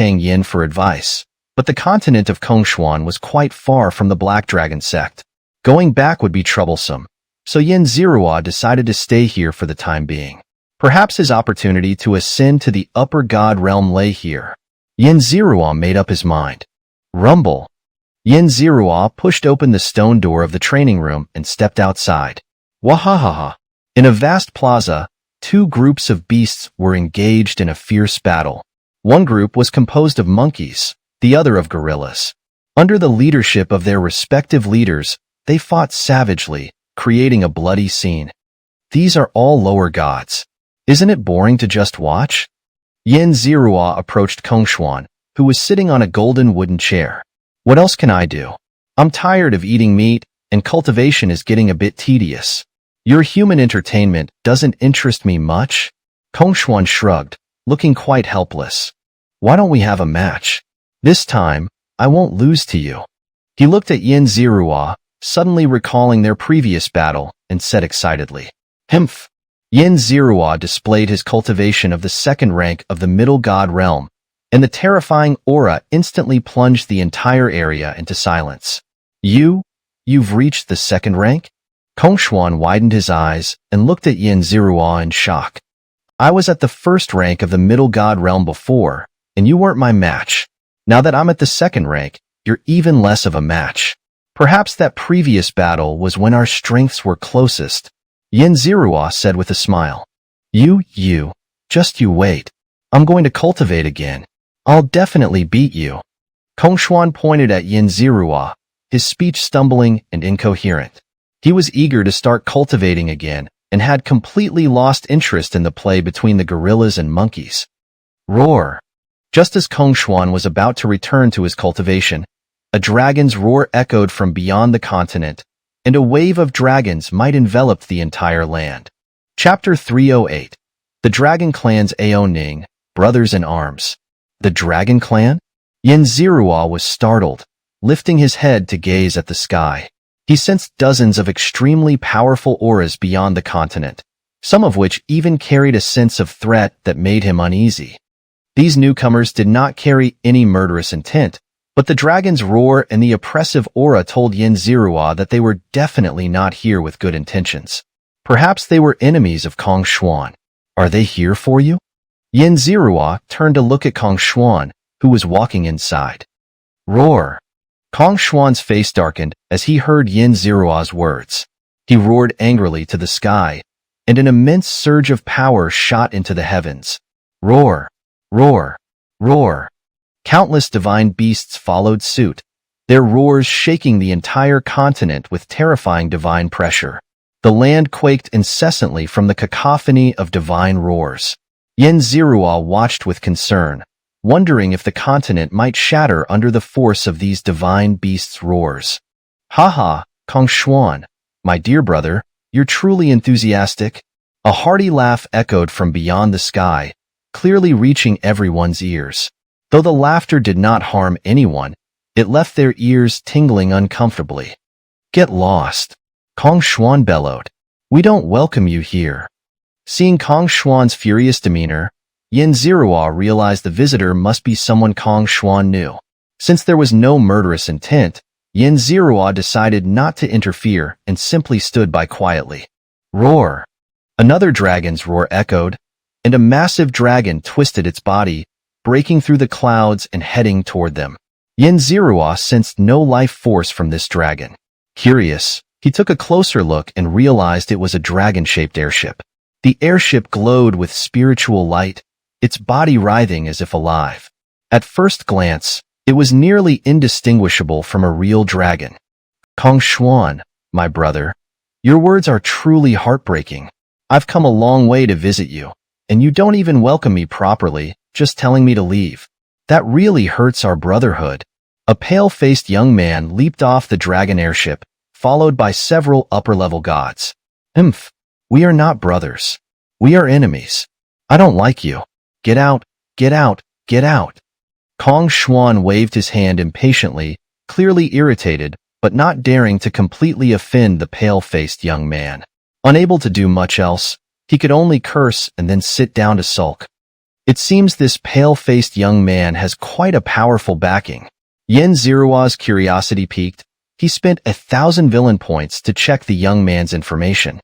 paying Yin for advice, but the continent of Kongshuan was quite far from the Black Dragon sect. Going back would be troublesome, so Yin Zirua decided to stay here for the time being. Perhaps his opportunity to ascend to the upper god realm lay here. Yin Zirua made up his mind. Rumble. Yin Zirua pushed open the stone door of the training room and stepped outside. Wahahaha. In a vast plaza, two groups of beasts were engaged in a fierce battle. One group was composed of monkeys, the other of gorillas. Under the leadership of their respective leaders, they fought savagely, creating a bloody scene. These are all lower gods. Isn't it boring to just watch? Yin Zirua approached Kongshuan, who was sitting on a golden wooden chair. What else can I do? I'm tired of eating meat, and cultivation is getting a bit tedious. Your human entertainment doesn't interest me much? Kongshuan shrugged, looking quite helpless. Why don't we have a match? This time, I won't lose to you. He looked at Yin Zirua, suddenly recalling their previous battle, and said excitedly, Humph! Yin Zirua displayed his cultivation of the second rank of the Middle God Realm, and the terrifying aura instantly plunged the entire area into silence. You've reached the second rank? Kongshuan widened his eyes and looked at Yin Zirua in shock. I was at the first rank of the Middle God Realm before, and you weren't my match. Now that I'm at the second rank, you're even less of a match. Perhaps that previous battle was when our strengths were closest. Yin Zirua said with a smile. Just you wait. I'm going to cultivate again. I'll definitely beat you. Kongshuan pointed at Yin Zirua, his speech stumbling and incoherent. He was eager to start cultivating again and had completely lost interest in the play between the gorillas and monkeys. Roar! Just as Kongshuan was about to return to his cultivation, a dragon's roar echoed from beyond the continent, and a wave of dragons might envelop the entire land. Chapter 308. The Dragon Clan's Aoning, Brothers in Arms. The Dragon Clan? Yin Zirua was startled, lifting his head to gaze at the sky. He sensed dozens of extremely powerful auras beyond the continent, some of which even carried a sense of threat that made him uneasy. These newcomers did not carry any murderous intent, but the dragon's roar and the oppressive aura told Yin Zirua that they were definitely not here with good intentions. Perhaps they were enemies of Kongshuan. Are they here for you? Yin Zirua turned to look at Kongshuan, who was walking inside. Roar! Kongshuan's face darkened as he heard Yin Zirua's words. He roared angrily to the sky, and an immense surge of power shot into the heavens. Roar! Roar! Roar! Countless divine beasts followed suit, their roars shaking the entire continent with terrifying divine pressure. The land quaked incessantly from the cacophony of divine roars. Yin Zirua watched with concern, wondering if the continent might shatter under the force of these divine beasts' roars. Haha, Kongshuan, my dear brother, you're truly enthusiastic. A hearty laugh echoed from beyond the sky, clearly reaching everyone's ears. Though the laughter did not harm anyone, it left their ears tingling uncomfortably. Get lost, Kongshuan bellowed. We don't welcome you here. Seeing Kongshuan's furious demeanor, Yin Zirua realized the visitor must be someone Kongshuan knew. Since there was no murderous intent, Yin Zirua decided not to interfere and simply stood by quietly. Roar! Another dragon's roar echoed, and a massive dragon twisted its body, breaking through the clouds and heading toward them. Yin Zirua sensed no life force from this dragon. Curious, he took a closer look and realized it was a dragon-shaped airship. The airship glowed with spiritual light, its body writhing as if alive. At first glance, it was nearly indistinguishable from a real dragon. Kongshuan, my brother, your words are truly heartbreaking. I've come a long way to visit you, and you don't even welcome me properly, just telling me to leave. That really hurts our brotherhood. A pale-faced young man leaped off the dragon airship, followed by several upper-level gods. We are not brothers. We are enemies. I don't like you. Get out, get out, get out. Kongshuan waved his hand impatiently, clearly irritated, but not daring to completely offend the pale-faced young man. Unable to do much else, he could only curse and then sit down to sulk. It seems this pale-faced young man has quite a powerful backing. Yin Zirua's curiosity piqued. He spent 1,000 villain points to check the young man's information.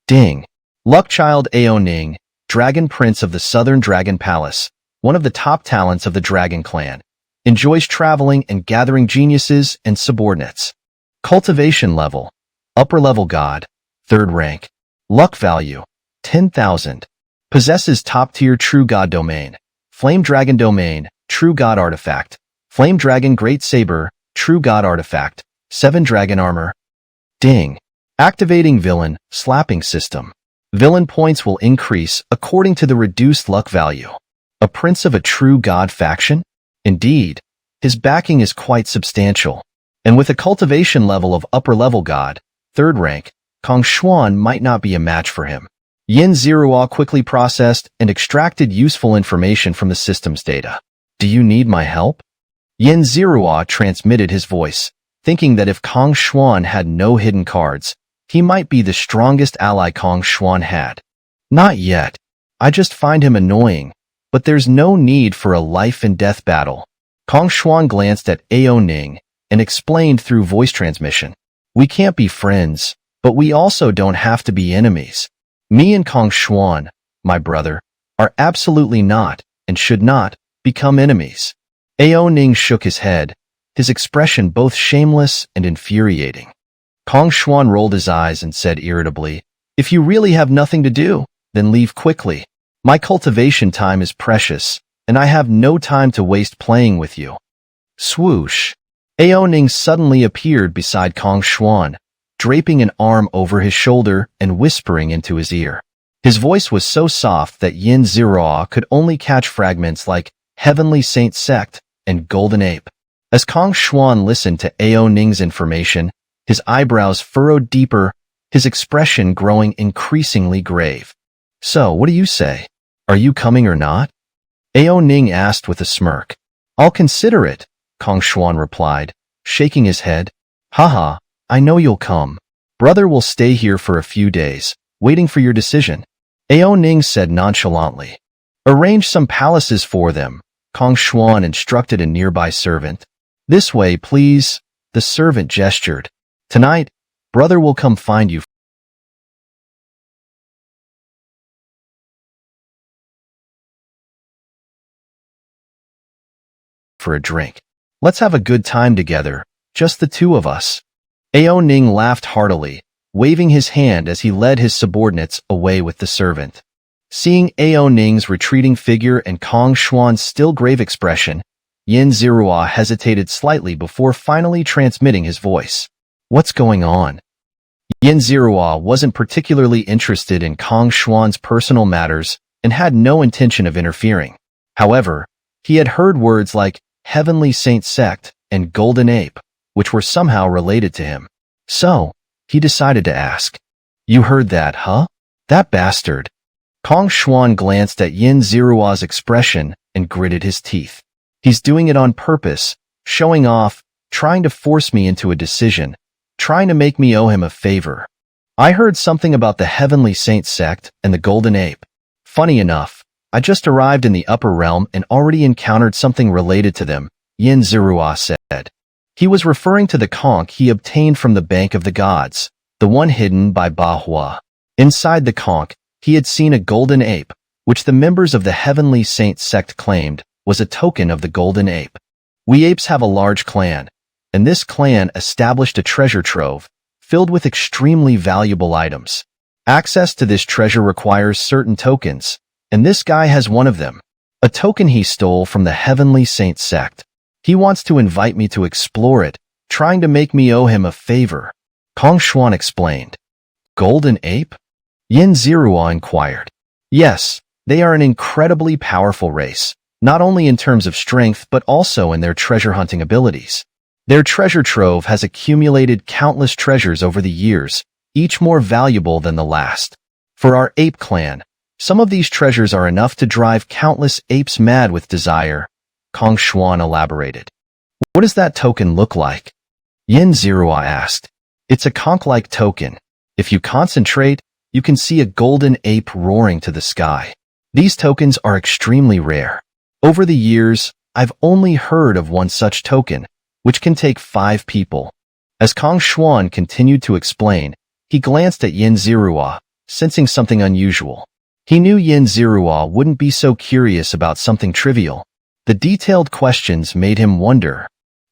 Ding. Luckchild Aoning, Dragon Prince of the Southern Dragon Palace, one of the top talents of the Dragon Clan, enjoys traveling and gathering geniuses and subordinates. Cultivation level, upper level god, 3rd rank. Luck value, 10,000. Possesses top-tier True God Domain, Flame Dragon Domain, True God Artifact, Flame Dragon Great Saber, True God Artifact, 7 Dragon Armor. Ding. Activating Villain, Slapping System. Villain points will increase according to the reduced luck value. A prince of a True God faction? Indeed, his backing is quite substantial. And with a cultivation level of upper level god, 3rd rank, Kong Xuan might not be a match for him. Yin Zirua quickly processed and extracted useful information from the system's data. Do you need my help? Yin Zirua transmitted his voice, thinking that if Kong Xuan had no hidden cards, he might be the strongest ally Kong Xuan had. Not yet. I just find him annoying, but there's no need for a life-and-death battle. Kong Xuan glanced at Aoning and explained through voice transmission. We can't be friends, but we also don't have to be enemies. Me and Kong Xuan, my brother, are absolutely not, and should not, become enemies. Aoning shook his head, his expression both shameless and infuriating. Kong Xuan rolled his eyes and said irritably, If you really have nothing to do, then leave quickly. My cultivation time is precious, and I have no time to waste playing with you. Swoosh. Aoning suddenly appeared beside Kong Xuan, draping an arm over his shoulder and whispering into his ear. His voice was so soft that Yin Zirua could only catch fragments like Heavenly Saint Sect and Golden Ape. As Kong Xuan listened to Aoning's information, his eyebrows furrowed deeper, his expression growing increasingly grave. So, what do you say? Are you coming or not? Aoning asked with a smirk. I'll consider it, Kong Xuan replied, shaking his head. Haha, I know you'll come. Brother will stay here for a few days, waiting for your decision. Aoning said nonchalantly. Arrange some palaces for them, Kong Xuan instructed a nearby servant. This way, please, the servant gestured. Tonight, brother will come find you for a drink. Let's have a good time together, just the two of us. Aoning laughed heartily, waving his hand as he led his subordinates away with the servant. Seeing Aoning's retreating figure and Kong Xuan's still grave expression, Yin Zirua hesitated slightly before finally transmitting his voice. What's going on? Yin Zirua wasn't particularly interested in Kong Xuan's personal matters and had no intention of interfering. However, he had heard words like Heavenly Saint Sect and Golden Ape, which were somehow related to him. So, he decided to ask. You heard that, huh? That bastard. Kong Xuan glanced at Yin Zirua's expression and gritted his teeth. He's doing it on purpose, showing off, trying to force me into a decision, trying to make me owe him a favor. I heard something about the Heavenly Saint Sect and the Golden Ape. Funny enough, I just arrived in the upper realm and already encountered something related to them, Yin Zirua said. He was referring to the conch he obtained from the Bank of the Gods, the one hidden by Bahua. Inside the conch, he had seen a golden ape, which the members of the Heavenly Saint Sect claimed was a token of the Golden Ape. We apes have a large clan, and this clan established a treasure trove filled with extremely valuable items. Access to this treasure requires certain tokens, and this guy has one of them, a token he stole from the Heavenly Saint Sect. He wants to invite me to explore it, trying to make me owe him a favor. Kong Xuan explained. Golden Ape? Yin Zirua inquired. Yes, they are an incredibly powerful race, not only in terms of strength but also in their treasure-hunting abilities. Their treasure trove has accumulated countless treasures over the years, each more valuable than the last. For our ape clan, some of these treasures are enough to drive countless apes mad with desire, Kong Xuan elaborated. What does that token look like? Yin Zirua asked. It's a conch-like token. If you concentrate, you can see a golden ape roaring to the sky. These tokens are extremely rare. Over the years, I've only heard of one such token, which can take 5 people. As Kong Xuan continued to explain, he glanced at Yin Zirua, sensing something unusual. He knew Yin Zirua wouldn't be so curious about something trivial. The detailed questions made him wonder.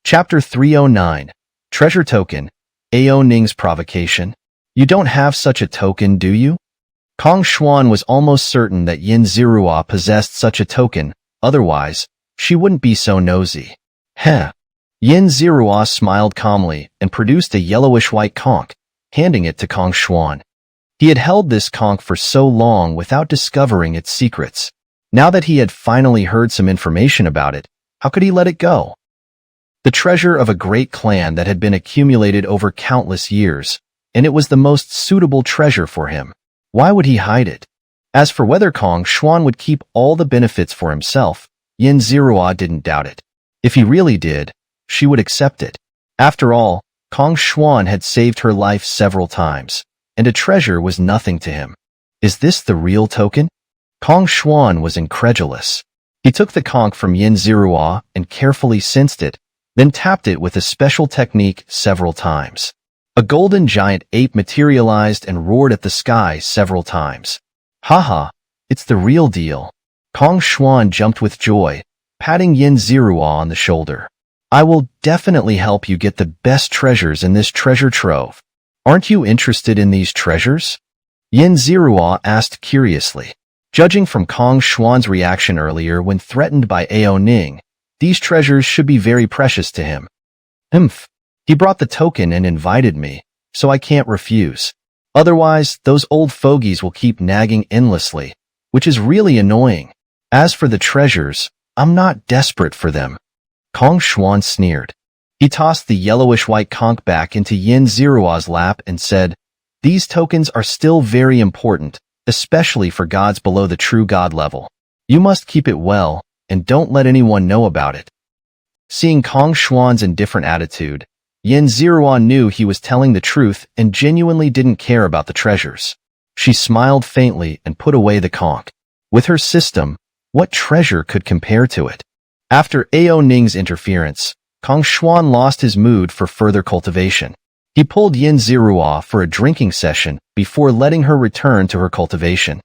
Chapter 309, Treasure Token, Ao Ning's Provocation. You don't have such a token, do you? Kong Xuan was almost certain that Yin Zirua possessed such a token, otherwise, she wouldn't be so nosy. Heh. Yin Zirua smiled calmly and produced a yellowish-white conch, handing it to Kong Xuan. He had held this conch for so long without discovering its secrets. Now that he had finally heard some information about it, how could he let it go? The treasure of a great clan that had been accumulated over countless years, and it was the most suitable treasure for him. Why would he hide it? As for whether Kong Xuan would keep all the benefits for himself, Yin Zirua didn't doubt it. If he really did, she would accept it. After all, Kong Xuan had saved her life several times, and a treasure was nothing to him. Is this the real token? Kong Xuan was incredulous. He took the conch from Yin Zirua and carefully sensed it, then tapped it with a special technique several times. A golden giant ape materialized and roared at the sky several times. Haha, it's the real deal. Kong Xuan jumped with joy, patting Yin Zirua on the shoulder. I will definitely help you get the best treasures in this treasure trove. Aren't you interested in these treasures? Yin Zirua asked curiously. Judging from Kong Xuan's reaction earlier when threatened by Ao Ning, these treasures should be very precious to him. Humph. He brought the token and invited me, so I can't refuse. Otherwise, those old fogies will keep nagging endlessly, which is really annoying. As for the treasures, I'm not desperate for them. Kong Xuan sneered. He tossed the yellowish-white conch back into Yin Zirua's lap and said, These tokens are still very important, especially for gods below the true god level. You must keep it well, and don't let anyone know about it. Seeing Kong Xuan's indifferent attitude, Yin Zirua knew he was telling the truth and genuinely didn't care about the treasures. She smiled faintly and put away the conch. With her system, what treasure could compare to it? After Ao Ning's interference, Kong Xuan lost his mood for further cultivation. He pulled Yin Zirua for a drinking session before letting her return to her cultivation.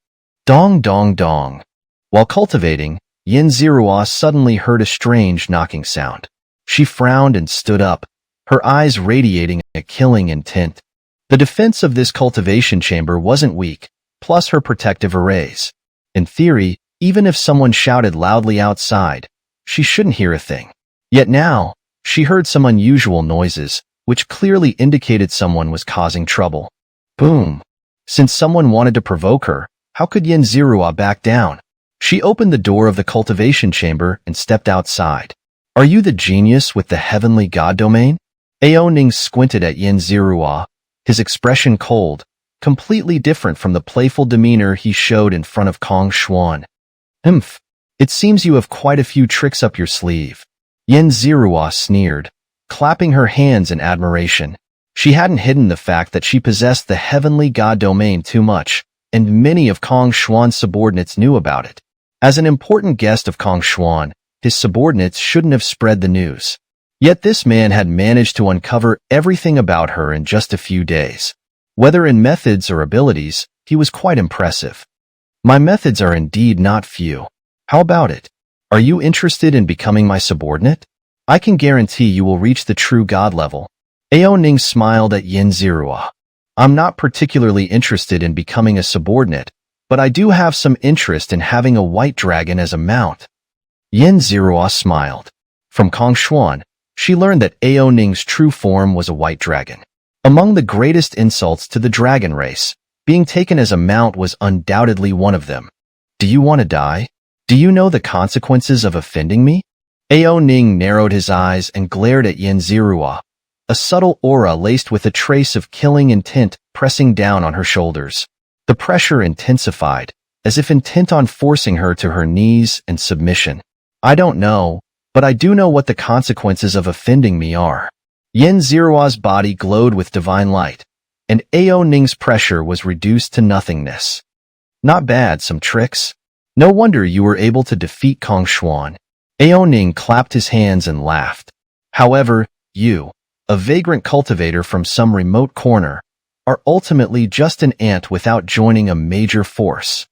Dong dong dong. While cultivating, Yin Zirua suddenly heard a strange knocking sound. She frowned and stood up, her eyes radiating a killing intent. The defense of this cultivation chamber wasn't weak, plus her protective arrays. In theory, even if someone shouted loudly outside, she shouldn't hear a thing. Yet now, she heard some unusual noises, which clearly indicated someone was causing trouble. Boom. Since someone wanted to provoke her, how could Yin Zirua back down? She opened the door of the cultivation chamber and stepped outside. Are you the genius with the heavenly god domain? Ao Ning squinted at Yin Zirua, his expression cold, completely different from the playful demeanor he showed in front of Kong Xuan. Humph. It seems you have quite a few tricks up your sleeve. Yin Zirua sneered, clapping her hands in admiration. She hadn't hidden the fact that she possessed the heavenly god domain too much, and many of Kong Xuan's subordinates knew about it. As an important guest of Kong Xuan, his subordinates shouldn't have spread the news. Yet this man had managed to uncover everything about her in just a few days. Whether in methods or abilities, he was quite impressive. My methods are indeed not few. How about it? Are you interested in becoming my subordinate? I can guarantee you will reach the true god level. Ao Ning smiled at Yin Zirua. I'm not particularly interested in becoming a subordinate, but I do have some interest in having a white dragon as a mount. Yin Zirua smiled. From Kong Xuan, she learned that Ao Ning's true form was a white dragon. Among the greatest insults to the dragon race, being taken as a mount was undoubtedly one of them. Do you want to die? Do you know the consequences of offending me? Ao Ning narrowed his eyes and glared at Yin Zirua, a subtle aura laced with a trace of killing intent pressing down on her shoulders. The pressure intensified, as if intent on forcing her to her knees and submission. I don't know, but I do know what the consequences of offending me are. Yin Zirua's body glowed with divine light, and Ao Ning's pressure was reduced to nothingness. Not bad, some tricks. No wonder you were able to defeat Kong Xuan. Ao Ning clapped his hands and laughed. However, you, a vagrant cultivator from some remote corner, are ultimately just an ant without joining a major force.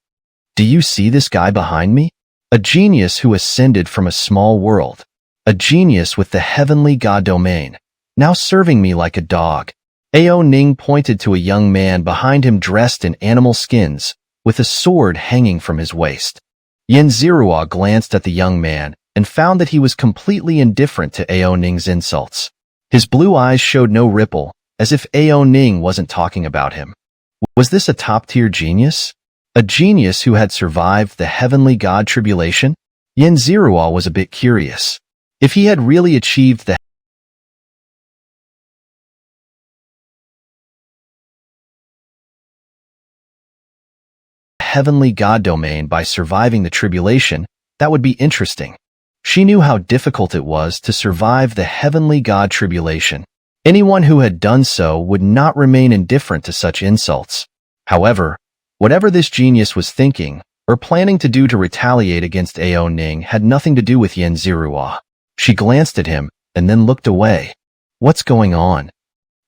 Do you see this guy behind me? A genius who ascended from a small world. A genius with the heavenly god domain, now serving me like a dog. Ao Ning pointed to a young man behind him dressed in animal skins, with a sword hanging from his waist. Xianxia glanced at the young man and found that he was completely indifferent to Ao Ning's insults. His blue eyes showed no ripple, as if Ao Ning wasn't talking about him. Was this a top-tier genius? A genius who had survived the heavenly god tribulation? Xianxia was a bit curious. If he had really achieved the heavenly god domain by surviving the tribulation, that would be interesting. She knew how difficult it was to survive the heavenly god tribulation. Anyone who had done so would not remain indifferent to such insults. However, whatever this genius was thinking or planning to do to retaliate against Ao Ning had nothing to do with Xianxia. She glanced at him and then looked away. What's going on?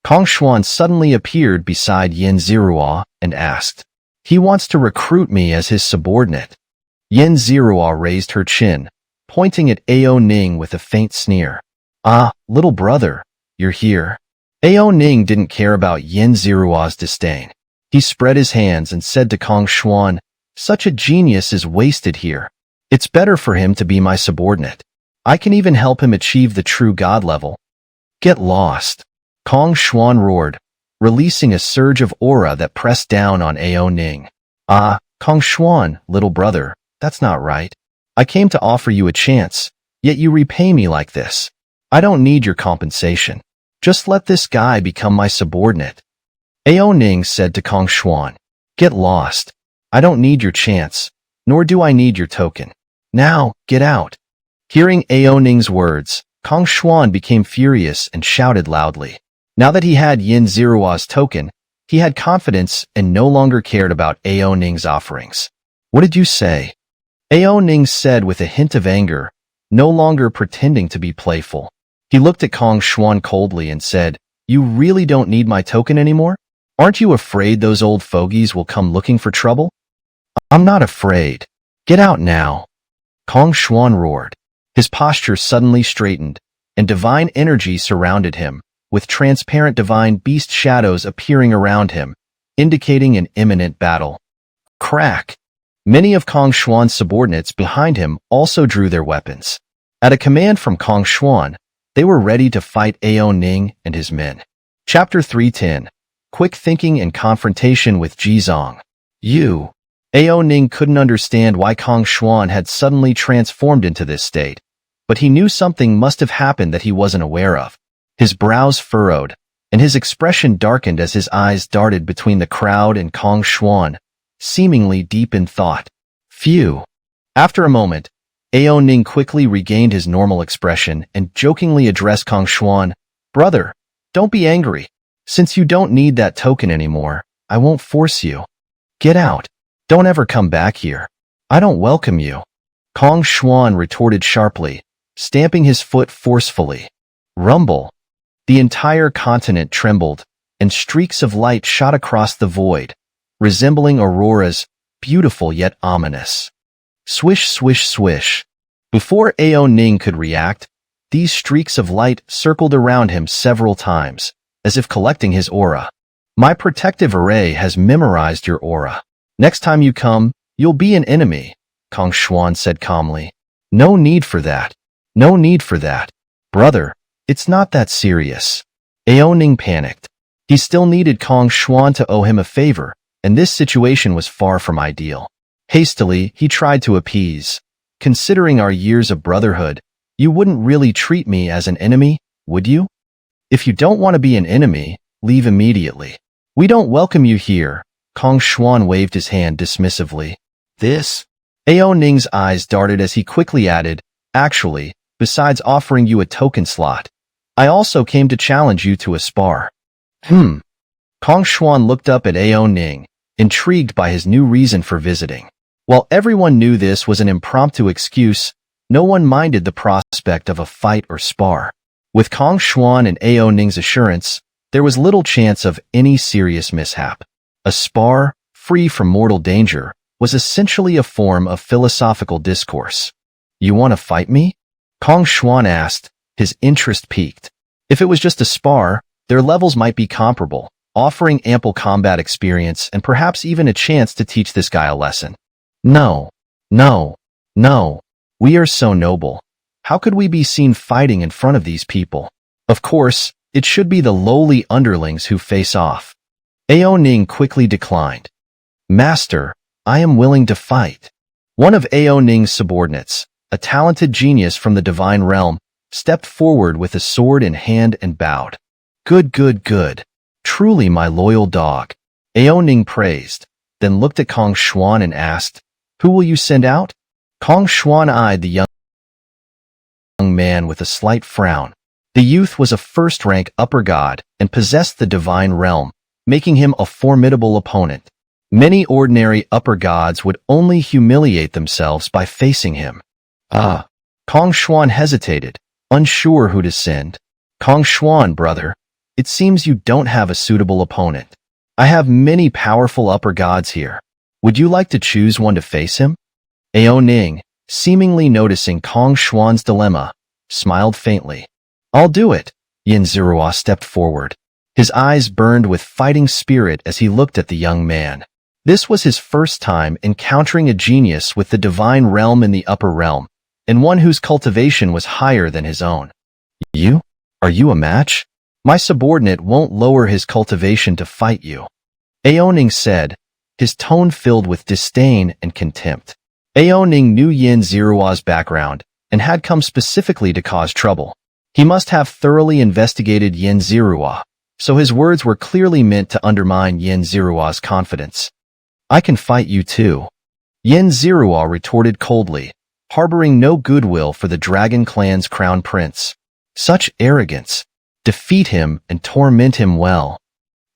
Kong Xuan suddenly appeared beside Xianxia and asked, "He wants to recruit me as his subordinate." Xianxia raised her chin, pointing at Ao Ning with a faint sneer. "Ah, little brother, you're here." Ao Ning didn't care about Xianxia's disdain. He spread his hands and said to Kong Xuan, "Such a genius is wasted here. It's better for him to be my subordinate. I can even help him achieve the true god level." "Get lost," Kong Xuan roared, releasing a surge of aura that pressed down on Ao Ning. "Ah, Kong Xuan, little brother, that's not right. I came to offer you a chance, yet you repay me like this. I don't need your compensation. Just let this guy become my subordinate." Ao Ning said to Kong Xuan, "Get lost. I don't need your chance, nor do I need your token. Now, get out." Hearing Ao Ning's words, Kong Xuan became furious and shouted loudly. Now that he had Xianxia's token, he had confidence and no longer cared about Ao Ning's offerings. "What did you say?" Ao Ning said with a hint of anger, no longer pretending to be playful. He looked at Kong Xuan coldly and said, "You really don't need my token anymore? Aren't you afraid those old fogies will come looking for trouble?" "I'm not afraid. Get out now," Kong Xuan roared. His posture suddenly straightened, and divine energy surrounded him, with transparent divine beast shadows appearing around him, indicating an imminent battle. Crack! Many of Kong Xuan's subordinates behind him also drew their weapons. At a command from Kong Xuan, they were ready to fight Ao Ning and his men. Chapter 310. Quick Thinking and Confrontation with Jizong. Ao Ning couldn't understand why Kong Xuan had suddenly transformed into this state, but he knew something must have happened that he wasn't aware of. His brows furrowed, and his expression darkened as his eyes darted between the crowd and Kong Xuan, seemingly deep in thought. Phew. After a moment, Ao Ning quickly regained his normal expression and jokingly addressed Kong Xuan, "Brother, don't be angry. Since you don't need that token anymore, I won't force you. Get out. Don't ever come back here. I don't welcome you." Kong Xuan retorted sharply, stamping his foot forcefully. Rumble. The entire continent trembled, and streaks of light shot across the void, resembling auroras, beautiful yet ominous. Swish, swish, swish. Before Ao Ning could react, these streaks of light circled around him several times, as if collecting his aura. "My protective array has memorized your aura. Next time you come, you'll be an enemy," Kong Xuan said calmly. "No need for that. No need for that. Brother, it's not that serious." Ao Ning panicked. He still needed Kong Xuan to owe him a favor, and this situation was far from ideal. Hastily, he tried to appease. "Considering our years of brotherhood, you wouldn't really treat me as an enemy, would you? If you don't want to be an enemy, leave immediately. We don't welcome you here." Kong Xuan waved his hand dismissively. "This?" Ao Ning's eyes darted as he quickly added, "Actually, besides offering you a token slot, I also came to challenge you to a spar." Kong Xuan looked up at Ao Ning, intrigued by his new reason for visiting. While everyone knew this was an impromptu excuse, no one minded the prospect of a fight or spar. With Kong Xuan and Ao Ning's assurance, there was little chance of any serious mishap. A spar, free from mortal danger, was essentially a form of philosophical discourse. "You want to fight me?" Kong Xuan asked, his interest piqued. If it was just a spar, their levels might be comparable, offering ample combat experience and perhaps even a chance to teach this guy a lesson. No, no, no. We are so noble. How could we be seen fighting in front of these people? Of course, it should be the lowly underlings who face off. Ao Ning quickly declined. "Master, I am willing to fight." One of Ao Ning's subordinates, a talented genius from the divine realm, stepped forward with a sword in hand and bowed. "Good, good, good. Truly my loyal dog." Ao Ning praised, then looked at Kong Xuan and asked, "Who will you send out?" Kong Xuan eyed the young man with a slight frown. The youth was a first-rank upper god and possessed the divine realm, making him a formidable opponent. Many ordinary upper gods would only humiliate themselves by facing him. Kong Xuan hesitated, unsure who to send. "Kong Xuan, brother, it seems you don't have a suitable opponent. I have many powerful upper gods here. Would you like to choose one to face him?" Ao Ning, seemingly noticing Kong Xuan's dilemma, smiled faintly. "I'll do it." Xianxia stepped forward. His eyes burned with fighting spirit as he looked at the young man. This was his first time encountering a genius with the divine realm in the upper realm, and one whose cultivation was higher than his own. "You? Are you a match? My subordinate won't lower his cultivation to fight you," Ao Ning said, his tone filled with disdain and contempt. Ao Ning knew Xianxia's background and had come specifically to cause trouble. He must have thoroughly investigated Xianxia, so his words were clearly meant to undermine Xianxia's confidence. "I can fight you too," Xianxia retorted coldly, harboring no goodwill for the Dragon Clan's crown prince. Such arrogance. Defeat him and torment him well.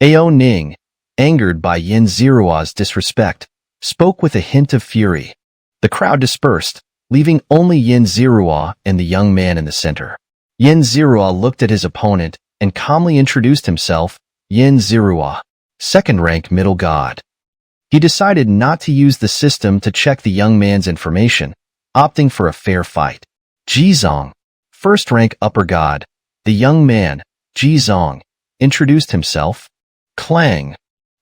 Ao Ning, angered by Xianxia's disrespect, spoke with a hint of fury. The crowd dispersed, leaving only Xianxia and the young man in the center. Xianxia looked at his opponent and calmly introduced himself, Xianxia, second-rank middle god. He decided not to use the system to check the young man's information, opting for a fair fight. Jizong, first-rank upper god. The young man, Jizong, introduced himself. Clang.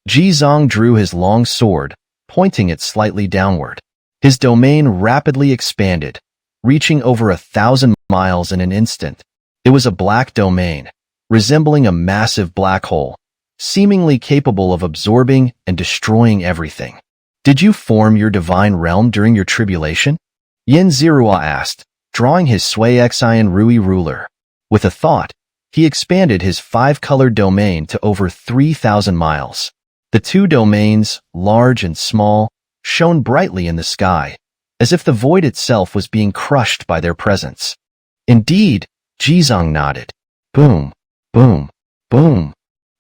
Jizong drew his long sword, pointing it slightly downward. His domain rapidly expanded, reaching over 1,000 miles in an instant. It was a black domain, resembling a massive black hole, seemingly capable of absorbing and destroying everything. "Did you form your divine realm during your tribulation?" Xianxia asked, drawing his Xianxian Rui ruler. With a thought, he expanded his 5-colored domain to over 3,000 miles. The two domains, large and small, shone brightly in the sky, as if the void itself was being crushed by their presence. "Indeed," Jizong nodded. Boom, boom, boom.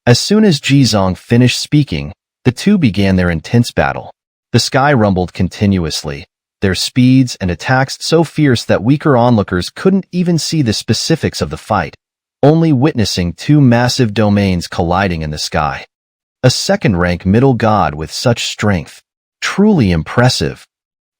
As soon as Jizong finished speaking, the two began their intense battle. The sky rumbled continuously, their speeds and attacks so fierce that weaker onlookers couldn't even see the specifics of the fight, only witnessing two massive domains colliding in the sky. A second-rank middle god with such strength. Truly impressive.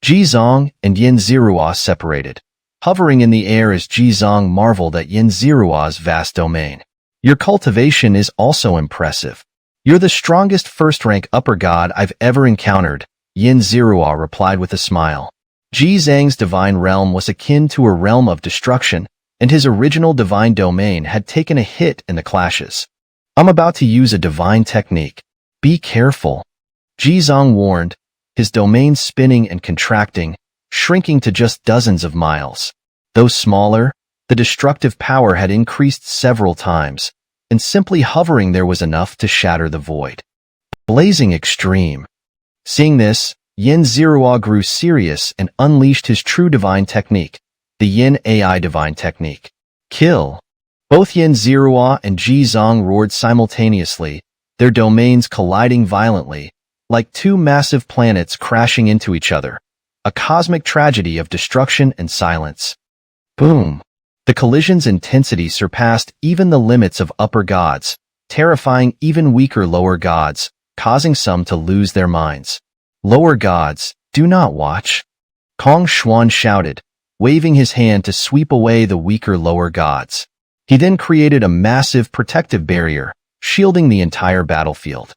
Jizong and Xianxia separated, hovering in the air as Jizong marveled at Xianxia's vast domain. "Your cultivation is also impressive. You're the strongest first-rank upper god I've ever encountered," Xianxia replied with a smile. Jizong's divine realm was akin to a realm of destruction, and his original divine domain had taken a hit in the clashes. "I'm about to use a divine technique. Be careful," Jizong warned, his domain spinning and contracting, shrinking to just dozens of miles. Though smaller, the destructive power had increased several times, and simply hovering there was enough to shatter the void. Blazing extreme. Seeing this, Xianxia grew serious and unleashed his true divine technique, the Yin AI divine technique. Kill. Both Xianxia and Jizong roared simultaneously, their domains colliding violently, like two massive planets crashing into each other, a cosmic tragedy of destruction and silence. Boom! The collision's intensity surpassed even the limits of upper gods, terrifying even weaker lower gods, causing some to lose their minds. Lower gods, do not watch. Kong Xuan shouted, waving his hand to sweep away the weaker lower gods. He then created a massive protective barrier, shielding the entire battlefield.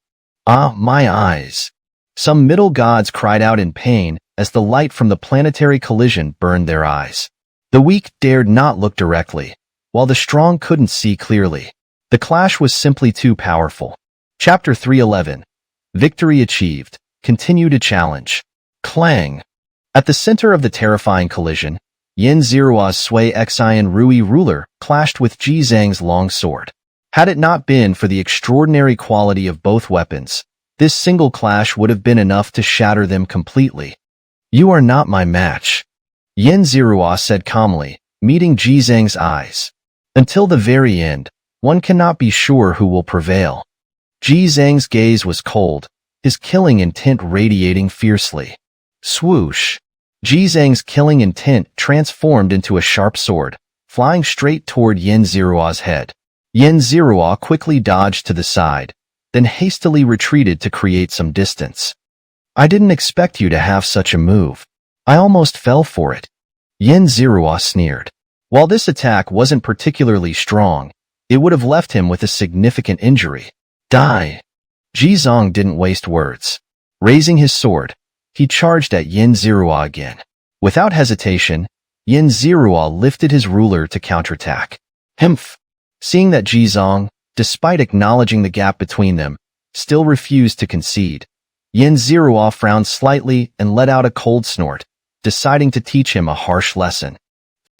Ah, my eyes! Some middle gods cried out in pain as the light from the planetary collision burned their eyes. The weak dared not look directly, while the strong couldn't see clearly. The clash was simply too powerful. Chapter 311. Victory achieved. Continue to challenge. Clang! At the center of the terrifying collision, Yin Zirua's Sui Xian Rui ruler clashed with Ji Zhang's long sword. Had it not been for the extraordinary quality of both weapons, this single clash would have been enough to shatter them completely. You are not my match, Yin Zirua said calmly, meeting Ji Zhang's eyes. Until the very end, one cannot be sure who will prevail. Ji Zhang's gaze was cold, his killing intent radiating fiercely. Swoosh! Ji Zhang's killing intent transformed into a sharp sword, flying straight toward Yin Zirua's head. Yin Zirua quickly dodged to the side, then hastily retreated to create some distance. I didn't expect you to have such a move. I almost fell for it. Yin Zirua sneered. While this attack wasn't particularly strong, it would have left him with a significant injury. Die! Ji Zhang didn't waste words. Raising his sword, he charged at Yin Zirua again. Without hesitation, Yin Zirua lifted his ruler to counterattack. Humph! Seeing that Ji Zhang, despite acknowledging the gap between them, still refused to concede, Yin Zirua frowned slightly and let out a cold snort, deciding to teach him a harsh lesson.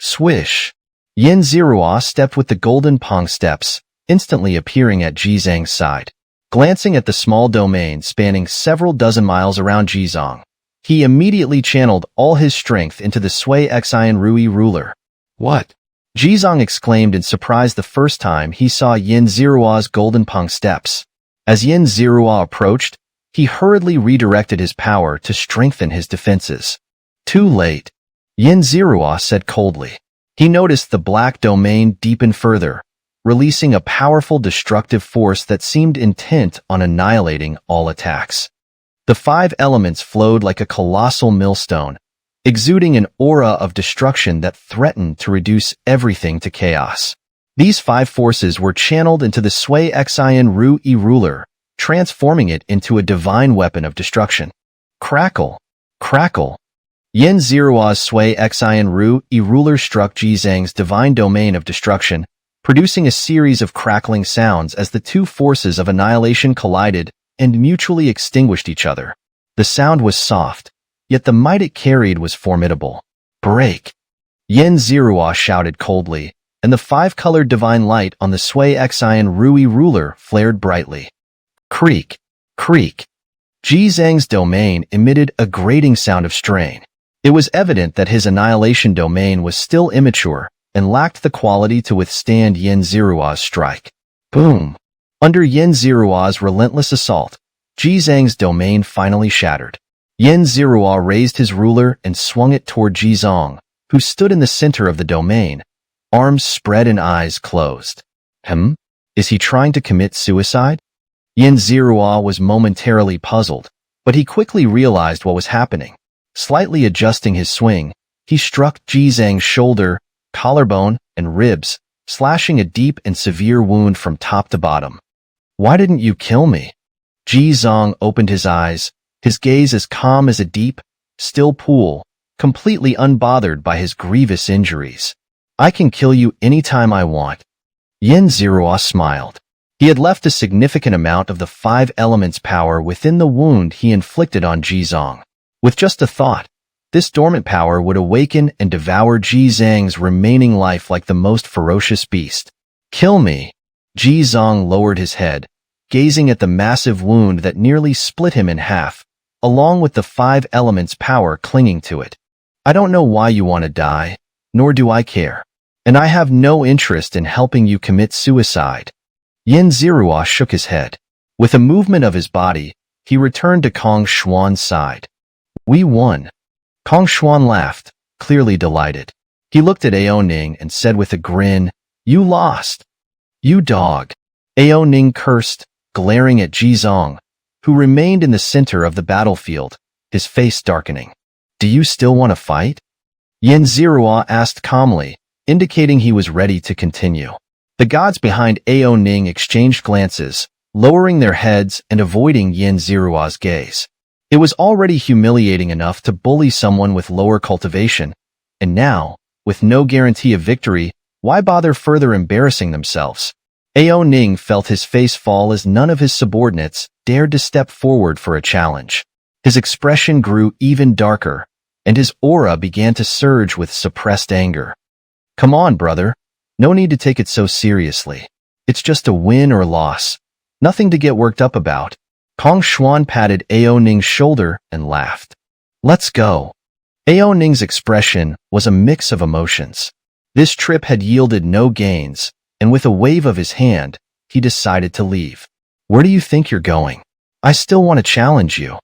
Swish! Yin Zirua stepped with the golden Pong steps, instantly appearing at Ji Zhang's side. Glancing at the small domain spanning several dozen miles around Ji Zhang, he immediately channeled all his strength into the Sui Xian Rui ruler. What? Ji Zhang exclaimed in surprise the first time he saw Yin Zirua's golden Pong steps. As Yin Zirua approached, he hurriedly redirected his power to strengthen his defenses. Too late, Yin Zirua said coldly. He noticed the black domain deepen further, releasing a powerful destructive force that seemed intent on annihilating all attacks. The five elements flowed like a colossal millstone, exuding an aura of destruction that threatened to reduce everything to chaos. These five forces were channeled into the Sui Xian Rui ruler, transforming it into a divine weapon of destruction. Crackle! Crackle! Yin Zirua's Sui Xian Rui ruler struck Ji Zhang's divine domain of destruction, producing a series of crackling sounds as the two forces of annihilation collided and mutually extinguished each other. The sound was soft, yet the might it carried was formidable. Break! Yin Zirua shouted coldly, and the five-colored divine light on the Sui Xian Rui ruler flared brightly. Creak! Creak! Ji Zhang's domain emitted a grating sound of strain. It was evident that his annihilation domain was still immature and lacked the quality to withstand Yin Zirua's strike. Boom! Under Yin Zirua's relentless assault, Ji Zhang's domain finally shattered. Yin Zirua raised his ruler and swung it toward Ji Zhang, who stood in the center of the domain, arms spread and eyes closed. Is he trying to commit suicide? Yin Zirua was momentarily puzzled, but he quickly realized what was happening. Slightly adjusting his swing, he struck Ji Zhang's shoulder, collarbone, and ribs, slashing a deep and severe wound from top to bottom. Why didn't you kill me? Ji Zhang opened his eyes, his gaze as calm as a deep, still pool, completely unbothered by his grievous injuries. I can kill you anytime I want. Yin Zirua smiled. He had left a significant amount of the five elements' power within the wound he inflicted on Ji Zhang. With just a thought, this dormant power would awaken and devour Ji Zhang's remaining life like the most ferocious beast. Kill me! Ji Zhang lowered his head, gazing at the massive wound that nearly split him in half, along with the five elements' power clinging to it. I don't know why you want to die, nor do I care. And I have no interest in helping you commit suicide. Yin Zirua shook his head. With a movement of his body, he returned to Kong Xuan's side. We won. Kong Xuan laughed, clearly delighted. He looked at Ao Ning and said with a grin, "You lost. You dog." Ao Ning cursed, glaring at Ji Zong, who remained in the center of the battlefield, his face darkening. "Do you still want to fight?" Yin Zirua asked calmly, indicating he was ready to continue. The gods behind Ao Ning exchanged glances, lowering their heads and avoiding Yin Zirua's gaze. It was already humiliating enough to bully someone with lower cultivation, and now, with no guarantee of victory, why bother further embarrassing themselves? Ao Ning felt his face fall as none of his subordinates dared to step forward for a challenge. His expression grew even darker, and his aura began to surge with suppressed anger. "Come on, brother. No need to take it so seriously. It's just a win or loss. Nothing to get worked up about." Kong Xuan patted Ao Ning's shoulder and laughed. "Let's go." Ao Ning's expression was a mix of emotions. This trip had yielded no gains, and with a wave of his hand, he decided to leave. "Where do you think you're going? I still want to challenge you."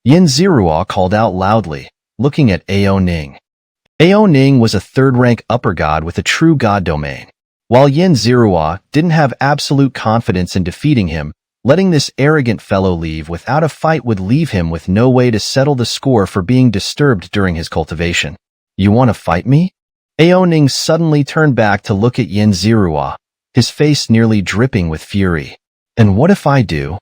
Yin Zirua called out loudly, looking at Ao Ning. Ao Ning was a third-rank upper god with a true god domain. While Yin Zirua didn't have absolute confidence in defeating him, letting this arrogant fellow leave without a fight would leave him with no way to settle the score for being disturbed during his cultivation. "You want to fight me?" Ao Ning suddenly turned back to look at Yin Zirua, his face nearly dripping with fury. "And what if I do?"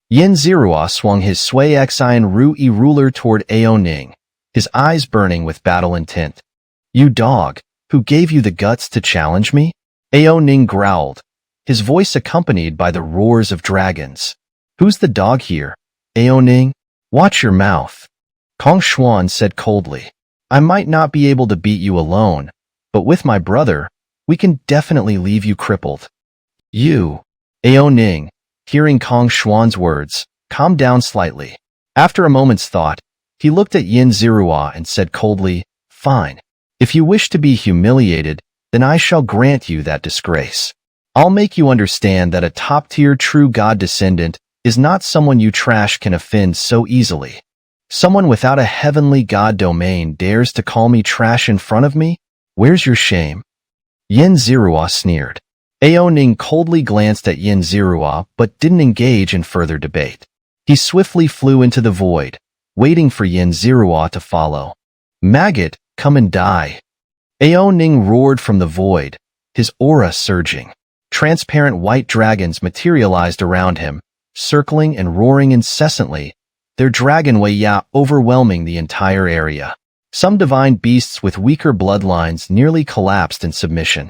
Yin Zirua swung his Sui Xian Rui ruler toward Ao Ning, his eyes burning with battle intent. "You dog, who gave you the guts to challenge me?" Ao Ning growled, his voice accompanied by the roars of dragons. "Who's the dog here, Ao Ning? Watch your mouth." Kong Xuan said coldly, "I might not be able to beat you alone, but with my brother, we can definitely leave you crippled." "You." Ao Ning, hearing Kong Xuan's words, calmed down slightly. After a moment's thought, he looked at Yin Zirua and said coldly, "Fine. If you wish to be humiliated, then I shall grant you that disgrace. I'll make you understand that a top-tier true god descendant is not someone you trash can offend so easily. Someone without a heavenly god domain dares to call me trash in front of me? Where's your shame?" Yin Zirua sneered. Ao Ning coldly glanced at Yin Zirua but didn't engage in further debate. He swiftly flew into the void, waiting for Yin Zirua to follow. "Maggot, come and die." Ao Ning roared from the void, his aura surging. Transparent white dragons materialized around him, circling and roaring incessantly, their dragon ya overwhelming the entire area. Some divine beasts with weaker bloodlines nearly collapsed in submission.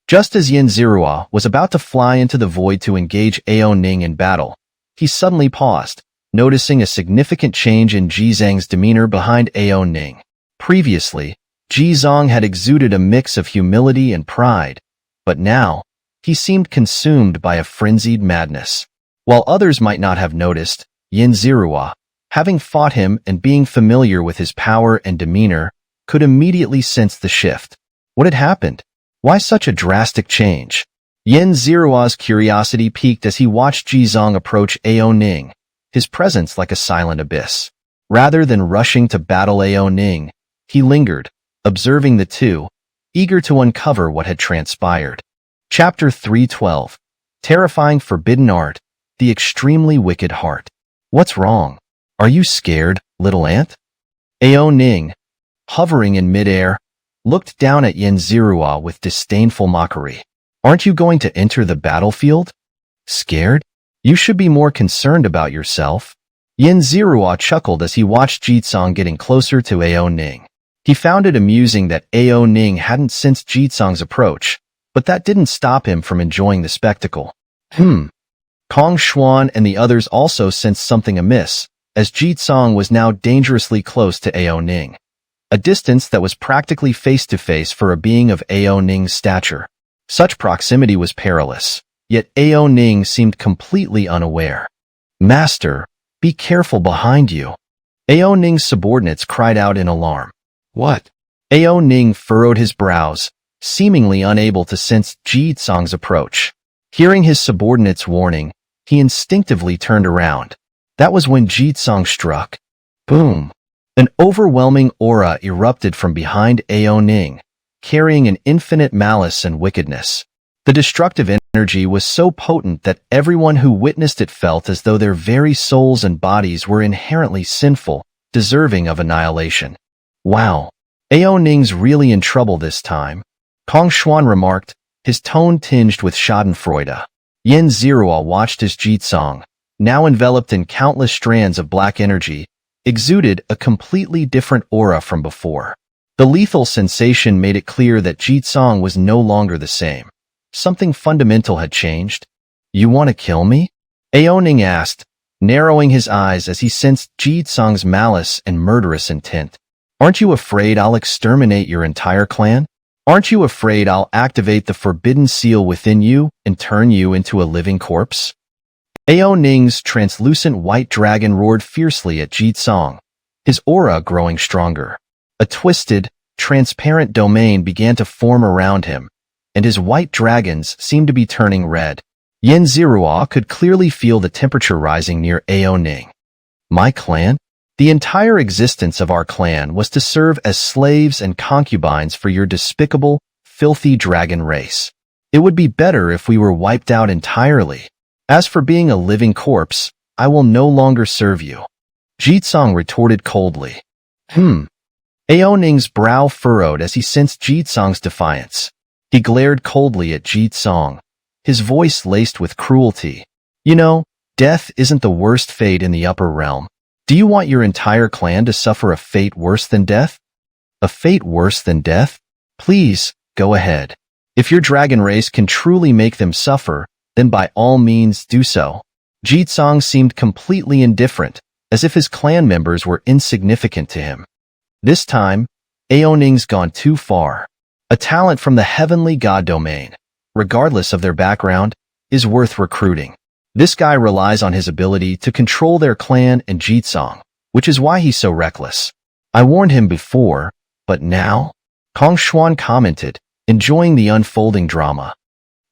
Just as Yin Zirua was about to fly into the void to engage Ao Ning in battle, he suddenly paused, noticing a significant change in Ji Zhang's demeanor behind Ao Ning. Previously, Ji Zhang had exuded a mix of humility and pride, but now, he seemed consumed by a frenzied madness. While others might not have noticed, Yin Zirua, having fought him and being familiar with his power and demeanor, could immediately sense the shift. What had happened? Why such a drastic change? Yin Zirua's curiosity piqued as he watched Ji Zhang approach Ao Ning, his presence like a silent abyss. Rather than rushing to battle Ao Ning, he lingered, observing the two, eager to uncover what had transpired. Chapter 312. Terrifying Forbidden Art, The Extremely Wicked Heart. "What's wrong? Are you scared, little ant?" Ao Ning, hovering in midair, looked down at Yin Zirua with disdainful mockery. "Aren't you going to enter the battlefield? Scared? You should be more concerned about yourself." Yin Zirua chuckled as he watched Ji Zhang getting closer to Ao Ning. He found it amusing that Ao Ning hadn't sensed Ji Zhang's approach, but that didn't stop him from enjoying the spectacle. Kong Xuan and the others also sensed something amiss, as Ji Zhang was now dangerously close to Ao Ning, a distance that was practically face-to-face for a being of Ao Ning's stature. Such proximity was perilous, yet Ao Ning seemed completely unaware. "Master, be careful behind you." Ao Ning's subordinates cried out in alarm. "What?" Ao Ning furrowed his brows, seemingly unable to sense Ji Zhang's approach. Hearing his subordinates' warning, He instinctively turned around. That was when Jitsong struck. Boom! An overwhelming aura erupted from behind Ao Ning, carrying an infinite malice and wickedness. The destructive energy was so potent that everyone who witnessed it felt as though their very souls and bodies were inherently sinful, deserving of annihilation. Wow! Ao Ning's really in trouble this time, Kong Xuan remarked, his tone tinged with schadenfreude. Yin Zirua watched as Jitsong, now enveloped in countless strands of black energy, exuded a completely different aura from before. The lethal sensation made it clear that Jitsong was no longer the same. Something fundamental had changed. You want to kill me? Ao Ning asked, narrowing his eyes as he sensed Jitsong's malice and murderous intent. Aren't you afraid I'll exterminate your entire clan? Aren't you afraid I'll activate the forbidden seal within you and turn you into a living corpse? Ao Ning's translucent white dragon roared fiercely at Jitsong, his aura growing stronger. A twisted, transparent domain began to form around him, and his white dragons seemed to be turning red. Yin Zirua could clearly feel the temperature rising near Ao Ning. My clan? The entire existence of our clan was to serve as slaves and concubines for your despicable, filthy dragon race. It would be better if we were wiped out entirely. As for being a living corpse, I will no longer serve you. Jitsong retorted coldly. Ao Ning's brow furrowed as he sensed Jitsong's defiance. He glared coldly at Jitsong, his voice laced with cruelty. You know, death isn't the worst fate in the upper realm. Do you want your entire clan to suffer a fate worse than death? A fate worse than death? Please, go ahead. If your dragon race can truly make them suffer, then by all means do so. Jitsong seemed completely indifferent, as if his clan members were insignificant to him. This time, Ao Ning's gone too far. A talent from the heavenly god domain, regardless of their background, is worth recruiting. This guy relies on his ability to control their clan and Jitsong, which is why he's so reckless. I warned him before, but now? Kong Xuan commented, enjoying the unfolding drama.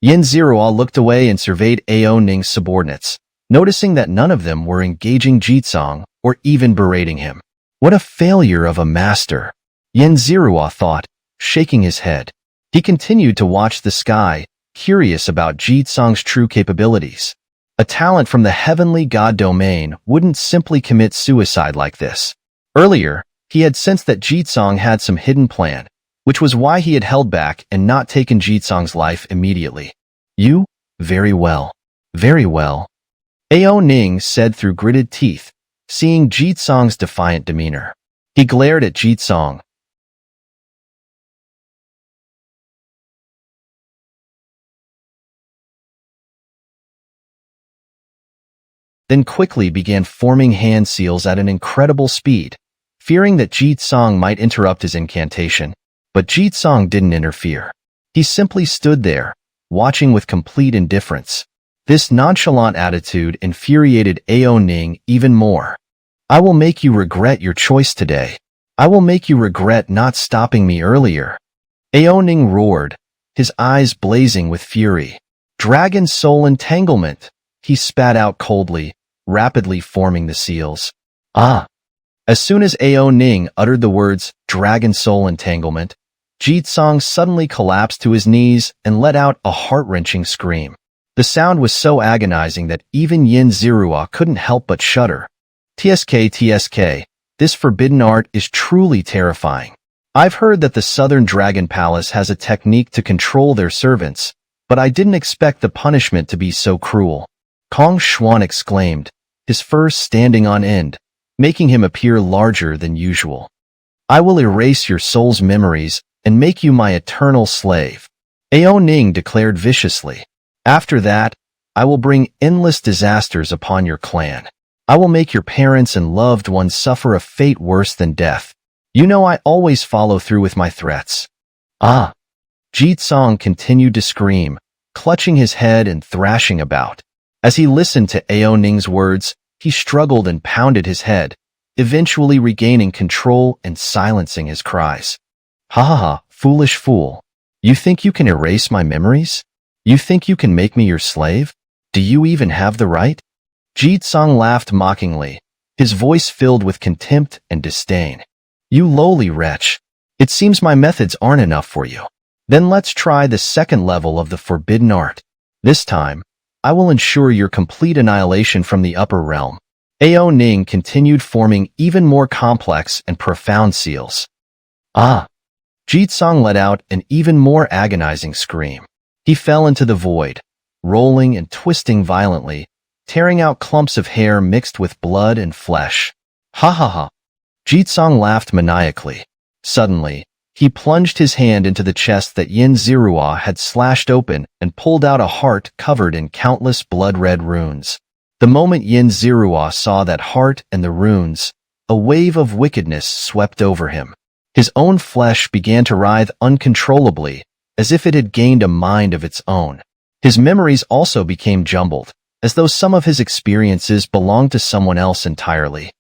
Yin Zirua looked away and surveyed Ao Ning's subordinates, noticing that none of them were engaging Jitsong or even berating him. What a failure of a master, Yin Zirua thought, shaking his head. He continued to watch the sky, curious about Jitsong's true capabilities. A talent from the heavenly god domain wouldn't simply commit suicide like this. Earlier, he had sensed that Jitsong had some hidden plan, which was why he had held back and not taken Jitsong's life immediately. You? Very well. Very well. Ao Ning said through gritted teeth, seeing Jitsong's defiant demeanor. He glared at Jitsong. Then quickly began forming hand seals at an incredible speed, fearing that Jitsong might interrupt his incantation. But Jitsong didn't interfere. He simply stood there, watching with complete indifference. This nonchalant attitude infuriated Ao Ning even more. I will make you regret your choice today. I will make you regret not stopping me earlier. Ao Ning roared, his eyes blazing with fury. Dragon soul entanglement, he spat out coldly, rapidly forming the seals. Ah! As soon as Ao Ning uttered the words, dragon soul entanglement, Jitsong suddenly collapsed to his knees and let out a heart-wrenching scream. The sound was so agonizing that even Yin Zirua couldn't help but shudder. TSK, this forbidden art is truly terrifying. I've heard that the Southern Dragon Palace has a technique to control their servants, but I didn't expect the punishment to be so cruel. Kong Xuan exclaimed, his fur standing on end, making him appear larger than usual. I will erase your soul's memories and make you my eternal slave, Ao Ning declared viciously. After that, I will bring endless disasters upon your clan. I will make your parents and loved ones suffer a fate worse than death. You know I always follow through with my threats. Ah! Jitsong continued to scream, clutching his head and thrashing about. As he listened to Ao Ning's words, he struggled and pounded his head, eventually regaining control and silencing his cries. Ha ha ha, foolish fool. You think you can erase my memories? You think you can make me your slave? Do you even have the right? Jitsong laughed mockingly, his voice filled with contempt and disdain. You lowly wretch. It seems my methods aren't enough for you. Then let's try the second level of the forbidden art. This time, I will ensure your complete annihilation from the upper realm. Ao Ning continued forming even more complex and profound seals. Ah! Jitsong let out an even more agonizing scream. He fell into the void, rolling and twisting violently, tearing out clumps of hair mixed with blood and flesh. Ha ha ha! Jitsong laughed maniacally. Suddenly, he plunged his hand into the chest that Yin Zirua had slashed open and pulled out a heart covered in countless blood-red runes. The moment Yin Zirua saw that heart and the runes, a wave of wickedness swept over him. His own flesh began to writhe uncontrollably, as if it had gained a mind of its own. His memories also became jumbled, as though some of his experiences belonged to someone else entirely.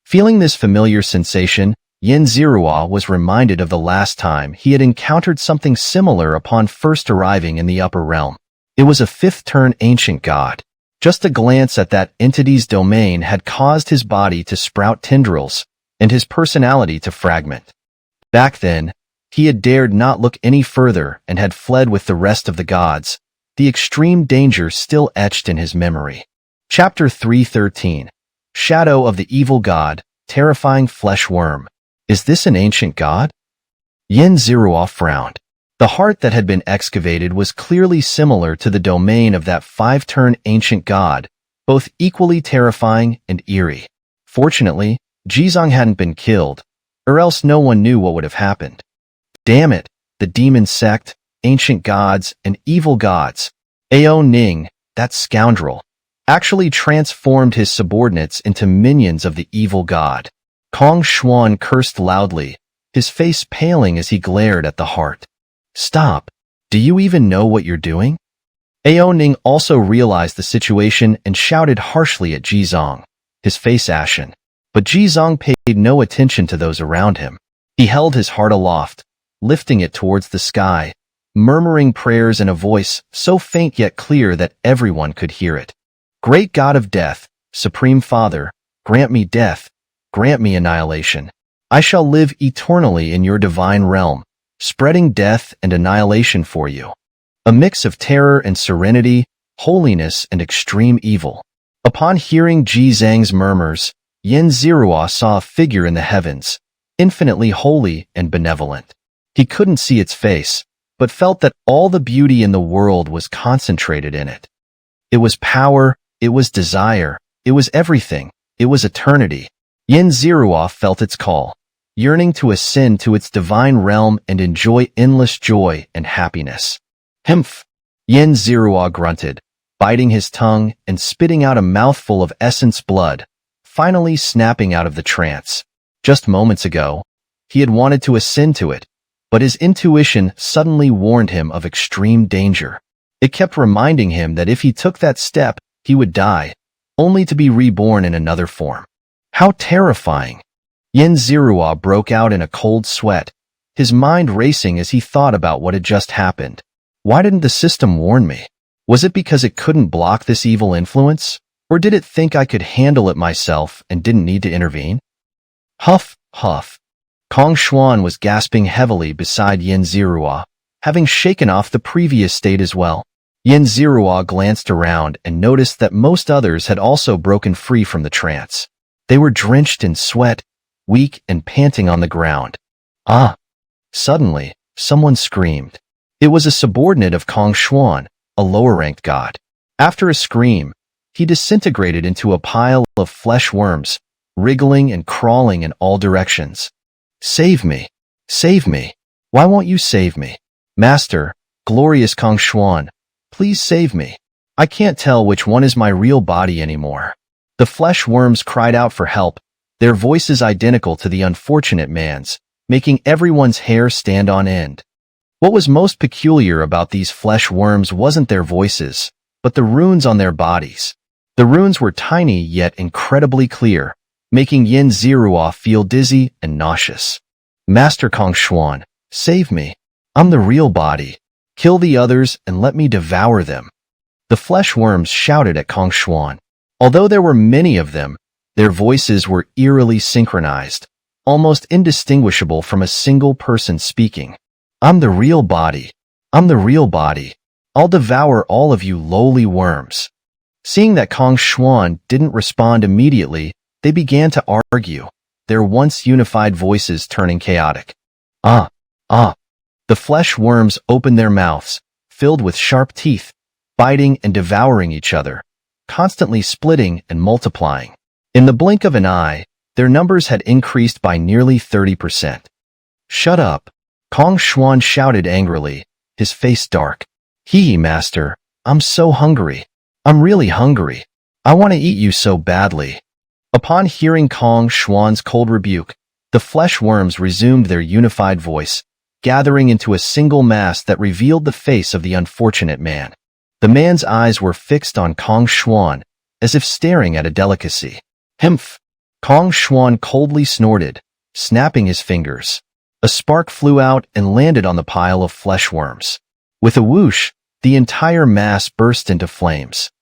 Feeling this familiar sensation, Yin Zirua was reminded of the last time he had encountered something similar upon first arriving in the upper realm. It was a fifth-turn ancient god. Just a glance at that entity's domain had caused his body to sprout tendrils, and his personality to fragment. Back then, he had dared not look any further and had fled with the rest of the gods, the extreme danger still etched in his memory. Chapter 313. Shadow of the Evil God, Terrifying Flesh Worm. Is this an ancient god? Yin Zirua frowned. The heart that had been excavated was clearly similar to the domain of that five-turn ancient god, both equally terrifying and eerie. Fortunately, Jizong hadn't been killed, or else no one knew what would have happened. Damn it, the demon sect, ancient gods, and evil gods. Ao Ning, that scoundrel, actually transformed his subordinates into minions of the evil god. Kong Xuan cursed loudly, his face paling as he glared at the heart. Stop. Do you even know what you're doing? Ao Ning also realized the situation and shouted harshly at Jizong, his face ashen. But Jizong paid no attention to those around him. He held his heart aloft, lifting it towards the sky, murmuring prayers in a voice so faint yet clear that everyone could hear it. Great God of death, Supreme Father, grant me death, grant me annihilation. I shall live eternally in your divine realm, spreading death and annihilation for you. A mix of terror and serenity, holiness and extreme evil. Upon hearing Jizang's murmurs, Yin Zirua saw a figure in the heavens, infinitely holy and benevolent. He couldn't see its face, but felt that all the beauty in the world was concentrated in it. It was power, it was desire, it was everything, it was eternity. Yin Zirua felt its call, yearning to ascend to its divine realm and enjoy endless joy and happiness. Hmph! Yin Zirua grunted, biting his tongue and spitting out a mouthful of essence blood, finally snapping out of the trance. Just moments ago, he had wanted to ascend to it, but his intuition suddenly warned him of extreme danger. It kept reminding him that if he took that step, he would die, only to be reborn in another form. How terrifying! Yin Zirua broke out in a cold sweat, his mind racing as he thought about what had just happened. Why didn't the system warn me? Was it because it couldn't block this evil influence? Or did it think I could handle it myself and didn't need to intervene? Huff, huff. Kong Xuan was gasping heavily beside Yin Zirua, having shaken off the previous state as well. Yin Zirua glanced around and noticed that most others had also broken free from the trance. They were drenched in sweat, weak and panting on the ground. Ah! Suddenly, someone screamed. It was a subordinate of Kong Xuan, a lower-ranked god. After a scream, he disintegrated into a pile of flesh worms, wriggling and crawling in all directions. Save me! Save me! Why won't you save me? Master, glorious Kong Xuan, please save me. I can't tell which one is my real body anymore. The flesh worms cried out for help, their voices identical to the unfortunate man's, making everyone's hair stand on end. What was most peculiar about these flesh worms wasn't their voices, but the runes on their bodies. The runes were tiny yet incredibly clear, making Yin Zirua feel dizzy and nauseous. Master Kong Xuan, save me. I'm the real body. Kill the others and let me devour them. The flesh worms shouted at Kong Xuan. Although there were many of them, their voices were eerily synchronized, almost indistinguishable from a single person speaking. I'm the real body. I'm the real body. I'll devour all of you lowly worms. Seeing that Kong Xuan didn't respond immediately, they began to argue, their once unified voices turning chaotic. Ah! The flesh worms opened their mouths, filled with sharp teeth, biting and devouring each other, constantly splitting and multiplying. In the blink of an eye, their numbers had increased by nearly 30%. Shut up! Kong Xuan shouted angrily, his face dark. Hee, master, I'm so hungry. I'm really hungry. I want to eat you so badly. Upon hearing Kong Xuan's cold rebuke, the flesh worms resumed their unified voice, gathering into a single mass that revealed the face of the unfortunate man. The man's eyes were fixed on Kong Xuan, as if staring at a delicacy. Humph! Kong Xuan coldly snorted, snapping his fingers. A spark flew out and landed on the pile of flesh worms. With a whoosh, the entire mass burst into flames.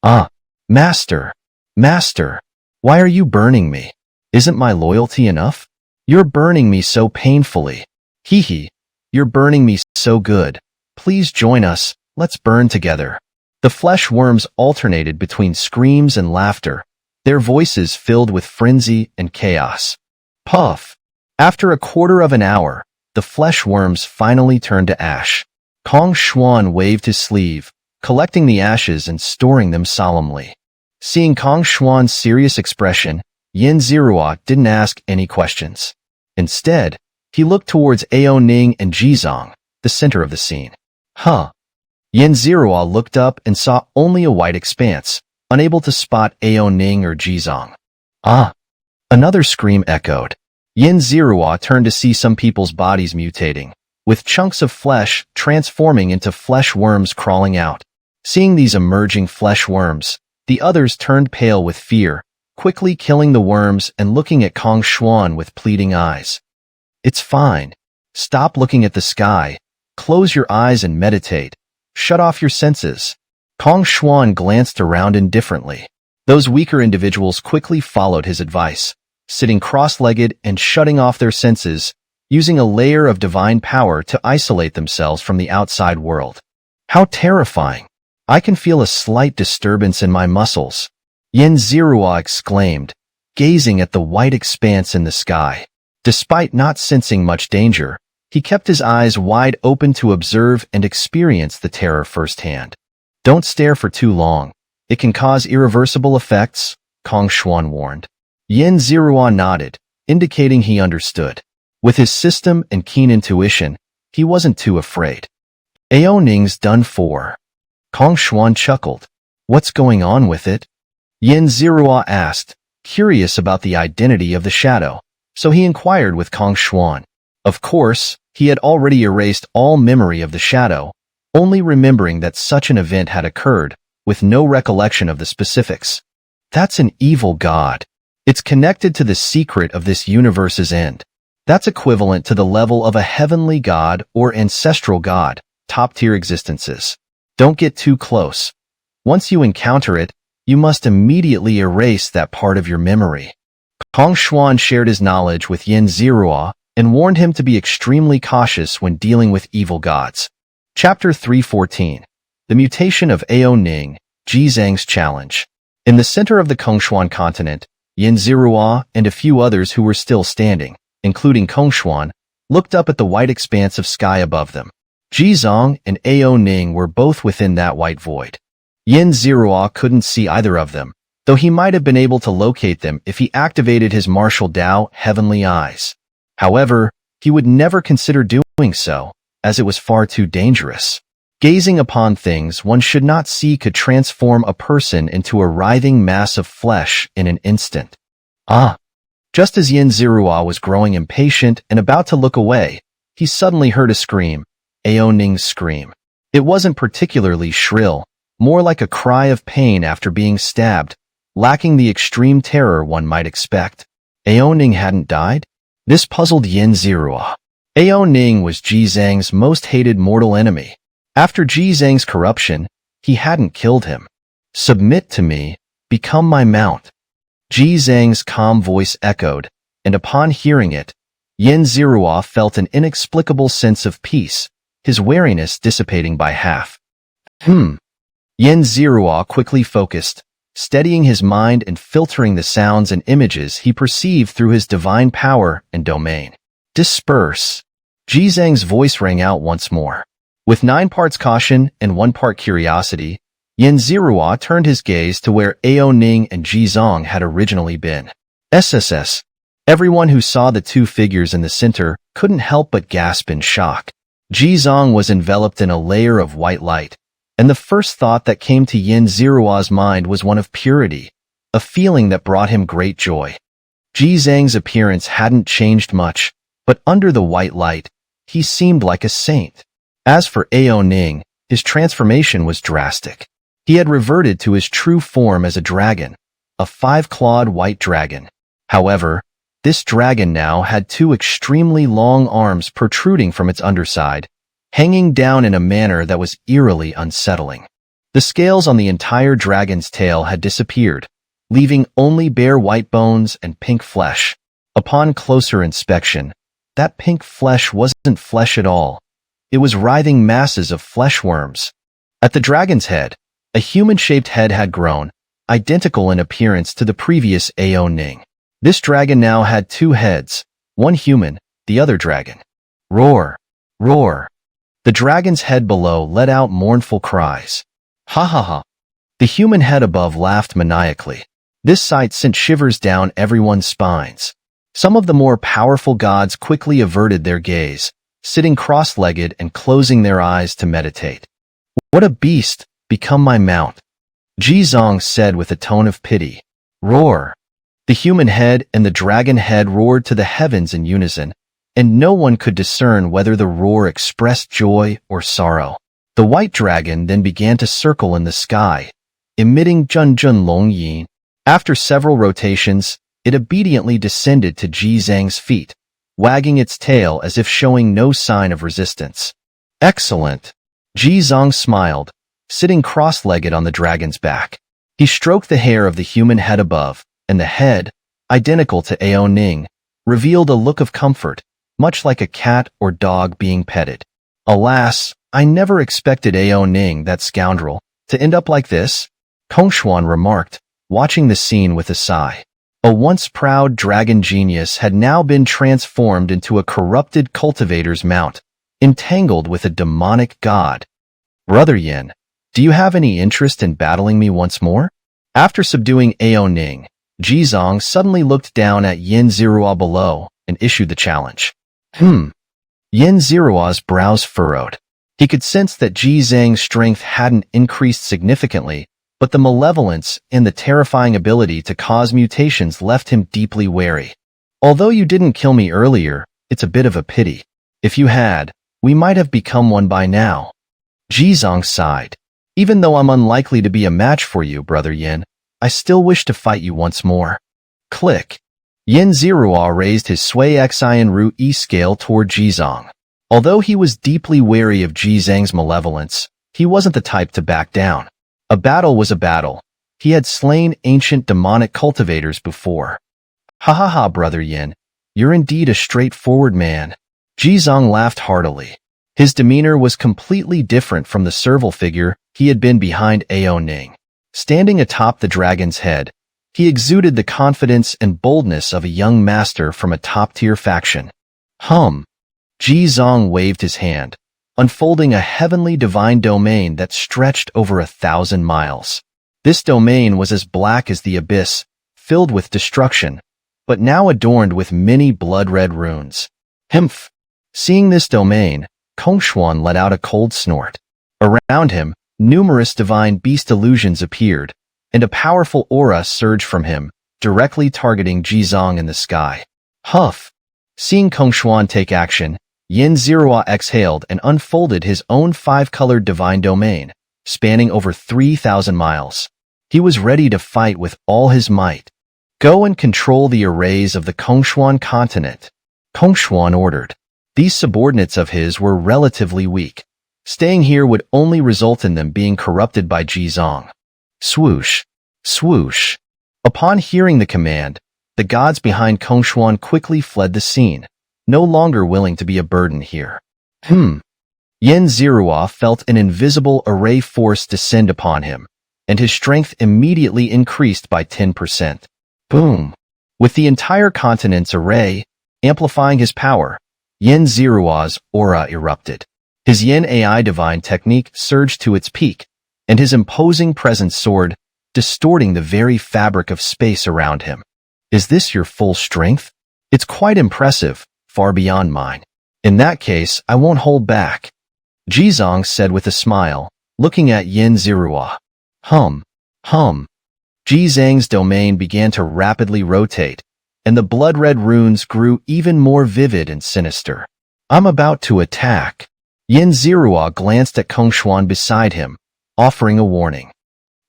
Ah! Master! Master! Why are you burning me? Isn't my loyalty enough? You're burning me so painfully. Hee, you're burning me so good. Please join us, let's burn together. The flesh worms alternated between screams and laughter, their voices filled with frenzy and chaos. Puff! After a quarter of an hour, the flesh worms finally turned to ash. Kong Xuan waved his sleeve, collecting the ashes and storing them solemnly. Seeing Kong Xuan's serious expression, Xianxia didn't ask any questions. Instead, he looked towards Ao Ning and Jizong, the center of the scene. Huh. Xianxia looked up and saw only a white expanse, unable to spot Ao Ning or Jizong. Ah! Another scream echoed. Xianxia turned to see some people's bodies mutating, with chunks of flesh transforming into flesh worms crawling out. Seeing these emerging flesh worms, the others turned pale with fear, quickly killing the worms and looking at Kong Xuan with pleading eyes. It's fine. Stop looking at the sky. Close your eyes and meditate. Shut off your senses. Kong Xuan glanced around indifferently. Those weaker individuals quickly followed his advice, sitting cross-legged and shutting off their senses, using a layer of divine power to isolate themselves from the outside world. How terrifying! I can feel a slight disturbance in my muscles. Xianxia exclaimed, gazing at the white expanse in the sky. Despite not sensing much danger, he kept his eyes wide open to observe and experience the terror firsthand. Don't stare for too long. It can cause irreversible effects, Kong Xuan warned. Xianxia nodded, indicating he understood. With his system and keen intuition, he wasn't too afraid. Ao Ning's done for. Kong Xuan chuckled. What's going on with it? Xianxia asked, curious about the identity of the shadow, so he inquired with Kong Xuan. Of course, he had already erased all memory of the shadow, only remembering that such an event had occurred, with no recollection of the specifics. That's an evil god. It's connected to the secret of this universe's end. That's equivalent to the level of a heavenly god or ancestral god, top-tier existences. Don't get too close. Once you encounter it, you must immediately erase that part of your memory. Kong Xuan shared his knowledge with Xianxia and warned him to be extremely cautious when dealing with evil gods. Chapter 314. The Mutation of Ao Ning, Jizang's Challenge. In the center of the Kongshuan continent, Xianxia and a few others who were still standing, including Kongshuan, looked up at the white expanse of sky above them. Jizong and Ao Ning were both within that white void. Xianxia couldn't see either of them, though he might have been able to locate them if he activated his martial Dao heavenly eyes. However, he would never consider doing so, as it was far too dangerous. Gazing upon things one should not see could transform a person into a writhing mass of flesh in an instant. Ah! Just as Xianxia was growing impatient and about to look away, he suddenly heard a scream, Ao Ning's scream. It wasn't particularly shrill, more like a cry of pain after being stabbed, lacking the extreme terror one might expect. Ao Ning hadn't died? This puzzled Xianxia. Ao Ning was Jizang's most hated mortal enemy. After Jizang's corruption, he hadn't killed him. "Submit to me, become my mount." Ji Zhang's calm voice echoed, and upon hearing it, Yin Zirua felt an inexplicable sense of peace, his wariness dissipating by half. Yin Zirua quickly focused, steadying his mind and filtering the sounds and images he perceived through his divine power and domain. "Disperse." Ji Zhang's voice rang out once more. With 9 parts caution and 1 part curiosity, Yin Zirua turned his gaze to where Ao Ning and Ji Zong had originally been. SSS. Everyone who saw the 2 figures in the center couldn't help but gasp in shock. Ji Zong was enveloped in a layer of white light, and the first thought that came to Yin Zirua's mind was one of purity, a feeling that brought him great joy. Ji Zhang's appearance hadn't changed much, but under the white light, he seemed like a saint. As for Ao Ning, his transformation was drastic. He had reverted to his true form as a dragon, a 5-clawed white dragon. However, this dragon now had 2 extremely long arms protruding from its underside, hanging down in a manner that was eerily unsettling. The scales on the entire dragon's tail had disappeared, leaving only bare white bones and pink flesh. Upon closer inspection, that pink flesh wasn't flesh at all. It was writhing masses of flesh worms. At the dragon's head, a human-shaped head had grown, identical in appearance to the previous Ao Ning. This dragon now had 2 heads, one human, the other dragon. Roar! Roar! The dragon's head below let out mournful cries. Ha ha ha! The human head above laughed maniacally. This sight sent shivers down everyone's spines. Some of the more powerful gods quickly averted their gaze, sitting cross-legged and closing their eyes to meditate. "What a beast! Become my mount," Ji Zong said with a tone of pity. Roar! The human head and the dragon head roared to the heavens in unison, and no one could discern whether the roar expressed joy or sorrow. The white dragon then began to circle in the sky, emitting Jun Jun Long Yin. After several rotations, it obediently descended to Ji Zhang's feet, wagging its tail as if showing no sign of resistance. Excellent! Ji Zong smiled, sitting cross-legged on the dragon's back. He stroked the hair of the human head above, and the head, identical to Ao Ning, revealed a look of comfort, much like a cat or dog being petted. Alas, I never expected Ao Ning, that scoundrel, to end up like this, Kongshuan remarked, watching the scene with a sigh. A once proud dragon genius had now been transformed into a corrupted cultivator's mount, entangled with a demonic god. Brother Yin, do you have any interest in battling me once more? After subduing Ao Ning, Ji Zong suddenly looked down at Yin Zirua below and issued the challenge. Yin Zirua's brows furrowed. He could sense that Ji Zhang's strength hadn't increased significantly, but the malevolence and the terrifying ability to cause mutations left him deeply wary. Although you didn't kill me earlier, it's a bit of a pity. If you had, we might have become one by now. Ji Zong sighed. Even though I'm unlikely to be a match for you, Brother Yin, I still wish to fight you once more. Click. Yin Zirua raised his Sui Xian Ru E scale toward Ji Zong. Although he was deeply wary of Ji Zhang's malevolence, he wasn't the type to back down. A battle was a battle. He had slain ancient demonic cultivators before. Ha ha ha, Brother Yin, you're indeed a straightforward man. Ji Zong laughed heartily. His demeanor was completely different from the servile figure he had been behind Ao Ning. Standing atop the dragon's head, he exuded the confidence and boldness of a young master from a top-tier faction. Ji Zong waved his hand, unfolding a heavenly divine domain that stretched over 1,000 miles. This domain was as black as the abyss, filled with destruction, but now adorned with many blood-red runes. Himph! Seeing this domain, Kongshuan let out a cold snort. Around him, numerous divine beast illusions appeared, and a powerful aura surged from him, directly targeting Ji Zong in the sky. Huff! Seeing Kongshuan take action, Yin Zirua exhaled and unfolded his own 5-colored divine domain, spanning over 3,000 miles. He was ready to fight with all his might. Go and control the arrays of the Kongshuan continent, Kongshuan ordered. These subordinates of his were relatively weak, Staying here would only result in them being corrupted by Jizong. Swoosh, swoosh. Upon hearing the command, the gods behind Kongshuan quickly fled the scene, no longer willing to be a burden here. Yen Zirua felt an invisible array force descend upon him, and his strength immediately increased by 10%. Boom! With the entire continent's array amplifying his power, Yen Zirua's aura erupted. His Yen AI divine technique surged to its peak, and his imposing presence soared, distorting the very fabric of space around him. Is this your full strength? It's quite impressive, far beyond mine. In that case, I won't hold back, Jizong said with a smile, looking at Yen Zirua. Hum. Jizang's domain began to rapidly rotate, and the blood-red runes grew even more vivid and sinister. I'm about to attack. Yen Zirua glanced at Kongshuan beside him, offering a warning.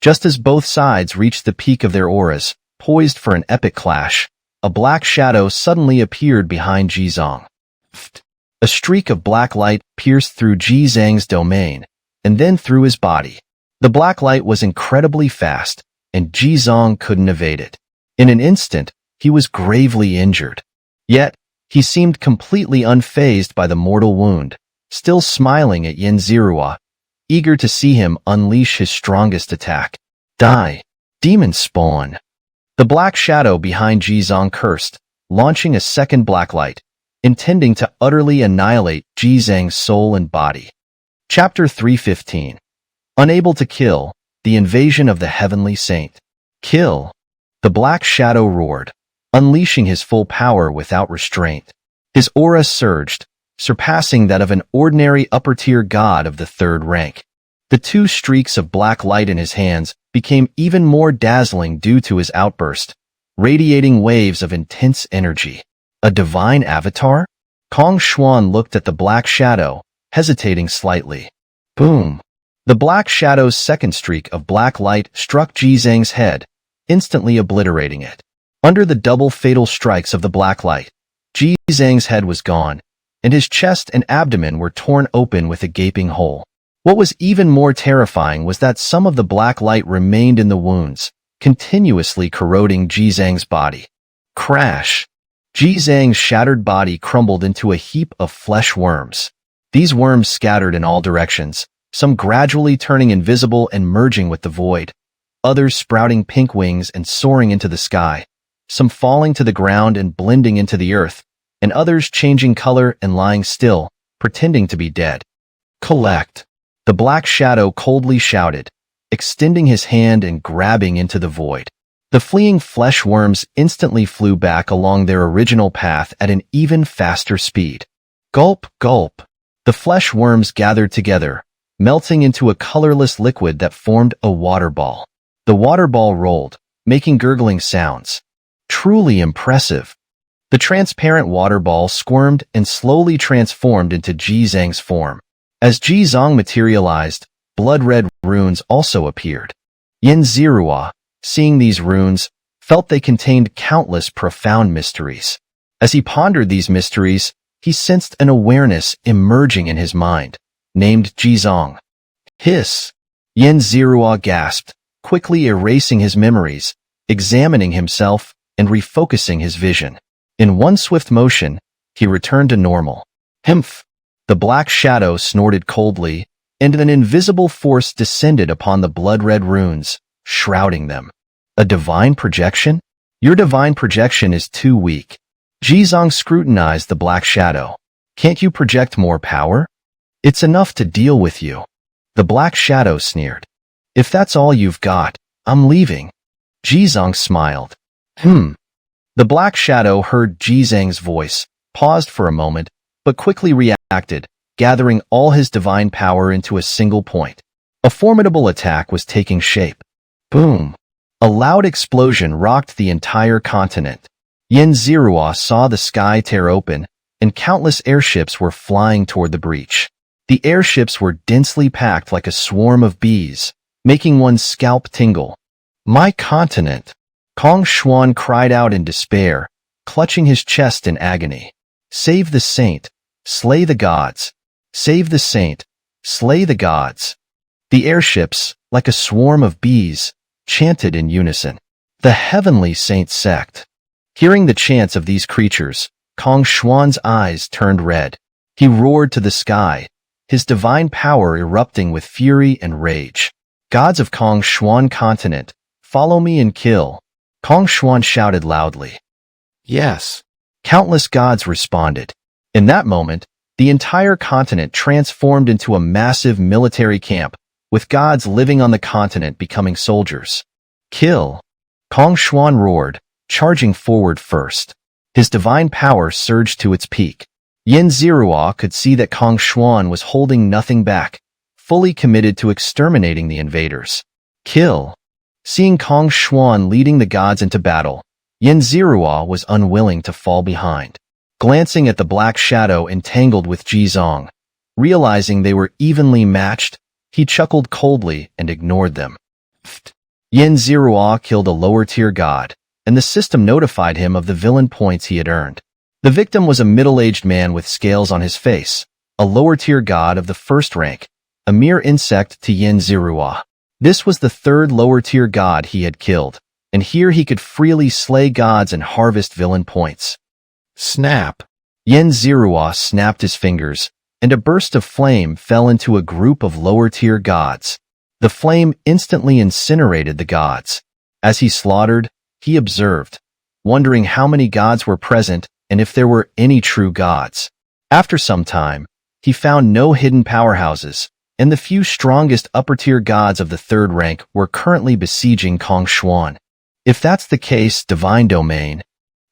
Just as both sides reached the peak of their auras, poised for an epic clash, a black shadow suddenly appeared behind Jizong. A streak of black light pierced through Jizang's domain, and then through his body. The black light was incredibly fast, and Jizong couldn't evade it. In an instant, he was gravely injured. Yet, he seemed completely unfazed by the mortal wound, still smiling at Yen Zirua, eager to see him unleash his strongest attack. Die, demon spawn. The black shadow behind Jizong cursed, launching a second black light, intending to utterly annihilate Jizang's soul and body. Chapter 315. Unable to kill, the invasion of the heavenly saint. Kill. The black shadow roared, unleashing his full power without restraint. His aura surged, surpassing that of an ordinary upper-tier god of the third rank. The two streaks of black light in his hands became even more dazzling due to his outburst, radiating waves of intense energy. A divine avatar? Kongshuan looked at the black shadow, hesitating slightly. Boom! The black shadow's second streak of black light struck Jizang's head, instantly obliterating it. Under the double fatal strikes of the black light, Jizang's head was gone, and his chest and abdomen were torn open with a gaping hole. What was even more terrifying was that some of the black light remained in the wounds, continuously corroding Jizang's body. Crash! Jizang's shattered body crumbled into a heap of flesh worms. These worms scattered in all directions, some gradually turning invisible and merging with the void, others sprouting pink wings and soaring into the sky, some falling to the ground and blending into the earth, and others changing color and lying still, pretending to be dead. Collect! The black shadow coldly shouted, extending his hand and grabbing into the void. The fleeing flesh worms instantly flew back along their original path at an even faster speed. Gulp, gulp. The flesh worms gathered together, melting into a colorless liquid that formed a water ball. The water ball rolled, making gurgling sounds. Truly impressive. The transparent water ball squirmed and slowly transformed into Jizang's form. As Jizong materialized, blood-red runes also appeared. Yen Zirua, seeing these runes, felt they contained countless profound mysteries. As he pondered these mysteries, he sensed an awareness emerging in his mind, named Jizong. Hiss! Yen Zirua gasped, quickly erasing his memories, examining himself, and refocusing his vision. In one swift motion, he returned to normal. Hmph! The black shadow snorted coldly, and an invisible force descended upon the blood-red runes, shrouding them. A divine projection? Your divine projection is too weak. Jizong scrutinized the black shadow. Can't you project more power? It's enough to deal with you. The black shadow sneered. If that's all you've got, I'm leaving. Jizong smiled. The black shadow heard Jizang's voice, paused for a moment, but quickly reacted, gathering all his divine power into a single point. A formidable attack was taking shape. Boom! A loud explosion rocked the entire continent. Yen Zirua saw the sky tear open, and countless airships were flying toward the breach. The airships were densely packed like a swarm of bees, making one's scalp tingle. My continent! Kongshuan cried out in despair, clutching his chest in agony. Save the saint! Slay the gods! Save the saint! Slay the gods. The airships, like a swarm of bees, chanted in unison. The Heavenly Saint sect. Hearing the chants of these creatures, Kong Xuan's eyes turned red. He roared to the sky, his divine power erupting with fury and rage. Gods of Kong Xuan continent, follow me and kill. Kong Xuan shouted loudly. Yes. Countless gods responded. In that moment, the entire continent transformed into a massive military camp, with gods living on the continent becoming soldiers. Kill! Kong Xuan roared, charging forward first. His divine power surged to its peak. Yin Zirua could see that Kong Xuan was holding nothing back, fully committed to exterminating the invaders. Kill! Seeing Kong Xuan leading the gods into battle, Yin Zirua was unwilling to fall behind. Glancing at the black shadow entangled with Jizong, realizing they were evenly matched, he chuckled coldly and ignored them. Yin Zirua killed a lower-tier god, and the system notified him of the villain points he had earned. The victim was a middle-aged man with scales on his face, a lower-tier god of the first rank, a mere insect to Yin Zirua. This was the third lower-tier god he had killed, and here he could freely slay gods and harvest villain points. Snap! Yin Zirua snapped his fingers, and a burst of flame fell into a group of lower-tier gods. The flame instantly incinerated the gods. As he slaughtered, he observed, wondering how many gods were present and if there were any true gods. After some time, he found no hidden powerhouses, and the few strongest upper-tier gods of the third rank were currently besieging Kong Xuan. If that's the case, divine domain.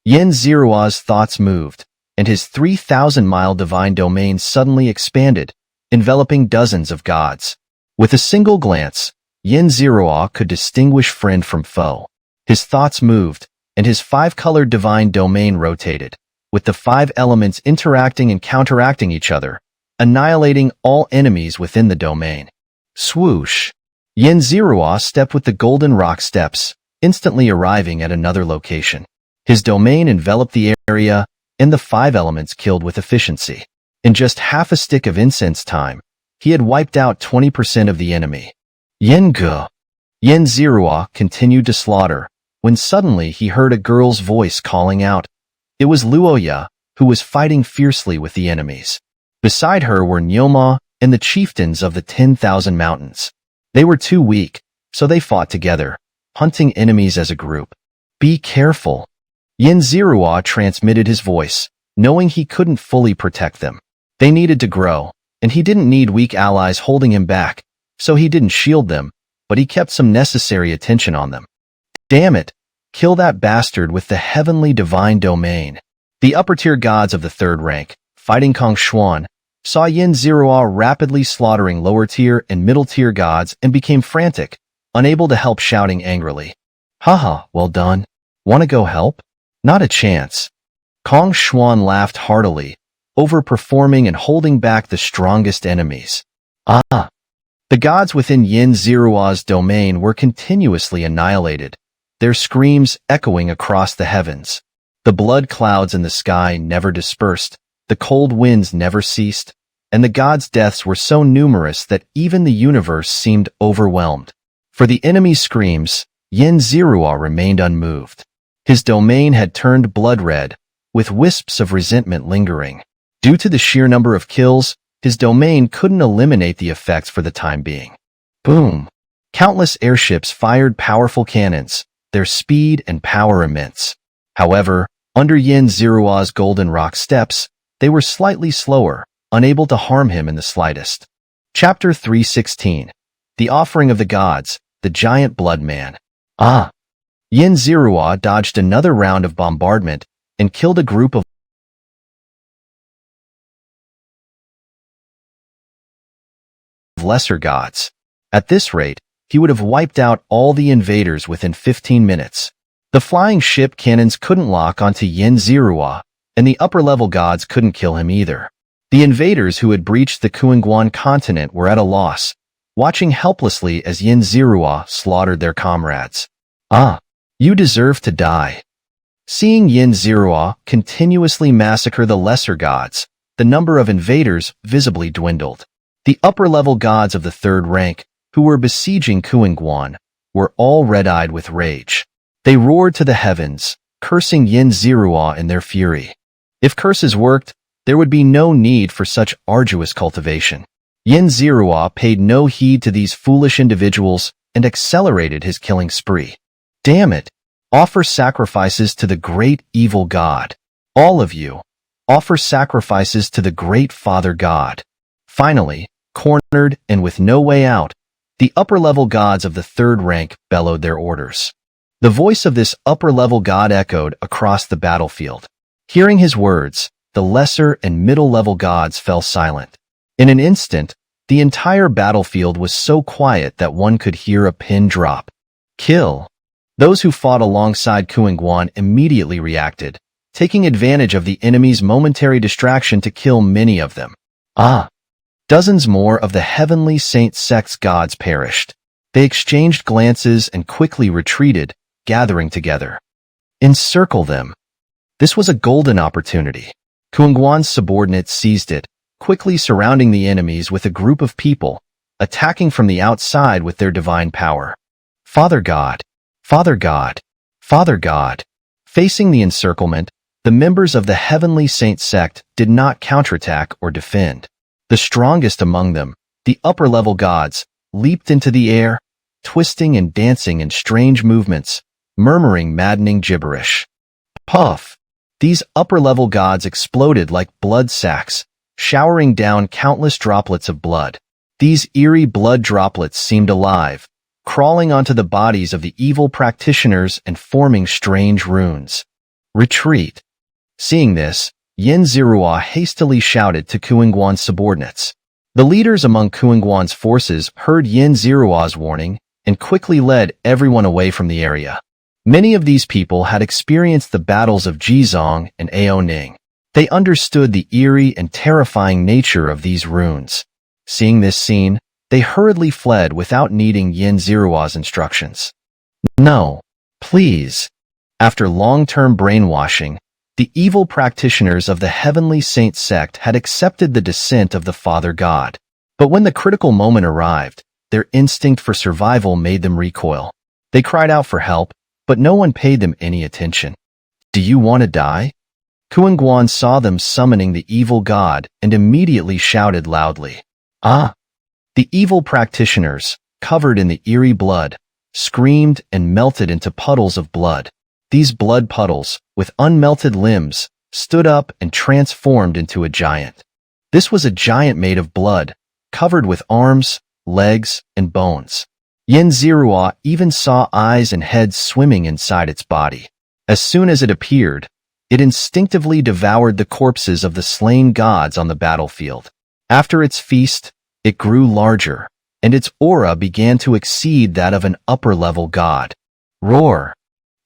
Yin Zirua's thoughts moved, and his 3,000-mile divine domain suddenly expanded, enveloping dozens of gods. With a single glance, Yin Zirua could distinguish friend from foe. His thoughts moved, and his 5-colored divine domain rotated, with the 5 elements interacting and counteracting each other, annihilating all enemies within the domain. Swoosh! Yin Zirua stepped with the golden rock steps, instantly arriving at another location. His domain enveloped the area, and the 5 elements killed with efficiency. In just half a stick of incense time, he had wiped out 20% of the enemy. Yin Zirua continued to slaughter, when suddenly he heard a girl's voice calling out. It was Luoya, who was fighting fiercely with the enemies. Beside her were Nyoma and the chieftains of the 10,000 mountains. They were too weak, so they fought together, hunting enemies as a group. Be careful. Yin Zirua transmitted his voice, knowing he couldn't fully protect them. They needed to grow, and he didn't need weak allies holding him back, so he didn't shield them, but he kept some necessary attention on them. Damn it! Kill that bastard with the heavenly divine domain. The upper-tier gods of the third rank, fighting Kong Xuan, saw Yin Zirua rapidly slaughtering lower-tier and middle-tier gods and became frantic, unable to help, shouting angrily. Haha, well done. Wanna go help? Not a chance. Kong Xuan laughed heartily, overperforming and holding back the strongest enemies. Ah! The gods within Yin Zirua's domain were continuously annihilated, their screams echoing across the heavens. The blood clouds in the sky never dispersed, the cold winds never ceased, and the gods' deaths were so numerous that even the universe seemed overwhelmed. For the enemy's screams, Yin Zirua remained unmoved. His domain had turned blood red, with wisps of resentment lingering. Due to the sheer number of kills, his domain couldn't eliminate the effects for the time being. Boom! Countless airships fired powerful cannons, their speed and power immense. However, under Yin Zirua's golden rock steps, they were slightly slower, unable to harm him in the slightest. Chapter 316. The Offering of the Gods, the Giant Blood Man. Ah! Yin Zirua dodged another round of bombardment and killed a group of lesser gods. At this rate, he would have wiped out all the invaders within 15 minutes. The flying ship cannons couldn't lock onto Yin Zirua, and the upper-level gods couldn't kill him either. The invaders who had breached the Kuangguan continent were at a loss, watching helplessly as Yin Zirua slaughtered their comrades. Ah! You deserve to die. Seeing Yin Zirua continuously massacre the lesser gods, the number of invaders visibly dwindled. The upper-level gods of the third rank, who were besieging Kuingguan, were all red-eyed with rage. They roared to the heavens, cursing Yin Zirua in their fury. If curses worked, there would be no need for such arduous cultivation. Yin Zirua paid no heed to these foolish individuals and accelerated his killing spree. Damn it! Offer sacrifices to the great evil god. All of you, offer sacrifices to the great Father God. Finally, cornered and with no way out, the upper-level gods of the third rank bellowed their orders. The voice of this upper-level god echoed across the battlefield. Hearing his words, the lesser and middle-level gods fell silent. In an instant, the entire battlefield was so quiet that one could hear a pin drop. Kill. Those who fought alongside Kuingguan immediately reacted, taking advantage of the enemy's momentary distraction to kill many of them. Dozens more of the heavenly saint sect's gods perished. They exchanged glances and quickly retreated, gathering together. Encircle them. This was a golden opportunity. Kuingguan's subordinates seized it, quickly surrounding the enemies with a group of people, attacking from the outside with their divine power. Father God, Father God, Father God. Facing the encirclement, the members of the heavenly saint sect did not counterattack or defend. The strongest among them, the upper-level gods, leaped into the air, twisting and dancing in strange movements, murmuring maddening gibberish. Puff! These upper-level gods exploded like blood sacks, showering down countless droplets of blood. These eerie blood droplets seemed alive, crawling onto the bodies of the evil practitioners and forming strange runes. Retreat! Seeing this, Yin Zirua hastily shouted to Kuingguan's subordinates. The leaders among Kuingguan's forces heard Yin Zirua's warning and quickly led everyone away from the area. Many of these people had experienced the battles of Jizong and Aoning. They understood the eerie and terrifying nature of these runes. Seeing this scene, they hurriedly fled without needing Yin Zirua's instructions. No, please. After long-term brainwashing, the evil practitioners of the heavenly saint sect had accepted the descent of the Father God. But when the critical moment arrived, their instinct for survival made them recoil. They cried out for help, but no one paid them any attention. Do you want to die? Kuingguan saw them summoning the evil god and immediately shouted loudly. The evil practitioners, covered in the eerie blood, screamed and melted into puddles of blood. These blood puddles, with unmelted limbs, stood up and transformed into a giant. This was a giant made of blood, covered with arms, legs, and bones. Yin Zirua even saw eyes and heads swimming inside its body. As soon as it appeared, it instinctively devoured the corpses of the slain gods on the battlefield. After its feast, it grew larger, and its aura began to exceed that of an upper-level god. Roar!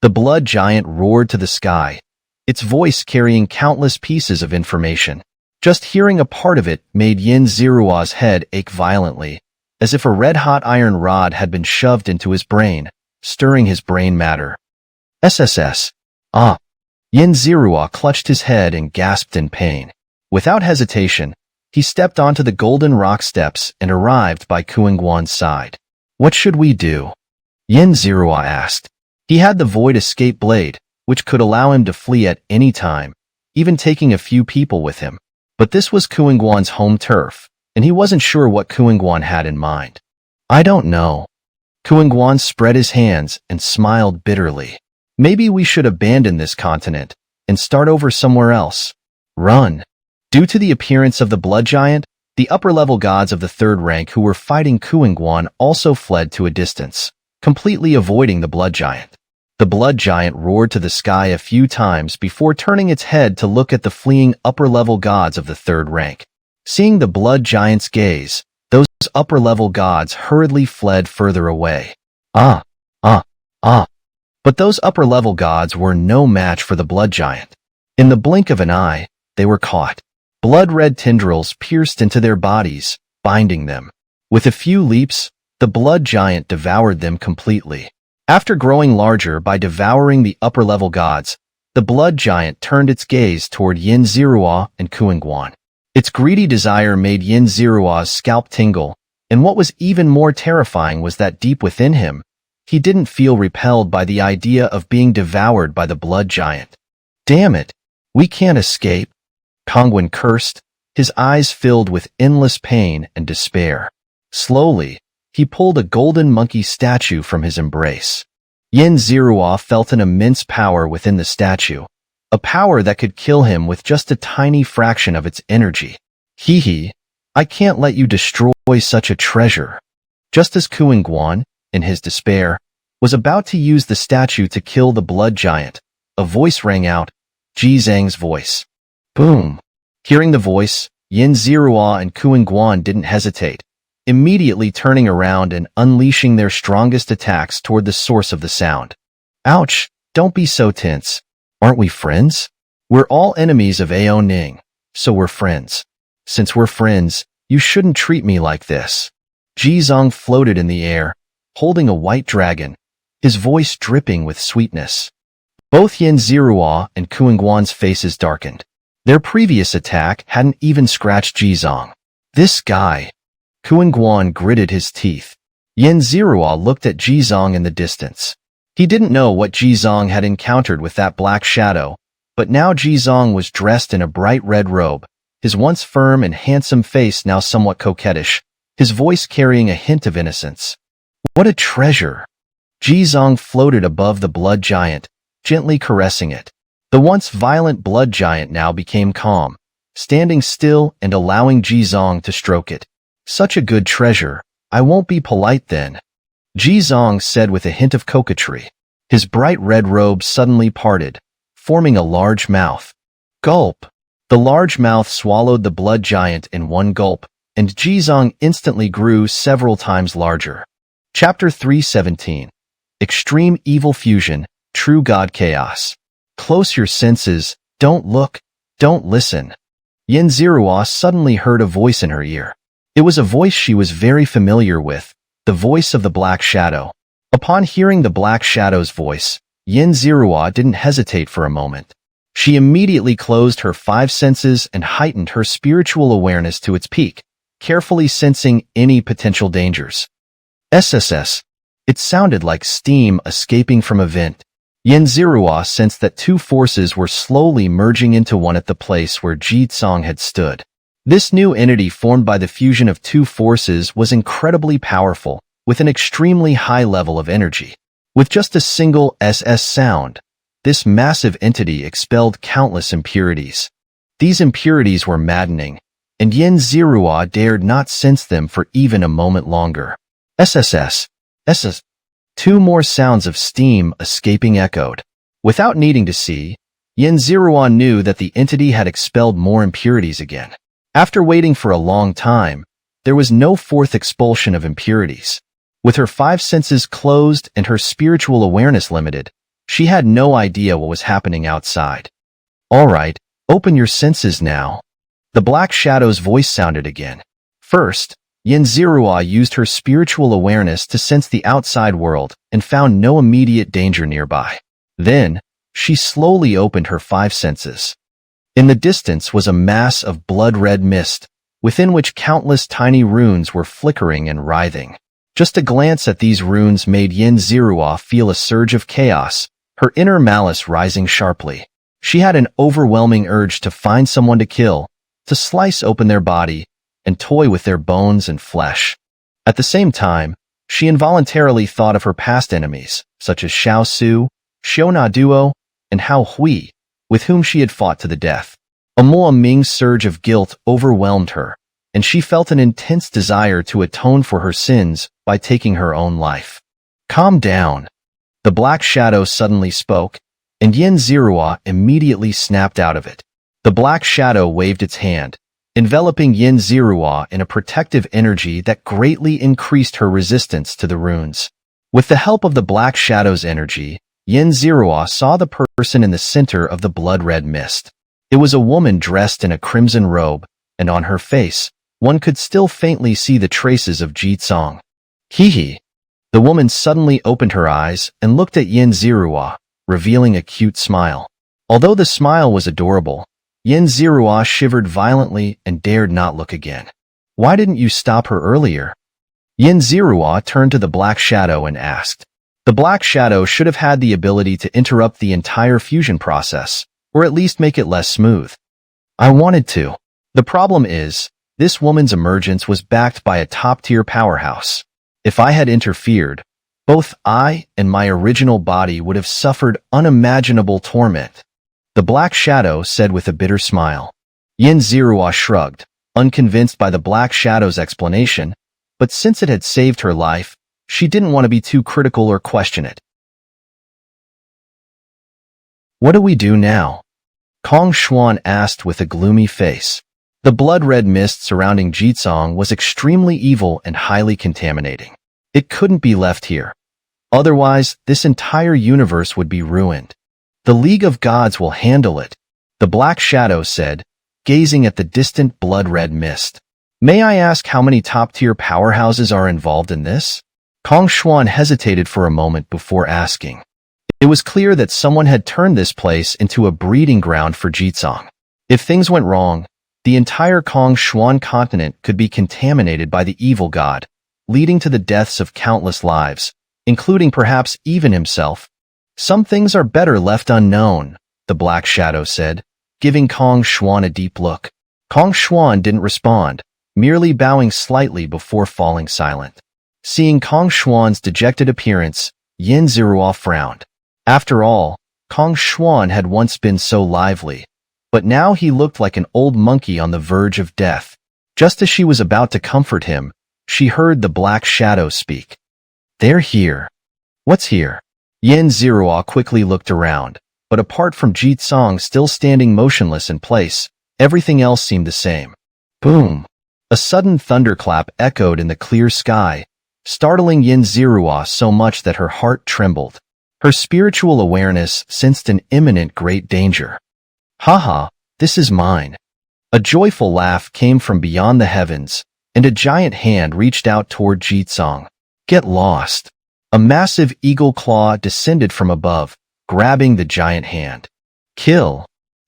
The blood giant roared to the sky, its voice carrying countless pieces of information. Just hearing a part of it made Yin Zirua's head ache violently, as if a red-hot iron rod had been shoved into his brain, stirring his brain matter. SSS. Yin Zirua clutched his head and gasped in pain. Without hesitation, he stepped onto the golden rock steps and arrived by Kuingguan's side. What should we do? Yin Zirua asked. He had the Void Escape Blade, which could allow him to flee at any time, even taking a few people with him. But this was Kuingguan's home turf, and he wasn't sure what Kuingguan had in mind. I don't know. Kuingguan spread his hands and smiled bitterly. Maybe we should abandon this continent and start over somewhere else. Run. Due to the appearance of the blood giant, the upper-level gods of the third rank who were fighting Kuingguan also fled to a distance, completely avoiding the blood giant. The blood giant roared to the sky a few times before turning its head to look at the fleeing upper-level gods of the third rank. Seeing the blood giant's gaze, those upper-level gods hurriedly fled further away. But those upper-level gods were no match for the blood giant. In the blink of an eye, they were caught. Blood-red tendrils pierced into their bodies, binding them. With a few leaps, the blood giant devoured them completely. After growing larger by devouring the upper-level gods, the blood giant turned its gaze toward Yin Zirua and Kuingguan. Its greedy desire made Yin Zirua's scalp tingle, and what was even more terrifying was that deep within him, he didn't feel repelled by the idea of being devoured by the blood giant. Damn it, we can't escape, Kongwen cursed, his eyes filled with endless pain and despair. Slowly, he pulled a golden monkey statue from his embrace. Yin Zirua felt an immense power within the statue, a power that could kill him with just a tiny fraction of its energy. Hee, I can't let you destroy such a treasure. Just as Kuing-guan, in his despair, was about to use the statue to kill the blood giant, a voice rang out, Ji Zhang's voice. Boom! Hearing the voice, Yin Zirua and Kuing-guan didn't hesitate, immediately turning around and unleashing their strongest attacks toward the source of the sound. Ouch! Don't be so tense. Aren't we friends? We're all enemies of Ao Ning, so we're friends. Since we're friends, you shouldn't treat me like this. Ji Zhang floated in the air, holding a white dragon, his voice dripping with sweetness. Both Yin Zirua and Kuing-guan's faces darkened. Their previous attack hadn't even scratched Ji Zhang. This guy. Kuing-guan gritted his teeth. Yin Zirua looked at Ji Zhang in the distance. He didn't know what Ji Zhang had encountered with that black shadow, but now Ji Zhang was dressed in a bright red robe, his once firm and handsome face now somewhat coquettish, his voice carrying a hint of innocence. What a treasure! Ji Zhang floated above the blood giant, gently caressing it. The once violent blood giant now became calm, standing still and allowing Ji Zhang to stroke it. Such a good treasure, I won't be polite then, Ji Zhang said with a hint of coquetry. His bright red robe suddenly parted, forming a large mouth. Gulp! The large mouth swallowed the blood giant in one gulp, and Ji Zhang instantly grew several times larger. Chapter 317. Extreme Evil Fusion, True God Chaos. Close your senses, don't look, don't listen. Yin Zirua suddenly heard a voice in her ear. It was a voice she was very familiar with, the voice of the Black Shadow. Upon hearing the Black Shadow's voice, Yin Zirua didn't hesitate for a moment. She immediately closed her 5 senses and heightened her spiritual awareness to its peak, carefully sensing any potential dangers. SSS. It sounded like steam escaping from a vent. Yin Zirua sensed that 2 forces were slowly merging into one at the place where Ji Tsong had stood. This new entity formed by the fusion of 2 forces was incredibly powerful, with an extremely high level of energy. With just a single SS sound, this massive entity expelled countless impurities. These impurities were maddening, and Yin Zirua dared not sense them for even a moment longer. SSS. SS. 2 more sounds of steam escaping echoed. Without needing to see, Yin Zirua knew that the entity had expelled more impurities again. After waiting for a long time, there was no 4th expulsion of impurities. With her 5 senses closed and her spiritual awareness limited, she had no idea what was happening outside. All right, open your senses now. The Black Shadow's voice sounded again. First, Yin Zirua used her spiritual awareness to sense the outside world and found no immediate danger nearby. Then, she slowly opened her 5 senses. In the distance was a mass of blood-red mist, within which countless tiny runes were flickering and writhing. Just a glance at these runes made Yin Zirua feel a surge of chaos, her inner malice rising sharply. She had an overwhelming urge to find someone to kill, to slice open their body, and toy with their bones and flesh. At the same time, she involuntarily thought of her past enemies, such as Xiao Su, Xiona Duo, and Hao Hui, with whom she had fought to the death. A Mo Ming's surge of guilt overwhelmed her, and she felt an intense desire to atone for her sins by taking her own life. Calm down. The Black Shadow suddenly spoke, and Yin Zirua immediately snapped out of it. The Black Shadow waved its hand, enveloping Yin Zirua in a protective energy that greatly increased her resistance to the runes. With the help of the Black Shadow's energy, Yin Zirua saw the person in the center of the blood-red mist. It was a woman dressed in a crimson robe, and on her face, one could still faintly see the traces of Ji Tsong. Hee. The woman suddenly opened her eyes and looked at Yin Zirua, revealing a cute smile. Although the smile was adorable, Yin Zirua shivered violently and dared not look again. Why didn't you stop her earlier? Yin Zirua turned to the Black Shadow and asked. The Black Shadow should have had the ability to interrupt the entire fusion process, or at least make it less smooth. I wanted to. The problem is, this woman's emergence was backed by a top-tier powerhouse. If I had interfered, both I and my original body would have suffered unimaginable torment. The Black Shadow said with a bitter smile. Yin Zirua shrugged, unconvinced by the Black Shadow's explanation, but since it had saved her life, she didn't want to be too critical or question it. What do we do now? Kong Xuan asked with a gloomy face. The blood-red mist surrounding Jitsong was extremely evil and highly contaminating. It couldn't be left here. Otherwise, this entire universe would be ruined. The League of Gods will handle it, the Black Shadow said, gazing at the distant blood-red mist. May I ask how many top-tier powerhouses are involved in this? Kong Xuan hesitated for a moment before asking. It was clear that someone had turned this place into a breeding ground for Jitsong. If things went wrong, the entire Kong Xuan continent could be contaminated by the evil god, leading to the deaths of countless lives, including perhaps even himself. Some things are better left unknown, the Black Shadow said, giving Kong Xuan a deep look. Kong Xuan didn't respond, merely bowing slightly before falling silent. Seeing Kong Xuan's dejected appearance, Yin Zirua frowned. After all, Kong Xuan had once been so lively, but now he looked like an old monkey on the verge of death. Just as she was about to comfort him, she heard the Black Shadow speak. They're here. What's here? Yin Zirua quickly looked around, but apart from Jitsong still standing motionless in place, everything else seemed the same. Boom! A sudden thunderclap echoed in the clear sky, startling Yin Zirua so much that her heart trembled. Her spiritual awareness sensed an imminent great danger. Haha, this is mine. A joyful laugh came from beyond the heavens, and a giant hand reached out toward Jitsong. Get lost. A massive eagle claw descended from above, grabbing the giant hand. Kill.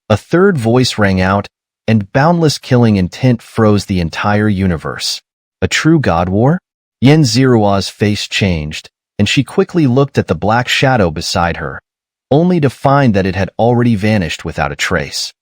A third voice rang out, and boundless killing intent froze the entire universe. A true god war? Yin Zirua's face changed, and she quickly looked at the Black Shadow beside her, only to find that it had already vanished without a trace.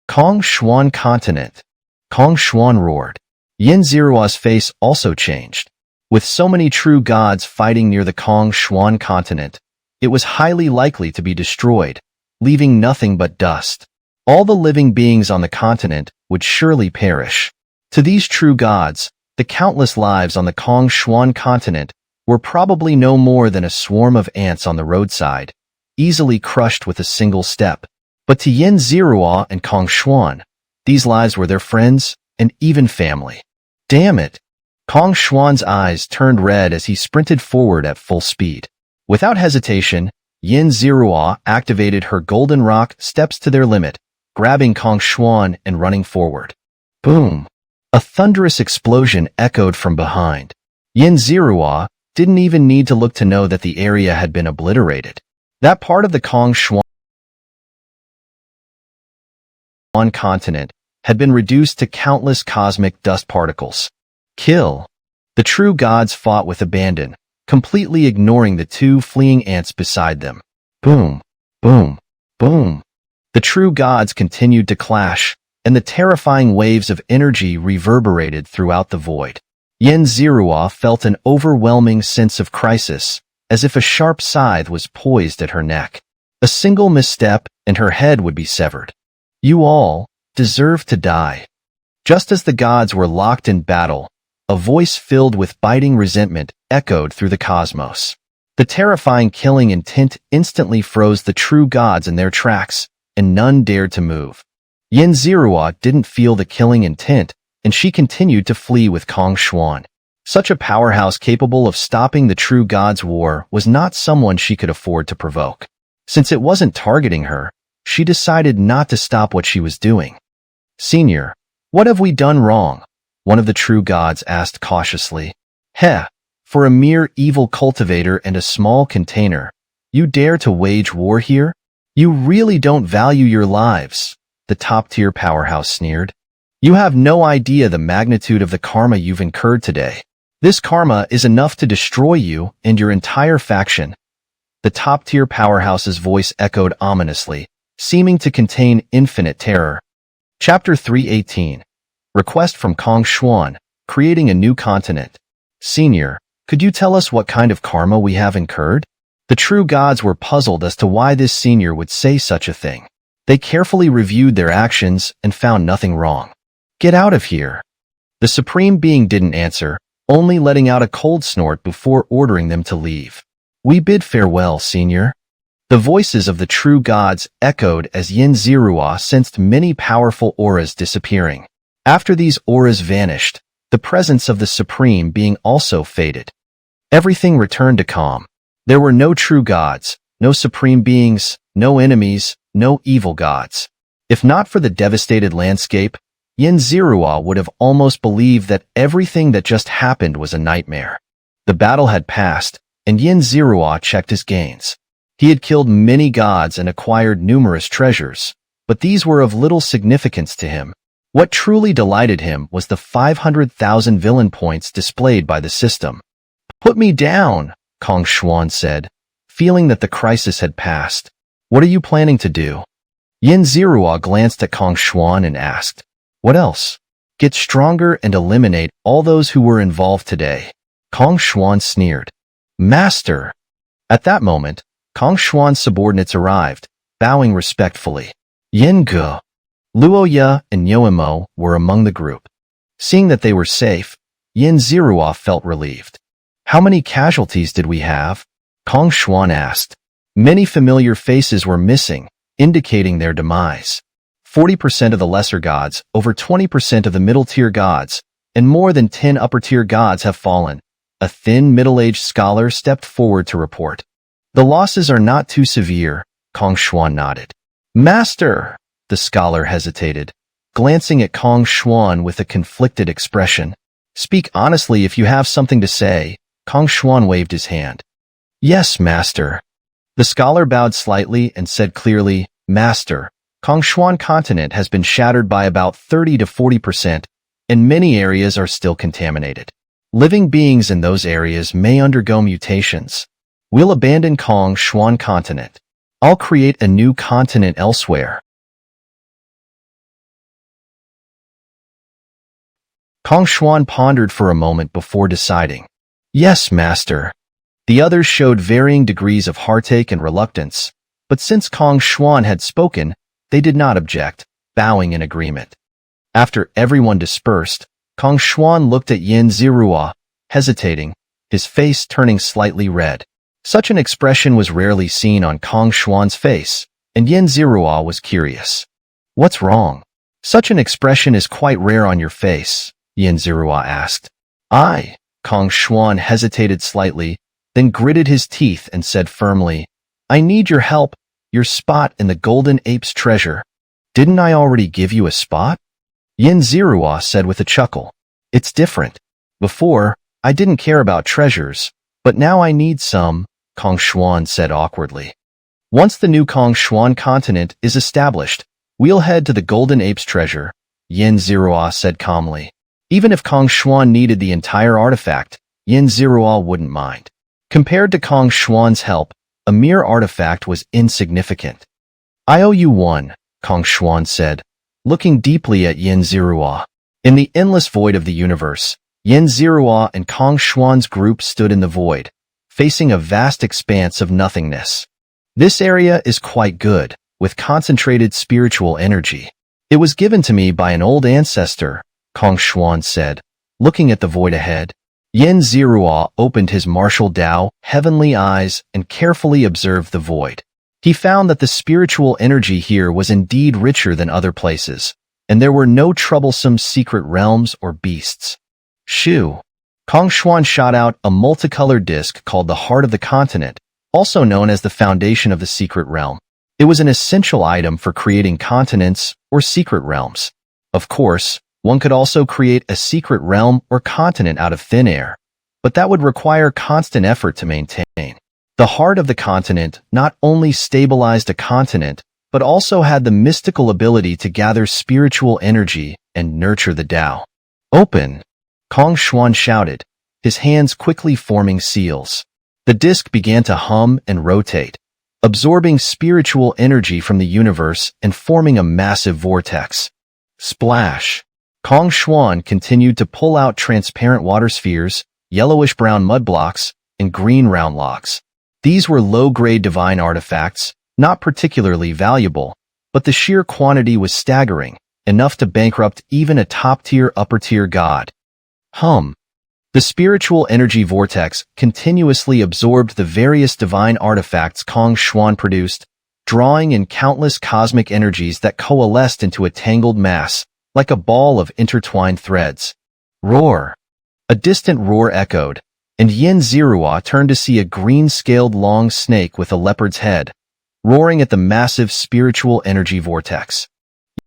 Kong Xuan continent. Kong Xuan roared. Yin Zirua's face also changed. With so many true gods fighting near the Kong Xuan continent, it was highly likely to be destroyed, leaving nothing but dust. All the living beings on the continent would surely perish. To these true gods, the countless lives on the Kong Xuan continent were probably no more than a swarm of ants on the roadside, easily crushed with a single step. But to Yin Zirua and Kong Xuan, these lives were their friends and even family. Damn it! Kong Xuan's eyes turned red as he sprinted forward at full speed. Without hesitation, Yin Zirua activated her golden rock steps to their limit, grabbing Kong Xuan and running forward. Boom! A thunderous explosion echoed from behind. Yin Zirua didn't even need to look to know that the area had been obliterated. That part of the Kong Xuan continent had been reduced to countless cosmic dust particles. Kill. The true gods fought with abandon, completely ignoring the two fleeing ants beside them. Boom, boom, boom. The true gods continued to clash, and the terrifying waves of energy reverberated throughout the void. Yin Zirua felt an overwhelming sense of crisis, as if a sharp scythe was poised at her neck. A single misstep, and her head would be severed. You all deserve to die. Just as the gods were locked in battle, a voice filled with biting resentment echoed through the cosmos. The terrifying killing intent instantly froze the true gods in their tracks, and none dared to move. Yin Zirua didn't feel the killing intent, and she continued to flee with Kong Xuan. Such a powerhouse capable of stopping the true gods' war was not someone she could afford to provoke. Since it wasn't targeting her, she decided not to stop what she was doing. Senior, what have we done wrong? One of the true gods asked cautiously. Heh, for a mere evil cultivator and a small container, you dare to wage war here? You really don't value your lives. the top-tier powerhouse sneered. You have no idea the magnitude of the karma you've incurred today. This karma is enough to destroy you and your entire faction. The top-tier powerhouse's voice echoed ominously, seeming to contain infinite terror. Chapter 318. Request from Kong Xuan, creating a new continent. Senior, could you tell us what kind of karma we have incurred? The true gods were puzzled as to why this senior would say such a thing. They carefully reviewed their actions and found nothing wrong. Get out of here. The Supreme Being didn't answer, only letting out a cold snort before ordering them to leave. We bid farewell, Senior. The voices of the true gods echoed as Yin Zirua sensed many powerful auras disappearing. After these auras vanished, the presence of the Supreme Being also faded. Everything returned to calm. There were no true gods, no supreme beings, no enemies, no evil gods. If not for the devastated landscape, Yin Zirua would have almost believed that everything that just happened was a nightmare. The battle had passed, and Yin Zirua checked his gains. He had killed many gods and acquired numerous treasures, but these were of little significance to him. What truly delighted him was the 500,000 villain points displayed by the system. Put me down, Kong Xuan said, feeling that the crisis had passed. What are you planning to do? Yin Zirua glanced at Kong Xuan and asked, what else? Get stronger and eliminate all those who were involved today. Kong Xuan sneered. Master! At that moment, Kong Xuan's subordinates arrived, bowing respectfully. Yin Ge, Luoya and Yoemo were among the group. Seeing that they were safe, Yin Zirua felt relieved. How many casualties did we have? Kong Xuan asked. Many familiar faces were missing, indicating their demise. 40% of the lesser gods, over 20% of the middle-tier gods, and more than 10 upper-tier gods have fallen. A thin, middle-aged scholar stepped forward to report. The losses are not too severe, Kong Xuan nodded. Master! The scholar hesitated, glancing at Kong Xuan with a conflicted expression. Speak honestly if you have something to say. Kong Xuan waved his hand. Yes, Master. The scholar bowed slightly and said clearly, Master, Kong Xuan continent has been shattered by about 30 to 40%, and many areas are still contaminated. Living beings in those areas may undergo mutations. We'll abandon Kong Xuan continent. I'll create a new continent elsewhere. Kong Xuan pondered for a moment before deciding. Yes, Master. The others showed varying degrees of heartache and reluctance, but since Kong Xuan had spoken, they did not object, bowing in agreement. After everyone dispersed, Kong Xuan looked at Yin Zirua, hesitating, his face turning slightly red. Such an expression was rarely seen on Kong Xuan's face, and Yin Zirua was curious. What's wrong? Such an expression is quite rare on your face, Yin Zirua asked. Kong Xuan hesitated slightly, then gritted his teeth and said firmly, I need your help, your spot in the golden ape's treasure. Didn't I already give you a spot? Yin Zirua said with a chuckle. It's different. Before, I didn't care about treasures, but now I need some, Kong Xuan said awkwardly. Once the new Kong Xuan continent is established, we'll head to the golden ape's treasure, Yin Zirua said calmly. Even if Kong Xuan needed the entire artifact, Yin Zirua wouldn't mind. Compared to Kong Xuan's help, a mere artifact was insignificant. I owe you one, Kong Xuan said, looking deeply at Yin Zirua. In the endless void of the universe, Yin Zirua and Kong Xuan's group stood in the void, facing a vast expanse of nothingness. This area is quite good, with concentrated spiritual energy. It was given to me by an old ancestor, Kong Xuan said, looking at the void ahead. Yin Zirua opened his martial Dao, heavenly eyes, and carefully observed the void. He found that the spiritual energy here was indeed richer than other places, and there were no troublesome secret realms or beasts. Shoo! Kong Xuan shot out a multicolored disc called the Heart of the Continent, also known as the foundation of the secret realm. It was an essential item for creating continents or secret realms. Of course, one could also create a secret realm or continent out of thin air, but that would require constant effort to maintain. The heart of the continent not only stabilized a continent, but also had the mystical ability to gather spiritual energy and nurture the Tao. "Open!" Kong Xuan shouted, his hands quickly forming seals. The disc began to hum and rotate, absorbing spiritual energy from the universe and forming a massive vortex. Splash! Kong Xuan continued to pull out transparent water spheres, yellowish-brown mud blocks, and green round logs. These were low-grade divine artifacts, not particularly valuable, but the sheer quantity was staggering, enough to bankrupt even a top-tier upper-tier god. The spiritual energy vortex continuously absorbed the various divine artifacts Kong Xuan produced, drawing in countless cosmic energies that coalesced into a tangled mass, like a ball of intertwined threads. Roar! A distant roar echoed, and Yin Zirua turned to see a green-scaled long snake with a leopard's head, roaring at the massive spiritual energy vortex.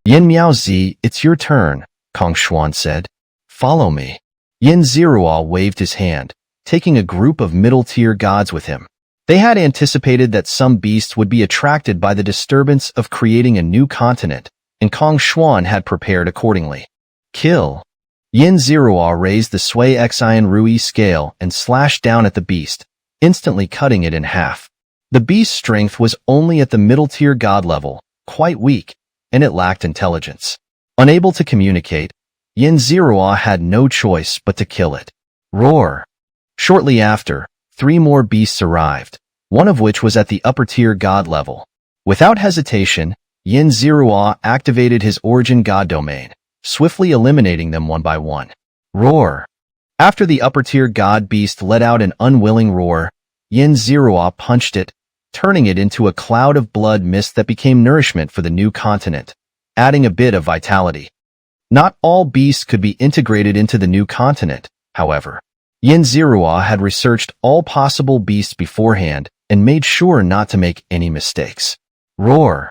"Yin Miaozi, it's your turn," Kong Xuan said. "Follow me." Yin Zirua waved his hand, taking a group of middle-tier gods with him. They had anticipated that some beasts would be attracted by the disturbance of creating a new continent, and Kong Xuan had prepared accordingly. "Kill!" Yin Zirua raised the Sui Xian Rui scale and slashed down at the beast, instantly cutting it in half. The beast's strength was only at the middle-tier god level, quite weak, and it lacked intelligence. Unable to communicate, Yin Zirua had no choice but to kill it. Roar! Shortly after, 3 more beasts arrived, one of which was at the upper-tier god level. Without hesitation, Yin Zirua activated his origin god domain, swiftly eliminating them one by one. Roar! After the upper-tier god beast let out an unwilling roar, Yin Zirua punched it, turning it into a cloud of blood mist that became nourishment for the new continent, adding a bit of vitality. Not all beasts could be integrated into the new continent, however. Yin Zirua had researched all possible beasts beforehand and made sure not to make any mistakes. Roar!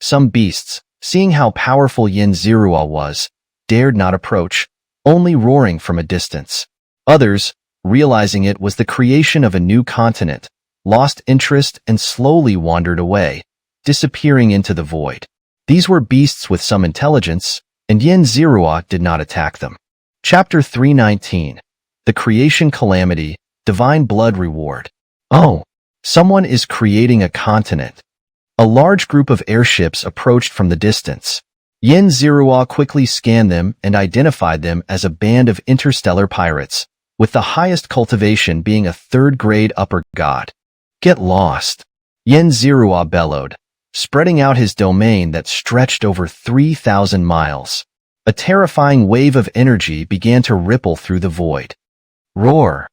Some beasts, seeing how powerful Yin Zirua was, dared not approach, only roaring from a distance. Others, realizing it was the creation of a new continent, lost interest and slowly wandered away, disappearing into the void. These were beasts with some intelligence, and Yin Zirua did not attack them. Chapter 319. The Creation Calamity, Divine Blood Reward. Oh, someone is creating a continent. A large group of airships approached from the distance. Yin Zirua quickly scanned them and identified them as a band of interstellar pirates, with the highest cultivation being a third-grade upper god. "Get lost!" Yin Zirua bellowed, spreading out his domain that stretched over 3,000 miles. A terrifying wave of energy began to ripple through the void. Roar!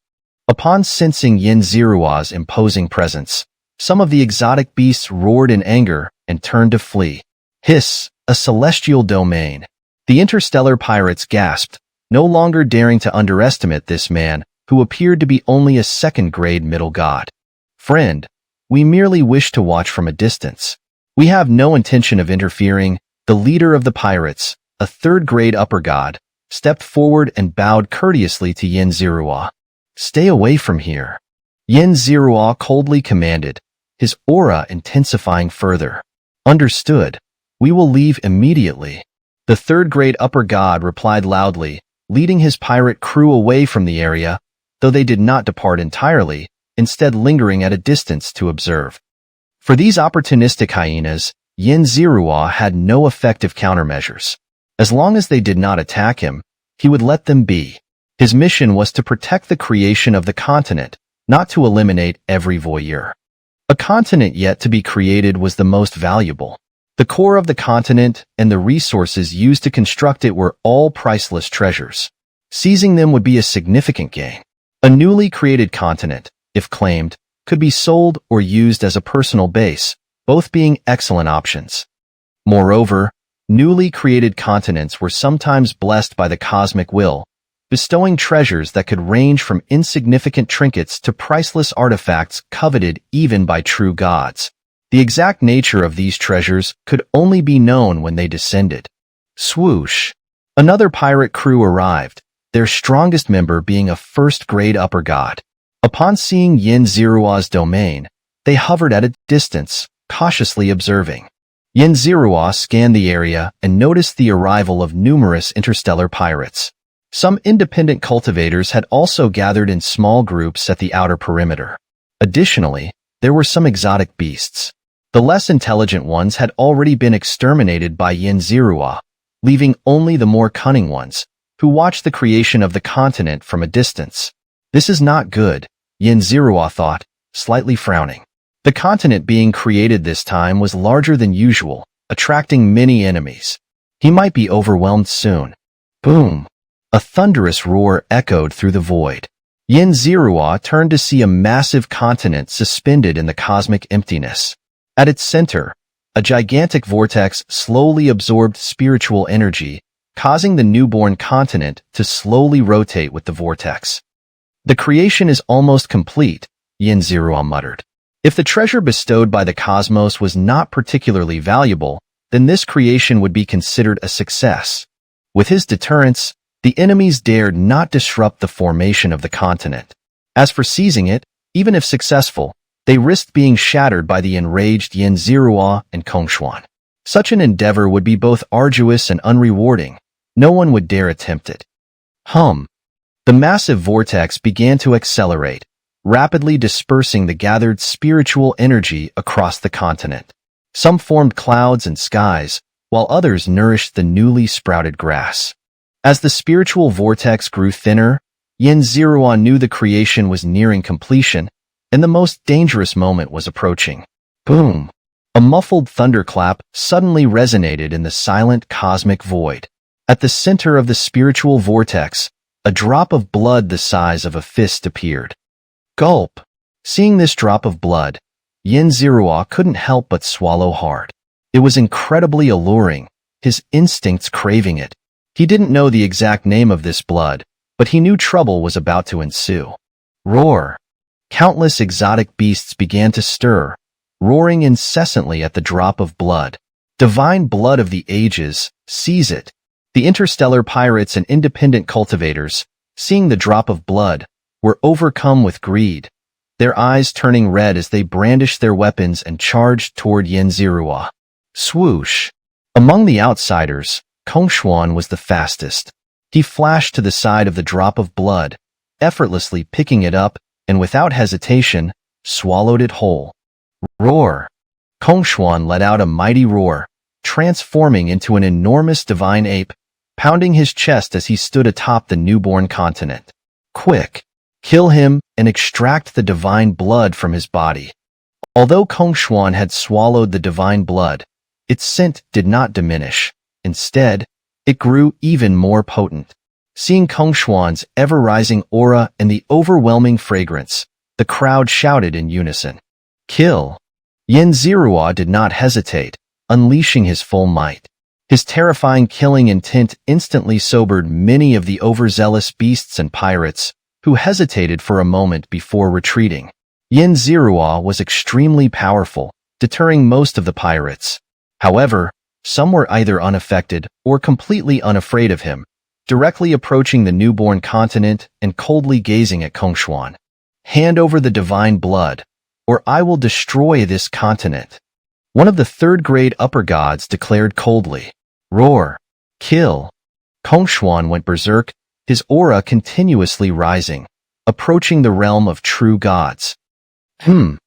Upon sensing Yin Zirua's imposing presence, some of the exotic beasts roared in anger and turned to flee. Hiss! A celestial domain. The interstellar pirates gasped, no longer daring to underestimate this man, who appeared to be only a second-grade middle god. "Friend, we merely wish to watch from a distance. We have no intention of interfering." The leader of the pirates, a third-grade upper god, stepped forward and bowed courteously to Yin Zirua. "Stay away from here," Yin Zirua coldly commanded, his aura intensifying further. "Understood. We will leave immediately." The third-grade upper god replied loudly, leading his pirate crew away from the area, though they did not depart entirely, instead lingering at a distance to observe. For these opportunistic hyenas, Yin Zirua had no effective countermeasures. As long as they did not attack him, he would let them be. His mission was to protect the creation of the continent, not to eliminate every voyeur. A continent yet to be created was the most valuable. The core of the continent and the resources used to construct it were all priceless treasures. Seizing them would be a significant gain. A newly created continent, if claimed, could be sold or used as a personal base, both being excellent options. Moreover, newly created continents were sometimes blessed by the cosmic will, bestowing treasures that could range from insignificant trinkets to priceless artifacts coveted even by true gods. The exact nature of these treasures could only be known when they descended. Swoosh! Another pirate crew arrived, their strongest member being a first-grade upper god. Upon seeing Yin Zirua's domain, they hovered at a distance, cautiously observing. Xianxia scanned the area and noticed the arrival of numerous interstellar pirates. Some independent cultivators had also gathered in small groups at the outer perimeter. Additionally, there were some exotic beasts. The less intelligent ones had already been exterminated by Xianxia, leaving only the more cunning ones, who watched the creation of the continent from a distance. This is not good, Xianxia thought, slightly frowning. The continent being created this time was larger than usual, attracting many enemies. He might be overwhelmed soon. Boom! A thunderous roar echoed through the void. Xianxia turned to see a massive continent suspended in the cosmic emptiness. At its center, a gigantic vortex slowly absorbed spiritual energy, causing the newborn continent to slowly rotate with the vortex. The creation is almost complete, Xianxia muttered. If the treasure bestowed by the cosmos was not particularly valuable, then this creation would be considered a success. With his deterrence, the enemies dared not disrupt the formation of the continent. As for seizing it, even if successful, they risked being shattered by the enraged Xianxia and Kongshuan. Such an endeavor would be both arduous and unrewarding. No one would dare attempt it. The massive vortex began to accelerate, rapidly dispersing the gathered spiritual energy across the continent. Some formed clouds and skies, while others nourished the newly sprouted grass. As the spiritual vortex grew thinner, Xianxia knew the creation was nearing completion, and the most dangerous moment was approaching. Boom! A muffled thunderclap suddenly resonated in the silent cosmic void. At the center of the spiritual vortex, a drop of blood the size of a fist appeared. Gulp! Seeing this drop of blood, Xianxia couldn't help but swallow hard. It was incredibly alluring, his instincts craving it. He didn't know the exact name of this blood, but he knew trouble was about to ensue. Roar! Countless exotic beasts began to stir, roaring incessantly at the drop of blood. Divine blood of the ages, seize it! The interstellar pirates and independent cultivators, seeing the drop of blood, were overcome with greed, their eyes turning red as they brandished their weapons and charged toward Xianxia. Swoosh! Among the outsiders, Kongshuan was the fastest. He flashed to the side of the drop of blood, effortlessly picking it up, and without hesitation, swallowed it whole. Roar! Kongshuan let out a mighty roar, transforming into an enormous divine ape, pounding his chest as he stood atop the newborn continent. Quick! Kill him and extract the divine blood from his body. Although Kongshuan had swallowed the divine blood, its scent did not diminish. Instead, it grew even more potent. Seeing Kongshuan's ever-rising aura and the overwhelming fragrance, the crowd shouted in unison. Kill! Xianxia did not hesitate, unleashing his full might. His terrifying killing intent instantly sobered many of the overzealous beasts and pirates, who hesitated for a moment before retreating. Xianxia was extremely powerful, deterring most of the pirates. However, some were either unaffected or completely unafraid of him, directly approaching the newborn continent and coldly gazing at Kongshuan. Hand over the divine blood, or I will destroy this continent. One of the third-grade upper gods declared coldly. Roar! Kill! Kongshuan went berserk, his aura continuously rising, approaching the realm of true gods. The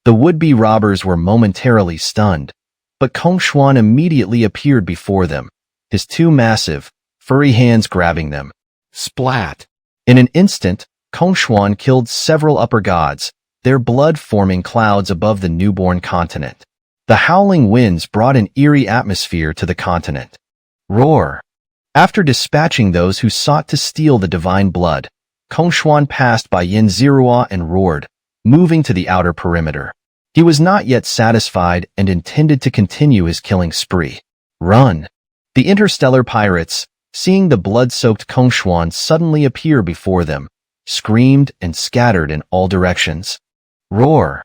would-be robbers were momentarily stunned, but Kongshuan immediately appeared before them, his two massive, furry hands grabbing them. Splat! In an instant, Kongshuan killed several upper gods, their blood forming clouds above the newborn continent. The howling winds brought an eerie atmosphere to the continent. Roar! After dispatching those who sought to steal the divine blood, Kongshuan passed by Xianxia and roared, moving to the outer perimeter. He was not yet satisfied and intended to continue his killing spree. Run! The interstellar pirates, seeing the blood-soaked Kongshuan suddenly appear before them, screamed and scattered in all directions. Roar!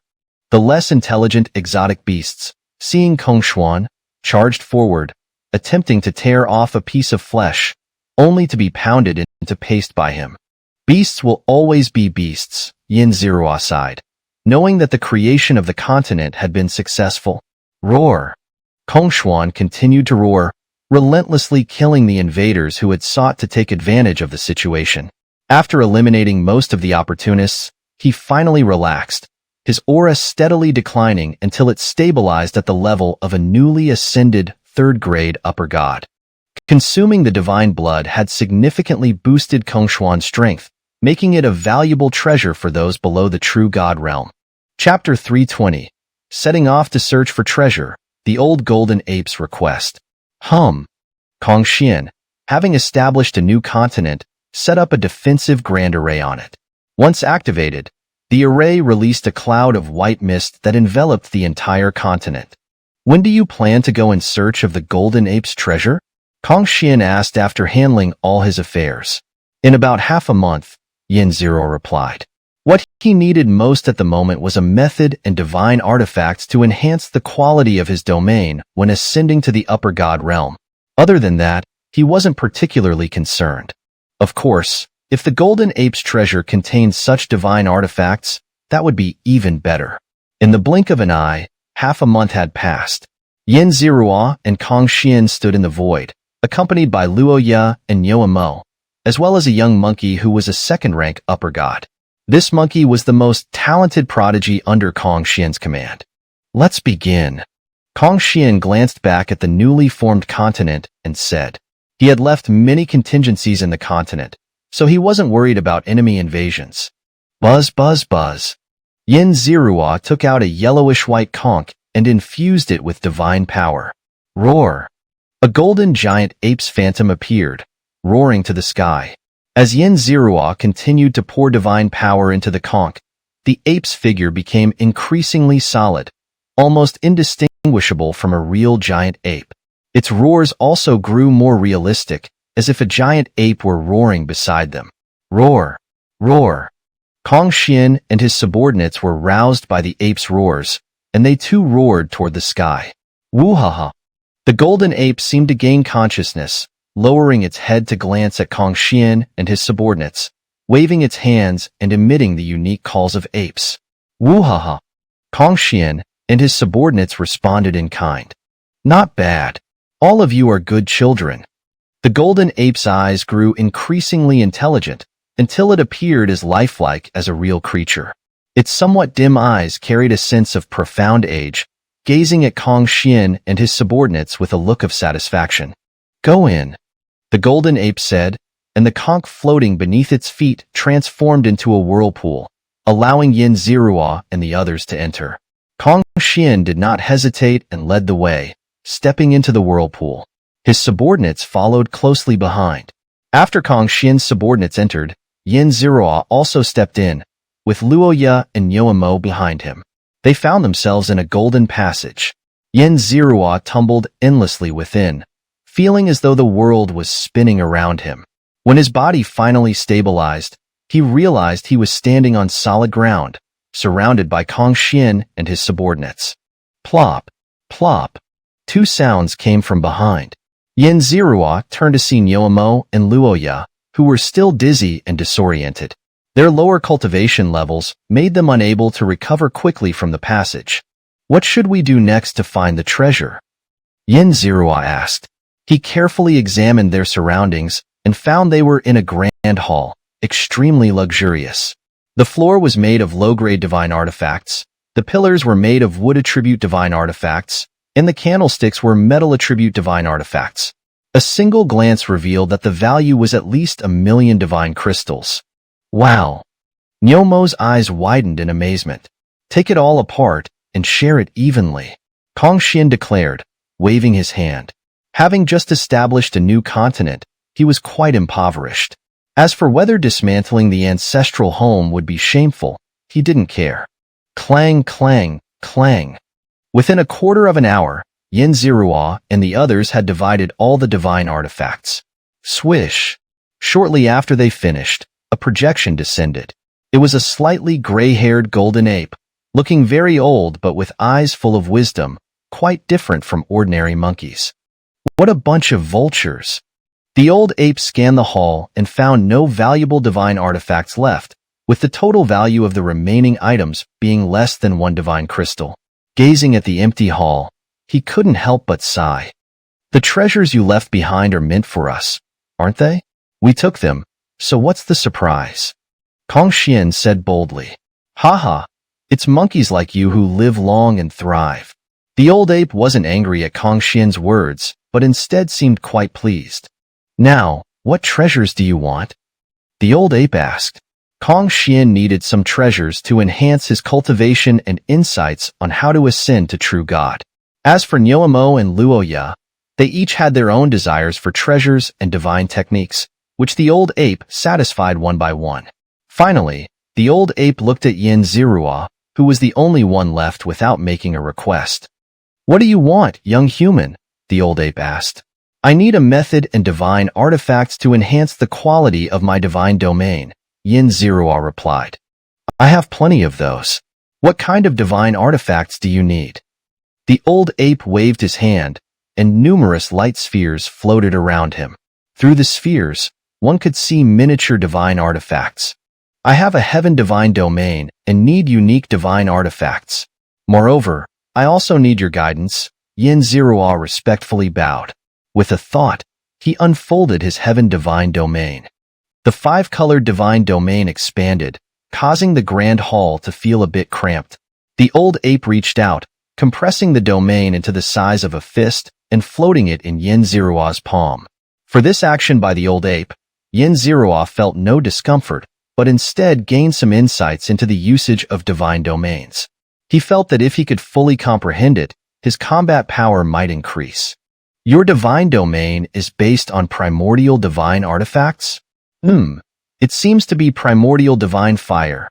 The less intelligent exotic beasts, seeing Kongshuan, charged forward, attempting to tear off a piece of flesh, only to be pounded into paste by him. Beasts will always be beasts, Xianxia sighed, knowing that the creation of the continent had been successful. Roar! Kongshuan continued to roar, relentlessly killing the invaders who had sought to take advantage of the situation. After eliminating most of the opportunists, he finally relaxed, his aura steadily declining until it stabilized at the level of a newly ascended third-grade upper god. Consuming the divine blood had significantly boosted Kongshuan's strength, making it a valuable treasure for those below the true god realm. Chapter 320. Setting off to search for treasure, the old golden ape's request. Kongshian, having established a new continent, set up a defensive grand array on it. Once activated, the array released a cloud of white mist that enveloped the entire continent. When do you plan to go in search of the golden ape's treasure? Kongshian asked after handling all his affairs. In about half a month, Yin-Zero replied. What he needed most at the moment was a method and divine artifacts to enhance the quality of his domain when ascending to the upper god realm. Other than that, he wasn't particularly concerned. Of course, if the golden ape's treasure contained such divine artifacts, that would be even better. In the blink of an eye, half a month had passed. Yin-Zero and Kongshian stood in the void, accompanied by Luoya and Yoamo, as well as a young monkey who was a second-rank upper god. This monkey was the most talented prodigy under Kongshian's command. Let's begin. Kongshian glanced back at the newly formed continent and said, he had left many contingencies in the continent, so he wasn't worried about enemy invasions. Buzz, buzz, buzz. Yin-Zero took out a yellowish-white conch and infused it with divine power. Roar. A golden giant ape's phantom appeared, roaring to the sky. As Yin-Zero continued to pour divine power into the conch, the ape's figure became increasingly solid, almost indistinguishable from a real giant ape. Its roars also grew more realistic, as if a giant ape were roaring beside them. Roar! Roar! Kongshian and his subordinates were roused by the ape's roars, and they too roared toward the sky. Woo-ha-ha! The golden ape seemed to gain consciousness, lowering its head to glance at Kongshian and his subordinates, waving its hands and emitting the unique calls of apes. Woo-ha-ha! Kongshian and his subordinates responded in kind. Not bad. All of you are good children. The golden ape's eyes grew increasingly intelligent until it appeared as lifelike as a real creature. Its somewhat dim eyes carried a sense of profound age, gazing at Kongshian and his subordinates with a look of satisfaction. Go in, the golden ape said, and the conch floating beneath its feet transformed into a whirlpool, allowing Yin-Zero and the others to enter. Kongshian did not hesitate and led the way, stepping into the whirlpool. His subordinates followed closely behind. After Kongshian's subordinates entered, Yin-Zero also stepped in, with Luoya and Yoamo behind him. They found themselves in a golden passage. Yin-Zero tumbled endlessly within, feeling as though the world was spinning around him. When his body finally stabilized, he realized he was standing on solid ground, surrounded by Kongshian and his subordinates. Plop, plop. Two sounds came from behind. Yin-Zero turned to see Yoamo and Luoya, who were still dizzy and disoriented. Their lower cultivation levels made them unable to recover quickly from the passage. What should we do next to find the treasure? Yin-Zero asked. He carefully examined their surroundings and found they were in a grand hall, extremely luxurious. The floor was made of low-grade divine artifacts, the pillars were made of wood attribute divine artifacts, and the candlesticks were metal attribute divine artifacts. A single glance revealed that the value was at least 1,000,000 divine crystals. Wow! Nyomo's eyes widened in amazement. Take it all apart and share it evenly, Kongshian declared, waving his hand. Having just established a new continent, he was quite impoverished. As for whether dismantling the ancestral home would be shameful, he didn't care. Clang, clang, clang. Within a quarter of an hour, Yin-Zero and the others had divided all the divine artifacts. Swish! Shortly after they finished, a projection descended. It was a slightly gray-haired golden ape, looking very old but with eyes full of wisdom, quite different from ordinary monkeys. What a bunch of vultures! The old ape scanned the hall and found no valuable divine artifacts left, with the total value of the remaining items being less than 1 divine crystal. Gazing at the empty hall, he couldn't help but sigh. The treasures you left behind are meant for us, aren't they? We took them, so what's the surprise? Kong Xian said boldly. Haha, it's monkeys like you who live long and thrive. The old ape wasn't angry at Kong Xian's words, but instead seemed quite pleased. Now, what treasures do you want? The old ape asked. Kong Xian needed some treasures to enhance his cultivation and insights on how to ascend to true God. As for Nyoamo and Luoya, they each had their own desires for treasures and divine techniques, which the old ape satisfied one by one. Finally, the old ape looked at Yin Zirua, who was the only one left without making a request. What do you want, young human? The old ape asked. I need a method and divine artifacts to enhance the quality of my divine domain, Yin Zirua replied. I have plenty of those. What kind of divine artifacts do you need? The old ape waved his hand, and numerous light spheres floated around him. Through the spheres, one could see miniature divine artifacts. I have a heaven divine domain and need unique divine artifacts. Moreover, I also need your guidance, Yin Zirua respectfully bowed. With a thought, he unfolded his heaven divine domain. The five-colored divine domain expanded, causing the grand hall to feel a bit cramped. The old ape reached out, compressing the domain into the size of a fist and floating it in Yin Zirua's palm. For this action by the old ape, Yin Zirua felt no discomfort, but instead gained some insights into the usage of divine domains. He felt that if he could fully comprehend it, his combat power might increase. Your divine domain is based on primordial divine artifacts? It seems to be primordial divine fire,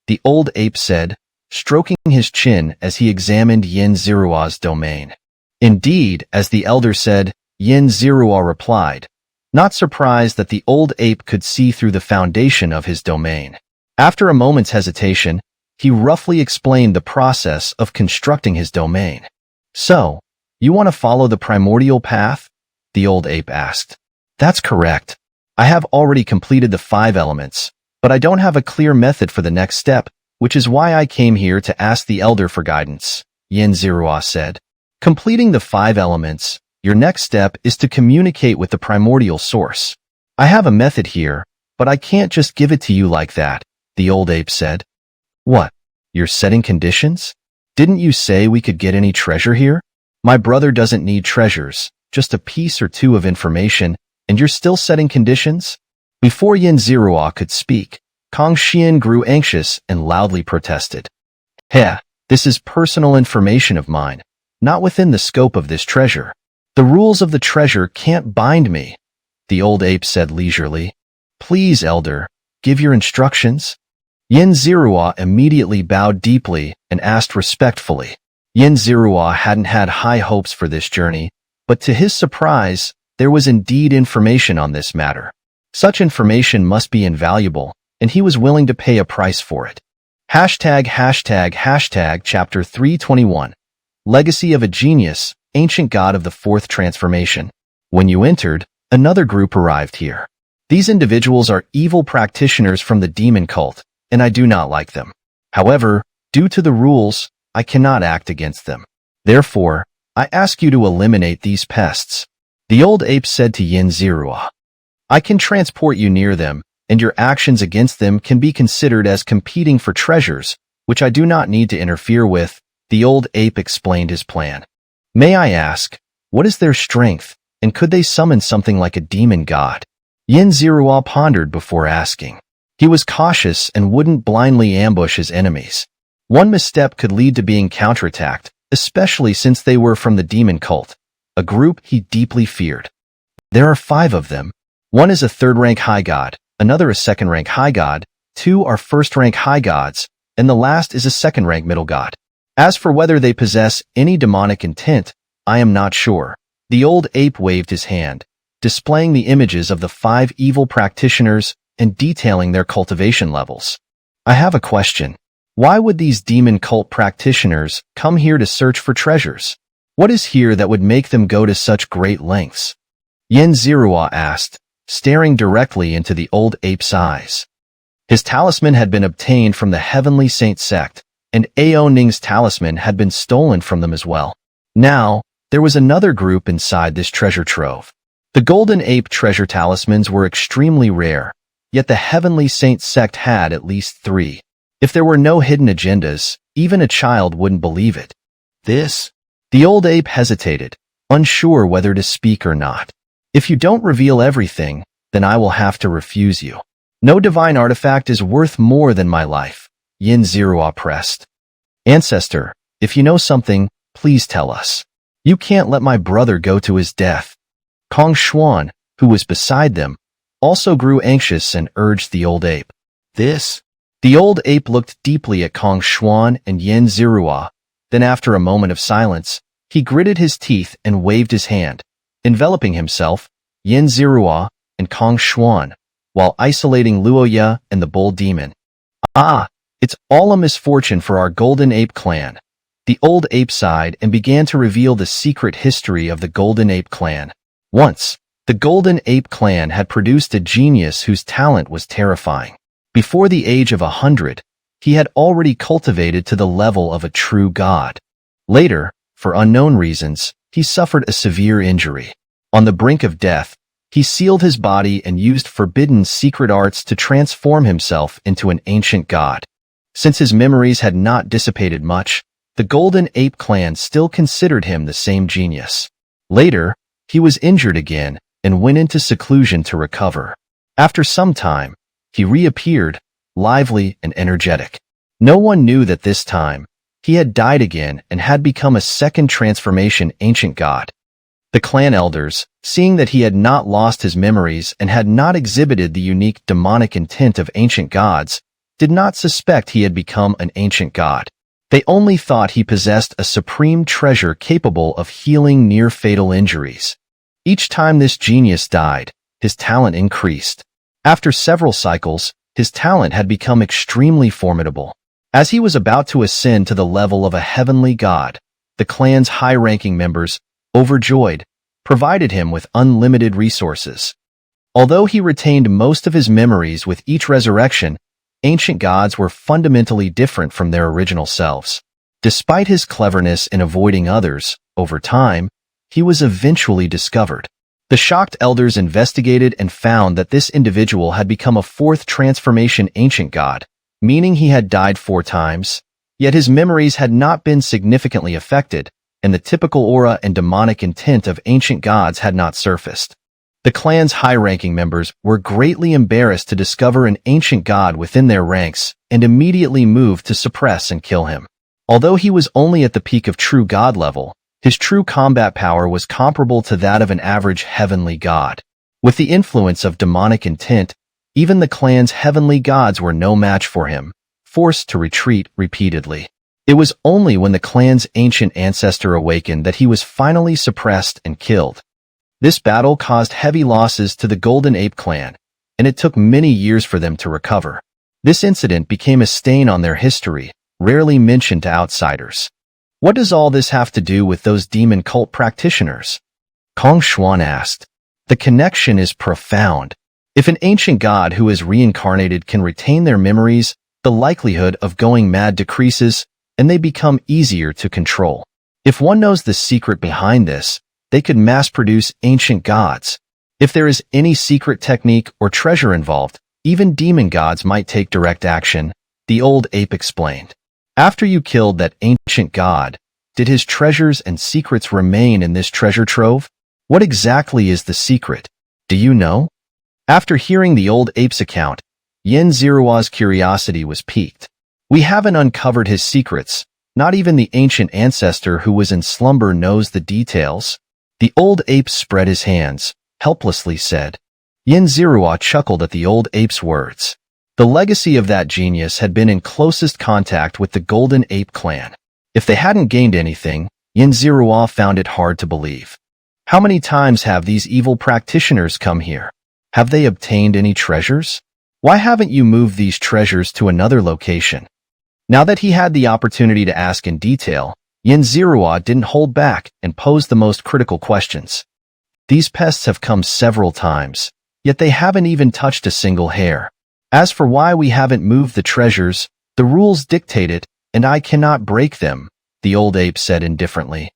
the old ape said, stroking his chin as he examined Yin Zirua's domain. Indeed, as the elder said, Yin Zirua replied, not surprised that the old ape could see through the foundation of his domain. After a moment's hesitation, he roughly explained the process of constructing his domain. So, you want to follow the primordial path? The old ape asked. That's correct. I have already completed the 5 elements, but I don't have a clear method for the next step, which is why I came here to ask the elder for guidance, Yin Zirua said. Completing the 5 elements, your next step is to communicate with the primordial source. I have a method here, but I can't just give it to you like that, the old ape said. What? You're setting conditions? Didn't you say we could get any treasure here? My brother doesn't need treasures, just a piece or two of information, and you're still setting conditions? Before Yin Zirua could speak, Kong Xian grew anxious and loudly protested. Heh, this is personal information of mine, not within the scope of this treasure. The rules of the treasure can't bind me, the old ape said leisurely. Please, elder, give your instructions. Yin Zirua immediately bowed deeply and asked respectfully. Yin Zirua hadn't had high hopes for this journey, but to his surprise, there was indeed information on this matter. Such information must be invaluable, and he was willing to pay a price for it. Chapter 321. Legacy of a Genius, Ancient God of the Fourth Transformation. When you entered, another group arrived here. These individuals are evil practitioners from the demon cult, and I do not like them. However, due to the rules, I cannot act against them. Therefore, I ask you to eliminate these pests. The old ape said to Yin Zirua. I can transport you near them, and your actions against them can be considered as competing for treasures, which I do not need to interfere with, the old ape explained his plan. May I ask, what is their strength, and could they summon something like a demon god? Yin Zirua pondered before asking. He was cautious and wouldn't blindly ambush his enemies. One misstep could lead to being counterattacked, especially since they were from the demon cult, a group he deeply feared. There are 5 of them. One is a 3rd-rank high god, another a 2nd-rank high god, 2 are 1st-rank high gods, and the last is a 2nd-rank middle god. As for whether they possess any demonic intent, I am not sure. The old ape waved his hand, displaying the images of the 5 evil practitioners and detailing their cultivation levels. I have a question. Why would these demon cult practitioners come here to search for treasures? What is here that would make them go to such great lengths? Yin Zirua asked, staring directly into the old ape's eyes. His talisman had been obtained from the Heavenly Saint sect, and Ao Ning's talisman had been stolen from them as well. Now, There was another group inside this treasure trove. The Golden Ape treasure talismans were extremely rare, yet the Heavenly Saint sect had at least 3. If there were no hidden agendas, even a child wouldn't believe it. The old ape hesitated, unsure whether to speak or not. If you don't reveal everything, then I will have to refuse you. No divine artifact is worth more than my life, Xianxia pressed. Ancestor, if you know something, please tell us. You can't let my brother go to his death. Kong Xuan, who was beside them, also grew anxious and urged the old ape. The old ape looked deeply at Kong Xuan and Xianxia. Then after a moment of silence, he gritted his teeth and waved his hand, enveloping himself, Xianxia, and Kong Xuan, while isolating Luoya and the bull demon. Ah, it's all a misfortune for our Golden Ape clan. The old ape sighed and began to reveal the secret history of the Golden Ape clan. Once, the Golden Ape clan had produced a genius whose talent was terrifying. Before the age of 100, he had already cultivated to the level of a true god. Later, for unknown reasons, he suffered a severe injury. On the brink of death, he sealed his body and used forbidden secret arts to transform himself into an ancient god. Since his memories had not dissipated much, the Golden Ape clan still considered him the same genius. Later, he was injured again and went into seclusion to recover. After some time, he reappeared, lively and energetic. No one knew that this time, he had died again and had become a second transformation ancient god. The clan elders, seeing that he had not lost his memories and had not exhibited the unique demonic intent of ancient gods, did not suspect he had become an ancient god. They only thought he possessed a supreme treasure capable of healing near-fatal injuries. Each time this genius died, his talent increased. After several cycles, his talent had become extremely formidable. As he was about to ascend to the level of a heavenly god, the clan's high-ranking members, overjoyed, provided him with unlimited resources. Although he retained most of his memories with each resurrection, ancient gods were fundamentally different from their original selves. Despite his cleverness in avoiding others, over time, he was eventually discovered. The shocked elders investigated and found that this individual had become a 4th transformation ancient god, meaning he had died 4 times, yet his memories had not been significantly affected, and the typical aura and demonic intent of ancient gods had not surfaced. The clan's high-ranking members were greatly embarrassed to discover an ancient god within their ranks and immediately moved to suppress and kill him. Although he was only at the peak of true god level, his true combat power was comparable to that of an average heavenly god. With the influence of demonic intent, even the clan's heavenly gods were no match for him, forced to retreat repeatedly. It was only when the clan's ancient ancestor awakened that he was finally suppressed and killed. This battle caused heavy losses to the Golden Ape clan, and it took many years for them to recover. This incident became a stain on their history, rarely mentioned to outsiders. What does all this have to do with those demon cult practitioners? Kong Xuan asked. The connection is profound. If an ancient god who is reincarnated can retain their memories, the likelihood of going mad decreases, and they become easier to control. If one knows the secret behind this, they could mass-produce ancient gods. If there is any secret technique or treasure involved, even demon gods might take direct action, the old ape explained. After you killed that ancient god, did his treasures and secrets remain in this treasure trove? What exactly is the secret? Do you know? After hearing the old ape's account, Xianxia's curiosity was piqued. We haven't uncovered his secrets. Not even the ancient ancestor who was in slumber knows the details. The old ape spread his hands, helplessly said. Xianxia chuckled at the old ape's words. The legacy of that genius had been in closest contact with the Golden Ape clan. If they hadn't gained anything, Xianxia found it hard to believe. How many times have these evil practitioners come here? Have they obtained any treasures? Why haven't you moved these treasures to another location? Now that he had the opportunity to ask in detail, Xianxia didn't hold back and posed the most critical questions. These pests have come several times, yet they haven't even touched a single hair. As for why we haven't moved the treasures, the rules dictate it, and I cannot break them, the old ape said indifferently.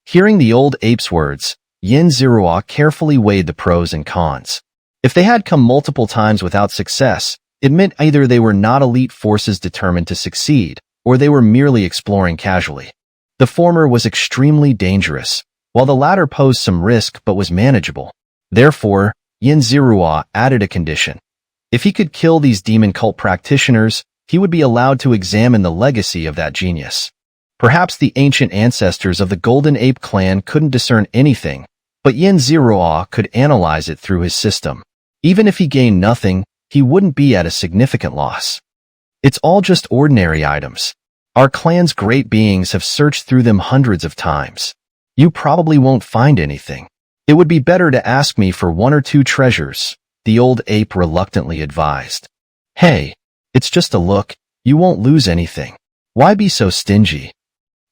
Hearing the old ape's words, Yin Zirua carefully weighed the pros and cons. If they had come multiple times without success, it meant either they were not elite forces determined to succeed, or they were merely exploring casually. The former was extremely dangerous, while the latter posed some risk but was manageable. Therefore, Yin Zirua added a condition. If he could kill these demon cult practitioners, he would be allowed to examine the legacy of that genius. Perhaps the ancient ancestors of the Golden Ape clan couldn't discern anything, but Yin Zirua could analyze it through his system. Even if he gained nothing, he wouldn't be at a significant loss. It's all just ordinary items. Our clan's great beings have searched through them hundreds of times. You probably won't find anything. It would be better to ask me for 1 or 2 treasures, the old ape reluctantly advised. Hey, it's just a look, you won't lose anything. Why be so stingy?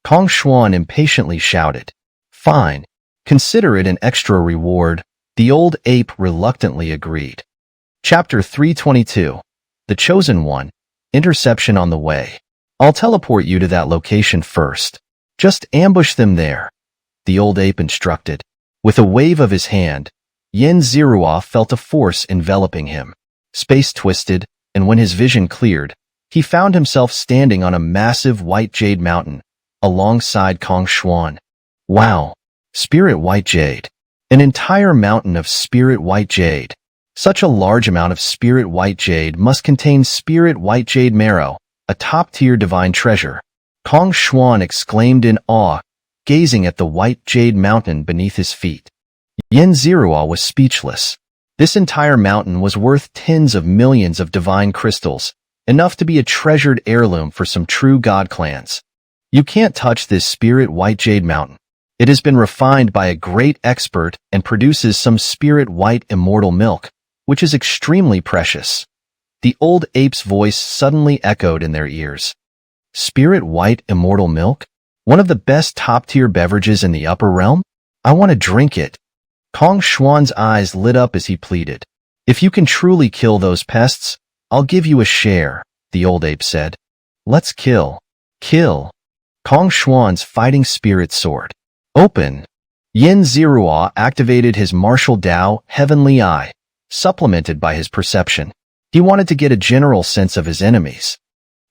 Kong Xuan impatiently shouted. Fine, consider it an extra reward, the old ape reluctantly agreed. Chapter 322. The Chosen One, Interception on the Way. I'll teleport you to that location first. Just ambush them there, the old ape instructed. With a wave of his hand, Yin Zirua felt a force enveloping him. Space twisted, and when his vision cleared, he found himself standing on a massive white jade mountain, alongside Kong Xuan. Wow! Spirit white jade. An entire mountain of spirit white jade. Such a large amount of spirit white jade must contain spirit white jade marrow, a top-tier divine treasure. Kong Xuan exclaimed in awe, gazing at the white jade mountain beneath his feet. Yin Zirua was speechless. This entire mountain was worth tens of millions of divine crystals, enough to be a treasured heirloom for some true god clans. You can't touch this spirit white jade mountain. It has been refined by a great expert and produces some spirit white immortal milk, which is extremely precious. The old ape's voice suddenly echoed in their ears. Spirit white immortal milk? One of the best top-tier beverages in the upper realm? I want to drink it. Kong Xuan's eyes lit up as he pleaded. If you can truly kill those pests, I'll give you a share, the old ape said. Let's kill. Kill. Kong Xuan's fighting spirit sword. Open. Yin Zirua activated his martial Dao, Heavenly Eye, supplemented by his perception. He wanted to get a general sense of his enemies.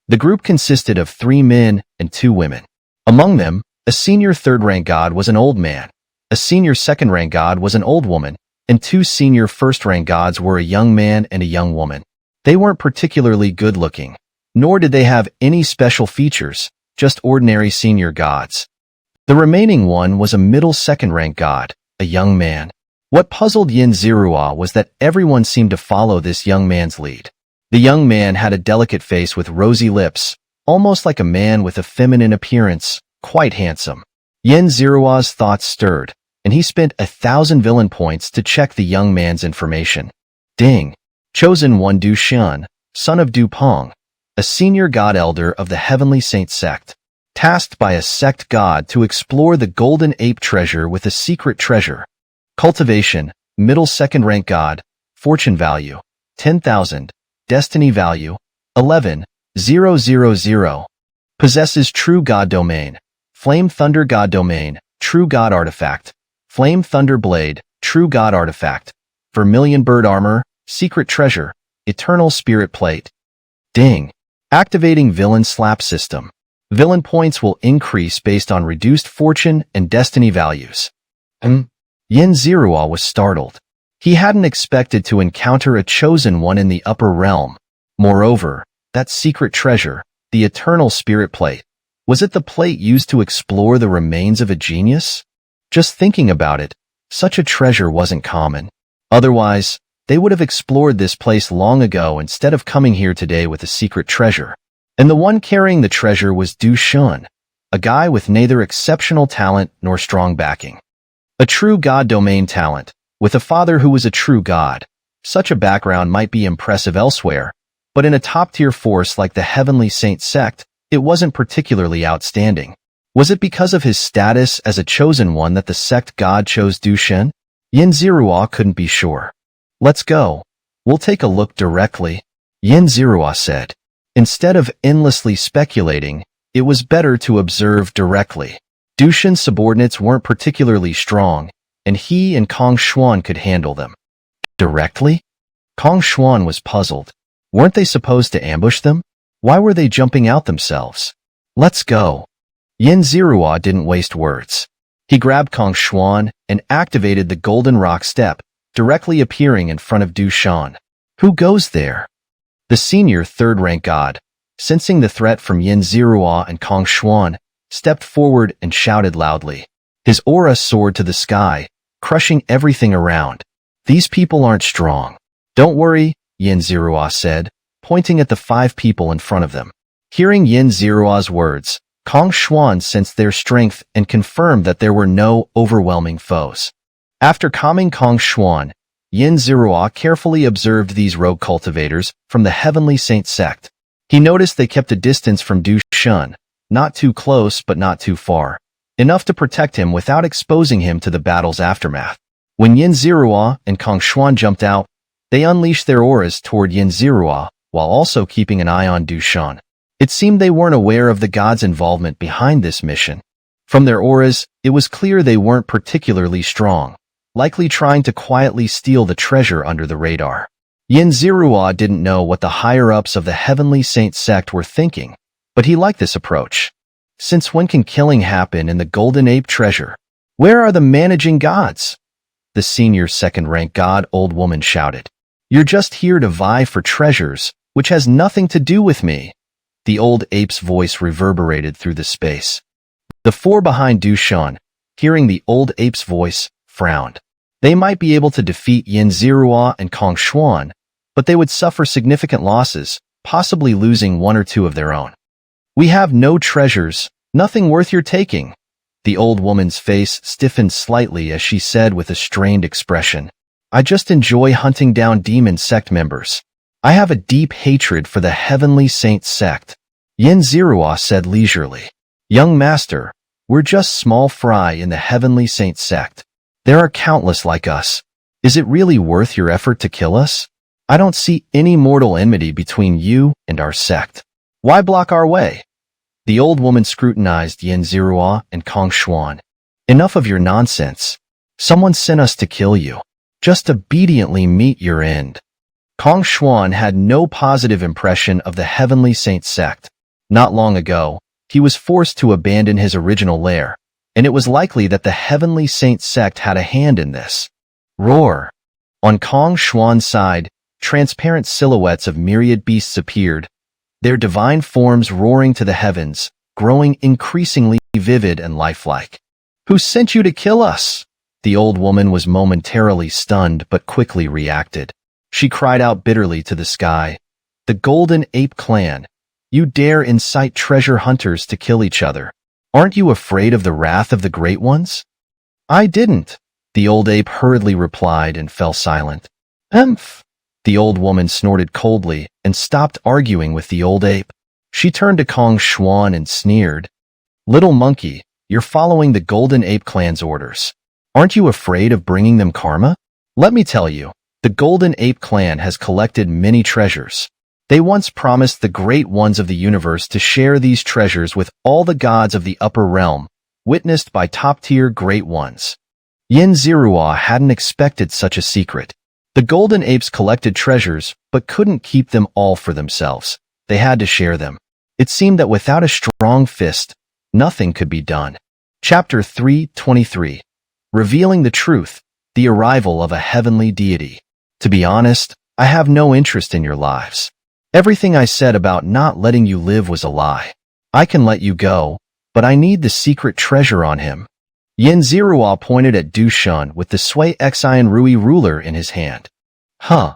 The group consisted of 3 men and 2 women. Among them, a senior 3rd-rank god was an old man, a senior 2nd-rank god was an old woman, and 2 senior 1st-rank gods were a young man and a young woman. They weren't particularly good-looking, nor did they have any special features, just ordinary senior gods. The remaining one was a middle 2nd-rank god, a young man. What puzzled Yin Zirua was that everyone seemed to follow this young man's lead. The young man had a delicate face with rosy lips, almost like a man with a feminine appearance, quite handsome. Yin Zirua's thoughts stirred, and he spent 1,000 villain points to check the young man's information. Ding! Chosen One Du Xian, son of Du Peng, a senior god elder of the Heavenly Saint sect, tasked by a sect god to explore the Golden Ape treasure with a secret treasure. Cultivation, middle 2nd-rank god, fortune value, 10,000, destiny value, 11,000. Possesses true god domain, flame thunder god domain, true god artifact, flame thunder blade, true god artifact, vermilion bird armor, secret treasure, eternal spirit plate. Ding! Activating villain slap system. Villain points will increase based on reduced fortune and destiny values. Yin Zirua was startled. He hadn't expected to encounter a chosen one in the upper realm. Moreover, that secret treasure, the eternal spirit plate, was it the plate used to explore the remains of a genius? Just thinking about it, such a treasure wasn't common. Otherwise, they would have explored this place long ago instead of coming here today with a secret treasure. And the one carrying the treasure was Du Xian, a guy with neither exceptional talent nor strong backing. A true god domain talent, with a father who was a true god. Such a background might be impressive elsewhere, but in a top-tier force like the Heavenly Saint sect, it wasn't particularly outstanding. Was it because of his status as a chosen one that the sect god chose Du Xian? Yin Zirua couldn't be sure. Let's go. We'll take a look directly, Yin Zirua said. Instead of endlessly speculating, it was better to observe directly. Dushan's subordinates weren't particularly strong, and he and Kong Xuan could handle them. Directly? Kong Xuan was puzzled. Weren't they supposed to ambush them? Why were they jumping out themselves? Let's go. Yin Zirua didn't waste words. He grabbed Kong Xuan and activated the golden rock step, directly appearing in front of Dushan. Who goes there? The senior third-rank god, sensing the threat from Yin Zirua and Kong Xuan, stepped forward and shouted loudly. His aura soared to the sky, crushing everything around. These people aren't strong. Don't worry, Yin Zirua said, pointing at the 5 people in front of them. Hearing Yin Zirua's words, Kong Xuan sensed their strength and confirmed that there were no overwhelming foes. After calming Kong Xuan, Yin Zirua carefully observed these rogue cultivators from the Heavenly Saint sect. He noticed they kept a distance from Du Shun, not too close but not too far, enough to protect him without exposing him to the battle's aftermath. When Yin Zirua and Kong Xuan jumped out, they unleashed their auras toward Yin Zirua while also keeping an eye on Du Shun. It seemed they weren't aware of the god's involvement behind this mission. From their auras, it was clear they weren't particularly strong, likely trying to quietly steal the treasure under the radar. Yin Zirua didn't know what the higher-ups of the Heavenly Saint sect were thinking, but he liked this approach. Since when can killing happen in the Golden Ape treasure? Where are the managing gods? The senior second-rank god old woman shouted. You're just here to vie for treasures, which has nothing to do with me. The old ape's voice reverberated through the space. The 4 behind Du Shun, hearing the old ape's voice, frowned. They might be able to defeat Yin Zirua and Kong Xuan, but they would suffer significant losses, possibly losing 1 or 2 of their own. We have no treasures, nothing worth your taking. The old woman's face stiffened slightly as she said with a strained expression, I just enjoy hunting down demon sect members. I have a deep hatred for the Heavenly Saint sect. Yin Zirua said leisurely. Young master, we're just small fry in the Heavenly Saint sect. There are countless like us. Is it really worth your effort to kill us? I don't see any mortal enmity between you and our sect. Why block our way? The old woman scrutinized Yin Zirua and Kong Xuan. Enough of your nonsense. Someone sent us to kill you. Just obediently meet your end. Kong Xuan had no positive impression of the Heavenly Saint sect. Not long ago, he was forced to abandon his original lair, and it was likely that the Heavenly Saint sect had a hand in this. Roar! On Kong Xuan's side, transparent silhouettes of myriad beasts appeared, their divine forms roaring to the heavens, growing increasingly vivid and lifelike. Who sent you to kill us? The old woman was momentarily stunned but quickly reacted. She cried out bitterly to the sky, The Golden Ape Clan, you dare incite treasure hunters to kill each other. Aren't you afraid of the wrath of the Great Ones? I didn't, the old ape hurriedly replied and fell silent. Emph! The old woman snorted coldly and stopped arguing with the old ape. She turned to Kong Xuan and sneered. Little monkey, you're following the Golden Ape Clan's orders. Aren't you afraid of bringing them karma? Let me tell you, the Golden Ape Clan has collected many treasures. They once promised the Great Ones of the universe to share these treasures with all the gods of the upper realm, witnessed by top-tier Great Ones. Yin Zirua hadn't expected such a secret. The Golden Apes collected treasures, but couldn't keep them all for themselves. They had to share them. It seemed that without a strong fist, nothing could be done. Chapter 323. Revealing the Truth, the Arrival of a Heavenly Deity. To be honest, I have no interest in your lives. Everything I said about not letting you live was a lie. I can let you go, but I need the secret treasure on him. Yin Zirua pointed at Du Shun with the Sui Xian Rui ruler in his hand. Huh.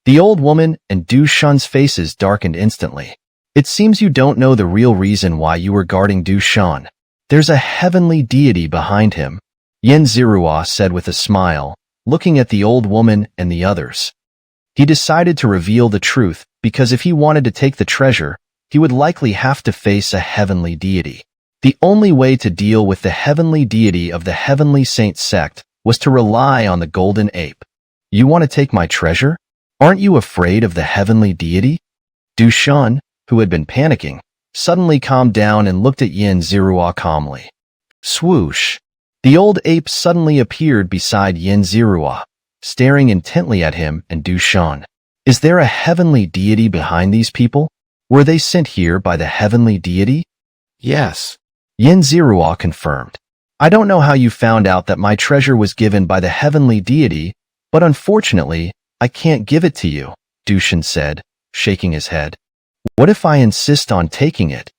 The old woman and Du Shun's faces darkened instantly. It seems you don't know the real reason why you were guarding Du Shun. There's a heavenly deity behind him, Yin Zirua said with a smile, looking at the old woman and the others. He decided to reveal the truth because if he wanted to take the treasure, he would likely have to face a heavenly deity. The only way to deal with the heavenly deity of the Heavenly Saint sect was to rely on the Golden Ape. You want to take my treasure? Aren't you afraid of the heavenly deity? Du Shun, who had been panicking, suddenly calmed down and looked at Yin Zirua calmly. Swoosh! The old ape suddenly appeared beside Yin Zirua, staring intently at him and Du Shan. Is there a heavenly deity behind these people? Were they sent here by the heavenly deity? Yes. Yin Zirua confirmed. I don't know how you found out that my treasure was given by the heavenly deity, but unfortunately, I can't give it to you, Du Shan said, shaking his head. What if I insist on taking it?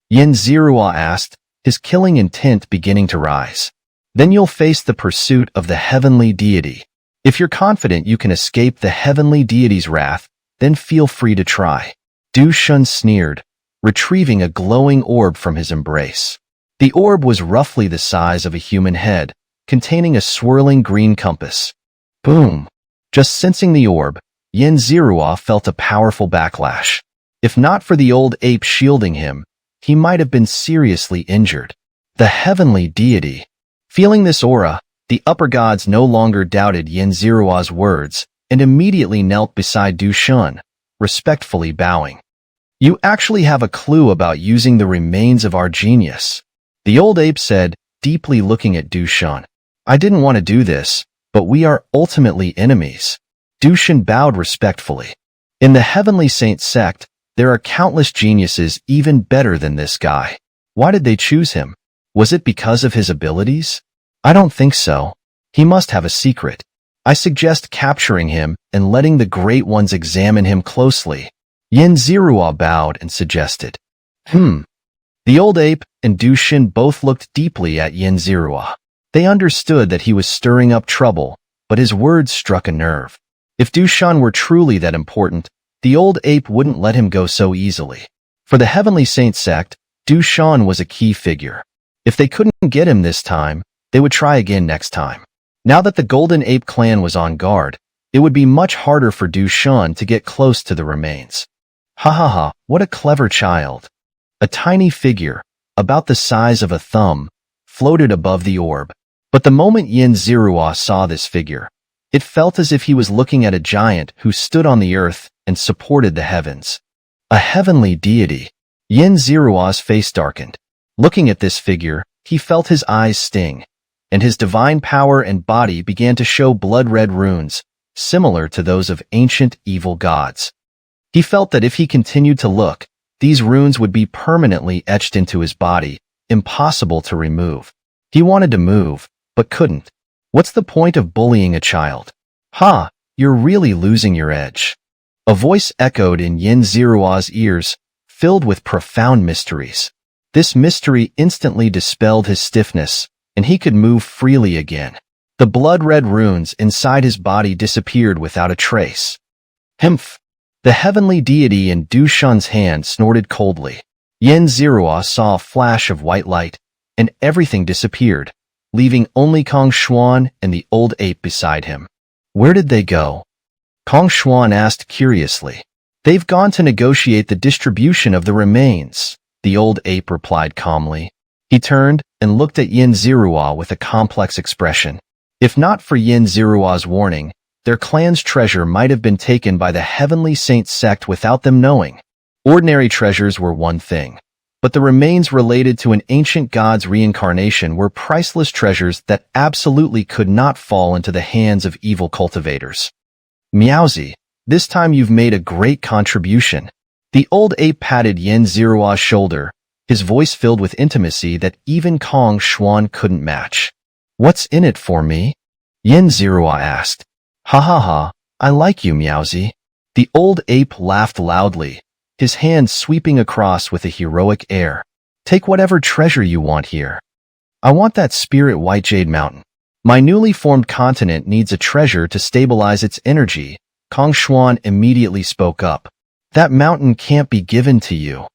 Yin Zirua asked, his killing intent beginning to rise. Then you'll face the pursuit of the heavenly deity. If you're confident you can escape the heavenly deity's wrath, then feel free to try. Du Shan sneered, retrieving a glowing orb from his embrace. The orb was roughly the size of a human head, containing a swirling green compass. Boom! Just sensing the orb, Yin Zirua felt a powerful backlash. If not for the old ape shielding him, he might have been seriously injured. The heavenly deity. Feeling this aura, the upper gods no longer doubted Yin Zirua's words and immediately knelt beside Du Shan, respectfully bowing. You actually have a clue about using the remains of our genius, the old ape said, deeply looking at Du Shan. I didn't want to do this, but we are ultimately enemies. Du Shan bowed respectfully. In the Heavenly Saint sect, there are countless geniuses even better than this guy. Why did they choose him? Was it because of his abilities? I don't think so. He must have a secret. I suggest capturing him and letting the Great Ones examine him closely. Yin Zirua bowed and suggested. The old ape and Du Shan both looked deeply at Yin Zirua. They understood that he was stirring up trouble, but his words struck a nerve. If Du Shan were truly that important, the old ape wouldn't let him go so easily. For the Heavenly Saint sect, Du Shan was a key figure. If they couldn't get him this time, they would try again next time. Now that the Golden Ape clan was on guard, it would be much harder for Du Shan to get close to the remains. Ha ha ha, what a clever child. A tiny figure, about the size of a thumb, floated above the orb. But the moment Yin Zirua saw this figure, it felt as if he was looking at a giant who stood on the earth and supported the heavens. A heavenly deity. Yin Zirua's face darkened. Looking at this figure, he felt his eyes sting, and his divine power and body began to show blood-red runes, similar to those of ancient evil gods. He felt that if he continued to look, these runes would be permanently etched into his body, impossible to remove. He wanted to move, but couldn't. What's the point of bullying a child? Ha, you're really losing your edge. A voice echoed in Yin Zirua's ears, filled with profound mysteries. This mystery instantly dispelled his stiffness, and he could move freely again. The blood-red runes inside his body disappeared without a trace. Humph! The heavenly deity in Du Shan's hand snorted coldly. Yin Zirua saw a flash of white light, and everything disappeared, leaving only Kong Xuan and the old ape beside him. Where did they go? Kong Xuan asked curiously. They've gone to negotiate the distribution of the remains, the old ape replied calmly. He turned and looked at Yin Zirua with a complex expression. If not for Yin Zirua's warning, their clan's treasure might have been taken by the Heavenly Saint sect without them knowing. Ordinary treasures were one thing, but the remains related to an ancient god's reincarnation were priceless treasures that absolutely could not fall into the hands of evil cultivators. Meowsy, this time you've made a great contribution. The old ape patted Yin Zirua's shoulder, his voice filled with intimacy that even Kong Xuan couldn't match. What's in it for me? Yin Zirua asked. Ha ha ha, I like you, Meowsy. The old ape laughed loudly, his hand sweeping across with a heroic air. Take whatever treasure you want here. I want that spirit white jade mountain. My newly formed continent needs a treasure to stabilize its energy. Kong Xuan immediately spoke up. That mountain can't be given to you.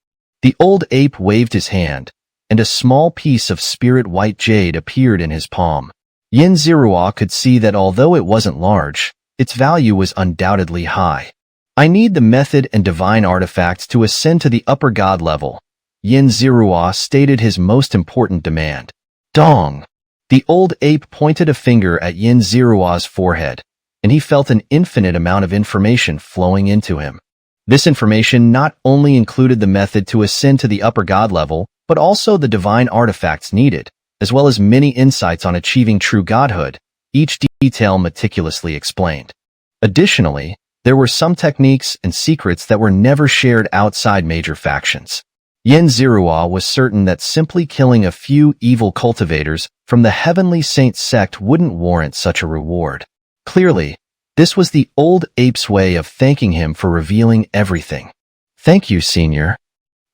The old ape waved his hand, and a small piece of spirit white jade appeared in his palm. Yin Zirua could see that although it wasn't large, its value was undoubtedly high. I need the method and divine artifacts to ascend to the upper god level. Yin Zirua stated his most important demand. Dong! The old ape pointed a finger at Yin Zirua's forehead, and he felt an infinite amount of information flowing into him. This information not only included the method to ascend to the upper god level, but also the divine artifacts needed. as well as many insights on achieving true godhood, each detail meticulously explained. Additionally, there were some techniques and secrets that were never shared outside major factions. Xianxia was certain that simply killing a few evil cultivators from the Heavenly Saint sect wouldn't warrant such a reward. Clearly, this was the old ape's way of thanking him for revealing everything. "Thank you, Senior."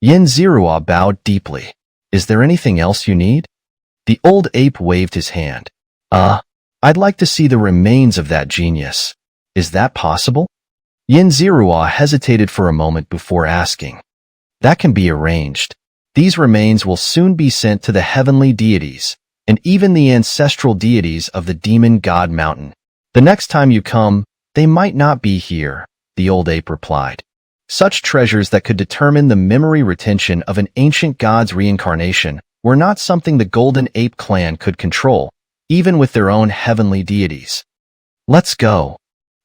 Xianxia bowed deeply. "Is there anything else you need?" The old ape waved his hand. I'd like to see the remains of that genius. Is that possible?" Xianxia hesitated for a moment before asking. "That can be arranged. These remains will soon be sent to the heavenly deities, and even the ancestral deities of the demon god mountain. The next time you come, they might not be here," the old ape replied. Such treasures that could determine the memory retention of an ancient god's reincarnation were not something the Golden Ape clan could control, even with their own heavenly deities. "Let's go."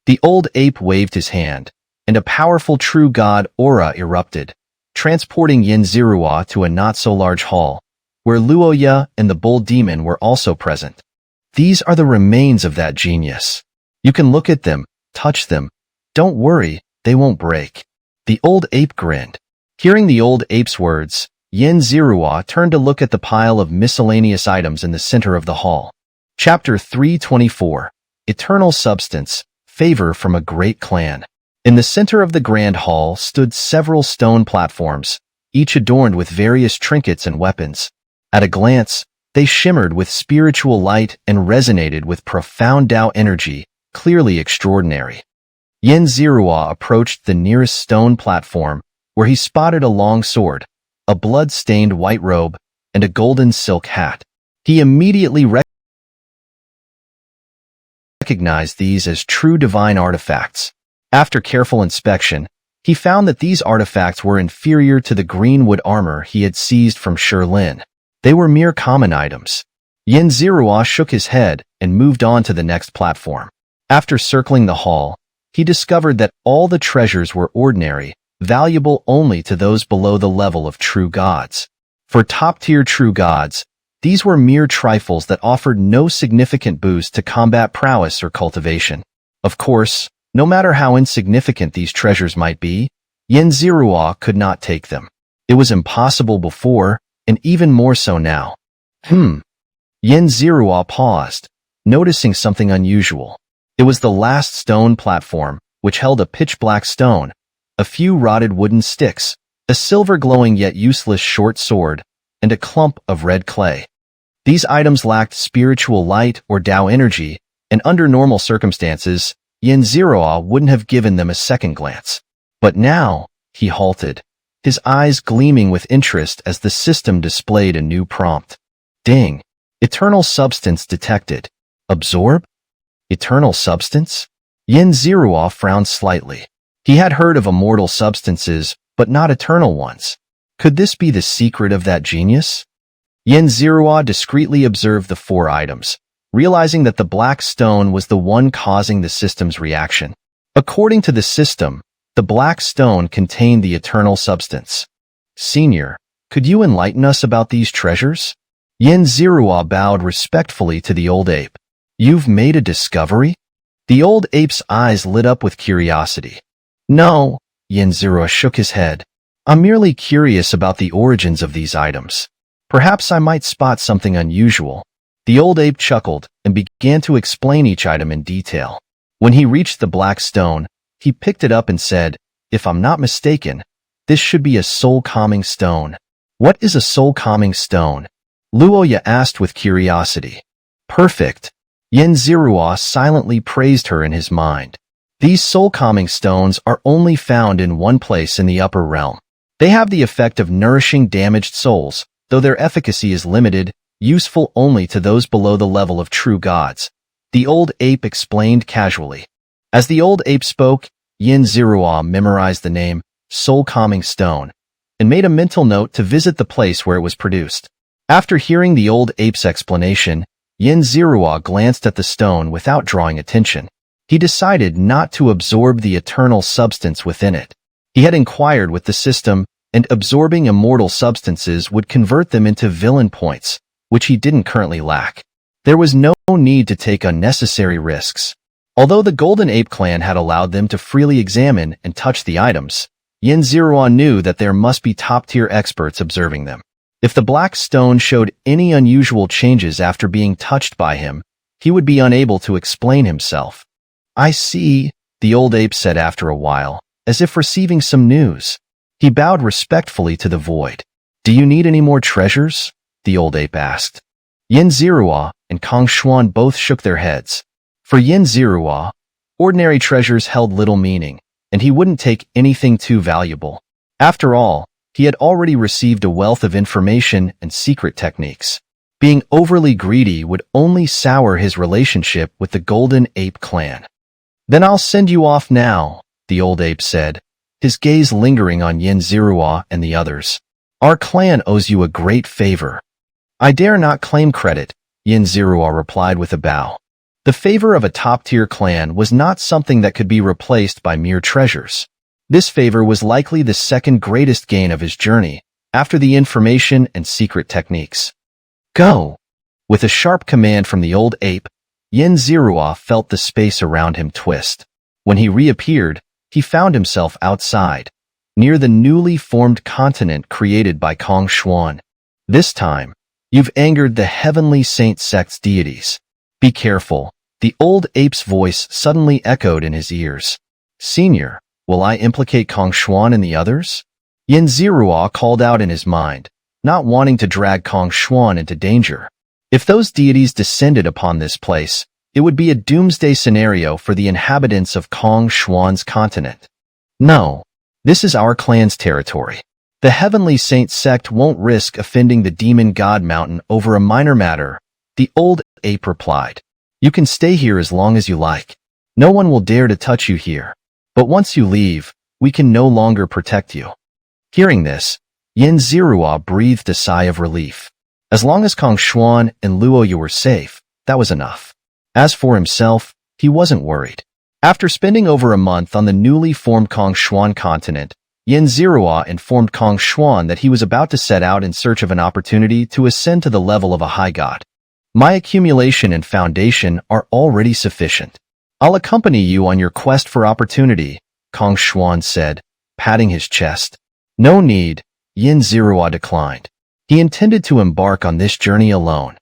The old ape waved his hand, and a powerful true god aura erupted, transporting Xianxia to a not-so-large hall, where Wuxia and the bull demon were also present. "These are the remains of that genius. You can look at them, touch them. Don't worry, they won't break." The old ape grinned. Hearing the old ape's words, Xianxia turned to look at the pile of miscellaneous items in the center of the hall. Chapter 324. Eternal Substance, Favor from a Great Clan. In the center of the grand hall stood several stone platforms, each adorned with various trinkets and weapons. At a glance, they shimmered with spiritual light and resonated with profound Tao energy, clearly extraordinary. Xianxia approached the nearest stone platform, where he spotted a long sword, a blood-stained white robe, and a golden silk hat. He immediately recognized these as true divine artifacts. After careful inspection, he found that these artifacts were inferior to the greenwood armor he had seized from Lin. They were mere common items. Xianxia shook his head and moved on to the next platform. After circling the hall, he discovered that all the treasures were ordinary, valuable only to those below the level of true gods. For top-tier true gods, these were mere trifles that offered no significant boost to combat prowess or cultivation. Of course, no matter how insignificant these treasures might be, Xianxia could not take them. It was impossible before, and even more so now. Xianxia paused, noticing something unusual. It was the last stone platform, which held a pitch-black stone, a few rotted wooden sticks, a silver-glowing yet useless short sword, and a clump of red clay. These items lacked spiritual light or Tao energy, and under normal circumstances, Xianxia wouldn't have given them a second glance. But now, he halted, his eyes gleaming with interest as the system displayed a new prompt. Ding! Eternal substance detected. Absorb? Eternal substance? Xianxia frowned slightly. He had heard of immortal substances, but not eternal ones. Could this be the secret of that genius? Xianxia discreetly observed the 4 items, realizing that the black stone was the one causing the system's reaction. According to the system, the black stone contained the eternal substance. Senior, could you enlighten us about these treasures? Xianxia bowed respectfully to the old ape. You've made a discovery? The old ape's eyes lit up with curiosity. No, Xianxia shook his head. I'm merely curious about the origins of these items. Perhaps I might spot something unusual. The old ape chuckled and began to explain each item in detail. When he reached the black stone, he picked it up and said, If I'm not mistaken, this should be a soul-calming stone. What is a soul-calming stone? Wuxia asked with curiosity. Perfect. Xianxia silently praised her in his mind. These soul-calming stones are only found in one place in the upper realm. They have the effect of nourishing damaged souls, though their efficacy is limited, useful only to those below the level of true gods. The old ape explained casually. As the old ape spoke, Xianxia memorized the name, soul-calming stone, and made a mental note to visit the place where it was produced. After hearing the old ape's explanation, Xianxia glanced at the stone without drawing attention. He decided not to absorb the eternal substance within it. He had inquired with the system, and absorbing immortal substances would convert them into villain points, which he didn't currently lack. There was no need to take unnecessary risks. Although the Golden Ape clan had allowed them to freely examine and touch the items, Xianxia knew that there must be top-tier experts observing them. If the black stone showed any unusual changes after being touched by him, he would be unable to explain himself. "I see," the old ape said after a while, as if receiving some news. He bowed respectfully to the void. "Do you need any more treasures?" the old ape asked. Xianxia and Kong Xuan both shook their heads. For Xianxia, ordinary treasures held little meaning, and he wouldn't take anything too valuable. After all, he had already received a wealth of information and secret techniques. Being overly greedy would only sour his relationship with the Golden Ape clan. "Then I'll send you off now," the old ape said, his gaze lingering on Xianxia and the others. "Our clan owes you a great favor." "I dare not claim credit," Xianxia replied with a bow. The favor of a top-tier clan was not something that could be replaced by mere treasures. This favor was likely the second greatest gain of his journey, after the information and secret techniques. "Go!" With a sharp command from the old ape, Xianxia felt the space around him twist. When he reappeared, he found himself outside, near the newly formed continent created by Kong Xuan. "This time, you've angered the Heavenly Saint Sect's deities. Be careful," the old ape's voice suddenly echoed in his ears. "Senior, will I implicate Kong Xuan and the others?" Xianxia called out in his mind, not wanting to drag Kong Xuan into danger. If those deities descended upon this place, it would be a doomsday scenario for the inhabitants of Kong Xuan's continent. "No, this is our clan's territory. The Heavenly Saint Sect won't risk offending the Demon God Mountain over a minor matter," the old ape replied. "You can stay here as long as you like. No one will dare to touch you here. But once you leave, we can no longer protect you." Hearing this, Xianxia breathed a sigh of relief. As long as Kong Xuan and Luoya were safe, that was enough. As for himself, he wasn't worried. After spending over a month on the newly formed Kong Xuan continent, Xianxia informed Kong Xuan that he was about to set out in search of an opportunity to ascend to the level of a high god. "My accumulation and foundation are already sufficient. I'll accompany you on your quest for opportunity," Kong Xuan said, patting his chest. "No need," Xianxia declined. He intended to embark on this journey alone.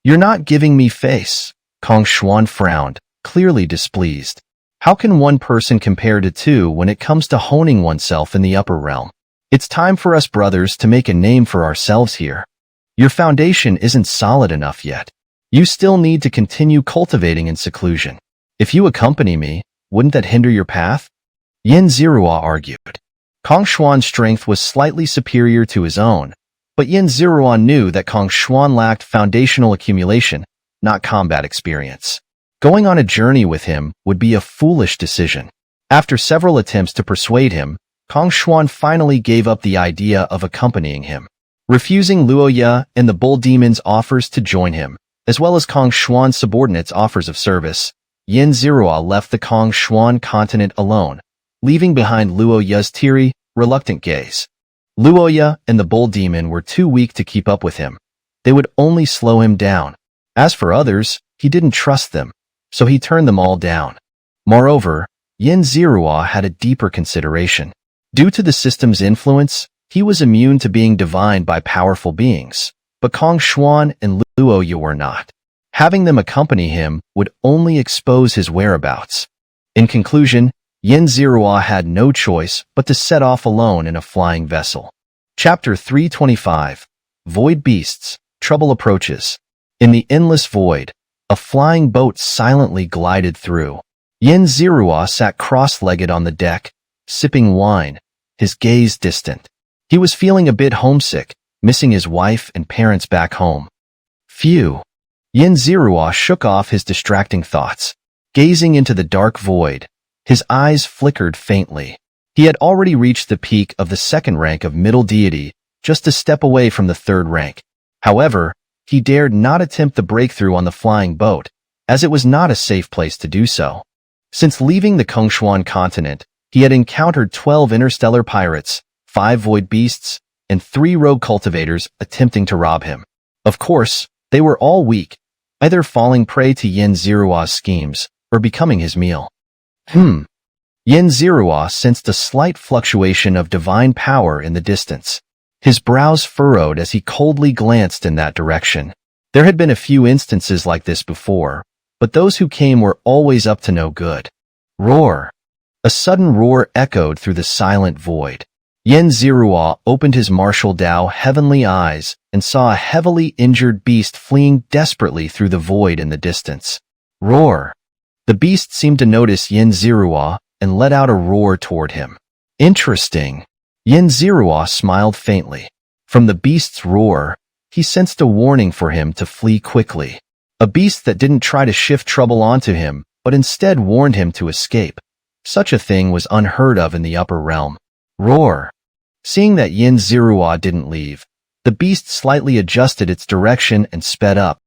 "You're not giving me face," Kong Xuan frowned, clearly displeased. How can one person compare to two when it comes to honing oneself in the upper realm? It's time for us brothers to make a name for ourselves here. Your foundation isn't solid enough yet. You still need to continue cultivating in seclusion. If you accompany me, wouldn't that hinder your path?" Xianxia argued. Kong Xuan's strength was slightly superior to his own, but Xianxia knew that Kong Xuan lacked foundational accumulation, not combat experience. Going on a journey with him would be a foolish decision. After several attempts to persuade him, Kong Xuan finally gave up the idea of accompanying him. Refusing Luoya and the Bull Demon's offers to join him, as well as Kong Xuan's subordinates' offers of service, Xianxia left the Kong Xuan continent alone, leaving behind Luoya's teary, reluctant gaze. Luoya and the Bull Demon were too weak to keep up with him. They would only slow him down. As for others, he didn't trust them, so he turned them all down. Moreover, Xianxia had a deeper consideration. Due to the system's influence, he was immune to being divined by powerful beings, but Kong Xuan and Luoya were not. Having them accompany him would only expose his whereabouts. In conclusion, Xianxia had no choice but to set off alone in a flying vessel. Chapter 325. Void Beasts, Trouble Approaches. In the endless void, a flying boat silently glided through. Xianxia sat cross-legged on the deck, sipping wine, his gaze distant. He was feeling a bit homesick, missing his wife and parents back home. Phew. Xianxia shook off his distracting thoughts. Gazing into the dark void, his eyes flickered faintly. He had already reached the peak of the second rank of middle deity, just a step away from the third rank. However, he dared not attempt the breakthrough on the flying boat, as it was not a safe place to do so. Since leaving the Kongshuan continent, he had encountered 12 interstellar pirates, 5 void beasts, and 3 rogue cultivators attempting to rob him. Of course, they were all weak, either falling prey to Yin Zirua's schemes or becoming his meal. Yin Zirua sensed a slight fluctuation of divine power in the distance. His brows furrowed as he coldly glanced in that direction. There had been a few instances like this before, but those who came were always up to no good. Roar! A sudden roar echoed through the silent void. Yin Zirua opened his martial Dao heavenly eyes and saw a heavily injured beast fleeing desperately through the void in the distance. Roar! The beast seemed to notice Yin Zirua and let out a roar toward him. Interesting. Yin Zirua smiled faintly. From the beast's roar, he sensed a warning for him to flee quickly. A beast that didn't try to shift trouble onto him, but instead warned him to escape. Such a thing was unheard of in the upper realm. Roar! Seeing that Yin Zirua didn't leave, the beast slightly adjusted its direction and sped up,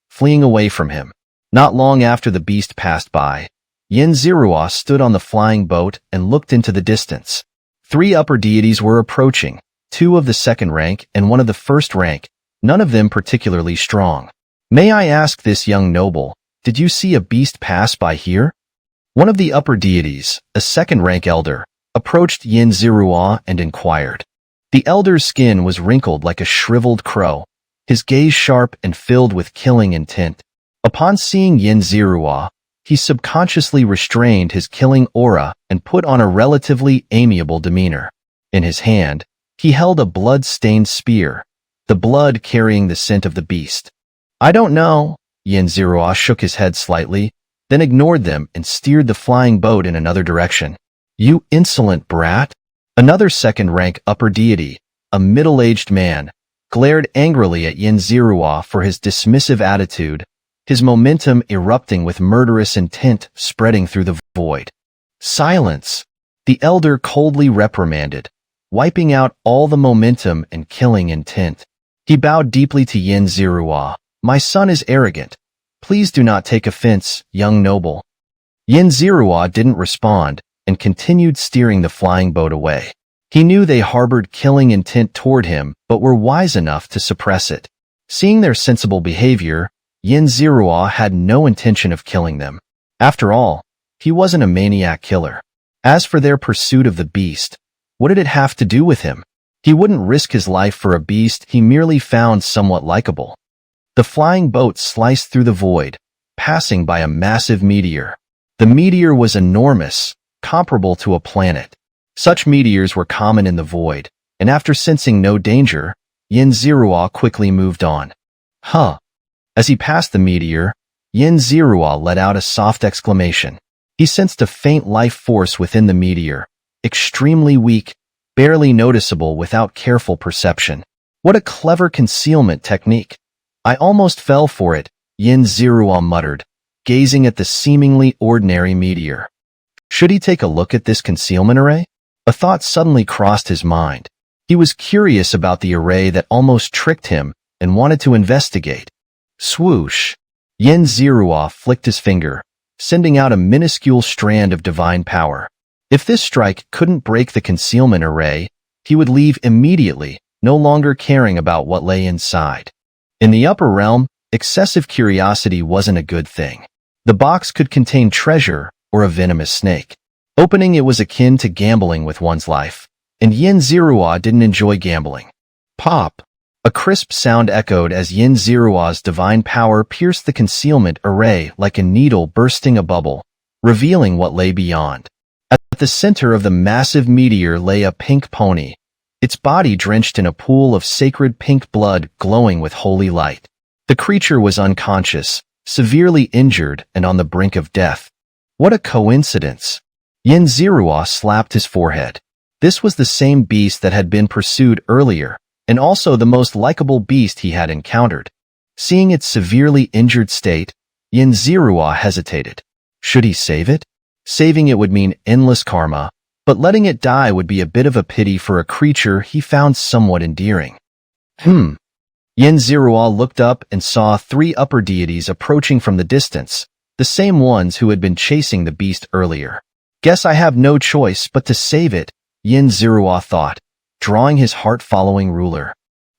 fleeing away from him. Not long after the beast passed by, Yin Zirua stood on the flying boat and looked into the distance. 3 upper deities were approaching, 2 of the second rank and 1 of the first rank, none of them particularly strong. May I ask this young noble, did you see a beast pass by here? One of the upper deities, a second-rank elder, approached Yin Zirua and inquired. The elder's skin was wrinkled like a shriveled crow, his gaze sharp and filled with killing intent. Upon seeing Yin Zirua, he subconsciously restrained his killing aura and put on a relatively amiable demeanor. In his hand, he held a blood-stained spear, the blood carrying the scent of the beast. I don't know. Yin Zirua shook his head slightly, then ignored them and steered the flying boat in another direction. You insolent brat! Another second-rank upper deity, a middle-aged man, glared angrily at Yin Zirua for his dismissive attitude, his momentum erupting with murderous intent spreading through the void. Silence! The elder coldly reprimanded, wiping out all the momentum and killing intent. He bowed deeply to Yin Zirua. My son is arrogant. Please do not take offense, young noble. Yin Zirua didn't respond and continued steering the flying boat away. He knew they harbored killing intent toward him, but were wise enough to suppress it. Seeing their sensible behavior, Yin Zirua had no intention of killing them. After all, he wasn't a maniac killer. As for their pursuit of the beast, what did it have to do with him? He wouldn't risk his life for a beast he merely found somewhat likable. The flying boat sliced through the void, passing by a massive meteor. The meteor was enormous, comparable to a planet. Such meteors were common in the void, and after sensing no danger, Yin Zirua quickly moved on. Huh! As he passed the meteor, Yin Zirua let out a soft exclamation. He sensed a faint life force within the meteor, extremely weak, barely noticeable without careful perception. What a clever concealment technique! I almost fell for it, Yin Zirua muttered, gazing at the seemingly ordinary meteor. Should he take a look at this concealment array? A thought suddenly crossed his mind. He was curious about the array that almost tricked him and wanted to investigate. Swoosh! Yin Zirua flicked his finger, sending out a minuscule strand of divine power. If this strike couldn't break the concealment array, he would leave immediately, no longer caring about what lay inside. In the upper realm, excessive curiosity wasn't a good thing. The box could contain treasure or a venomous snake. Opening it was akin to gambling with one's life, and Yin Zirua didn't enjoy gambling. Pop! A crisp sound echoed as Yin Zirua's divine power pierced the concealment array like a needle bursting a bubble, revealing what lay beyond. At the center of the massive meteor lay a pink pony, its body drenched in a pool of sacred pink blood glowing with holy light. The creature was unconscious, severely injured and on the brink of death. What a coincidence! Yin Zirua slapped his forehead. This was the same beast that had been pursued earlier, and also the most likable beast he had encountered. Seeing its severely injured state, Yin Zirua hesitated. Should he save it? Saving it would mean endless karma, but letting it die would be a bit of a pity for a creature he found somewhat endearing. Yin Zirua looked up and saw 3 upper deities approaching from the distance, the same ones who had been chasing the beast earlier. Guess I have no choice but to save it, Yin Zerua thought, drawing his heart-following ruler.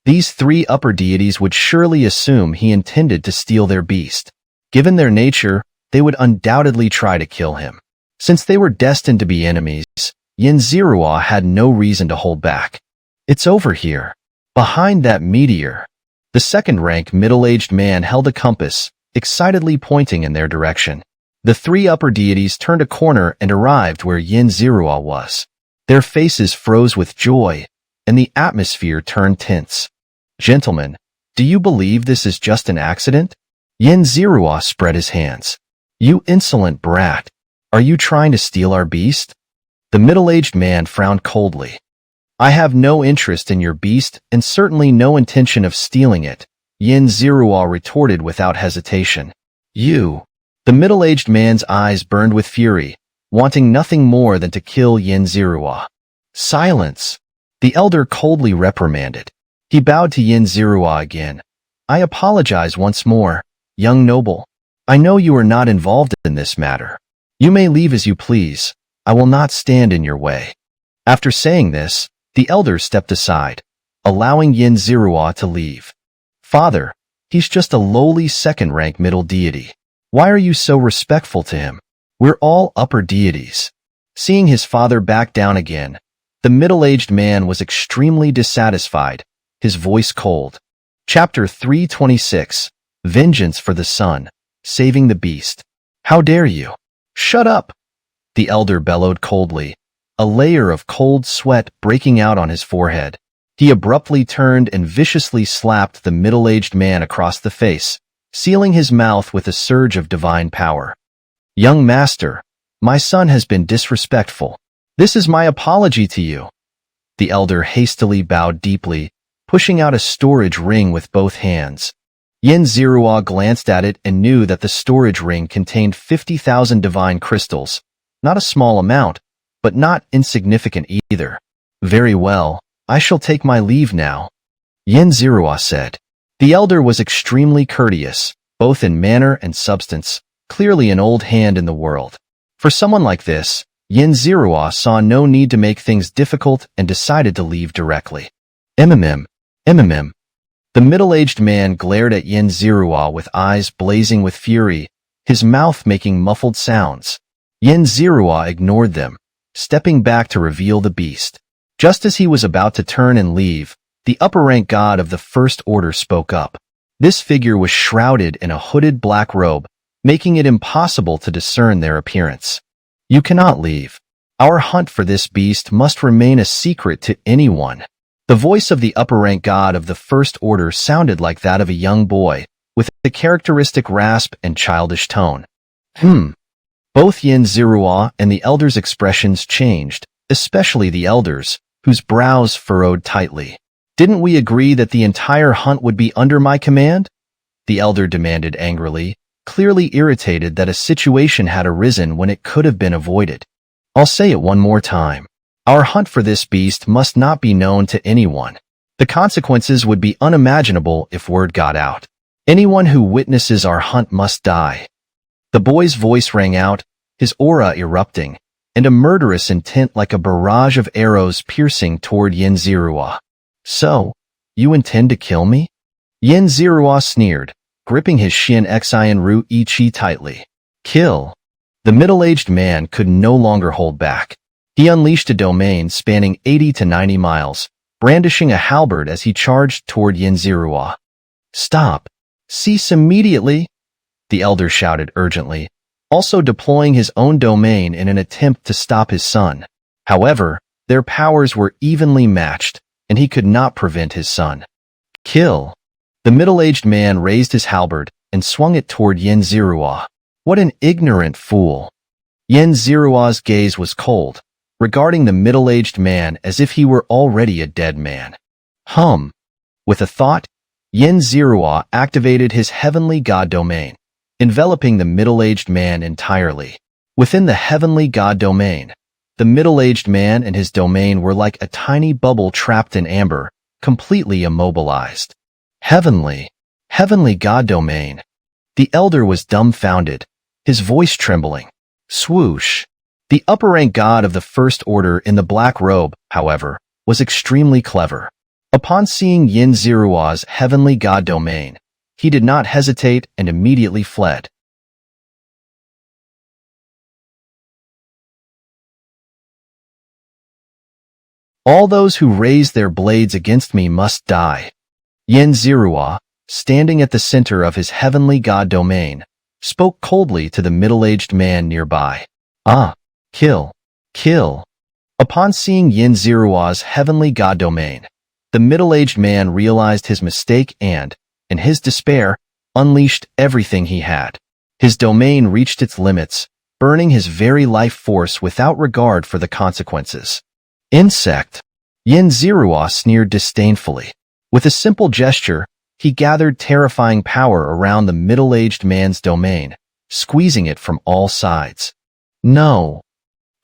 These three upper deities would surely assume he intended to steal their beast. Given their nature, they would undoubtedly try to kill him. Since they were destined to be enemies, Yin Zerua had no reason to hold back. It's over here. Behind that meteor. The second-rank middle-aged man held a compass, excitedly pointing in their direction. The three upper deities turned a corner and arrived where Yin Zerua was. Their faces froze with joy, and the atmosphere turned tense. Gentlemen, do you believe this is just an accident? Yin Zerua spread his hands. You insolent brat. Are you trying to steal our beast? The middle-aged man frowned coldly. I have no interest in your beast and certainly no intention of stealing it, Yin Zerua retorted without hesitation. You. The middle-aged man's eyes burned with fury, wanting nothing more than to kill Yin Zerua. Silence. The elder coldly reprimanded. He bowed to Yin Zerua again. I apologize once more, young noble. I know you are not involved in this matter. You may leave as you please. I will not stand in your way. After saying this, the elder stepped aside, allowing Yin Zerua to leave. Father, he's just a lowly second-rank middle deity. Why are you so respectful to him? We're all upper deities. Seeing his father back down again, the middle-aged man was extremely dissatisfied, his voice cold. Chapter 326, Vengeance for the Sun, Saving the Beast. How dare you? Shut up! The elder bellowed coldly, a layer of cold sweat breaking out on his forehead. He abruptly turned and viciously slapped the middle-aged man across the face, sealing his mouth with a surge of divine power. Young master, my son has been disrespectful. This is my apology to you. The elder hastily bowed deeply, pushing out a storage ring with both hands. Yin Zerua glanced at it and knew that the storage ring contained 50,000 divine crystals, not a small amount, but not insignificant either. Very well, I shall take my leave now, Yin Zerua said. The elder was extremely courteous, both in manner and substance, clearly an old hand in the world. For someone like this, Yin Zerua saw no need to make things difficult and decided to leave directly. MMM. The middle-aged man glared at Yin Zerua with eyes blazing with fury, his mouth making muffled sounds. Yin Zerua ignored them, stepping back to reveal the beast. Just as he was about to turn and leave, the upper-rank god of the First Order spoke up. This figure was shrouded in a hooded black robe, making it impossible to discern their appearance. You cannot leave. Our hunt for this beast must remain a secret to anyone. The voice of the upper-rank god of the First Order sounded like that of a young boy, with a characteristic rasp and childish tone. Both Yin Zerua and the elder's expressions changed, especially the elder's, whose brows furrowed tightly. Didn't we agree that the entire hunt would be under my command? The elder demanded angrily, clearly irritated that a situation had arisen when it could have been avoided. I'll say it one more time. Our hunt for this beast must not be known to anyone. The consequences would be unimaginable if word got out. Anyone who witnesses our hunt must die. The boy's voice rang out, his aura erupting, and a murderous intent like a barrage of arrows piercing toward Yin Zerua. So, you intend to kill me? Yin Zerua sneered, gripping his Xianxia Ru Ichi tightly. Kill. The middle-aged man could no longer hold back. He unleashed a domain spanning 80 to 90 miles, brandishing a halberd as he charged toward Yin Zerua. Stop. Cease immediately, the elder shouted urgently, also deploying his own domain in an attempt to stop his son. However, their powers were evenly matched, and he could not prevent his son. Kill. The middle-aged man raised his halberd and swung it toward Yin Zerua. What an ignorant fool. Yin Zerua's gaze was cold, regarding the middle-aged man as if he were already a dead man. With a thought, Yin Zerua activated his heavenly god domain, enveloping the middle-aged man entirely. Within the heavenly god domain, the middle-aged man and his domain were like a tiny bubble trapped in amber, completely immobilized. Heavenly god domain. The elder was dumbfounded, his voice trembling. Swoosh. The upper-rank god of the First Order in the black robe, however, was extremely clever. Upon seeing Yin Zirua's heavenly god domain, he did not hesitate and immediately fled. All those who raise their blades against me must die. Yin Zirua, standing at the center of his heavenly god domain, spoke coldly to the middle-aged man nearby. Ah, kill, kill. Upon seeing Yin Zirua's heavenly god domain, the middle-aged man realized his mistake and, in his despair, unleashed everything he had. His domain reached its limits, burning his very life force without regard for the consequences. Insect. Yin Zirua sneered disdainfully. With a simple gesture, he gathered terrifying power around the middle-aged man's domain, squeezing it from all sides. No.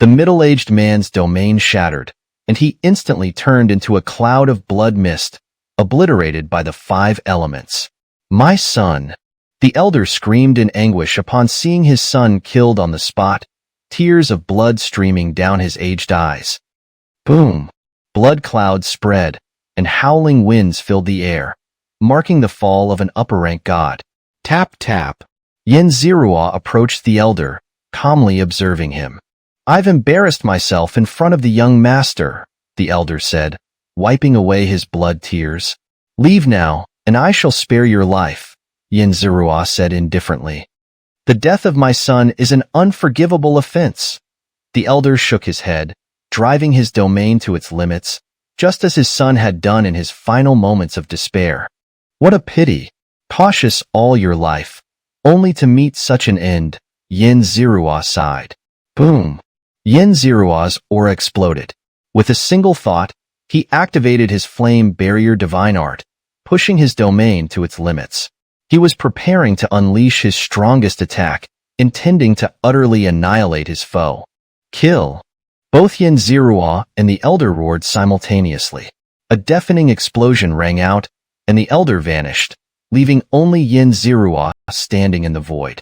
The middle-aged man's domain shattered, and he instantly turned into a cloud of blood mist, obliterated by the 5 elements. My son! The elder screamed in anguish upon seeing his son killed on the spot, tears of blood streaming down his aged eyes. Boom! Blood clouds spread, and howling winds filled the air, marking the fall of an upper-rank god. Tap, tap. Yin Zirua approached the elder, calmly observing him. I've embarrassed myself in front of the young master, the elder said, wiping away his blood tears. Leave now, and I shall spare your life, Yin Zirua said indifferently. The death of my son is an unforgivable offense. The elder shook his head, driving his domain to its limits, just as his son had done in his final moments of despair. What a pity! Cautious all your life, only to meet such an end, Yin Zirua sighed. Boom! Yin Zirua's aura exploded. With a single thought, he activated his flame barrier divine art, pushing his domain to its limits. He was preparing to unleash his strongest attack, intending to utterly annihilate his foe. Kill! Both Yin Zirua and the elder roared simultaneously. A deafening explosion rang out, and the elder vanished, leaving only Yin Zirua standing in the void.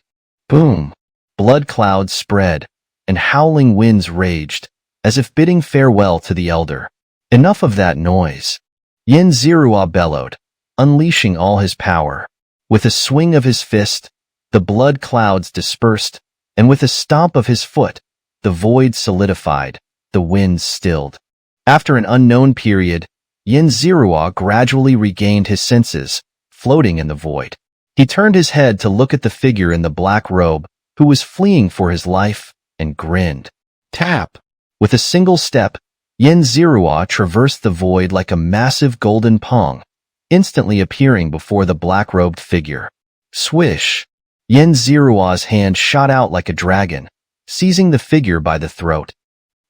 Boom! Blood clouds spread, and howling winds raged, as if bidding farewell to the elder. Enough of that noise. Yin Zirua bellowed, unleashing all his power. With a swing of his fist, the blood clouds dispersed, and with a stomp of his foot, the void solidified, the winds stilled. After an unknown period, Yin Zirua gradually regained his senses, floating in the void. He turned his head to look at the figure in the black robe, who was fleeing for his life, and grinned. Tap! With a single step, Yin Zirua traversed the void like a massive golden pong, instantly appearing before the black-robed figure. Swish! Yin Zirua's hand shot out like a dragon, seizing the figure by the throat.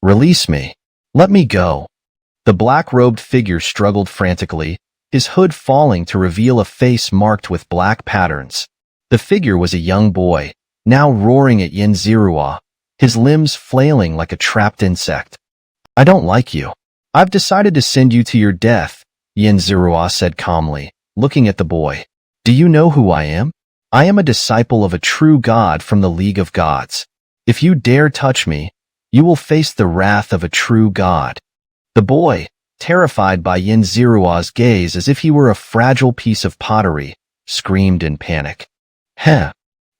Release me. Let me go. The black-robed figure struggled frantically, his hood falling to reveal a face marked with black patterns. The figure was a young boy, now roaring at Yin Zirua, his limbs flailing like a trapped insect. I don't like you. I've decided to send you to your death, Yin Zirua said calmly, looking at the boy. Do you know who I am? I am a disciple of a true god from the League of Gods. If you dare touch me, you will face the wrath of a true god. The boy, terrified by Yin Zirua's gaze as if he were a fragile piece of pottery, screamed in panic. Heh!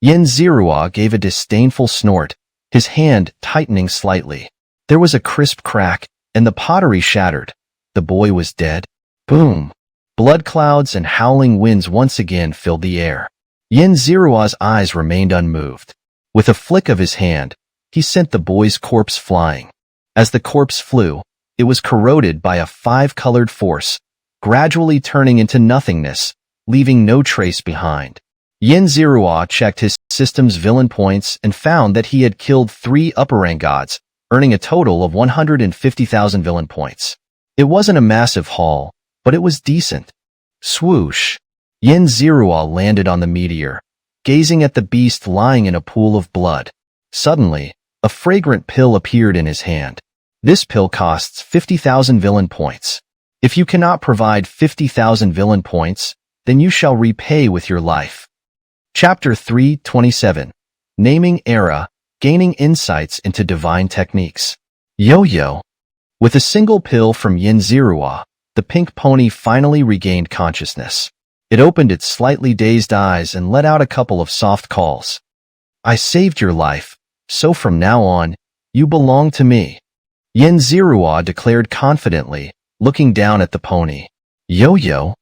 Yin Zirua gave a disdainful snort, his hand tightening slightly. There was a crisp crack, and the pottery shattered. The boy was dead. Boom! Blood clouds and howling winds once again filled the air. Yin Zirua's eyes remained unmoved. With a flick of his hand, he sent the boy's corpse flying. As the corpse flew, it was corroded by a 5-colored force, gradually turning into nothingness, leaving no trace behind. Yin Zirua checked his system's villain points and found that he had killed 3 upper-rank gods, earning a total of 150,000 villain points. It wasn't a massive haul, but it was decent. Swoosh! Yin Zirua landed on the meteor, gazing at the beast lying in a pool of blood. Suddenly, a fragrant pill appeared in his hand. This pill costs 50,000 villain points. If you cannot provide 50,000 villain points, then you shall repay with your life. Chapter 327. Naming Era. gaining insights into divine techniques. Yo-yo. With a single pill from Xianxia, the pink pony finally regained consciousness. It opened its slightly dazed eyes and let out a couple of soft calls. I saved your life, so from now on, you belong to me. Xianxia declared confidently, looking down at the pony. Yo-yo.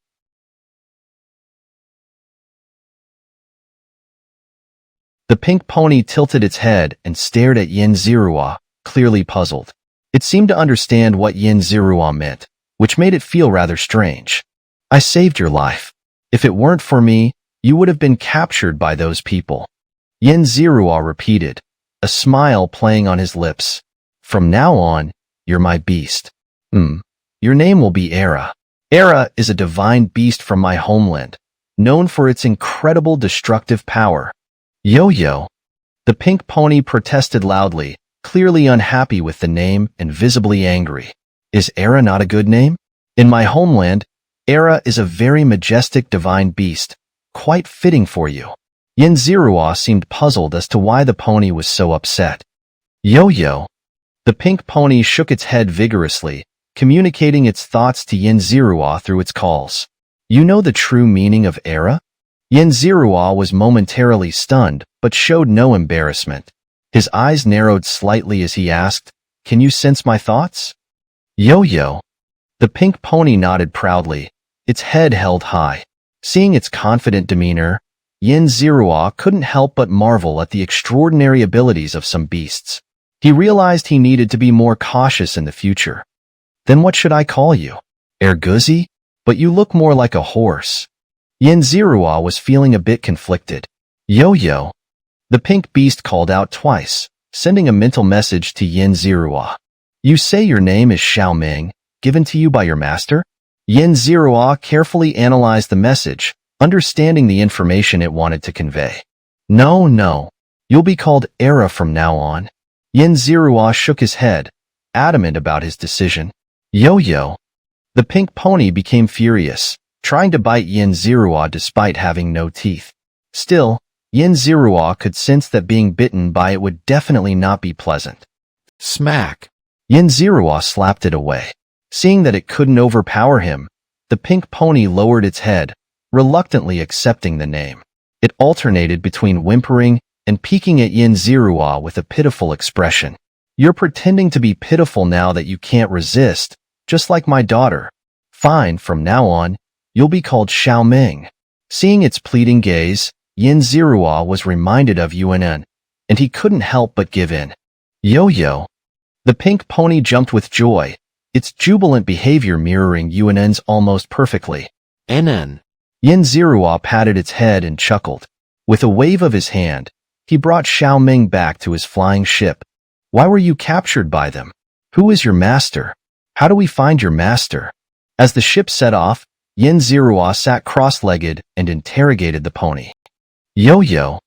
The pink pony tilted its head and stared at Xianxia, clearly puzzled. It seemed to understand what Xianxia meant, which made it feel rather strange. I saved your life. If it weren't for me, you would have been captured by those people. Xianxia repeated, a smile playing on his lips. From now on, you're my beast. Your name will be Era. Era is a divine beast from my homeland, known for its incredible destructive power. Yo-yo. The pink pony protested loudly, clearly unhappy with the name and visibly angry. Is Era not a good name? In my homeland, Era is a very majestic divine beast, quite fitting for you. Xianxia seemed puzzled as to why the pony was so upset. Yo-yo. The pink pony shook its head vigorously, communicating its thoughts to Xianxia through its calls. You know the true meaning of Era? Xianxia was momentarily stunned, but showed no embarrassment. His eyes narrowed slightly as he asked, Can you sense my thoughts? Yo-yo. The pink pony nodded proudly, its head held high. Seeing its confident demeanor, Xianxia couldn't help but marvel at the extraordinary abilities of some beasts. He realized he needed to be more cautious in the future. Then what should I call you? Erguzi? But you look more like a horse. Xianxia was feeling a bit conflicted. Yo-yo. The pink beast called out twice, sending a mental message to Xianxia. You say your name is Xiaoming, given to you by your master? Xianxia carefully analyzed the message, understanding the information it wanted to convey. No. You'll be called Era from now on. Xianxia shook his head, adamant about his decision. Yo-yo. The pink pony became furious, trying to bite Xianxia despite having no teeth. Still, Xianxia could sense that being bitten by it would definitely not be pleasant. Smack. Xianxia slapped it away. Seeing that it couldn't overpower him, the pink pony lowered its head, reluctantly accepting the name. It alternated between whimpering and peeking at Xianxia with a pitiful expression. You're pretending to be pitiful now that you can't resist, just like my daughter. Fine, from now on, you'll be called Xiaoming. Seeing its pleading gaze, Xianxia was reminded of Yuan, and he couldn't help but give in. Yo-yo. The pink pony jumped with joy, its jubilant behavior mirroring Yuan's almost perfectly. NN. Xianxia patted its head and chuckled. With a wave of his hand, he brought Xiaoming back to his flying ship. Why were you captured by them? Who is your master? How do we find your master? As the ship set off, Xianxia sat cross-legged and interrogated the pony. Yo-yo.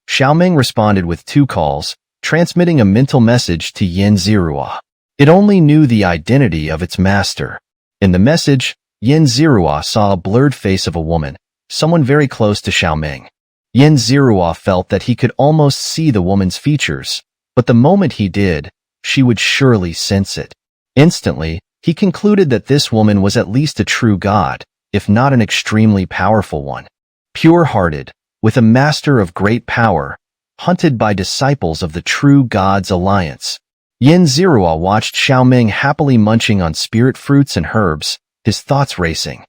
Xiaoming responded with 2 calls, transmitting a mental message to Xianxia. It only knew the identity of its master. In the message, Xianxia saw a blurred face of a woman, someone very close to Xiaoming. Xianxia felt that he could almost see the woman's features, but the moment he did, she would surely sense it. Instantly, he concluded that this woman was at least a true god, if not an extremely powerful one. Pure-hearted, with a master of great power, hunted by disciples of the true God's alliance. Xianxia watched Xiaoming happily munching on spirit fruits and herbs, his thoughts racing.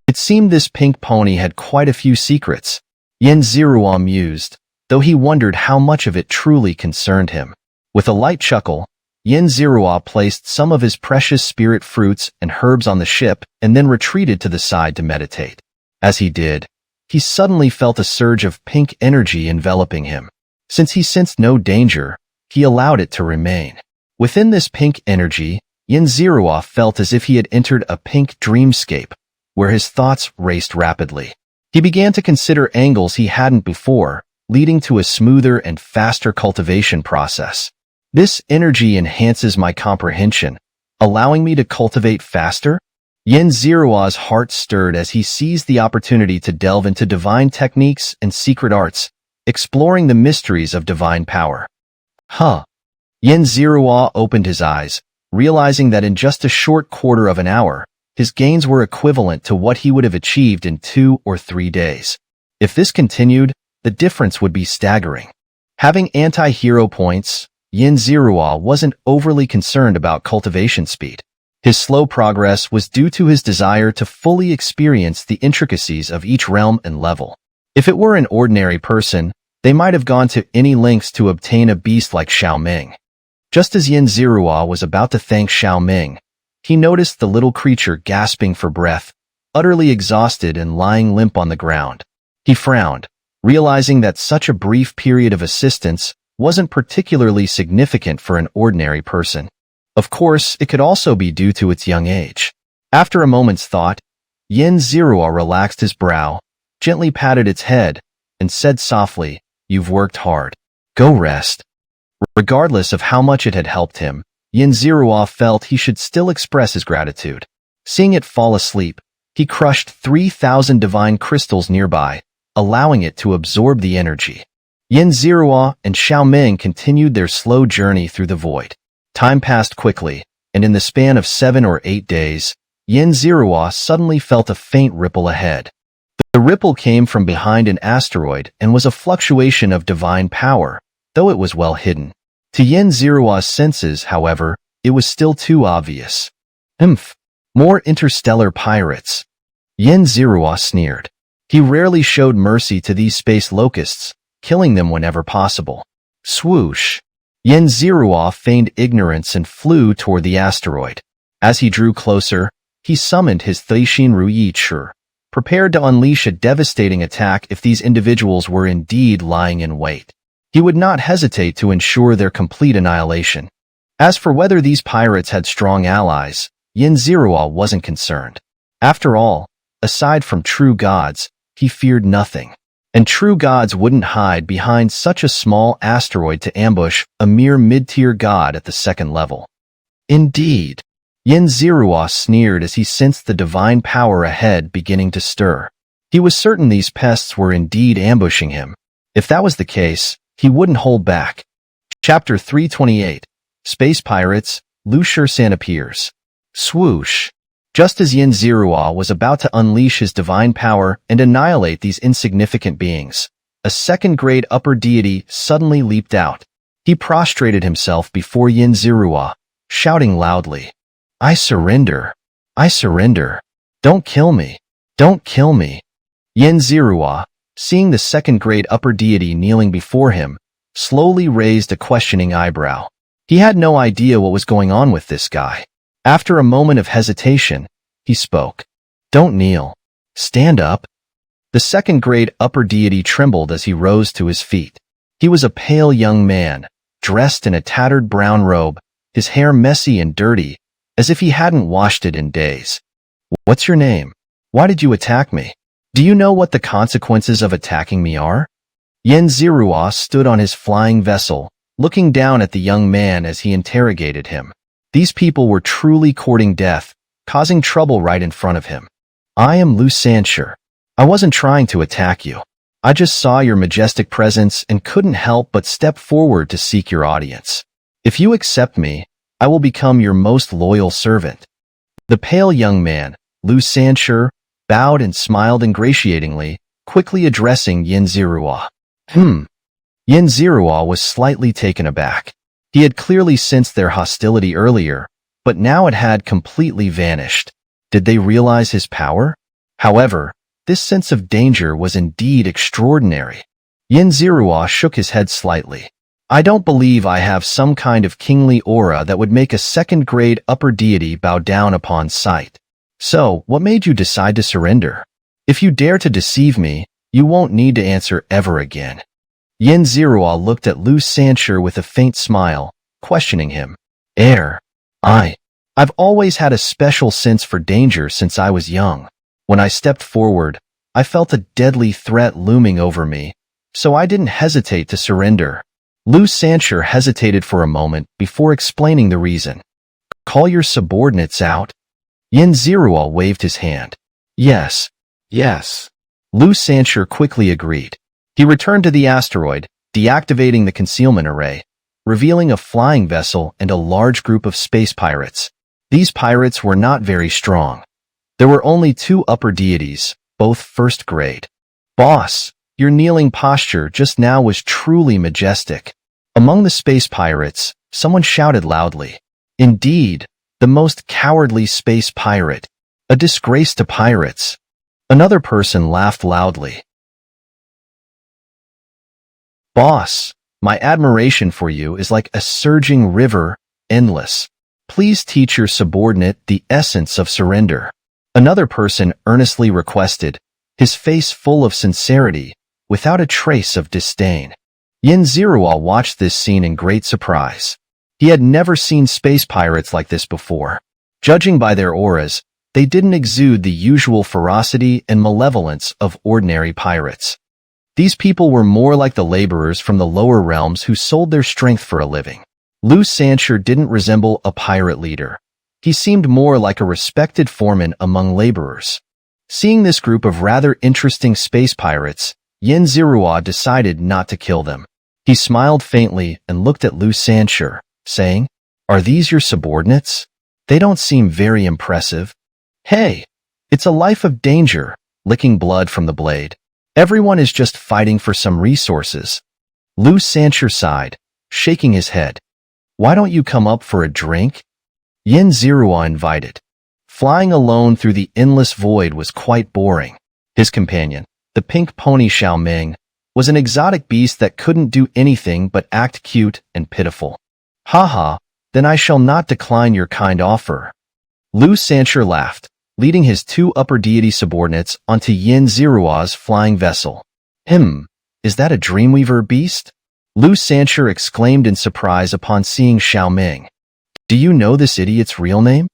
It seemed this pink pony had quite a few secrets. Xianxia mused, though he wondered how much of it truly concerned him. With a light chuckle, Xianxia placed some of his precious spirit fruits and herbs on the ship and then retreated to the side to meditate. As he did, he suddenly felt a surge of pink energy enveloping him. Since he sensed no danger, he allowed it to remain. Within this pink energy, Xianxia felt as if he had entered a pink dreamscape, where his thoughts raced rapidly. He began to consider angles he hadn't before, leading to a smoother and faster cultivation process. This energy enhances my comprehension, allowing me to cultivate faster? Xianxia's heart stirred as he seized the opportunity to delve into divine techniques and secret arts, exploring the mysteries of divine power. Huh. Yin Zirua opened his eyes, realizing that in just a short quarter of an hour, his gains were equivalent to what he would have achieved in 2 or 3 days. If this continued, the difference would be staggering. Having anti-hero points, Yin Zirua wasn't overly concerned about cultivation speed. His slow progress was due to his desire to fully experience the intricacies of each realm and level. If it were an ordinary person, they might have gone to any lengths to obtain a beast like Xiaoming. Just as Yin Zirua was about to thank Xiaoming, he noticed the little creature gasping for breath, utterly exhausted and lying limp on the ground. He frowned, realizing that such a brief period of assistance wasn't particularly significant for an ordinary person. Of course, it could also be due to its young age. After a moment's thought, Yin Zirua relaxed his brow, gently patted its head, and said softly, "You've worked hard. Go rest." Regardless of how much it had helped him, Yin Zirua felt he should still express his gratitude. Seeing it fall asleep, he crushed 3,000 divine crystals nearby, allowing it to absorb the energy. Yin Zirua and Xiaoming continued their slow journey through the void. Time passed quickly, and in the span of 7 or 8 days, Yin Zirua suddenly felt a faint ripple ahead. The ripple came from behind an asteroid and was a fluctuation of divine power, though it was well hidden. To Yin Zirua's senses, however, it was still too obvious. More interstellar pirates. Yin Zirua sneered. He rarely showed mercy to these space locusts, killing them whenever possible. Swoosh! Yin Zirua feigned ignorance and flew toward the asteroid. As he drew closer, he summoned his Theixin Ruyi Chi, prepared to unleash a devastating attack if these individuals were indeed lying in wait. He would not hesitate to ensure their complete annihilation. As for whether these pirates had strong allies, Yin Zirua wasn't concerned. After all, aside from true gods, he feared nothing. And true gods wouldn't hide behind such a small asteroid to ambush a mere mid-tier god at the second level. Indeed, Yin Zirua sneered as he sensed the divine power ahead beginning to stir. He was certain these pests were indeed ambushing him. If that was the case, he wouldn't hold back. Chapter 328. Space Pirates, Lu Shisan appears. Swoosh! Just as Yin Zirua was about to unleash his divine power and annihilate these insignificant beings, a second-grade upper deity suddenly leaped out. He prostrated himself before Yin Zirua, shouting loudly, "I surrender! I surrender! Don't kill me! Don't kill me!" Yin Zirua, seeing the second-grade upper deity kneeling before him, slowly raised a questioning eyebrow. He had no idea what was going on with this guy. After a moment of hesitation, he spoke. "Don't kneel. Stand up." The second-grade upper deity trembled as he rose to his feet. He was a pale young man, dressed in a tattered brown robe, his hair messy and dirty, as if he hadn't washed it in days. "What's your name? Why did you attack me? Do you know what the consequences of attacking me are?" Yin Zirua stood on his flying vessel, looking down at the young man as he interrogated him. These people were truly courting death, causing trouble right in front of him. "I am Lu Xianxia. I wasn't trying to attack you. I just saw your majestic presence and couldn't help but step forward to seek your audience. If you accept me, I will become your most loyal servant." The pale young man, Lu Xianxia, bowed and smiled ingratiatingly, quickly addressing Yin Zirua. Yin Zirua was slightly taken aback. He had clearly sensed their hostility earlier, but now it had completely vanished. Did they realize his power? However, this sense of danger was indeed extraordinary. Yin Zirua shook his head slightly. "I don't believe I have some kind of kingly aura that would make a second-grade upper deity bow down upon sight. So, what made you decide to surrender? If you dare to deceive me, you won't need to answer ever again." Yin Zirua looked at Lu Xianxia with a faint smile, questioning him. I've always had a special sense for danger since I was young. When I stepped forward, I felt a deadly threat looming over me, so I didn't hesitate to surrender." Lu Xianxia hesitated for a moment before explaining the reason. "Call your subordinates out?" Yin Zirua waved his hand. Yes. Lu Xianxia quickly agreed. He returned to the asteroid, deactivating the concealment array, revealing a flying vessel and a large group of space pirates. These pirates were not very strong. There were only 2 upper deities, both first grade. Boss, your kneeling posture just now was truly majestic. Among the space pirates, someone shouted loudly. Indeed, the most cowardly space pirate. A disgrace to pirates. Another person laughed loudly. Boss, my admiration for you is like a surging river, endless. Please teach your subordinate the essence of surrender. Another person earnestly requested, his face full of sincerity, without a trace of disdain. Xianxia watched this scene in great surprise. He had never seen space pirates like this before. Judging by their auras, they didn't exude the usual ferocity and malevolence of ordinary pirates. These people were more like the laborers from the lower realms who sold their strength for a living. Xianxia didn't resemble a pirate leader. He seemed more like a respected foreman among laborers. Seeing this group of rather interesting space pirates, Xianxia decided not to kill them. He smiled faintly and looked at Xianxia, saying, "Are these your subordinates? They don't seem very impressive." "Hey, it's a life of danger," licking blood from the blade. "Everyone is just fighting for some resources." Xianxia sighed, shaking his head. "Why don't you come up for a drink?" Xianxia invited. Flying alone through the endless void was quite boring. His companion, the pink pony Xiaoming, was an exotic beast that couldn't do anything but act cute and pitiful. "Haha, then I shall not decline your kind offer." Xianxia laughed, leading his 2 upper deity subordinates onto Xianxia's flying vessel. Is that a Dreamweaver beast?" Xianxia exclaimed in surprise upon seeing Xiaoming. "Do you know this idiot's real name?"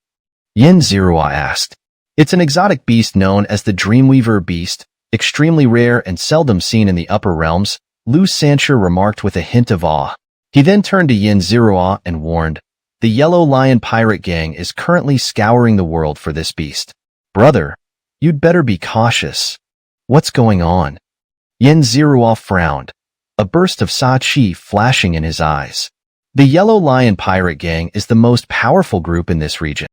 Xianxia asked. "It's an exotic beast known as the Dreamweaver beast, extremely rare and seldom seen in the upper realms," Xianxia remarked with a hint of awe. He then turned to Xianxia and warned, "The Yellow Lion pirate gang is currently scouring the world for this beast. Brother, you'd better be cautious." "What's going on?" Xianxia frowned, a burst of sa-chi flashing in his eyes. The Yellow Lion pirate gang is the most powerful group in this region.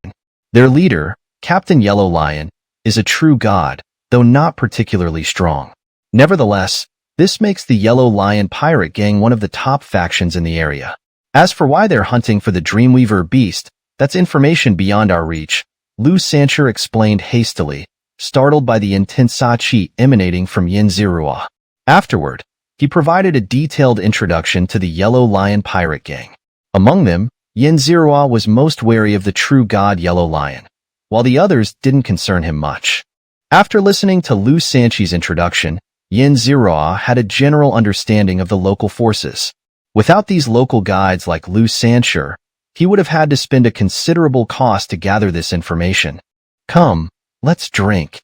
Their leader, Captain Yellow Lion, is a true god, though not particularly strong. Nevertheless, this makes the Yellow Lion pirate gang one of the top factions in the area. As for why they're hunting for the Dreamweaver beast, that's information beyond our reach, Xianxia explained hastily, startled by the intense sa-chi emanating from Xianxia. Afterward, he provided a detailed introduction to the Yellow Lion pirate gang. Among them, Xianxia was most wary of the true god Yellow Lion, while the others didn't concern him much. After listening to Xianxia's introduction, Xianxia had a general understanding of the local forces. Without these local guides like Xianxia, he would have had to spend a considerable cost to gather this information. "Come, let's drink."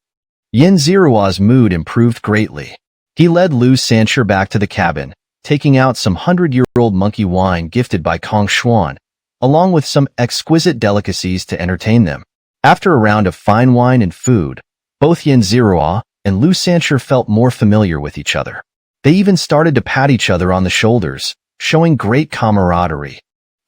Xianxia's mood improved greatly. He led Xianxia back to the cabin, taking out some 100-year-old monkey wine gifted by Kong Xuan, along with some exquisite delicacies to entertain them. After a round of fine wine and food, both Xianxia and Xianxia felt more familiar with each other. They even started to pat each other on the shoulders, showing great camaraderie.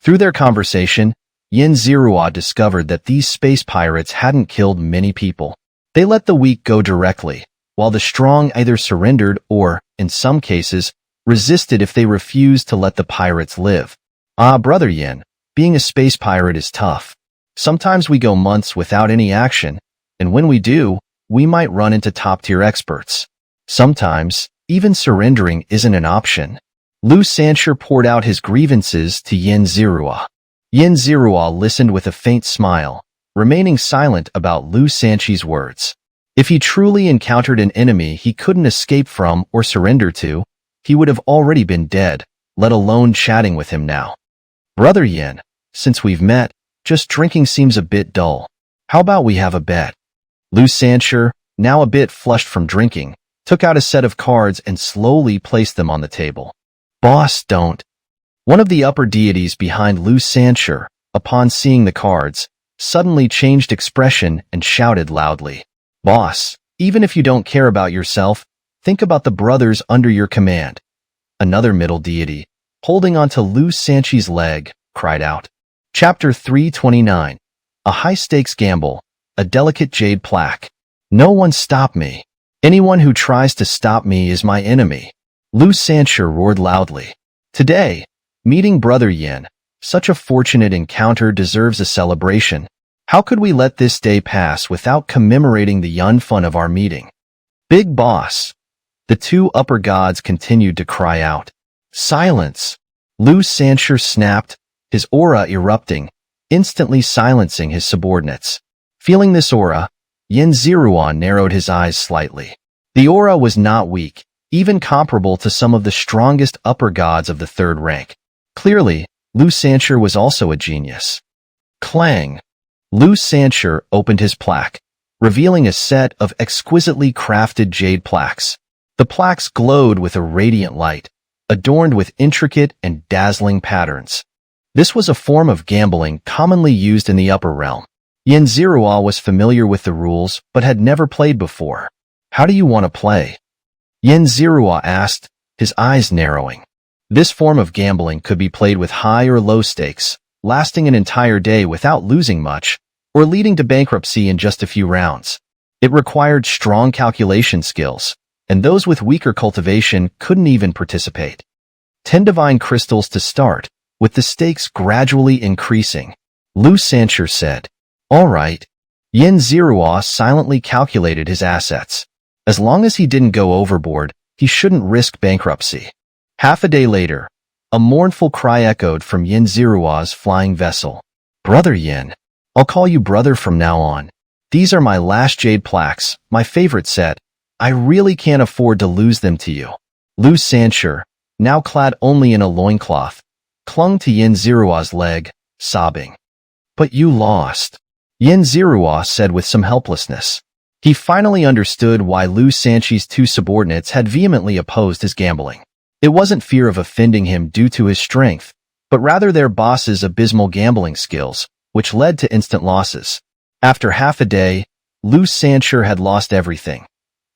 Through their conversation, Xianxia discovered that these space pirates hadn't killed many people. They let the weak go directly, while the strong either surrendered or, in some cases, resisted if they refused to let the pirates live. Brother Yin, being a space pirate is tough. Sometimes we go months without any action, and when we do, we might run into top-tier experts. Sometimes, even surrendering isn't an option. Xianxia poured out his grievances to Xianxia. Xianxia listened with a faint smile, remaining silent about Xianxia's words. If he truly encountered an enemy he couldn't escape from or surrender to, he would have already been dead, let alone chatting with him now. "Brother Yin, since we've met, just drinking seems a bit dull. How about we have a bet?" Xianxia, now a bit flushed from drinking, took out a set of cards and slowly placed them on the table. "Boss, don't." One of the upper deities behind Xianxia, upon seeing the cards, suddenly changed expression and shouted loudly, "Boss, even if you don't care about yourself, think about the brothers under your command." Another middle deity, holding onto Lu Sanchi's leg, cried out. Chapter 329. A high-stakes gamble. A delicate jade plaque. No one stop me. Anyone who tries to stop me is my enemy. Lu Xianxia roared loudly. Today, meeting Brother Yin, such a fortunate encounter deserves a celebration. How could we let this day pass without commemorating the Yun fun of our meeting? Big boss. The two upper gods continued to cry out. Silence. Lu Xianxia snapped, his aura erupting, instantly silencing his subordinates. Feeling this aura, Yin Zirua narrowed his eyes slightly. The aura was not weak, even comparable to some of the strongest upper gods of the third rank. Clearly, Lu Xianxia was also a genius. Clang. Lu Xianxia opened his plaque, revealing a set of exquisitely crafted jade plaques. The plaques glowed with a radiant light, adorned with intricate and dazzling patterns. This was a form of gambling commonly used in the upper realm. Yin Zirua was familiar with the rules but had never played before. How do you want to play? Yin Zirua asked, his eyes narrowing. This form of gambling could be played with high or low stakes, lasting an entire day without losing much, or leading to bankruptcy in just a few rounds. It required strong calculation skills, and those with weaker cultivation couldn't even participate. 10 divine crystals to start, with the stakes gradually increasing. Lu Xianxia said. All right. Yin Zirua silently calculated his assets. As long as he didn't go overboard, he shouldn't risk bankruptcy. Half a day later, a mournful cry echoed from Yin Zirua's flying vessel. Brother Yin. I'll call you brother from now on. These are my last jade plaques, my favorite set. I really can't afford to lose them to you. Lu Xianxia, now clad only in a loincloth, clung to Yin Zirua's leg, sobbing. But you lost. Yin Zirua said with some helplessness. He finally understood why Lu Xianxi's two subordinates had vehemently opposed his gambling. It wasn't fear of offending him due to his strength, but rather their boss's abysmal gambling skills, which led to instant losses. After half a day, Lu Xianxia had lost everything.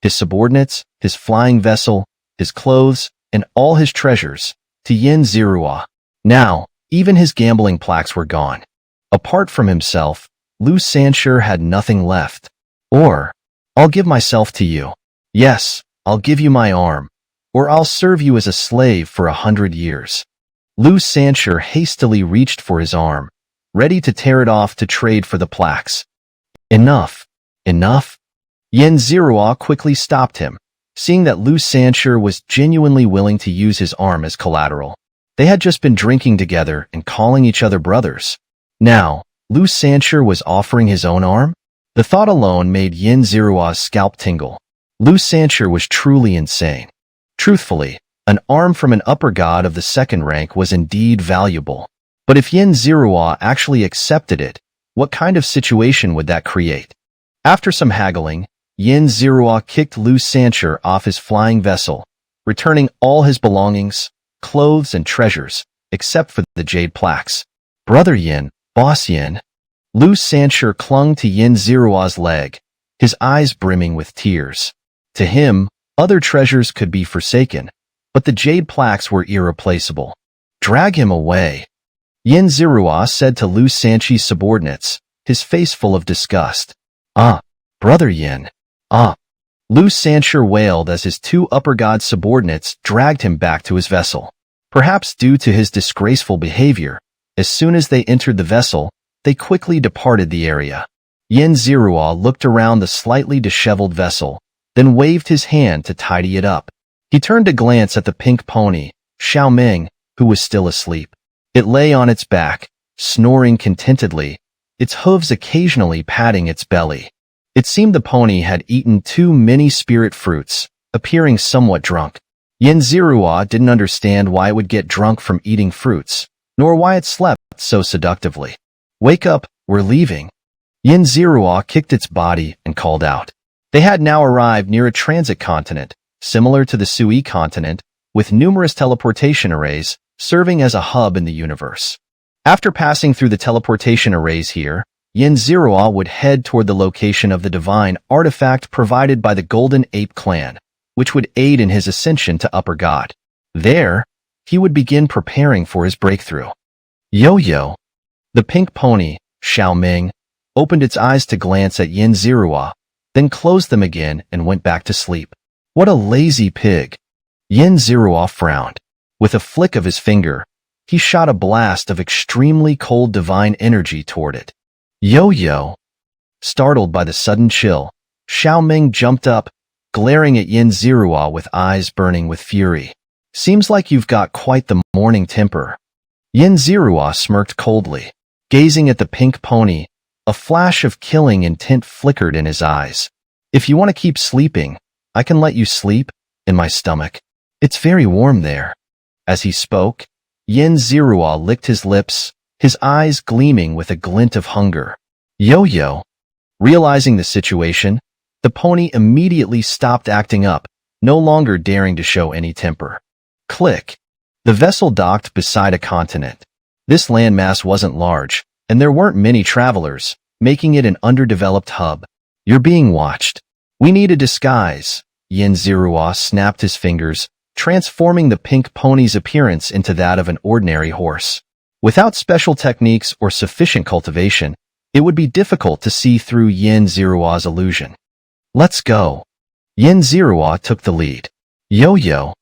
His subordinates, his flying vessel, his clothes, and all his treasures, to Yin Zirua. Now, even his gambling plaques were gone. Apart from himself, Lu Xianxia had nothing left. Or, I'll give myself to you. Yes, I'll give you my arm. Or I'll serve you as a slave for 100 years. Lu Xianxia hastily reached for his arm, ready to tear it off to trade for the plaques. Enough. Enough? Yin Zirua quickly stopped him, seeing that Lu Xianxia was genuinely willing to use his arm as collateral. They had just been drinking together and calling each other brothers. Now, Lu Xianxia was offering his own arm? The thought alone made Yin Zirua's scalp tingle. Lu Xianxia was truly insane. Truthfully, an arm from an upper god of the second rank was indeed valuable. But if Yin Zirua actually accepted it, what kind of situation would that create? After some haggling, Yin Zirua kicked Lu Xianxia off his flying vessel, returning all his belongings, clothes, and treasures, except for the jade plaques. Brother Yin, Boss Yin. Lu Xianxia clung to Yin Zirua's leg, his eyes brimming with tears. To him, other treasures could be forsaken, but the jade plaques were irreplaceable. Drag him away. Yin Zirua said to Lu Xianxi's subordinates, his face full of disgust. Brother Yin. Lu Xianxia wailed as his two upper god subordinates dragged him back to his vessel. Perhaps due to his disgraceful behavior, as soon as they entered the vessel, they quickly departed the area. Yin Zirua looked around the slightly disheveled vessel, then waved his hand to tidy it up. He turned to glance at the pink pony, Xiaoming, who was still asleep. It lay on its back, snoring contentedly, its hooves occasionally patting its belly. It seemed the pony had eaten too many spirit fruits, appearing somewhat drunk. Yin Zirua didn't understand why it would get drunk from eating fruits, nor why it slept so seductively. Wake up, we're leaving. Yin Zirua kicked its body and called out. They had now arrived near a transit continent, similar to the Sui continent, with numerous teleportation arrays, serving as a hub in the universe. After passing through the teleportation arrays here, Yin Zirua would head toward the location of the divine artifact provided by the Golden Ape clan, which would aid in his ascension to Upper God. There, he would begin preparing for his breakthrough. Yo-Yo. The pink pony, Xiaoming, opened its eyes to glance at Yin Zirua, then closed them again and went back to sleep. What a lazy pig. Yin Zirua frowned. With a flick of his finger, he shot a blast of extremely cold divine energy toward it. Yo-Yo. Startled by the sudden chill, Xiaoming jumped up, glaring at Yin Zirua with eyes burning with fury. Seems like you've got quite the morning temper. Yin Zirua smirked coldly. Gazing at the pink pony, a flash of killing intent flickered in his eyes. If you want to keep sleeping, I can let you sleep in my stomach. It's very warm there. As he spoke, Yin Zirua licked his lips, his eyes gleaming with a glint of hunger. Yo-Yo. Realizing the situation, the pony immediately stopped acting up, no longer daring to show any temper. Click. The vessel docked beside a continent. This landmass wasn't large, and there weren't many travelers, making it an underdeveloped hub. You're being watched. We need a disguise. Yin Zirua snapped his fingers, transforming the pink pony's appearance into that of an ordinary horse. Without special techniques or sufficient cultivation, it would be difficult to see through Yin Zirua's illusion. Let's go. Yin Zirua took the lead. Yo-Yo.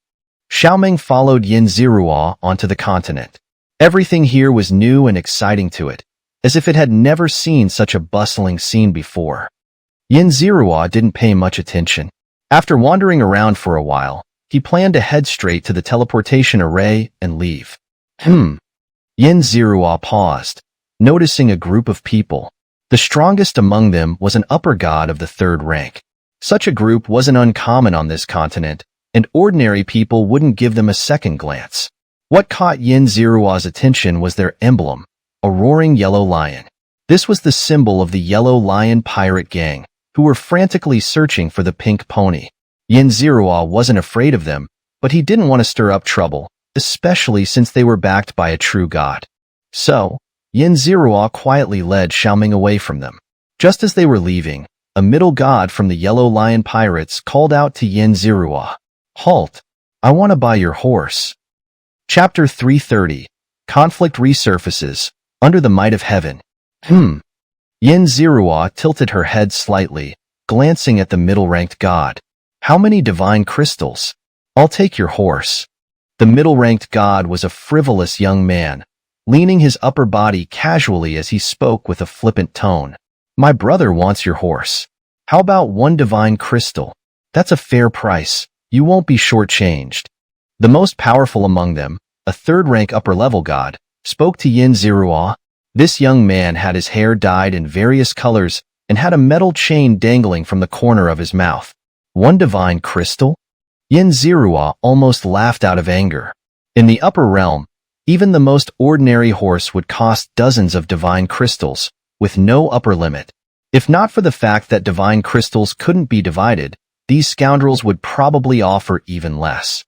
Xiaoming followed Yin Zirua onto the continent. Everything here was new and exciting to it, as if it had never seen such a bustling scene before. Yin Zirua didn't pay much attention. After wandering around for a while, he planned to head straight to the teleportation array and leave. Yin Zirua paused, noticing a group of people. The strongest among them was an upper god of the third rank. Such a group wasn't uncommon on this continent, and ordinary people wouldn't give them a second glance. What caught Yin Zirua's attention was their emblem, a roaring yellow lion. This was the symbol of the Yellow Lion pirate gang, who were frantically searching for the pink pony. Yin Zirua wasn't afraid of them, but he didn't want to stir up trouble, especially since they were backed by a true god. So, Yin Zirua quietly led Xiaoming away from them. Just as they were leaving, a middle god from the Yellow Lion pirates called out to Yin Zirua. Halt! I want to buy your horse. Chapter 330. Conflict resurfaces, under the might of heaven. Yin Zirua tilted her head slightly, glancing at the middle-ranked god. How many divine crystals? I'll take your horse. The middle-ranked god was a frivolous young man, leaning his upper body casually as he spoke with a flippant tone. My brother wants your horse. How about 1 divine crystal? That's a fair price. You won't be shortchanged. The most powerful among them, a third-rank upper-level god, spoke to Yin Zirua. This young man had his hair dyed in various colors and had a metal chain dangling from the corner of his mouth. 1 divine crystal? Yin Zirua almost laughed out of anger. In the upper realm, even the most ordinary horse would cost dozens of divine crystals, with no upper limit. If not for the fact that divine crystals couldn't be divided, these scoundrels would probably offer even less.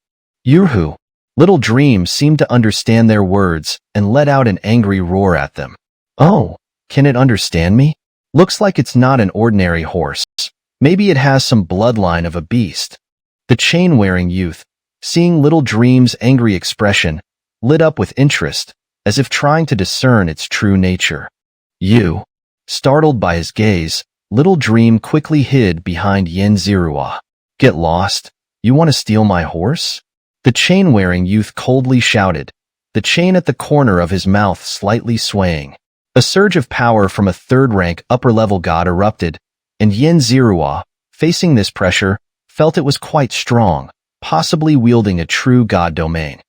Yuhu! Little Dream seemed to understand their words and let out an angry roar at them. Oh, can it understand me? Looks like it's not an ordinary horse. Maybe it has some bloodline of a beast. The chain-wearing youth, seeing Little Dream's angry expression, lit up with interest, as if trying to discern its true nature. You. Startled by his gaze, Little Dream quickly hid behind Yin Zirua. Get lost? You want to steal my horse? The chain-wearing youth coldly shouted, the chain at the corner of his mouth slightly swaying. A surge of power from a third-rank upper-level god erupted, and Yin Zirua, facing this pressure, felt it was quite strong, possibly wielding a true god domain.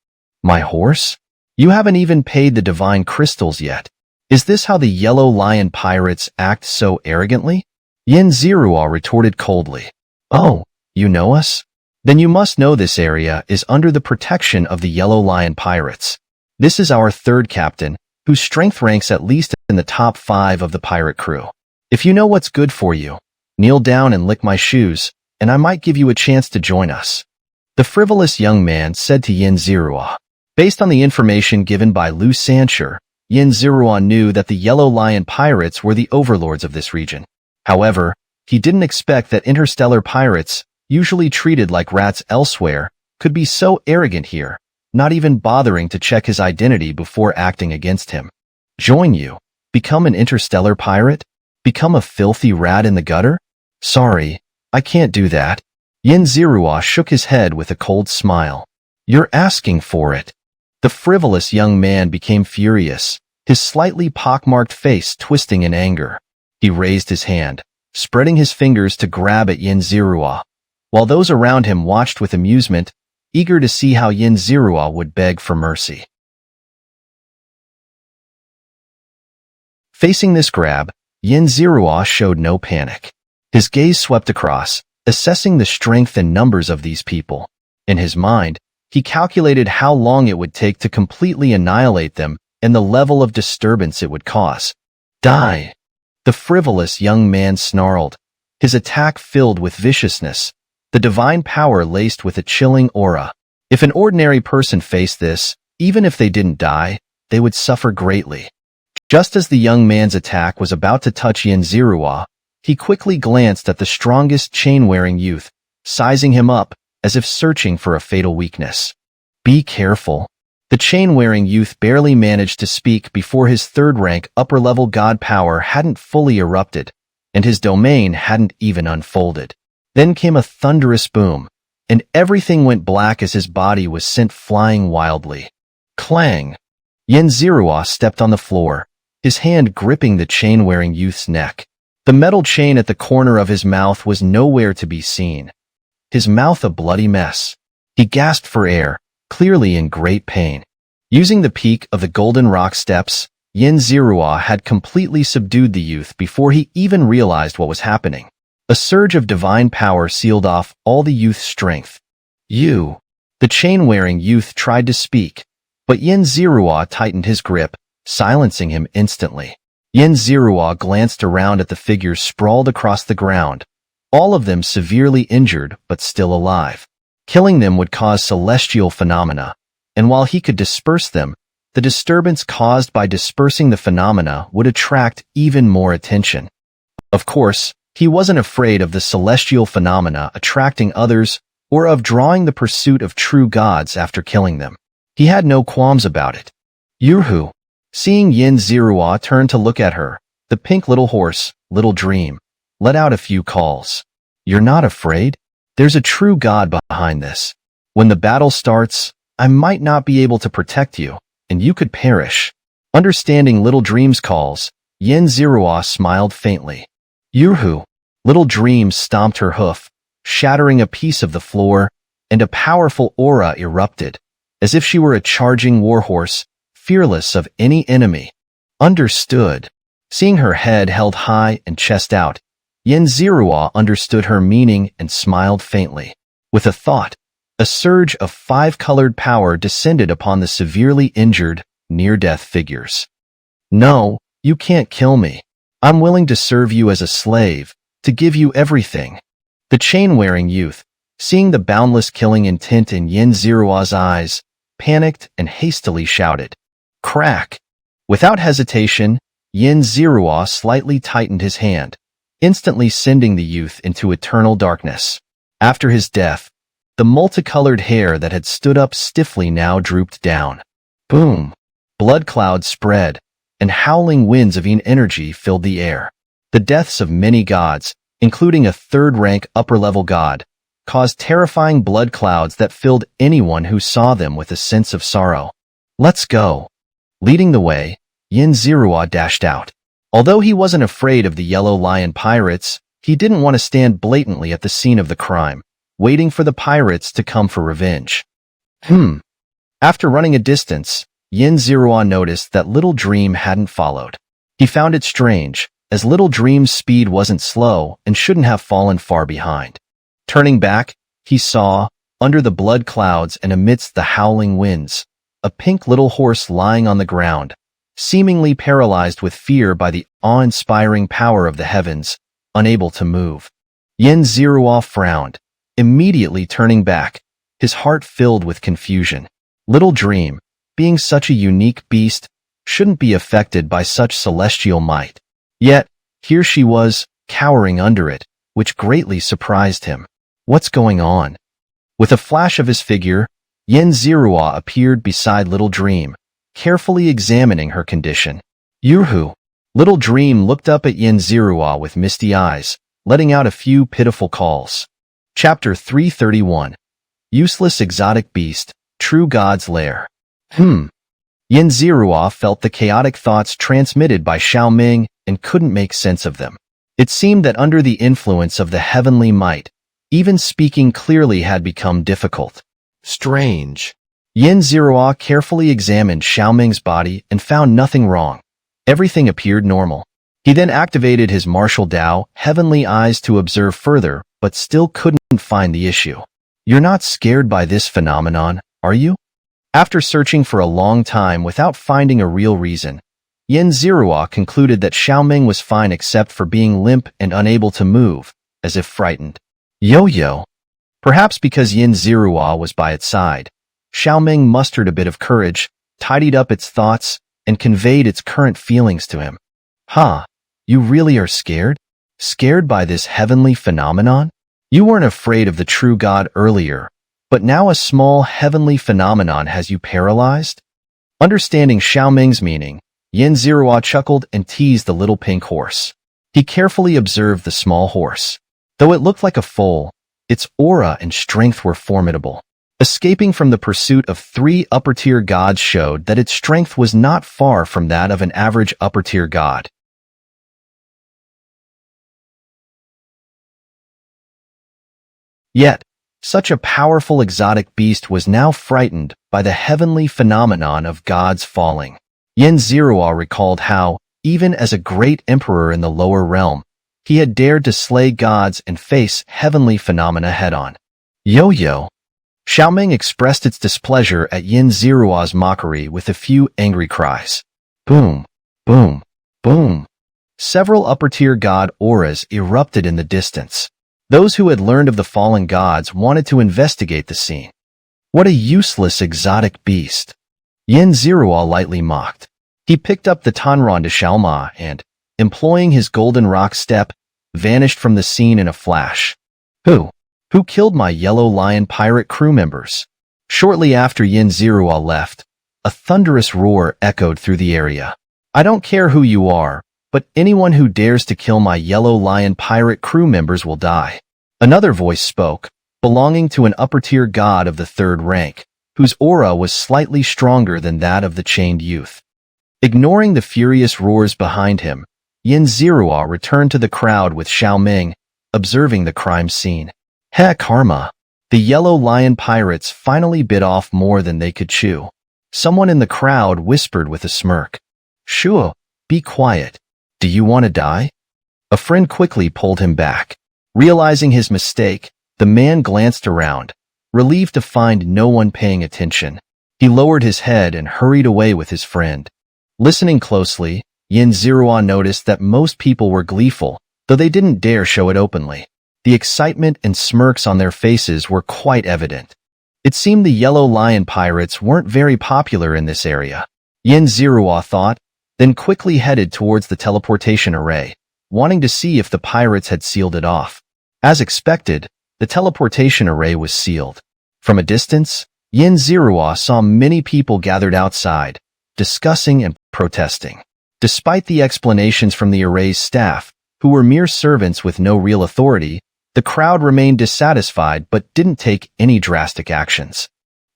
My horse? You haven't even paid the divine crystals yet. Is this how the Yellow Lion pirates act so arrogantly? Yin Zirua retorted coldly. Oh, you know us? Then you must know this area is under the protection of the Yellow Lion pirates. This is our third captain, whose strength ranks at least in the top 5 of the pirate crew. If you know what's good for you, kneel down and lick my shoes, and I might give you a chance to join us. The frivolous young man said to Yin Zirua. Based on the information given by Xianxia, Yin Zirua knew that the Yellow Lion pirates were the overlords of this region. However, he didn't expect that interstellar pirates, usually treated like rats elsewhere, could be so arrogant here, not even bothering to check his identity before acting against him. Join you? Become an interstellar pirate? Become a filthy rat in the gutter? Sorry, I can't do that. Yin-Zirua shook his head with a cold smile. You're asking for it. The frivolous young man became furious, his slightly pockmarked face twisting in anger. He raised his hand, spreading his fingers to grab at Yin-Zirua, while those around him watched with amusement, eager to see how Yin-Zirua would beg for mercy. Facing this grab, Yin-Zirua showed no panic. His gaze swept across, assessing the strength and numbers of these people. In his mind, he calculated how long it would take to completely annihilate them and the level of disturbance it would cause. Die! The frivolous young man snarled, his attack filled with viciousness, the divine power laced with a chilling aura. If an ordinary person faced this, even if they didn't die, they would suffer greatly. Just as the young man's attack was about to touch Yin-Zirua, he quickly glanced at the strongest chain-wearing youth, sizing him up as if searching for a fatal weakness. Be careful. The chain-wearing youth barely managed to speak before his third-rank upper-level god power hadn't fully erupted, and his domain hadn't even unfolded. Then came a thunderous boom, and everything went black as his body was sent flying wildly. Clang! Yin-Zirua stepped on the floor, his hand gripping the chain-wearing youth's neck. The metal chain at the corner of his mouth was nowhere to be seen, his mouth a bloody mess. He gasped for air, clearly in great pain. Using the peak of the golden rock steps, Yin-Zirua had completely subdued the youth before he even realized what was happening. A surge of divine power sealed off all the youth's strength. You! The chain-wearing youth tried to speak, but Yin-Zirua tightened his grip, silencing him instantly. Yin-Zirua glanced around at the figures sprawled across the ground, all of them severely injured but still alive. Killing them would cause celestial phenomena, and while he could disperse them, the disturbance caused by dispersing the phenomena would attract even more attention. Of course, he wasn't afraid of the celestial phenomena attracting others or of drawing the pursuit of true gods after killing them. He had no qualms about it. Yurhu! Seeing Yin-Zirua turn to look at her, the pink little horse, Little Dream, let out a few calls. You're not afraid? There's a true god behind this. When the battle starts, I might not be able to protect you, and you could perish. Understanding Little Dream's calls, Yin-Zirua smiled faintly. Yurhu! Little Dream stomped her hoof, shattering a piece of the floor, and a powerful aura erupted, as if she were a charging warhorse, fearless of any enemy. Understood. Seeing her head held high and chest out, Yin-Zirua understood her meaning and smiled faintly. With a thought, a surge of five-colored power descended upon the severely injured, near-death figures. No, you can't kill me. I'm willing to serve you as a slave, to give you everything. The chain-wearing youth, seeing the boundless killing intent in Yin-Zirua's eyes, panicked and hastily shouted. Crack! Without hesitation, Yin-Zirua slightly tightened his hand, instantly sending the youth into eternal darkness. After his death, the multicolored hair that had stood up stiffly now drooped down. Boom! Blood clouds spread, and howling winds of energy filled the air. The deaths of many gods, including a third-rank upper-level god, caused terrifying blood clouds that filled anyone who saw them with a sense of sorrow. Let's go! Leading the way, Yin-Zirua dashed out. Although he wasn't afraid of the Yellow Lion pirates, he didn't want to stand blatantly at the scene of the crime, waiting for the pirates to come for revenge. After running a distance, Yin-Zirua noticed that Little Dream hadn't followed. He found it strange, as Little Dream's speed wasn't slow and shouldn't have fallen far behind. Turning back, he saw, under the blood clouds and amidst the howling winds, a pink little horse lying on the ground, seemingly paralyzed with fear by the awe-inspiring power of the heavens, unable to move. Yin-Zirua frowned, immediately turning back, his heart filled with confusion. Little Dream, being such a unique beast, shouldn't be affected by such celestial might. Yet, here she was, cowering under it, which greatly surprised him. What's going on? With a flash of his figure, Yin Zirua appeared beside Little Dream, carefully examining her condition. Yuhu. Little Dream looked up at Yin Zirua with misty eyes, letting out a few pitiful calls. Chapter 331. Useless Exotic Beast, True God's Lair. Yin Zirua felt the chaotic thoughts transmitted by Xiaoming and couldn't make sense of them. It seemed that under the influence of the heavenly might, even speaking clearly had become difficult. Strange. Yin Zirua carefully examined Xiaoming's body and found nothing wrong. Everything appeared normal. He then activated his martial Dao, Heavenly Eyes, to observe further, but still couldn't find the issue. You're not scared by this phenomenon, are you? After searching for a long time without finding a real reason, Yin Zirua concluded that Xiaoming was fine except for being limp and unable to move, as if frightened. Yo-yo. Perhaps because Yin Zirua was by its side, Xiaoming mustered a bit of courage, tidied up its thoughts, and conveyed its current feelings to him. You really are scared? Scared by this heavenly phenomenon? You weren't afraid of the true God earlier, but now a small heavenly phenomenon has you paralyzed? Understanding Xiaoming's meaning, Yin Zirua chuckled and teased the little pink horse. He carefully observed the small horse. Though it looked like a foal, its aura and strength were formidable. Escaping from the pursuit of 3 upper-tier gods showed that its strength was not far from that of an average upper-tier god. Yet, such a powerful exotic beast was now frightened by the heavenly phenomenon of gods falling. Yin Zirua recalled how, even as a great emperor in the lower realm, he had dared to slay gods and face heavenly phenomena head-on. Yo-yo. Xiaoming expressed its displeasure at Yin Zirua's mockery with a few angry cries. Boom, boom, boom. Several upper-tier god auras erupted in the distance. Those who had learned of the fallen gods wanted to investigate the scene. What a useless exotic beast. Yin Zirua lightly mocked. He picked up the Tanran de Xiaoma and, employing his golden rock step, vanished from the scene in a flash. Who killed my yellow lion pirate crew members? Shortly after Yin Zirua left, a thunderous roar echoed through the area. I don't care who you are, but anyone who dares to kill my yellow lion pirate crew members will die. Another voice spoke, belonging to an upper-tier god of the 3rd rank, whose aura was slightly stronger than that of the chained youth. Ignoring the furious roars behind him, Yin Zirua returned to the crowd with Xiaoming, observing the crime scene. Karma. The yellow lion pirates finally bit off more than they could chew. Someone in the crowd whispered with a smirk. Shuo, be quiet. Do you want to die? A friend quickly pulled him back. Realizing his mistake, the man glanced around, relieved to find no one paying attention. He lowered his head and hurried away with his friend. Listening closely, Yin Zirua noticed that most people were gleeful, though they didn't dare show it openly. The excitement and smirks on their faces were quite evident. It seemed the yellow lion pirates weren't very popular in this area. Yin Zirua thought, then quickly headed towards the teleportation array, wanting to see if the pirates had sealed it off. As expected, the teleportation array was sealed. From a distance, Yin Zirua saw many people gathered outside, discussing and protesting. Despite the explanations from the array's staff, who were mere servants with no real authority, the crowd remained dissatisfied but didn't take any drastic actions.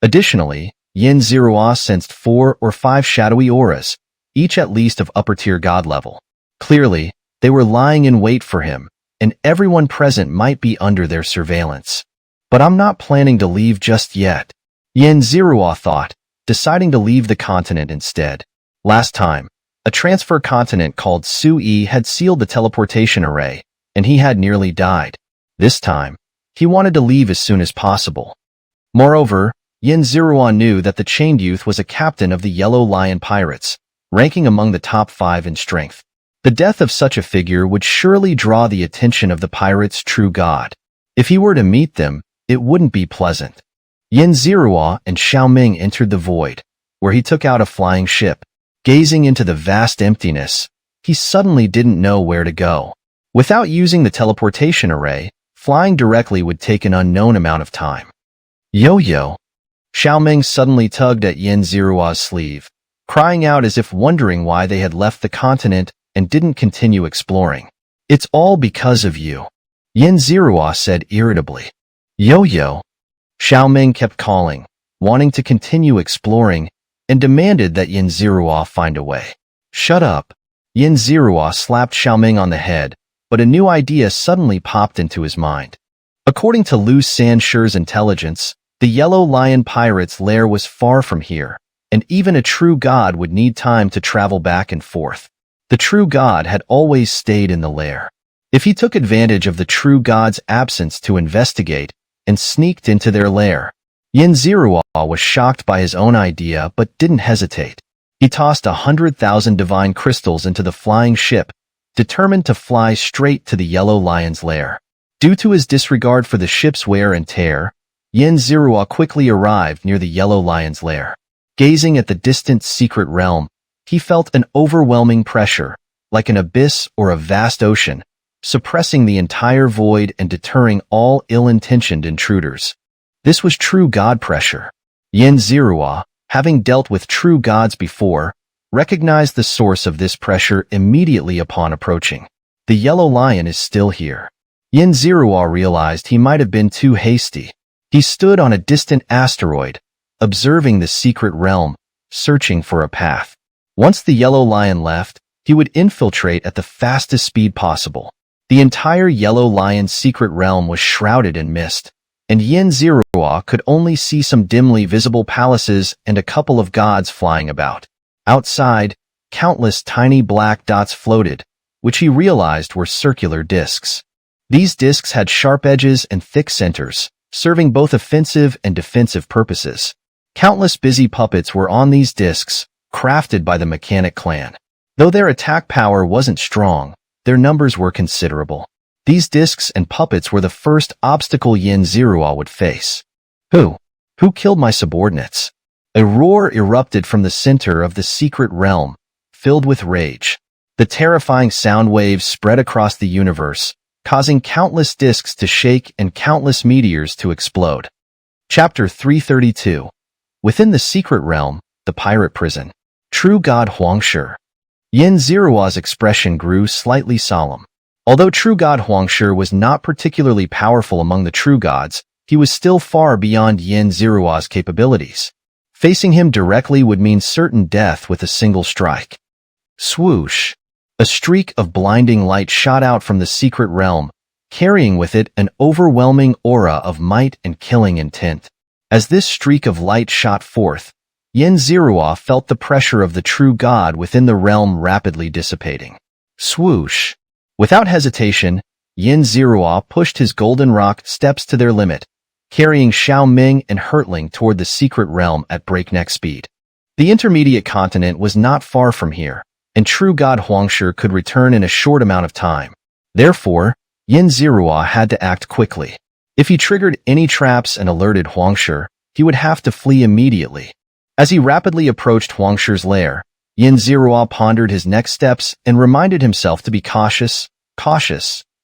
Additionally, Yin Zirua sensed 4 or 5 shadowy auras, each at least of upper-tier god level. Clearly, they were lying in wait for him, and everyone present might be under their surveillance. But I'm not planning to leave just yet, Yin Zirua thought, deciding to leave the continent instead. Last time, a transfer continent called Sui had sealed the teleportation array, and he had nearly died. This time, he wanted to leave as soon as possible. Moreover, Yin Zirua knew that the chained youth was a captain of the Yellow Lion Pirates, ranking among the top 5 in strength. The death of such a figure would surely draw the attention of the pirates' true god. If he were to meet them, it wouldn't be pleasant. Yin Zirua and Xiaoming entered the void, where he took out a flying ship. Gazing into the vast emptiness, he suddenly didn't know where to go. Without using the teleportation array, flying directly would take an unknown amount of time. Yo-yo. Xiaoming suddenly tugged at Yin Zirua's sleeve, crying out as if wondering why they had left the continent and didn't continue exploring. "It's all because of you," Yin Zirua said irritably. "Yo-yo." Xiaoming kept calling, wanting to continue exploring, and demanded that Yin Zirua find a way. "Shut up." Yin Zirua slapped Xiaoming on the head, but a new idea suddenly popped into his mind. According to Lu Sanshi's intelligence, the Yellow Lion Pirate's lair was far from here, and even a true god would need time to travel back and forth. The true god had always stayed in the lair. If he took advantage of the true god's absence to investigate and sneaked into their lair, Yin Zirua was shocked by his own idea but didn't hesitate. He tossed 100,000 divine crystals into the flying ship, determined to fly straight to the Yellow Lion's lair. Due to his disregard for the ship's wear and tear, Yin Zirua quickly arrived near the Yellow Lion's lair. Gazing at the distant secret realm, he felt an overwhelming pressure, like an abyss or a vast ocean, suppressing the entire void and deterring all ill-intentioned intruders. This was true god pressure. Yin Zirua, having dealt with true gods before, recognized the source of this pressure immediately upon approaching. The Yellow Lion is still here. Yin Zirua realized he might have been too hasty. He stood on a distant asteroid, observing the secret realm, searching for a path. Once the Yellow Lion left, he would infiltrate at the fastest speed possible. The entire Yellow Lion's secret realm was shrouded in mist, and Yin Zirua could only see some dimly visible palaces and a couple of gods flying about. Outside, countless tiny black dots floated, which he realized were circular discs. These discs had sharp edges and thick centers, serving both offensive and defensive purposes. Countless busy puppets were on these discs, crafted by the Mechanic clan. Though their attack power wasn't strong, their numbers were considerable. These discs and puppets were the first obstacle Yin Zirua would face. Who killed my subordinates? A roar erupted from the center of the secret realm, filled with rage. The terrifying sound waves spread across the universe, causing countless discs to shake and countless meteors to explode. Chapter 332. Within the secret realm, the pirate prison. True God Xianxia. Yin Zirua's expression grew slightly solemn. Although True God Xianxia was not particularly powerful among the true gods, he was still far beyond Yin Zirua's capabilities. Facing him directly would mean certain death with a single strike. Swoosh! A streak of blinding light shot out from the secret realm, carrying with it an overwhelming aura of might and killing intent. As this streak of light shot forth, Yin Zirua felt the pressure of the true god within the realm rapidly dissipating. Swoosh! Without hesitation, Yin Zirua pushed his golden rock steps to their limit, carrying Xiaoming and hurtling toward the secret realm at breakneck speed. The intermediate continent was not far from here, and true god Xianxia could return in a short amount of time. Therefore, Yin Zirua had to act quickly. If he triggered any traps and alerted Xianxia, he would have to flee immediately. As he rapidly approached Huangxi's lair, Yin Zirua pondered his next steps and reminded himself to be cautious,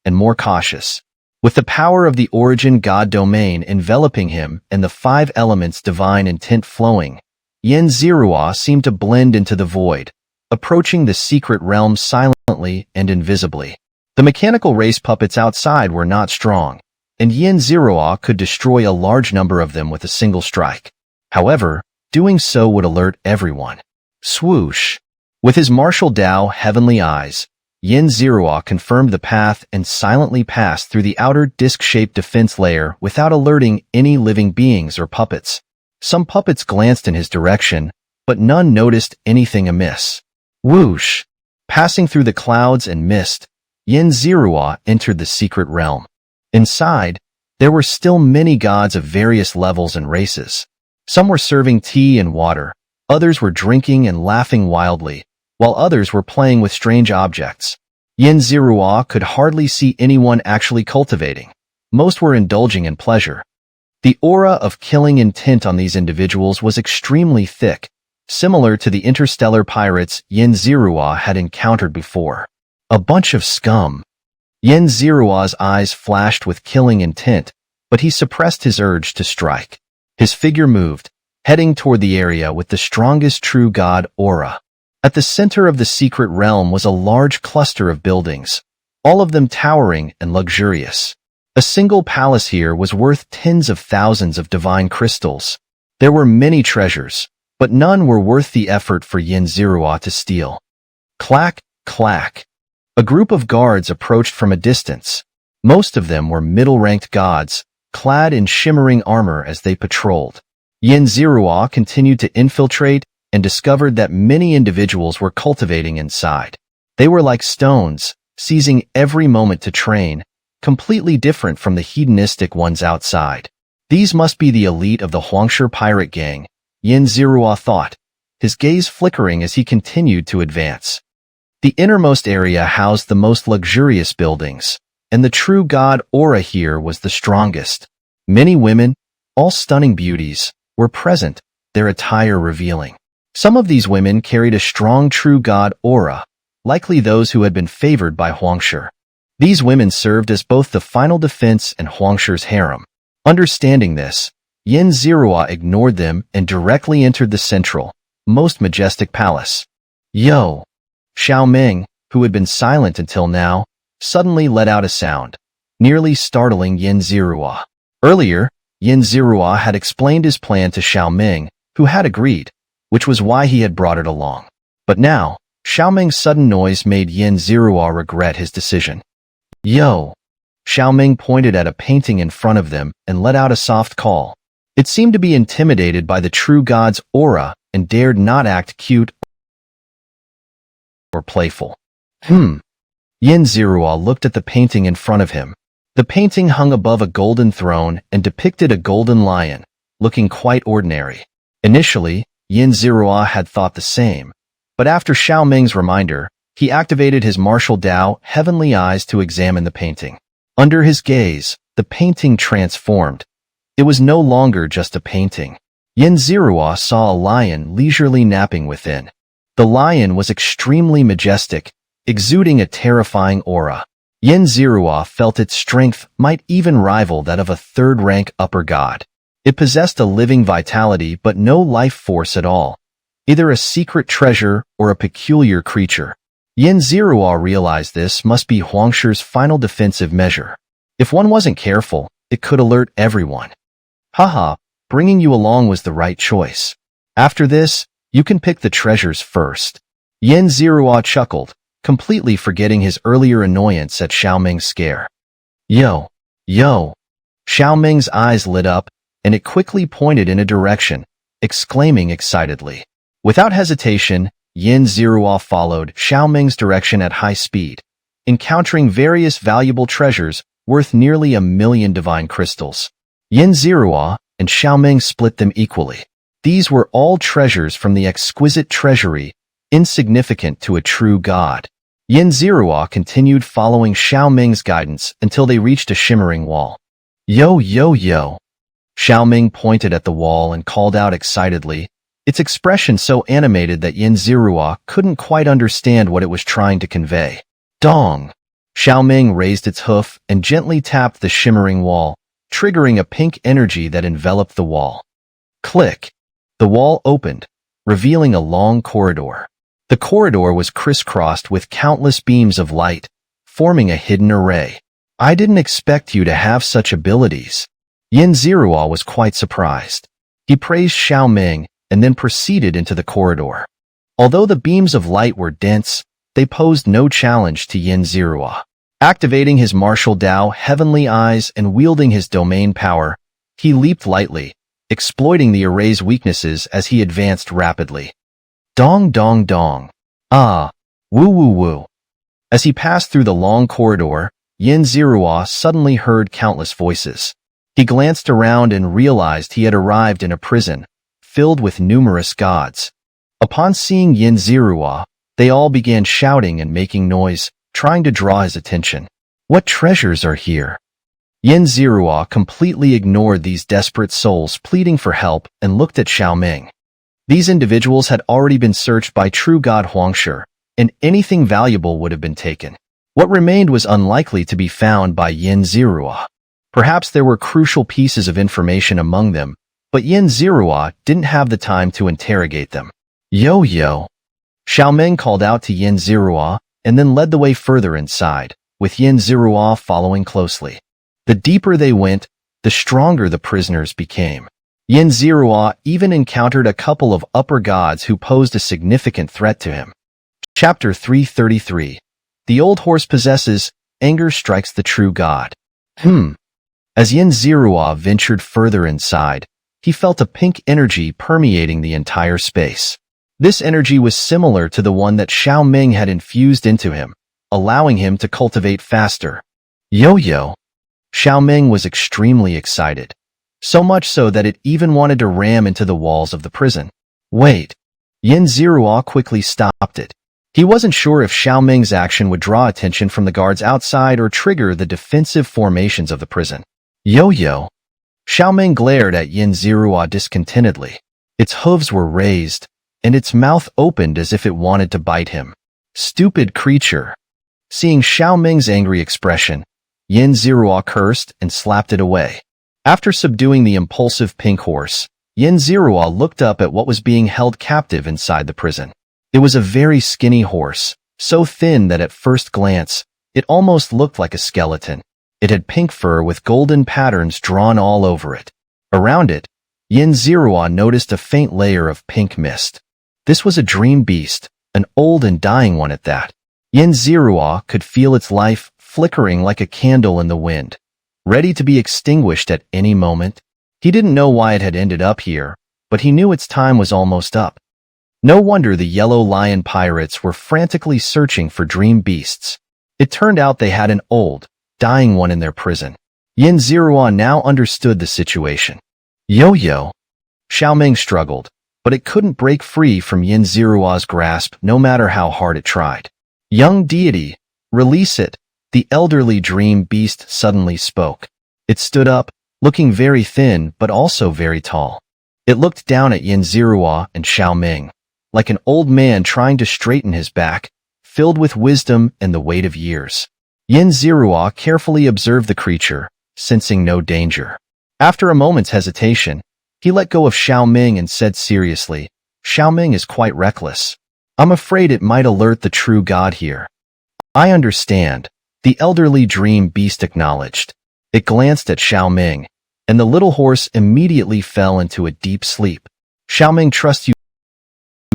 and more cautious. With the power of the origin god domain enveloping him and the 5 elements divine intent flowing, Yin Zirua seemed to blend into the void, approaching the secret realm silently and invisibly. The mechanical race puppets outside were not strong, and Yin Zirua could destroy a large number of them with a single strike. However, doing so would alert everyone. Swoosh! With his martial Dao heavenly eyes, Yin Zirua confirmed the path and silently passed through the outer disc-shaped defense layer without alerting any living beings or puppets. Some puppets glanced in his direction, but none noticed anything amiss. Whoosh! Passing through the clouds and mist, Yin Zirua entered the secret realm. Inside, there were still many gods of various levels and races. Some were serving tea and water, others were drinking and laughing wildly, while others were playing with strange objects. Yin Zirua could hardly see anyone actually cultivating. Most were indulging in pleasure. The aura of killing intent on these individuals was extremely thick, similar to the interstellar pirates Yin Zirua had encountered before. A bunch of scum. Yin Zirua's eyes flashed with killing intent, but he suppressed his urge to strike. His figure moved, heading toward the area with the strongest true god aura. At the center of the secret realm was a large cluster of buildings, all of them towering and luxurious. A single palace here was worth tens of thousands of divine crystals. There were many treasures, but none were worth the effort for Xianxia to steal. Clack, clack. A group of guards approached from a distance. Most of them were middle-ranked gods, clad in shimmering armor as they patrolled. Xianxia continued to infiltrate and discovered that many individuals were cultivating inside. They were like stones, seizing every moment to train, completely different from the hedonistic ones outside. These must be the elite of the Xianxia pirate gang, Xianxia thought, his gaze flickering as he continued to advance. The innermost area housed the most luxurious buildings, and the true god aura here was the strongest. Many women, all stunning beauties, were present, their attire revealing. Some of these women carried a strong true god aura, likely those who had been favored by Xianxia. These women served as both the final defense and Huangxi's harem. Understanding this, Xianxia ignored them and directly entered the central, most majestic palace. Yo! Xiaoming, who had been silent until now, suddenly let out a sound, nearly startling Xianxia. Earlier, Xianxia had explained his plan to Xiaoming, who had agreed, which was why he had brought it along. But now, Xiaoming's sudden noise made Xianxia regret his decision. Yo! Xiaoming pointed at a painting in front of them and let out a soft call. It seemed to be intimidated by the true god's aura and dared not act cute or playful. Xianxia looked at the painting in front of him. The painting hung above a golden throne and depicted a golden lion, looking quite ordinary. Initially, Xianxia had thought the same, but after Xiaoming's reminder, he activated his martial Dao heavenly eyes to examine the painting. Under his gaze, the painting transformed. It was no longer just a painting. Xianxia saw a lion leisurely napping within. The lion was extremely majestic, exuding a terrifying aura. Xianxia felt its strength might even rival that of a third-rank upper god. It possessed a living vitality but no life force at all, either a secret treasure or a peculiar creature. Xianxia realized this must be Huangxi's final defensive measure. If one wasn't careful, it could alert everyone. Haha, bringing you along was the right choice. After this, you can pick the treasures first. Xianxia chuckled, completely forgetting his earlier annoyance at Xiaoming's scare. Yo! Yo! Xiaoming's eyes lit up, and it quickly pointed in a direction, exclaiming excitedly. Without hesitation, Xianxia followed Xiaoming's direction at high speed, encountering various valuable treasures worth nearly 1,000,000 divine crystals. Xianxia and Xiaoming split them equally. These were all treasures from the exquisite treasury, insignificant to a true god. Xianxia continued following Xiaoming's guidance until they reached a shimmering wall. Yo, yo, yo! Xiaoming pointed at the wall and called out excitedly, its expression so animated that Xianxia couldn't quite understand what it was trying to convey. Dong! Xiaoming raised its hoof and gently tapped the shimmering wall, triggering a pink energy that enveloped the wall. Click! The wall opened, revealing a long corridor. The corridor was crisscrossed with countless beams of light, forming a hidden array. I didn't expect you to have such abilities. Xianxia was quite surprised. He praised Xiaoming and then proceeded into the corridor. Although the beams of light were dense, they posed no challenge to Xianxia. Activating his martial Dao heavenly eyes and wielding his domain power, he leaped lightly, exploiting the array's weaknesses as he advanced rapidly. Dong dong dong. Ah, woo woo woo. As he passed through the long corridor, Xianxia suddenly heard countless voices. He glanced around and realized he had arrived in a prison, filled with numerous gods. Upon seeing Xianxia, they all began shouting and making noise, trying to draw his attention. What treasures are here? Xianxia completely ignored these desperate souls pleading for help and looked at Xiaoming. These individuals had already been searched by true god Huangxia, and anything valuable would have been taken. What remained was unlikely to be found by Xianxia. Perhaps there were crucial pieces of information among them, But Yin Zirua didn't have the time to interrogate them. Yo-yo! Xiaoming called out to Yin Zirua and then led the way further inside, with Yin Zirua following closely. The deeper they went, the stronger the prisoners became. Yin Zirua even encountered a couple of upper gods who posed a significant threat to him. Chapter 333. The old horse possesses, anger strikes the true god. As Yin Zirua ventured further inside, he felt a pink energy permeating the entire space. This energy was similar to the one that Xiaoming had infused into him, allowing him to cultivate faster. Yo-yo! Xiaoming was extremely excited, so much so that it even wanted to ram into the walls of the prison. Wait! Yin Zirua quickly stopped it. He wasn't sure if Xiaoming's action would draw attention from the guards outside or trigger the defensive formations of the prison. Yo-yo! Xiaoming glared at Yin Zirua discontentedly. Its hooves were raised, and its mouth opened as if it wanted to bite him. Stupid creature! Seeing Xiaoming's angry expression, Yin Zirua cursed and slapped it away. After subduing the impulsive pink horse, Yin Zirua looked up at what was being held captive inside the prison. It was a very skinny horse, so thin that at first glance, it almost looked like a skeleton. It had pink fur with golden patterns drawn all over it. Around it, Yin Zirua noticed a faint layer of pink mist. This was a dream beast, an old and dying one at that. Yin Zirua could feel its life flickering like a candle in the wind, ready to be extinguished at any moment. He didn't know why it had ended up here, but he knew its time was almost up. No wonder the Yellow Lion pirates were frantically searching for dream beasts. It turned out they had an old, dying one in their prison. Yin Zirua now understood the situation. Yo-yo! Xiaoming struggled, but it couldn't break free from Yin Zirua's grasp no matter how hard it tried. Young deity, release it, the elderly dream beast suddenly spoke. It stood up, looking very thin but also very tall. It looked down at Yin Zirua and Xiaoming, like an old man trying to straighten his back, filled with wisdom and the weight of years. Yin Zirua carefully observed the creature, sensing no danger. After a moment's hesitation, he let go of Xiaoming and said seriously, Xiaoming is quite reckless. I'm afraid it might alert the true god here. I understand, the elderly dream beast acknowledged. It glanced at Xiaoming, and the little horse immediately fell into a deep sleep. Xiaoming trusts you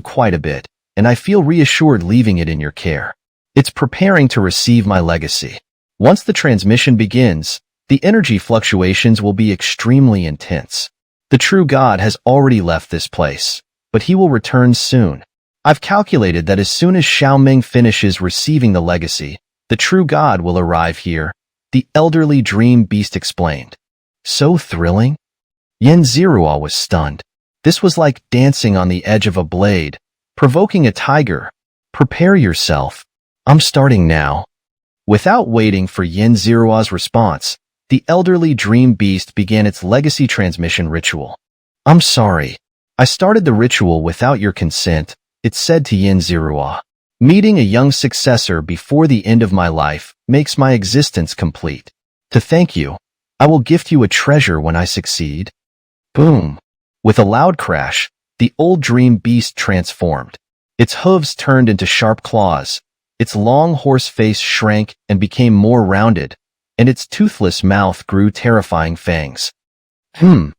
quite a bit, and I feel reassured leaving it in your care. It's preparing to receive my legacy. Once the transmission begins, the energy fluctuations will be extremely intense. The true god has already left this place, but he will return soon. I've calculated that as soon as Xiaoming finishes receiving the legacy, the true god will arrive here, the elderly dream beast explained. So thrilling? Yin Zirua was stunned. This was like dancing on the edge of a blade, provoking a tiger. Prepare yourself. I'm starting now. Without waiting for Yin Zirua's response, the elderly dream beast began its legacy transmission ritual. I'm sorry. I started the ritual without your consent, it said to Yin Zirua. Meeting a young successor before the end of my life makes my existence complete. To thank you, I will gift you a treasure when I succeed. Boom. With a loud crash, the old dream beast transformed. Its hooves turned into sharp claws, its long horse face shrank and became more rounded, and its toothless mouth grew terrifying fangs. Yin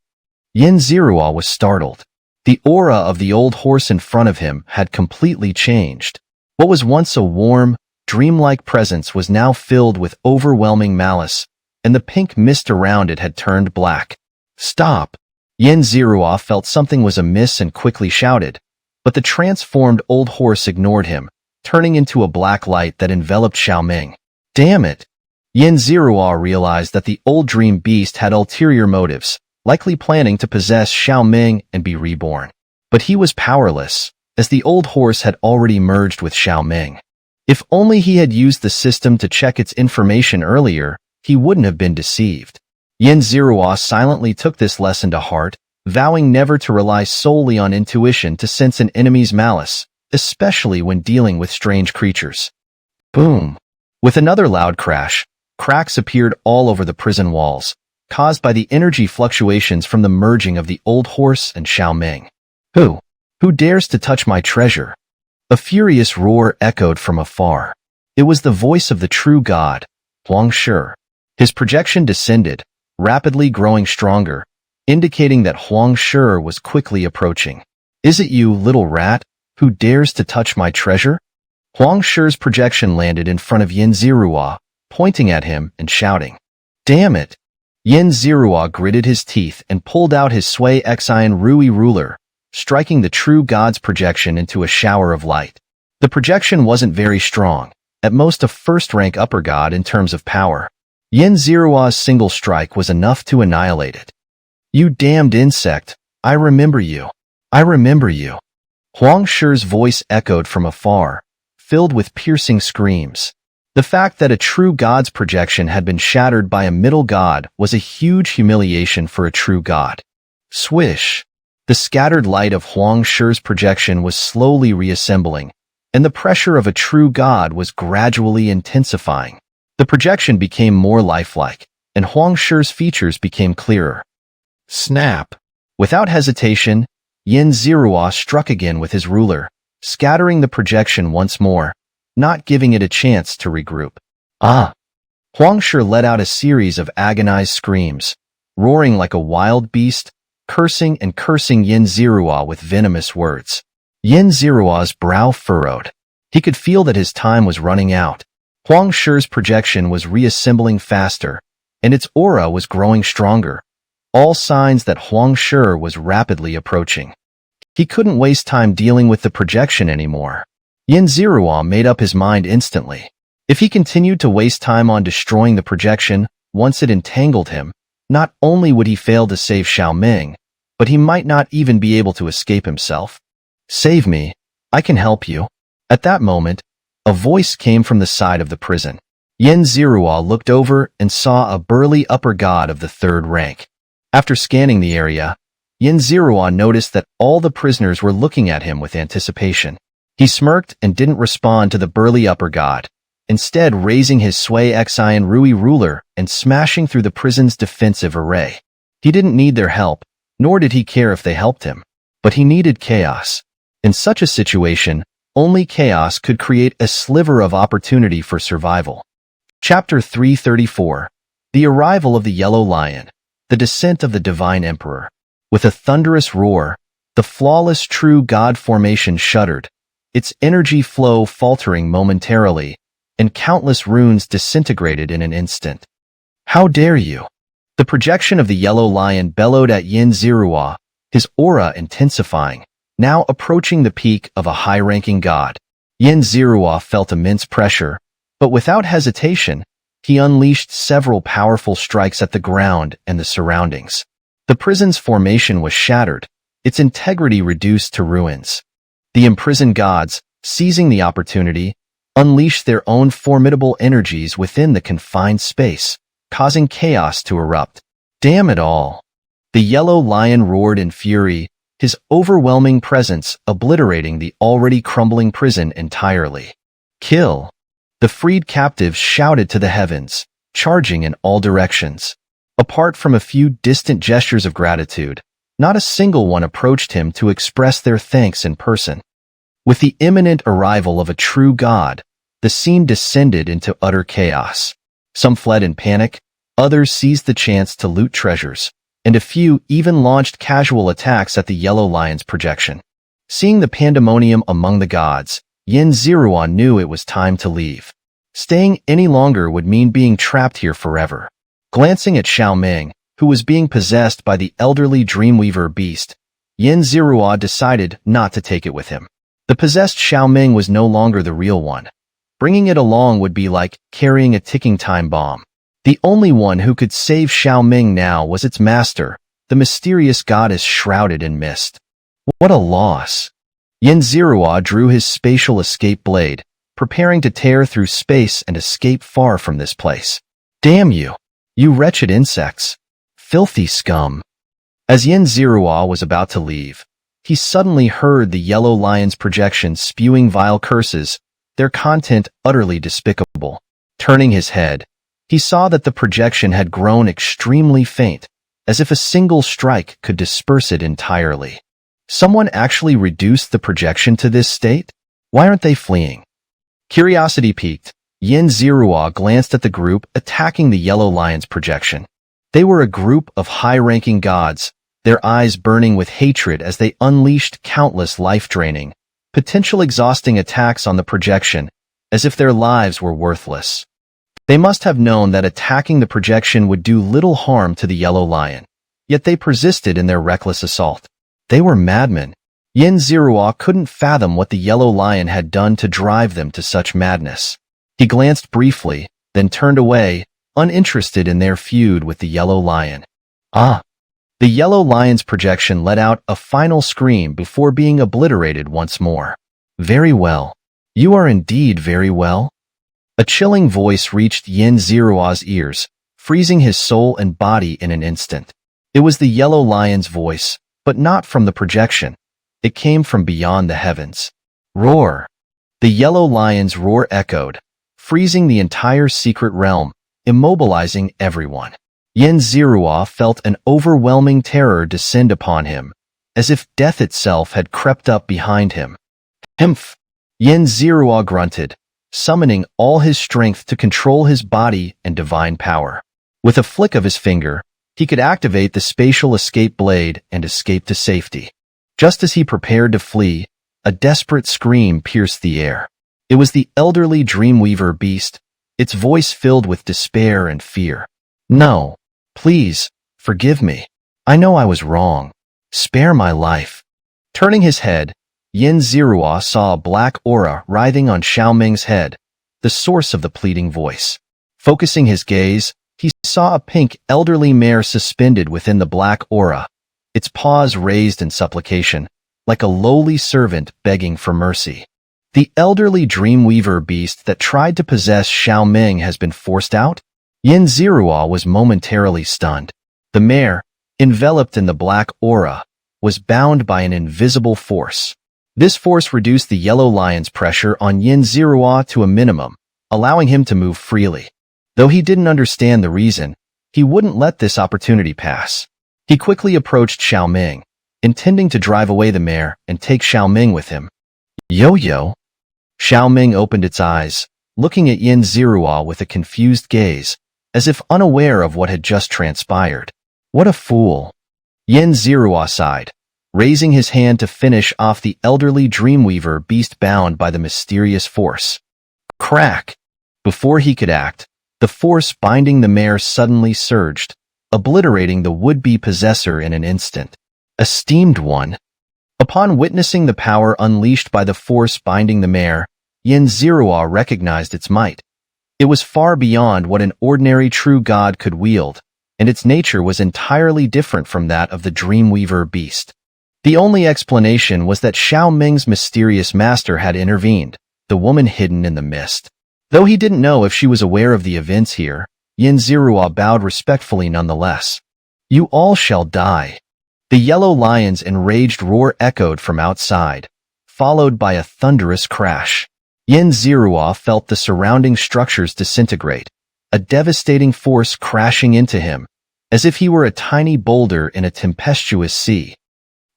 Zirua was startled. The aura of the old horse in front of him had completely changed. What was once a warm, dreamlike presence was now filled with overwhelming malice, and the pink mist around it had turned black. Stop! Yin Zirua felt something was amiss and quickly shouted, but the transformed old horse ignored him, turning into a black light that enveloped Xiaoming. Damn it! Yin Zirua realized that the old dream beast had ulterior motives, likely planning to possess Xiaoming and be reborn. But he was powerless, as the old horse had already merged with Xiaoming. If only he had used the system to check its information earlier, he wouldn't have been deceived. Yin Zirua silently took this lesson to heart, vowing never to rely solely on intuition to sense an enemy's malice, especially when dealing with strange creatures. Boom! With another loud crash, cracks appeared all over the prison walls, caused by the energy fluctuations from the merging of the old horse and Xiaoming. Who dares to touch my treasure? A furious roar echoed from afar. It was the voice of the true god, Xianxia. His projection descended, rapidly growing stronger, indicating that Xianxia was quickly approaching. Is it you, little rat, who dares to touch my treasure? Xianxia's projection landed in front of Xianxia, pointing at him and shouting. Damn it! Xianxia gritted his teeth and pulled out his Xianxia Rui ruler, striking the true god's projection into a shower of light. The projection wasn't very strong, at most a first-rank upper god in terms of power. Xianxia's single strike was enough to annihilate it. You damned insect, I remember you. I remember you. Xianxia's voice echoed from afar, filled with piercing screams. The fact that a true god's projection had been shattered by a middle god was a huge humiliation for a true god. Swish! The scattered light of Xianxia's projection was slowly reassembling, and the pressure of a true god was gradually intensifying. The projection became more lifelike, and Xianxia's features became clearer. Snap! Without hesitation, Xianxia struck again with his ruler, scattering the projection once more, not giving it a chance to regroup. Xianxia let out a series of agonized screams, roaring like a wild beast, cursing and cursing Xianxia with venomous words. Xianxia's brow furrowed. He could feel that his time was running out. Xianxia's projection was reassembling faster, and its aura was growing stronger, all signs that Xianxia was rapidly approaching. He couldn't waste time dealing with the projection anymore. Xianxia made up his mind instantly. If he continued to waste time on destroying the projection, once it entangled him, not only would he fail to save Xiaoming, but he might not even be able to escape himself. Save me. I can help you. At that moment, a voice came from the side of the prison. Xianxia looked over and saw a burly upper god of the third rank. After scanning the area, Xianxia noticed that all the prisoners were looking at him with anticipation. He smirked and didn't respond to the burly upper god, instead raising his Xianxia Rui ruler and smashing through the prison's defensive array. He didn't need their help, nor did he care if they helped him, but he needed chaos. In such a situation, only chaos could create a sliver of opportunity for survival. Chapter 334. The Arrival of the Yellow Lion. The Descent of the Divine Emperor. With a thunderous roar, the flawless true god formation shuddered, its energy flow faltering momentarily, and countless runes disintegrated in an instant. How dare you! The projection of the yellow lion bellowed at Xianxia, his aura intensifying, now approaching the peak of a high-ranking god. Xianxia felt immense pressure, but without hesitation, he unleashed several powerful strikes at the ground and the surroundings. The prison's formation was shattered, its integrity reduced to ruins. The imprisoned gods, seizing the opportunity, unleashed their own formidable energies within the confined space, causing chaos to erupt. Damn it all! The yellow lion roared in fury, his overwhelming presence obliterating the already crumbling prison entirely. Kill! The freed captives shouted to the heavens, charging in all directions. Apart from a few distant gestures of gratitude, not a single one approached him to express their thanks in person. With the imminent arrival of a true god, the scene descended into utter chaos. Some fled in panic, others seized the chance to loot treasures, and a few even launched casual attacks at the yellow lion's projection. Seeing the pandemonium among the gods, Xianxia knew it was time to leave. Staying any longer would mean being trapped here forever. Glancing at Xiaoming, who was being possessed by the elderly Dreamweaver beast, Xianxia decided not to take it with him. The possessed Xiaoming was no longer the real one. Bringing it along would be like carrying a ticking time bomb. The only one who could save Xiaoming now was its master, the mysterious goddess shrouded in mist. What a loss! Xianxia drew his spatial escape blade, preparing to tear through space and escape far from this place. Damn you! You wretched insects! Filthy scum! As Xianxia was about to leave, he suddenly heard the yellow lion's projection spewing vile curses, their content utterly despicable. Turning his head, He saw that the projection had grown extremely faint, as if a single strike could disperse it entirely. Someone actually reduced the projection to this state? Why aren't they fleeing? Curiosity piqued, Yin Zirua glanced at the group attacking the Yellow Lion's projection. They were a group of high-ranking gods, their eyes burning with hatred as they unleashed countless life-draining, potential exhausting attacks on the projection, as if their lives were worthless. They must have known that attacking the projection would do little harm to the Yellow Lion, yet they persisted in their reckless assault. They were madmen. Yin Zirua couldn't fathom what the Yellow Lion had done to drive them to such madness. He glanced briefly, then turned away, uninterested in their feud with the Yellow Lion. Ah! The Yellow Lion's projection let out a final scream before being obliterated once more. Very well. You are indeed very well. A chilling voice reached Yin Zirua's ears, freezing his soul and body in an instant. It was the Yellow Lion's voice, but not from the projection. It came from beyond the heavens. Roar! The Yellow Lion's roar echoed, freezing the entire secret realm, immobilizing everyone. Yin Zirua felt an overwhelming terror descend upon him, as if death itself had crept up behind him. Humph! Yin Zirua grunted, summoning all his strength to control his body and divine power. With a flick of his finger, he could activate the spatial escape blade and escape to safety. Just as he prepared to flee, a desperate scream pierced the air. It was the elderly Dreamweaver beast, its voice filled with despair and fear. No, please, forgive me. I know I was wrong. Spare my life. Turning his head, Yin Zirua saw a black aura writhing on Xiaoming's head, the source of the pleading voice. Focusing his gaze, he saw a pink elderly mare suspended within the black aura, its paws raised in supplication, like a lowly servant begging for mercy. The elderly Dreamweaver beast that tried to possess Xiaoming has been forced out? Yin Zirua was momentarily stunned. The mare, enveloped in the black aura, was bound by an invisible force. This force reduced the Yellow Lion's pressure on Yin Zirua to a minimum, allowing him to move freely. Though he didn't understand the reason, he wouldn't let this opportunity pass. He quickly approached Xiaoming, intending to drive away the mare and take Xiaoming with him. Yo-yo! Xiaoming opened its eyes, looking at Yin Zirua with a confused gaze, as if unaware of what had just transpired. What a fool! Yin Zirua sighed, raising his hand to finish off the elderly Dreamweaver beast bound by the mysterious force. Crack! Before he could act, the force binding the mare suddenly surged, obliterating the would-be possessor in an instant. Esteemed one! Upon witnessing the power unleashed by the force binding the mare, Yin Zirua recognized its might. It was far beyond what an ordinary true god could wield, and its nature was entirely different from that of the Dreamweaver beast. The only explanation was that Xiaoming's mysterious master had intervened, the woman hidden in the mist. Though he didn't know if she was aware of the events here, Yin Zirua bowed respectfully nonetheless. You all shall die. The Yellow Lion's enraged roar echoed from outside, followed by a thunderous crash. Yin Zirua felt the surrounding structures disintegrate, a devastating force crashing into him, as if he were a tiny boulder in a tempestuous sea.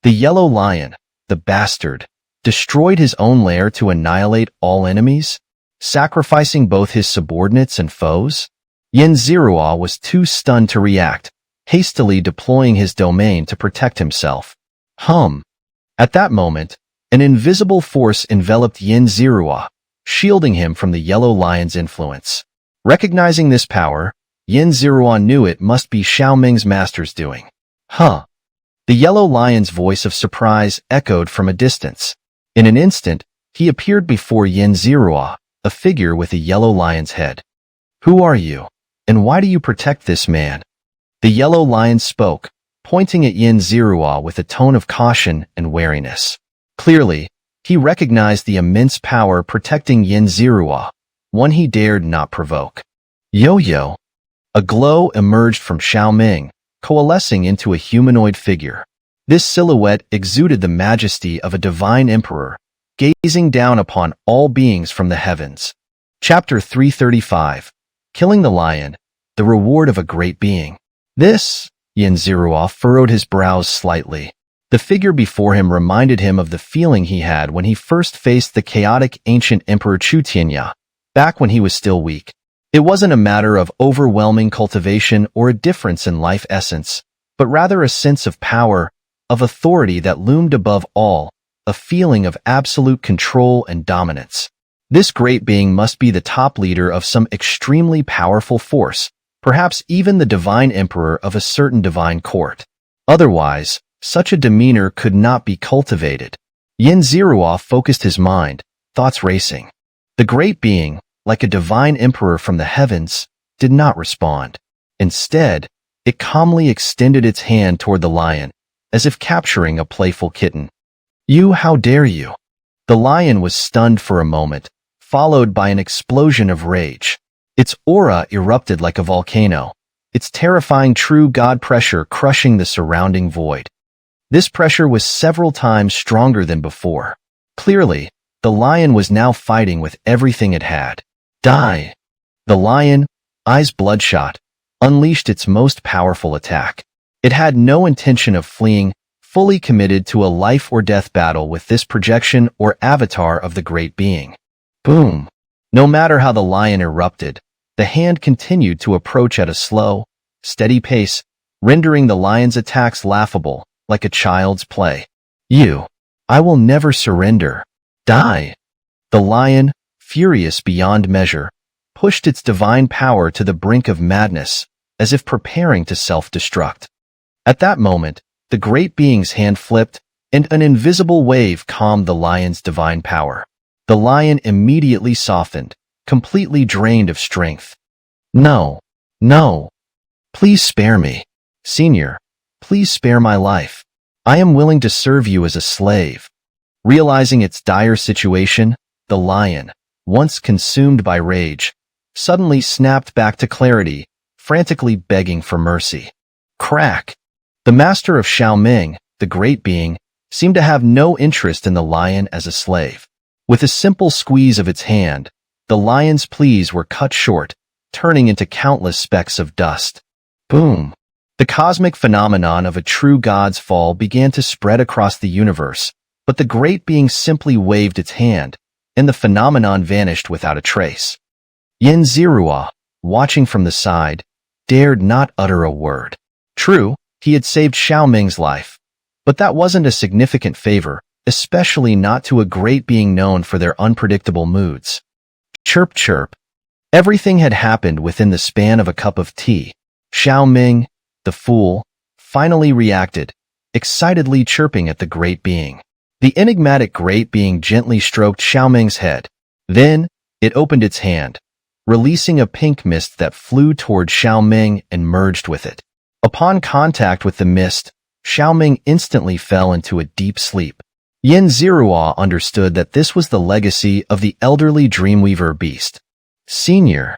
The Yellow Lion, the bastard, destroyed his own lair to annihilate all enemies, sacrificing both his subordinates and foes? Yin Zirua was too stunned to react, hastily deploying his domain to protect himself. At that moment, an invisible force enveloped Yin Zirua, shielding him from the Yellow Lion's influence. Recognizing this power, Yin Zirua knew it must be Xiaoming's master's doing. The Yellow Lion's voice of surprise echoed from a distance. In an instant, he appeared before Yin Zirua, a figure with a Yellow Lion's head. Who are you, and why do you protect this man? The Yellow Lion spoke, pointing at Yin Zirua with a tone of caution and wariness. Clearly, he recognized the immense power protecting Yin Zirua, one he dared not provoke. Yo-yo! A glow emerged from Xiaoming, coalescing into a humanoid figure. This silhouette exuded the majesty of a divine emperor, gazing down upon all beings from the heavens. Chapter 335. Killing the Lion, the reward of a great being. This, Xianxia furrowed his brows slightly. The figure before him reminded him of the feeling he had when he first faced the chaotic ancient Emperor Xianxia, back when he was still weak. It wasn't a matter of overwhelming cultivation or a difference in life essence, but rather a sense of power, of authority that loomed above all, a feeling of absolute control and dominance. This great being must be the top leader of some extremely powerful force, perhaps even the divine emperor of a certain divine court. Otherwise, such a demeanor could not be cultivated. Xianxia focused his mind, thoughts racing. The great being, like a divine emperor from the heavens, did not respond. Instead, it calmly extended its hand toward the lion, as if capturing a playful kitten. "You, how dare you?" The lion was stunned for a moment, followed by an explosion of rage. Its aura erupted like a volcano, its terrifying true god pressure crushing the surrounding void. This pressure was several times stronger than before. Clearly, the lion was now fighting with everything it had. Die! The lion, eyes bloodshot, unleashed its most powerful attack. It had no intention of fleeing, fully committed to a life-or-death battle with this projection or avatar of the great being. Boom! No matter how the lion erupted, the hand continued to approach at a slow, steady pace, rendering the lion's attacks laughable, like a child's play. I will never surrender. Die! The lion, furious beyond measure, pushed its divine power to the brink of madness, as if preparing to self-destruct. At that moment, the great being's hand flipped, and an invisible wave calmed the lion's divine power. The lion immediately softened, completely drained of strength. No. Please spare me. Senior, please spare my life. I am willing to serve you as a slave. Realizing its dire situation, the lion, once consumed by rage, suddenly snapped back to clarity, frantically begging for mercy. Crack! The master of Xiaoming, the great being, seemed to have no interest in the lion as a slave. With a simple squeeze of its hand, the lion's pleas were cut short, turning into countless specks of dust. Boom! The cosmic phenomenon of a true god's fall began to spread across the universe, but the great being simply waved its hand, and the phenomenon vanished without a trace. Xianxia, watching from the side, dared not utter a word. True, he had saved Xiaoming's life, but that wasn't a significant favor, especially not to a great being known for their unpredictable moods. Chirp chirp. Everything had happened within the span of a cup of tea. Xiaoming, the fool, finally reacted, excitedly chirping at the great being. The enigmatic great being gently stroked Xiaoming's head. Then, it opened its hand, releasing a pink mist that flew toward Xiaoming and merged with it. Upon contact with the mist, Xiaoming instantly fell into a deep sleep. Xianxia understood that this was the legacy of the elderly dreamweaver beast. Senior.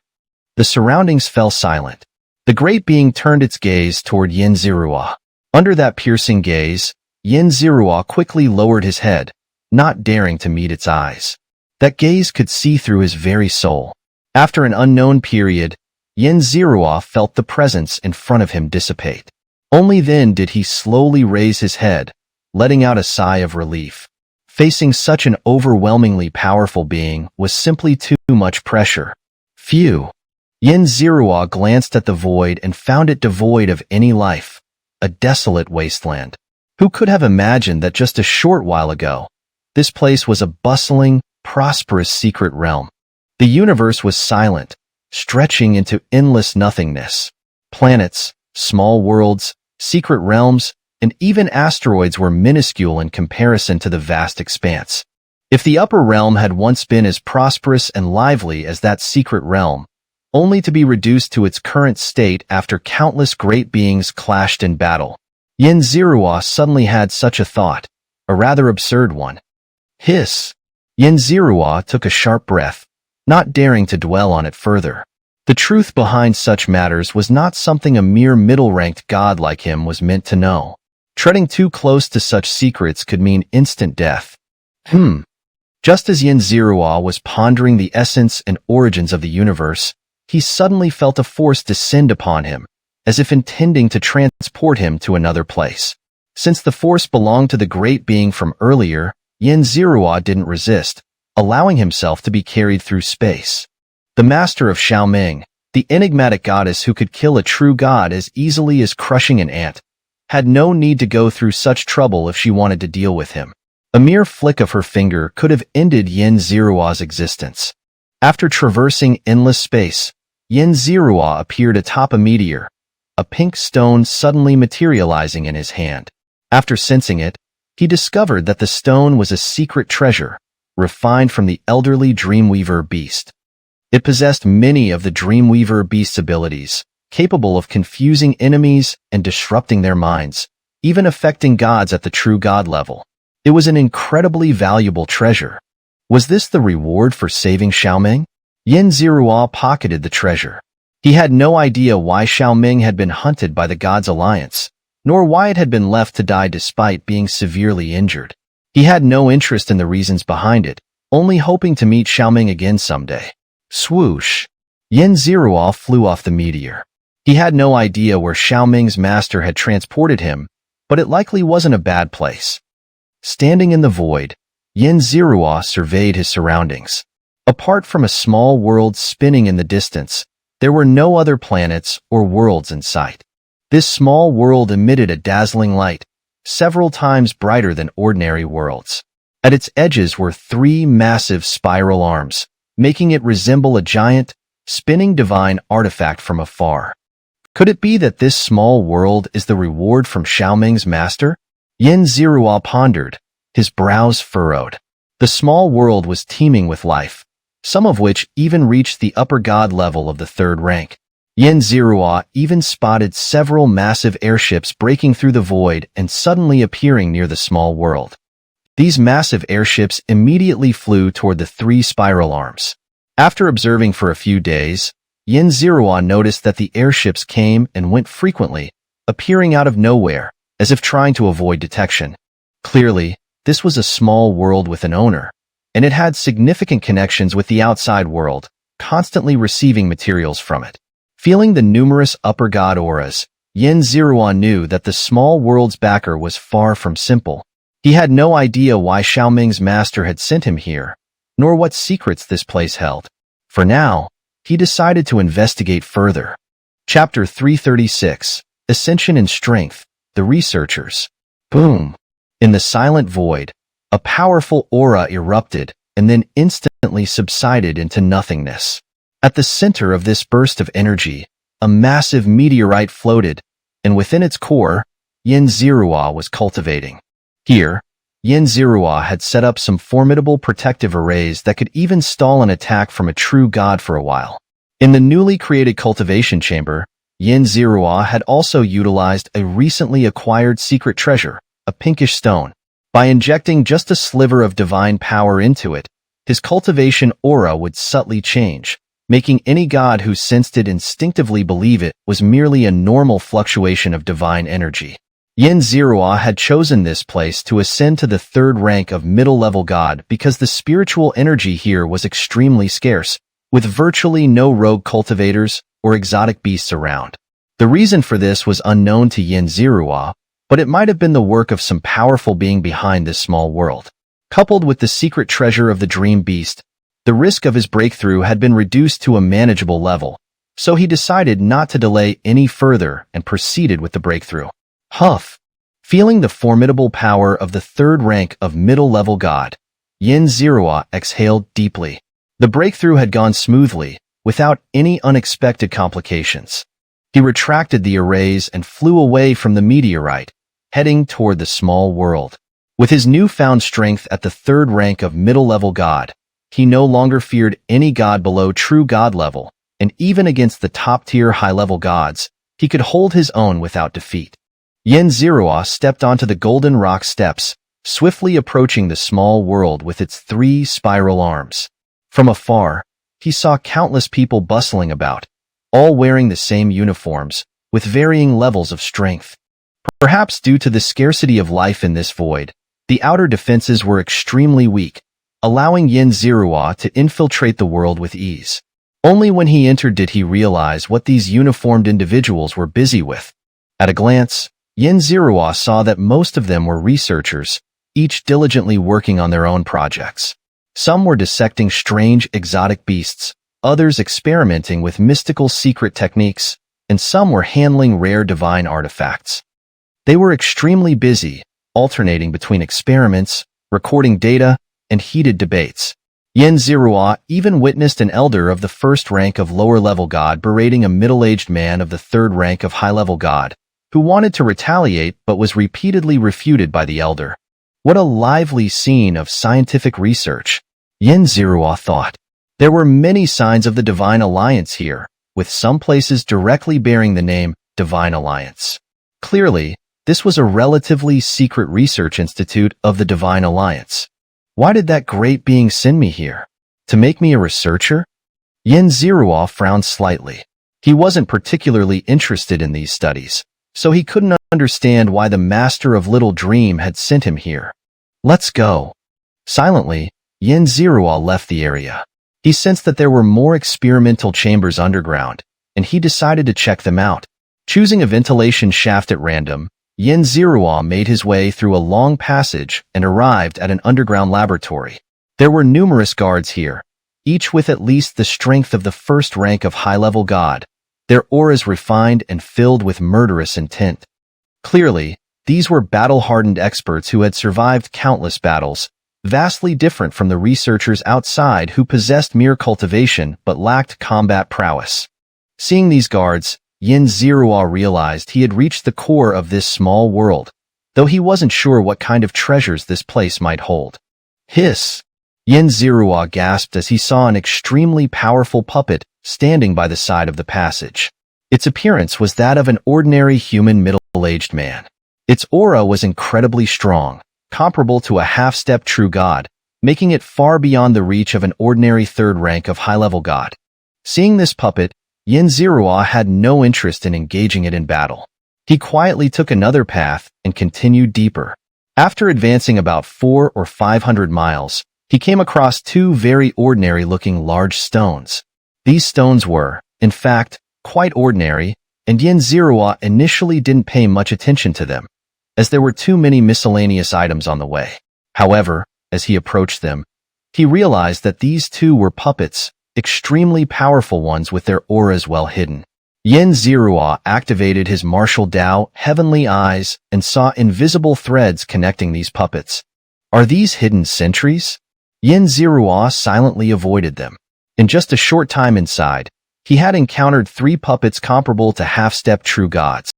The surroundings fell silent. The great being turned its gaze toward Xianxia. Under that piercing gaze, Xianxia quickly lowered his head, not daring to meet its eyes. That gaze could see through his very soul. After an unknown period, Xianxia felt the presence in front of him dissipate. Only then did he slowly raise his head, letting out a sigh of relief. Facing such an overwhelmingly powerful being was simply too much pressure. Phew! Xianxia glanced at the void and found it devoid of any life, a desolate wasteland. Who could have imagined that just a short while ago, this place was a bustling, prosperous secret realm? The universe was silent, stretching into endless nothingness. Planets, small worlds, secret realms, and even asteroids were minuscule in comparison to the vast expanse. If the upper realm had once been as prosperous and lively as that secret realm, only to be reduced to its current state after countless great beings clashed in battle, Xianxia suddenly had such a thought, a rather absurd one. Hiss! Xianxia took a sharp breath, not daring to dwell on it further. The truth behind such matters was not something a mere middle-ranked god like him was meant to know. Treading too close to such secrets could mean instant death. Just as Xianxia was pondering the essence and origins of the universe, he suddenly felt a force descend upon him, as if intending to transport him to another place. Since the force belonged to the great being from earlier, Xianxia didn't resist, allowing himself to be carried through space. The master of Xiaoming, the enigmatic goddess who could kill a true god as easily as crushing an ant, had no need to go through such trouble if she wanted to deal with him. A mere flick of her finger could have ended Xianxia's existence. After traversing endless space, Xianxia appeared atop a meteor, a pink stone suddenly materializing in his hand. After sensing it, he discovered that the stone was a secret treasure, refined from the elderly Dreamweaver beast. It possessed many of the Dreamweaver beast's abilities, capable of confusing enemies and disrupting their minds, even affecting gods at the true god level. It was an incredibly valuable treasure. Was this the reward for saving Xiaoming? Xianxia pocketed the treasure. He had no idea why Xiaoming had been hunted by the God's Alliance, nor why it had been left to die despite being severely injured. He had no interest in the reasons behind it, only hoping to meet Xiaoming again someday. Swoosh! Xianxia flew off the meteor. He had no idea where Xiaoming's master had transported him, but it likely wasn't a bad place. Standing in the void, Xianxia surveyed his surroundings. Apart from a small world spinning in the distance, there were no other planets or worlds in sight. This small world emitted a dazzling light, several times brighter than ordinary worlds. At its edges were three massive spiral arms, making it resemble a giant, spinning divine artifact from afar. Could it be that this small world is the reward from Xiaoming's master? Xianxia pondered, his brows furrowed. The small world was teeming with life, some of which even reached the upper god level of the third rank. Xianxia even spotted several massive airships breaking through the void and suddenly appearing near the small world. These massive airships immediately flew toward the three spiral arms. After observing for a few days, Xianxia noticed that the airships came and went frequently, appearing out of nowhere, as if trying to avoid detection. Clearly, this was a small world with an owner, and it had significant connections with the outside world, constantly receiving materials from it. Feeling the numerous upper god auras, Xianxia knew that the small world's backer was far from simple. He had no idea why Xiaoming's master had sent him here, nor what secrets this place held. For now, he decided to investigate further. Chapter 336, Ascension in Strength, The Researchers. Boom! In the silent void, a powerful aura erupted and then instantly subsided into nothingness. At the center of this burst of energy, a massive meteorite floated, and within its core, Xianxia was cultivating. Here, Xianxia had set up some formidable protective arrays that could even stall an attack from a true god for a while. In the newly created cultivation chamber, Xianxia had also utilized a recently acquired secret treasure, a pinkish stone. By injecting just a sliver of divine power into it, his cultivation aura would subtly change, making any god who sensed it instinctively believe it was merely a normal fluctuation of divine energy. Xianxia had chosen this place to ascend to the third rank of middle-level god because the spiritual energy here was extremely scarce, with virtually no rogue cultivators or exotic beasts around. The reason for this was unknown to Xianxia, but it might have been the work of some powerful being behind this small world. Coupled with the secret treasure of the dream beast, the risk of his breakthrough had been reduced to a manageable level, so he decided not to delay any further and proceeded with the breakthrough. Huff! Feeling the formidable power of the third rank of middle-level god, Xianxia exhaled deeply. The breakthrough had gone smoothly, without any unexpected complications. He retracted the arrays and flew away from the meteorite, heading toward the small world. With his newfound strength at the third rank of middle-level god, he no longer feared any god below true god level, and even against the top-tier high-level gods, he could hold his own without defeat. Xianxia stepped onto the golden rock steps, swiftly approaching the small world with its three spiral arms. From afar, he saw countless people bustling about, all wearing the same uniforms, with varying levels of strength. Perhaps due to the scarcity of life in this void, the outer defenses were extremely weak, allowing Xianxia to infiltrate the world with ease. Only when he entered did he realize what these uniformed individuals were busy with. At a glance, Xianxia saw that most of them were researchers, each diligently working on their own projects. Some were dissecting strange exotic beasts, others experimenting with mystical secret techniques, and some were handling rare divine artifacts. They were extremely busy, alternating between experiments, recording data, and heated debates. Xianxia even witnessed an elder of the first rank of lower-level god berating a middle-aged man of the third rank of high-level god, who wanted to retaliate but was repeatedly refuted by the elder. What a lively scene of scientific research, Xianxia thought. There were many signs of the Divine Alliance here, with some places directly bearing the name Divine Alliance. Clearly, this was a relatively secret research institute of the Divine Alliance. Why did that great being send me here? To make me a researcher? Xianxia frowned slightly. He wasn't particularly interested in these studies, so he couldn't understand why the Master of Little Dream had sent him here. Let's go. Silently, Xianxia left the area. He sensed that there were more experimental chambers underground, and he decided to check them out. Choosing a ventilation shaft at random, Xianxia made his way through a long passage and arrived at an underground laboratory. There were numerous guards here, each with at least the strength of the first rank of high-level god, their auras refined and filled with murderous intent. Clearly, these were battle-hardened experts who had survived countless battles, vastly different from the researchers outside who possessed mere cultivation but lacked combat prowess. Seeing these guards, Xianxia realized he had reached the core of this small world, though he wasn't sure what kind of treasures this place might hold. Hiss! Xianxia gasped as he saw an extremely powerful puppet standing by the side of the passage. Its appearance was that of an ordinary human middle-aged man. Its aura was incredibly strong, comparable to a half-step true god, making it far beyond the reach of an ordinary third rank of high-level god. Seeing this puppet, Xianxia had no interest in engaging it in battle. He quietly took another path and continued deeper. After advancing about 400 or 500 miles, he came across two very ordinary-looking large stones. These stones were, in fact, quite ordinary, and Xianxia initially didn't pay much attention to them, as there were too many miscellaneous items on the way. However, as he approached them, he realized that these two were puppets, extremely powerful ones with their auras well hidden. Xianxia activated his martial Dao, Heavenly Eyes, and saw invisible threads connecting these puppets. Are these hidden sentries? Xianxia silently avoided them. In just a short time inside, he had encountered 3 puppets comparable to half-step true gods.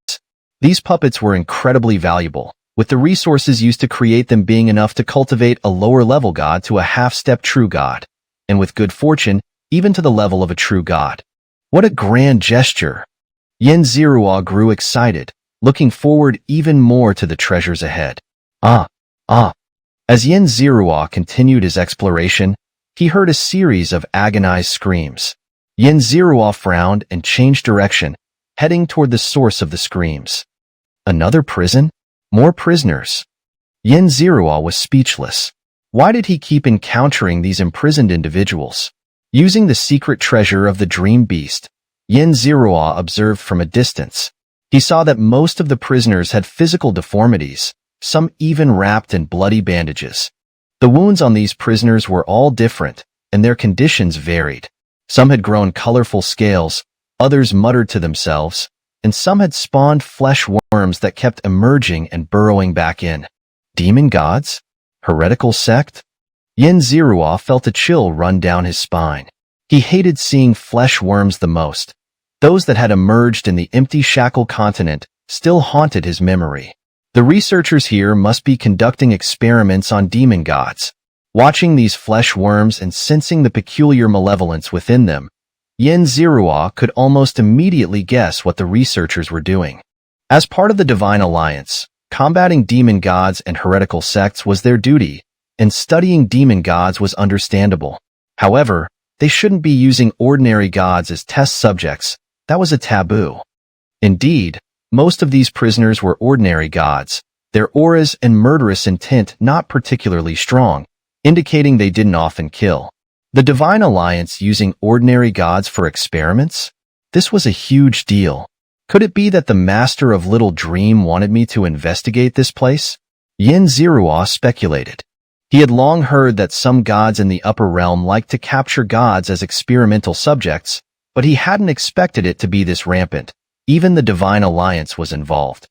These puppets were incredibly valuable, with the resources used to create them being enough to cultivate a lower-level god to a half-step true god, and with good fortune, even to the level of a true god. What a grand gesture! Xianxia grew excited, looking forward even more to the treasures ahead. As Xianxia continued his exploration, he heard a series of agonized screams. Xianxia frowned and changed direction, heading toward the source of the screams. Another prison? More prisoners? Xianxia was speechless. Why did he keep encountering these imprisoned individuals? Using the secret treasure of the dream beast, Xianxia observed from a distance. He saw that most of the prisoners had physical deformities, some even wrapped in bloody bandages. The wounds on these prisoners were all different, and their conditions varied. Some had grown colorful scales, others muttered to themselves, and some had spawned flesh worms that kept emerging and burrowing back in. Demon gods? Heretical sect? Xianxia felt a chill run down his spine. He hated seeing flesh worms the most. Those that had emerged in the empty shackle continent still haunted his memory. The researchers here must be conducting experiments on demon gods. Watching these flesh worms and sensing the peculiar malevolence within them, Xianxia could almost immediately guess what the researchers were doing. As part of the Divine Alliance, combating demon gods and heretical sects was their duty, and studying demon gods was understandable. However, they shouldn't be using ordinary gods as test subjects. That was a taboo. Indeed, most of these prisoners were ordinary gods, their auras and murderous intent not particularly strong, indicating they didn't often kill. The Divine Alliance using ordinary gods for experiments? This was a huge deal. Could it be that the Master of Little Dream wanted me to investigate this place? Yin Zirua speculated. He had long heard that some gods in the upper realm liked to capture gods as experimental subjects, but he hadn't expected it to be this rampant. Even the Divine Alliance was involved.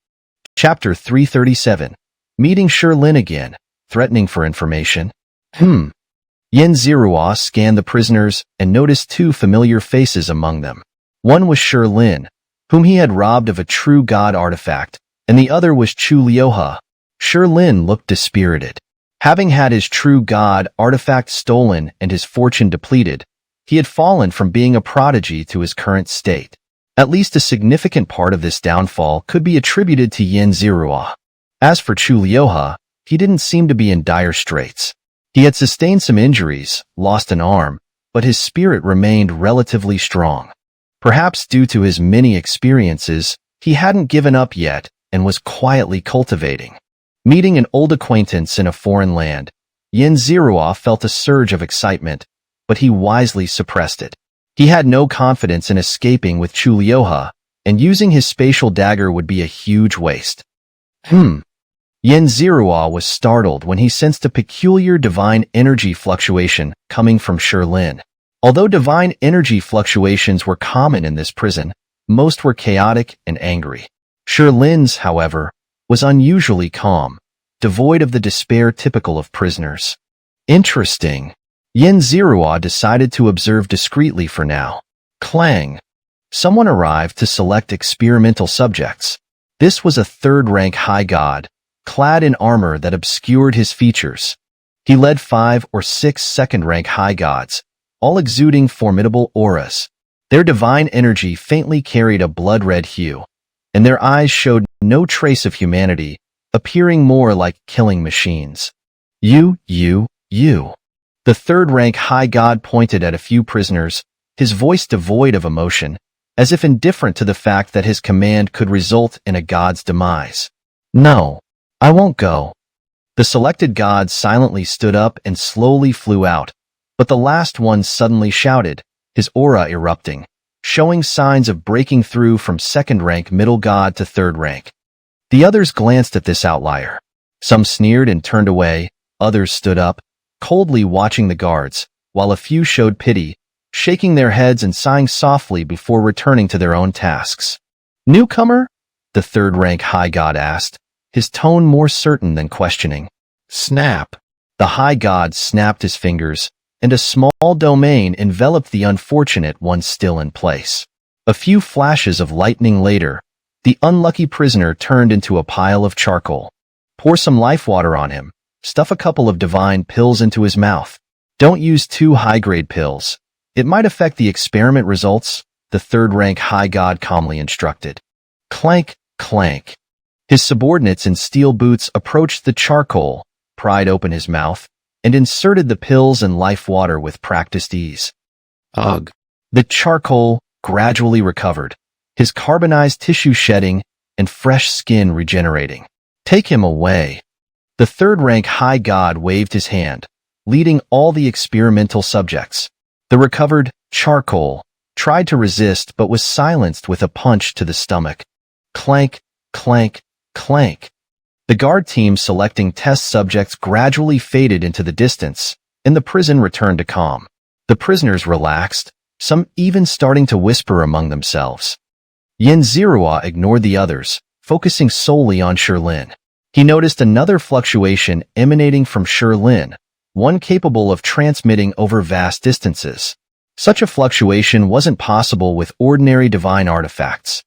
Chapter 337. Meeting Shirlin again, threatening for information. Yin Zirua scanned the prisoners and noticed two familiar faces among them. One was Shirlin, whom he had robbed of a true god artifact, and the other was Chu Liuha. Shirlin looked dispirited. Having had his true god artifact stolen and his fortune depleted, he had fallen from being a prodigy to his current state. At least a significant part of this downfall could be attributed to Yin Zirua. As for Chu Liuha, he didn't seem to be in dire straits. He had sustained some injuries, lost an arm, but his spirit remained relatively strong. Perhaps due to his many experiences, he hadn't given up yet and was quietly cultivating. Meeting an old acquaintance in a foreign land, Yin Zirua felt a surge of excitement, but he wisely suppressed it. He had no confidence in escaping with Chu Liuha, and using his spatial dagger would be a huge waste. Yin Zirua was startled when he sensed a peculiar divine energy fluctuation coming from Shirlin. Although divine energy fluctuations were common in this prison, most were chaotic and angry. Shirlin's, however, was unusually calm, devoid of the despair typical of prisoners. Interesting. Yin Zirua decided to observe discreetly for now. Clang. Someone arrived to select experimental subjects. This was a third-rank high god, clad in armor that obscured his features. He led 5 or 6 second-rank high gods, all exuding formidable auras. Their divine energy faintly carried a blood-red hue, and their eyes showed no trace of humanity, appearing more like killing machines. You. The third-rank high god pointed at a few prisoners, his voice devoid of emotion, as if indifferent to the fact that his command could result in a god's demise. No, I won't go. The selected gods silently stood up and slowly flew out, but the last one suddenly shouted, his aura erupting, showing signs of breaking through from second-rank middle god to third rank. The others glanced at this outlier. Some sneered and turned away, others stood up, coldly watching the guards, while a few showed pity, shaking their heads and sighing softly before returning to their own tasks. Newcomer? The third-rank high god asked, his tone more certain than questioning. Snap. The high god snapped his fingers, and a small domain enveloped the unfortunate one still in place. A few flashes of lightning later, the unlucky prisoner turned into a pile of charcoal. Pour some life water on him. Stuff a couple of divine pills into his mouth. Don't use 2 high-grade pills. It might affect the experiment results, the third-rank high god calmly instructed. Clank, clank. His subordinates in steel boots approached the charcoal, pried open his mouth, and inserted the pills and life water with practiced ease. Ugh. The charcoal gradually recovered, his carbonized tissue shedding and fresh skin regenerating. Take him away. The third-rank high god waved his hand, leading all the experimental subjects. The recovered charcoal tried to resist but was silenced with a punch to the stomach. Clank, clank, clank. The guard team selecting test subjects gradually faded into the distance, and the prison returned to calm. The prisoners relaxed, some even starting to whisper among themselves. Yin Zirua ignored the others, focusing solely on Shirlin. He noticed another fluctuation emanating from Shirlin, one capable of transmitting over vast distances. Such a fluctuation wasn't possible with ordinary divine artifacts.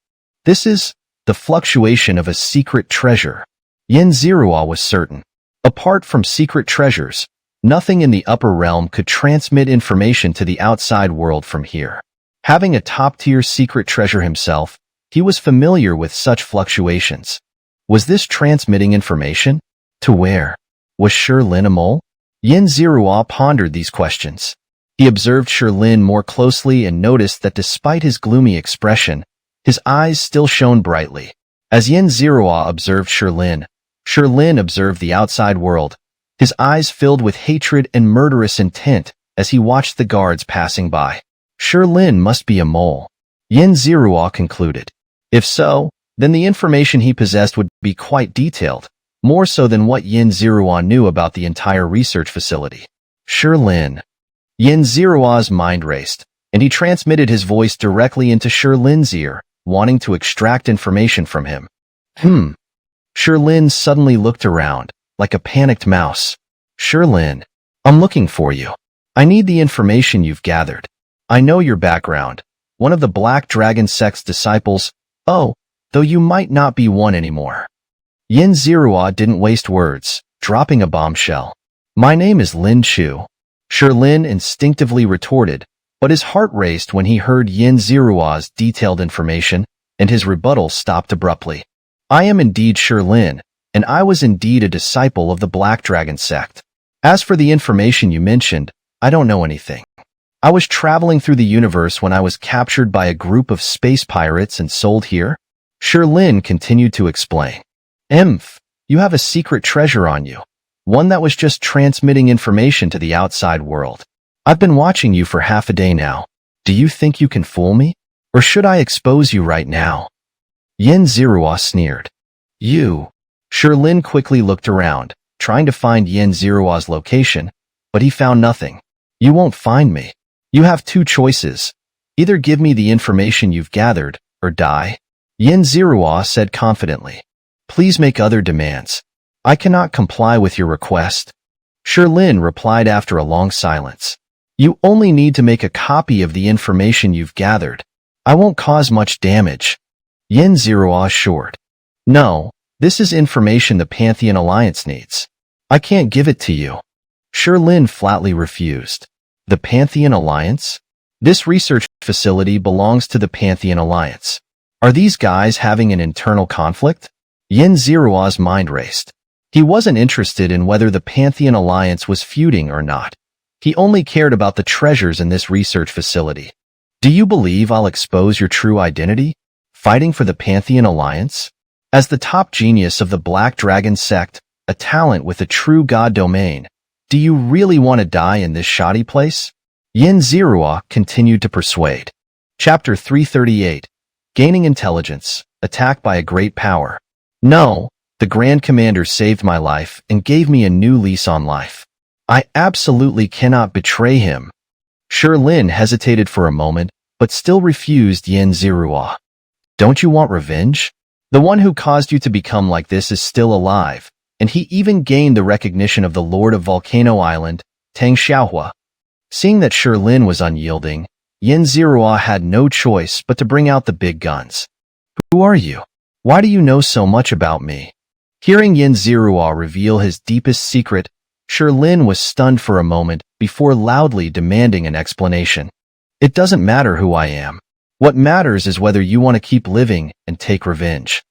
This is the fluctuation of a secret treasure. Yin Zirua was certain. Apart from secret treasures, nothing in the upper realm could transmit information to the outside world from here. Having a top-tier secret treasure himself, he was familiar with such fluctuations. Was this transmitting information? To where? Was Shirlin a mole? Yin Zirua pondered these questions. He observed Shirlin more closely and noticed that despite his gloomy expression, his eyes still shone brightly. As Yin Zirua observed Shirlin, Shirlin observed the outside world, his eyes filled with hatred and murderous intent, as he watched the guards passing by. Lin must be a mole, Yin Zirua concluded. If so, then the information he possessed would be quite detailed, more so than what Yin Zirua knew about the entire research facility. Lin. Yin Zirua's mind raced, and he transmitted his voice directly into Lin's ear, wanting to extract information from him. Lin suddenly looked around, like a panicked mouse. Lin, I'm looking for you. I need the information you've gathered. I know your background. One of the Black Dragon sect's disciples. Oh, though you might not be one anymore. Yin Zirua didn't waste words, dropping a bombshell. My name is Lin Chu. Lin instinctively retorted, but his heart raced when he heard Yin Zirua's detailed information, and his rebuttal stopped abruptly. I am indeed Lin, and I was indeed a disciple of the Black Dragon sect. As for the information you mentioned, I don't know anything. I was traveling through the universe when I was captured by a group of space pirates and sold here. Lin continued to explain. You have a secret treasure on you. One that was just transmitting information to the outside world. I've been watching you for half a day now. Do you think you can fool me? Or should I expose you right now? Yin Zirua sneered. You. Lin quickly looked around, trying to find Yin Zirua's location, but he found nothing. You won't find me. You have two choices. Either give me the information you've gathered, or die. Yin Zirua said confidently. Please make other demands. I cannot comply with your request. Lin replied after a long silence. You only need to make a copy of the information you've gathered. I won't cause much damage. Yin Zirua assured. No, this is information the Pantheon Alliance needs. I can't give it to you. Lin flatly refused. The Pantheon Alliance? This research facility belongs to the Pantheon Alliance. Are these guys having an internal conflict? Yin Zirua's mind raced. He wasn't interested in whether the Pantheon Alliance was feuding or not. He only cared about the treasures in this research facility. Do you believe I'll expose your true identity? Fighting for the Pantheon Alliance? As the top genius of the Black Dragon sect, a talent with a true god domain, do you really want to die in this shoddy place? Yin Zirua continued to persuade. Chapter 338. Gaining Intelligence, Attacked by a Great Power. No, the Grand Commander saved my life and gave me a new lease on life. I absolutely cannot betray him. Lin hesitated for a moment, but still refused Yin Zirua. Don't you want revenge? The one who caused you to become like this is still alive, and he even gained the recognition of the Lord of Volcano Island, Tang Xiaohua. Seeing that Lin was unyielding, Yin Zirua had no choice but to bring out the big guns. Who are you? Why do you know so much about me? Hearing Yin Zirua reveal his deepest secret, Lin was stunned for a moment before loudly demanding an explanation. It doesn't matter who I am. What matters is whether you want to keep living and take revenge.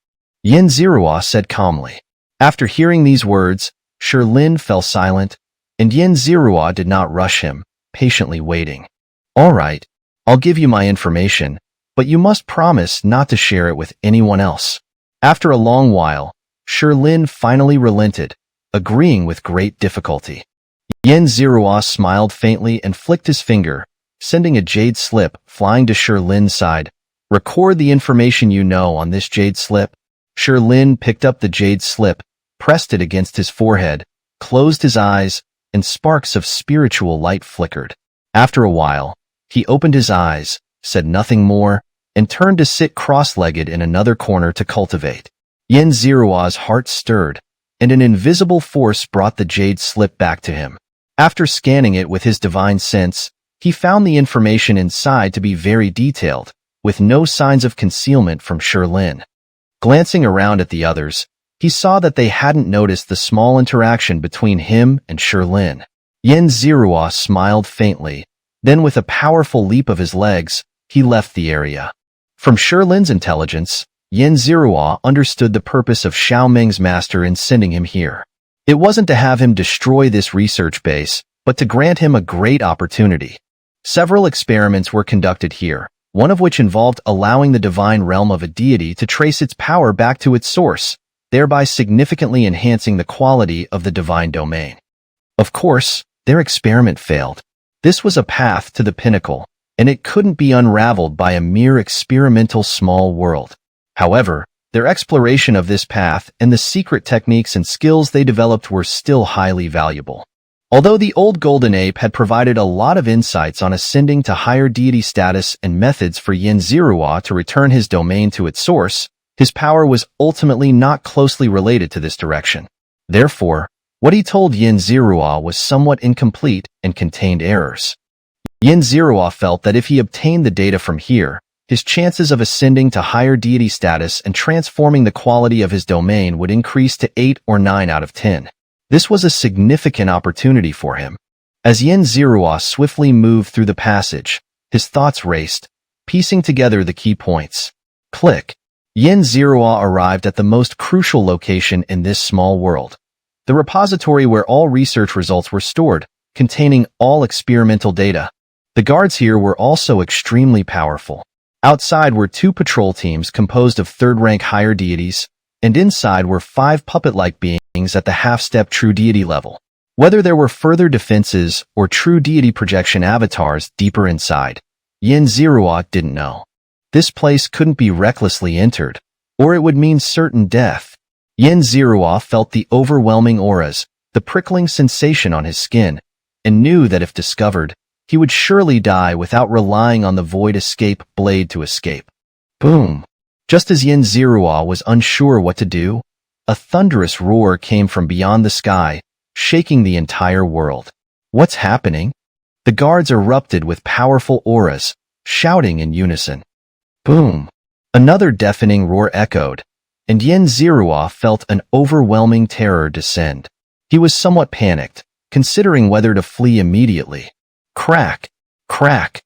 Yin Zirua said calmly. After hearing these words, Lin fell silent, and Yin Zirua did not rush him, patiently waiting. All right, I'll give you my information, but you must promise not to share it with anyone else. After a long while, Lin finally relented, agreeing with great difficulty. Yin Zirua smiled faintly and flicked his finger, sending a jade slip flying to Lin's side. Record the information you know on this jade slip. Lin picked up the jade slip, pressed it against his forehead, closed his eyes, and sparks of spiritual light flickered. After a while, he opened his eyes, said nothing more, and turned to sit cross-legged in another corner to cultivate. Yin Zirua's heart stirred, and an invisible force brought the jade slip back to him. After scanning it with his divine sense, he found the information inside to be very detailed, with no signs of concealment from Lin. Glancing around at the others, he saw that they hadn't noticed the small interaction between him and Lin. Yin Zirua smiled faintly, then with a powerful leap of his legs, he left the area. From Lin's intelligence, Yin Zirua understood the purpose of Xiao Meng's master in sending him here. It wasn't to have him destroy this research base, but to grant him a great opportunity. Several experiments were conducted here, one of which involved allowing the divine realm of a deity to trace its power back to its source, thereby significantly enhancing the quality of the divine domain. Of course, their experiment failed. This was a path to the pinnacle, and it couldn't be unraveled by a mere experimental small world. However, their exploration of this path and the secret techniques and skills they developed were still highly valuable. Although the old golden ape had provided a lot of insights on ascending to higher deity status and methods for Xianxia to return his domain to its source, his power was ultimately not closely related to this direction. Therefore, what he told Xianxia was somewhat incomplete and contained errors. Xianxia felt that if he obtained the data from here, his chances of ascending to higher deity status and transforming the quality of his domain would increase to 8 or 9 out of 10. This was a significant opportunity for him. As Xianxia swiftly moved through the passage, his thoughts raced, piecing together the key points. Click. Xianxia arrived at the most crucial location in this small world. The repository where all research results were stored, containing all experimental data. The guards here were also extremely powerful. Outside were 2 patrol teams composed of third-rank higher deities, and inside were 5 puppet-like beings at the half-step true deity level. Whether there were further defenses or true deity projection avatars deeper inside, Xianxia didn't know. This place couldn't be recklessly entered, or it would mean certain death. Xianxia felt the overwhelming auras, the prickling sensation on his skin, and knew that if discovered, he would surely die without relying on the void escape blade to escape. Boom! Just as Xianxia was unsure what to do, a thunderous roar came from beyond the sky, shaking the entire world. What's happening? The guards erupted with powerful auras, shouting in unison. Boom! Another deafening roar echoed, and Xianxia felt an overwhelming terror descend. He was somewhat panicked, considering whether to flee immediately. Crack! Crack!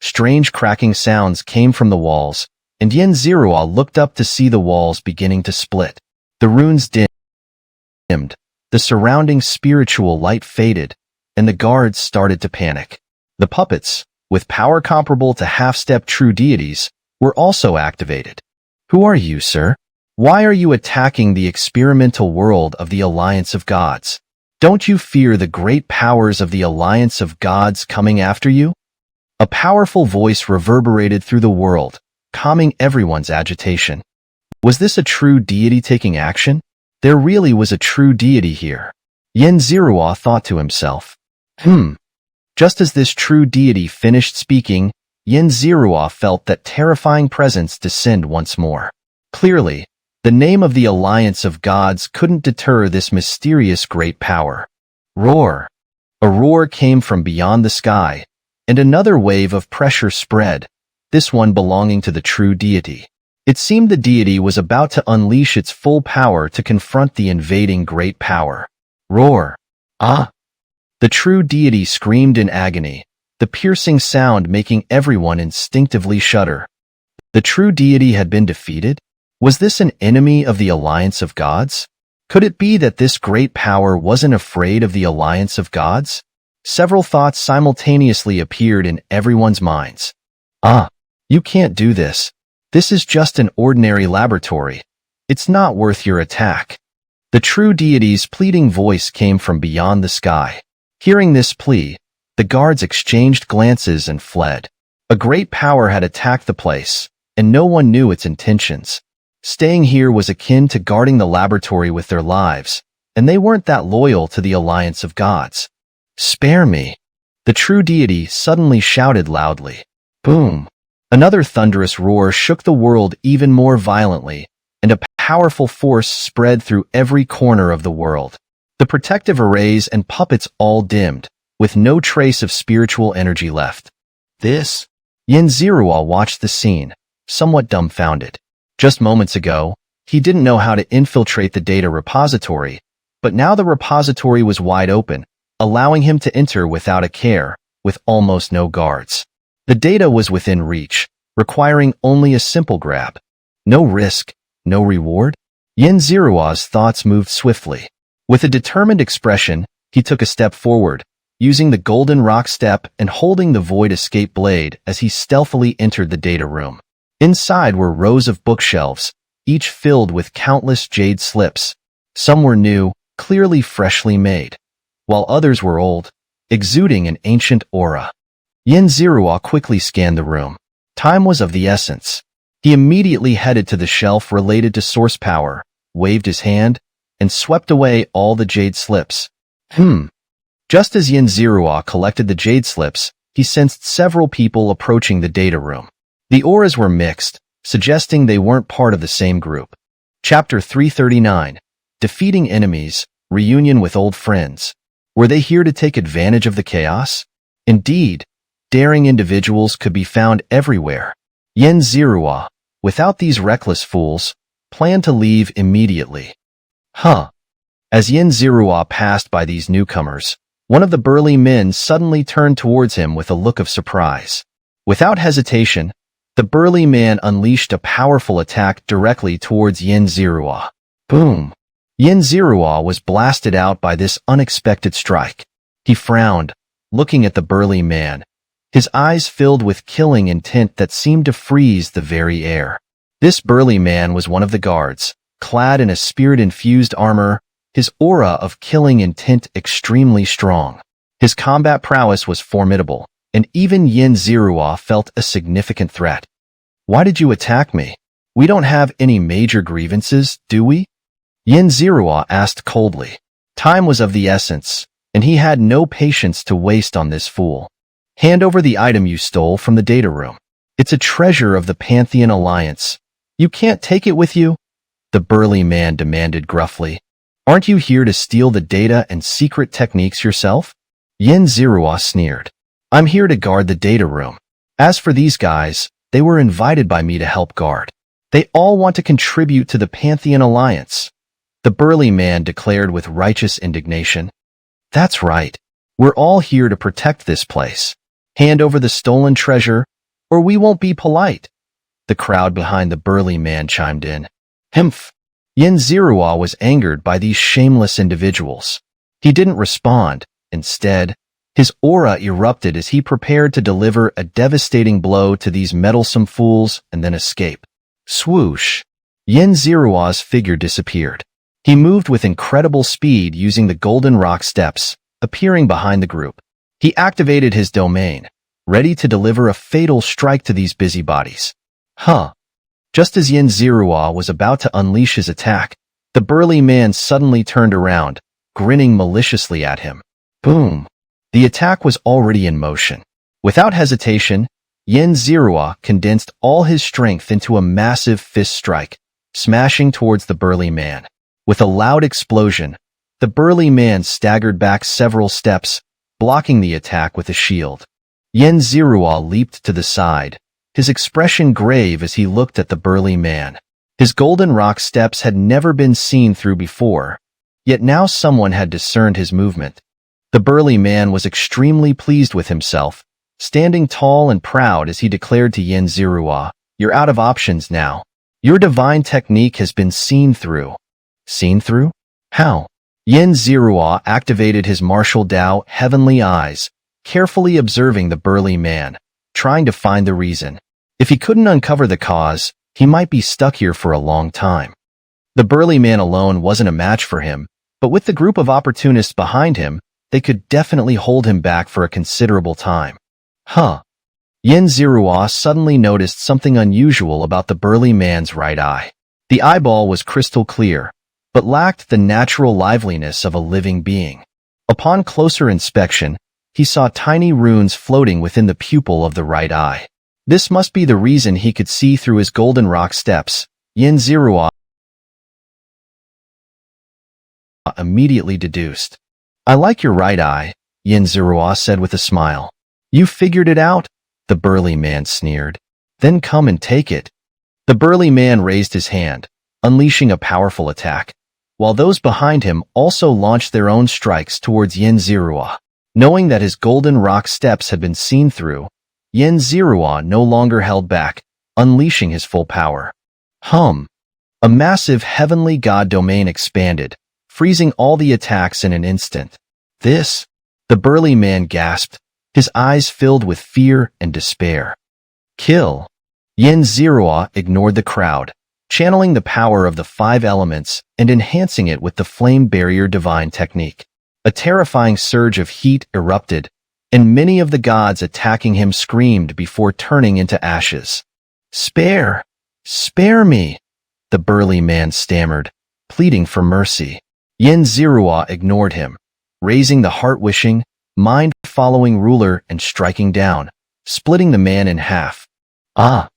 Strange cracking sounds came from the walls, and Xianxia looked up to see the walls beginning to split. The runes dimmed, the surrounding spiritual light faded, and the guards started to panic. The puppets, with power comparable to half-step true deities, were also activated. Who are you, sir? Why are you attacking the experimental world of the Alliance of Gods? Don't you fear the great powers of the Alliance of Gods coming after you? A powerful voice reverberated through the world, calming everyone's agitation. Was this a true deity taking action? There really was a true deity here. Xianxia thought to himself. Just as this true deity finished speaking, Xianxia felt that terrifying presence descend once more. Clearly, the name of the Alliance of Gods couldn't deter this mysterious great power. Roar! A roar came from beyond the sky, and another wave of pressure spread, this one belonging to the true deity. It seemed the deity was about to unleash its full power to confront the invading great power. Roar! Ah! The true deity screamed in agony, the piercing sound making everyone instinctively shudder. The true deity had been defeated? Was this an enemy of the Alliance of Gods? Could it be that this great power wasn't afraid of the Alliance of Gods? Several thoughts simultaneously appeared in everyone's minds. You can't do this. This is just an ordinary laboratory. It's not worth your attack. The true deity's pleading voice came from beyond the sky. Hearing this plea, the guards exchanged glances and fled. A great power had attacked the place, and no one knew its intentions. Staying here was akin to guarding the laboratory with their lives, and they weren't that loyal to the Alliance of Gods. Spare me! The true deity suddenly shouted loudly. Boom! Another thunderous roar shook the world even more violently, and a powerful force spread through every corner of the world. The protective arrays and puppets all dimmed, with no trace of spiritual energy left. Xianxia watched the scene, somewhat dumbfounded. Just moments ago, he didn't know how to infiltrate the data repository, but now the repository was wide open, allowing him to enter without a care, with almost no guards. The data was within reach, requiring only a simple grab. No risk, no reward? Xianxia's thoughts moved swiftly. With a determined expression, he took a step forward, using the golden rock step and holding the void escape blade as he stealthily entered the data room. Inside were rows of bookshelves, each filled with countless jade slips. Some were new, clearly freshly made, while others were old, exuding an ancient aura. Yin Zirua quickly scanned the room. Time was of the essence. He immediately headed to the shelf related to source power, waved his hand, and swept away all the jade slips. Just as Yin Zirua collected the jade slips, he sensed several people approaching the data room. The auras were mixed, suggesting they weren't part of the same group. Chapter 339. Defeating Enemies, Reunion with Old Friends. Were they here to take advantage of the chaos? Indeed, daring individuals could be found everywhere. Yin Zirua, without these reckless fools, planned to leave immediately. As Yin Zirua passed by these newcomers, one of the burly men suddenly turned towards him with a look of surprise. Without hesitation, the burly man unleashed a powerful attack directly towards Yin Zirua. Boom! Yin Zirua was blasted out by this unexpected strike. He frowned, looking at the burly man, his eyes filled with killing intent that seemed to freeze the very air. This burly man was one of the guards, clad in a spirit-infused armor, his aura of killing intent extremely strong. His combat prowess was formidable, and even Yin Zirua felt a significant threat. Why did you attack me? We don't have any major grievances, do we? Yin Zirua asked coldly. Time was of the essence, and he had no patience to waste on this fool. Hand over the item you stole from the data room. It's a treasure of the Pantheon Alliance. You can't take it with you? The burly man demanded gruffly. Aren't you here to steal the data and secret techniques yourself? Yin Zirua sneered. I'm here to guard the data room. As for these guys, they were invited by me to help guard. They all want to contribute to the Pantheon Alliance. The burly man declared with righteous indignation. That's right. We're all here to protect this place. Hand over the stolen treasure, or we won't be polite. The crowd behind the burly man chimed in. Himph! Yin Zirua was angered by these shameless individuals. He didn't respond. Instead, his aura erupted as he prepared to deliver a devastating blow to these meddlesome fools and then escape. Swoosh! Yin Zirua's figure disappeared. He moved with incredible speed using the golden rock steps, appearing behind the group. He activated his domain, ready to deliver a fatal strike to these busybodies. Just as Yin Zirua was about to unleash his attack, the burly man suddenly turned around, grinning maliciously at him. Boom! The attack was already in motion. Without hesitation, Yin Zirua condensed all his strength into a massive fist strike, smashing towards the burly man. With a loud explosion, the burly man staggered back several steps, blocking the attack with a shield. Yin Zirua leaped to the side, his expression grave as he looked at the burly man. His golden rock steps had never been seen through before, yet now someone had discerned his movement. The burly man was extremely pleased with himself, standing tall and proud as he declared to Yin Zirua, "You're out of options now. Your divine technique has been seen through." Seen through? How? Yin Zirua activated his martial Dao heavenly eyes, carefully observing the burly man, trying to find the reason. If he couldn't uncover the cause, he might be stuck here for a long time. The burly man alone wasn't a match for him, but with the group of opportunists behind him, they could definitely hold him back for a considerable time. Yin Zirua suddenly noticed something unusual about the burly man's right eye. The eyeball was crystal clear, but lacked the natural liveliness of a living being. Upon closer inspection, he saw tiny runes floating within the pupil of the right eye. This must be the reason he could see through his golden rock steps. Yin Zirua immediately deduced. "I like your right eye," Yin Zirua said with a smile. "You figured it out?" the burly man sneered. "Then come and take it." The burly man raised his hand, unleashing a powerful attack, while those behind him also launched their own strikes towards Yin Zirua. Knowing that his golden rock steps had been seen through, Yin Zirua no longer held back, unleashing his full power. A massive heavenly god domain expanded, freezing all the attacks in an instant. "This?" the burly man gasped, his eyes filled with fear and despair. "Kill." Yin Zirua ignored the crowd, channeling the power of the 5 elements and enhancing it with the flame barrier divine technique. A terrifying surge of heat erupted, and many of the gods attacking him screamed before turning into ashes. "Spare! Spare me!" the burly man stammered, pleading for mercy. Yin Zerua ignored him, raising the heart-wishing, mind-following ruler and striking down, splitting the man in half. "Ah!"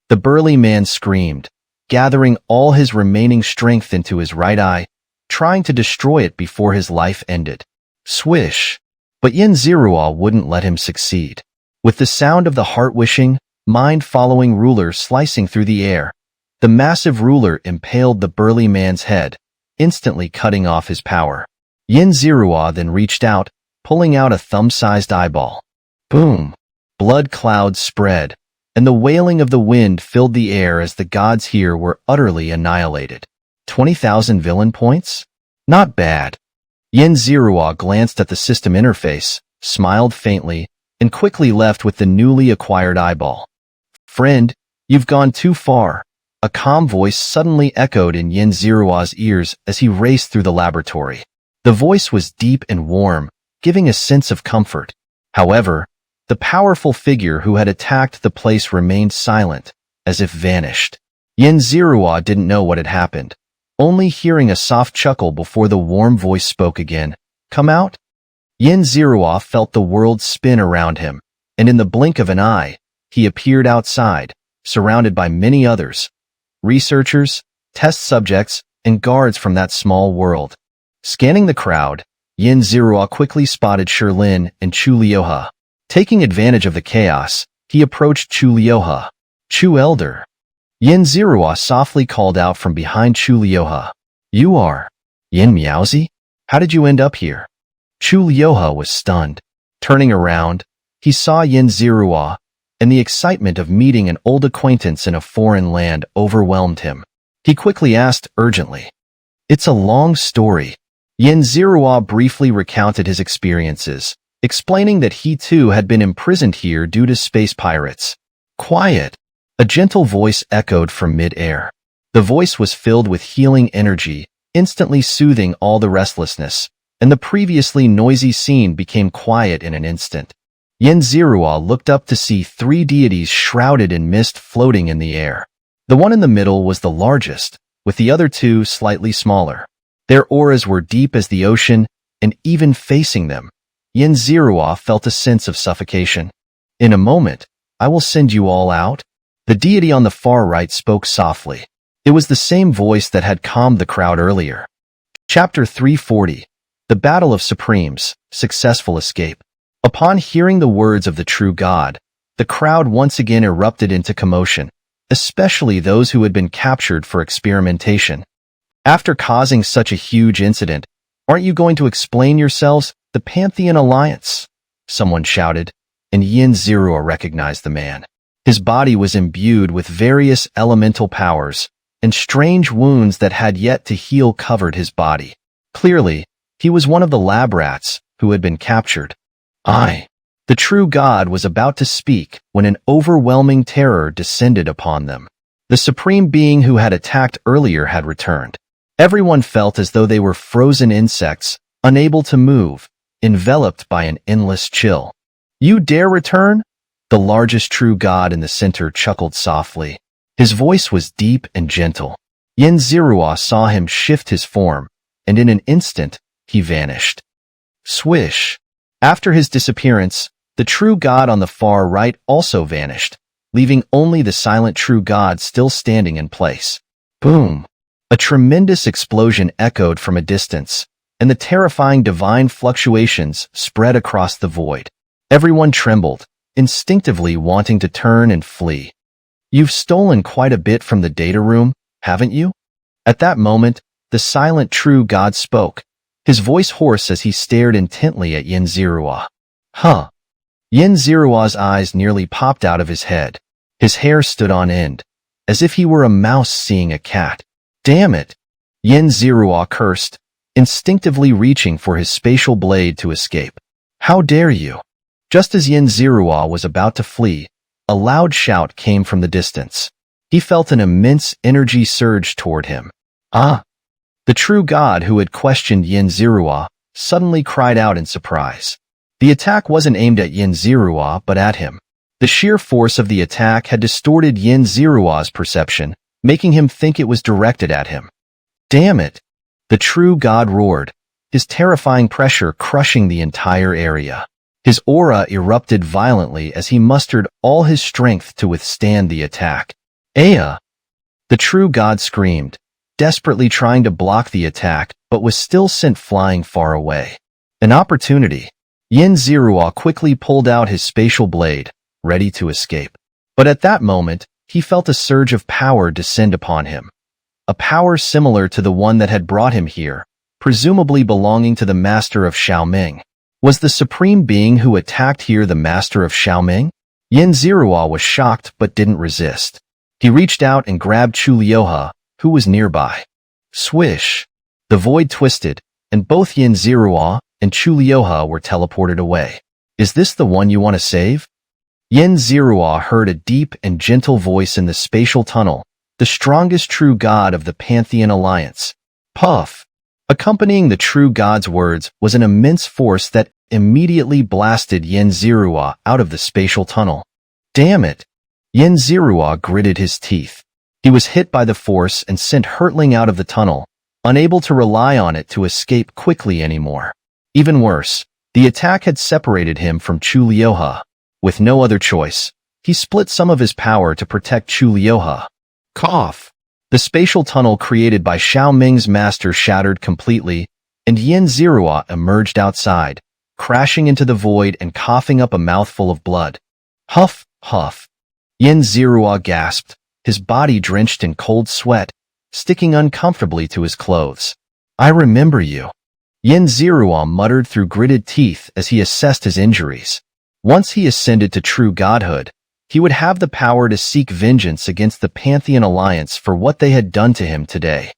the burly man screamed, gathering all his remaining strength into his right eye, trying to destroy it before his life ended. Swish! But Yin Zerua wouldn't let him succeed. With the sound of the heart-wishing, mind-following ruler slicing through the air, the massive ruler impaled the burly man's head, instantly cutting off his power. Yin Zerua then reached out, pulling out a thumb-sized eyeball. Boom! Blood clouds spread, and the wailing of the wind filled the air as the gods here were utterly annihilated. 20,000 villain points? Not bad. Yin Zerua glanced at the system interface, smiled faintly, and quickly left with the newly acquired eyeball. "Friend, you've gone too far." A calm voice suddenly echoed in Yin Zerua's ears as he raced through the laboratory. The voice was deep and warm, giving a sense of comfort. However, the powerful figure who had attacked the place remained silent, as if vanished. Yin Zerua didn't know what had happened, only hearing a soft chuckle before the warm voice spoke again. "Come out?" Yin Zerua felt the world spin around him, and in the blink of an eye, he appeared outside, surrounded by many others. Researchers, test subjects, and guards from that small world. Scanning the crowd, Yin Zerua quickly spotted Shirlin and Chu Liuha. Taking advantage of the chaos, he approached Chu Liuha. "Chu Elder." Yin Zerua softly called out from behind Chu Liuha. "You are Yin Miaozi? How did you end up here?" Chu Liuha was stunned. Turning around, he saw Yin Zerua, and the excitement of meeting an old acquaintance in a foreign land overwhelmed him. He quickly asked urgently, "It's a long story." Yin Zerua briefly recounted his experiences, explaining that he too had been imprisoned here due to space pirates. "Quiet!" A gentle voice echoed from mid-air. The voice was filled with healing energy, instantly soothing all the restlessness, and the previously noisy scene became quiet in an instant. Yin Zerua looked up to see three deities shrouded in mist floating in the air. The one in the middle was the largest, with the other two slightly smaller. Their auras were deep as the ocean, and even facing them, Yin Zerua felt a sense of suffocation. "In a moment, I will send you all out." The deity on the far right spoke softly. It was the same voice that had calmed the crowd earlier. Chapter 340. The Battle of Supremes, Successful Escape. Upon hearing the words of the true God, the crowd once again erupted into commotion, especially those who had been captured for experimentation. "After causing such a huge incident, aren't you going to explain yourselves, the Pantheon Alliance?" someone shouted, and Yin Zerua recognized the man. His body was imbued with various elemental powers, and strange wounds that had yet to heal covered his body. Clearly, he was one of the lab rats who had been captured. The true God was about to speak when an overwhelming terror descended upon them. The supreme being who had attacked earlier had returned. Everyone felt as though they were frozen insects, unable to move, enveloped by an endless chill. "You dare return?" The largest true God in the center chuckled softly. His voice was deep and gentle. Yin Zerua saw him shift his form, and in an instant, he vanished. Swish! After his disappearance, the true God on the far right also vanished, leaving only the silent true God still standing in place. Boom! A tremendous explosion echoed from a distance, and the terrifying divine fluctuations spread across the void. Everyone trembled, instinctively wanting to turn and flee. "You've stolen quite a bit from the data room, haven't you?" At that moment, the silent true God spoke, his voice hoarse as he stared intently at Yin Zerua. "Huh." Yin Zerua's eyes nearly popped out of his head. His hair stood on end, as if he were a mouse seeing a cat. "Damn it!" Yin Zerua cursed, instinctively reaching for his spatial blade to escape. "How dare you!" Just as Yin Zerua was about to flee, a loud shout came from the distance. He felt an immense energy surge toward him. "Ah!" The true God who had questioned Yin Zerua suddenly cried out in surprise. The attack wasn't aimed at Yin Zirua, but at him. The sheer force of the attack had distorted Yin Zirua's perception, making him think it was directed at him. Damn it! The true god roared, his terrifying pressure crushing the entire area. His aura erupted violently as he mustered all his strength to withstand the attack. Aya! The true god screamed, desperately trying to block the attack, but was still sent flying far away. An opportunity. Yin Zirua quickly pulled out his spatial blade, ready to escape. But at that moment, he felt a surge of power descend upon him. A power similar to the one that had brought him here, presumably belonging to the master of Xiaoming. Was the supreme being who attacked here the master of Xiaoming? Yin Zirua was shocked but didn't resist. He reached out and grabbed Chulioha, who was nearby. Swish! The void twisted, and both Yin Zirua and Chulioha were teleported away. Is this the one you want to save? Yin Zirua heard a deep and gentle voice in the spatial tunnel, the strongest true god of the Pantheon Alliance. Puff! Accompanying the true god's words was an immense force that immediately blasted Yin Zirua out of the spatial tunnel. Damn it! Yin Zirua gritted his teeth. He was hit by the force and sent hurtling out of the tunnel, unable to rely on it to escape quickly anymore. Even worse, the attack had separated him from Chulioha. With no other choice, he split some of his power to protect Chulioha. Cough! The spatial tunnel created by Xiaoming's master shattered completely, and Yin Zirua emerged outside, crashing into the void and coughing up a mouthful of blood. Huff, huff. Yin Zirua gasped, his body drenched in cold sweat, sticking uncomfortably to his clothes. I remember you. Yin Zirua muttered through gritted teeth as he assessed his injuries. Once he ascended to true godhood, he would have the power to seek vengeance against the Pantheon Alliance for what they had done to him today.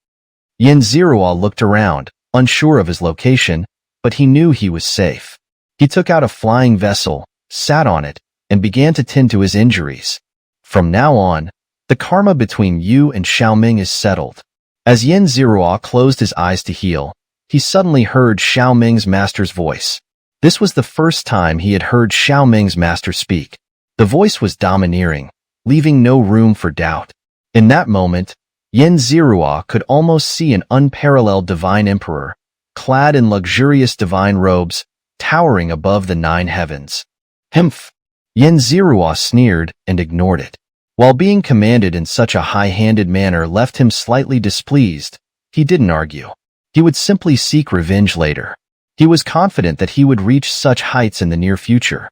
Yin Zirua looked around, unsure of his location, but he knew he was safe. He took out a flying vessel, sat on it, and began to tend to his injuries. From now on, the karma between you and Xiaoming is settled. As Yin Zirua closed his eyes to heal, he suddenly heard Xiaoming's master's voice. This was the first time he had heard Xiaoming's master speak. The voice was domineering, leaving no room for doubt. In that moment, Yin Zirua could almost see an unparalleled divine emperor, clad in luxurious divine robes, towering above the 9 heavens. Humph! Yin Zirua sneered and ignored it. While being commanded in such a high-handed manner left him slightly displeased, he didn't argue. He would simply seek revenge later. He was confident that he would reach such heights in the near future.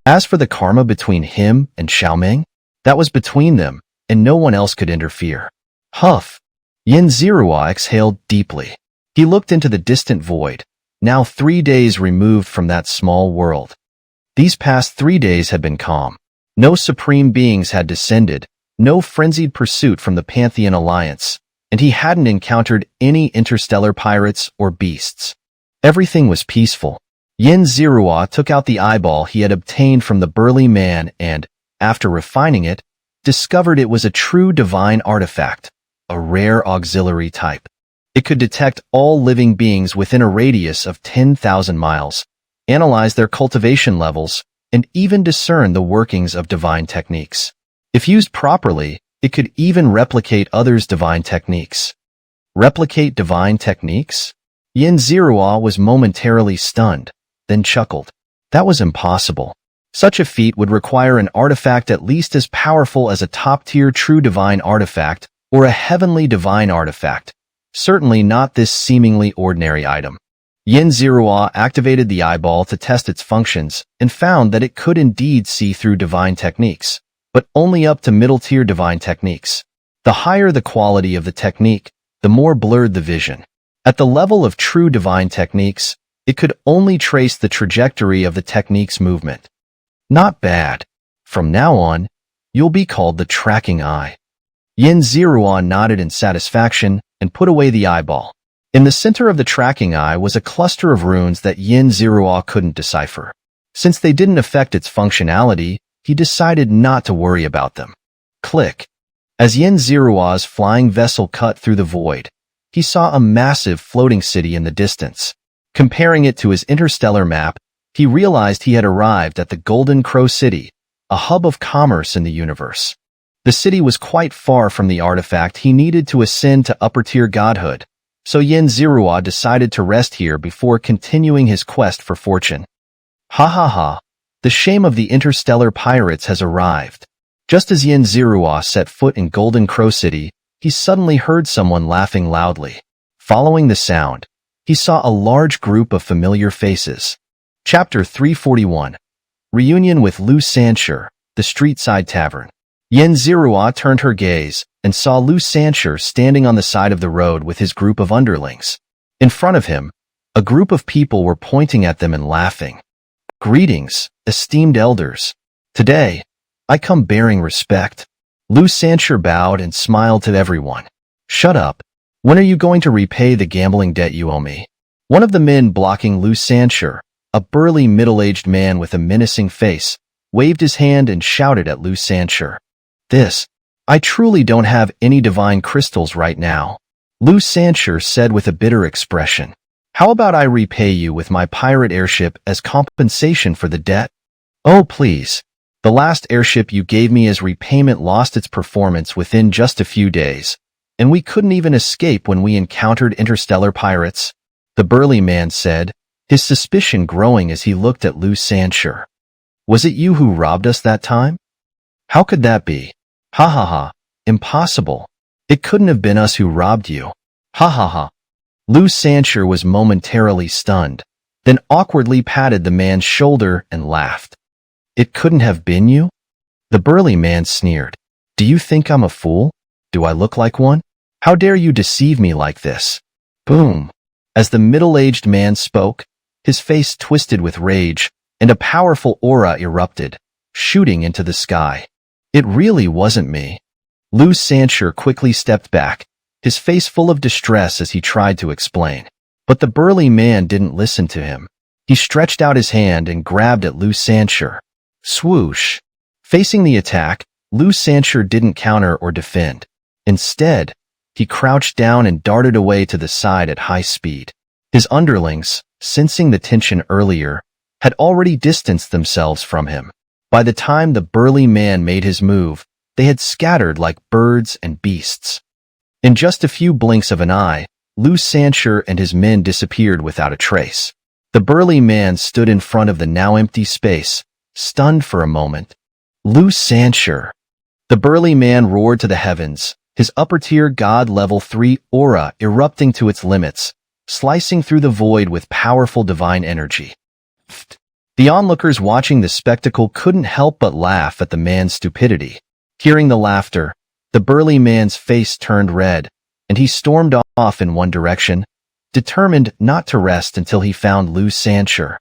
As for the karma between him and Xiaoming, that was between them, and no one else could interfere. Huff! Yin Zirua exhaled deeply. He looked into the distant void, now 3 days removed from that small world. These past 3 days had been calm. No supreme beings had descended, no frenzied pursuit from the Pantheon Alliance, and he hadn't encountered any interstellar pirates or beasts. Everything was peaceful. Yin Zirua took out the eyeball he had obtained from the burly man and, after refining it, discovered it was a true divine artifact, a rare auxiliary type. It could detect all living beings within a radius of 10,000 miles, analyze their cultivation levels, and even discern the workings of divine techniques. If used properly, it could even replicate others' divine techniques. Replicate divine techniques? Yin Zirua was momentarily stunned, then chuckled. That was impossible. Such a feat would require an artifact at least as powerful as a top-tier true divine artifact or a heavenly divine artifact. Certainly not this seemingly ordinary item. Yin Zirua activated the eyeball to test its functions and found that it could indeed see through divine techniques, but only up to middle-tier divine techniques. The higher the quality of the technique, the more blurred the vision. At the level of true divine techniques, it could only trace the trajectory of the technique's movement. Not bad. From now on, you'll be called the Tracking Eye. Yin Zirua nodded in satisfaction and put away the eyeball. In the center of the Tracking Eye was a cluster of runes that Yin Zirua couldn't decipher. Since they didn't affect its functionality, he decided not to worry about them. Click. As Yin Zirua's flying vessel cut through the void, he saw a massive floating city in the distance. Comparing it to his interstellar map, he realized he had arrived at the Golden Crow City, a hub of commerce in the universe. The city was quite far from the artifact he needed to ascend to upper-tier godhood, so Xianxia decided to rest here before continuing his quest for fortune. Ha ha ha, the shame of the interstellar pirates has arrived. Just as Xianxia set foot in Golden Crow City, he suddenly heard someone laughing loudly. Following the sound, he saw a large group of familiar faces. Chapter 341. Reunion with Xianxia, the street-side tavern. Xianxia turned her gaze and saw Xianxia standing on the side of the road with his group of underlings. In front of him, a group of people were pointing at them and laughing. Greetings, esteemed elders. Today, I come bearing respect. Xianxia bowed and smiled to everyone. Shut up. When are you going to repay the gambling debt you owe me? One of the men blocking Xianxia, a burly middle-aged man with a menacing face, waved his hand and shouted at Xianxia. I truly don't have any divine crystals right now. Xianxia said with a bitter expression. How about I repay you with my pirate airship as compensation for the debt? Oh, please. The last airship you gave me as repayment lost its performance within just a few days, and we couldn't even escape when we encountered interstellar pirates, the burly man said, his suspicion growing as he looked at Xianxia. Was it you who robbed us that time? How could that be? Ha ha ha, impossible. It couldn't have been us who robbed you. Ha ha ha. Xianxia was momentarily stunned, then awkwardly patted the man's shoulder and laughed. It couldn't have been you? The burly man sneered. Do you think I'm a fool? Do I look like one? How dare you deceive me like this? Boom. As the middle-aged man spoke, his face twisted with rage, and a powerful aura erupted, shooting into the sky. It really wasn't me. Xianxia quickly stepped back, his face full of distress as he tried to explain. But the burly man didn't listen to him. He stretched out his hand and grabbed at Xianxia. Swoosh. Facing the attack, Xianxia didn't counter or defend. Instead, he crouched down and darted away to the side at high speed. His underlings, sensing the tension earlier, had already distanced themselves from him. By the time the burly man made his move, they had scattered like birds and beasts. In just a few blinks of an eye, Xianxia and his men disappeared without a trace. The burly man stood in front of the now empty space, stunned for a moment. Xianxia. The burly man roared to the heavens, his upper-tier God Level 3 aura erupting to its limits, slicing through the void with powerful divine energy. The onlookers watching the spectacle couldn't help but laugh at the man's stupidity. Hearing the laughter, the burly man's face turned red, and he stormed off in one direction, determined not to rest until he found Xianxia.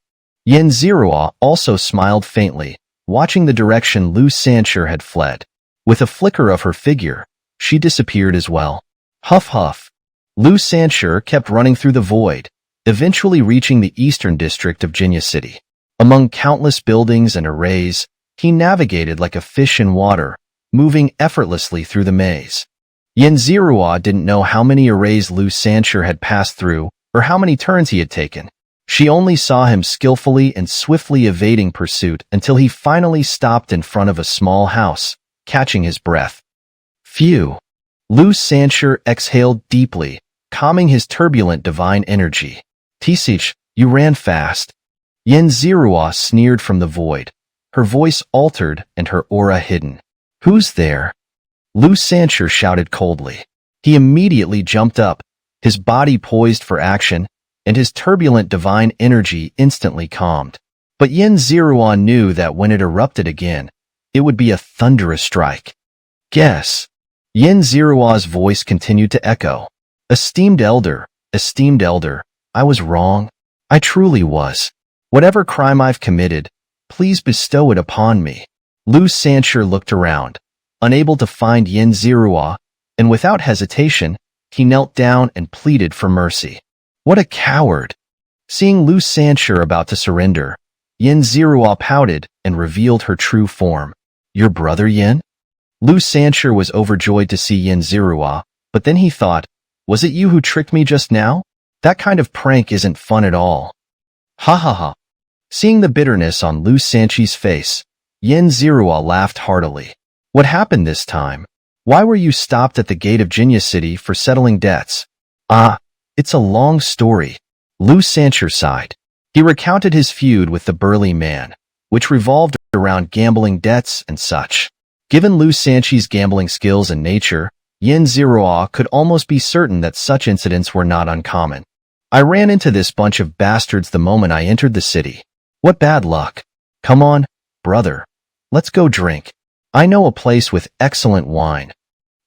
Xianxia also smiled faintly, watching the direction Xianxia had fled. With a flicker of her figure, she disappeared as well. Huff huff. Xianxia kept running through the void, eventually reaching the eastern district of Jinya City. Among countless buildings and arrays, he navigated like a fish in water, moving effortlessly through the maze. Xianxia didn't know how many arrays Xianxia had passed through or how many turns he had taken. She only saw him skillfully and swiftly evading pursuit until he finally stopped in front of a small house, catching his breath. Phew. Xianxia exhaled deeply, calming his turbulent divine energy. Tisich, you ran fast. Xianxia sneered from the void, her voice altered and her aura hidden. Who's there? Xianxia shouted coldly. He immediately jumped up, his body poised for action, and his turbulent divine energy instantly calmed. But Xianxia knew that when it erupted again, it would be a thunderous strike. Guess. Xianxia's voice continued to echo. Esteemed elder, I was wrong. I truly was. Whatever crime I've committed, please bestow it upon me. Xianxia looked around, unable to find Xianxia, and without hesitation, he knelt down and pleaded for mercy. What a coward! Seeing Xianxia about to surrender, Xianxia pouted and revealed her true form. Your brother Yin? Xianxia was overjoyed to see Xianxia, but then he thought, was it you who tricked me just now? That kind of prank isn't fun at all. Ha ha ha. Seeing the bitterness on Lu Sanchi's face, Yin Zirua laughed heartily. What happened this time? Why were you stopped at the gate of Jinya City for settling debts? Ah, it's a long story. Lu Sanchi sighed. He recounted his feud with the burly man, which revolved around gambling debts and such. Given Lu Sanchi's gambling skills and nature, Yin Zirua could almost be certain that such incidents were not uncommon. I ran into this bunch of bastards the moment I entered the city. What bad luck. Come on, brother. Let's go drink. I know a place with excellent wine.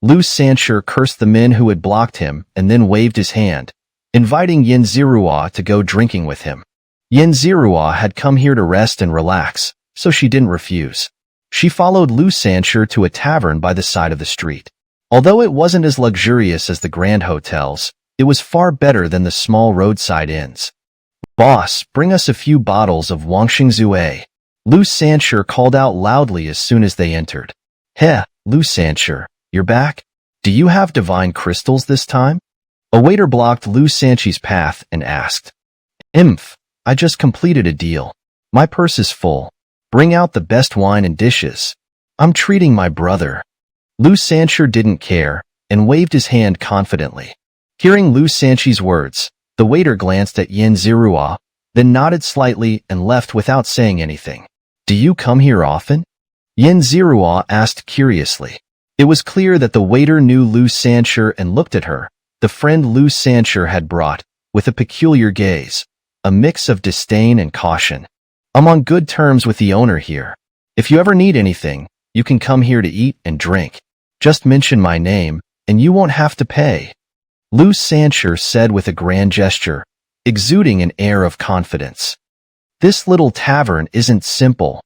Lu Sanchi cursed the men who had blocked him and then waved his hand, inviting Yin Zirua to go drinking with him. Yin Zirua had come here to rest and relax, so she didn't refuse. She followed Lu Sanchi to a tavern by the side of the street. Although it wasn't as luxurious as the grand hotels, it was far better than the small roadside inns. Boss, bring us a few bottles of Wuxia. Lu Sanchi called out loudly as soon as they entered. Heh, Lu Sanchi, you're back? Do you have divine crystals this time? A waiter blocked Lu Sanchi's path and asked. I just completed a deal. My purse is full. Bring out the best wine and dishes. I'm treating my brother. Lu Sanchi didn't care and waved his hand confidently. Hearing Lu Sanchi's words, the waiter glanced at Yin Zirua, then nodded slightly and left without saying anything. Do you come here often? Yin Zirua asked curiously. It was clear that the waiter knew Lu Sanchi and looked at her, the friend Lu Sanchi had brought, with a peculiar gaze, a mix of disdain and caution. I'm on good terms with the owner here. If you ever need anything, you can come here to eat and drink. Just mention my name, and you won't have to pay. Lu Sanchi said with a grand gesture, exuding an air of confidence. This little tavern isn't simple.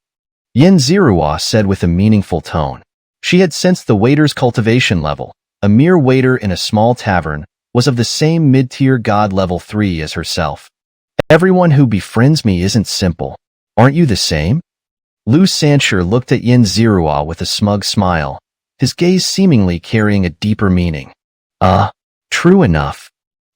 Yin Zirua said with a meaningful tone. She had sensed the waiter's cultivation level. A mere waiter in a small tavern was of the same mid-tier god level 3 as herself. Everyone who befriends me isn't simple. Aren't you the same? Lu Sanchi looked at Yin Zirua with a smug smile, his gaze seemingly carrying a deeper meaning. True enough.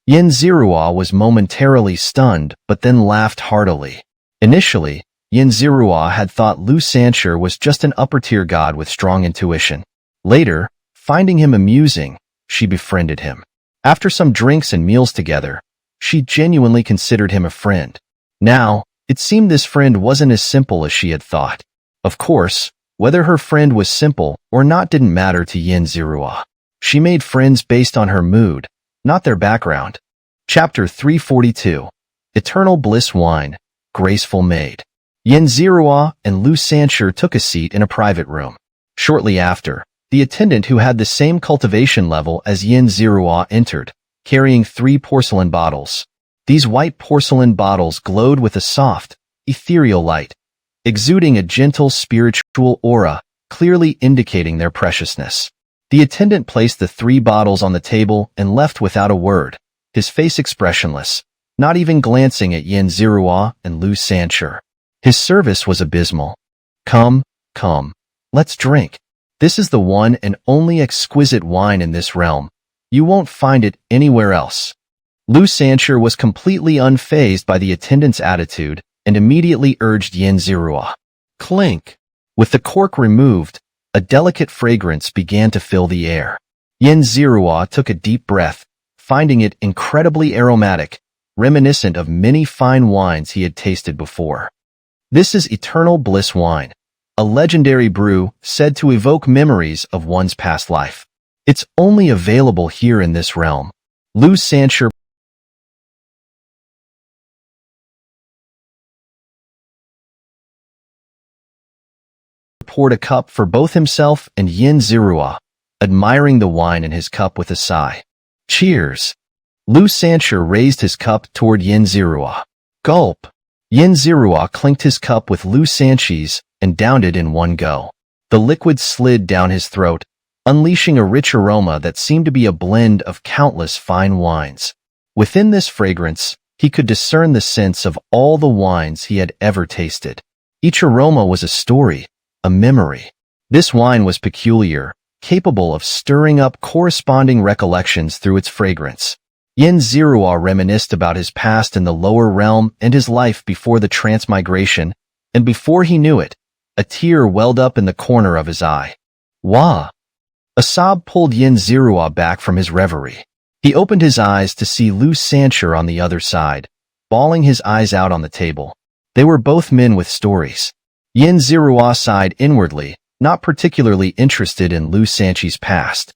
Yin Zirua was momentarily stunned, but then laughed heartily. Initially, Yin Zirua had thought Lu Sanchi was just an upper-tier god with strong intuition. Later, finding him amusing, she befriended him. After some drinks and meals together, she genuinely considered him a friend. Now, it seemed this friend wasn't as simple as she had thought. Of course, whether her friend was simple or not didn't matter to Yin Zirua. She made friends based on her mood, not their background. Chapter 342. Eternal Bliss Wine, Graceful Maid. Yin Zirua and Lu Sanchi took a seat in a private room. Shortly after, the attendant who had the same cultivation level as Yin Zirua entered, carrying 3 porcelain bottles. These white porcelain bottles glowed with a soft, ethereal light, exuding a gentle spiritual aura, clearly indicating their preciousness. The attendant placed the 3 bottles on the table and left without a word, his face expressionless, not even glancing at Yin Zirua and Lu Sanchi. His service was abysmal. Come, let's drink. This is the one and only exquisite wine in this realm. You won't find it anywhere else. Lu Sanchi was completely unfazed by the attendant's attitude and immediately urged Yin Zirua. Clink. With the cork removed, a delicate fragrance began to fill the air. Yin Zirua took a deep breath, finding it incredibly aromatic, reminiscent of many fine wines he had tasted before. This is Eternal Bliss Wine, a legendary brew said to evoke memories of one's past life. It's only available here in this realm. Lu Sanchi poured a cup for both himself and Yin Zirua, admiring the wine in his cup with a sigh. Cheers! Lu Sanchi raised his cup toward Yin Zirua. Gulp! Yin Zirua clinked his cup with Lu Sanchi's and downed it in one go. The liquid slid down his throat, unleashing a rich aroma that seemed to be a blend of countless fine wines. Within this fragrance, he could discern the scents of all the wines he had ever tasted. Each aroma was a story, a memory. This wine was peculiar, capable of stirring up corresponding recollections through its fragrance. Yin Zirua reminisced about his past in the lower realm and his life before the transmigration, and before he knew it, a tear welled up in the corner of his eye. Wah! A sob pulled Yin Zirua back from his reverie. He opened his eyes to see Xianxia on the other side, bawling his eyes out on the table. They were both men with stories. Yin Zirua sighed inwardly, not particularly interested in Xianxia's past.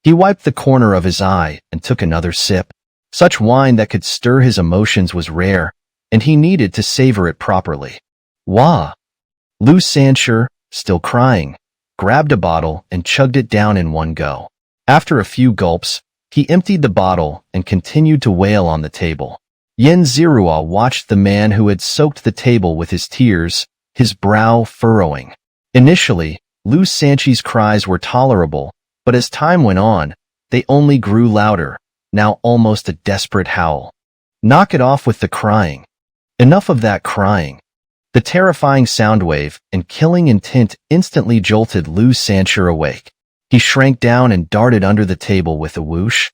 He wiped the corner of his eye and took another sip. Such wine that could stir his emotions was rare, and he needed to savor it properly. Wah! Xianxia, still crying, grabbed a bottle and chugged it down in one go. After a few gulps, he emptied the bottle and continued to wail on the table. Yin Zirua watched the man who had soaked the table with his tears, his brow furrowing. Initially, Xianxia's cries were tolerable, but as time went on, they only grew louder, now almost a desperate howl. Knock it off with the crying. Enough of that crying. The terrifying sound wave and killing intent instantly jolted Xianxia awake. He shrank down and darted under the table with a whoosh.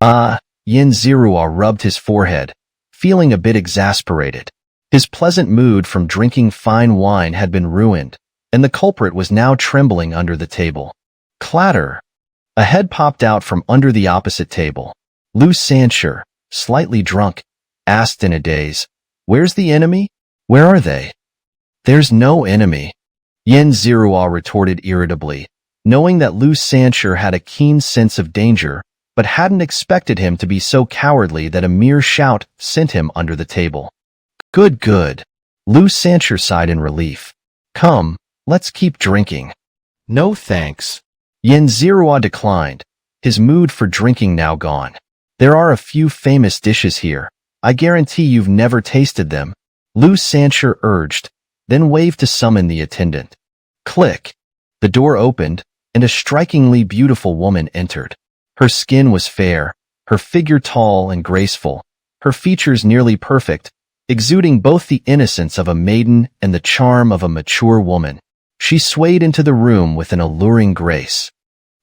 Yin Zirua rubbed his forehead, feeling a bit exasperated. His pleasant mood from drinking fine wine had been ruined, and the culprit was now trembling under the table. Clatter! A head popped out from under the opposite table. Xianxia, slightly drunk, asked in a daze, "Where's the enemy? Where are they?" "There's no enemy," Yin Zirua retorted irritably, knowing that Xianxia had a keen sense of danger, but hadn't expected him to be so cowardly that a mere shout sent him under the table. Good. Xianxia sighed in relief. "Come, let's keep drinking." "No thanks." Yin Zirua declined, his mood for drinking now gone. "There are a few famous dishes here. I guarantee you've never tasted them," Xianxia urged, then waved to summon the attendant. Click! The door opened, and a strikingly beautiful woman entered. Her skin was fair, her figure tall and graceful, her features nearly perfect, exuding both the innocence of a maiden and the charm of a mature woman. She swayed into the room with an alluring grace.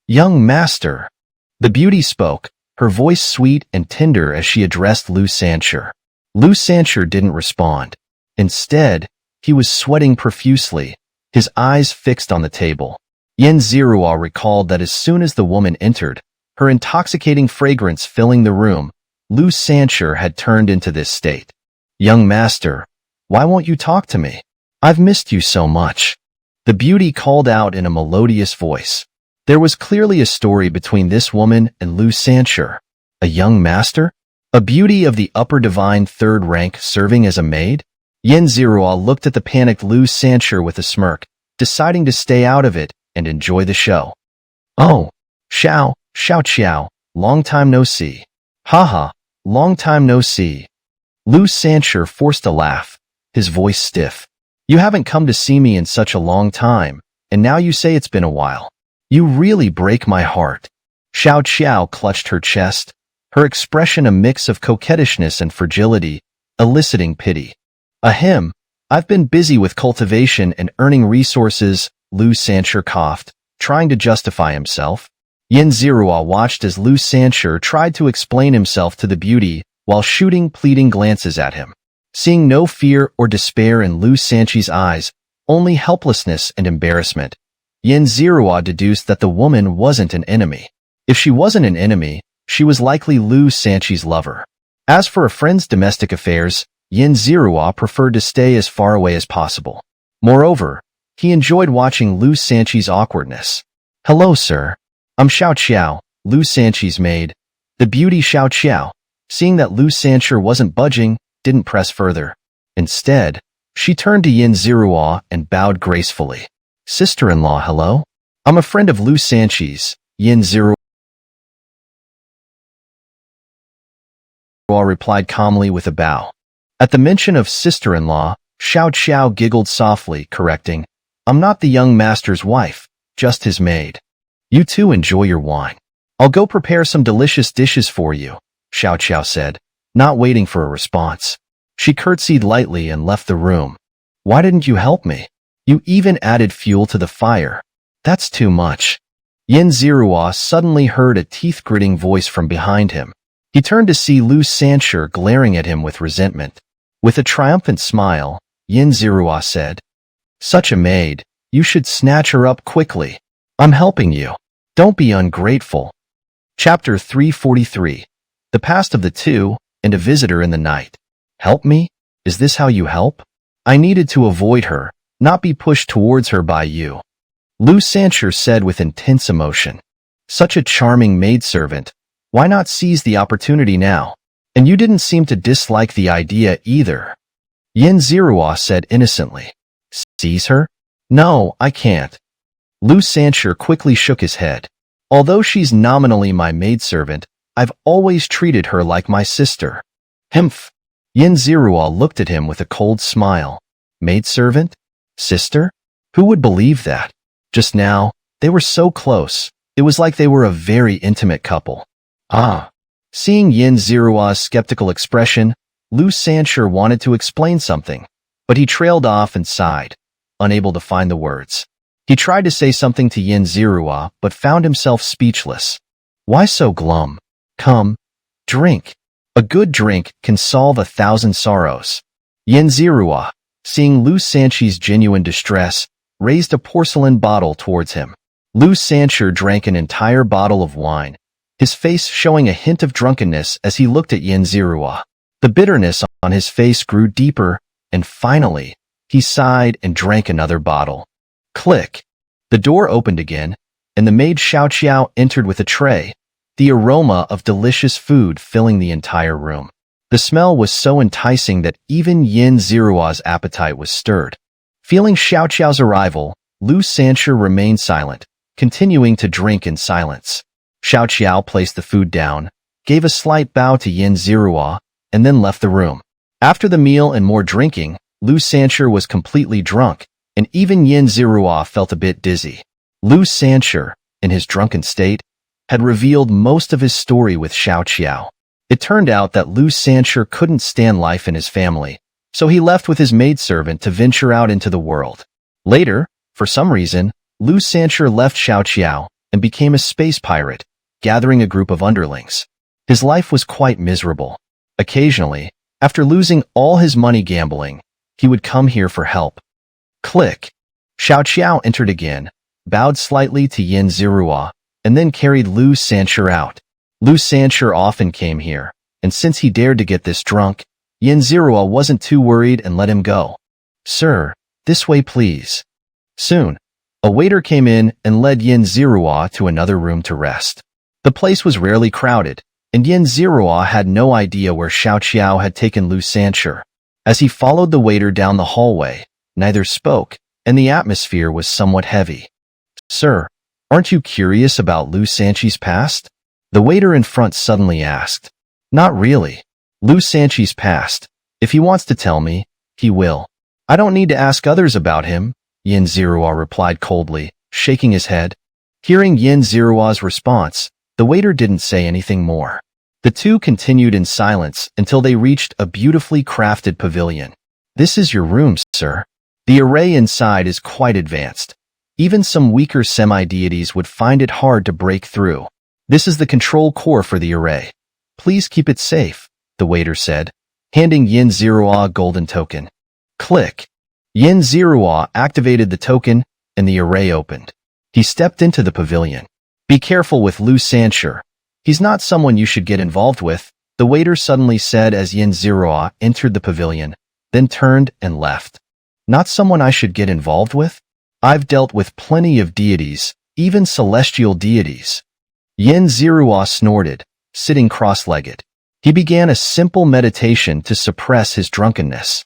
"Young master," the beauty spoke, her voice sweet and tender as she addressed Xianxia. Xianxia didn't respond. Instead, he was sweating profusely, his eyes fixed on the table. Yin Zirua recalled that as soon as the woman entered, her intoxicating fragrance filling the room, Xianxia had turned into this state. "Young master, why won't you talk to me? I've missed you so much," the beauty called out in a melodious voice. There was clearly a story between this woman and Xianxia. A young master? A beauty of the upper divine third rank serving as a maid? Yin Zirua looked at the panicked Xianxia with a smirk, deciding to stay out of it and enjoy the show. "Oh, Xiao, long time no see." "Haha, long time no see." Xianxia forced a laugh, his voice stiff. "You haven't come to see me in such a long time, and now you say it's been a while. You really break my heart." Xiao clutched her chest, her expression a mix of coquettishness and fragility, eliciting pity. "Ahem, I've been busy with cultivation and earning resources," Xianxia coughed, trying to justify himself. Yin Zirua watched as Xianxia tried to explain himself to the beauty while shooting pleading glances at him. Seeing no fear or despair in Xianxia's eyes, only helplessness and embarrassment, Yin Zirua deduced that the woman wasn't an enemy. If she wasn't an enemy, she was likely Xianxia's lover. As for a friend's domestic affairs, Yin Zirua preferred to stay as far away as possible. Moreover, he enjoyed watching Xianxia's awkwardness. "Hello, sir. I'm Xiao, Xianxia's maid." The beauty Xiao, seeing that Xianxia wasn't budging, didn't press further. Instead, she turned to Yin Zirua and bowed gracefully. "Sister-in-law, hello? I'm a friend of Xianxia's," Yin Zirua replied calmly with a bow. At the mention of sister-in-law, Xiao giggled softly, correcting, "I'm not the young master's wife, just his maid. You two enjoy your wine. I'll go prepare some delicious dishes for you," Xiao said, not waiting for a response. She curtsied lightly and left the room. "Why didn't you help me? You even added fuel to the fire. That's too much." Yin Zirua suddenly heard a teeth-gritting voice from behind him. He turned to see Lu Xianxia glaring at him with resentment. With a triumphant smile, Yin Zirua said, "Such a maid, you should snatch her up quickly. I'm helping you. Don't be ungrateful." Chapter 343. The Past of the Two, and a Visitor in the Night. Help me? Is this how you help? I needed to avoid her, not be pushed towards her by you. Lu Xianxia said with intense emotion. Such a charming maidservant. Why not seize the opportunity now? And you didn't seem to dislike the idea either. Yin Zirua said innocently. Seize her? No, I can't. Lu Xianxia quickly shook his head. Although she's nominally my maidservant, I've always treated her like my sister. Humph. Yin Zirua looked at him with a cold smile. Maidservant? Sister? Who would believe that? Just now, they were so close. It was like they were a very intimate couple. Ah. Seeing Yin Zirua's skeptical expression, Lu Xianxia wanted to explain something, but he trailed off and sighed, unable to find the words. He tried to say something to Yin Zirua, but found himself speechless. Why so glum? Come, drink. A good drink can solve 1,000 sorrows. Yin Zirua, seeing Lu Xianxia's genuine distress, raised a porcelain bottle towards him. Lu Xianxia drank an entire bottle of wine, his face showing a hint of drunkenness as he looked at Yin Zirua. The bitterness on his face grew deeper, and finally, he sighed and drank another bottle. Click. The door opened again, and the maid Xianxia entered with a tray, the aroma of delicious food filling the entire room. The smell was so enticing that even Yin Zirua's appetite was stirred. Feeling Xiaoqiao's arrival, Lu Xianxia remained silent, continuing to drink in silence. Xiaoqiao placed the food down, gave a slight bow to Yin Zirua, and then left the room. After the meal and more drinking, Lu Xianxia was completely drunk, and even Yin Zirua felt a bit dizzy. Lu Xianxia, in his drunken state, had revealed most of his story with Xiaoqiao. It turned out that Lu Xianxia couldn't stand life in his family, so he left with his maidservant to venture out into the world. Later, for some reason, Lu Xianxia left Xiaoqiao and became a space pirate, gathering a group of underlings. His life was quite miserable. Occasionally, after losing all his money gambling, he would come here for help. Click. Xiaoqiao entered again, bowed slightly to Yin Zirua, and then carried Lu Xianxia out. Lu Xianxia often came here, and since he dared to get this drunk, Yin Zirua wasn't too worried and let him go. Sir, this way please. Soon, a waiter came in and led Yin Zirua to another room to rest. The place was rarely crowded, and Yin Zirua had no idea where Xiaoqiao had taken Lu Xianxia. As he followed the waiter down the hallway, neither spoke, and the atmosphere was somewhat heavy. Sir, aren't you curious about Lu Xianxia's past? The waiter in front suddenly asked. Not really. Lu Xianxia's past. If he wants to tell me, he will. I don't need to ask others about him, Yin Zirua replied coldly, shaking his head. Hearing Yin Zirua's response, the waiter didn't say anything more. The two continued in silence until they reached a beautifully crafted pavilion. This is your room, sir. The array inside is quite advanced. Even some weaker semi-deities would find it hard to break through. This is the control core for the array. Please keep it safe, the waiter said, handing Yin Zirua a golden token. Click. Yin Zirua activated the token, and the array opened. He stepped into the pavilion. Be careful with Lu Xianxia. He's not someone you should get involved with, the waiter suddenly said as Yin Zirua entered the pavilion, then turned and left. Not someone I should get involved with? I've dealt with plenty of deities, even celestial deities. Yin Zirua snorted, sitting cross-legged. He began a simple meditation to suppress his drunkenness.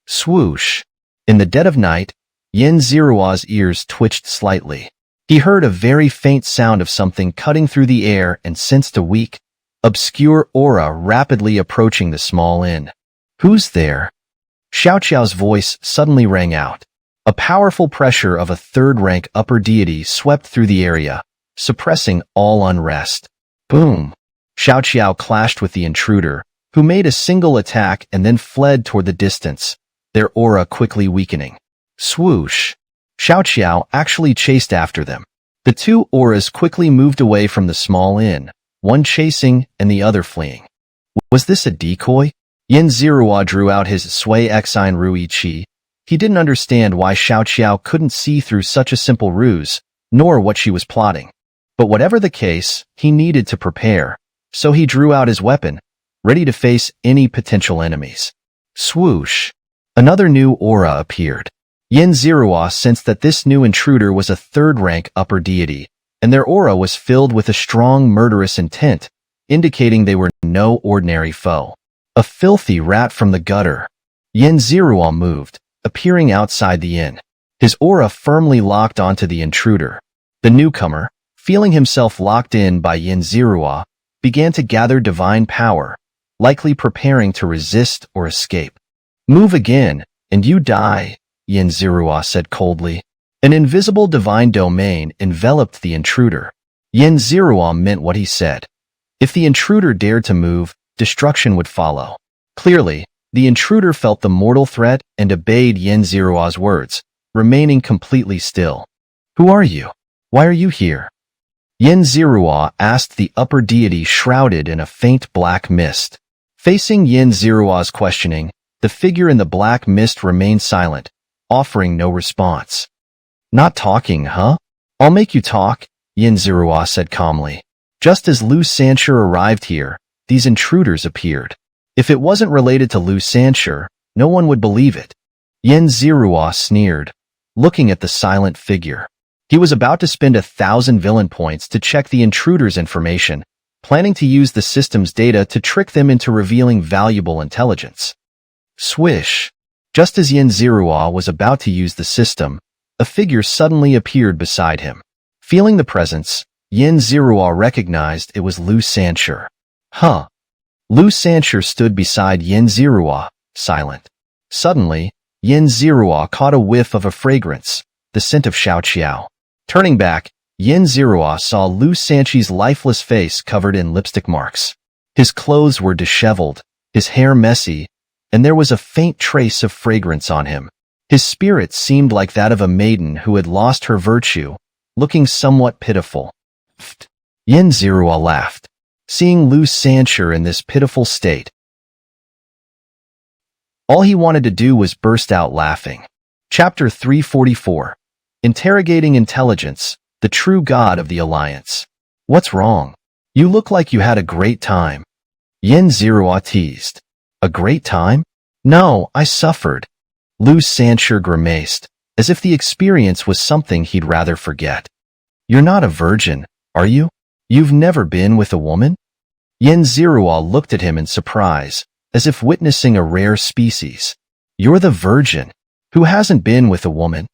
Swoosh. In the dead of night, Yin Zirua's ears twitched slightly. He heard a very faint sound of something cutting through the air and sensed a weak, obscure aura rapidly approaching the small inn. Who's there? Xiaoqiao's voice suddenly rang out. A powerful pressure of a third-rank upper deity swept through the area, suppressing all unrest. Boom! Xiaoqiao clashed with the intruder, who made a single attack and then fled toward the distance, their aura quickly weakening. Swoosh! Xiaoqiao actually chased after them. The two auras quickly moved away from the small inn, one chasing and the other fleeing. Was this a decoy? Yin Zirua drew out his Sui Exine Rui Chi. He didn't understand why Xiao couldn't see through such a simple ruse, nor what she was plotting. But whatever the case, he needed to prepare, so he drew out his weapon, ready to face any potential enemies. Swoosh! Another new aura appeared. Yin Zirua sensed that this new intruder was a third-rank upper deity, and their aura was filled with a strong murderous intent, indicating they were no ordinary foe. A filthy rat from the gutter. Yin Zirua moved, appearing outside the inn. His aura firmly locked onto the intruder. The newcomer, feeling himself locked in by Yin Zirua, began to gather divine power, likely preparing to resist or escape. Move again, and you die, Yin Zirua said coldly. An invisible divine domain enveloped the intruder. Yin Zirua meant what he said. If the intruder dared to move, destruction would follow. Clearly, the intruder felt the mortal threat and obeyed Yin Zirua's words, remaining completely still. Who are you? Why are you here? Yin Zirua asked the upper deity shrouded in a faint black mist. Facing Yin Zirua's questioning, the figure in the black mist remained silent, offering no response. Not talking, huh? I'll make you talk, Yin Zirua said calmly. Just as Lu Sanshur arrived here, these intruders appeared. If it wasn't related to Lu Sanshur, no one would believe it. Yin Zirua sneered, looking at the silent figure. He was about to spend 1,000 villain points to check the intruder's information, planning to use the system's data to trick them into revealing valuable intelligence. Swish! Just as Yin Zirua was about to use the system, a figure suddenly appeared beside him. Feeling the presence, Yin Zirua recognized it was Lu Sanshur. Huh. Lu Sanshur stood beside Yin Zirua, silent. Suddenly, Yin Zirua caught a whiff of a fragrance, the scent of Xianxia. Turning back, Yin Zirua saw Lu Sanchi's lifeless face covered in lipstick marks. His clothes were disheveled, his hair messy, and there was a faint trace of fragrance on him. His spirit seemed like that of a maiden who had lost her virtue, looking somewhat pitiful. Pfft. Yin Zirua laughed, seeing Lu Sanshur in this pitiful state. All he wanted to do was burst out laughing. Chapter 344. Interrogating Intelligence, the True God of the Alliance. What's wrong? You look like you had a great time. Yin Zirua teased. A great time? No, I suffered. Lu Sanshur grimaced, as if the experience was something he'd rather forget. You're not a virgin, are you? You've never been with a woman? Yin Zirua looked at him in surprise, as if witnessing a rare species. You're the virgin. Who hasn't been with a woman?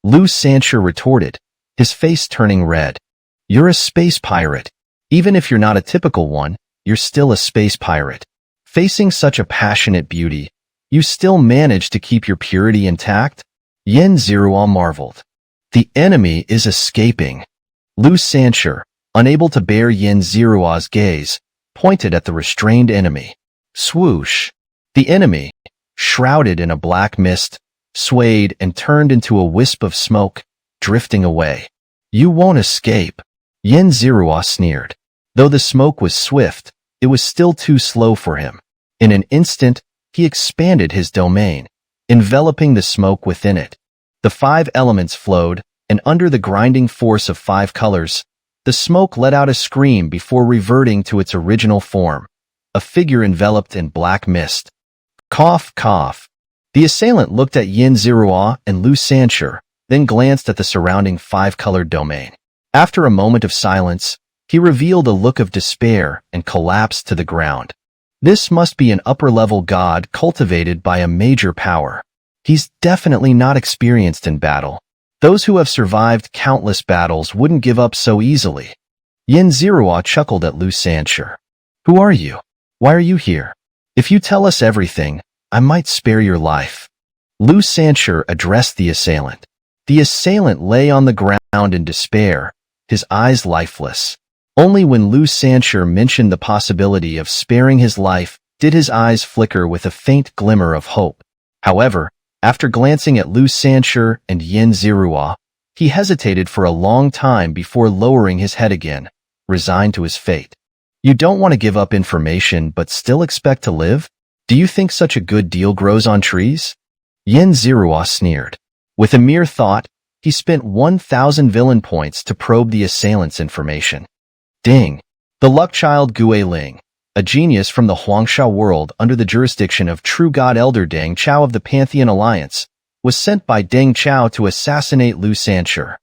Lu Sanshur retorted, his face turning red. You're a space pirate. Even if you're not a typical one, you're still a space pirate. Facing such a passionate beauty, you still manage to keep your purity intact? Yin Zirua marveled. The enemy is escaping. Lu Sanshur, unable to bear Yin Zirua's gaze, pointed at the restrained enemy. Swoosh! The enemy, shrouded in a black mist, swayed and turned into a wisp of smoke, drifting away. You won't escape. Yin Zirua sneered. Though the smoke was swift, it was still too slow for him. In an instant, he expanded his domain, enveloping the smoke within it. The 5 elements flowed, and under the grinding force of 5 colors, the smoke let out a scream before reverting to its original form, a figure enveloped in black mist. Cough, cough. The assailant looked at Yin Zirua and Lu Sanshur, then glanced at the surrounding 5-colored domain. After a moment of silence, he revealed a look of despair and collapsed to the ground. This must be an upper-level god cultivated by a major power. He's definitely not experienced in battle. Those who have survived countless battles wouldn't give up so easily. Yin Zirua chuckled at Lu Sanshur. Who are you? Why are you here? If you tell us everything, I might spare your life. Lu Sanshur addressed the assailant. The assailant lay on the ground in despair, his eyes lifeless. Only when Lu Sanshur mentioned the possibility of sparing his life did his eyes flicker with a faint glimmer of hope. However, after glancing at Lu Sanshur and Yin Zirua, he hesitated for a long time before lowering his head again, resigned to his fate. You don't want to give up information but still expect to live? Do you think such a good deal grows on trees? Xianxia sneered. With a mere thought, he spent 1,000 villain points to probe the assailant's information. Ding! The luck child Guiling, a genius from the Xianxia world under the jurisdiction of true god elder Deng Chao of the Pantheon Alliance, was sent by Deng Chao to assassinate Xianxia.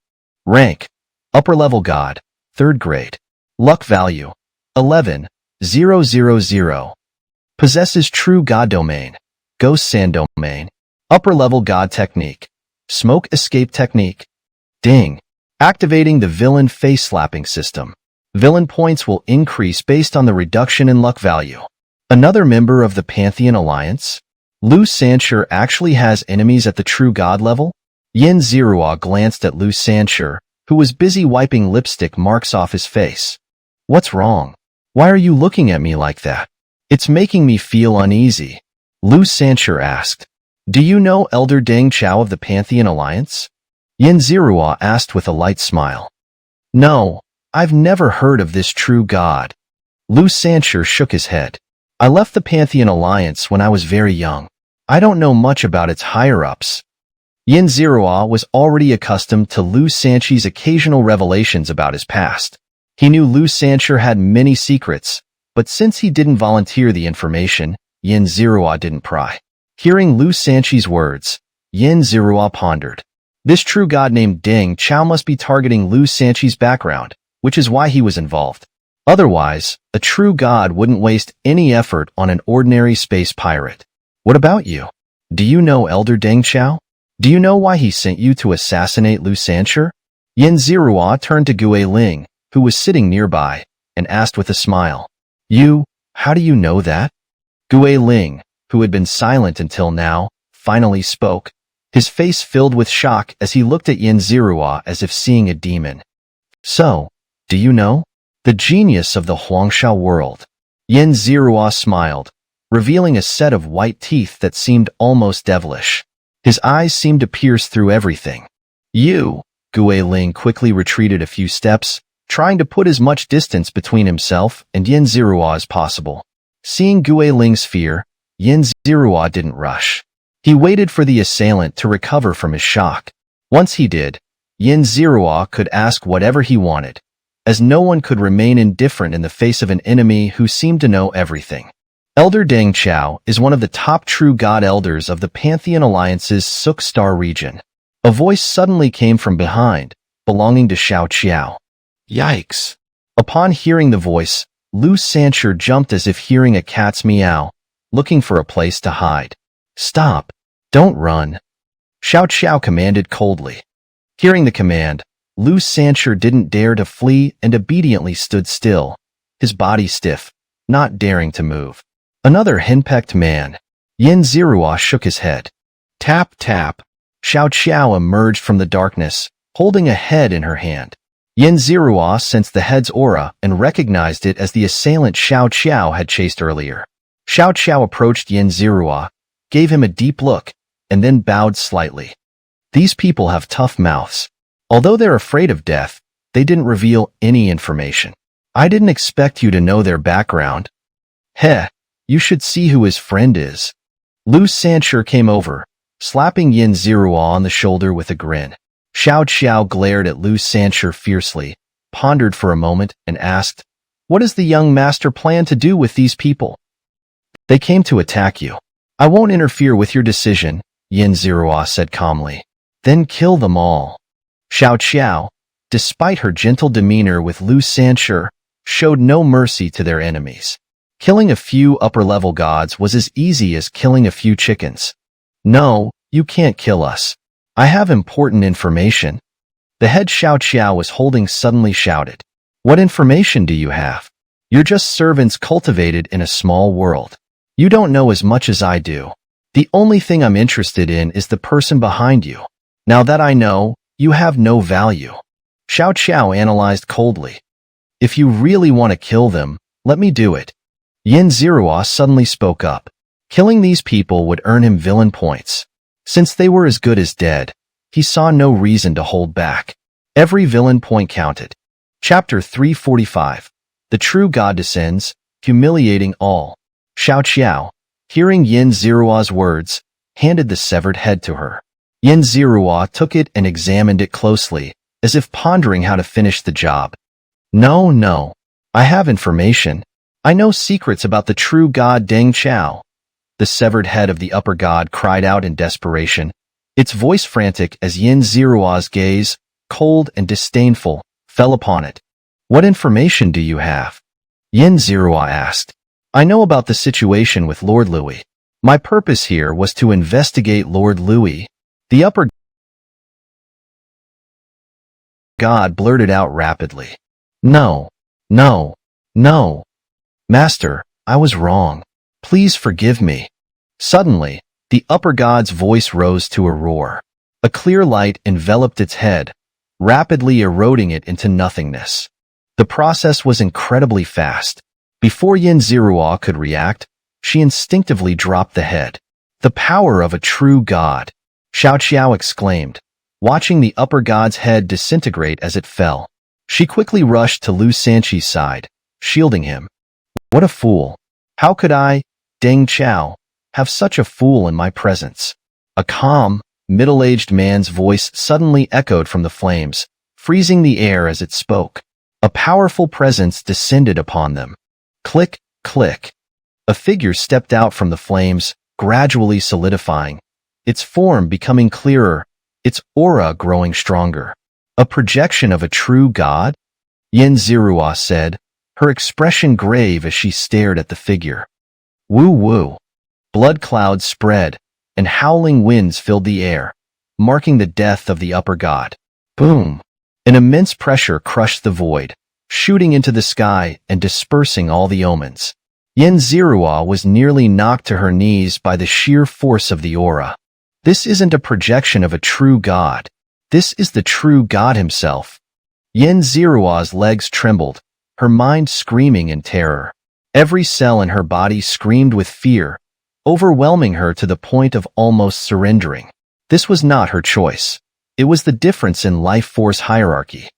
Rank: upper-level god, 3rd grade. Luck value: 11,000. Possesses true god domain, ghost sand domain, upper-level god technique, smoke escape technique. Ding! Activating the villain face-slapping system. Villain points will increase based on the reduction in luck value. Another member of the Pantheon Alliance? Xianxia actually has enemies at the true god level? Xianxia glanced at Xianxia, who was busy wiping lipstick marks off his face. What's wrong? Why are you looking at me like that? It's making me feel uneasy. Xianxia asked. Do you know Elder Deng Chao of the Pantheon Alliance? Xianxia asked with a light smile. No, I've never heard of this true god. Xianxia shook his head. I left the Pantheon Alliance when I was very young. I don't know much about its higher-ups. Xianxia was already accustomed to Xianxia's occasional revelations about his past. He knew Xianxia had many secrets, but since he didn't volunteer the information, Xianxia didn't pry. Hearing Xianxia's words, Xianxia pondered. This true god named Deng Chao must be targeting Xianxia's background, which is why he was involved. Otherwise, a true god wouldn't waste any effort on an ordinary space pirate. What about you? Do you know Elder Deng Chao? Do you know why he sent you to assassinate Xianxia? Xianxia turned to Guiling, who was sitting nearby, and asked with a smile. How do you know that? Guiling, who had been silent until now, finally spoke. His face filled with shock as he looked at Xianxia as if seeing a demon. So, do you know? The genius of the Xianxia world. Xianxia smiled, revealing a set of white teeth that seemed almost devilish. His eyes seemed to pierce through everything. Guiling quickly retreated a few steps, trying to put as much distance between himself and Xianxia as possible. Seeing Guiling's fear, Xianxia didn't rush. He waited for the assailant to recover from his shock. Once he did, Xianxia could ask whatever he wanted, as no one could remain indifferent in the face of an enemy who seemed to know everything. Elder Deng Chao is one of the top true god elders of the Pantheon Alliance's Suk Star region. A voice suddenly came from behind, belonging to Xianxia. Yikes! Upon hearing the voice, Xianxia jumped as if hearing a cat's meow, looking for a place to hide. Stop! Don't run! Xianxia commanded coldly. Hearing the command, Xianxia didn't dare to flee and obediently stood still, his body stiff, not daring to move. Another henpecked man. Xianxia shook his head. Tap, tap. Xianxia emerged from the darkness, holding a head in her hand. Xianxia sensed the head's aura and recognized it as the assailant Xianxia had chased earlier. Xianxia approached Xianxia, gave him a deep look, and then bowed slightly. These people have tough mouths. Although they're afraid of death, they didn't reveal any information. I didn't expect you to know their background. Heh, you should see who his friend is. Xianxia came over, slapping Xianxia on the shoulder with a grin. Xianxia glared at Xianxia fiercely, pondered for a moment, and asked, What does the young master plan to do with these people? They came to attack you. I won't interfere with your decision, Xianxia said calmly. Then kill them all. Xianxia, despite her gentle demeanor with Xianxia, showed no mercy to their enemies. Killing a few upper-level gods was as easy as killing a few chickens. No, you can't kill us. I have important information. The head Xianxia was holding suddenly shouted. What information do you have? You're just servants cultivated in a small world. You don't know as much as I do. The only thing I'm interested in is the person behind you. Now that I know, you have no value. Xianxia analyzed coldly. If you really want to kill them, let me do it. Xianxia suddenly spoke up. Killing these people would earn him villain points. Since they were as good as dead, he saw no reason to hold back. Every villain point counted. Chapter 345. The true god descends, humiliating all. Xianxia, hearing Yin Zirua's words, handed the severed head to her. Yin Zirua took it and examined it closely, as if pondering how to finish the job. No. I have information. I know secrets about the true god Deng Chao. The severed head of the upper god cried out in desperation, its voice frantic as Yin Zirua's gaze, cold and disdainful, fell upon it. What information do you have? Yin Zirua asked. I know about the situation with Lord Louis. My purpose here was to investigate Lord Louis. The upper god blurted out rapidly. No. Master, I was wrong. Please forgive me. Suddenly, the upper god's voice rose to a roar. A clear light enveloped its head, rapidly eroding it into nothingness. The process was incredibly fast. Before Yin Zirua could react, she instinctively dropped the head. The power of a true god, Xiao exclaimed, watching the upper god's head disintegrate as it fell. She quickly rushed to Lu Sanqi's side, shielding him. What a fool! How could I, Deng Chao, have such a fool in my presence? A calm, middle-aged man's voice suddenly echoed from the flames, freezing the air as it spoke. A powerful presence descended upon them. Click, click. A figure stepped out from the flames, gradually solidifying, its form becoming clearer, its aura growing stronger. A projection of a true god? Yin Zirua said, her expression grave as she stared at the figure. Woo. Blood clouds spread, and howling winds filled the air, marking the death of the upper god. Boom! An immense pressure crushed the void, shooting into the sky and dispersing all the omens. Yin Zirua was nearly knocked to her knees by the sheer force of the aura. This isn't a projection of a true god. This is the true god himself. Yin Zirua's legs trembled, her mind screaming in terror. Every cell in her body screamed with fear, overwhelming her to the point of almost surrendering. This was not her choice. It was the difference in life force hierarchy.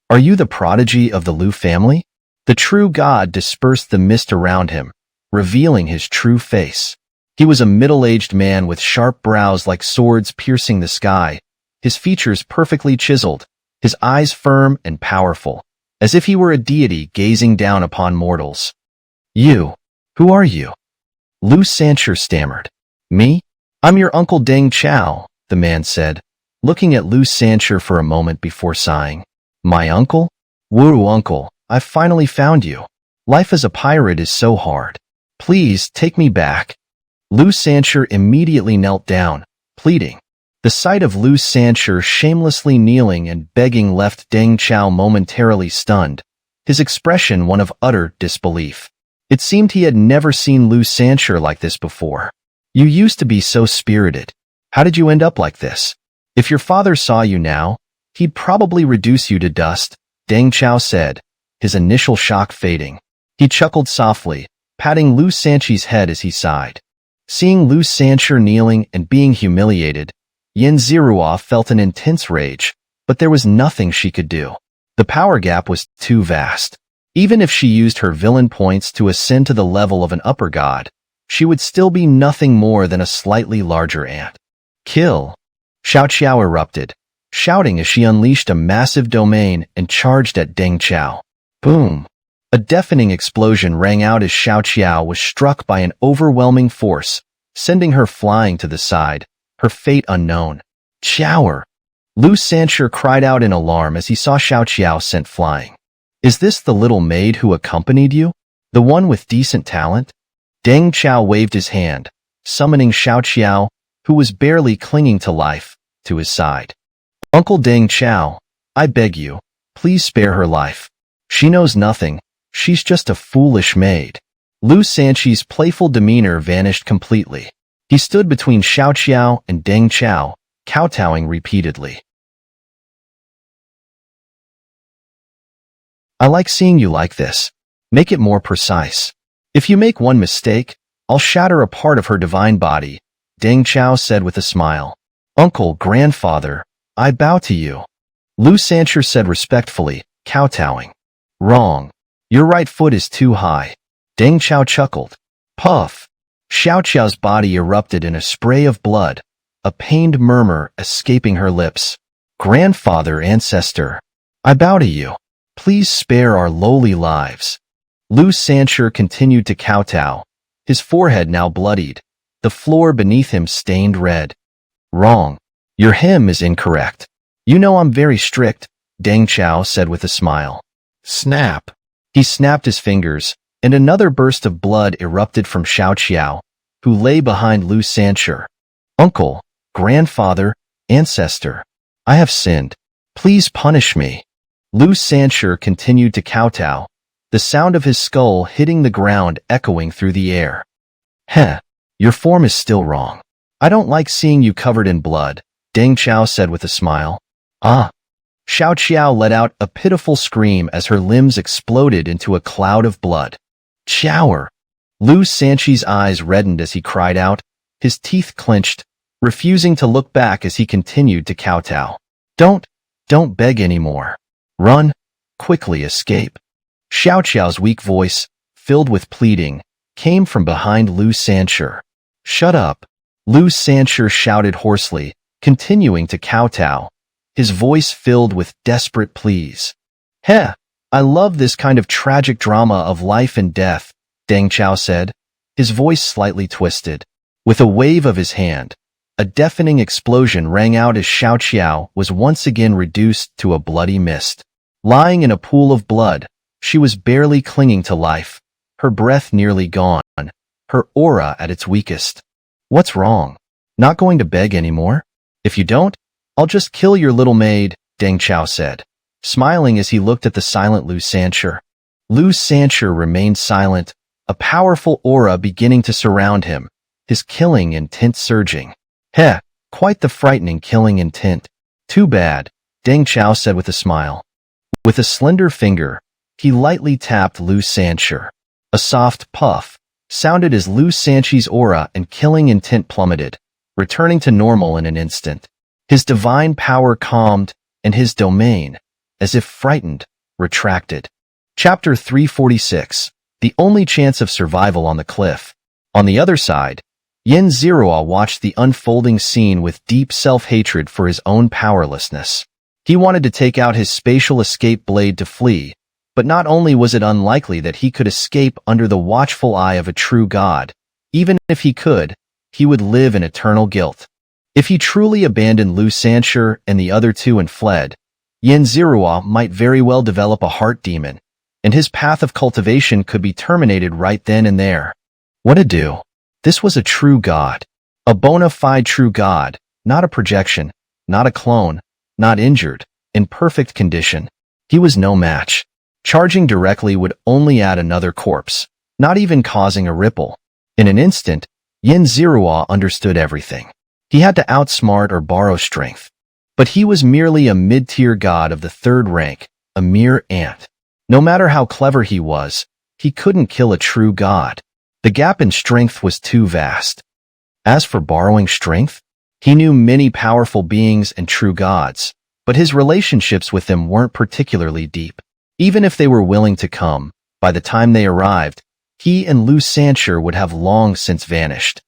Are you the prodigy of the Lu family? The true god dispersed the mist around him, revealing his true face. He was a middle-aged man with sharp brows like swords piercing the sky, his features perfectly chiseled, his eyes firm and powerful, as if he were a deity gazing down upon mortals. You, who are you? Lu Sanqiu stammered. Me? I'm your uncle Deng Chao, the man said, looking at Lu Sanqiu for a moment before sighing. My uncle? Wu uncle, I've finally found you. Life as a pirate is so hard. Please take me back. Lu Sanqiu immediately knelt down, pleading. The sight of Lu Sanqiu shamelessly kneeling and begging left Deng Chao momentarily stunned, his expression one of utter disbelief. It seemed he had never seen Lu Sanqiu like this before. You used to be so spirited. How did you end up like this? If your father saw you now, he'd probably reduce you to dust, Deng Chao said, his initial shock fading. He chuckled softly, patting Lu Sanqi's head as he sighed. Seeing Lu Sanqiu kneeling and being humiliated, Yin Zirua felt an intense rage, but there was nothing she could do. The power gap was too vast. Even if she used her villain points to ascend to the level of an upper god, she would still be nothing more than a slightly larger ant. Kill! Xiao erupted, shouting as she unleashed a massive domain and charged at Deng Chao. Boom! A deafening explosion rang out as Xiao was struck by an overwhelming force, sending her flying to the side, her fate unknown. Shower! Lu Sanqiu cried out in alarm as he saw Xiao sent flying. Is this the little maid who accompanied you? The one with decent talent? Deng Chao waved his hand, summoning Xiao, who was barely clinging to life, to his side. Uncle Deng Chao, I beg you, please spare her life. She knows nothing, she's just a foolish maid. Lu Sanqi's playful demeanor vanished completely. He stood between Xiao and Deng Chao, kowtowing repeatedly. I like seeing you like this. Make it more precise. If you make one mistake, I'll shatter a part of her divine body, Deng Chao said with a smile. Uncle, grandfather, I bow to you. Lu Sanqiu said respectfully, kowtowing. Wrong. Your right foot is too high. Deng Xiao chuckled. Puff! Xiaoqiao's body erupted in a spray of blood, a pained murmur escaping her lips. Grandfather, ancestor, I bow to you. Please spare our lowly lives. Lu Sancher continued to kowtow, his forehead now bloodied, the floor beneath him stained red. Wrong. Your hymn is incorrect. You know I'm very strict, Deng Xiao said with a smile. Snap. He snapped his fingers, and another burst of blood erupted from Xiaoqiao, who lay behind Lu Sancher. Uncle, grandfather, ancestor, I have sinned. Please punish me. Lu Sancher continued to kowtow, the sound of his skull hitting the ground echoing through the air. Heh, your form is still wrong. I don't like seeing you covered in blood, Deng Xiao said with a smile. Ah. Xiaoqiao let out a pitiful scream as her limbs exploded into a cloud of blood. Chower! Lu Sanchi's eyes reddened as he cried out, his teeth clenched, refusing to look back as he continued to kowtow. Don't beg anymore. Run, quickly escape. Xiaoqiao's weak voice, filled with pleading, came from behind Lu Sancher. Shut up! Lu Sancher shouted hoarsely, continuing to kowtow, his voice filled with desperate pleas. Heh! I love this kind of tragic drama of life and death, Deng Xiao said, his voice slightly twisted. With a wave of his hand, a deafening explosion rang out as Xiaoqiao was once again reduced to a bloody mist. Lying in a pool of blood, she was barely clinging to life, her breath nearly gone, her aura at its weakest. What's wrong? Not going to beg anymore? If you don't, I'll just kill your little maid, Deng Xiao said, smiling as he looked at the silent Lu Sancher. Lu Sancher remained silent, a powerful aura beginning to surround him, his killing intent surging. Heh, quite the frightening killing intent. Too bad, Deng Xiao said with a smile. With a slender finger, he lightly tapped Lu Sancher. A soft puff sounded as Lu Sanchi's aura and killing intent plummeted, returning to normal in an instant. His divine power calmed, and his domain, as if frightened, retracted. Chapter 346, The Only Chance of Survival on the Cliff. On the other side, Yin Zirua watched the unfolding scene with deep self-hatred for his own powerlessness. He wanted to take out his spatial escape blade to flee, but not only was it unlikely that he could escape under the watchful eye of a true god, even if he could, he would live in eternal guilt. If he truly abandoned Lu Sancher and the other two and fled, Yin Zirua might very well develop a heart demon, and his path of cultivation could be terminated right then and there. What to do? This was a true god. A bona fide true god, not a projection, not a clone, not injured, in perfect condition. He was no match. Charging directly would only add another corpse, not even causing a ripple. In an instant, Yin Zirua understood everything. He had to outsmart or borrow strength. But he was merely a mid-tier god of the third rank, a mere ant. No matter how clever he was, he couldn't kill a true god. The gap in strength was too vast. As for borrowing strength, he knew many powerful beings and true gods, but his relationships with them weren't particularly deep. Even if they were willing to come, by the time they arrived, he and Lu Sancher would have long since vanished.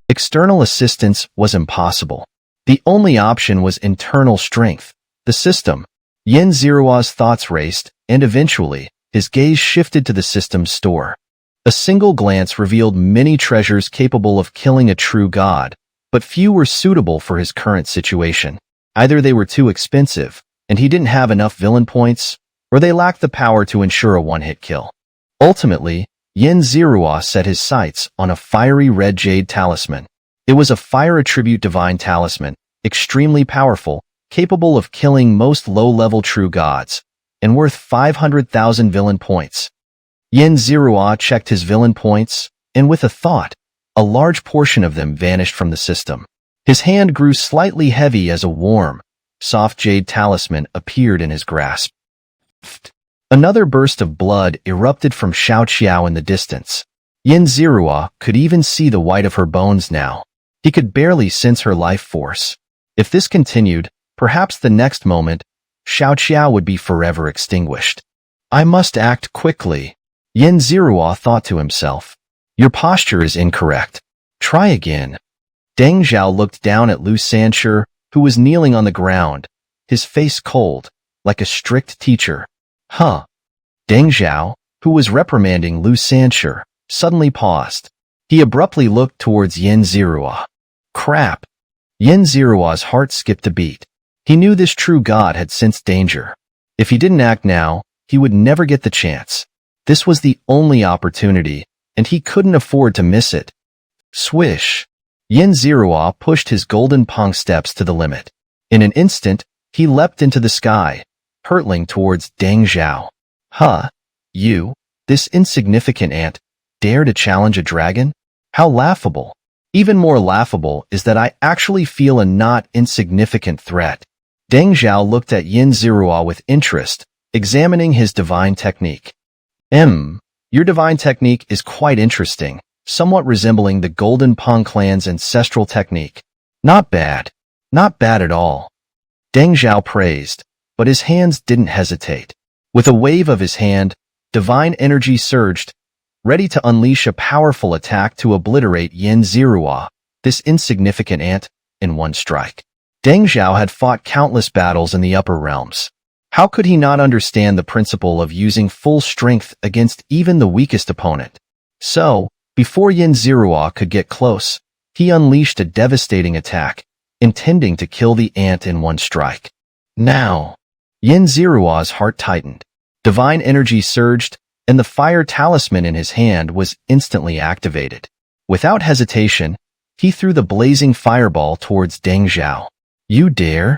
External assistance was impossible. The only option was internal strength, the system. Yin Zirua's thoughts raced, and eventually, his gaze shifted to the system's store. A single glance revealed many treasures capable of killing a true god, but few were suitable for his current situation. Either they were too expensive, and he didn't have enough villain points, or they lacked the power to ensure a one-hit kill. Ultimately, Yin Zirua set his sights on a fiery red jade talisman. It was a fire attribute divine talisman, extremely powerful, capable of killing most low-level true gods, and worth 500,000 villain points. Yin Zirua checked his villain points, and with a thought, a large portion of them vanished from the system. His hand grew slightly heavy as a warm, soft jade talisman appeared in his grasp. Another burst of blood erupted from Xiaoqiao in the distance. Yin Zirua could even see the white of her bones now. He could barely sense her life force. If this continued, perhaps the next moment, Xiaoqiao would be forever extinguished. I must act quickly. Yin Zirua thought to himself. Your posture is incorrect. Try again. Deng Zhao looked down at Lu Sancher, who was kneeling on the ground, his face cold, like a strict teacher. Huh. Deng Zhao, who was reprimanding Lu Sancher, suddenly paused. He abruptly looked towards Yin Zirua. Crap. Yin Zirua's heart skipped a beat. He knew this true god had sensed danger. If he didn't act now, he would never get the chance. This was the only opportunity, and he couldn't afford to miss it. Swish. Yin Zirua pushed his golden pong steps to the limit. In an instant, he leapt into the sky, hurtling towards Deng Zhao. Huh? You, this insignificant ant, dare to challenge a dragon? How laughable. Even more laughable is that I actually feel a not insignificant threat. Deng Zhao looked at Yin Zirua with interest, examining his divine technique. Your divine technique is quite interesting, somewhat resembling the Golden Pong clan's ancestral technique. Not bad. Not bad at all. Deng Zhao praised, but his hands didn't hesitate. With a wave of his hand, divine energy surged, ready to unleash a powerful attack to obliterate Yin Zirua, this insignificant ant, in one strike. Deng Zhao had fought countless battles in the upper realms. How could he not understand the principle of using full strength against even the weakest opponent? So, before Yin Zirua could get close, he unleashed a devastating attack, intending to kill the ant in one strike. Now, Yin Zirua's heart tightened. Divine energy surged, and the fire talisman in his hand was instantly activated. Without hesitation, he threw the blazing fireball towards Deng Zhao. You dare?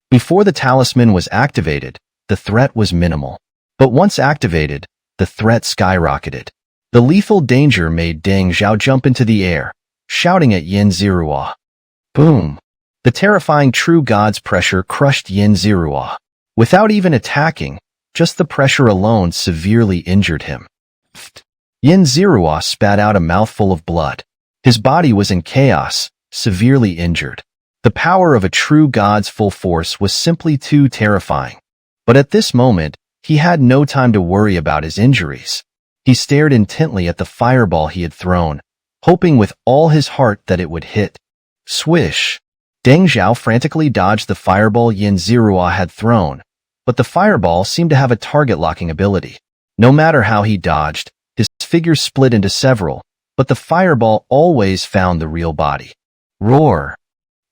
Before the talisman was activated, the threat was minimal. But once activated, the threat skyrocketed. The lethal danger made Deng Zhao jump into the air, shouting at Yin Zirua. Boom! The terrifying true god's pressure crushed Yin Zirua. Without even attacking, just the pressure alone severely injured him. Yin Zirua spat out a mouthful of blood. His body was in chaos, severely injured. The power of a true god's full force was simply too terrifying. But at this moment, he had no time to worry about his injuries. He stared intently at the fireball he had thrown, hoping with all his heart that it would hit. Swish! Deng Zhao frantically dodged the fireball Yin Zirua had thrown, but the fireball seemed to have a target-locking ability. No matter how he dodged, his figure split into several, but the fireball always found the real body. Roar!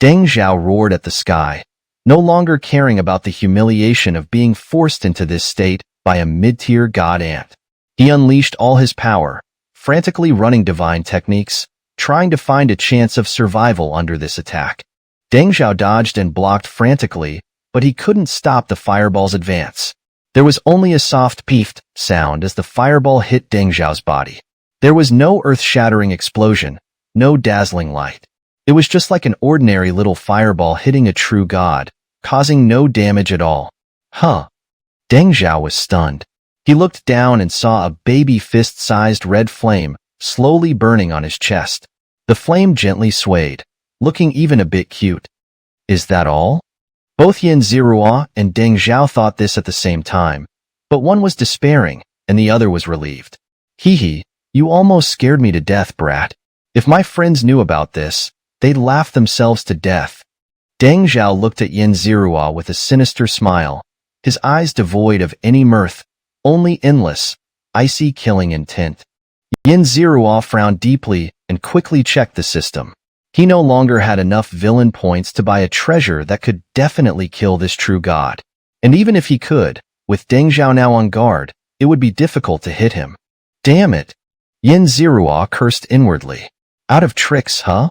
Deng Zhao roared at the sky, no longer caring about the humiliation of being forced into this state by a mid-tier god ant. He unleashed all his power, frantically running divine techniques, trying to find a chance of survival under this attack. Deng Zhao dodged and blocked frantically, but he couldn't stop the fireball's advance. There was only a soft peefed sound as the fireball hit Deng Zhao's body. There was no earth-shattering explosion, no dazzling light. It was just like an ordinary little fireball hitting a true god, causing no damage at all. Huh. Deng Zhao was stunned. He looked down and saw a baby fist-sized red flame slowly burning on his chest. The flame gently swayed, looking even a bit cute. Is that all? Both Yin Zirua and Deng Zhao thought this at the same time, but one was despairing, and the other was relieved. Hee, you almost scared me to death, brat. If my friends knew about this, they'd laugh themselves to death. Deng Zhao looked at Yin Zirua with a sinister smile, his eyes devoid of any mirth, only endless, icy killing intent. Yin Zirua frowned deeply and quickly checked the system. He no longer had enough villain points to buy a treasure that could definitely kill this true god. And even if he could, with Deng Zhao now on guard, it would be difficult to hit him. Damn it! Yin Zirua cursed inwardly. Out of tricks, huh?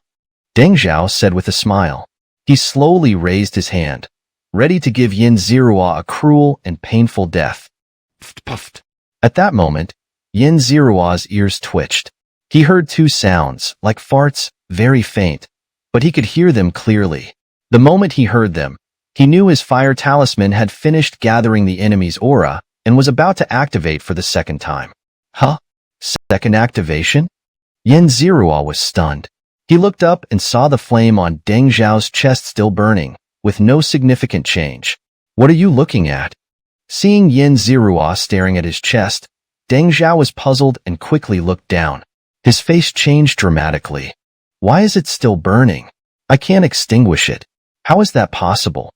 Deng Zhao said with a smile. He slowly raised his hand, ready to give Yin Zirua a cruel and painful death. Puffed. At that moment, Yin Zirua's ears twitched. He heard two sounds, like farts, very faint, but he could hear them clearly. The moment he heard them, he knew his fire talisman had finished gathering the enemy's aura and was about to activate for the second time. Huh? Second activation? Yin Zirua was stunned. He looked up and saw the flame on Deng Zhao's chest still burning, with no significant change. What are you looking at? Seeing Yin Zirua staring at his chest, Deng Zhao was puzzled and quickly looked down. His face changed dramatically. Why is it still burning? I can't extinguish it. How is that possible?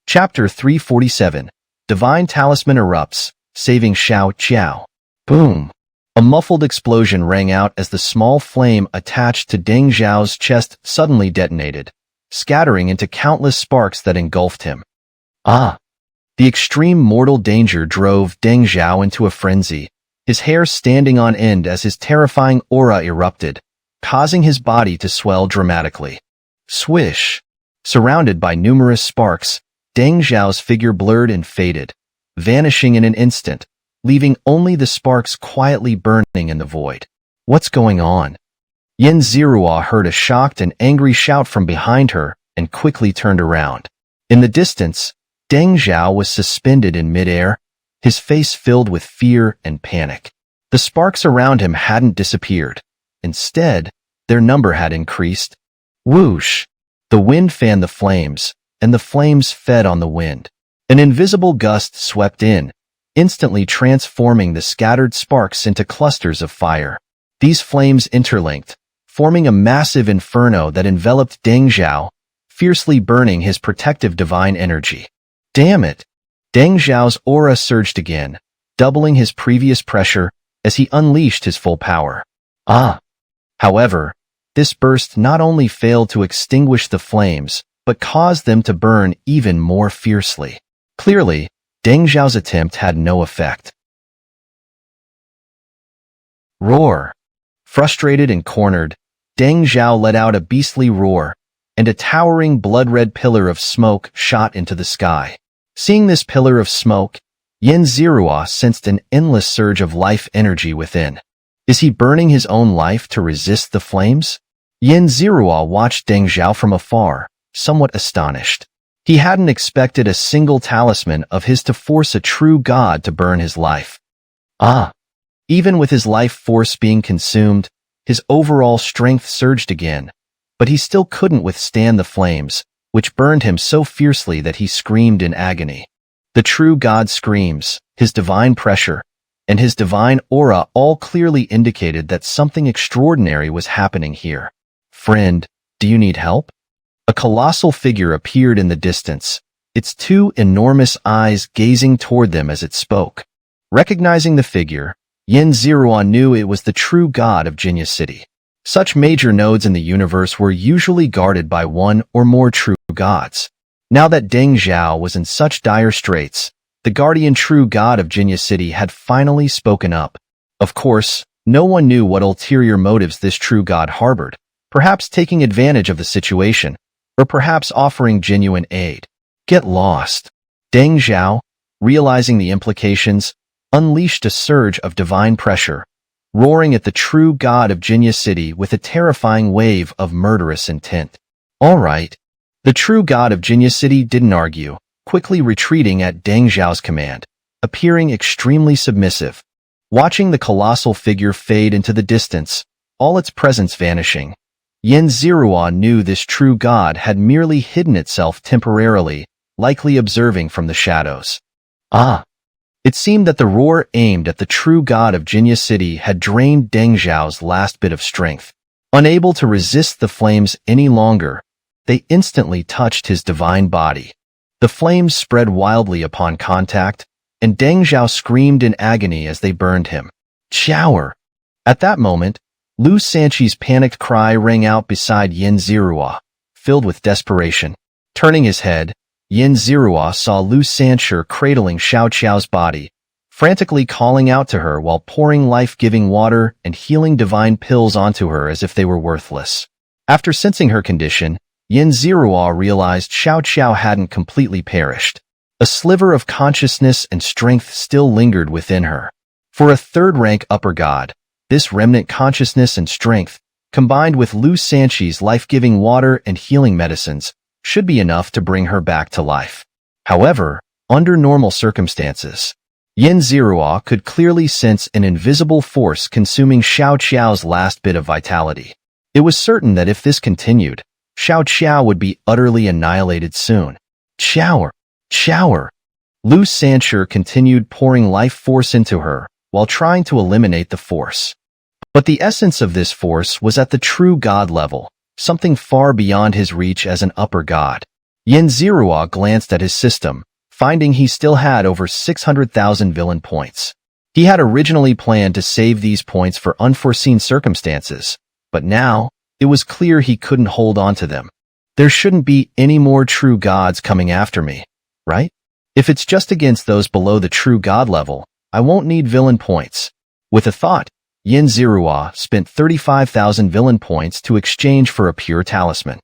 Chapter 347. Divine Talisman Erupts, Saving Xianxia. Boom! A muffled explosion rang out as the small flame attached to Deng Zhao's chest suddenly detonated, scattering into countless sparks that engulfed him. Ah! The extreme mortal danger drove Deng Zhao into a frenzy, his hair standing on end as his terrifying aura erupted, causing his body to swell dramatically. Swish! Surrounded by numerous sparks, Deng Zhao's figure blurred and faded, vanishing in an instant, leaving only the sparks quietly burning in the void. What's going on? Yin Zirua heard a shocked and angry shout from behind her and quickly turned around. In the distance, Deng Zhao was suspended in midair, his face filled with fear and panic. The sparks around him hadn't disappeared. Instead, their number had increased. Whoosh! The wind fanned the flames, and the flames fed on the wind. An invisible gust swept in, instantly transforming the scattered sparks into clusters of fire. These flames interlinked, forming a massive inferno that enveloped Deng Zhao, fiercely burning his protective divine energy. Damn it! Deng Zhao's aura surged again, doubling his previous pressure as he unleashed his full power. However, this burst not only failed to extinguish the flames, but caused them to burn even more fiercely. Clearly, Deng Zhao's attempt had no effect. Roar! Frustrated and cornered, Deng Zhao let out a beastly roar, and a towering blood-red pillar of smoke shot into the sky. Seeing this pillar of smoke, Yin Zirua sensed an endless surge of life energy within. Is he burning his own life to resist the flames? Yin Zirua watched Deng Zhao from afar, somewhat astonished. He hadn't expected a single talisman of his to force a true god to burn his life. Even with his life force being consumed, his overall strength surged again, but he still couldn't withstand the flames, which burned him so fiercely that he screamed in agony. The true god screams, his divine pressure, and his divine aura all clearly indicated that something extraordinary was happening here. Friend, do you need help? A colossal figure appeared in the distance, its two enormous eyes gazing toward them as it spoke. Recognizing the figure, Yin Zirua knew it was the true god of Xianxia City. Such major nodes in the universe were usually guarded by one or more true gods. Now that Deng Zhao was in such dire straits, the guardian true god of Xianxia City had finally spoken up. Of course, no one knew what ulterior motives this true god harbored, perhaps taking advantage of the situation, or perhaps offering genuine aid. Get lost. Deng Zhao, realizing the implications, unleashed a surge of divine pressure, roaring at the true god of Xianxia City with a terrifying wave of murderous intent. All right. The true god of Xianxia City didn't argue, quickly retreating at Deng Zhao's command, appearing extremely submissive. Watching the colossal figure fade into the distance, all its presence vanishing, Yin Zirua knew this true god had merely hidden itself temporarily, likely observing from the shadows. It seemed that the roar aimed at the true god of Xianxia City had drained Deng Zhao's last bit of strength. Unable to resist the flames any longer, they instantly touched his divine body. The flames spread wildly upon contact, and Deng Zhao screamed in agony as they burned him. Shower! At that moment, Lu Sanchi's panicked cry rang out beside Yin Zirua, filled with desperation. Turning his head, Yin Zirua saw Lu Sanchi cradling Xiao's body, frantically calling out to her while pouring life-giving water and healing divine pills onto her as if they were worthless. After sensing her condition, Yin Zirua realized Xiao hadn't completely perished. A sliver of consciousness and strength still lingered within her. For a third-rank upper god, this remnant consciousness and strength, combined with Lu Sanchi's life-giving water and healing medicines, should be enough to bring her back to life. However, under normal circumstances, Yin Zirua could clearly sense an invisible force consuming Xiao's last bit of vitality. It was certain that if this continued, Xiao would be utterly annihilated soon. Shower! Xianxia continued pouring life force into her, while trying to eliminate the force. But the essence of this force was at the true god level, something far beyond his reach as an upper god. Xianxia glanced at his system, finding he still had over 600,000 villain points. He had originally planned to save these points for unforeseen circumstances, but now, it was clear he couldn't hold on to them. There shouldn't be any more true gods coming after me, right? If it's just against those below the true god level, I won't need villain points. With a thought, Xianxia spent 35,000 villain points to exchange for a pure talisman.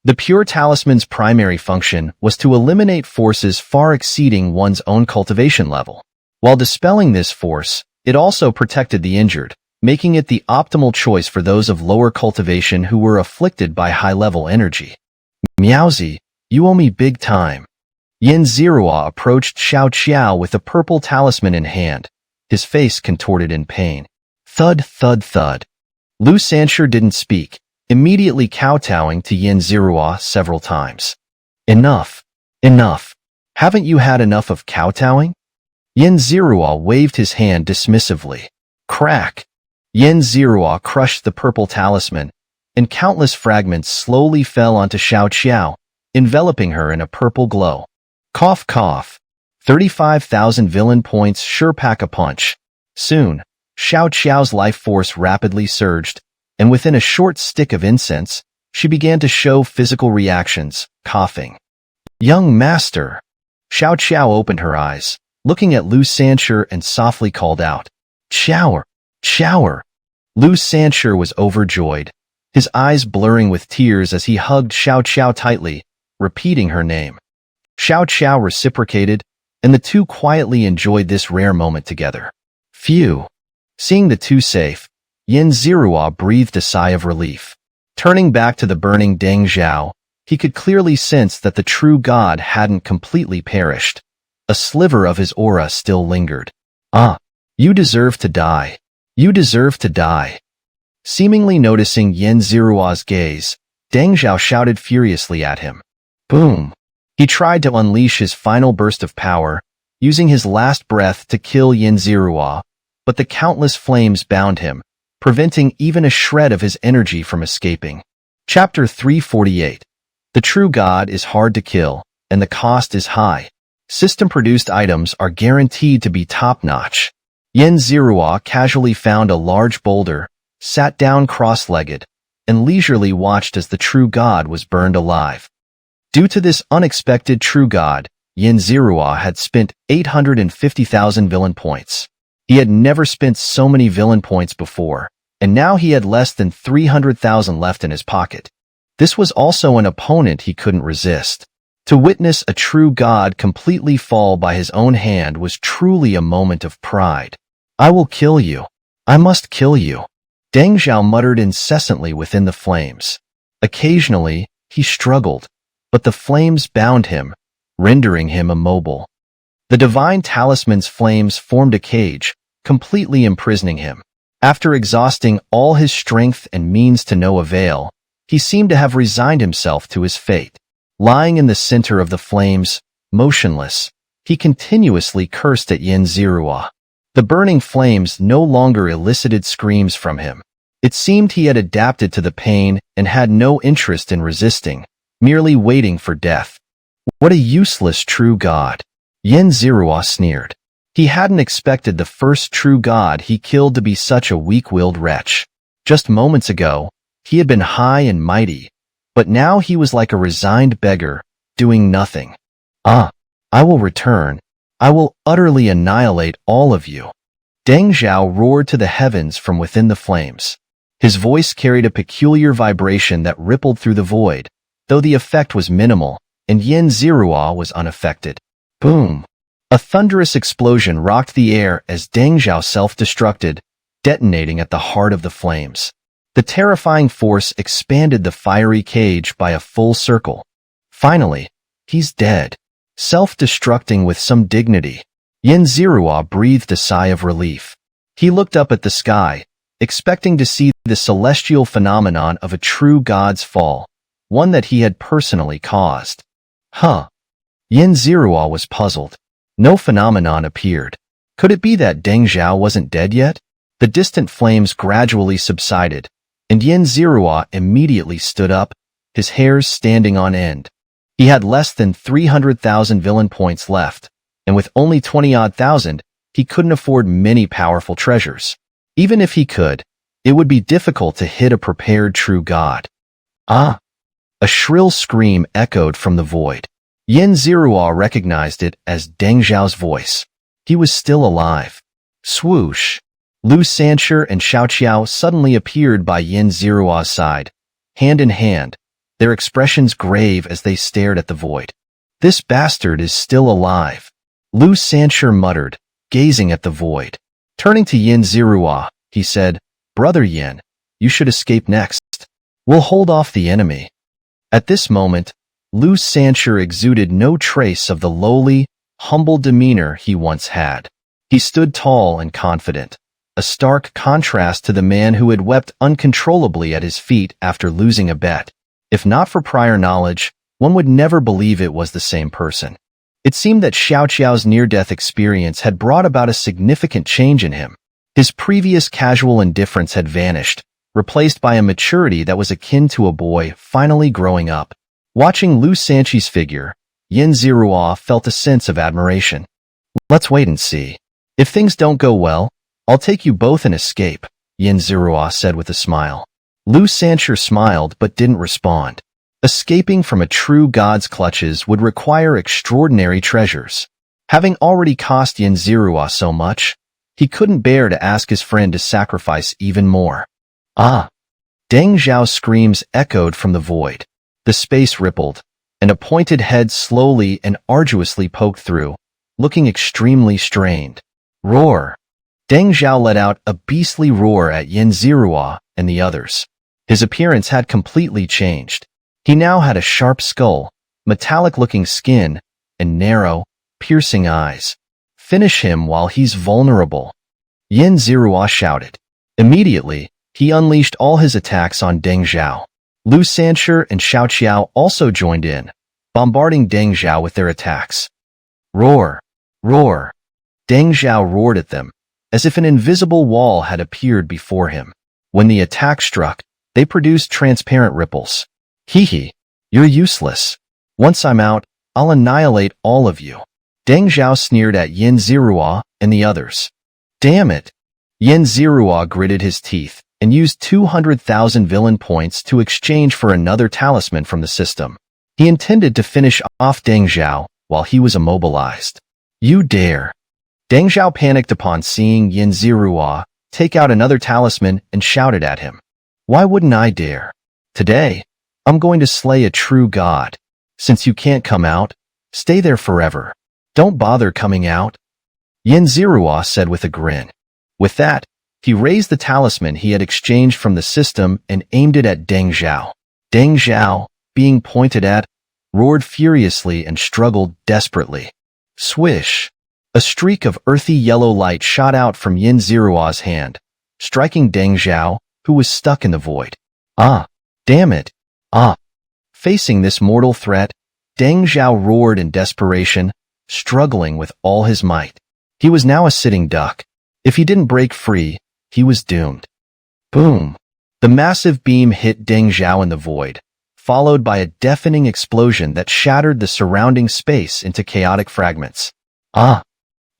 The pure talisman's primary function was to eliminate forces far exceeding one's own cultivation level. While dispelling this force, it also protected the injured, making it the optimal choice for those of lower cultivation who were afflicted by high-level energy. Meowsy, you owe me big time. Xianxia approached Xianxia with a purple talisman in hand, his face contorted in pain. Thud, thud, thud. Xianxia didn't speak, immediately kowtowing to Xianxia several times. Enough. Enough. Haven't you had enough of kowtowing? Xianxia waved his hand dismissively. Crack. Xianxia crushed the purple talisman, and countless fragments slowly fell onto Xianxia, enveloping her in a purple glow. Cough, cough. 35,000 villain points sure pack a punch. Soon, Xianxia's life force rapidly surged, and within a short stick of incense, she began to show physical reactions, coughing. Young master. Xianxia opened her eyes, looking at Xianxia and softly called out, Shower! Shower! Xianxia was overjoyed, his eyes blurring with tears as he hugged Xianxia tightly, repeating her name. Xianxia reciprocated, and the two quietly enjoyed this rare moment together. Phew! Seeing the two safe, Xianxia breathed a sigh of relief. Turning back to the burning Deng Zhao, he could clearly sense that the true god hadn't completely perished. A sliver of his aura still lingered. Ah, you deserve to die. You deserve to die. Seemingly noticing Xianxia's gaze, Deng Zhao shouted furiously at him. Boom! He tried to unleash his final burst of power, using his last breath to kill Xianxia, but the countless flames bound him, preventing even a shred of his energy from escaping. Chapter 348. The true god is hard to kill, and the cost is high. System-produced items are guaranteed to be top-notch. Xianxia casually found a large boulder, sat down cross-legged, and leisurely watched as the true god was burned alive. Due to this unexpected true god, Xianxia had spent 850,000 villain points. He had never spent so many villain points before, and now he had less than 300,000 left in his pocket. This was also an opponent he couldn't resist. To witness a true god completely fall by his own hand was truly a moment of pride. I will kill you. I must kill you. Deng Zhao muttered incessantly within the flames. Occasionally, he struggled, but the flames bound him, rendering him immobile. The divine talisman's flames formed a cage, completely imprisoning him. After exhausting all his strength and means to no avail, he seemed to have resigned himself to his fate. Lying in the center of the flames, motionless, he continuously cursed at Xianxia. The burning flames no longer elicited screams from him. It seemed he had adapted to the pain and had no interest in resisting, merely waiting for death. What a useless true god! Xianxia sneered. He hadn't expected the first true god he killed to be such a weak-willed wretch. Just moments ago, he had been high and mighty, but now he was like a resigned beggar, doing nothing. Ah, I will return. I will utterly annihilate all of you. Deng Zhao roared to the heavens from within the flames. His voice carried a peculiar vibration that rippled through the void, though the effect was minimal, and Xianxia was unaffected. Boom! A thunderous explosion rocked the air as Deng Zhao self-destructed, detonating at the heart of the flames. The terrifying force expanded the fiery cage by a full circle. Finally, he's dead. Self-destructing with some dignity, Xianxia breathed a sigh of relief. He looked up at the sky, expecting to see the celestial phenomenon of a true god's fall, one that he had personally caused. Xianxia was puzzled. No phenomenon appeared. Could it be that Deng Zhao wasn't dead yet? The distant flames gradually subsided, and Yin Zirua immediately stood up, his hairs standing on end. He had less than 300,000 villain points left, and with only 20-odd thousand, he couldn't afford many powerful treasures. Even if he could, it would be difficult to hit a prepared true god. Ah! A shrill scream echoed from the void. Yin Zirua recognized it as Deng Zhao's voice. He was still alive. Swoosh! Lu Sancher and Xiaoxiao suddenly appeared by Yin Zirua's side, hand in hand, their expressions grave as they stared at the void. This bastard is still alive, Lu Sancher muttered, gazing at the void. Turning to Yin Zirua, he said, Brother Yin, you should escape next. We'll hold off the enemy. At this moment, Lu Sancher exuded no trace of the lowly, humble demeanor he once had. He stood tall and confident, a stark contrast to the man who had wept uncontrollably at his feet after losing a bet. If not for prior knowledge, one would never believe it was the same person. It seemed that Xiaoxiao's near-death experience had brought about a significant change in him. His previous casual indifference had vanished, replaced by a maturity that was akin to a boy finally growing up. Watching Lu Sanchi's figure, Yin Zirua felt a sense of admiration. Let's wait and see. If things don't go well, I'll take you both and escape, Yin Zirua said with a smile. Lu Sancher smiled but didn't respond. Escaping from a true god's clutches would require extraordinary treasures. Having already cost Yin Zirua so much, he couldn't bear to ask his friend to sacrifice even more. Ah! Deng Zhao's screams echoed from the void. The space rippled, and a pointed head slowly and arduously poked through, looking extremely strained. Roar! Deng Zhao let out a beastly roar at Yin Zirua and the others. His appearance had completely changed. He now had a sharp skull, metallic-looking skin, and narrow, piercing eyes. Finish him while he's vulnerable, Yin Zirua shouted. Immediately, he unleashed all his attacks on Deng Zhao. Lu Sancher and Xiaoxiao also joined in, bombarding Deng Zhao with their attacks. Roar! Roar! Deng Zhao roared at them, as if an invisible wall had appeared before him. When the attack struck, they produced transparent ripples. Hee, you're useless. Once I'm out, I'll annihilate all of you. Deng Zhao sneered at Yin Zirua and the others. Damn it! Yin Zirua gritted his teeth and used 200,000 villain points to exchange for another talisman from the system. He intended to finish off Deng Zhao while he was immobilized. You dare! Deng Zhao panicked upon seeing Yin Zirua take out another talisman and shouted at him. Why wouldn't I dare? Today, I'm going to slay a true god. Since you can't come out, stay there forever. Don't bother coming out, Yin Zirua said with a grin. With that, he raised the talisman he had exchanged from the system and aimed it at Deng Zhao. Deng Zhao, being pointed at, roared furiously and struggled desperately. Swish! A streak of earthy yellow light shot out from Yin Zirua's hand, striking Deng Zhao, who was stuck in the void. Ah! Damn it! Ah! Facing this mortal threat, Deng Zhao roared in desperation, struggling with all his might. He was now a sitting duck. If he didn't break free, he was doomed. Boom! The massive beam hit Deng Zhao in the void, followed by a deafening explosion that shattered the surrounding space into chaotic fragments. Ah!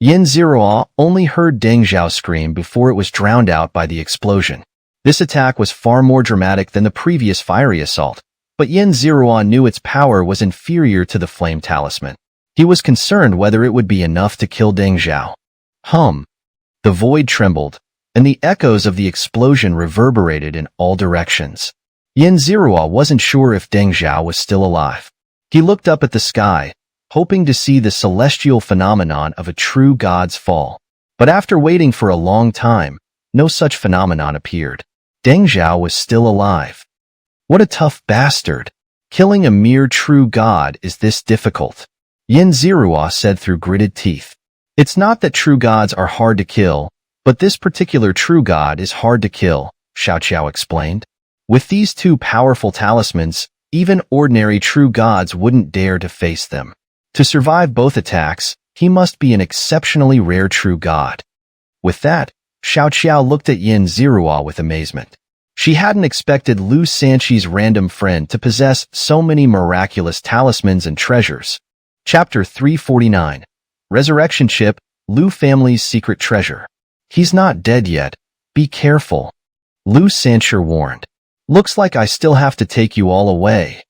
Yin Zirua only heard Deng Zhao scream before it was drowned out by the explosion. This attack was far more dramatic than the previous fiery assault, but Yin Zirua knew its power was inferior to the flame talisman. He was concerned whether it would be enough to kill Deng Zhao. Hum! The void trembled, and the echoes of the explosion reverberated in all directions. Yin Zirua wasn't sure if Deng Zhao was still alive. He looked up at the sky, hoping to see the celestial phenomenon of a true god's fall. But after waiting for a long time, no such phenomenon appeared. Deng Zhao was still alive. What a tough bastard! Killing a mere true god is this difficult, Yin Zirua said through gritted teeth. It's not that true gods are hard to kill, but this particular true god is hard to kill, Xiaoxiao explained. With these two powerful talismans, even ordinary true gods wouldn't dare to face them. To survive both attacks, He must be an exceptionally rare true god. With that, Xianxia looked at Yin Zirua with amazement. She hadn't expected Lu Sanqi's random friend to possess so many miraculous talismans and treasures. Chapter 349. Resurrection Chip, Lu family's secret treasure. He's not dead yet. Be careful. Lu Sanqia warned. Looks like I still have to take you all away.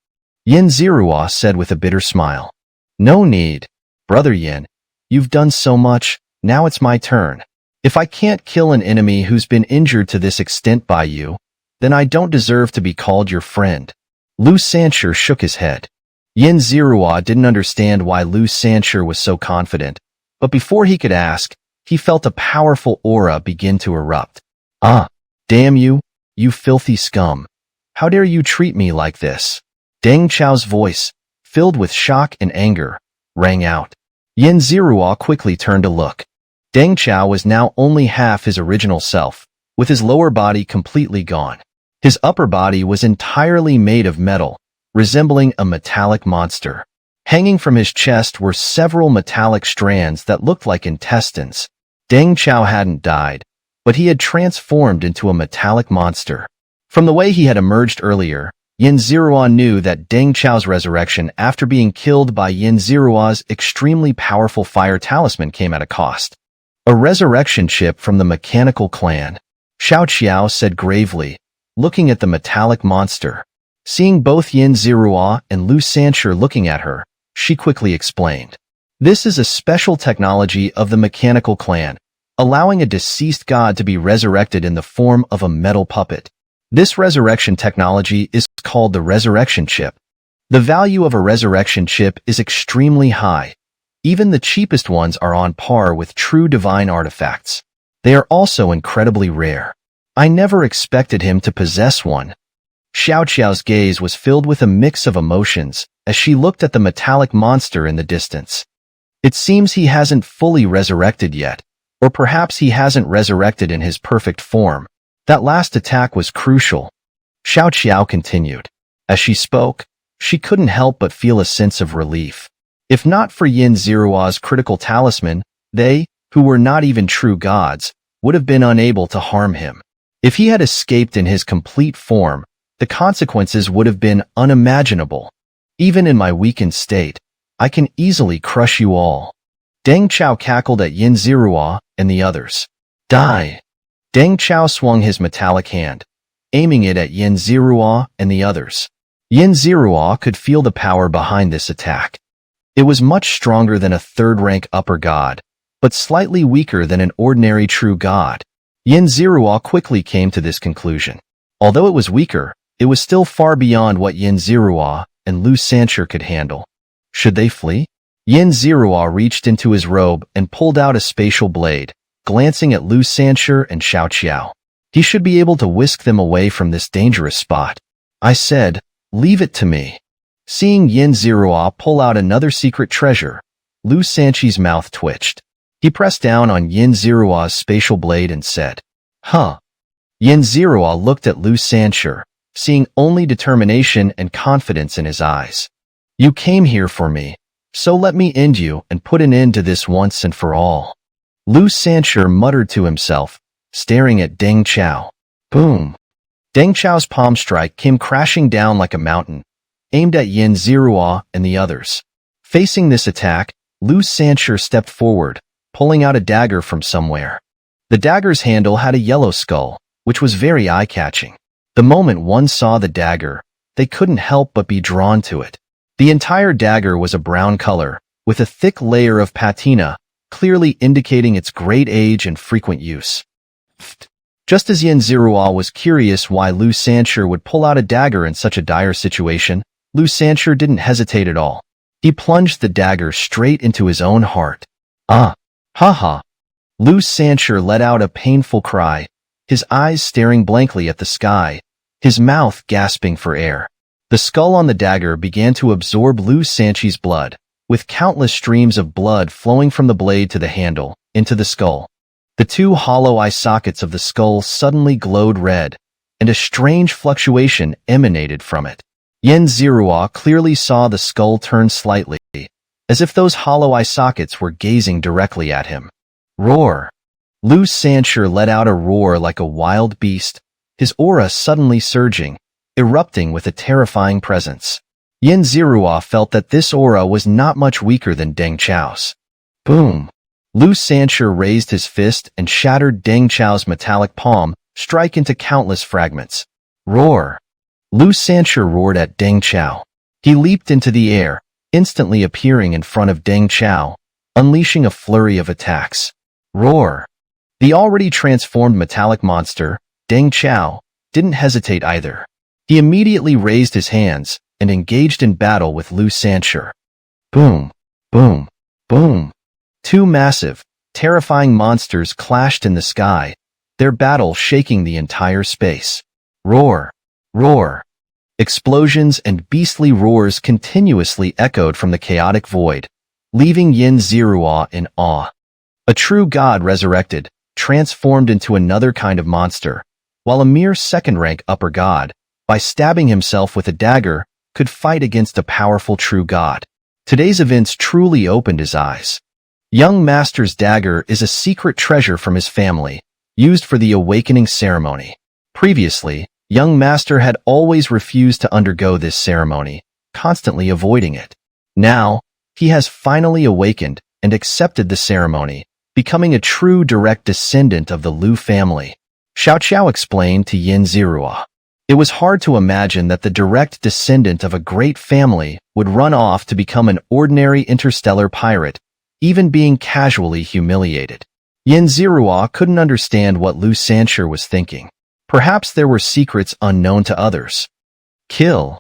Yin Zirua said with a bitter smile. No need. Brother Yin, you've done so much, now it's my turn. If I can't kill an enemy who's been injured to this extent by you, then I don't deserve to be called your friend. Lu Sanqia shook his head. Yin Zirua didn't understand why Lu Sanqia was so confident, but before he could ask, he felt a powerful aura begin to erupt. Ah, damn you, you filthy scum. How dare you treat me like this? Deng Chao's voice, filled with shock and anger, rang out. Yin Zirua quickly turned to look. Deng Chao was now only half his original self, with his lower body completely gone. His upper body was entirely made of metal, resembling a metallic monster. Hanging from his chest were several metallic strands that looked like intestines. Deng Chao hadn't died, but he had transformed into a metallic monster. From the way he had emerged earlier, Yin Zirua knew that Deng Chao's resurrection after being killed by Yin Zirua's extremely powerful fire talisman came at a cost. A resurrection chip from the mechanical clan. Xiao said gravely, looking at the metallic monster. Seeing both Yin Zirua and Lu Sanqia looking at her, she quickly explained. This is a special technology of the mechanical clan, allowing a deceased god to be resurrected in the form of a metal puppet. This resurrection technology is called the resurrection chip. The value of a resurrection chip is extremely high. Even the cheapest ones are on par with true divine artifacts. They are also incredibly rare. I never expected him to possess one. Xiao's gaze was filled with a mix of emotions as she looked at the metallic monster in the distance. It seems he hasn't fully resurrected yet, or perhaps he hasn't resurrected in his perfect form. That last attack was crucial. Xiao continued. As she spoke, she couldn't help but feel a sense of relief. If not for Yin Zirua's critical talisman, they, who were not even true gods, would have been unable to harm him. If he had escaped in his complete form, the consequences would have been unimaginable. Even in my weakened state, I can easily crush you all. Deng Chao cackled at Yin Zirua and the others. Die! Deng Chao swung his metallic hand, aiming it at Yin Zirua and the others. Yin Zirua could feel the power behind this attack. It was much stronger than a third-rank upper god, but slightly weaker than an ordinary true god. Yin Zirua quickly came to this conclusion. Although it was weaker, it was still far beyond what Yin Zirua and Lu Sanqia could handle. Should they flee? Yin Zirua reached into his robe and pulled out a spatial blade, glancing at Lu Sanqia and Xiao. He should be able to whisk them away from this dangerous spot. I said, leave it to me. Seeing Yin Zirua pull out another secret treasure, Lu Sanqi's mouth twitched. He pressed down on Yin Zirua's spatial blade and said, Huh. Yin Zirua looked at Lu Sanqia, seeing only determination and confidence in his eyes. You came here for me, so let me end you and put an end to this once and for all. Lu Sanqia muttered to himself, staring at Deng Chao. Boom. Deng Chao's palm strike came crashing down like a mountain, aimed at Yin Zirua and the others. Facing this attack, Lu Sanqia stepped forward, pulling out a dagger from somewhere. The dagger's handle had a yellow skull, which was very eye-catching. The moment one saw the dagger, they couldn't help but be drawn to it. The entire dagger was a brown color, with a thick layer of patina, clearly indicating its great age and frequent use. Just as Yin Zirua was curious why Lu Sanqia would pull out a dagger in such a dire situation, Lu Sanqia didn't hesitate at all. He plunged the dagger straight into his own heart. Ah! Ha! Lu Sanqia let out a painful cry, his eyes staring blankly at the sky, his mouth gasping for air. The skull on the dagger began to absorb Lu Sanqi's blood, with countless streams of blood flowing from the blade to the handle, into the skull. The two hollow eye sockets of the skull suddenly glowed red, and a strange fluctuation emanated from it. Yin Zirua clearly saw the skull turn slightly, as if those hollow eye sockets were gazing directly at him. Roar! Lu Xianxia let out a roar like a wild beast, his aura suddenly surging, erupting with a terrifying presence. Yin Zirua felt that this aura was not much weaker than Deng Chao's. Boom! Lu Xianxia raised his fist and shattered Deng Chao's metallic palm, strike into countless fragments. Roar! Lu Xianxia roared at Deng Chao. He leaped into the air, instantly appearing in front of Deng Chao, unleashing a flurry of attacks. Roar! The already transformed metallic monster, Deng Chao, didn't hesitate either. He immediately raised his hands and engaged in battle with Lu Xianxia. Boom! Boom! Boom! Two massive, terrifying monsters clashed in the sky, their battle shaking the entire space. Roar! Roar! Explosions and beastly roars continuously echoed from the chaotic void, leaving Yin Zirua in awe. A true god resurrected, transformed into another kind of monster, while a mere second-rank upper god, by stabbing himself with a dagger, could fight against a powerful true god. Today's events truly opened his eyes. Young Master's dagger is a secret treasure from his family, used for the awakening ceremony. Previously, Young Master had always refused to undergo this ceremony, constantly avoiding it. Now, he has finally awakened and accepted the ceremony, becoming a true direct descendant of the Lu family. Xiao explained to Yin Zirua. It was hard to imagine that the direct descendant of a great family would run off to become an ordinary interstellar pirate, even being casually humiliated. Yin Zirua couldn't understand what Lu Xianxia was thinking. Perhaps there were secrets unknown to others. Kill!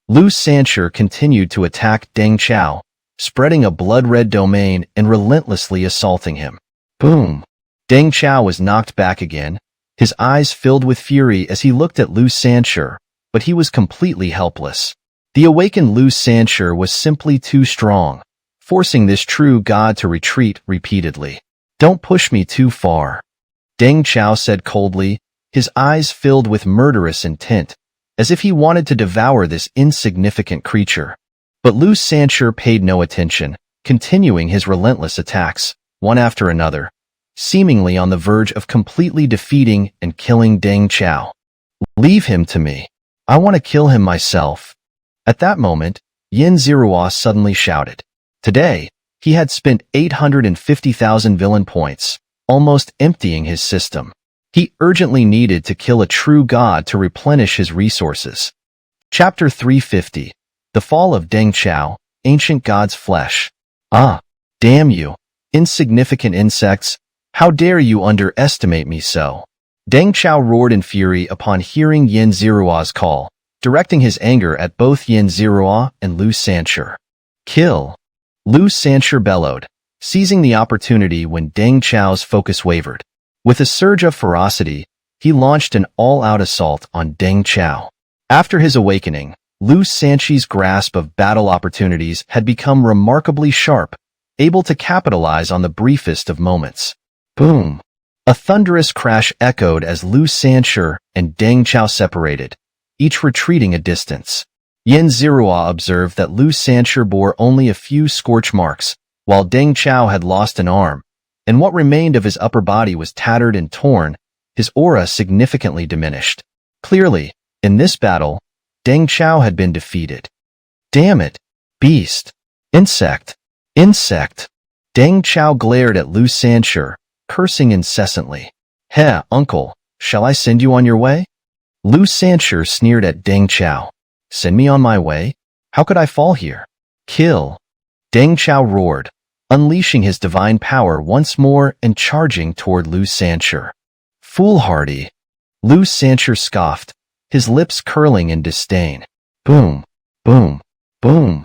Lu Xianxia continued to attack Deng Chao, spreading a blood-red domain and relentlessly assaulting him. Boom! Deng Chao was knocked back again, his eyes filled with fury as he looked at Lu Xianxia, but he was completely helpless. The awakened Lu Xianxia was simply too strong, forcing this true god to retreat repeatedly. Don't push me too far, Deng Chao said coldly, his eyes filled with murderous intent, as if he wanted to devour this insignificant creature. But Lu Xianxia paid no attention, continuing his relentless attacks, one after another, seemingly on the verge of completely defeating and killing Deng Chao. Leave him to me. I want to kill him myself. At that moment, Yin Zirua suddenly shouted. Today, he had spent 850,000 villain points, almost emptying his system. He urgently needed to kill a true god to replenish his resources. Chapter 350. The Fall of Deng Chao, Ancient God's Flesh. Ah, damn you, insignificant insects, how dare you underestimate me so? Deng Chao roared in fury upon hearing Yin Zirua's call, directing his anger at both Yin Zirua and Lu Xianxia. Kill! Lu Xianxia bellowed, seizing the opportunity when Deng Chao's focus wavered. With a surge of ferocity, he launched an all-out assault on Deng Chao. After his awakening, Lu Xianxia's grasp of battle opportunities had become remarkably sharp, able to capitalize on the briefest of moments. Boom! A thunderous crash echoed as Lu Xianxia and Deng Chao separated, each retreating a distance. Yin Zirua observed that Lu Xianxia bore only a few scorch marks, while Deng Chao had lost an arm, and what remained of his upper body was tattered and torn, his aura significantly diminished. Clearly, in this battle, Deng Chao had been defeated. Damn it! Beast! Insect! Insect! Deng Chao glared at Lu Xianxia, cursing incessantly. Heh, uncle, shall I send you on your way? Lu Xianxia sneered at Deng Chao. Send me on my way? How could I fall here? Kill! Deng Chao roared, unleashing his divine power once more and charging toward Lu Xianxia. Foolhardy! Lu Xianxia scoffed, his lips curling in disdain. Boom! Boom! Boom!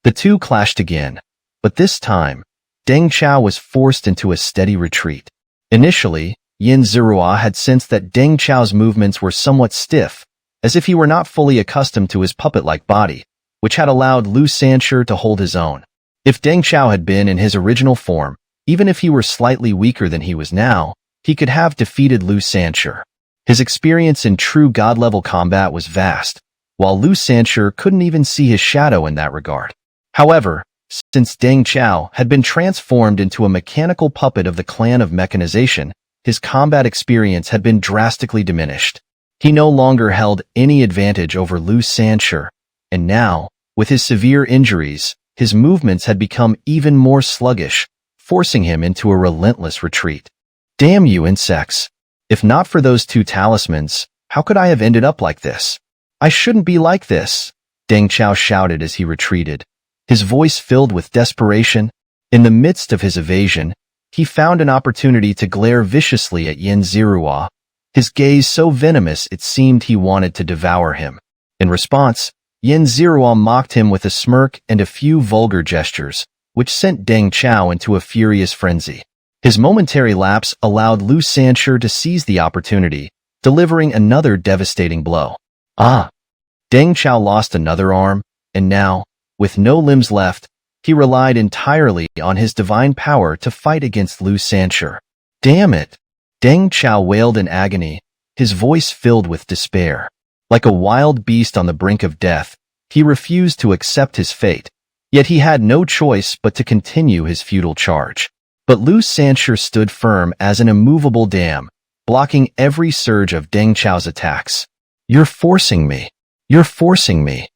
The two clashed again, but this time, Deng Chao was forced into a steady retreat. Initially, Yin Zirua had sensed that Deng Chao's movements were somewhat stiff, as if he were not fully accustomed to his puppet-like body, which had allowed Lu Xianxia to hold his own. If Deng Chao had been in his original form, even if he were slightly weaker than he was now, he could have defeated Lu Xianxia. His experience in true god-level combat was vast, while Lu Xianxia couldn't even see his shadow in that regard. However, Since Deng Chao had been transformed into a mechanical puppet of the clan of mechanization, his combat experience had been drastically diminished. He no longer held any advantage over Xianxia, and now, with his severe injuries, his movements had become even more sluggish, forcing him into a relentless retreat. Damn you, insects! If not for those two talismans, how could I have ended up like this? I shouldn't be like this, Deng Chao shouted as he retreated, his voice filled with desperation. In the midst of his evasion, he found an opportunity to glare viciously at Xianxia, his gaze so venomous it seemed he wanted to devour him. In response, Xianxia mocked him with a smirk and a few vulgar gestures, which sent Deng Chao into a furious frenzy. His momentary lapse allowed Xianxia to seize the opportunity, delivering another devastating blow. Deng Chao lost another arm, and now, with no limbs left, he relied entirely on his divine power to fight against Xianxia. Damn it! Deng Chao wailed in agony, his voice filled with despair. Like a wild beast on the brink of death, he refused to accept his fate, yet he had no choice but to continue his futile charge. But Xianxia stood firm as an immovable dam, blocking every surge of Deng Chao's attacks. You're forcing me. You're forcing me.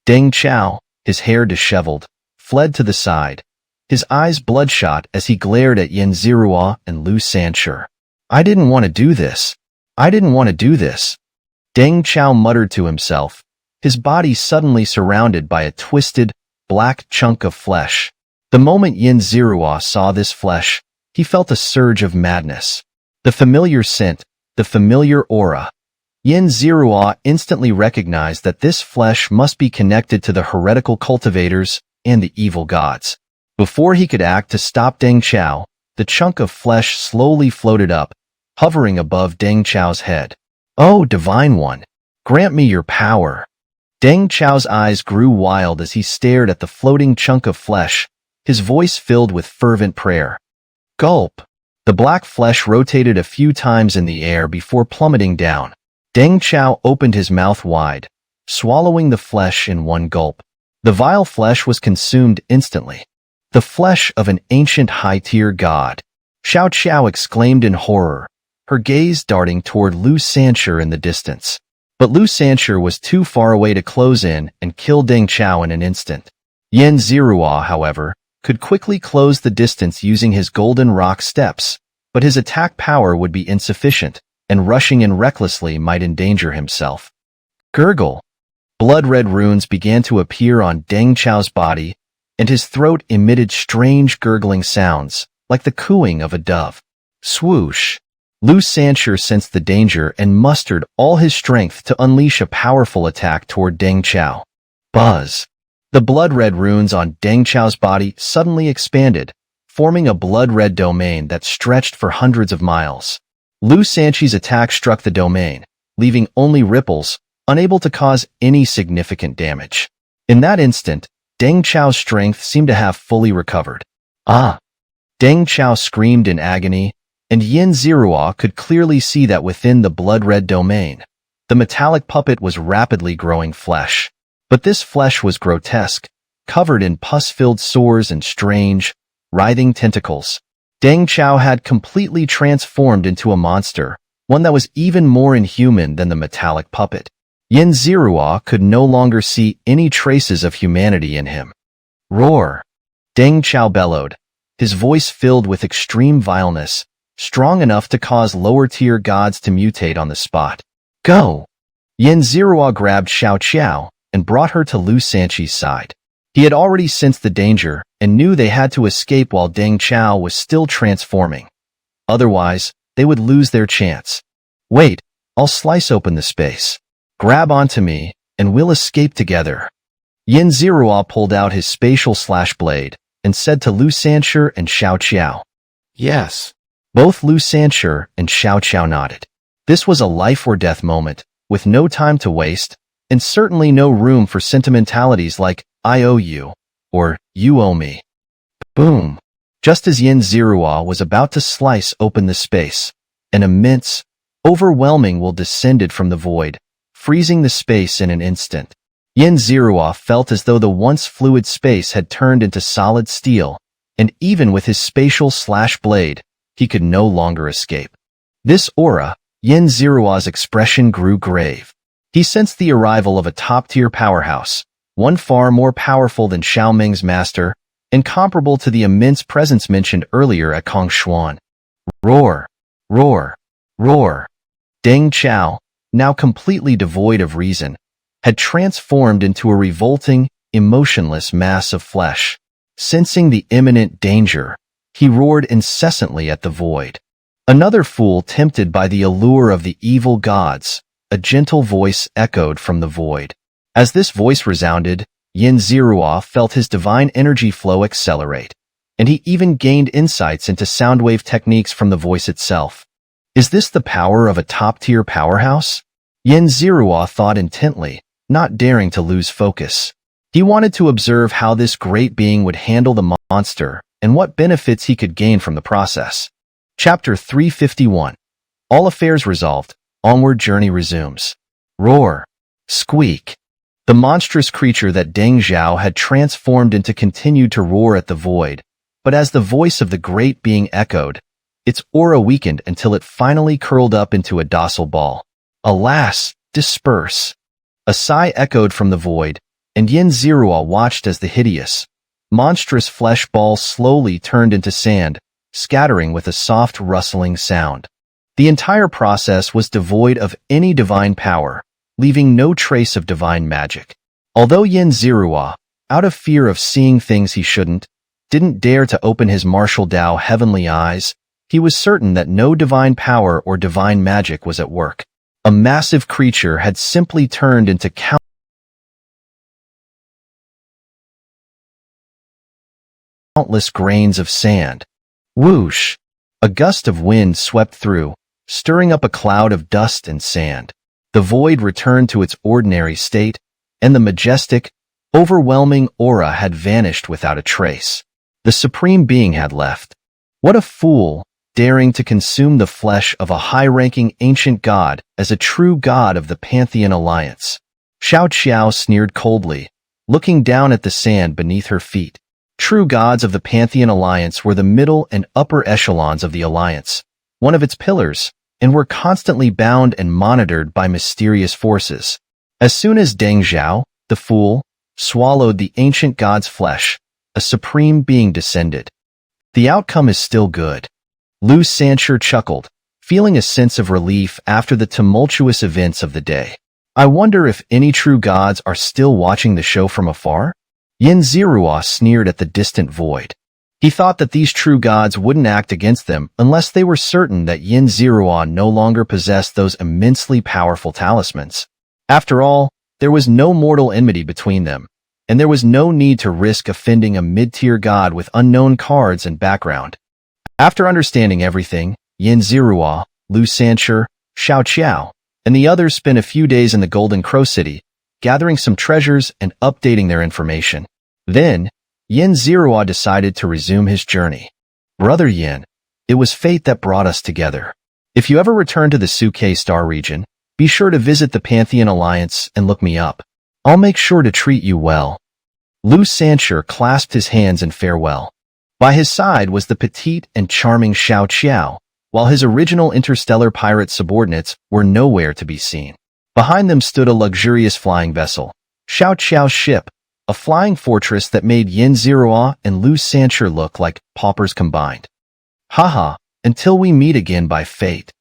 Deng Chao, his hair disheveled, fled to the side, his eyes bloodshot as he glared at Xianxia and Xianxia. I didn't want to do this. I didn't want to do this. Deng Chao muttered to himself, his body suddenly surrounded by a twisted, black chunk of flesh. The moment Xianxia saw this flesh, he felt a surge of madness. The familiar scent, the familiar aura. Xianxia instantly recognized that this flesh must be connected to the heretical cultivators and the evil gods. Before he could act to stop Deng Chao, the chunk of flesh slowly floated up, hovering above Deng Chao's head. Oh, Divine One, grant me your power. Deng Chao's eyes grew wild as he stared at the floating chunk of flesh, his voice filled with fervent prayer. Gulp! The black flesh rotated a few times in the air before plummeting down. Deng Chao opened his mouth wide, swallowing the flesh in one gulp. The vile flesh was consumed instantly. The flesh of an ancient high-tier god. Xiao exclaimed in horror, her gaze darting toward Xianxia in the distance. But Xianxia was too far away to close in and kill Deng Chao in an instant. Xianxia, however, could quickly close the distance using his golden rock steps, but his attack power would be insufficient, and rushing in recklessly might endanger himself. Gurgle. Blood-red runes began to appear on Deng Chao's body, and his throat emitted strange gurgling sounds, like the cooing of a dove. Swoosh. Xianxia sensed the danger and mustered all his strength to unleash a powerful attack toward Deng Chao. Buzz. The blood-red runes on Deng Chao's body suddenly expanded, forming a blood-red domain that stretched for hundreds of miles. Xianxia's attack struck the domain, leaving only ripples, unable to cause any significant damage. In that instant, Deng Chao's strength seemed to have fully recovered. Deng Chao screamed in agony, and Xianxia could clearly see that within the blood-red domain, the metallic puppet was rapidly growing flesh. But this flesh was grotesque, covered in pus-filled sores and strange, writhing tentacles. Deng Chao had completely transformed into a monster, one that was even more inhuman than the metallic puppet. Xianxia could no longer see any traces of humanity in him. Roar! Deng Chao bellowed, his voice filled with extreme vileness, strong enough to cause lower-tier gods to mutate on the spot. Go! Xianxia grabbed Xiao and brought her to Xianxia's side. He had already sensed the danger and knew they had to escape while Deng Chao was still transforming. Otherwise, they would lose their chance. Wait, I'll slice open the space. Grab onto me, and we'll escape together. Xianxia pulled out his spatial slash blade and said to Xianxia and Xiao. Yes. Both Xianxia and Xiao nodded. This was a life-or-death moment, with no time to waste, and certainly no room for sentimentalities like, I owe you, or you owe me. Boom! Just as Xianxia was about to slice open the space, an immense, overwhelming will descended from the void, freezing the space in an instant. Yin Zerua felt as though the once fluid space had turned into solid steel, and even with his spatial slash blade, he could no longer escape. This aura, Yin Zerua's expression grew grave. He sensed the arrival of a top-tier powerhouse, one far more powerful than Xiao Ming's master, and comparable to the immense presence mentioned earlier at Kongshuan. Roar! Roar! Roar! Deng Chao, now completely devoid of reason, had transformed into a revolting, emotionless mass of flesh. Sensing the imminent danger, he roared incessantly at the void. Another fool tempted by the allure of the evil gods, a gentle voice echoed from the void. As this voice resounded, Yin Zerua felt his divine energy flow accelerate, and he even gained insights into soundwave techniques from the voice itself. Is this the power of a top-tier powerhouse? Yin Zerua thought intently, not daring to lose focus. He wanted to observe how this great being would handle the monster and what benefits he could gain from the process. Chapter 351. All affairs resolved, onward journey resumes. Roar. Squeak. The monstrous creature that Deng Zhao had transformed into continued to roar at the void, but as the voice of the great being echoed, its aura weakened until it finally curled up into a docile ball. Alas, disperse. A sigh echoed from the void, and Yin Zerua watched as the hideous, monstrous flesh ball slowly turned into sand, scattering with a soft rustling sound. The entire process was devoid of any divine power, leaving no trace of divine magic. Although Yin Zerua, out of fear of seeing things he shouldn't, didn't dare to open his martial Dao heavenly eyes, he was certain that no divine power or divine magic was at work. A massive creature had simply turned into countless grains of sand. Whoosh! A gust of wind swept through, stirring up a cloud of dust and sand. The void returned to its ordinary state, and the majestic, overwhelming aura had vanished without a trace. The Supreme Being had left. What a fool, daring to consume the flesh of a high-ranking ancient god as a true god of the Pantheon Alliance. Xiao sneered coldly, looking down at the sand beneath her feet. True gods of the Pantheon Alliance were the middle and upper echelons of the Alliance, one of its pillars, and were constantly bound and monitored by mysterious forces. As soon as Deng Zhao, the fool, swallowed the ancient god's flesh, a supreme being descended. The outcome is still good. Lu Sancher chuckled, feeling a sense of relief after the tumultuous events of the day. I wonder if any true gods are still watching the show from afar? Yin Zerua sneered at the distant void. He thought that these true gods wouldn't act against them unless they were certain that Yin Zerua no longer possessed those immensely powerful talismans. After all, there was no mortal enmity between them, and there was no need to risk offending a mid-tier god with unknown cards and background. After understanding everything, Yin Zerua, Lu Sancher, Xiao, and the others spent a few days in the Golden Crow City, gathering some treasures and updating their information. Then, Yin Zerua decided to resume his journey. Brother Yin, it was fate that brought us together. If you ever return to the Suke Star region, be sure to visit the Pantheon Alliance and look me up. I'll make sure to treat you well. Lu Sancher clasped his hands in farewell. By his side was the petite and charming Xiao, while his original interstellar pirate subordinates were nowhere to be seen. Behind them stood a luxurious flying vessel, Xiao's ship, a flying fortress that made Yin Zerua and Lu Sancher look like paupers combined. Haha, until we meet again by fate.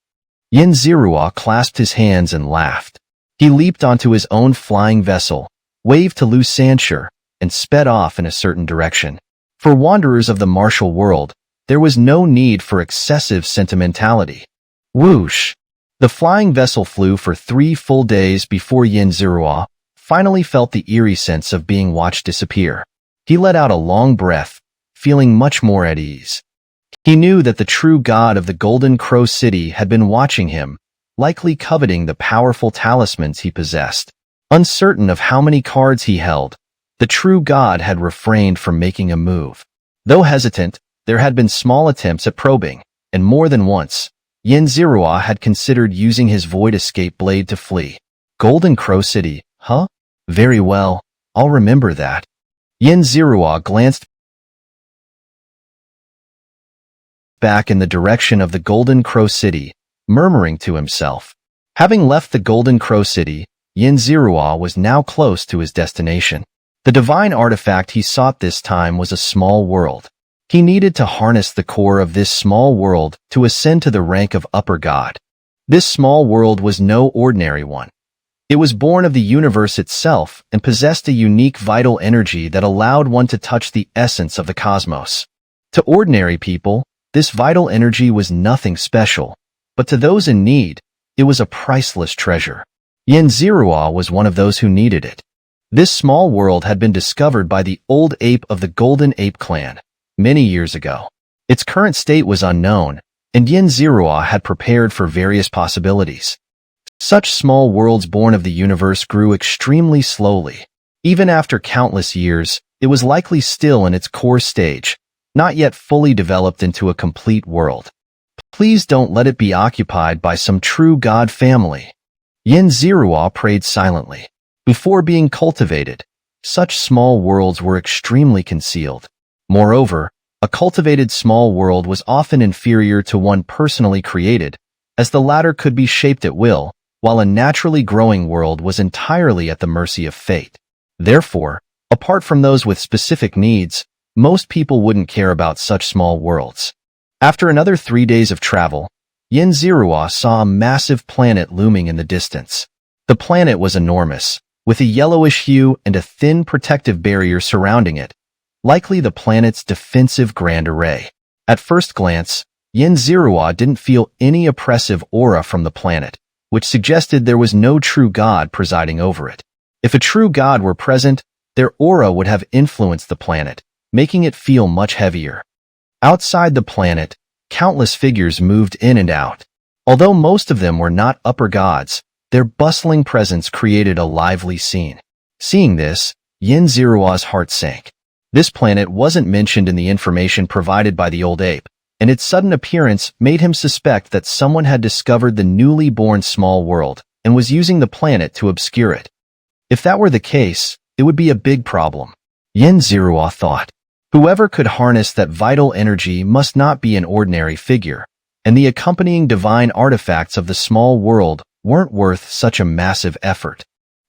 Yin Zerua clasped his hands and laughed. He leaped onto his own flying vessel, waved to Lu Sancher, and sped off in a certain direction. For wanderers of the martial world, there was no need for excessive sentimentality. Whoosh! The flying vessel flew for 3 full days before Yin Zerua finally felt the eerie sense of being watched disappear. He let out a long breath, feeling much more at ease. He knew that the true god of the Golden Crow City had been watching him, likely coveting the powerful talismans he possessed. Uncertain of how many cards he held, the true god had refrained from making a move. Though hesitant, there had been small attempts at probing, and more than once, Yin Zerua had considered using his void escape blade to flee. Golden Crow City, huh? Very well, I'll remember that. Yin Zirua glanced back in the direction of the Golden Crow City, murmuring to himself. Having left the Golden Crow City, Yin Zirua was now close to his destination. The divine artifact he sought this time was a small world. He needed to harness the core of this small world to ascend to the rank of upper god. This small world was no ordinary one. It was born of the universe itself and possessed a unique vital energy that allowed one to touch the essence of the cosmos. To ordinary people, this vital energy was nothing special, but to those in need, it was a priceless treasure. Yin Zirua was one of those who needed it. This small world had been discovered by the old ape of the Golden Ape clan many years ago. Its current state was unknown, and Yin Zirua had prepared for various possibilities. Such small worlds born of the universe grew extremely slowly. Even after countless years, it was likely still in its core stage, not yet fully developed into a complete world. Please don't let it be occupied by some true god family. Yin Zirua prayed silently. Before being cultivated, such small worlds were extremely concealed. Moreover, a cultivated small world was often inferior to one personally created, as the latter could be shaped at will, while a naturally growing world was entirely at the mercy of fate. Therefore, apart from those with specific needs, most people wouldn't care about such small worlds. After another 3 days of travel, Yin Zirua saw a massive planet looming in the distance. The planet was enormous, with a yellowish hue and a thin protective barrier surrounding it, likely the planet's defensive grand array. At first glance, Yin Zirua didn't feel any oppressive aura from the planet, which suggested there was no true god presiding over it. If a true god were present, their aura would have influenced the planet, making it feel much heavier. Outside the planet, countless figures moved in and out. Although most of them were not upper gods, their bustling presence created a lively scene. Seeing this, Yin Zirua's heart sank. This planet wasn't mentioned in the information provided by the old ape, and its sudden appearance made him suspect that someone had discovered the newly born small world and was using the planet to obscure it. If that were the case, it would be a big problem. Yin Zirua thought. Whoever could harness that vital energy must not be an ordinary figure, and the accompanying divine artifacts of the small world weren't worth such a massive effort.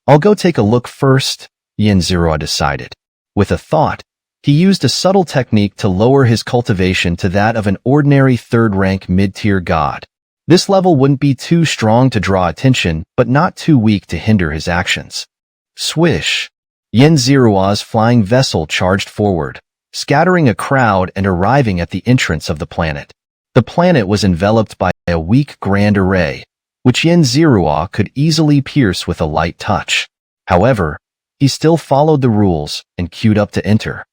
I'll go take a look first, Yin Zirua decided. With a thought, he used a subtle technique to lower his cultivation to that of an ordinary third-rank mid-tier god. This level wouldn't be too strong to draw attention, but not too weak to hinder his actions. Swish! Yin Zirua's flying vessel charged forward, scattering a crowd and arriving at the entrance of the planet. The planet was enveloped by a weak grand array, which Yin Zirua could easily pierce with a light touch. However, he still followed the rules and queued up to enter.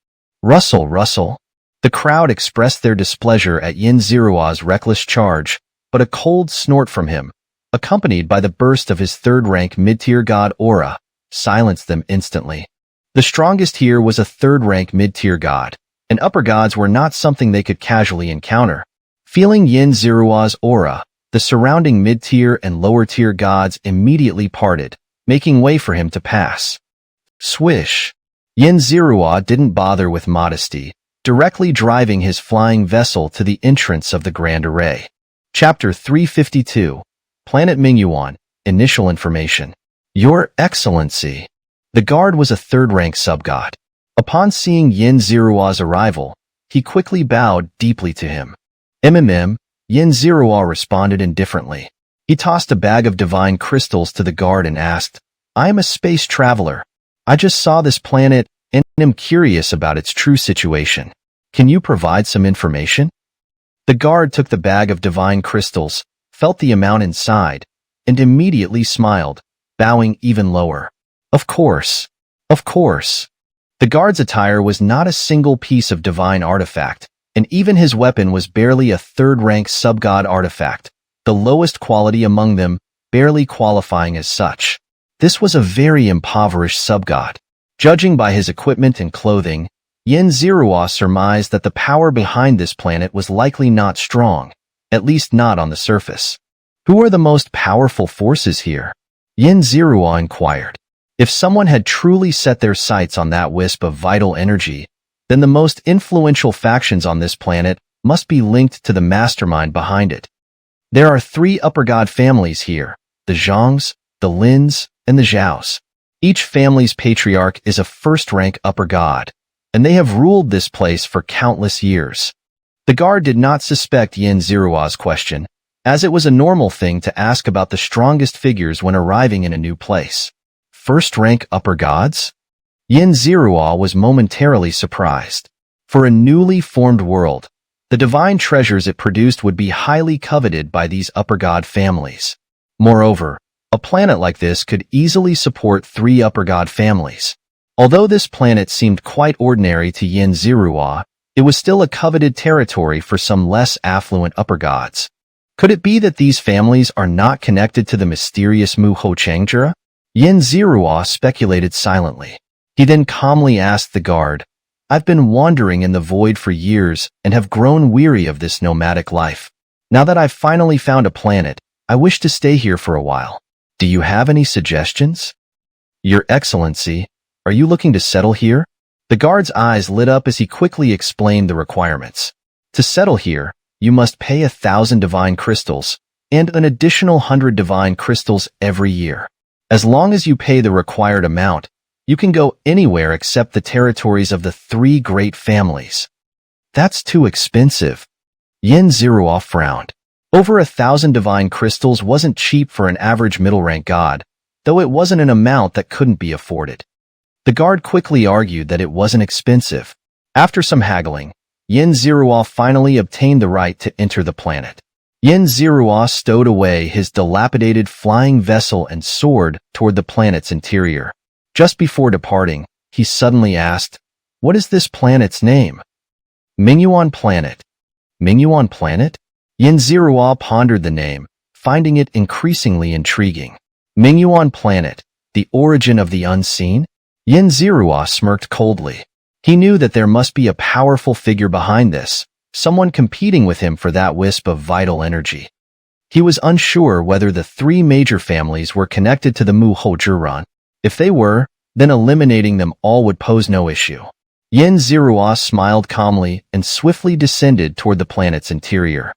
Rustle, rustle. The crowd expressed their displeasure at Yin Zirua's reckless charge, but a cold snort from him, accompanied by the burst of his third-rank mid-tier god aura, silenced them instantly. The strongest here was a third-rank mid-tier god, and upper gods were not something they could casually encounter. Feeling Yin Zirua's aura, the surrounding mid-tier and lower-tier gods immediately parted, making way for him to pass. Swish! Yin Zirua didn't bother with modesty, directly driving his flying vessel to the entrance of the Grand Array. Chapter 352, Planet Mingyuan, Initial Information. Your Excellency. The guard was a third-rank sub-god. Upon seeing Yin Zirua's arrival, he quickly bowed deeply to him. Yin Zirua responded indifferently. He tossed a bag of divine crystals to the guard and asked, I am a space traveler. I just saw this planet and am curious about its true situation. Can you provide some information? The guard took the bag of divine crystals, felt the amount inside, and immediately smiled, bowing even lower. Of course. Of course. The guard's attire was not a single piece of divine artifact, and even his weapon was barely a third-rank sub-god artifact, the lowest quality among them, barely qualifying as such. This was a very impoverished sub-god. Judging by his equipment and clothing, Yin Zirua surmised that the power behind this planet was likely not strong, at least not on the surface. Who are the most powerful forces here? Yin Zirua inquired. If someone had truly set their sights on that wisp of vital energy, then the most influential factions on this planet must be linked to the mastermind behind it. There are 3 upper god families here, the Zhongs, the Lins, and the Zhaos. Each family's patriarch is a first-rank upper god, and they have ruled this place for countless years. The guard did not suspect Yin Zirua's question, as it was a normal thing to ask about the strongest figures when arriving in a new place. First-rank upper gods? Yin Zirua was momentarily surprised. For a newly formed world, the divine treasures it produced would be highly coveted by these upper god families. Moreover, a planet like this could easily support 3 upper god families. Although this planet seemed quite ordinary to Yin Zirua, it was still a coveted territory for some less affluent upper gods. Could it be that these families are not connected to the mysterious Muho Changjura? Yin Zirua speculated silently. He then calmly asked the guard, "I've been wandering in the void for years and have grown weary of this nomadic life. Now that I've finally found a planet, I wish to stay here for a while. Do you have any suggestions?" "Your Excellency, are you looking to settle here?" The guard's eyes lit up as he quickly explained the requirements. To settle here, you must pay 1,000 divine crystals and an additional 100 divine crystals every year. As long as you pay the required amount, you can go anywhere except the territories of the 3 great families. That's too expensive. Yin Zirua frowned. Over 1,000 divine crystals wasn't cheap for an average middle-rank god, though it wasn't an amount that couldn't be afforded. The guard quickly argued that it wasn't expensive. After some haggling, Yin Zirua finally obtained the right to enter the planet. Yin Zirua stowed away his dilapidated flying vessel and soared toward the planet's interior. Just before departing, he suddenly asked, "What is this planet's name?" "Mingyuan Planet." Mingyuan Planet? Yin Zirua pondered the name, finding it increasingly intriguing. Mingyuan Planet, the origin of the unseen? Yin Zirua smirked coldly. He knew that there must be a powerful figure behind this, someone competing with him for that wisp of vital energy. He was unsure whether the 3 major families were connected to the Muho Juran. If they were, then eliminating them all would pose no issue. Yin Zirua smiled calmly and swiftly descended toward the planet's interior.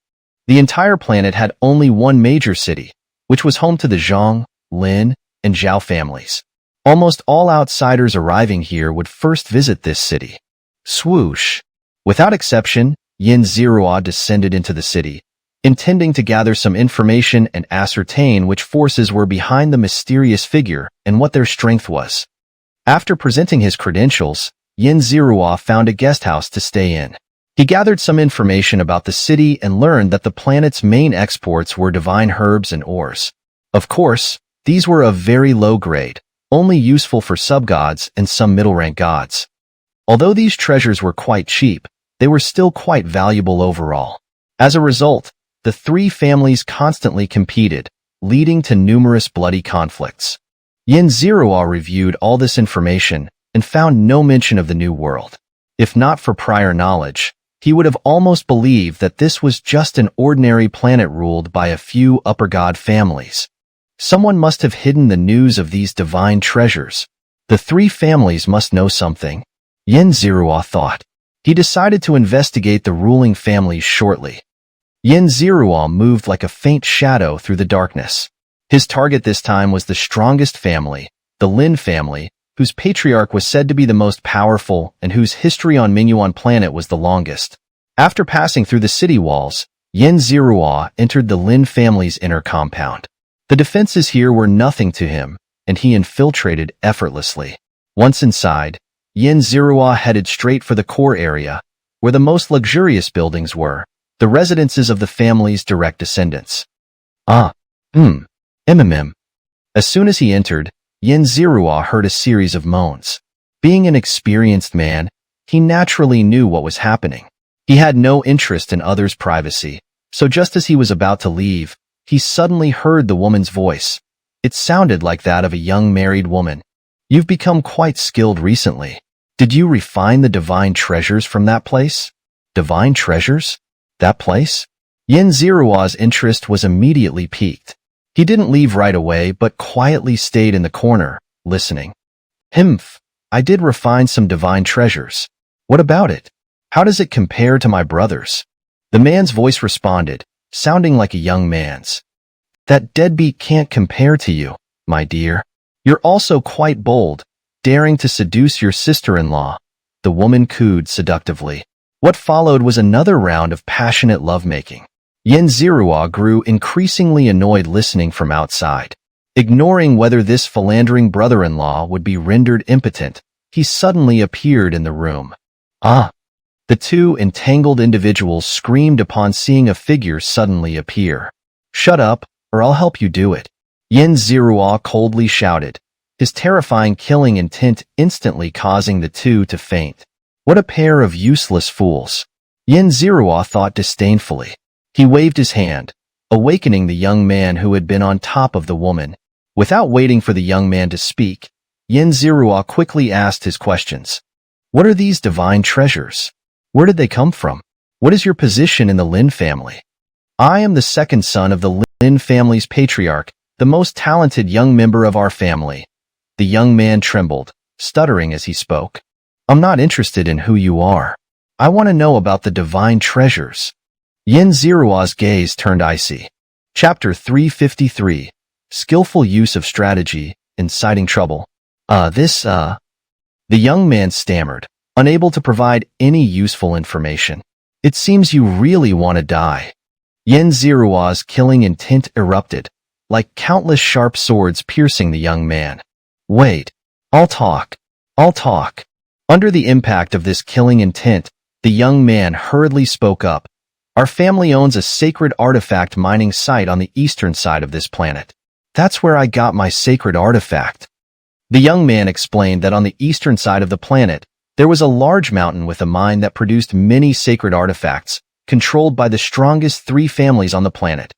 The entire planet had only one major city, which was home to the Zhong, Lin, and Zhao families. Almost all outsiders arriving here would first visit this city. Swoosh! Without exception, Yin Zirua descended into the city, intending to gather some information and ascertain which forces were behind the mysterious figure and what their strength was. After presenting his credentials, Yin Zirua found a guesthouse to stay in. He gathered some information about the city and learned that the planet's main exports were divine herbs and ores. Of course, these were of very low grade, only useful for sub-gods and some middle-rank gods. Although these treasures were quite cheap, they were still quite valuable overall. As a result, the 3 families constantly competed, leading to numerous bloody conflicts. Yin Zirua reviewed all this information and found no mention of the New World. If not for prior knowledge, he would have almost believed that this was just an ordinary planet ruled by a few upper god families. Someone must have hidden the news of these divine treasures. The 3 families must know something, Yin Zirua thought. He decided to investigate the ruling families shortly. Yin Zirua moved like a faint shadow through the darkness. His target this time was the strongest family, the Lin family, whose patriarch was said to be the most powerful and whose history on Mingyuan Planet was the longest. After passing through the city walls, Yin Zirua entered the Lin family's inner compound. The defenses here were nothing to him, and he infiltrated effortlessly. Once inside, Yin Zirua headed straight for the core area, where the most luxurious buildings were, the residences of the family's direct descendants. As soon as he entered, Yin Zirua heard a series of moans. Being an experienced man, he naturally knew what was happening. He had no interest in others' privacy, so just as he was about to leave, he suddenly heard the woman's voice. It sounded like that of a young married woman. "You've become quite skilled recently. Did you refine the divine treasures from that place?" "Divine treasures? That place?" Yin Zirua's interest was immediately piqued. He didn't leave right away but quietly stayed in the corner, listening. Himph, I did refine some divine treasures. What about it? How does it compare to my brother's? The man's voice responded, sounding like a young man's. That deadbeat can't compare to you, my dear. You're also quite bold, daring to seduce your sister-in-law. The woman cooed seductively. What followed was another round of passionate lovemaking. Xianxia grew increasingly annoyed listening from outside. Ignoring whether this philandering brother-in-law would be rendered impotent, he suddenly appeared in the room. Ah! The two entangled individuals screamed upon seeing a figure suddenly appear. Shut up, or I'll help you do it. Xianxia coldly shouted, his terrifying killing intent instantly causing the two to faint. What a pair of useless fools. Xianxia thought disdainfully. He waved his hand, awakening the young man who had been on top of the woman. Without waiting for the young man to speak, Xianxia quickly asked his questions. What are these divine treasures? Where did they come from? What is your position in the Lin family? I am the second son of the Lin family's patriarch, the most talented young member of our family. The young man trembled, stuttering as he spoke. I'm not interested in who you are. I want to know about the divine treasures. Xianxia's gaze turned icy. Chapter 353. Skillful use of strategy, inciting trouble. The young man stammered, unable to provide any useful information. It seems you really want to die. Xianxia's killing intent erupted, like countless sharp swords piercing the young man. Wait, I'll talk. Under the impact of this killing intent, the young man hurriedly spoke up. Our family owns a sacred artifact mining site on the eastern side of this planet. That's where I got my sacred artifact. The young man explained that on the eastern side of the planet, there was a large mountain with a mine that produced many sacred artifacts, controlled by the strongest three families on the planet: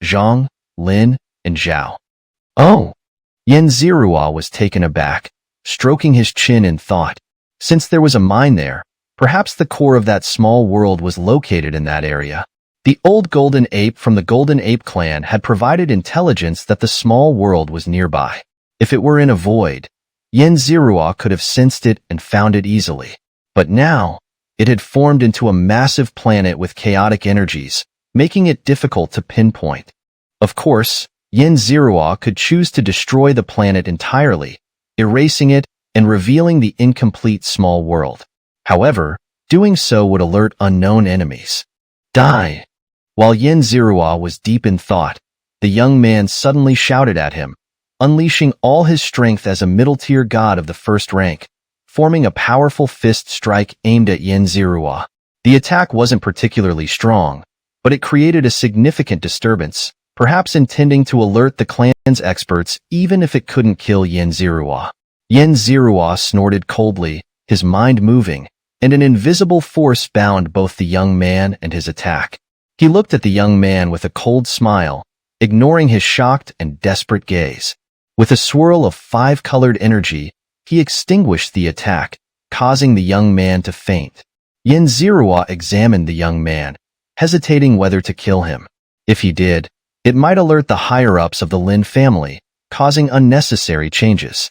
Zhang, Lin, and Zhao. Oh! Xianxia was taken aback, stroking his chin in thought. Since there was a mine there, perhaps the core of that small world was located in that area. The old golden ape from the Golden Ape clan had provided intelligence that the small world was nearby. If it were in a void, Xianxia could have sensed it and found it easily. But now, it had formed into a massive planet with chaotic energies, making it difficult to pinpoint. Of course, Xianxia could choose to destroy the planet entirely, erasing it and revealing the incomplete small world. However, doing so would alert unknown enemies. Die! While Xianxia was deep in thought, the young man suddenly shouted at him, unleashing all his strength as a middle-tier god of the first rank, forming a powerful fist strike aimed at Xianxia. The attack wasn't particularly strong, but it created a significant disturbance, perhaps intending to alert the clan's experts even if it couldn't kill Xianxia. Xianxia snorted coldly, his mind moving, and an invisible force bound both the young man and his attack. He looked at the young man with a cold smile, ignoring his shocked and desperate gaze. With a swirl of five-colored energy, he extinguished the attack, causing the young man to faint. Xianxia examined the young man, hesitating whether to kill him. If he did, it might alert the higher-ups of the Lin family, causing unnecessary changes.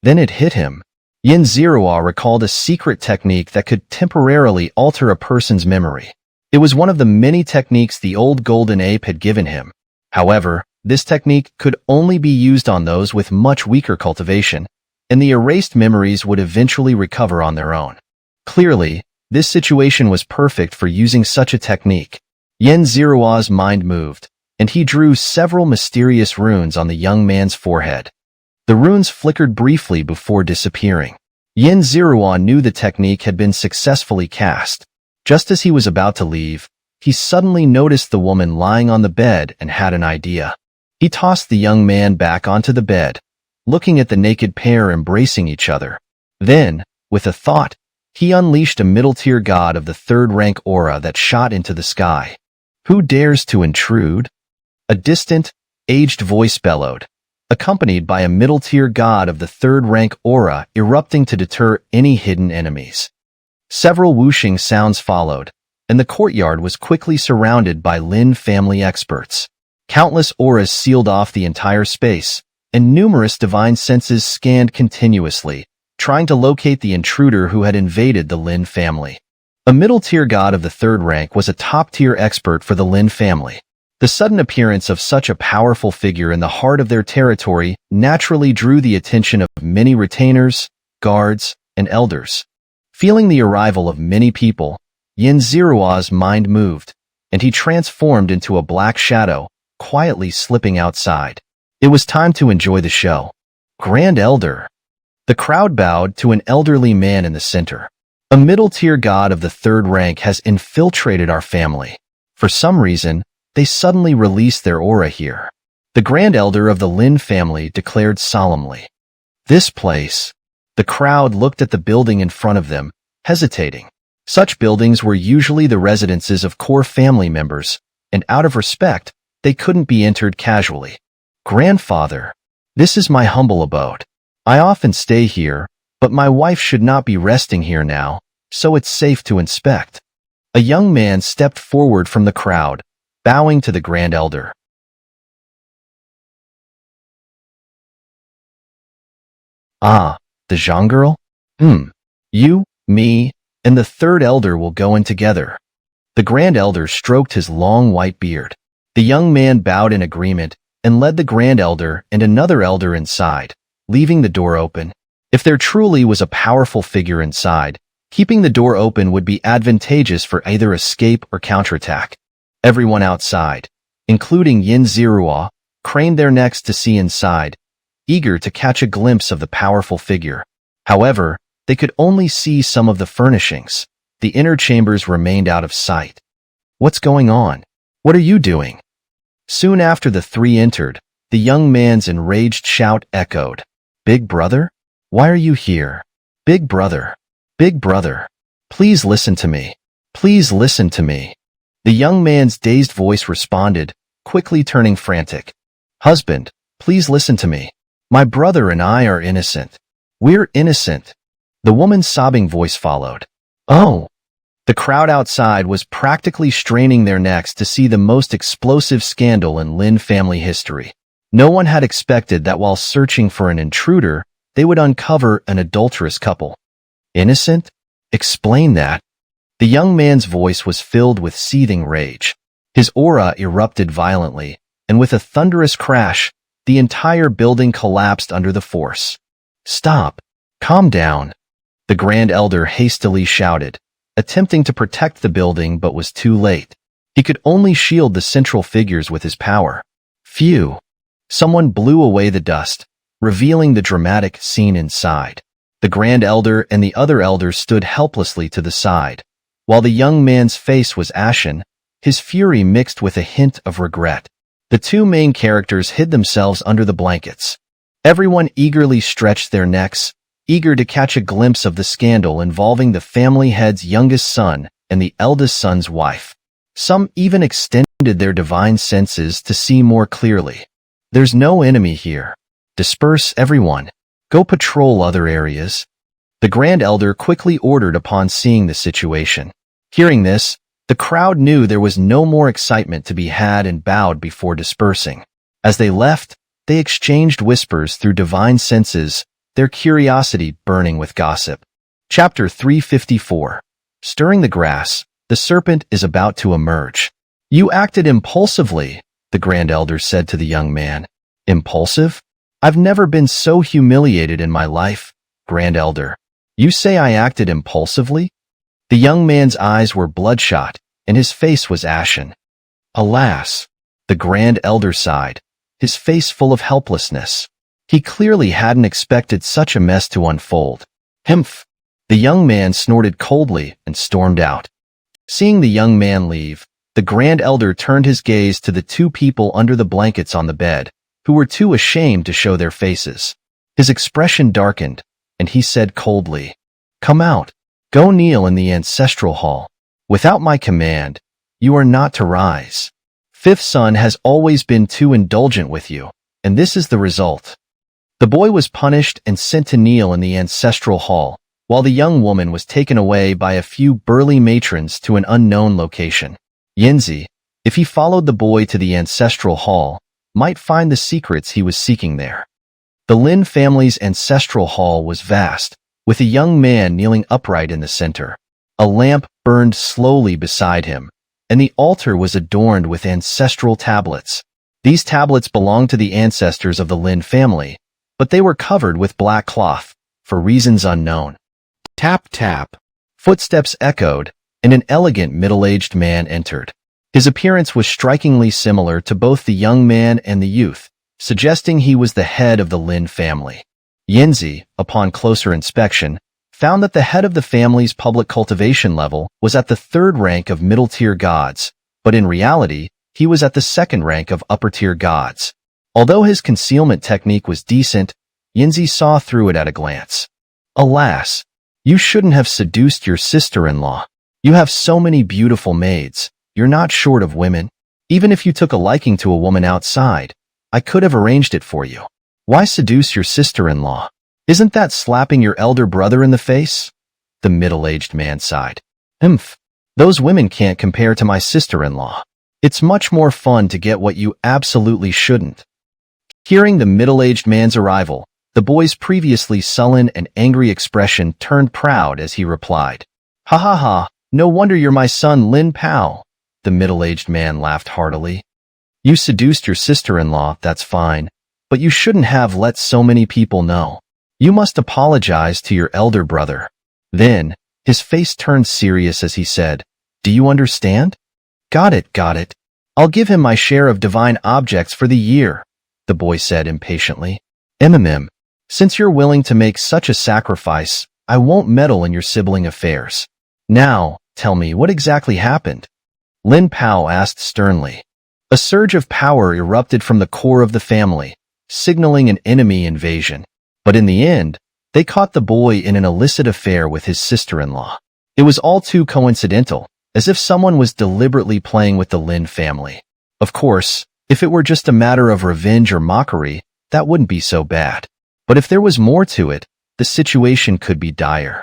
Then it hit him. Xianxia recalled a secret technique that could temporarily alter a person's memory. It was one of the many techniques the old golden ape had given him. However, this technique could only be used on those with much weaker cultivation, and the erased memories would eventually recover on their own. Clearly, this situation was perfect for using such a technique. Xianxia's mind moved, and he drew several mysterious runes on the young man's forehead. The runes flickered briefly before disappearing. Xianxia knew the technique had been successfully cast. Just as he was about to leave, he suddenly noticed the woman lying on the bed and had an idea. He tossed the young man back onto the bed, looking at the naked pair embracing each other. Then, with a thought, he unleashed a middle-tier god of the third-rank aura that shot into the sky. Who dares to intrude? A distant, aged voice bellowed, accompanied by a middle-tier god of the third-rank aura erupting to deter any hidden enemies. Several whooshing sounds followed, and the courtyard was quickly surrounded by Lin family experts. Countless auras sealed off the entire space, and numerous divine senses scanned continuously, trying to locate the intruder who had invaded the Lin family. A middle-tier god of the third rank was a top-tier expert for the Lin family. The sudden appearance of such a powerful figure in the heart of their territory naturally drew the attention of many retainers, guards, and elders. Feeling the arrival of many people, Xianxia's mind moved, and he transformed into a black shadow, quietly slipping outside. It was time to enjoy the show. Grand Elder. The crowd bowed to an elderly man in the center. A middle-tier god of the third rank has infiltrated our family. For some reason, they suddenly released their aura here. The Grand Elder of the Lin family declared solemnly. This place. The crowd looked at the building in front of them, hesitating. Such buildings were usually the residences of core family members, and out of respect, they couldn't be entered casually. Grandfather, this is my humble abode. I often stay here, but my wife should not be resting here now, so it's safe to inspect. A young man stepped forward from the crowd, bowing to the Grand Elder. Ah, the Zhang girl? You, me, and the third elder will go in together. The Grand Elder stroked his long white beard. The young man bowed in agreement and led the Grand Elder and another elder inside, leaving the door open. If there truly was a powerful figure inside, keeping the door open would be advantageous for either escape or counterattack. Everyone outside, including Xianxia, craned their necks to see inside, eager to catch a glimpse of the powerful figure. However, they could only see some of the furnishings. The inner chambers remained out of sight. What's going on? What are you doing? Soon after the three entered, the young man's enraged shout echoed. Big brother? Why are you here? Big brother. Big brother. Please listen to me. Please listen to me. The young man's dazed voice responded, quickly turning frantic. Husband, please listen to me. My brother and I are innocent. We're innocent. The woman's sobbing voice followed. Oh. The crowd outside was practically straining their necks to see the most explosive scandal in Lin family history. No one had expected that while searching for an intruder, they would uncover an adulterous couple. Innocent? Explain that. The young man's voice was filled with seething rage. His aura erupted violently, and with a thunderous crash, the entire building collapsed under the force. Stop. Calm down. The Grand Elder hastily shouted, attempting to protect the building but was too late. He could only shield the central figures with his power. Phew. Someone blew away the dust, revealing the dramatic scene inside. The Grand Elder and the other elders stood helplessly to the side. While the young man's face was ashen, his fury mixed with a hint of regret. The two main characters hid themselves under the blankets. Everyone eagerly stretched their necks, eager to catch a glimpse of the scandal involving the family head's youngest son and the eldest son's wife. Some even extended their divine senses to see more clearly. There's no enemy here. Disperse everyone. Go patrol other areas. The Grand Elder quickly ordered upon seeing the situation. Hearing this, the crowd knew there was no more excitement to be had and bowed before dispersing. As they left, they exchanged whispers through divine senses, their curiosity burning with gossip. Chapter 354. Stirring the grass, the serpent is about to emerge. You acted impulsively, the Grand Elder said to the young man. Impulsive? I've never been so humiliated in my life, Grand Elder. You say I acted impulsively? The young man's eyes were bloodshot, and his face was ashen. Alas, the Grand Elder sighed, his face full of helplessness. He clearly hadn't expected such a mess to unfold. Humph! The young man snorted coldly and stormed out. Seeing the young man leave, the Grand Elder turned his gaze to the two people under the blankets on the bed, who were too ashamed to show their faces. His expression darkened, and he said coldly, Come out. Go kneel in the ancestral hall. Without my command, you are not to rise. Fifth son has always been too indulgent with you, and this is the result. The boy was punished and sent to kneel in the ancestral hall, while the young woman was taken away by a few burly matrons to an unknown location. Xianxia, if he followed the boy to the ancestral hall, might find the secrets he was seeking there. The Lin family's ancestral hall was vast, with a young man kneeling upright in the center. A lamp burned slowly beside him, and the altar was adorned with ancestral tablets. These tablets belonged to the ancestors of the Lin family, but they were covered with black cloth, for reasons unknown. Tap, tap. Footsteps echoed, and an elegant middle-aged man entered. His appearance was strikingly similar to both the young man and the youth, suggesting he was the head of the Lin family. Xianxia, upon closer inspection, found that the head of the family's public cultivation level was at the third rank of middle-tier gods, but in reality, he was at the second rank of upper-tier gods. Although his concealment technique was decent, Xianxia saw through it at a glance. Alas, you shouldn't have seduced your sister-in-law. You have so many beautiful maids. You're not short of women. Even if you took a liking to a woman outside, I could have arranged it for you. Why seduce your sister-in-law? Isn't that slapping your elder brother in the face? The middle-aged man sighed. Those women can't compare to my sister-in-law. It's much more fun to get what you absolutely shouldn't. Hearing the middle-aged man's arrival, the boy's previously sullen and angry expression turned proud as he replied, "Ha ha ha, no wonder you're my son Lin Pao." The middle-aged man laughed heartily. "You seduced your sister-in-law, that's fine, but you shouldn't have let so many people know. You must apologize to your elder brother." Then, his face turned serious as he said, "Do you understand?" Got it. I'll give him my share of divine objects for the year," the boy said impatiently. Since you're willing to make such a sacrifice, I won't meddle in your sibling affairs. Now, tell me, what exactly happened? Lin Pao asked sternly. A surge of power erupted from the core of the family, signaling an enemy invasion. But in the end, they caught the boy in an illicit affair with his sister-in-law. It was all too coincidental, as if someone was deliberately playing with the Lin family. Of course, if it were just a matter of revenge or mockery, that wouldn't be so bad. But if there was more to it, the situation could be dire.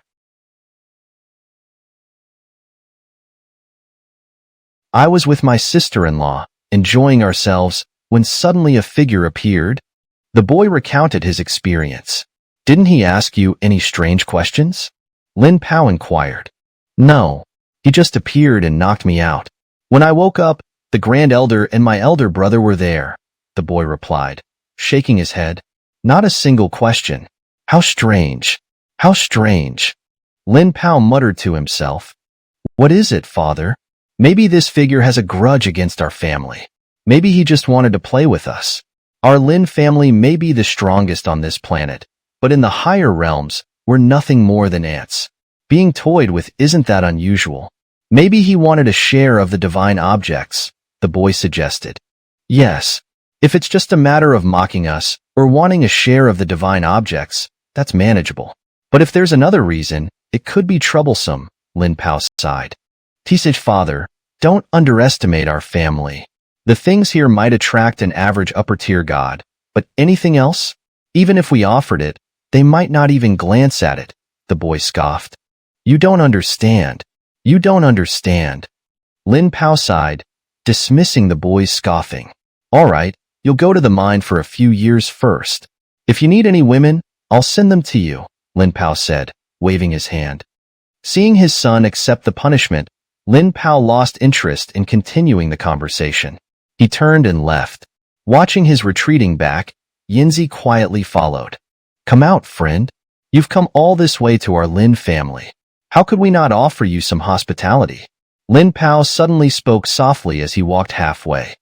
I was with my sister-in-law, enjoying ourselves, when suddenly a figure appeared. The boy recounted his experience. Didn't he ask you any strange questions? Lin Pao inquired. No, he just appeared and knocked me out. When I woke up, the grand elder and my elder brother were there, the boy replied, shaking his head. Not a single question. How strange. How strange. Lin Pao muttered to himself. What is it, father? Maybe this figure has a grudge against our family. Maybe he just wanted to play with us. Our Lin family may be the strongest on this planet, but in the higher realms, we're nothing more than ants. Being toyed with isn't that unusual. Maybe he wanted a share of the divine objects, the boy suggested. Yes, if it's just a matter of mocking us or wanting a share of the divine objects, that's manageable. But if there's another reason, it could be troublesome, Lin Pao sighed. Tisage father, don't underestimate our family. The things here might attract an average upper-tier god, but anything else? Even if we offered it, they might not even glance at it, the boy scoffed. You don't understand. You don't understand. Lin Pao sighed, dismissing the boy's scoffing. All right, you'll go to the mine for a few years first. If you need any women, I'll send them to you, Lin Pao said, waving his hand. Seeing his son accept the punishment, Lin Pao lost interest in continuing the conversation. He turned and left. Watching his retreating back, Xianxia quietly followed. Come out, friend. You've come all this way to our Lin family. How could we not offer you some hospitality? Lin Pao suddenly spoke softly as he walked halfway.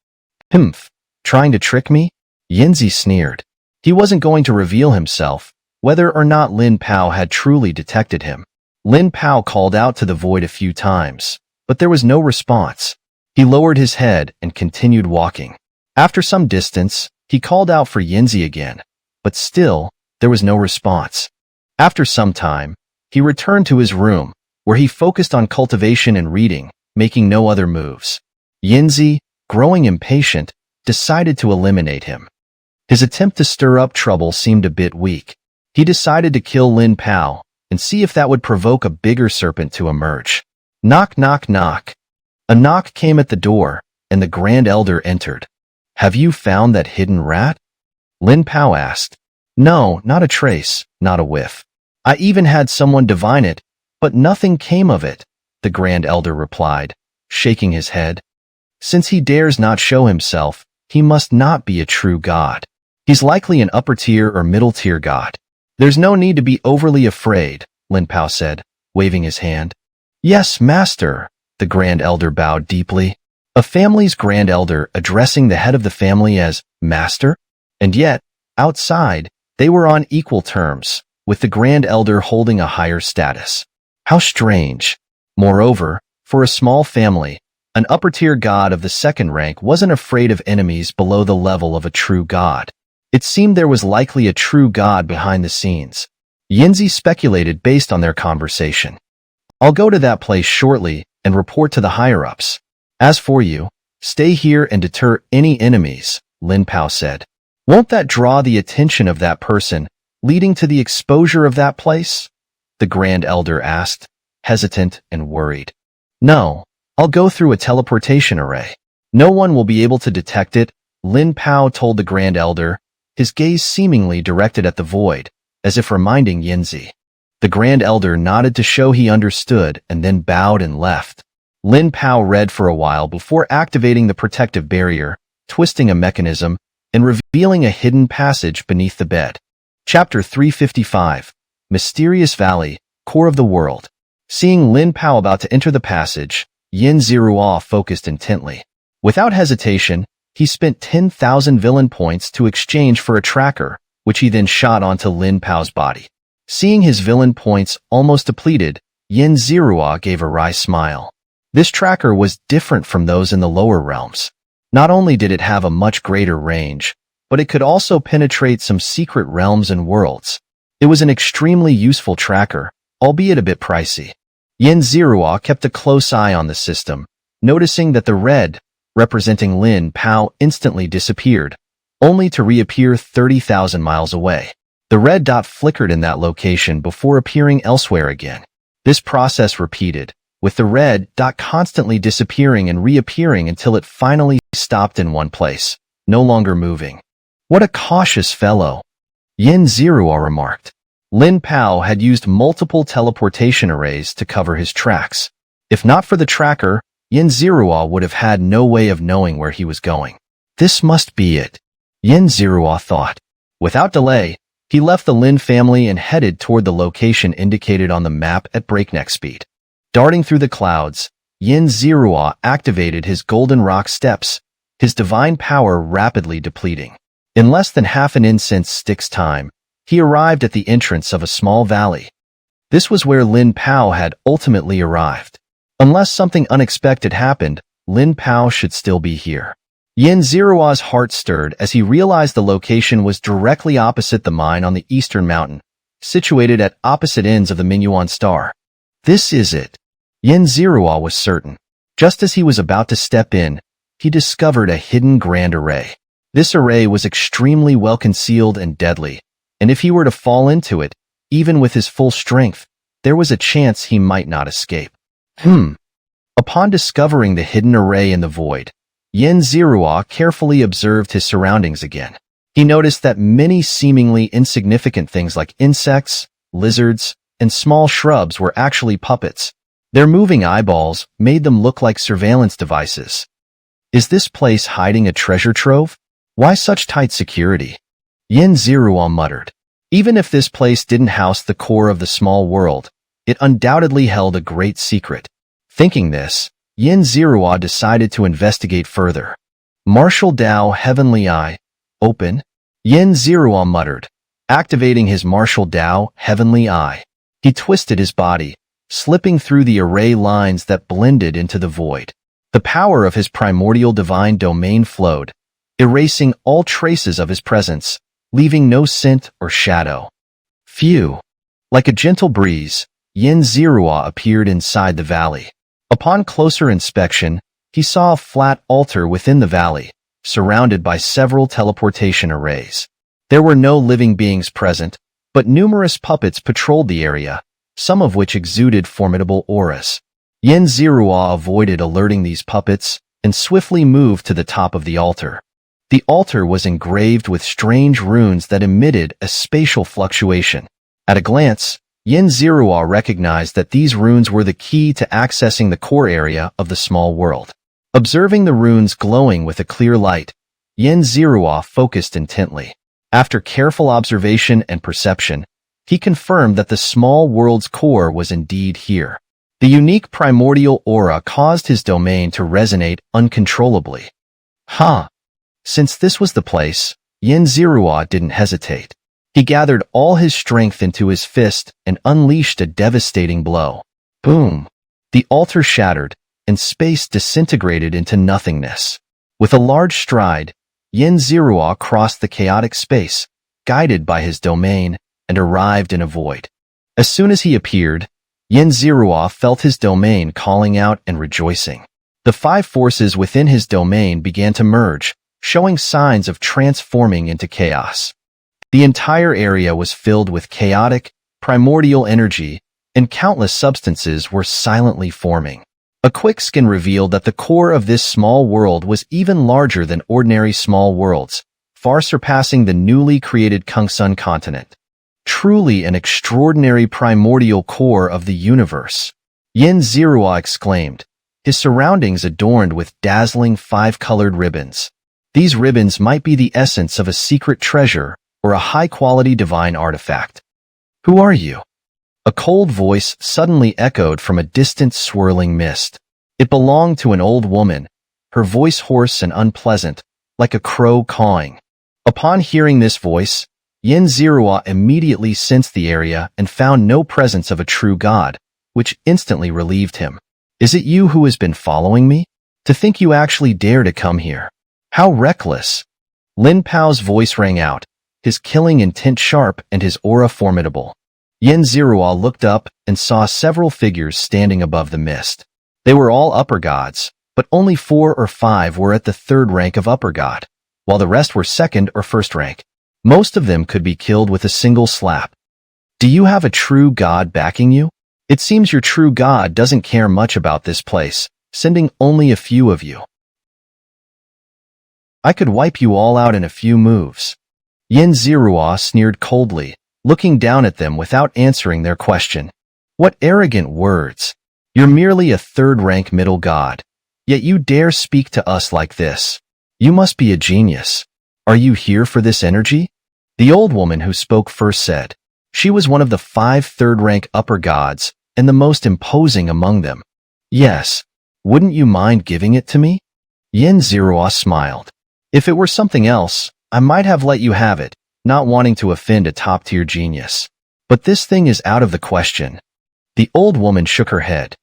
Trying to trick me? Xianxia sneered. He wasn't going to reveal himself, whether or not Lin Pao had truly detected him. Lin Pao called out to the void a few times, but there was no response. He lowered his head and continued walking. After some distance, he called out for Xianxia again, but still, there was no response. After some time, he returned to his room, where he focused on cultivation and reading, making no other moves. Xianxia, growing impatient, decided to eliminate him. His attempt to stir up trouble seemed a bit weak. He decided to kill Lin Pao and see if that would provoke a bigger serpent to emerge. Knock, knock, knock. A knock came at the door, and the Grand Elder entered. Have you found that hidden rat? Lin Pao asked. No, not a trace, not a whiff. I even had someone divine it, but nothing came of it, the Grand Elder replied, shaking his head. Since he dares not show himself, he must not be a true god. He's likely an upper-tier or middle-tier god. There's no need to be overly afraid, Lin Pao said, waving his hand. Yes, master, the Grand Elder bowed deeply. A family's Grand Elder addressing the head of the family as master? And yet, outside, they were on equal terms, with the Grand Elder holding a higher status. How strange. Moreover, for a small family, an upper-tier god of the second rank wasn't afraid of enemies below the level of a true god. It seemed there was likely a true god behind the scenes. Yinzi speculated based on their conversation. I'll go to that place shortly and report to the higher-ups. As for you, stay here and deter any enemies, Lin Pao said. Won't that draw the attention of that person, leading to the exposure of that place? The Grand Elder asked, hesitant and worried. No, I'll go through a teleportation array. No one will be able to detect it, Lin Pao told the Grand Elder, his gaze seemingly directed at the void, as if reminding Yinzi. The Grand Elder nodded to show he understood and then bowed and left. Lin Pao read for a while before activating the protective barrier, twisting a mechanism, and revealing a hidden passage beneath the bed. Chapter 355, Mysterious Valley, Core of the World. Seeing Lin Pao about to enter the passage, Yin Zirua focused intently. Without hesitation, he spent 10,000 villain points to exchange for a tracker, which he then shot onto Lin Pao's body. Seeing his villain points almost depleted, Yin Zirua gave a wry smile. This tracker was different from those in the lower realms. Not only did it have a much greater range, but it could also penetrate some secret realms and worlds. It was an extremely useful tracker, albeit a bit pricey. Yin Zirua kept a close eye on the system, noticing that the red, representing Lin Pao, instantly disappeared, only to reappear 30,000 miles away. The red dot flickered in that location before appearing elsewhere again. This process repeated, with the red dot constantly disappearing and reappearing until it finally stopped in one place, no longer moving. What a cautious fellow, Yin Zirua remarked. Lin Pao had used multiple teleportation arrays to cover his tracks. If not for the tracker, Yin Zirua would have had no way of knowing where he was going. This must be it, Yin Zirua thought. Without delay, he left the Lin family and headed toward the location indicated on the map at breakneck speed. Darting through the clouds, Yin Zirua activated his golden rock steps, his divine power rapidly depleting. In less than half an incense stick's time, he arrived at the entrance of a small valley. This was where Lin Pao had ultimately arrived. Unless something unexpected happened, Lin Pao should still be here. Yin Zirua's heart stirred as he realized the location was directly opposite the mine on the eastern mountain, situated at opposite ends of the Mingyuan star. This is it. Yin Zirua was certain. Just as he was about to step in, he discovered a hidden grand array. This array was extremely well concealed and deadly, and if he were to fall into it, even with his full strength, there was a chance he might not escape. Upon discovering the hidden array in the void, Yin Zirua carefully observed his surroundings again. He noticed that many seemingly insignificant things like insects, lizards, and small shrubs were actually puppets. Their moving eyeballs made them look like surveillance devices. Is this place hiding a treasure trove? Why such tight security? Yin Zirua muttered. Even if this place didn't house the core of the small world, it undoubtedly held a great secret. Thinking this, Yin Zirua decided to investigate further. Martial Dao Heavenly Eye, open? Yin Zirua muttered, activating his Martial Dao Heavenly Eye. He twisted his body, slipping through the array lines that blended into the void. The power of his primordial divine domain flowed, erasing all traces of his presence, leaving no scent or shadow. Phew! Like a gentle breeze, Yin Zirua appeared inside the valley. Upon closer inspection, he saw a flat altar within the valley, surrounded by several teleportation arrays. There were no living beings present, but numerous puppets patrolled the area, some of which exuded formidable auras. Yin Zirua avoided alerting these puppets and swiftly moved to the top of the altar. The altar was engraved with strange runes that emitted a spatial fluctuation. At a glance, Yin Zerua recognized that these runes were the key to accessing the core area of the small world. Observing the runes glowing with a clear light, Yin Zerua focused intently. After careful observation and perception, he confirmed that the small world's core was indeed here. The unique primordial aura caused his domain to resonate uncontrollably. Since this was the place, Yin Zerua didn't hesitate. He gathered all his strength into his fist and unleashed a devastating blow. Boom! The altar shattered, and space disintegrated into nothingness. With a large stride, Yin Zerua crossed the chaotic space, guided by his domain, and arrived in a void. As soon as he appeared, Yin Zerua felt his domain calling out and rejoicing. The 5 forces within his domain began to merge, showing signs of transforming into chaos. The entire area was filled with chaotic, primordial energy, and countless substances were silently forming. A quick scan revealed that the core of this small world was even larger than ordinary small worlds, far surpassing the newly created Kungsun continent. Truly an extraordinary primordial core of the universe, Yin Zerua exclaimed, his surroundings adorned with dazzling 5-colored ribbons. These ribbons might be the essence of a secret treasure or a high-quality divine artifact. Who are you? A cold voice suddenly echoed from a distant swirling mist. It belonged to an old woman, her voice hoarse and unpleasant, like a crow cawing. Upon hearing this voice, Yin Zerua immediately sensed the area and found no presence of a true god, which instantly relieved him. Is it you who has been following me? To think you actually dare to come here. How reckless! Lin Pao's voice rang out, his killing intent sharp and his aura formidable. Yin Zerua looked up and saw several figures standing above the mist. They were all upper gods, but only 4 or 5 were at the 3rd rank of upper god, while the rest were 2nd or 1st rank. Most of them could be killed with a single slap. Do you have a true god backing you? It seems your true god doesn't care much about this place, sending only a few of you. I could wipe you all out in a few moves. Yin Zerua sneered coldly, looking down at them without answering their question. What arrogant words! You're merely a 3rd-rank middle god, yet you dare speak to us like this. You must be a genius. Are you here for this energy? The old woman who spoke first said. She was one of the 5 3rd-rank upper gods, and the most imposing among them. Yes. Wouldn't you mind giving it to me? Yin Zerua smiled. If it were something else, I might have let you have it, not wanting to offend a top-tier genius. But this thing is out of the question. The old woman shook her head.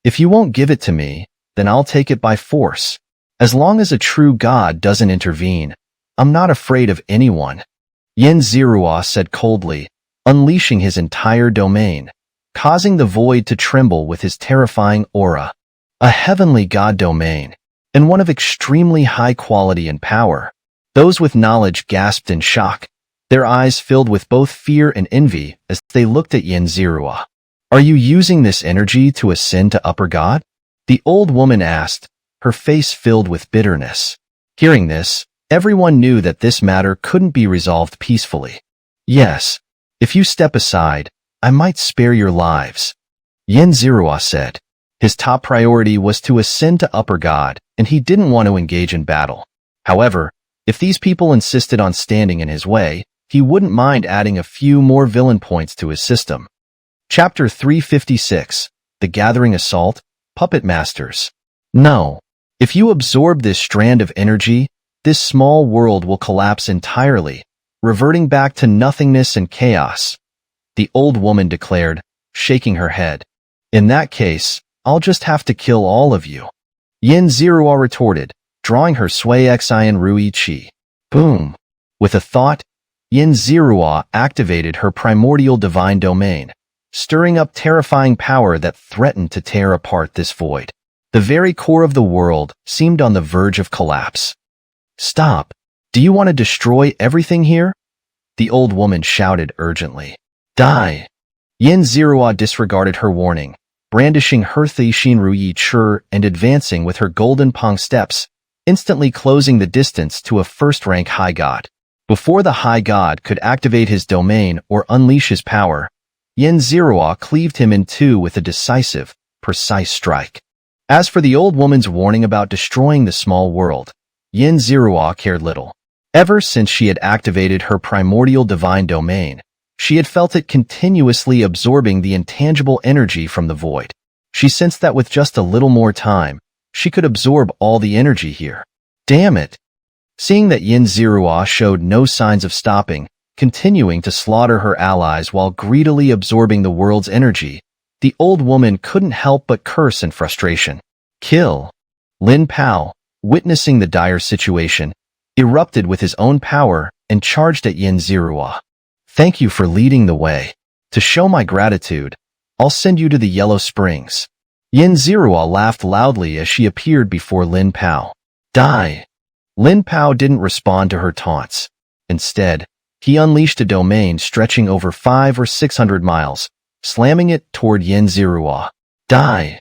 If you won't give it to me, then I'll take it by force. As long as a true god doesn't intervene, I'm not afraid of anyone. Yin Zerua said coldly, unleashing his entire domain, causing the void to tremble with his terrifying aura. A heavenly god domain, and one of extremely high quality and power. Those with knowledge gasped in shock, their eyes filled with both fear and envy as they looked at Yin Zerua. Are you using this energy to ascend to upper god? The old woman asked, her face filled with bitterness. Hearing this, everyone knew that this matter couldn't be resolved peacefully. Yes, if you step aside, I might spare your lives. Yin Zerua said. His top priority was to ascend to upper god, and he didn't want to engage in battle. However, if these people insisted on standing in his way, he wouldn't mind adding a few more villain points to his system. Chapter 356, The Gathering Assault, Puppet Masters. No. If you absorb this strand of energy, this small world will collapse entirely, reverting back to nothingness and chaos. The old woman declared, shaking her head. In that case, I'll just have to kill all of you. Yin Zerua retorted, drawing her Sui Xian Rui Qi. Boom. With a thought, Yin Zerua activated her primordial divine domain, stirring up terrifying power that threatened to tear apart this void. The very core of the world seemed on the verge of collapse. Stop! Do you want to destroy everything here? The old woman shouted urgently. Die! Yin Zerua disregarded her warning, brandishing her Thixin Ruyi Chi and advancing with her golden Pong steps, instantly closing the distance to a first-rank high god. Before the high god could activate his domain or unleash his power, Xianxia cleaved him in two with a decisive, precise strike. As for the old woman's warning about destroying the small world, Xianxia cared little. Ever since she had activated her primordial divine domain, she had felt it continuously absorbing the intangible energy from the void. She sensed that with just a little more time, she could absorb all the energy here. Damn it! Seeing that Xianxia showed no signs of stopping, continuing to slaughter her allies while greedily absorbing the world's energy, the old woman couldn't help but curse in frustration. Kill! Lin Pao, witnessing the dire situation, erupted with his own power and charged at Xianxia. Thank you for leading the way. To show my gratitude, I'll send you to the Yellow Springs. Xianxia laughed loudly as she appeared before Lin Pao. Die! Lin Pao didn't respond to her taunts. Instead, he unleashed a domain stretching over 500 or 600 miles, slamming it toward Xianxia. Die!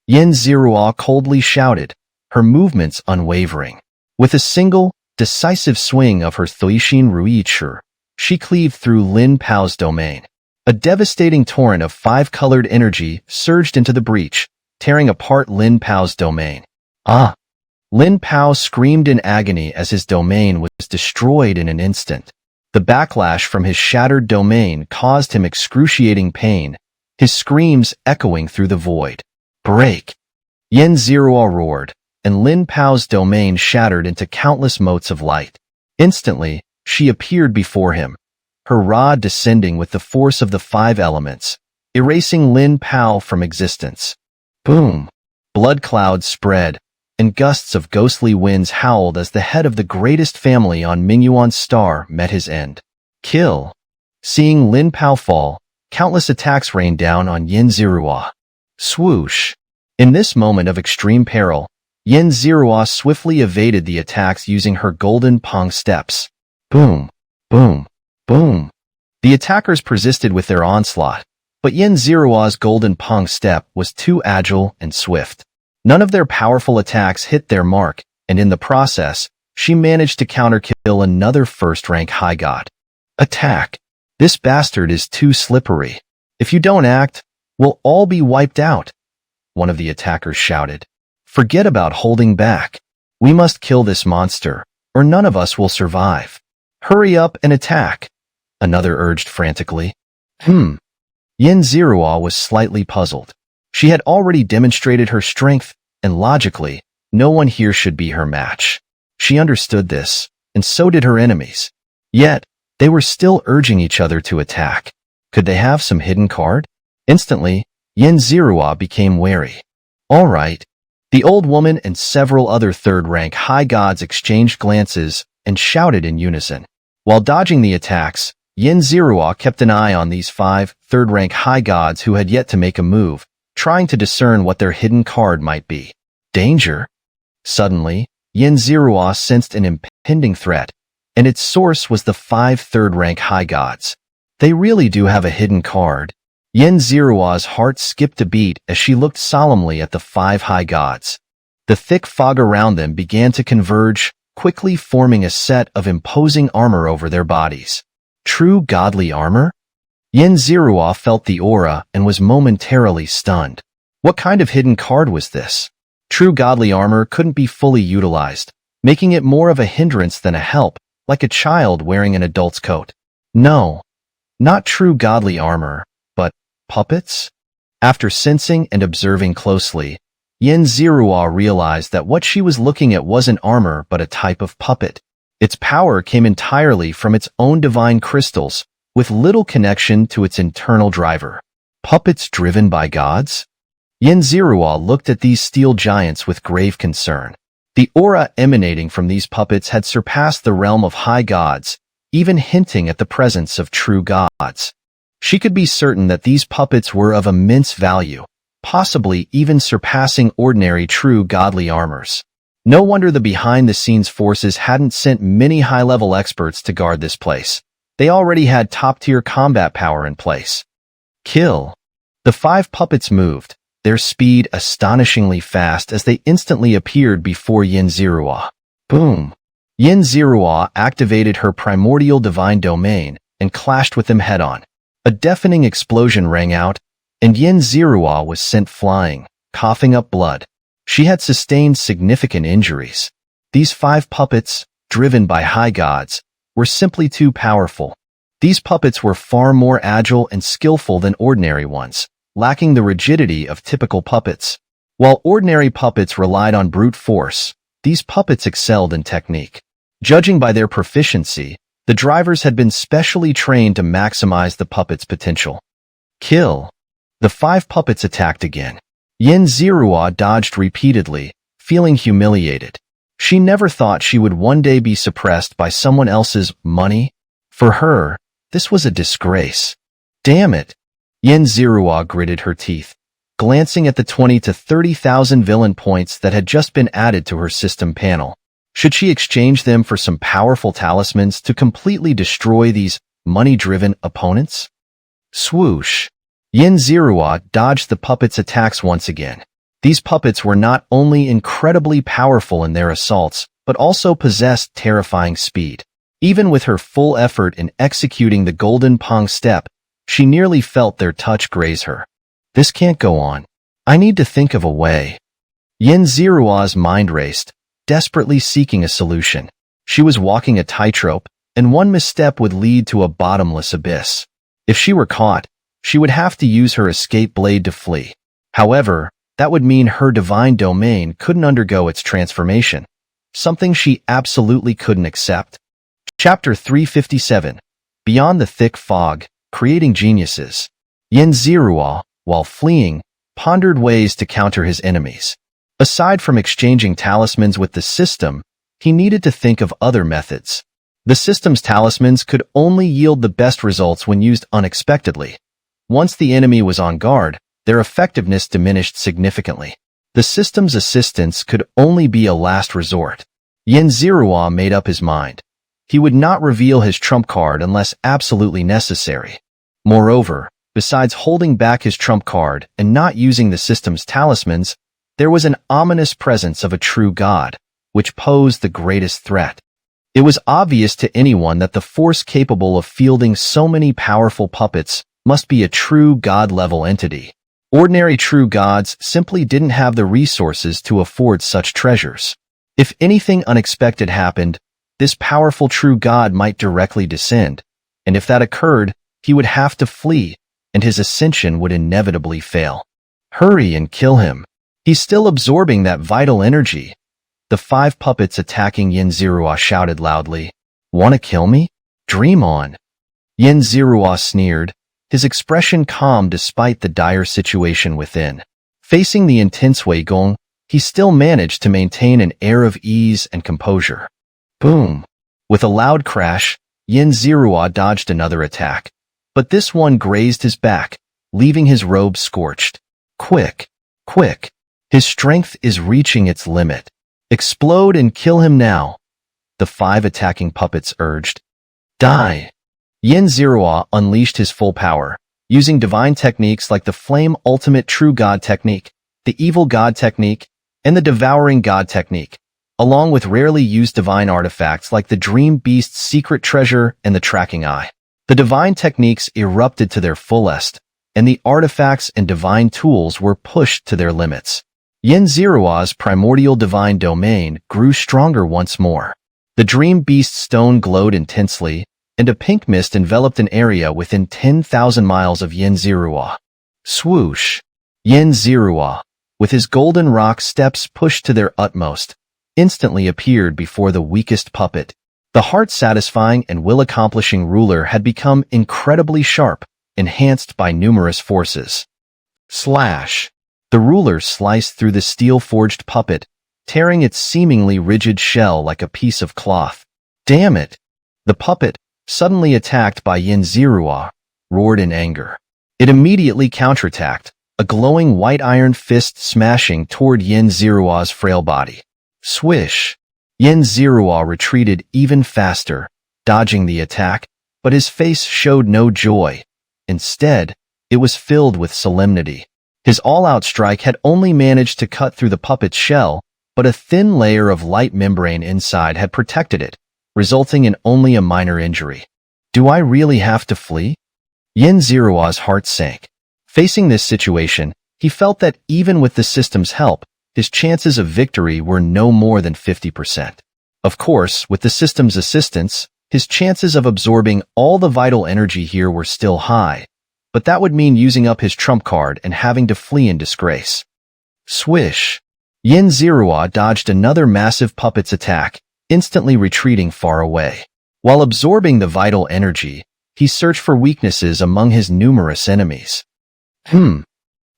Xianxia coldly shouted, her movements unwavering. With a single, decisive swing of her Thuishin Rui Chi, she cleaved through Lin Pao's domain. A devastating torrent of five-colored energy surged into the breach, tearing apart Lin Pao's domain. Ah! Lin Pao screamed in agony as his domain was destroyed in an instant. The backlash from his shattered domain caused him excruciating pain, his screams echoing through the void. Break! Xianxia roared, and Lin Pao's domain shattered into countless motes of light. Instantly, she appeared before him, her rod descending with the force of the five elements, erasing Lin Pao from existence. Boom! Blood clouds spread, and gusts of ghostly winds howled as the head of the greatest family on Mingyuan's star met his end. Kill! Seeing Lin Pao fall, countless attacks rained down on Xianxia. Swoosh! In this moment of extreme peril, Xianxia swiftly evaded the attacks using her golden Pong steps. Boom! Boom! Boom! The attackers persisted with their onslaught, but Xianxia's golden Pong step was too agile and swift. None of their powerful attacks hit their mark, and in the process, she managed to counterkill another first-rank high god. Attack! This bastard is too slippery. If you don't act, we'll all be wiped out, one of the attackers shouted. Forget about holding back. We must kill this monster, or none of us will survive. Hurry up and attack, another urged frantically. Xianxia was slightly puzzled. She had already demonstrated her strength, and logically, no one here should be her match. She understood this, and so did her enemies. Yet, they were still urging each other to attack. Could they have some hidden card? Instantly, Xianxia became wary. All right. The old woman and several other third-rank high gods exchanged glances and shouted in unison. While dodging the attacks, Xianxia kept an eye on these 5 third-rank high gods who had yet to make a move, trying to discern what their hidden card might be. Danger! Suddenly, Xianxia sensed an impending threat, and its source was the 5 third-rank high gods. They really do have a hidden card. Xianxia's heart skipped a beat as she looked solemnly at the 5 high gods. The thick fog around them began to converge, quickly forming a set of imposing armor over their bodies. True godly armor? Xianxia felt the aura and was momentarily stunned. What kind of hidden card was this? True godly armor couldn't be fully utilized, making it more of a hindrance than a help, like a child wearing an adult's coat. No, not true godly armor, but puppets? After sensing and observing closely, Xianxia realized that what she was looking at wasn't armor but a type of puppet. Its power came entirely from its own divine crystals, with little connection to its internal driver. Puppets driven by gods? Xianxia looked at these steel giants with grave concern. The aura emanating from these puppets had surpassed the realm of high gods, even hinting at the presence of true gods. She could be certain that these puppets were of immense value, possibly even surpassing ordinary true godly armors. No wonder the behind-the-scenes forces hadn't sent many high-level experts to guard this place. They already had top-tier combat power in place. Kill. The 5 puppets moved, their speed astonishingly fast as they instantly appeared before Yin Zerua. Boom! Yin Zerua activated her primordial divine domain and clashed with them head-on. A deafening explosion rang out, and Yin Zerua was sent flying, coughing up blood. She had sustained significant injuries. These 5 puppets, driven by high gods, were simply too powerful. These puppets were far more agile and skillful than ordinary ones, lacking the rigidity of typical puppets. While ordinary puppets relied on brute force, these puppets excelled in technique. Judging by their proficiency, the drivers had been specially trained to maximize the puppet's potential. Kill. The 5 puppets attacked again. Yin Zerua dodged repeatedly, feeling humiliated. She never thought she would one day be suppressed by someone else's money. For her, this was a disgrace. Damn it! Yin Zerua gritted her teeth, glancing at the 20 to 30,000 villain points that had just been added to her system panel. Should she exchange them for some powerful talismans to completely destroy these money-driven opponents? Swoosh! Yin Zerua dodged the puppets' attacks once again. These puppets were not only incredibly powerful in their assaults, but also possessed terrifying speed. Even with her full effort in executing the Golden Pong step, she nearly felt their touch graze her. This can't go on. I need to think of a way. Yin Zerua's mind raced, desperately seeking a solution. She was walking a tightrope, and one misstep would lead to a bottomless abyss. If she were caught, she would have to use her escape blade to flee. However, that would mean her divine domain couldn't undergo its transformation, something she absolutely couldn't accept. Chapter 357. Beyond the Thick Fog, Creating Geniuses. Yin Zerua, while fleeing, pondered ways to counter his enemies. Aside from exchanging talismans with the system, he needed to think of other methods. The system's talismans could only yield the best results when used unexpectedly. Once the enemy was on guard, their effectiveness diminished significantly. The system's assistance could only be a last resort. Yin Zerua made up his mind. He would not reveal his trump card unless absolutely necessary. Moreover, besides holding back his trump card and not using the system's talismans, there was an ominous presence of a true god, which posed the greatest threat. It was obvious to anyone that the force capable of fielding so many powerful puppets must be a true god-level entity. Ordinary true gods simply didn't have the resources to afford such treasures. If anything unexpected happened, this powerful true god might directly descend, and if that occurred, he would have to flee, and his ascension would inevitably fail. Hurry and kill him. He's still absorbing that vital energy. The 5 puppets attacking Yin Zerua shouted loudly. "Want to kill me? Dream on." Yin Zerua sneered, his expression calm despite the dire situation within. Facing the intense Wei Gong, he still managed to maintain an air of ease and composure. Boom! With a loud crash, Yin Zerua dodged another attack, but this one grazed his back, leaving his robe scorched. Quick! Quick! His strength is reaching its limit. Explode and kill him now, the 5 attacking puppets urged. Die! Yin Zerua unleashed his full power, using divine techniques like the Flame Ultimate True God technique, the Evil God technique, and the Devouring God technique, along with rarely used divine artifacts like the Dream Beast's Secret Treasure and the Tracking Eye. The divine techniques erupted to their fullest, and the artifacts and divine tools were pushed to their limits. Yin Zerua's primordial divine domain grew stronger once more. The Dream Beast stone glowed intensely, and a pink mist enveloped an area within 10,000 miles of Yin Zerua. Swoosh! Yin Zerua, with his golden rock steps pushed to their utmost, instantly appeared before the weakest puppet. The heart-satisfying and will-accomplishing ruler had become incredibly sharp, enhanced by numerous forces. Slash! The ruler sliced through the steel-forged puppet, tearing its seemingly rigid shell like a piece of cloth. Damn it! The puppet, suddenly attacked by Yin Zerua, roared in anger. It immediately counterattacked, a glowing white iron fist smashing toward Yin Zerua's frail body. Swish! Yin Zerua retreated even faster, dodging the attack, but his face showed no joy. Instead, it was filled with solemnity. His all-out strike had only managed to cut through the puppet's shell, but a thin layer of light membrane inside had protected it, resulting in only a minor injury. Do I really have to flee? Yin-Zerua's heart sank. Facing this situation, he felt that even with the system's help, his chances of victory were no more than 50%. Of course, with the system's assistance, his chances of absorbing all the vital energy here were still high, but that would mean using up his trump card and having to flee in disgrace. Swish! Yin-Zerua dodged another massive puppet's attack, instantly retreating far away. While absorbing the vital energy, he searched for weaknesses among his numerous enemies.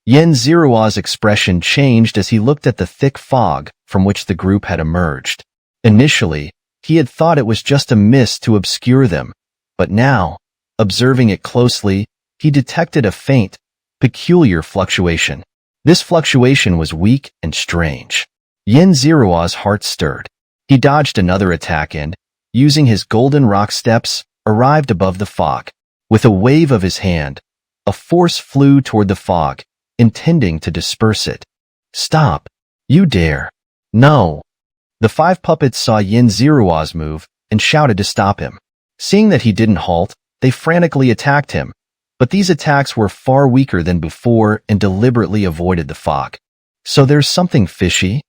Yin-Zerua's expression changed as he looked at the thick fog from which the group had emerged. Initially, he had thought it was just a mist to obscure them, but now, observing it closely, he detected a faint, peculiar fluctuation. This fluctuation was weak and strange. Yin-Zerua's heart stirred. He dodged another attack and, using his golden rock steps, arrived above the fog. With a wave of his hand, a force flew toward the fog, intending to disperse it. Stop! You dare! No! The 5 puppets saw Yin-Zerua's move and shouted to stop him. Seeing that he didn't halt, they frantically attacked him, but these attacks were far weaker than before and deliberately avoided the fog. So there's something fishy?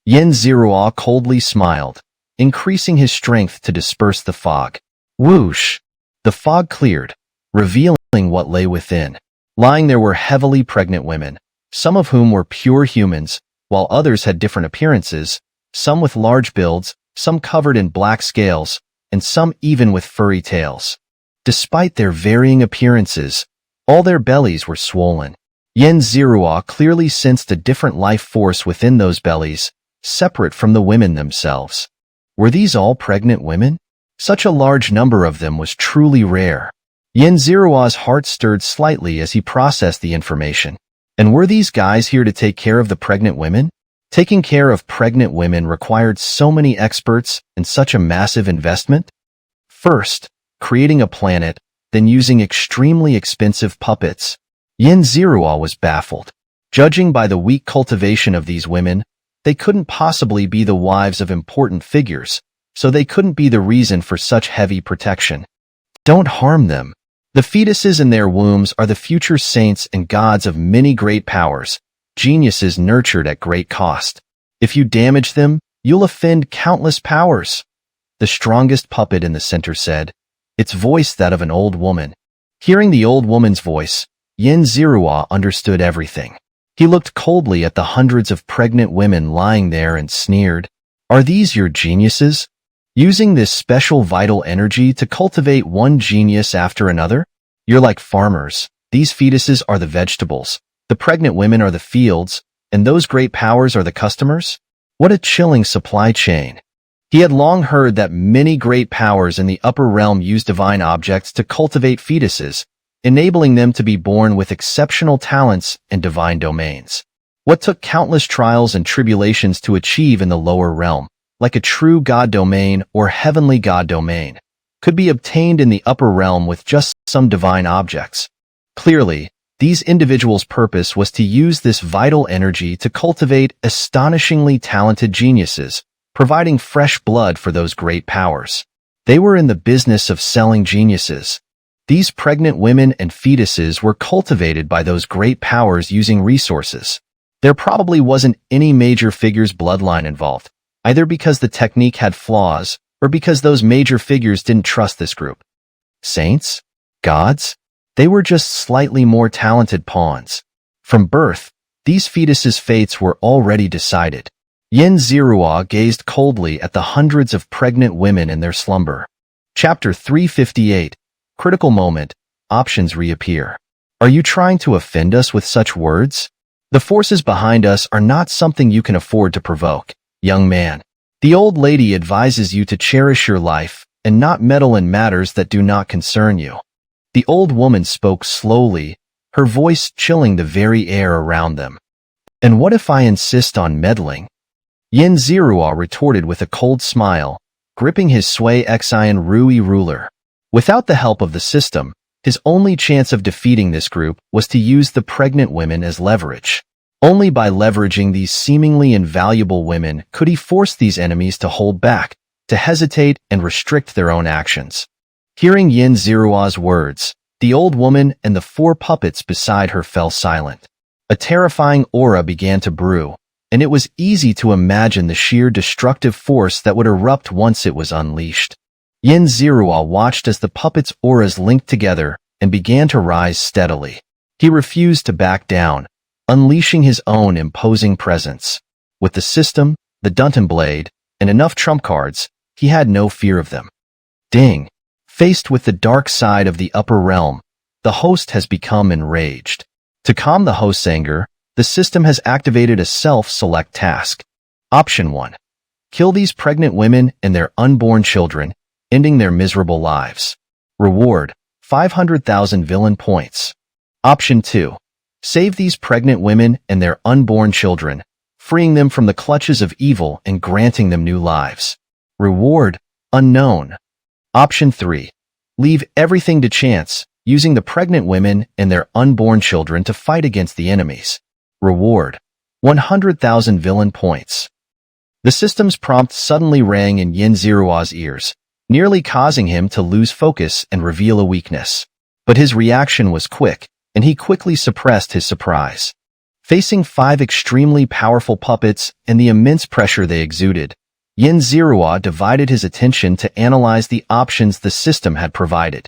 Yin-Zerua coldly smiled, increasing his strength to disperse the fog. Whoosh! The fog cleared, revealing what lay within. Lying there were heavily pregnant women, some of whom were pure humans, while others had different appearances, some with large builds, some covered in black scales, and some even with furry tails. Despite their varying appearances, all their bellies were swollen. Yin-Zerua clearly sensed a different life force within those bellies, separate from the women themselves. Were these all pregnant women? Such a large number of them was truly rare. Yin-Zerua's heart stirred slightly as he processed the information. And were these guys here to take care of the pregnant women? Taking care of pregnant women required so many experts and such a massive investment? First, creating a planet, then using extremely expensive puppets. Yin-Zerua was baffled. Judging by the weak cultivation of these women, they couldn't possibly be the wives of important figures, so they couldn't be the reason for such heavy protection. Don't harm them. The fetuses in their wombs are the future saints and gods of many great powers, geniuses nurtured at great cost. If you damage them, you'll offend countless powers. The strongest puppet in the center said, its voice that of an old woman. Hearing the old woman's voice, Yin-Zerua understood everything. He looked coldly at the hundreds of pregnant women lying there and sneered, "Are these your geniuses? Using this special vital energy to cultivate one genius after another? You're like farmers. These fetuses are the vegetables. The pregnant women are the fields, and those great powers are the customers? What a chilling supply chain." He had long heard that many great powers in the upper realm use divine objects to cultivate fetuses, enabling them to be born with exceptional talents and divine domains. What took countless trials and tribulations to achieve in the lower realm, like a true god domain or heavenly god domain, could be obtained in the upper realm with just some divine objects. Clearly, these individuals' purpose was to use this vital energy to cultivate astonishingly talented geniuses, providing fresh blood for those great powers. They were in the business of selling geniuses. These pregnant women and fetuses were cultivated by those great powers using resources. There probably wasn't any major figure's bloodline involved, either because the technique had flaws or because those major figures didn't trust this group. Saints? Gods? They were just slightly more talented pawns. From birth, these fetuses' fates were already decided. Yin-Zerua gazed coldly at the hundreds of pregnant women in their slumber. Chapter 358. Critical moment. Options reappear. Are you trying to offend us with such words? The forces behind us are not something you can afford to provoke, young man. The old lady advises you to cherish your life and not meddle in matters that do not concern you. The old woman spoke slowly, her voice chilling the very air around them. And what if I insist on meddling? Yin-Zerua retorted with a cold smile, gripping his Sui Xian Rui ruler. Without the help of the system, His only chance of defeating this group was to use the pregnant women as leverage. Only by leveraging these seemingly invaluable women could he force these enemies to hold back, to hesitate and restrict their own actions. Hearing Yin Zirua's words, the old woman and the 4 puppets beside her fell silent. A terrifying aura began to brew, and it was easy to imagine the sheer destructive force that would erupt once it was unleashed. Yin Zirua watched as the puppets' auras linked together and began to rise steadily. He refused to back down, unleashing his own imposing presence. With the system, the Dunton Blade, and enough trump cards, he had no fear of them. Ding! Faced with the dark side of the upper realm, the host has become enraged. To calm the host's anger, the system has activated a self-select task. Option 1. Kill these pregnant women and their unborn children, ending their miserable lives. Reward: 500,000 villain points. Option 2. Save these pregnant women and their unborn children, freeing them from the clutches of evil and granting them new lives. Reward: unknown. Option 3. Leave everything to chance, using the pregnant women and their unborn children to fight against the enemies. Reward: 100,000 villain points. The system's prompt suddenly rang in Yin Zirua's ears, nearly causing him to lose focus and reveal a weakness. But his reaction was quick, and he quickly suppressed his surprise. Facing 5 extremely powerful puppets and the immense pressure they exuded, Yin Zirua divided his attention to analyze the options the system had provided.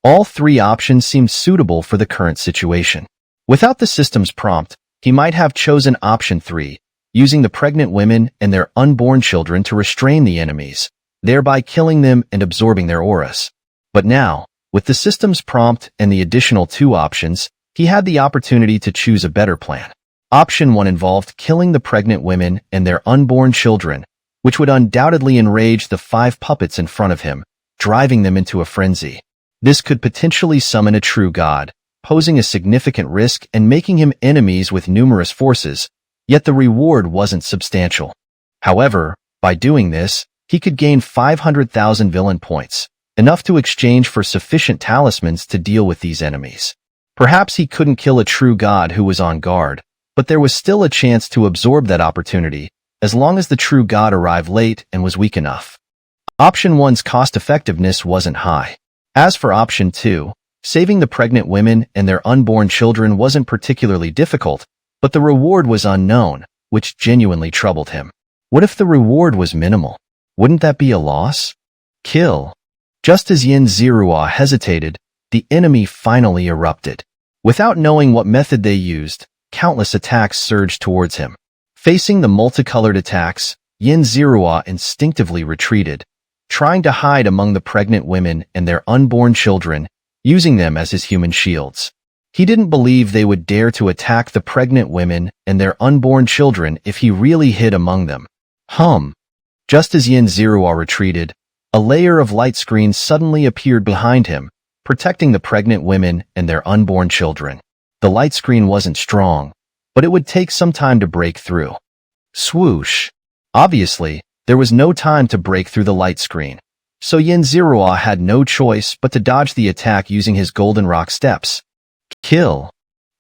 All 3 options seemed suitable for the current situation. Without the system's prompt, he might have chosen option 3, using the pregnant women and their unborn children to restrain the enemies, thereby killing them and absorbing their auras. But now, with the system's prompt and the additional 2 options, he had the opportunity to choose a better plan. Option 1 involved killing the pregnant women and their unborn children, which would undoubtedly enrage the 5 puppets in front of him, driving them into a frenzy. This could potentially summon a true god, posing a significant risk and making him enemies with numerous forces, yet the reward wasn't substantial. However, by doing this, he could gain 500,000 villain points, enough to exchange for sufficient talismans to deal with these enemies. Perhaps he couldn't kill a true god who was on guard, but there was still a chance to absorb that opportunity, as long as the true god arrived late and was weak enough. Option 1's cost-effectiveness wasn't high. As for option 2, saving the pregnant women and their unborn children wasn't particularly difficult, but the reward was unknown, which genuinely troubled him. What if the reward was minimal? Wouldn't that be a loss? Kill. Just as Yin Zirua hesitated, the enemy finally erupted. Without knowing what method they used, countless attacks surged towards him. Facing the multicolored attacks, Yin Zirua instinctively retreated, trying to hide among the pregnant women and their unborn children, using them as his human shields. He didn't believe they would dare to attack the pregnant women and their unborn children if he really hid among them. Just as Yin Zirua retreated, a layer of light screen suddenly appeared behind him, protecting the pregnant women and their unborn children. The light screen wasn't strong, but it would take some time to break through. Swoosh! Obviously, there was no time to break through the light screen, so Yin Zirua had no choice but to dodge the attack using his golden rock steps. Kill!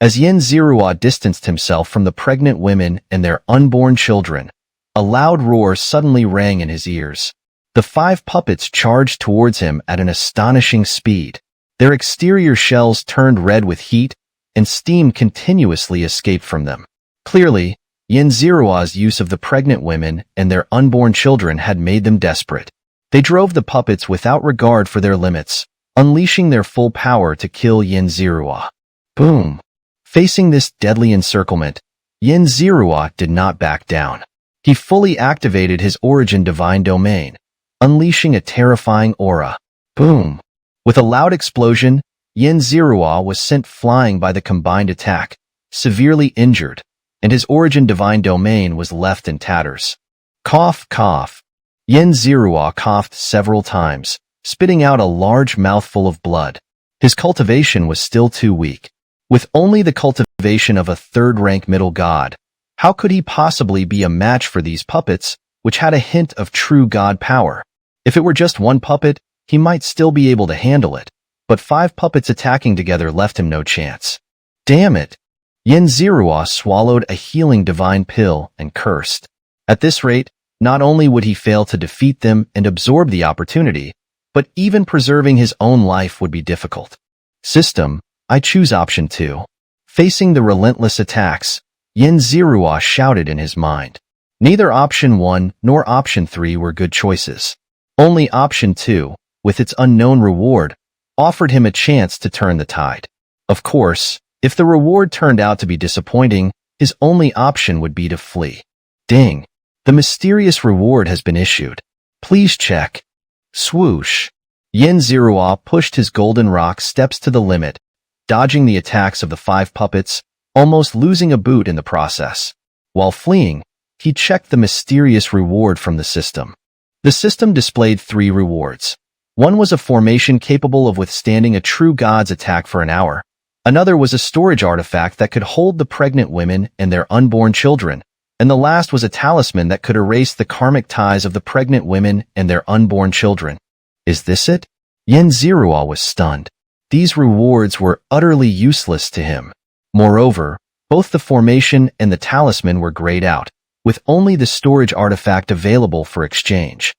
As Yin Zirua distanced himself from the pregnant women and their unborn children, a loud roar suddenly rang in his ears. The 5 puppets charged towards him at an astonishing speed. Their exterior shells turned red with heat, and steam continuously escaped from them. Clearly, Yin Zirua's use of the pregnant women and their unborn children had made them desperate. They drove the puppets without regard for their limits, unleashing their full power to kill Yin Zirua. Boom! Facing this deadly encirclement, Yin Zirua did not back down. He fully activated his origin divine domain, unleashing a terrifying aura. Boom! With a loud explosion, Yin Zirua was sent flying by the combined attack, severely injured, and his origin divine domain was left in tatters. Cough, cough. Yin Zirua coughed several times, spitting out a large mouthful of blood. His cultivation was still too weak. With only the cultivation of a 3rd-rank middle god, how could he possibly be a match for these puppets, which had a hint of true god power? If it were just one puppet, he might still be able to handle it, but 5 puppets attacking together left him no chance. Damn it! Xianxia swallowed a healing divine pill and cursed. At this rate, not only would he fail to defeat them and absorb the opportunity, but even preserving his own life would be difficult. System, I choose option 2. Facing the relentless attacks, Xianxia shouted in his mind. Neither option 1 nor option 3 were good choices. Only option 2, with its unknown reward, offered him a chance to turn the tide. Of course, if the reward turned out to be disappointing, his only option would be to flee. Ding! The mysterious reward has been issued. Please check. Swoosh! Xianxia pushed his golden rock steps to the limit, dodging the attacks of the 5 puppets, almost losing a boot in the process. While fleeing, he checked the mysterious reward from the system. The system displayed 3 rewards. One was a formation capable of withstanding a true god's attack for an hour. Another was a storage artifact that could hold the pregnant women and their unborn children. And the last was a talisman that could erase the karmic ties of the pregnant women and their unborn children. Is this it? Xianxia was stunned. These rewards were utterly useless to him. Moreover, both the formation and the talisman were grayed out, with only the storage artifact available for exchange.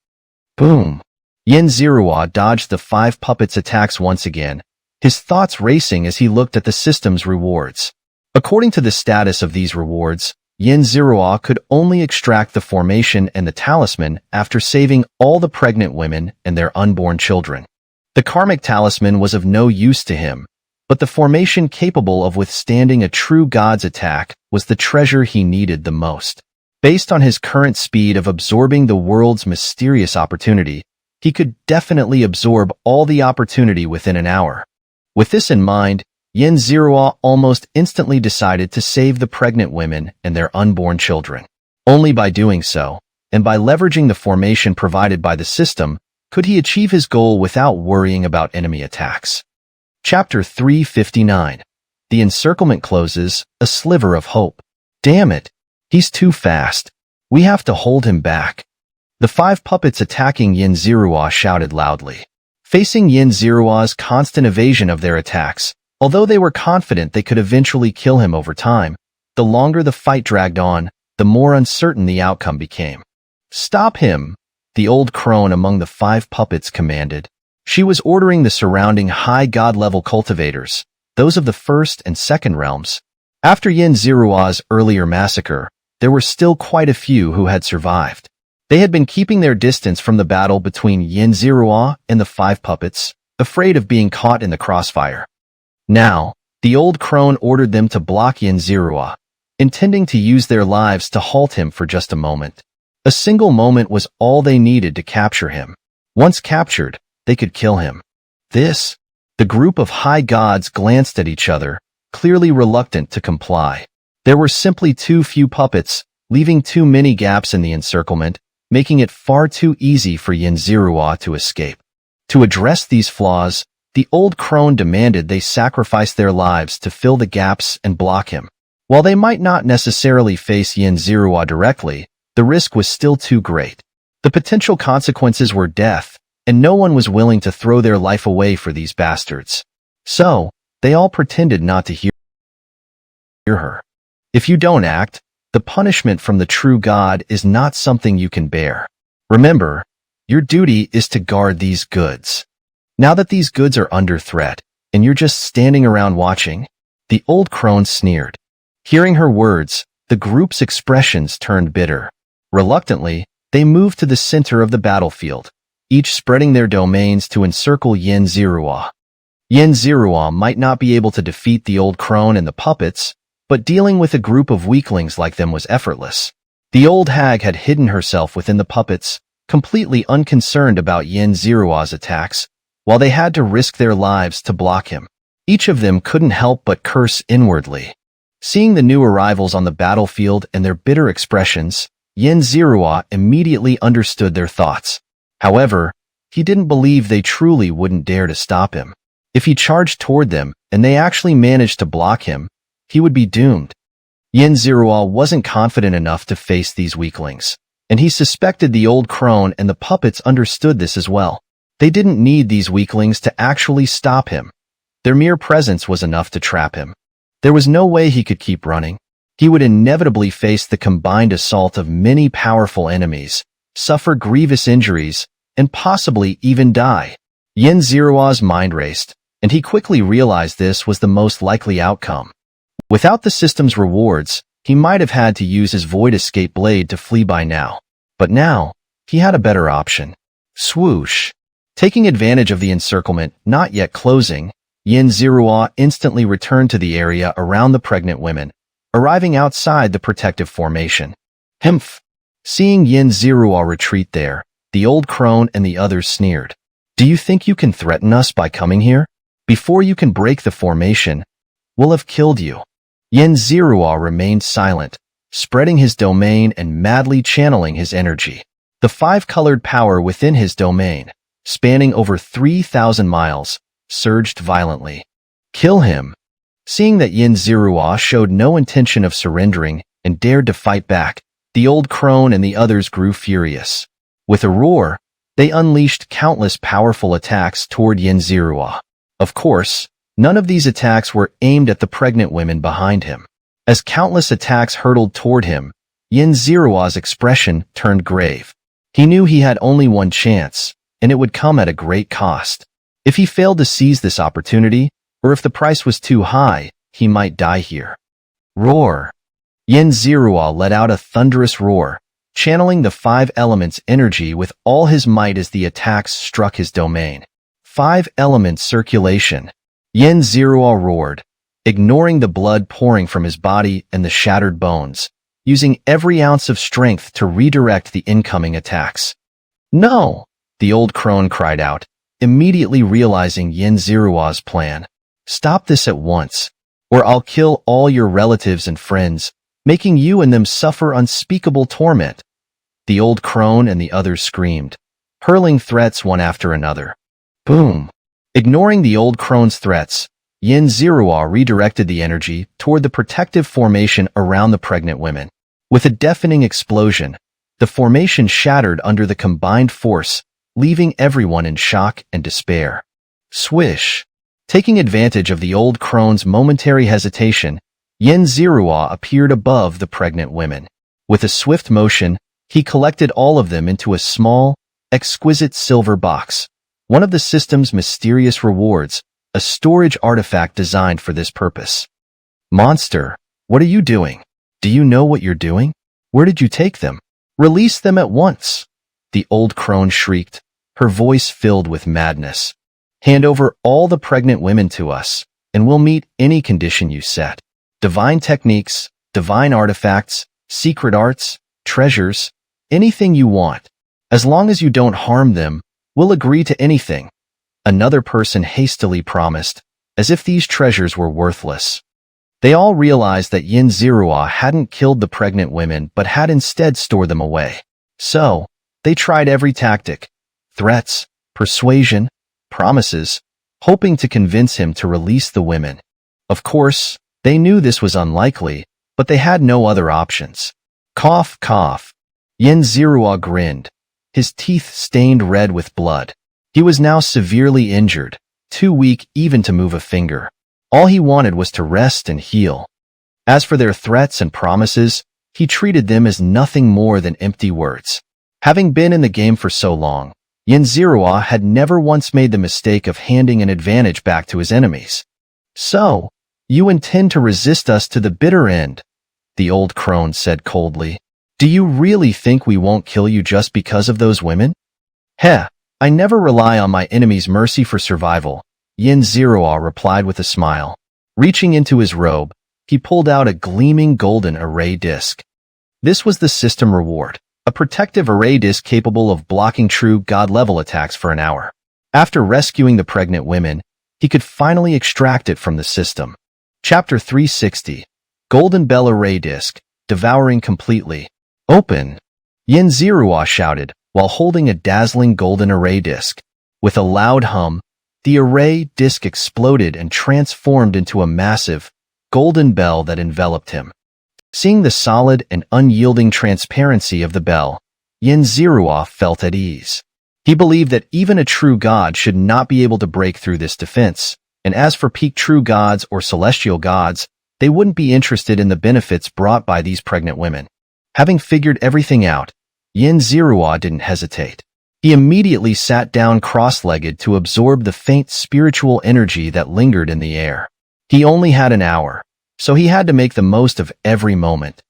Boom! Xianxia dodged the 5 puppets' attacks once again, his thoughts racing as he looked at the system's rewards. According to the status of these rewards, Xianxia could only extract the formation and the talisman after saving all the pregnant women and their unborn children. The karmic talisman was of no use to him, but the formation capable of withstanding a true god's attack was the treasure he needed the most. Based on his current speed of absorbing the world's mysterious opportunity, he could definitely absorb all the opportunity within an hour. With this in mind, Xianxia almost instantly decided to save the pregnant women and their unborn children. Only by doing so, and by leveraging the formation provided by the system, could he achieve his goal without worrying about enemy attacks. Chapter 359. The encirclement closes, a sliver of hope. Damn it! He's too fast. We have to hold him back. The 5 puppets attacking Xianxia shouted loudly. Facing Xianxia's constant evasion of their attacks, although they were confident they could eventually kill him over time, the longer the fight dragged on, the more uncertain the outcome became. Stop him! The old crone among the 5 puppets commanded. She was ordering the surrounding high god-level cultivators, those of the first and second realms. After Xianxia's earlier massacre, there were still quite a few who had survived. They had been keeping their distance from the battle between Xianxia and the 5 puppets, afraid of being caught in the crossfire. Now, the old crone ordered them to block Xianxia, intending to use their lives to halt him for just a moment. A single moment was all they needed to capture him. Once captured, they could kill him. The group of high gods glanced at each other, clearly reluctant to comply. There were simply too few puppets, leaving too many gaps in the encirclement, making it far too easy for Xianxia to escape. To address these flaws, the old crone demanded they sacrifice their lives to fill the gaps and block him. While they might not necessarily face Xianxia directly, the risk was still too great. The potential consequences were death, and no one was willing to throw their life away for these bastards. So, they all pretended not to hear her. If you don't act, the punishment from the true God is not something you can bear. Remember, your duty is to guard these goods. Now that these goods are under threat, and you're just standing around watching, the old crone sneered. Hearing her words, the group's expressions turned bitter. Reluctantly, they moved to the center of the battlefield, each spreading their domains to encircle Xianxia. Xianxia might not be able to defeat the old crone and the puppets, but dealing with a group of weaklings like them was effortless. The old hag had hidden herself within the puppets, completely unconcerned about Xianxia's attacks, while they had to risk their lives to block him. Each of them couldn't help but curse inwardly. Seeing the new arrivals on the battlefield and their bitter expressions, Xianxia immediately understood their thoughts. However, he didn't believe they truly wouldn't dare to stop him. If he charged toward them and they actually managed to block him, he would be doomed. Xianxia wasn't confident enough to face these weaklings, and he suspected the old crone and the puppets understood this as well. They didn't need these weaklings to actually stop him. Their mere presence was enough to trap him. There was no way he could keep running. He would inevitably face the combined assault of many powerful enemies, suffer grievous injuries, and possibly even die. Xianxia's mind raced, and he quickly realized this was the most likely outcome. Without the system's rewards, he might have had to use his void escape blade to flee by now. But now, he had a better option. Swoosh! Taking advantage of the encirclement not yet closing, Xianxia instantly returned to the area around the pregnant women, arriving outside the protective formation. Hmph! Seeing Xianxia retreat there, the old crone and the others sneered. Do you think you can threaten us by coming here? Before you can break the formation, we'll have killed you. Xianxia remained silent, spreading his domain and madly channeling his energy. The five-colored power within his domain, spanning over 3,000 miles, surged violently. Kill him! Seeing that Xianxia showed no intention of surrendering and dared to fight back, the old crone and the others grew furious. With a roar, they unleashed countless powerful attacks toward Xianxia. Of course, none of these attacks were aimed at the pregnant women behind him. As countless attacks hurtled toward him, Xianxia's expression turned grave. He knew he had only one chance, and it would come at a great cost. If he failed to seize this opportunity, or if the price was too high, he might die here. Roar! Xianxia let out a thunderous roar, channeling the five elements' energy with all his might as the attacks struck his domain. Five elements circulation. Xianxia roared, ignoring the blood pouring from his body and the shattered bones, using every ounce of strength to redirect the incoming attacks. No! The old crone cried out, immediately realizing Xianxia's plan. Stop this at once, or I'll kill all your relatives and friends, making you and them suffer unspeakable torment. The old crone and the others screamed, hurling threats one after another. Boom! Ignoring the old crone's threats, Xianxia redirected the energy toward the protective formation around the pregnant women. With a deafening explosion, the formation shattered under the combined force, leaving everyone in shock and despair. Swish! Taking advantage of the old crone's momentary hesitation, Xianxia appeared above the pregnant women. With a swift motion, he collected all of them into a small, exquisite silver box, one of the system's mysterious rewards, a storage artifact designed for this purpose. Monster, what are you doing? Do you know what you're doing? Where did you take them? Release them at once! The old crone shrieked, her voice filled with madness. Hand over all the pregnant women to us, and we'll meet any condition you set. Divine techniques, divine artifacts, secret arts, treasures, anything you want. As long as you don't harm them, we'll agree to anything. Another person hastily promised, as if these treasures were worthless. They all realized that Xianxia hadn't killed the pregnant women but had instead stored them away. So, they tried every tactic, threats, persuasion, promises, hoping to convince him to release the women. Of course, they knew this was unlikely, but they had no other options. Cough, cough. Xianxia grinned, his teeth stained red with blood. He was now severely injured, too weak even to move a finger. All he wanted was to rest and heal. As for their threats and promises, he treated them as nothing more than empty words. Having been in the game for so long, Xianxia had never once made the mistake of handing an advantage back to his enemies. So, you intend to resist us to the bitter end, the old crone said coldly. Do you really think we won't kill you just because of those women? Heh, I never rely on my enemy's mercy for survival, Xianxia replied with a smile. Reaching into his robe, he pulled out a gleaming golden array disc. This was the system reward, a protective array disc capable of blocking true god-level attacks for an hour. After rescuing the pregnant women, he could finally extract it from the system. Chapter 360, Golden Bell Array Disc, Devouring Completely. Open! Xianxia shouted, while holding a dazzling golden array disc. With a loud hum, the array disc exploded and transformed into a massive, golden bell that enveloped him. Seeing the solid and unyielding transparency of the bell, Xianxia felt at ease. He believed that even a true god should not be able to break through this defense, and as for peak true gods or celestial gods, they wouldn't be interested in the benefits brought by these pregnant women. Having figured everything out, Xianxia didn't hesitate. He immediately sat down cross-legged to absorb the faint spiritual energy that lingered in the air. He only had an hour, so he had to make the most of every moment.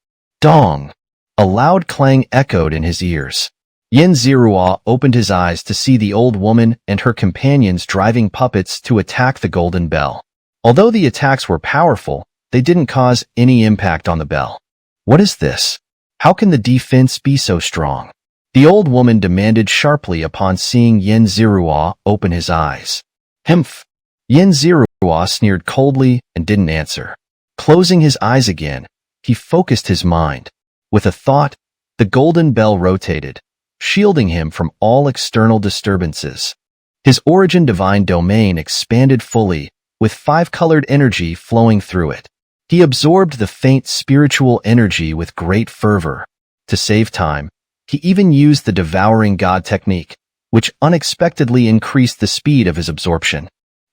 Dong! A loud clang echoed in his ears. Xianxia opened his eyes to see the old woman and her companions driving puppets to attack the golden bell. Although the attacks were powerful, they didn't cause any impact on the bell. What is this? How can the defense be so strong? The old woman demanded sharply upon seeing Xianxia open his eyes. Humph! Xianxia sneered coldly and didn't answer. Closing his eyes again, he focused his mind. With a thought, the golden bell rotated, shielding him from all external disturbances. His origin divine domain expanded fully, with five-colored energy flowing through it. He absorbed the faint spiritual energy with great fervor. To save time, he even used the devouring god technique, which unexpectedly increased the speed of his absorption.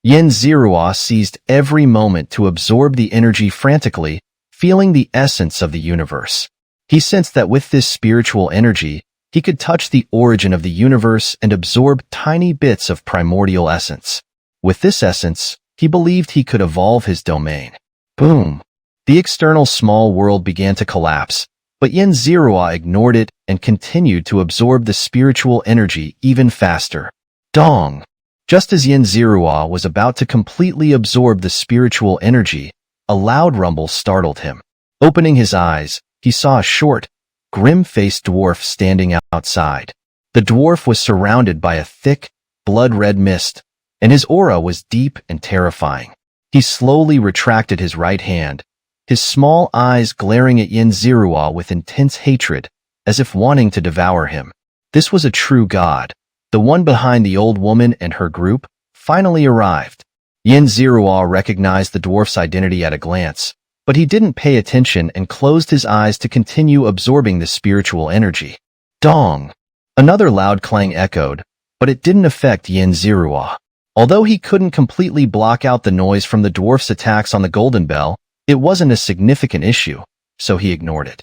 Xianxia seized every moment to absorb the energy frantically, feeling the essence of the universe. He sensed that with this spiritual energy, he could touch the origin of the universe and absorb tiny bits of primordial essence. With this essence, he believed he could evolve his domain. Boom! The external small world began to collapse, but Xianxia ignored it and continued to absorb the spiritual energy even faster. Dong! Just as Xianxia was about to completely absorb the spiritual energy, a loud rumble startled him. Opening his eyes, he saw a short, grim-faced dwarf standing outside. The dwarf was surrounded by a thick, blood-red mist, and his aura was deep and terrifying. He slowly retracted his right hand, his small eyes glaring at Xianxia with intense hatred, as if wanting to devour him. This was a true god. The one behind the old woman and her group finally arrived. Xianxia recognized the dwarf's identity at a glance, but he didn't pay attention and closed his eyes to continue absorbing the spiritual energy. Dong! Another loud clang echoed, but it didn't affect Xianxia. Although he couldn't completely block out the noise from the dwarf's attacks on the golden bell, it wasn't a significant issue, so he ignored it.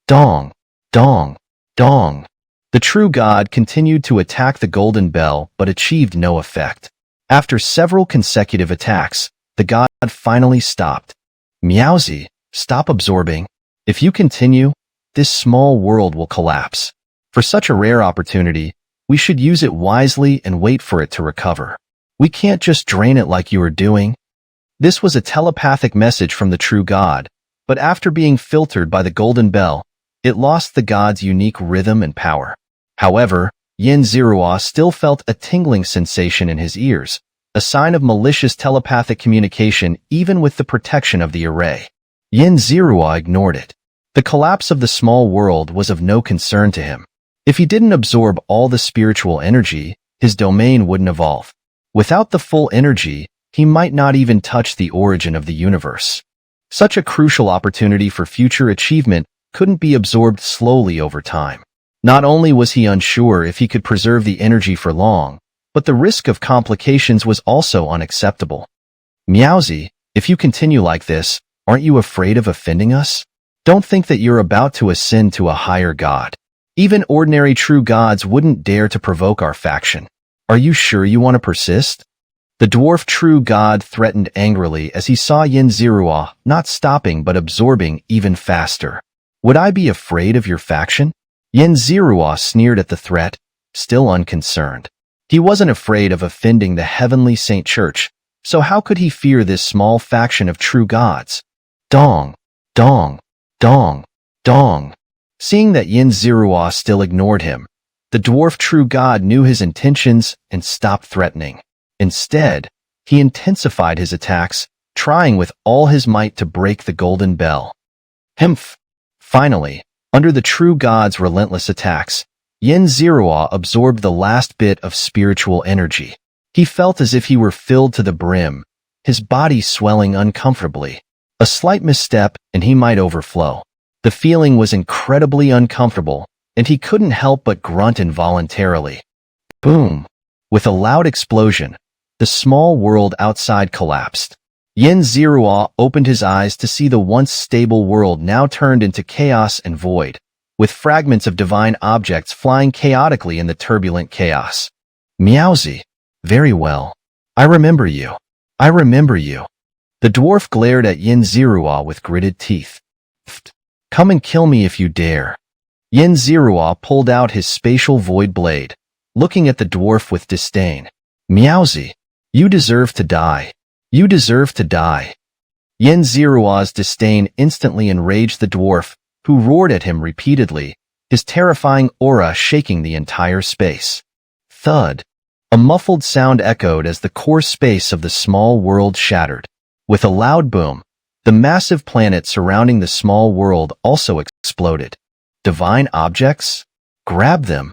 Dong! Dong! Dong! The true god continued to attack the golden bell but achieved no effect. After several consecutive attacks, the god finally stopped. Meowsy, stop absorbing. If you continue, this small world will collapse. For such a rare opportunity, we should use it wisely and wait for it to recover. We can't just drain it like you are doing. This was a telepathic message from the true god, but after being filtered by the golden bell, it lost the god's unique rhythm and power. However, Xianxia still felt a tingling sensation in his ears, a sign of malicious telepathic communication even with the protection of the array. Xianxia ignored it. The collapse of the small world was of no concern to him. If he didn't absorb all the spiritual energy, his domain wouldn't evolve. Without the full energy, he might not even touch the origin of the universe. Such a crucial opportunity for future achievement couldn't be absorbed slowly over time. Not only was he unsure if he could preserve the energy for long, but the risk of complications was also unacceptable. Meowsy, if you continue like this, aren't you afraid of offending us? Don't think that you're about to ascend to a higher god. Even ordinary true gods wouldn't dare to provoke our faction. Are you sure you want to persist? The dwarf true god threatened angrily as he saw Xianxia not stopping but absorbing even faster. Would I be afraid of your faction? Xianxia sneered at the threat, still unconcerned. He wasn't afraid of offending the heavenly Saint Church, so how could he fear this small faction of true gods? Dong! Dong! Dong! Dong! Seeing that Xianxia still ignored him, the dwarf true god knew his intentions and stopped threatening. Instead, he intensified his attacks, trying with all his might to break the golden bell. Humph! Finally, under the true god's relentless attacks, Xianxia absorbed the last bit of spiritual energy. He felt as if he were filled to the brim, his body swelling uncomfortably. A slight misstep and he might overflow. The feeling was incredibly uncomfortable, and he couldn't help but grunt involuntarily. Boom! With a loud explosion, the small world outside collapsed. Xianxia opened his eyes to see the once stable world now turned into chaos and void, with fragments of divine objects flying chaotically in the turbulent chaos. Meowsy. Very well. I remember you. I remember you. The dwarf glared at Xianxia with gritted teeth. Come and kill me if you dare. Xianxia pulled out his spatial void blade, looking at the dwarf with disdain. Meowsy. You deserve to die. You deserve to die. Xianxia's disdain instantly enraged the dwarf, who roared at him repeatedly, his terrifying aura shaking the entire space. Thud. A muffled sound echoed as the core space of the small world shattered. With a loud boom, the massive planet surrounding the small world also exploded. Divine objects? Grab them.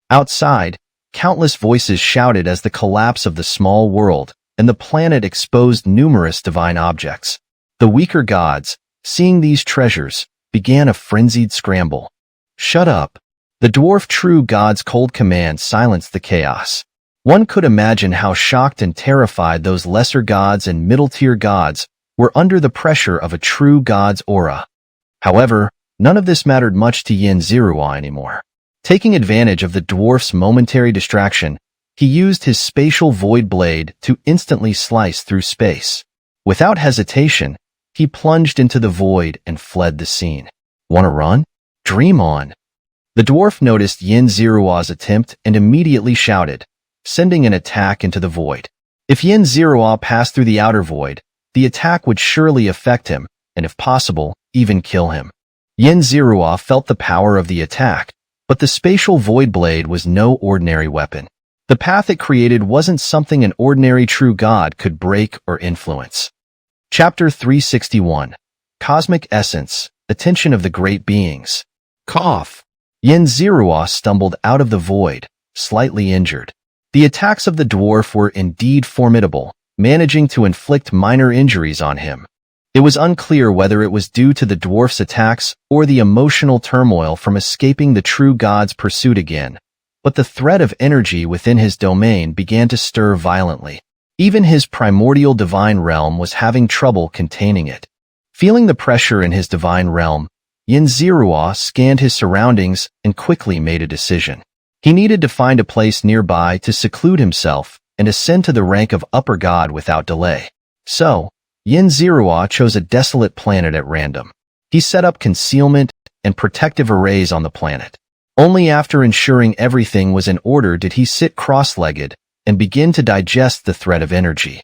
Outside, countless voices shouted as the collapse of the small world and the planet exposed numerous divine objects. The weaker gods, seeing these treasures, began a frenzied scramble. Shut up. The dwarf true god's cold command silenced the chaos. One could imagine how shocked and terrified those lesser gods and middle-tier gods were under the pressure of a true god's aura. However, none of this mattered much to Xianxia anymore. Taking advantage of the dwarf's momentary distraction, he used his spatial void blade to instantly slice through space. Without hesitation, he plunged into the void and fled the scene. Wanna run? Dream on. The dwarf noticed Xianxia's attempt and immediately shouted, sending an attack into the void. If Xianxia passed through the outer void, the attack would surely affect him, and if possible, even kill him. Xianxia felt the power of the attack, but the spatial void blade was no ordinary weapon. The path it created wasn't something an ordinary true god could break or influence. Chapter 361. Cosmic Essence, Attention of the Great Beings. Cough. Xianxia stumbled out of the void, slightly injured. The attacks of the dwarf were indeed formidable, managing to inflict minor injuries on him. It was unclear whether it was due to the dwarf's attacks or the emotional turmoil from escaping the true god's pursuit again, but the thread of energy within his domain began to stir violently. Even his primordial divine realm was having trouble containing it. Feeling the pressure in his divine realm, Xianxia scanned his surroundings and quickly made a decision. He needed to find a place nearby to seclude himself and ascend to the rank of upper god without delay. So, Xianxia chose a desolate planet at random. He set up concealment and protective arrays on the planet. Only after ensuring everything was in order did he sit cross-legged and begin to digest the thread of energy.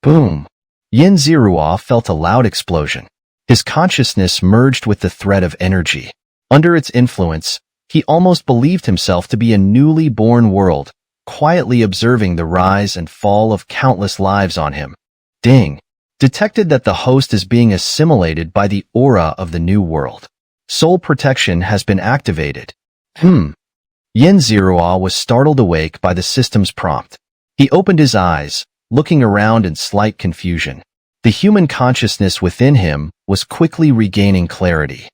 Boom! Xianxia felt a loud explosion. His consciousness merged with the thread of energy. Under its influence, he almost believed himself to be a newly born world, quietly observing the rise and fall of countless lives on him. Ding! Detected that the host is being assimilated by the aura of the new world. Soul protection has been activated. Xianxia was startled awake by the system's prompt. He opened his eyes, looking around in slight confusion. The human consciousness within him was quickly regaining clarity.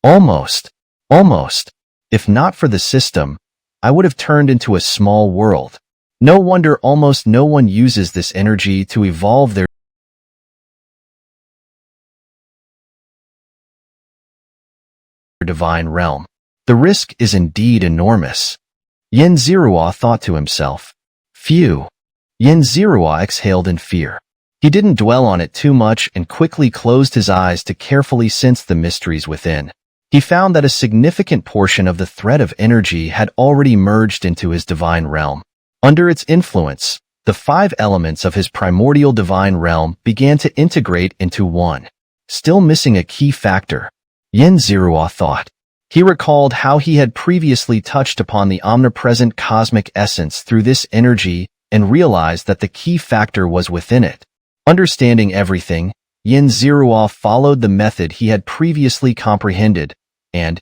Almost. If not for the system, I would have turned into a small world. No wonder almost no one uses this energy to evolve their divine realm. The risk is indeed enormous. Xianxia thought to himself. Phew. Xianxia exhaled in fear. He didn't dwell on it too much and quickly closed his eyes to carefully sense the mysteries within. He found that a significant portion of the thread of energy had already merged into his divine realm. Under its influence, the 5 elements of his primordial divine realm began to integrate into one. Still missing a key factor, Xianxia thought. He recalled how he had previously touched upon the omnipresent cosmic essence through this energy and realized that the key factor was within it. Understanding everything, Xianxia followed the method he had previously comprehended and,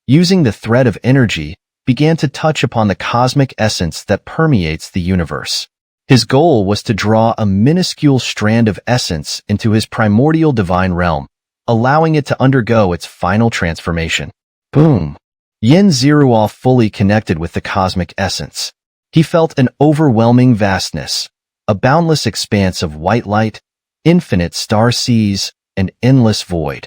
using the thread of energy, began to touch upon the cosmic essence that permeates the universe. His goal was to draw a minuscule strand of essence into his primordial divine realm, allowing it to undergo its final transformation. Boom! Xianxia fully connected with the cosmic essence. He felt an overwhelming vastness, a boundless expanse of white light, infinite star seas, and endless void.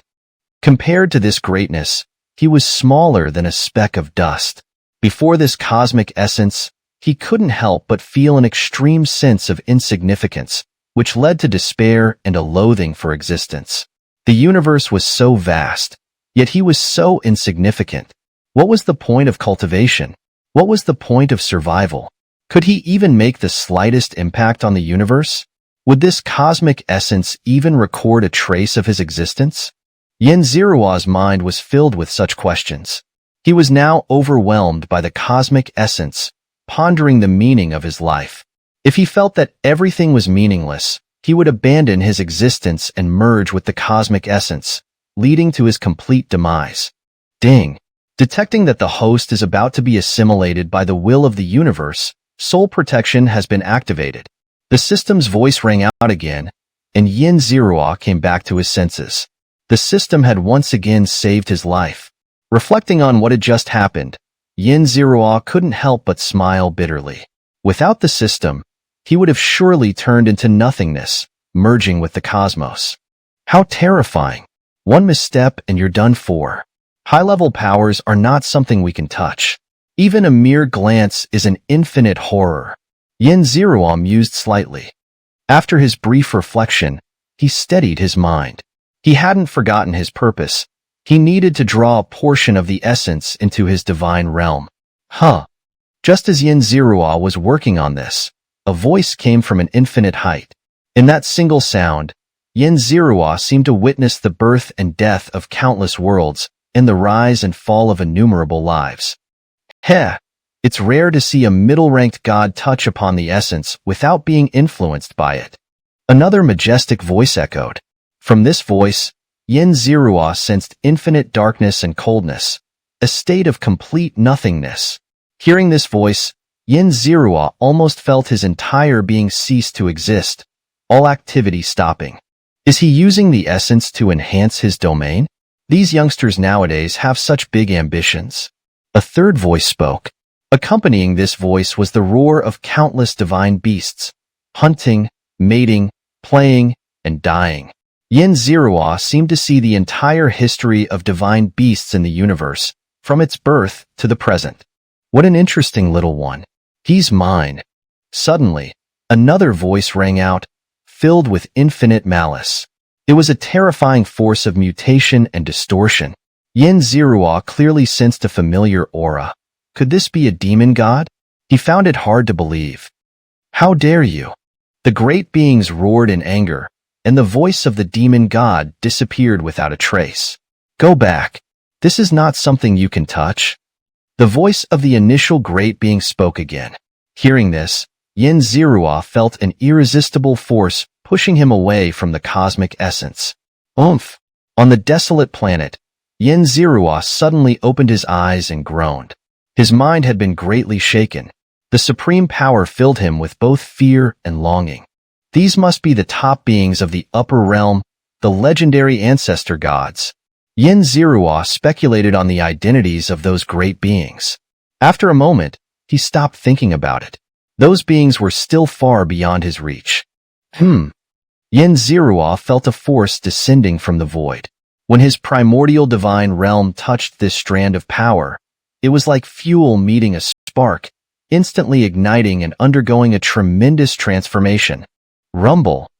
Compared to this greatness, he was smaller than a speck of dust. Before this cosmic essence, he couldn't help but feel an extreme sense of insignificance, which led to despair and a loathing for existence. The universe was so vast, yet he was so insignificant. What was the point of cultivation? What was the point of survival? Could he even make the slightest impact on the universe? Would this cosmic essence even record a trace of his existence? Xianxia's mind was filled with such questions. He was now overwhelmed by the cosmic essence, pondering the meaning of his life. If he felt that everything was meaningless, he would abandon his existence and merge with the cosmic essence, leading to his complete demise. Ding! Detecting that the host is about to be assimilated by the will of the universe, soul protection has been activated. The system's voice rang out again, and Xianxia came back to his senses. The system had once again saved his life. Reflecting on what had just happened, Xianxia couldn't help but smile bitterly. Without the system, he would have surely turned into nothingness, merging with the cosmos. How terrifying. One misstep and you're done for. High-level powers are not something we can touch. Even a mere glance is an infinite horror. Xianxia mused slightly. After his brief reflection, he steadied his mind. He hadn't forgotten his purpose. He needed to draw a portion of the essence into his divine realm. Just as Xianxia was working on this, a voice came from an infinite height. In that single sound, Xianxia seemed to witness the birth and death of countless worlds and the rise and fall of innumerable lives. It's rare to see a middle-ranked god touch upon the essence without being influenced by it. Another majestic voice echoed. From this voice, Xianxia sensed infinite darkness and coldness, a state of complete nothingness. Hearing this voice, Xianxia almost felt his entire being cease to exist, all activity stopping. Is he using the essence to enhance his domain? These youngsters nowadays have such big ambitions. A third voice spoke. Accompanying this voice was the roar of countless divine beasts, hunting, mating, playing, and dying. Xianxia seemed to see the entire history of divine beasts in the universe, from its birth to the present. What an interesting little one. He's mine. Suddenly, another voice rang out, filled with infinite malice. It was a terrifying force of mutation and distortion. Xianxia clearly sensed a familiar aura. Could this be a demon god? He found it hard to believe. How dare you? The great beings roared in anger, and the voice of the demon god disappeared without a trace. Go back. This is not something you can touch. The voice of the initial great being spoke again. Hearing this, Xianxia felt an irresistible force pushing him away from the cosmic essence. Oomph! On the desolate planet, Xianxia suddenly opened his eyes and groaned. His mind had been greatly shaken. The supreme power filled him with both fear and longing. These must be the top beings of the upper realm, the legendary ancestor gods. Xianxia speculated on the identities of those great beings. After a moment, he stopped thinking about it. Those beings were still far beyond his reach. Xianxia felt a force descending from the void. When his primordial divine realm touched this strand of power, it was like fuel meeting a spark, instantly igniting and undergoing a tremendous transformation. Rumble.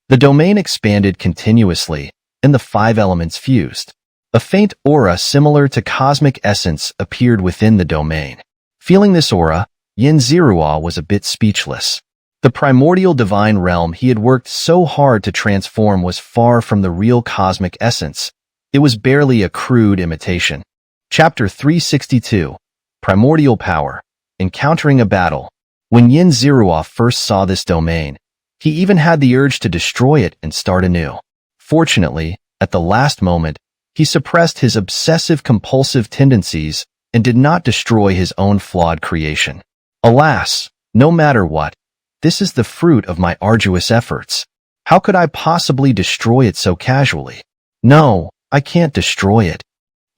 The domain expanded continuously, and the 5 elements fused. A faint aura similar to cosmic essence appeared within the domain. Feeling this aura, Xianxia was a bit speechless. The primordial divine realm he had worked so hard to transform was far from the real cosmic essence. It was barely a crude imitation. Chapter 362, Primordial Power, Encountering a Battle. When Xianxia first saw this domain, he even had the urge to destroy it and start anew. Fortunately, at the last moment, he suppressed his obsessive-compulsive tendencies and did not destroy his own flawed creation. Alas, no matter what, this is the fruit of my arduous efforts. How could I possibly destroy it so casually? No, I can't destroy it.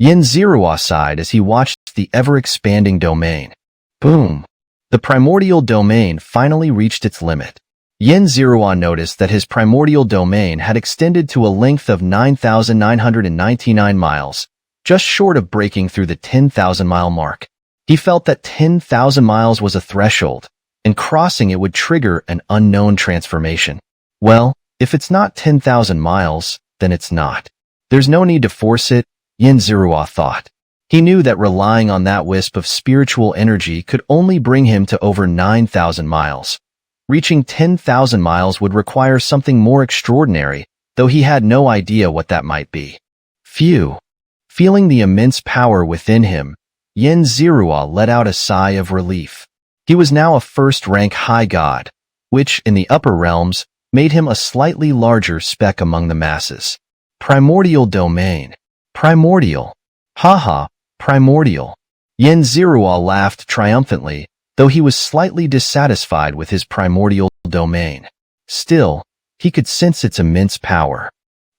Xianxia sighed as he watched the ever-expanding domain. Boom! The primordial domain finally reached its limit. Xianxia noticed that his primordial domain had extended to a length of 9,999 miles, just short of breaking through the 10,000-mile mark. He felt that 10,000 miles was a threshold, and crossing it would trigger an unknown transformation. Well, if it's not 10,000 miles, then it's not. There's no need to force it, Xianxia thought. He knew that relying on that wisp of spiritual energy could only bring him to over 9,000 miles. Reaching 10,000 miles would require something more extraordinary, though he had no idea what that might be. Phew! Feeling the immense power within him, Xianxia let out a sigh of relief. He was now a first-rank high god, which, in the upper realms, made him a slightly larger speck among the masses. Primordial domain. Primordial. Haha, primordial. Xianxia laughed triumphantly, though he was slightly dissatisfied with his primordial domain. Still, he could sense its immense power.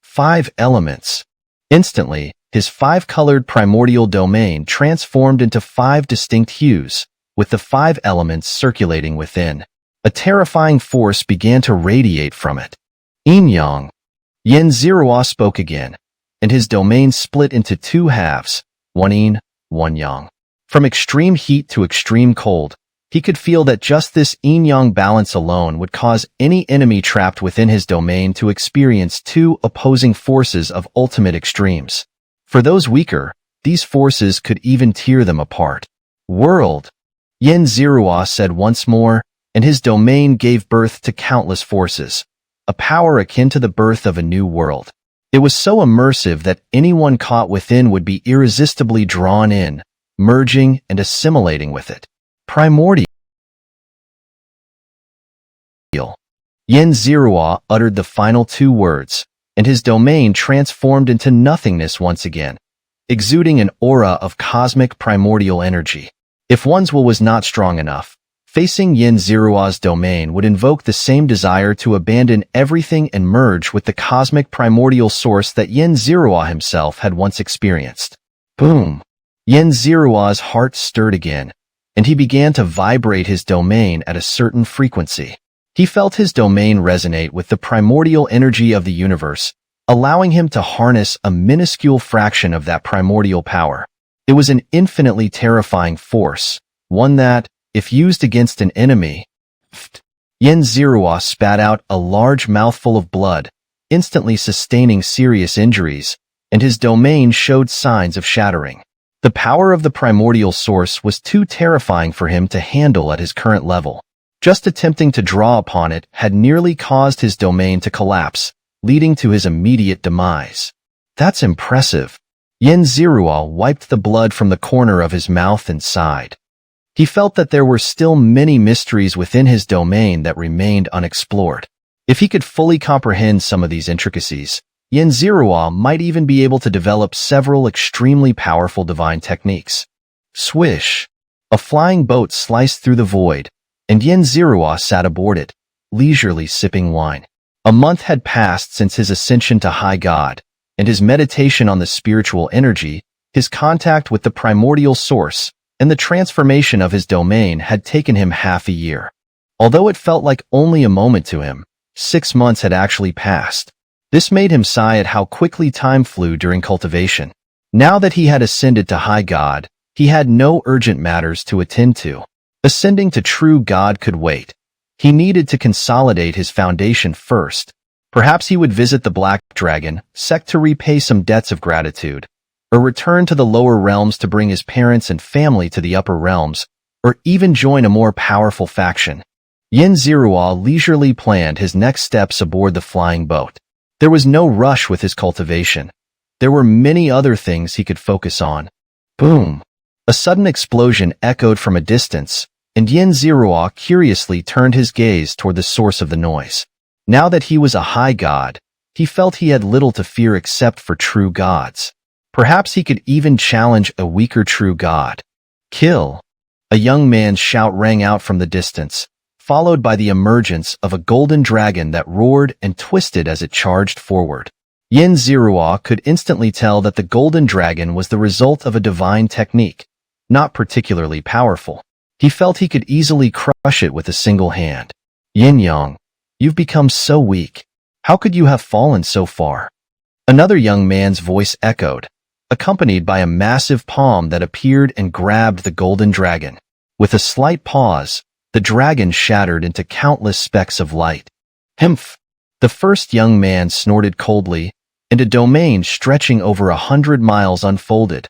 5 elements. Instantly, his 5-colored primordial domain transformed into 5 distinct hues, with the 5 elements circulating within. A terrifying force began to radiate from it. Yin-yang. Xianxia spoke again, and his domain split into 2 halves, one yin, one yang. From extreme heat to extreme cold, he could feel that just this yin-yang balance alone would cause any enemy trapped within his domain to experience 2 opposing forces of ultimate extremes. For those weaker, these forces could even tear them apart. World. Xianxia said once more, and his domain gave birth to countless forces, a power akin to the birth of a new world. It was so immersive that anyone caught within would be irresistibly drawn in, merging and assimilating with it. Primordial. Xianxia uttered the final 2 words, and his domain transformed into nothingness once again, exuding an aura of cosmic primordial energy. If one's will was not strong enough, facing Xianxia's domain would invoke the same desire to abandon everything and merge with the cosmic primordial source that Xianxia himself had once experienced. Boom! Xianxia's heart stirred again, and he began to vibrate his domain at a certain frequency. He felt his domain resonate with the primordial energy of the universe, allowing him to harness a minuscule fraction of that primordial power. It was an infinitely terrifying force, one that, if used against an enemy, Xianxia spat out a large mouthful of blood, instantly sustaining serious injuries, and his domain showed signs of shattering. The power of the primordial source was too terrifying for him to handle at his current level. Just attempting to draw upon it had nearly caused his domain to collapse, leading to his immediate demise. That's impressive. Xianxia wiped the blood from the corner of his mouth and sighed. He felt that there were still many mysteries within his domain that remained unexplored. If he could fully comprehend some of these intricacies, Xianxia might even be able to develop several extremely powerful divine techniques. Swish! A flying boat sliced through the void, and Xianxia sat aboard it, leisurely sipping wine. A month had passed since his ascension to High God, and his meditation on the spiritual energy, his contact with the primordial source, and the transformation of his domain had taken him half a year. Although it felt like only a moment to him, 6 months had actually passed. This made him sigh at how quickly time flew during cultivation. Now that he had ascended to High God, he had no urgent matters to attend to. Ascending to true God could wait. He needed to consolidate his foundation first. Perhaps he would visit the Black Dragon sect to repay some debts of gratitude, or return to the lower realms to bring his parents and family to the upper realms, or even join a more powerful faction. Xianxia leisurely planned his next steps aboard the flying boat. There was no rush with his cultivation. There were many other things he could focus on. Boom! A sudden explosion echoed from a distance, and Xianxia curiously turned his gaze toward the source of the noise. Now that he was a high god, he felt he had little to fear except for true gods. Perhaps he could even challenge a weaker true god. Kill! A young man's shout rang out from the distance, followed by the emergence of a golden dragon that roared and twisted as it charged forward. Xianxia could instantly tell that the golden dragon was the result of a divine technique, not particularly powerful. He felt he could easily crush it with a single hand. Yin Yang, you've become so weak. How could you have fallen so far? Another young man's voice echoed, accompanied by a massive palm that appeared and grabbed the golden dragon. With a slight pause, the dragon shattered into countless specks of light. Humph! The first young man snorted coldly, and a domain stretching over 100 miles unfolded,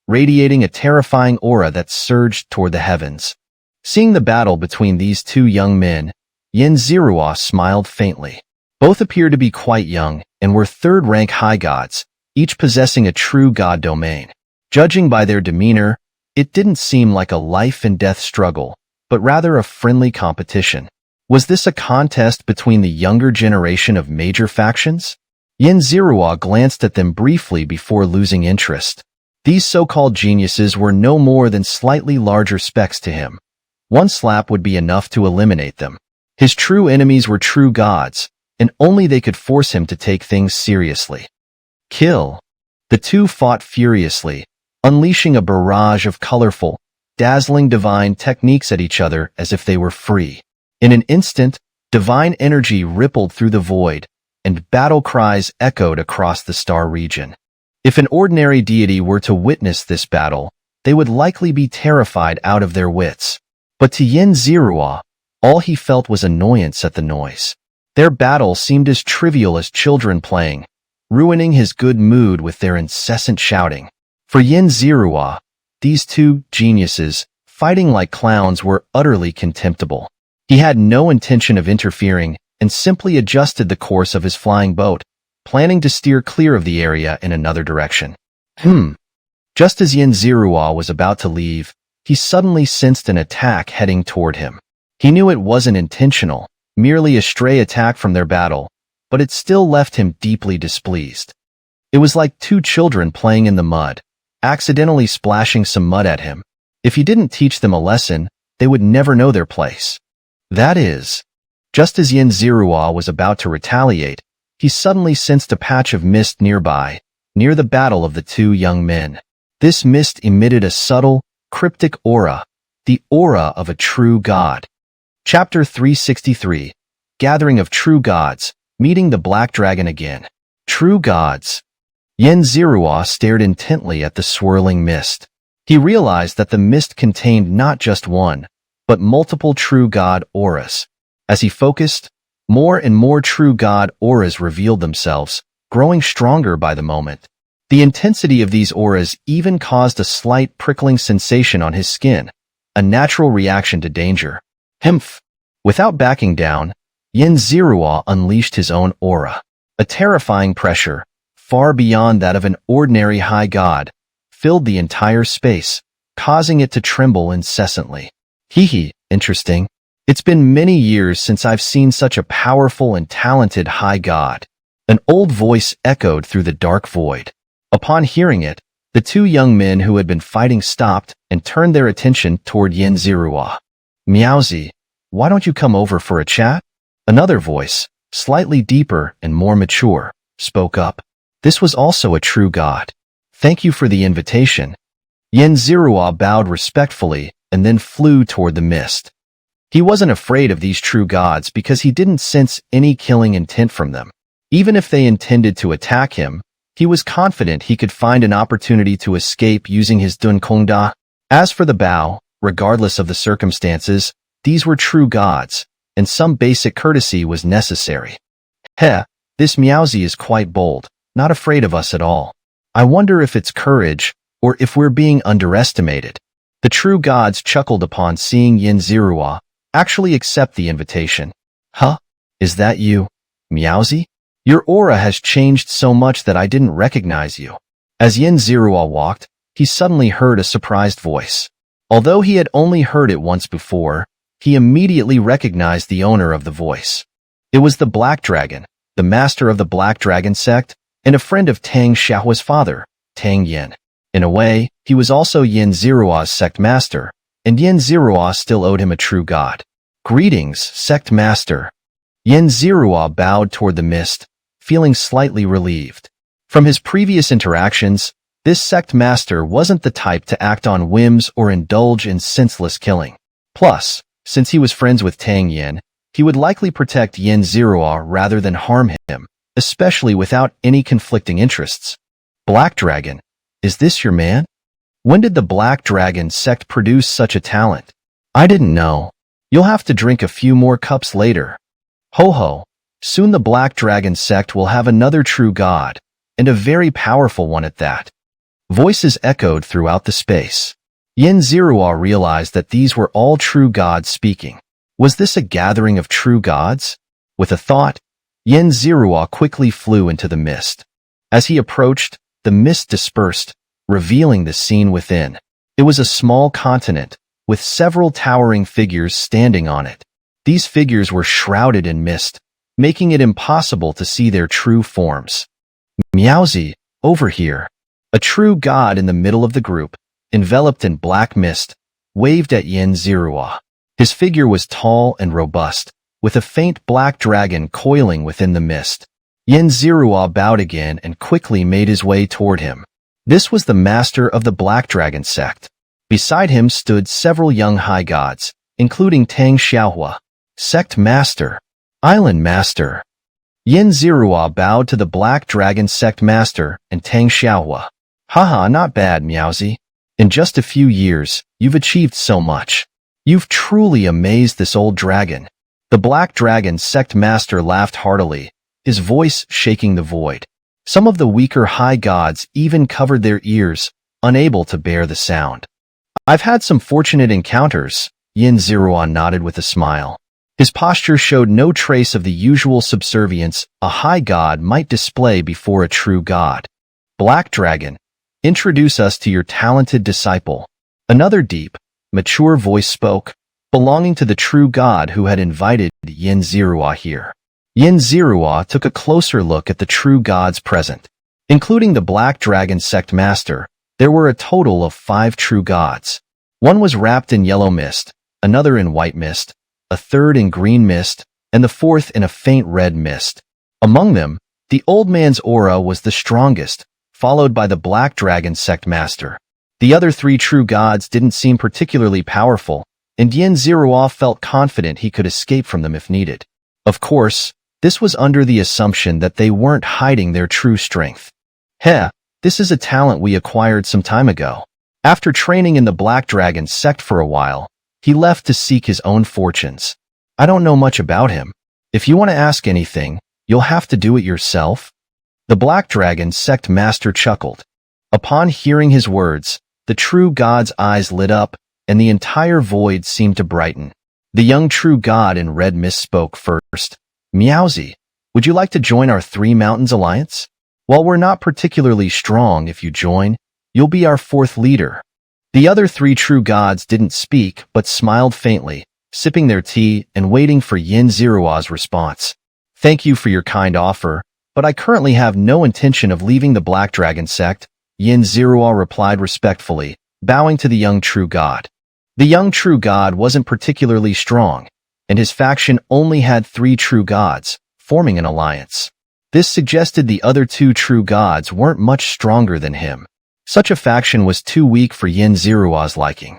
radiating a terrifying aura that surged toward the heavens. Seeing the battle between these two young men, Yin Zirua smiled faintly. Both appeared to be quite young and were third-rank high gods, each possessing a true god domain. Judging by their demeanor, it didn't seem like a life-and-death struggle, but rather a friendly competition. Was this a contest between the younger generation of major factions? Yin Zirua glanced at them briefly before losing interest. These so-called geniuses were no more than slightly larger specks to him. One slap would be enough to eliminate them. His true enemies were true gods, and only they could force him to take things seriously. Kill. The two fought furiously, unleashing a barrage of colorful, dazzling divine techniques at each other as if they were free. In an instant, divine energy rippled through the void, and battle cries echoed across the star region. If an ordinary deity were to witness this battle, they would likely be terrified out of their wits. But to Yin Zirua, all he felt was annoyance at the noise. Their battle seemed as trivial as children playing, ruining his good mood with their incessant shouting. For Yin Zirua, these two geniuses, fighting like clowns, were utterly contemptible. He had no intention of interfering and simply adjusted the course of his flying boat, planning to steer clear of the area in another direction. Just as Yin Zirua was about to leave, he suddenly sensed an attack heading toward him. He knew it wasn't intentional, merely a stray attack from their battle, but it still left him deeply displeased. It was like two children playing in the mud, accidentally splashing some mud at him. If he didn't teach them a lesson, they would never know their place. That is, just as Yin Zirua was about to retaliate, he suddenly sensed a patch of mist nearby, near the battle of the two young men. This mist emitted a subtle, cryptic aura, the aura of a true god. Chapter 363, Gathering of True Gods, Meeting the Black Dragon Again. True Gods. Yin Zirua stared intently at the swirling mist. He realized that the mist contained not just one, but multiple true god auras. As he focused, more and more true god auras revealed themselves, growing stronger by the moment. The intensity of these auras even caused a slight prickling sensation on his skin, a natural reaction to danger. Humph! Without backing down, Yin Zirua unleashed his own aura. A terrifying pressure, far beyond that of an ordinary high god, filled the entire space, causing it to tremble incessantly. Interesting. It's been many years since I've seen such a powerful and talented high god. An old voice echoed through the dark void. Upon hearing it, the two young men who had been fighting stopped and turned their attention toward Yin Zirua. Miaozi, why don't you come over for a chat? Another voice, slightly deeper and more mature, spoke up. This was also a true god. Thank you for the invitation. Yin Zirua bowed respectfully and then flew toward the mist. He wasn't afraid of these true gods because he didn't sense any killing intent from them. Even if they intended to attack him, he was confident he could find an opportunity to escape using his Dunkongda. As for the bow, regardless of the circumstances, these were true gods, and some basic courtesy was necessary. This Miaozi is quite bold, not afraid of us at all. I wonder if it's courage, or if we're being underestimated. The true gods chuckled upon seeing Yin Zirua actually accept the invitation. Is that you, Miaozi? Your aura has changed so much that I didn't recognize you. As Yin Zirua walked, he suddenly heard a surprised voice. Although he had only heard it once before, he immediately recognized the owner of the voice. It was the Black Dragon, the master of the Black Dragon sect, and a friend of Tang Xiaohua's father, Tang Yin. In a way, he was also Yin Zirua's sect master, and Yin Zirua still owed him a true god. Greetings, sect master. Yin Zirua bowed toward the mist, feeling slightly relieved. From his previous interactions, this sect master wasn't the type to act on whims or indulge in senseless killing. Plus, since he was friends with Tang Yin, he would likely protect Yin Zerua rather than harm him, especially without any conflicting interests. Black Dragon, is this your man? When did the Black Dragon sect produce such a talent? I didn't know. You'll have to drink a few more cups later. Ho ho, soon the Black Dragon sect will have another true god, and a very powerful one at that. Voices echoed throughout the space. Yin Zerua realized that these were all true gods speaking. Was this a gathering of true gods? With a thought, Yin Zerua quickly flew into the mist. As he approached, the mist dispersed, revealing the scene within. It was a small continent, with several towering figures standing on it. These figures were shrouded in mist, making it impossible to see their true forms. Miaozi, over here. A true god in the middle of the group, enveloped in black mist, waved at Yin Zerua. His figure was tall and robust, with a faint black dragon coiling within the mist. Yin Zerua bowed again and quickly made his way toward him. This was the master of the Black Dragon sect. Beside him stood several young high gods, including Tang Xiaohua, sect master, island master. Yin Zerua bowed to the Black Dragon sect master and Tang Xiaohua. Haha, not bad, Miaozi. In just a few years, you've achieved so much. You've truly amazed this old dragon. The Black Dragon sect master laughed heartily, his voice shaking the void. Some of the weaker high gods even covered their ears, unable to bear the sound. I've had some fortunate encounters, Yin Zerua nodded with a smile. His posture showed no trace of the usual subservience a high god might display before a true god. Black Dragon, introduce us to your talented disciple. Another deep, mature voice spoke, belonging to the true god who had invited Yin Zerua here. Yin Zerua took a closer look at the true gods present. Including the Black Dragon sect master, there were a total of 5 true gods. One was wrapped in yellow mist, another in white mist, a third in green mist, and the fourth in a faint red mist. Among them, the old man's aura was the strongest, followed by the Black Dragon sect master. The other 3 true gods didn't seem particularly powerful, and Yin Zerua felt confident he could escape from them if needed. Of course, this was under the assumption that they weren't hiding their true strength. Heh, this is a talent we acquired some time ago. After training in the Black Dragon sect for a while, he left to seek his own fortunes. I don't know much about him. If you want to ask anything, you'll have to do it yourself. The Black Dragon sect master chuckled. Upon hearing his words, the true god's eyes lit up, and the entire void seemed to brighten. The young true god in red mist spoke first. Miaozi, would you like to join our 3 Mountains Alliance? While we're not particularly strong, if you join, you'll be our 4th leader. The other 3 true gods didn't speak, but smiled faintly, sipping their tea and waiting for Yin Zerua's response. Thank you for your kind offer, but I currently have no intention of leaving the Black Dragon sect, Yin Zerua replied respectfully, bowing to the young true god. The young true god wasn't particularly strong, and his faction only had 3 true gods, forming an alliance. This suggested the other 2 true gods weren't much stronger than him. Such a faction was too weak for Yin Zerua's liking.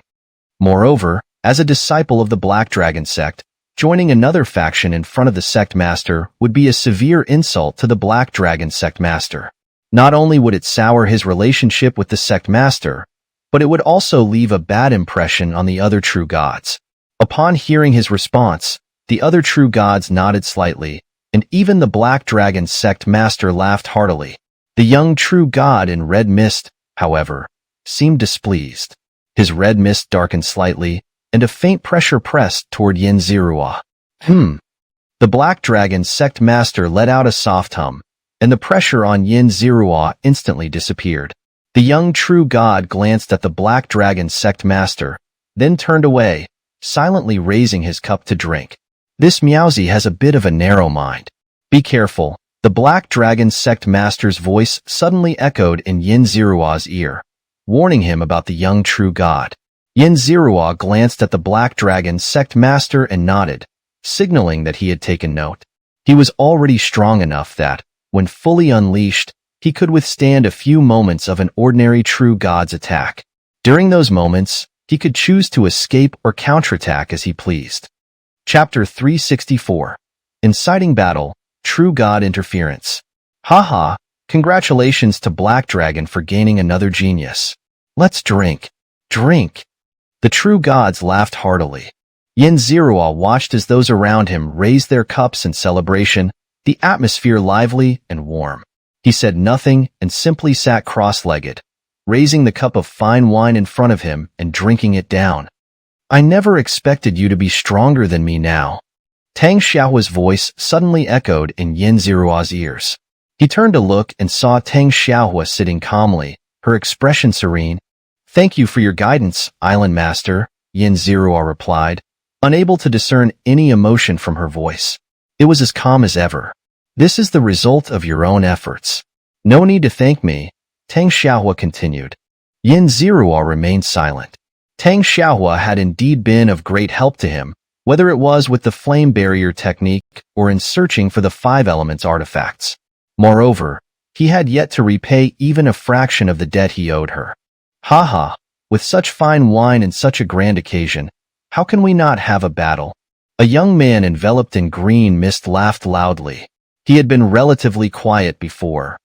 Moreover, as a disciple of the Black Dragon sect, joining another faction in front of the sect master would be a severe insult to the Black Dragon sect master. Not only would it sour his relationship with the sect master, but it would also leave a bad impression on the other true gods. Upon hearing his response, the other true gods nodded slightly, and even the Black Dragon sect master laughed heartily. The young true god in red mist, however, seemed displeased. His red mist darkened slightly, and a faint pressure pressed toward Yin Zerua. The Black Dragon sect master let out a soft hum, and the pressure on Yin Zerua instantly disappeared. The young true god glanced at the Black Dragon sect master, then turned away, silently raising his cup to drink. This Miaozi has a bit of a narrow mind. Be careful. The Black Dragon sect master's voice suddenly echoed in Yin Zerua's ear, warning him about the young true god. Yin Zerua glanced at the Black Dragon sect master and nodded, signaling that he had taken note. He was already strong enough that, when fully unleashed, he could withstand a few moments of an ordinary true god's attack. During those moments, He could choose to escape or counterattack as he pleased. Chapter 364. Inciting Battle, True God Interference. Haha, congratulations to Black Dragon for gaining another genius. Let's drink. Drink. The true gods laughed heartily. Xianxia watched as those around him raised their cups in celebration, the atmosphere lively and warm. He said nothing and simply sat cross-legged, raising the cup of fine wine in front of him and drinking it down. I never expected you to be stronger than me now. Xianxia's voice suddenly echoed in Xianxia's ears. He turned to look and saw Xianxia sitting calmly, her expression serene. Thank you for your guidance, Island Master, Xianxia replied, unable to discern any emotion from her voice. It was as calm as ever. This is the result of your own efforts. No need to thank me, Xianxia continued. Xianxia remained silent. Xianxia had indeed been of great help to him, whether it was with the flame barrier technique or in searching for the 5 elements artifacts. Moreover, he had yet to repay even a fraction of the debt he owed her. Haha, with such fine wine and such a grand occasion, how can we not have a battle? A young man enveloped in green mist laughed loudly. He had been relatively quiet before,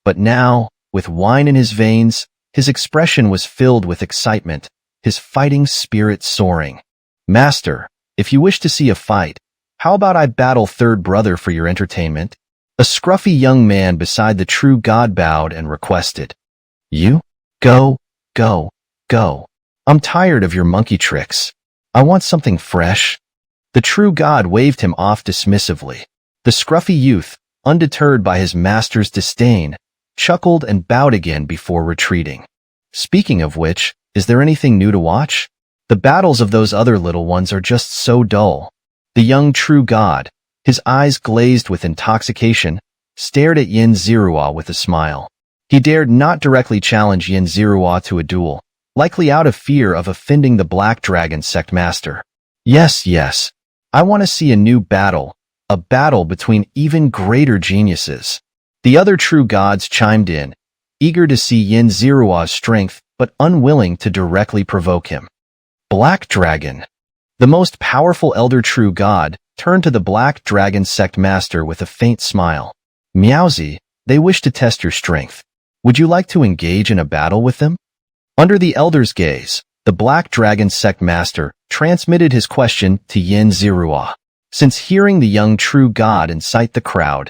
but now, with wine in his veins, his expression was filled with excitement, his fighting spirit soaring. Master, if you wish to see a fight, how about I battle third brother for your entertainment? A scruffy young man beside the true god bowed and requested. You? Go, go, go. I'm tired of your monkey tricks. I want something fresh. The true god waved him off dismissively. The scruffy youth, undeterred by his master's disdain, chuckled and bowed again before retreating. Speaking of which, is there anything new to watch? The battles of those other little ones are just so dull. The young true god, his eyes glazed with intoxication, stared at Xianxia with a smile. He dared not directly challenge Xianxia to a duel, likely out of fear of offending the Black Dragon sect master. Yes, yes. I want to see a new battle, a battle between even greater geniuses. The other true gods chimed in, eager to see Xianxia's strength but unwilling to directly provoke him. Black Dragon. The most powerful elder true god turned to the Black Dragon sect master with a faint smile. Meowsy, they wish to test your strength. Would you like to engage in a battle with them? Under the elder's gaze, the Black Dragon sect master transmitted his question to Xianxia. Since hearing the young true god incite the crowd,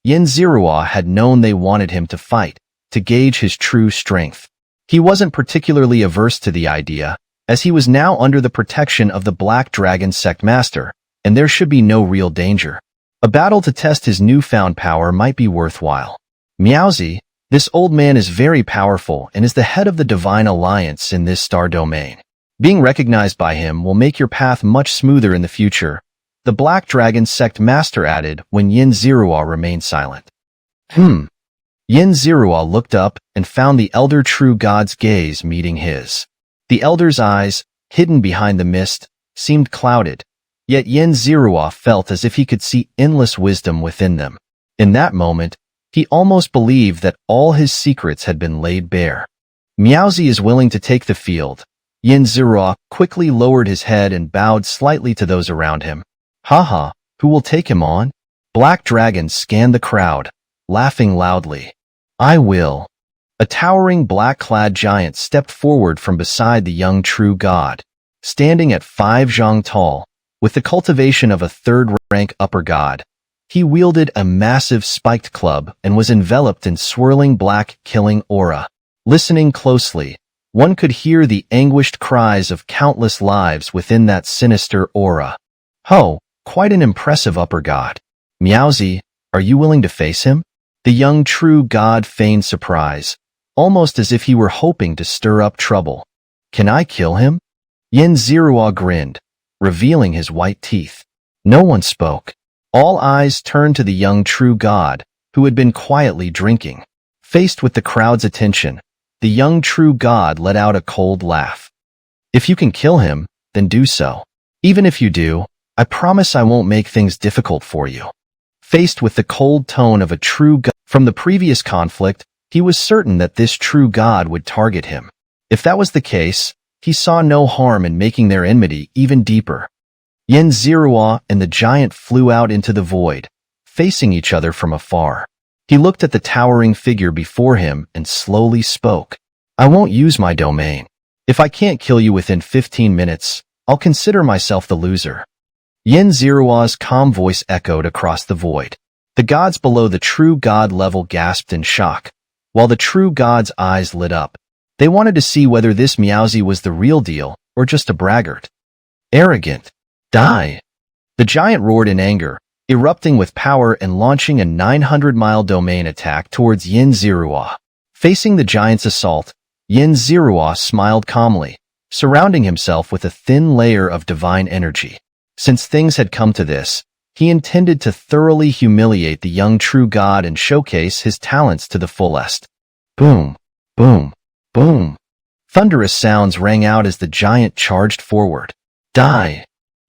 Xianxia had known they wanted him to fight, to gauge his true strength. He wasn't particularly averse to the idea, as he was now under the protection of the Black Dragon sect master, and there should be no real danger. A battle to test his newfound power might be worthwhile. Meowsy, this old man is very powerful and is the head of the Divine Alliance in this star domain. Being recognized by him will make your path much smoother in the future, the Black Dragon sect master added when Xianxia remained silent. Xianxia looked up and found the elder true god's gaze meeting his. The elder's eyes, hidden behind the mist, seemed clouded, yet Xianxia felt as if he could see endless wisdom within them. In that moment, he almost believed that all his secrets had been laid bare. Meowsy is willing to take the field. Xianxia quickly lowered his head and bowed slightly to those around him. Haha, who will take him on? Black Dragon scanned the crowd, laughing loudly. I will. A towering black-clad giant stepped forward from beside the young true god. Standing at 5 zhang tall, with the cultivation of a third-rank upper god, he wielded a massive spiked club and was enveloped in swirling black killing aura. Listening closely, one could hear the anguished cries of countless lives within that sinister aura. Ho, quite an impressive upper god. Meowsy, are you willing to face him? The young true god feigned surprise, almost as if he were hoping to stir up trouble. Can I kill him? Xianxia grinned, revealing his white teeth. No one spoke. All eyes turned to the young true god, who had been quietly drinking. Faced with the crowd's attention, the young true god let out a cold laugh. If you can kill him, then do so. Even if you do, I promise I won't make things difficult for you. Faced with the cold tone of a true god from the previous conflict, he was certain that this true god would target him. If that was the case, he saw no harm in making their enmity even deeper. Yin Zerua and the giant flew out into the void, facing each other from afar. He looked at the towering figure before him and slowly spoke. I won't use my domain. If I can't kill you within 15 minutes, I'll consider myself the loser. Yin Zerua's calm voice echoed across the void. The gods below the true god level gasped in shock, while the true god's eyes lit up. They wanted to see whether this Miaozi was the real deal or just a braggart. Arrogant. Die! The giant roared in anger, erupting with power and launching a 900-mile domain attack towards Yin Zerua. Facing the giant's assault, Yin Zerua smiled calmly, surrounding himself with a thin layer of divine energy. Since things had come to this, he intended to thoroughly humiliate the young true god and showcase his talents to the fullest. Boom, boom, boom. Thunderous sounds rang out as the giant charged forward. Die!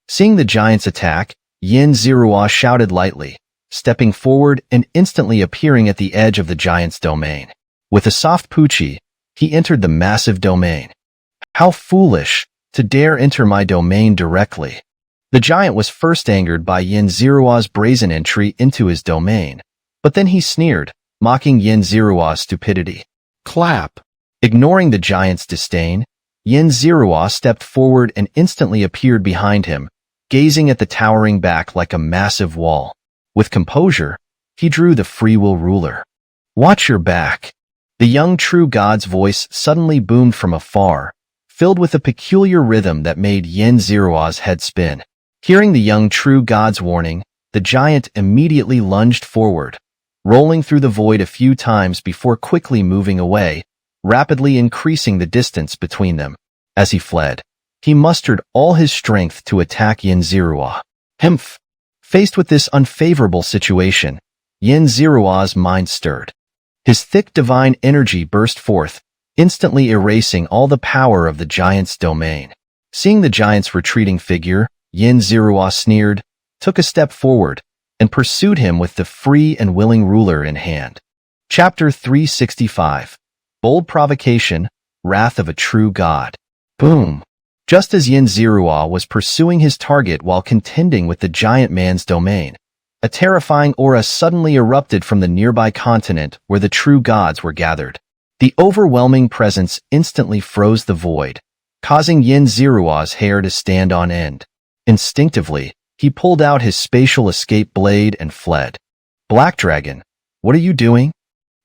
Seeing the giant's attack, Yin Zerua shouted lightly, stepping forward and instantly appearing at the edge of the giant's domain. With a soft poochie, he entered the massive domain. How foolish, to dare enter my domain directly. The giant was first angered by Yin Zerua's brazen entry into his domain, but then he sneered, mocking Yin Zerua's stupidity. Clap! Ignoring the giant's disdain, Yin Zerua stepped forward and instantly appeared behind him, gazing at the towering back like a massive wall. With composure, he drew the free will ruler. Watch your back. The young true god's voice suddenly boomed from afar, filled with a peculiar rhythm that made Yin Zerua's head spin. Hearing the young true god's warning, the giant immediately lunged forward, rolling through the void a few times before quickly moving away, rapidly increasing the distance between them. As he fled, he mustered all his strength to attack Yin Zerua. Humph! Faced with this unfavorable situation, Yin Zerua's mind stirred. His thick divine energy burst forth, instantly erasing all the power of the giant's domain. Seeing the giant's retreating figure, Yin Zerua sneered, took a step forward, and pursued him with the free and willing ruler in hand. Chapter 365. Bold Provocation, Wrath of a True God. Boom! Just as Yin Zerua was pursuing his target while contending with the giant man's domain, a terrifying aura suddenly erupted from the nearby continent where the true gods were gathered. The overwhelming presence instantly froze the void, causing Yin Zerua's hair to stand on end. Instinctively, he pulled out his spatial escape blade and fled. Black Dragon, what are you doing?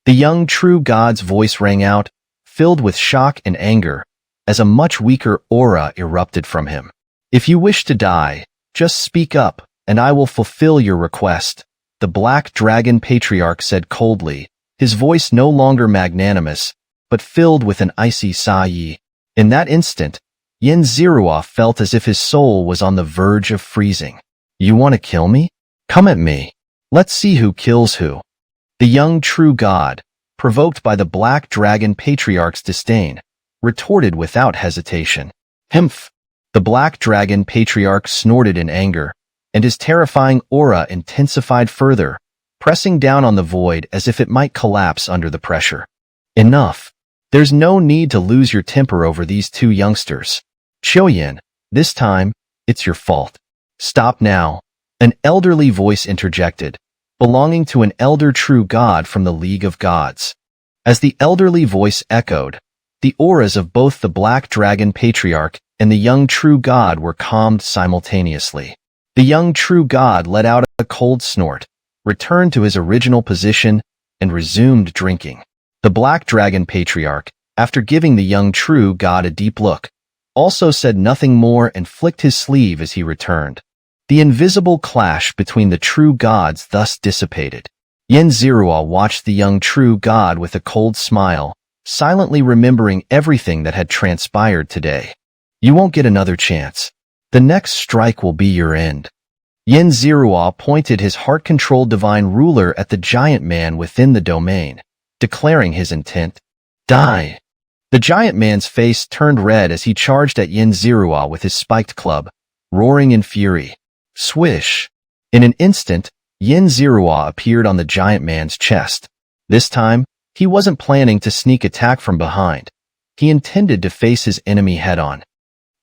The young true god's voice rang out, filled with shock and anger, as a much weaker aura erupted from him. If you wish to die, just speak up, and I will fulfill your request, the Black Dragon Patriarch said coldly, his voice no longer magnanimous, but filled with an icy sigh. In that instant, Yin Zerua felt as if his soul was on the verge of freezing. You want to kill me? Come at me. Let's see who kills who. The young true god, provoked by the Black Dragon Patriarch's disdain, retorted without hesitation. Humph! The Black Dragon Patriarch snorted in anger, and his terrifying aura intensified further, pressing down on the void as if it might collapse under the pressure. Enough! There's no need to lose your temper over these two youngsters. Yin, this time, it's your fault. Stop now. An elderly voice interjected, belonging to an elder true god from the League of Gods. As the elderly voice echoed, the auras of both the Black Dragon Patriarch and the young true god were calmed simultaneously. The young true god let out a cold snort, returned to his original position, and resumed drinking. The Black Dragon Patriarch, after giving the young true god a deep look, also said nothing more and flicked his sleeve as he returned. The invisible clash between the true gods thus dissipated. Yin Zerua watched the young true god with a cold smile, silently remembering everything that had transpired today. You won't get another chance. The next strike will be your end. Yin Zerua pointed his heart-controlled divine ruler at the giant man within the domain, declaring his intent. Die! The giant man's face turned red as he charged at Yin Zerua with his spiked club, roaring in fury. Swish! In an instant, Yin Zerua appeared on the giant man's chest. This time, he wasn't planning to sneak attack from behind. He intended to face his enemy head-on.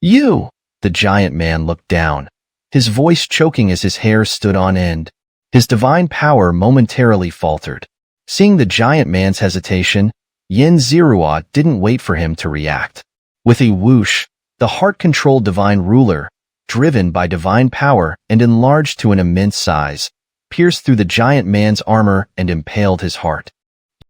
"You!" The giant man looked down, his voice choking as his hair stood on end. His divine power momentarily faltered. Seeing the giant man's hesitation, Xianxia didn't wait for him to react. With a whoosh, the heart-controlled divine ruler, driven by divine power and enlarged to an immense size, pierced through the giant man's armor and impaled his heart.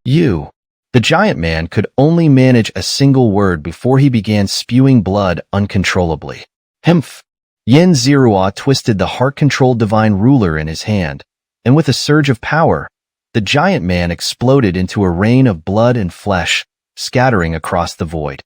"You!" The giant man could only manage a single word before he began spewing blood uncontrollably. "Hmph!" Xianxia twisted the heart-controlled divine ruler in his hand, and with a surge of power, the giant man exploded into a rain of blood and flesh, scattering across the void.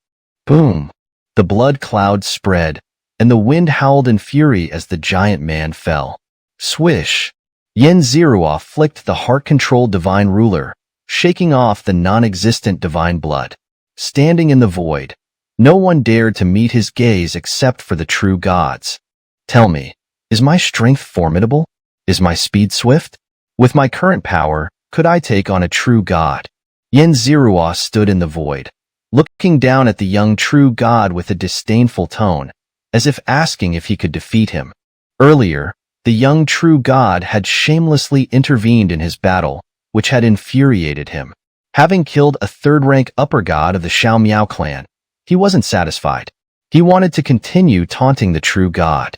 Boom! The blood cloud spread, and the wind howled in fury as the giant man fell. Swish! Xianxia flicked the heart-controlled divine ruler, shaking off the non-existent divine blood. Standing in the void, no one dared to meet his gaze except for the true gods. "Tell me, is my strength formidable? Is my speed swift? With my current power, could I take on a true god?" Xianxia stood in the void, looking down at the young true god with a disdainful tone, as if asking if he could defeat him. Earlier, the young true god had shamelessly intervened in his battle, which had infuriated him. Having killed a third-rank upper god of the Xiaomiao clan, he wasn't satisfied. He wanted to continue taunting the true god.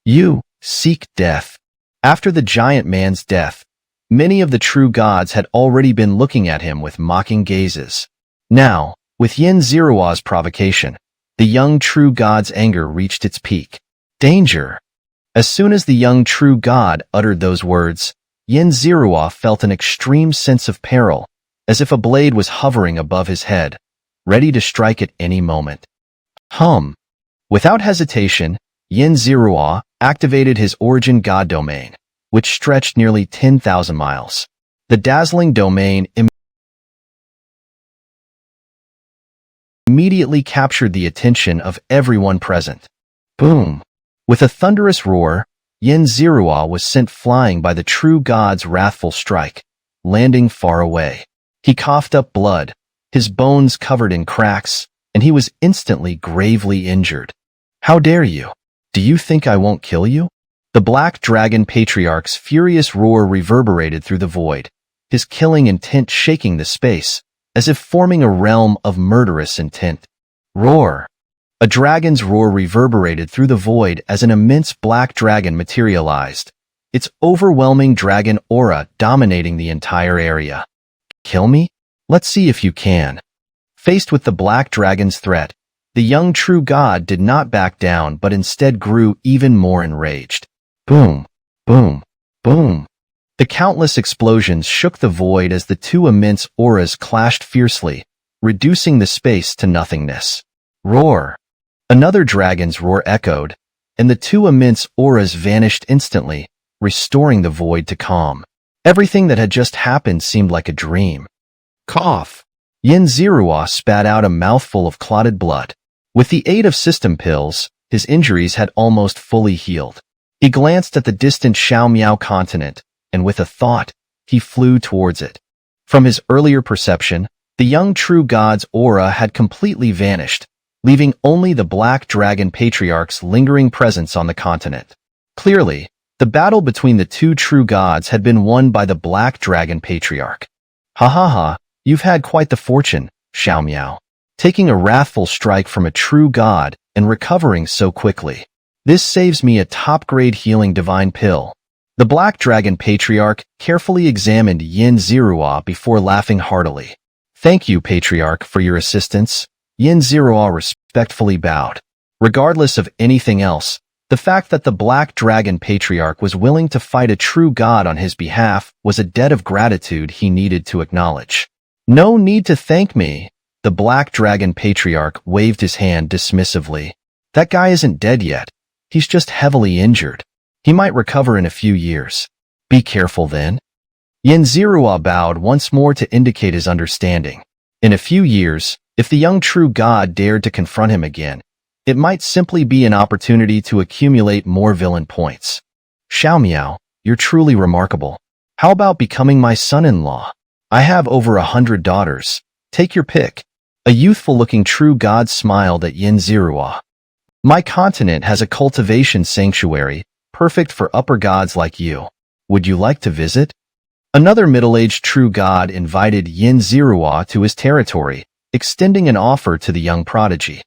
"You seek death." After the giant man's death, many of the true gods had already been looking at him with mocking gazes. Now, with Xianxia's provocation, the young true god's anger reached its peak. Danger! As soon as the young true god uttered those words, Xianxia felt an extreme sense of peril, as if a blade was hovering above his head, ready to strike at any moment. Without hesitation, Xianxia activated his origin god domain, which stretched nearly 10,000 miles. The dazzling domain immediately captured the attention of everyone present. Boom! With a thunderous roar, Xianxia was sent flying by the true god's wrathful strike, landing far away. He coughed up blood, his bones covered in cracks, and he was instantly gravely injured. "How dare you? Do you think I won't kill you?" The Black Dragon Patriarch's furious roar reverberated through the void, his killing intent shaking the space, as if forming a realm of murderous intent. Roar! A dragon's roar reverberated through the void as an immense black dragon materialized, its overwhelming dragon aura dominating the entire area. "Kill me? Let's see if you can." Faced with the black dragon's threat, the young true god did not back down but instead grew even more enraged. Boom! Boom! Boom! The countless explosions shook the void as the two immense auras clashed fiercely, reducing the space to nothingness. Roar! Another dragon's roar echoed, and the two immense auras vanished instantly, restoring the void to calm. Everything that had just happened seemed like a dream. Cough! Xianxia spat out a mouthful of clotted blood. With the aid of system pills, his injuries had almost fully healed. He glanced at the distant Xiaomiao continent, and with a thought, he flew towards it. From his earlier perception, the young true god's aura had completely vanished, leaving only the Black Dragon Patriarch's lingering presence on the continent. Clearly, the battle between the two true gods had been won by the Black Dragon Patriarch. "Ha ha ha, you've had quite the fortune, Xiaomiao, taking a wrathful strike from a true god and recovering so quickly. This saves me a top-grade healing divine pill." The Black Dragon Patriarch carefully examined Xianxia before laughing heartily. "Thank you, Patriarch, for your assistance." Xianxia respectfully bowed. Regardless of anything else, the fact that the Black Dragon Patriarch was willing to fight a true god on his behalf was a debt of gratitude he needed to acknowledge. "No need to thank me." The Black Dragon Patriarch waved his hand dismissively. "That guy isn't dead yet. He's just heavily injured. He might recover in a few years. Be careful then." Xianxia bowed once more to indicate his understanding. In a few years, if the young true god dared to confront him again, it might simply be an opportunity to accumulate more villain points. "Xiaomiao, you're truly remarkable. How about becoming my son-in-law? I have over 100 daughters. Take your pick." A youthful-looking true god smiled at Xianxia. My continent has a cultivation sanctuary, perfect for upper gods like you. Would you like to visit? Another middle-aged true god invited Xianxia to his territory, extending an offer to the young prodigy.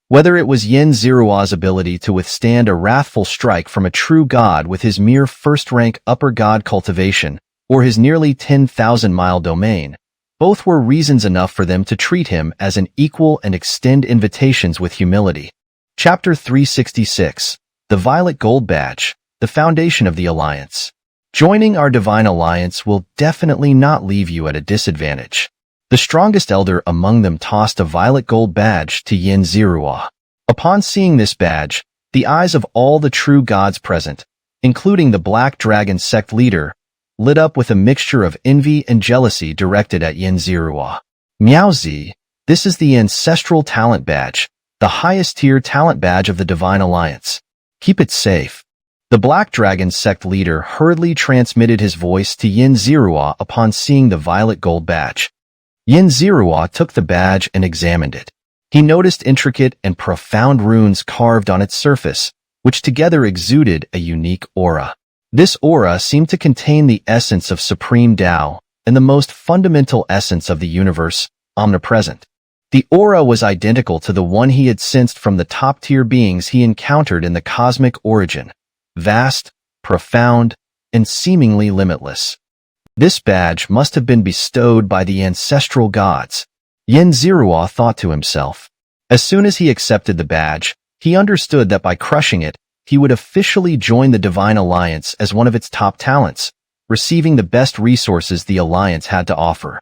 Whether it was Xianxia's ability to withstand a wrathful strike from a true god with his mere first-rank upper god cultivation, or his nearly 10,000-mile domain, both were reasons enough for them to treat him as an equal and extend invitations with humility. Chapter 366. The Violet Gold Badge, the Foundation of the Alliance. Joining our Divine Alliance will definitely not leave you at a disadvantage. The strongest elder among them tossed a violet gold badge to Xianxia. Upon seeing this badge, the eyes of all the true gods present, including the Black Dragon sect leader, lit up with a mixture of envy and jealousy directed at Xianxia. Miaozi, this is the Ancestral Talent Badge, the highest-tier talent badge of the Divine Alliance. Keep it safe. The Black Dragon sect leader hurriedly transmitted his voice to Xianxia upon seeing the violet gold badge. Xianxia took the badge and examined it. He noticed intricate and profound runes carved on its surface, which together exuded a unique aura. This aura seemed to contain the essence of Supreme Tao and the most fundamental essence of the universe, omnipresent. The aura was identical to the one he had sensed from the top-tier beings he encountered in the cosmic origin, vast, profound, and seemingly limitless. This badge must have been bestowed by the ancestral gods, Xianxia thought to himself. As soon as he accepted the badge, he understood that by crushing it, he would officially join the Divine Alliance as one of its top talents, receiving the best resources the Alliance had to offer.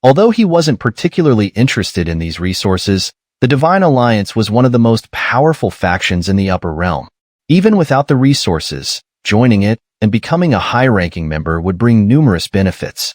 Although he wasn't particularly interested in these resources, the Divine Alliance was one of the most powerful factions in the Upper Realm. Even without the resources, joining it and becoming a high-ranking member would bring numerous benefits.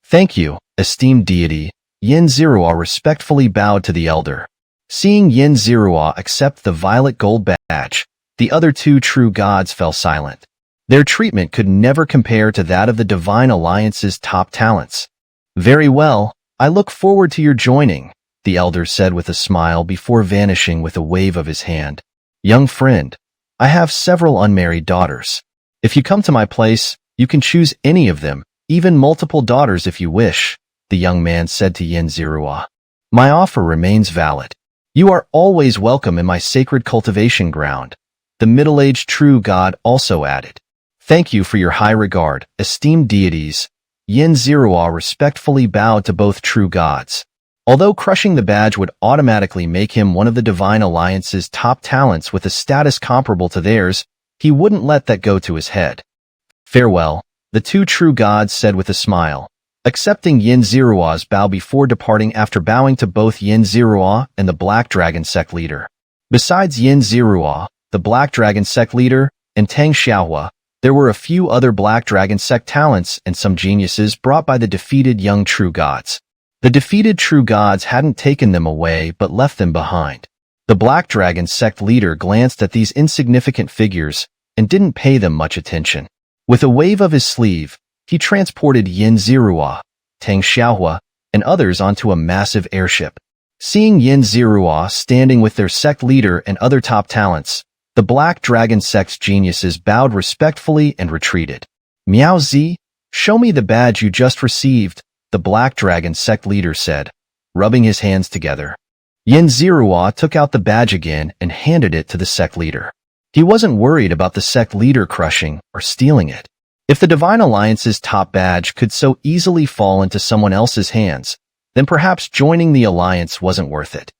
Thank you, esteemed deity. Xianxia respectfully bowed to the elder. Seeing Xianxia accept the violet gold badge, the other two true gods fell silent. Their treatment could never compare to that of the Divine Alliance's top talents. Very well, I look forward to your joining, the elder said with a smile before vanishing with a wave of his hand. Young friend, I have several unmarried daughters. If you come to my place, you can choose any of them, even multiple daughters if you wish, the young man said to Xianxia. My offer remains valid. You are always welcome in my sacred cultivation ground, the middle-aged true god also added. Thank you for your high regard, esteemed deities. Xianxia respectfully bowed to both true gods. Although crushing the badge would automatically make him one of the Divine Alliance's top talents with a status comparable to theirs, he wouldn't let that go to his head. Farewell, the two true gods said with a smile, accepting Xianxia's bow before departing after bowing to both Xianxia and the Black Dragon sect leader. Besides Xianxia, the Black Dragon sect leader, and Xianxia, there were a few other Black Dragon sect talents and some geniuses brought by the defeated young true gods. The defeated true gods hadn't taken them away but left them behind. The Black Dragon sect leader glanced at these insignificant figures and didn't pay them much attention. With a wave of his sleeve, he transported Xianxia, Xianxia, and others onto a massive airship. Seeing Xianxia standing with their sect leader and other top talents, the Black Dragon sect's geniuses bowed respectfully and retreated. Miaozi, show me the badge you just received, the Black Dragon sect leader said, rubbing his hands together. Xianxia took out the badge again and handed it to the sect leader. He wasn't worried about the sect leader crushing or stealing it. If the Divine Alliance's top badge could so easily fall into someone else's hands, then perhaps joining the Alliance wasn't worth it.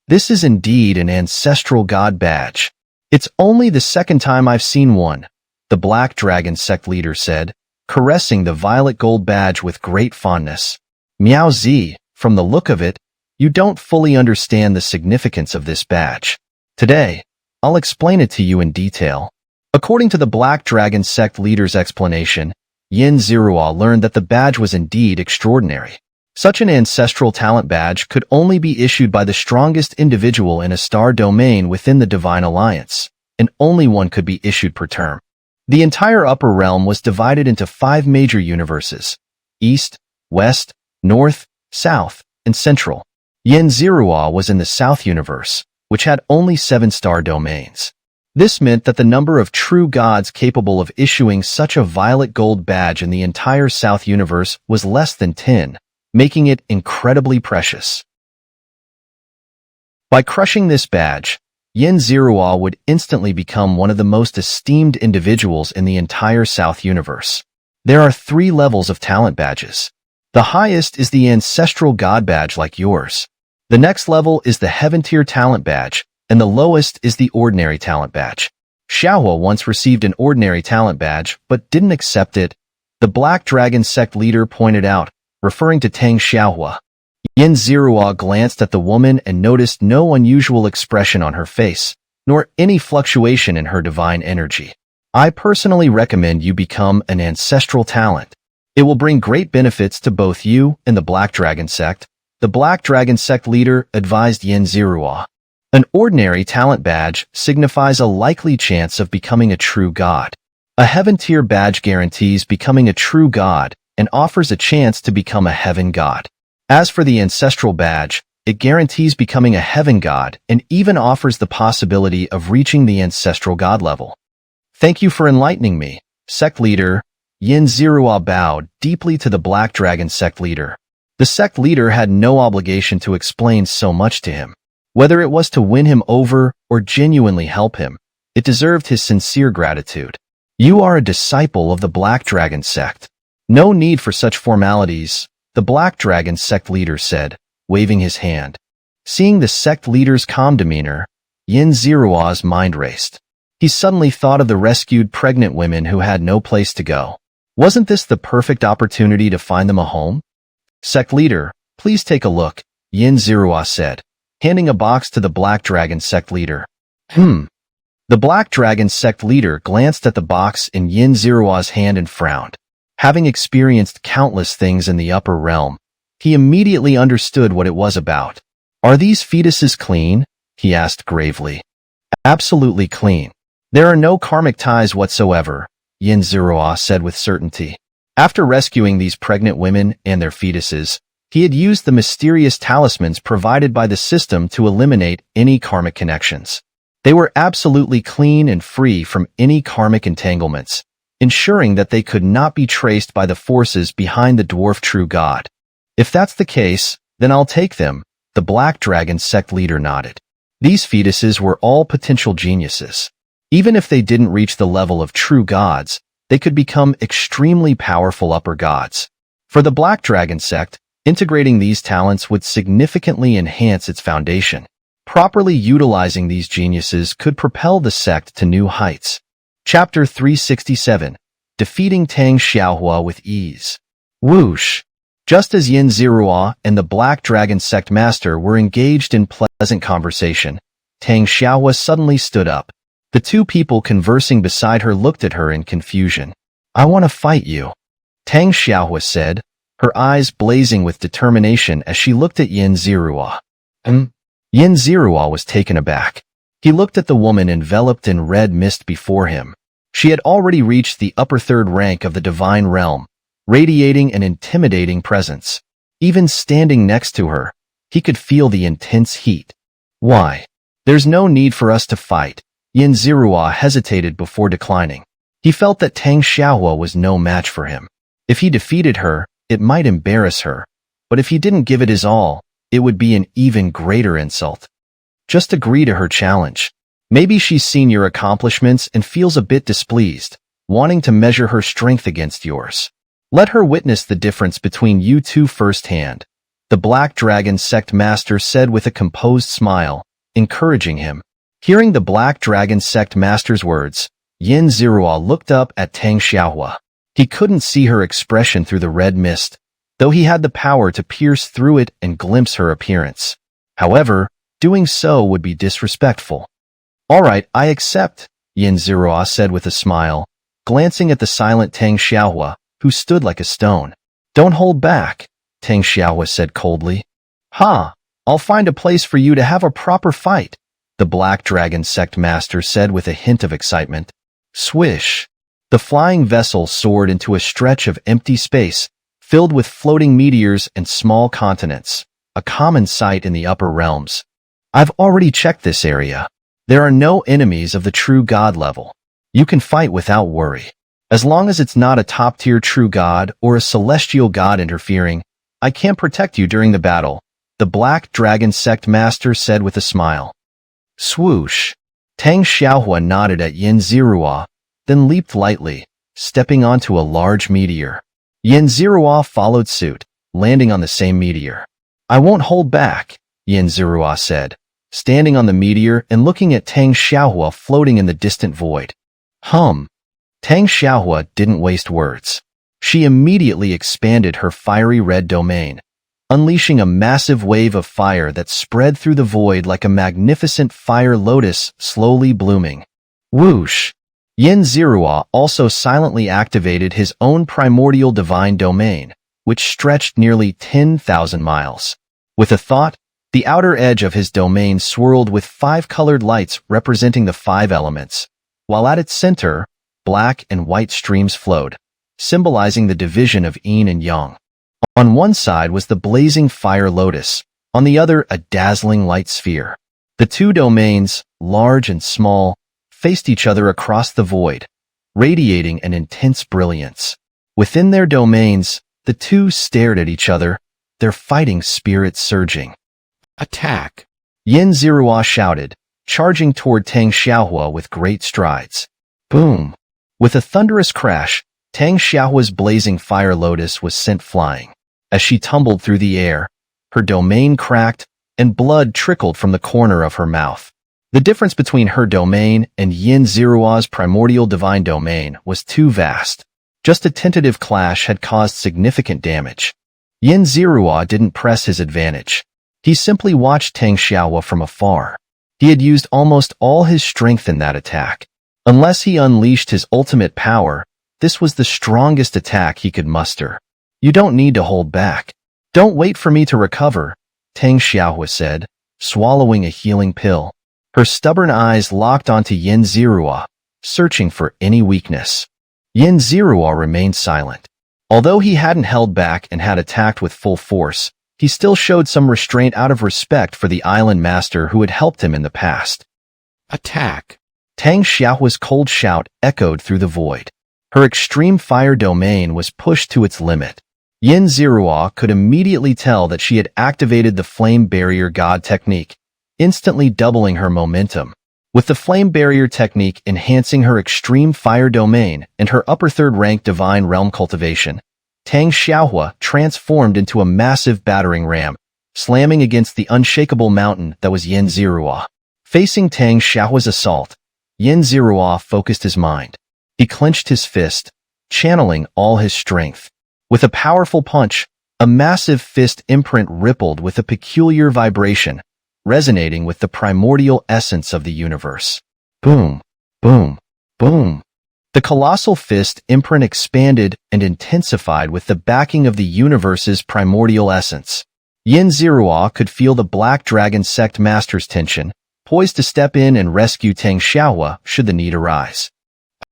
This is indeed an ancestral god badge. It's only the second time I've seen one, the Black Dragon sect leader said, caressing the violet gold badge with great fondness. Miaozi, from the look of it, you don't fully understand the significance of this badge. Today, I'll explain it to you in detail. According to the Black Dragon sect leader's explanation, Xianxia learned that the badge was indeed extraordinary. Such an ancestral talent badge could only be issued by the strongest individual in a star domain within the Divine Alliance, and only one could be issued per term. The entire Upper Realm was divided into 5 major universes: East, West, North, South, and Central. Yin Zerua was in the South Universe, which had only 7-star domains. This meant that the number of true gods capable of issuing such a violet gold badge in the entire South Universe was less than 10, making it incredibly precious. By crushing this badge, Yin Zerua would instantly become one of the most esteemed individuals in the entire South Universe. There are 3 levels of talent badges. The highest is the Ancestral God badge like yours. The next level is the Heaven Tier Talent badge, and the lowest is the Ordinary Talent badge. Xianxia once received an Ordinary Talent badge, but didn't accept it, the Black Dragon Sect leader pointed out, referring to Tang Xianxia. Yin Zerua glanced at the woman and noticed no unusual expression on her face, nor any fluctuation in her divine energy. I personally recommend you become an ancestral talent. It will bring great benefits to both you and the Black Dragon Sect, the Black Dragon Sect leader advised Yin Zerua. An ordinary talent badge signifies a likely chance of becoming a true god. A heaven tier badge guarantees becoming a true god and offers a chance to become a heaven god. As for the ancestral badge, it guarantees becoming a heaven god and even offers the possibility of reaching the ancestral god level. Thank you for enlightening me, sect leader. Yin Zerua bowed deeply to the Black Dragon Sect leader. The sect leader had no obligation to explain so much to him. Whether it was to win him over or genuinely help him, it deserved his sincere gratitude. You are a disciple of the Black Dragon Sect. No need for such formalities, the Black Dragon Sect leader said, waving his hand. Seeing the sect leader's calm demeanor, Yin Zerua's mind raced. He suddenly thought of the rescued pregnant women who had no place to go. Wasn't this the perfect opportunity to find them a home? Sect leader, please take a look, Yin Zerua said, handing a box to the Black Dragon Sect leader. The Black Dragon Sect leader glanced at the box in Yin Zerua's hand and frowned. Having experienced countless things in the upper realm, he immediately understood what it was about. Are these fetuses clean? He asked gravely. Absolutely clean. There are no karmic ties whatsoever, Yin Zerua said with certainty. After rescuing these pregnant women and their fetuses, he had used the mysterious talismans provided by the system to eliminate any karmic connections. They were absolutely clean and free from any karmic entanglements, ensuring that they could not be traced by the forces behind the dwarf true god. If that's the case, then I'll take them, the Black Dragon Sect leader nodded. These fetuses were all potential geniuses. Even if they didn't reach the level of true gods, they could become extremely powerful upper gods. For the Black Dragon Sect, integrating these talents would significantly enhance its foundation. Properly utilizing these geniuses could propel the sect to new heights. Chapter 367. Defeating Tang Xianxia with Ease. Whoosh! Just as Yin Zerua and the Black Dragon Sect master were engaged in pleasant conversation, Tang Xianxia suddenly stood up. The two people conversing beside her looked at her in confusion. I want to fight you, Tang Xianxia said, her eyes blazing with determination as she looked at Yin Zerua. Yin Zerua was taken aback. He looked at the woman enveloped in red mist before him. She had already reached the upper third rank of the divine realm, radiating an intimidating presence. Even standing next to her, he could feel the intense heat. Why? There's no need for us to fight. Yin Zerua hesitated before declining. He felt that Tang Xianxia was no match for him. If he defeated her, it might embarrass her, but if he didn't give it his all, it would be an even greater insult. Just agree to her challenge. Maybe she's seen your accomplishments and feels a bit displeased, wanting to measure her strength against yours. Let her witness the difference between you two firsthand, the Black Dragon Sect master said with a composed smile, encouraging him. Hearing the Black Dragon Sect master's words, Yin Zerua looked up at Tang Xianxia. He couldn't see her expression through the red mist, though he had the power to pierce through it and glimpse her appearance. However, doing so would be disrespectful. All right, I accept, Yin Zerua said with a smile, glancing at the silent Tang Xianxia, who stood like a stone. Don't hold back, Tang Xianxia said coldly. I'll find a place for you to have a proper fight, the Black Dragon Sect master said with a hint of excitement. Swish! The flying vessel soared into a stretch of empty space, filled with floating meteors and small continents. a common sight in the upper realms. I've already checked this area. There are no enemies of the true god level. You can fight without worry. As long as it's not a top-tier true god or a celestial god interfering, I can protect you during the battle, the Black Dragon Sect Master said with a smile. Swoosh! Tang Xiaohua nodded at Yin Zirua, then leaped lightly, stepping onto a large meteor. Yin Zirua followed suit, landing on the same meteor. I won't hold back, Yin Zirua said, standing on the meteor and looking at Tang Xiaohua floating in the distant void. Tang Xiaohua didn't waste words. She immediately expanded her fiery red domain, unleashing a massive wave of fire that spread through the void like a magnificent fire lotus slowly blooming. Whoosh! Yin Zirua also silently activated his own primordial divine domain, which stretched nearly 10,000 miles. With a thought, the outer edge of his domain swirled with 5 colored lights representing the 5 elements, while at its center, black and white streams flowed, symbolizing the division of yin and yang. On one side was the blazing fire lotus, on the other a dazzling light sphere. The two domains, large and small, faced each other across the void, radiating an intense brilliance. Within their domains, the two stared at each other, their fighting spirit surging. Attack! Yin Zirua shouted, charging toward Tang Xiaohua with great strides. Boom! With a thunderous crash, Tang Xiaohua's blazing fire lotus was sent flying. As she tumbled through the air, her domain cracked, and blood trickled from the corner of her mouth. The difference between her domain and Yin Zirua's primordial divine domain was too vast. Just a tentative clash had caused significant damage. Yin Zirua didn't press his advantage. He simply watched Tang Xiaohua from afar. He had used almost all his strength in that attack. Unless he unleashed his ultimate power, this was the strongest attack he could muster. You don't need to hold back. Don't wait for me to recover, Tang Xiaohua said, swallowing a healing pill. Her stubborn eyes locked onto Yin Zirua, searching for any weakness. Yin Zirua remained silent. Although he hadn't held back and had attacked with full force, he still showed some restraint out of respect for the island master who had helped him in the past. Attack! Tang Xiaohua's cold shout echoed through the void. Her extreme fire domain was pushed to its limit. Yin Zirua could immediately tell that she had activated the Flame Barrier God technique, instantly doubling her momentum. With the Flame Barrier technique enhancing her extreme fire domain and her upper third rank divine realm cultivation, Tang Xiaohua transformed into a massive battering ram, slamming against the unshakable mountain that was Yin Zirua. Facing Tang Xiaohua's assault, Yin Zirua focused his mind. He clenched his fist, channeling all his strength. With a powerful punch, a massive fist imprint rippled with a peculiar vibration, resonating with the primordial essence of the universe. Boom, boom, boom. The colossal fist imprint expanded and intensified with the backing of the universe's primordial essence. Yin Zirua could feel the Black Dragon Sect Master's tension, poised to step in and rescue Tang Xiaohua should the need arise.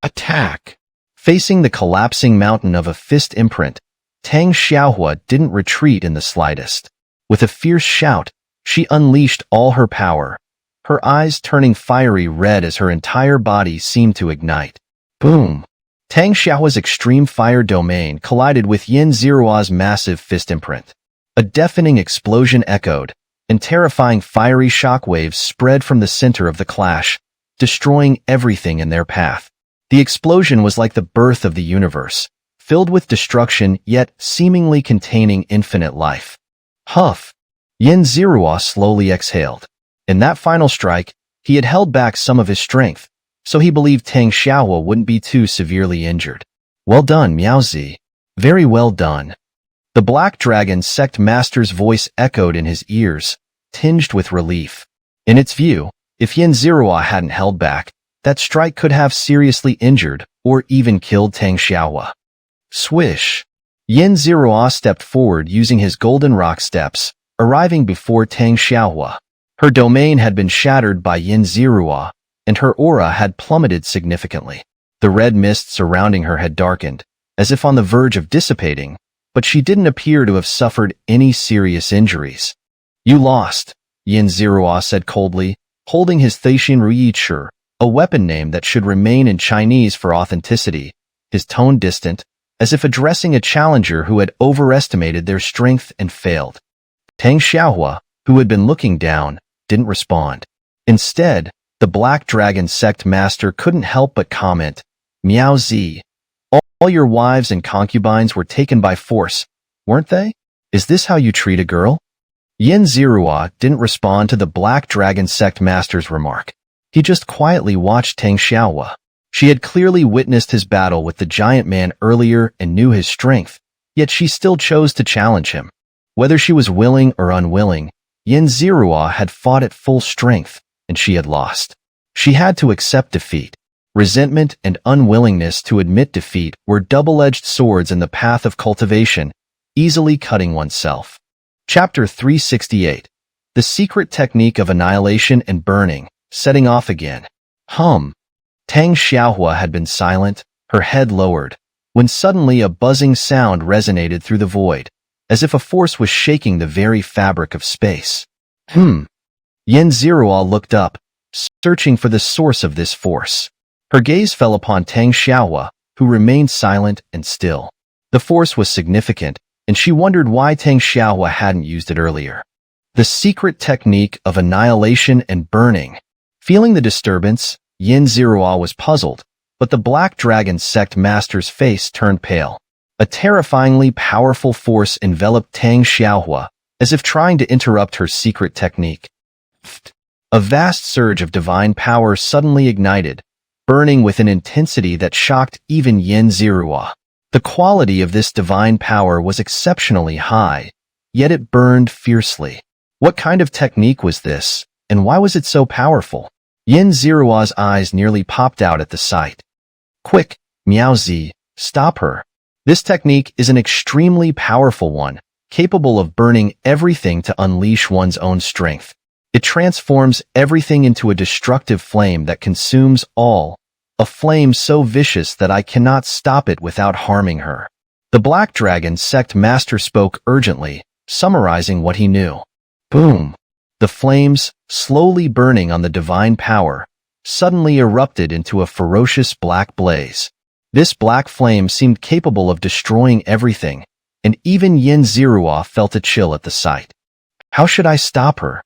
Attack! Facing the collapsing mountain of a fist imprint, Tang Xiaohua didn't retreat in the slightest. With a fierce shout, she unleashed all her power, her eyes turning fiery red as her entire body seemed to ignite. Boom! Tang Xiaohua's extreme fire domain collided with Yin Zirua's massive fist imprint. A deafening explosion echoed, and terrifying fiery shockwaves spread from the center of the clash, destroying everything in their path. The explosion was like the birth of the universe, filled with destruction yet seemingly containing infinite life. Huff! Yin Zirua slowly exhaled. In that final strike, he had held back some of his strength, so he believed Tang Xiaohua wouldn't be too severely injured. Well done, Miaozi. Very well done. The Black Dragon Sect Master's voice echoed in his ears, tinged with relief. In its view, if Yin Zirua hadn't held back, that strike could have seriously injured or even killed Tang Xiaohua. Swish! Yin Zirua stepped forward using his golden rock steps, arriving before Tang Xiaohua. Her domain had been shattered by Yin Zirua, and her aura had plummeted significantly. The red mist surrounding her had darkened, as if on the verge of dissipating, but she didn't appear to have suffered any serious injuries. You lost, Yin Zirua said coldly, holding his Theixin Ruyichi, a weapon name that should remain in Chinese for authenticity, his tone distant, as if addressing a challenger who had overestimated their strength and failed. Tang Xiaohua, who had been looking down, didn't respond. Instead, the Black Dragon sect master couldn't help but comment, "Miao Zi, all your wives and concubines were taken by force, weren't they? Is this how you treat a girl?" Yin Zirua didn't respond to the Black Dragon sect master's remark. He just quietly watched Tang Xiaohua. She had clearly witnessed his battle with the giant man earlier and knew his strength, yet she still chose to challenge him. Whether she was willing or unwilling, Yin Zirua had fought at full strength, and she had lost. She had to accept defeat. Resentment and unwillingness to admit defeat were double-edged swords in the path of cultivation, easily cutting oneself. Chapter 368. The Secret Technique of Annihilation and Burning, setting off again. Tang Xiaohua had been silent, her head lowered, when suddenly a buzzing sound resonated through the void, as if a force was shaking the very fabric of space. Yin Zirua looked up, searching for the source of this force. Her gaze fell upon Tang Xiaohua, who remained silent and still. The force was significant, and she wondered why Tang Xiaohua hadn't used it earlier. The Secret Technique of Annihilation and Burning. Feeling the disturbance, Yin Zirua was puzzled, but the Black Dragon sect master's face turned pale. A terrifyingly powerful force enveloped Tang Xiaohua, as if trying to interrupt her secret technique. A vast surge of divine power suddenly ignited, burning with an intensity that shocked even Yin Zirua. The quality of this divine power was exceptionally high, yet it burned fiercely. What kind of technique was this, and why was it so powerful? Yin Zirua's eyes nearly popped out at the sight. Quick, Miao Zi, stop her. This technique is an extremely powerful one, capable of burning everything to unleash one's own strength. It transforms everything into a destructive flame that consumes all, a flame so vicious that I cannot stop it without harming her. The Black Dragon sect master spoke urgently, summarizing what he knew. Boom! The flames, slowly burning on the divine power, suddenly erupted into a ferocious black blaze. This black flame seemed capable of destroying everything, and even Yin Zirua felt a chill at the sight. How should I stop her?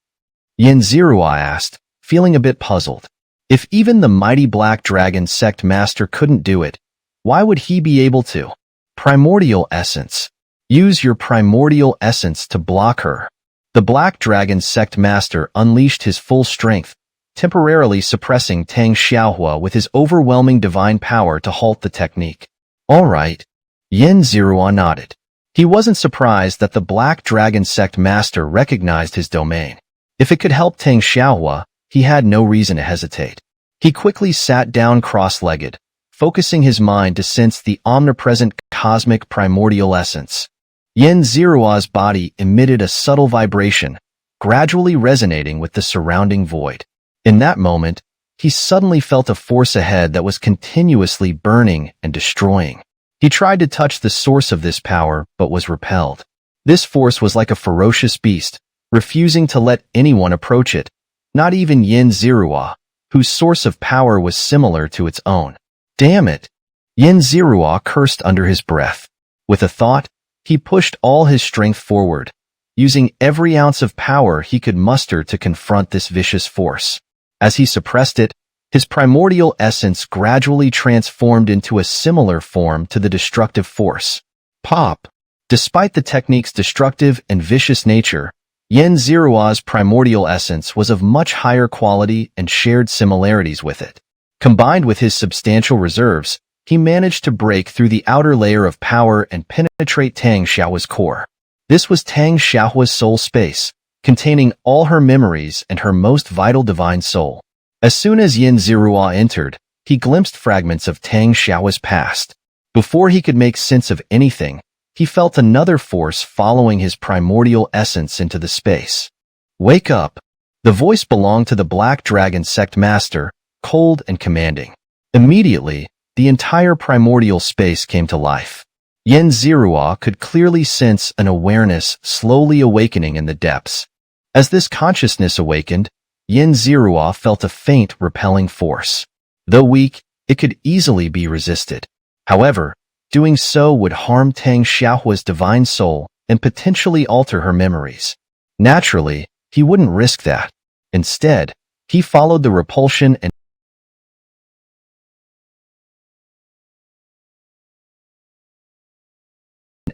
Yin Zirua asked, feeling a bit puzzled. If even the mighty Black Dragon sect master couldn't do it, why would he be able to? Primordial Essence. Use your primordial essence to block her. The Black Dragon sect master unleashed his full strength, temporarily suppressing Tang Xiaohua with his overwhelming divine power to halt the technique. All right. Yin Zirua nodded. He wasn't surprised that the Black Dragon sect master recognized his domain. If it could help Tang Xiaohua, he had no reason to hesitate. He quickly sat down cross-legged, focusing his mind to sense the omnipresent cosmic primordial essence. Yin Zirua's body emitted a subtle vibration, gradually resonating with the surrounding void. In that moment, he suddenly felt a force ahead that was continuously burning and destroying. He tried to touch the source of this power, but was repelled. This force was like a ferocious beast, refusing to let anyone approach it, not even Yin Zirua, whose source of power was similar to its own. Damn it! Yin Zirua cursed under his breath. With a thought, he pushed all his strength forward, using every ounce of power he could muster to confront this vicious force. As he suppressed it, his primordial essence gradually transformed into a similar form to the destructive force. Pop! Despite the technique's destructive and vicious nature, Yin Zirua's primordial essence was of much higher quality and shared similarities with it. Combined with his substantial reserves, he managed to break through the outer layer of power and penetrate Tang Xiaohua's core. This was Tang Xiaohua's soul space, containing all her memories and her most vital divine soul. As soon as Yin Zirua entered, he glimpsed fragments of Tang Xiaohua's past. Before he could make sense of anything, he felt another force following his primordial essence into the space. Wake up! The voice belonged to the Black Dragon sect master, cold and commanding. Immediately, the entire primordial space came to life. Yin Zirua could clearly sense an awareness slowly awakening in the depths. As this consciousness awakened, Yin Zirua felt a faint, repelling force. Though weak, it could easily be resisted. However, doing so would harm Tang Xiaohua's divine soul and potentially alter her memories. Naturally, he wouldn't risk that. Instead, he followed the repulsion and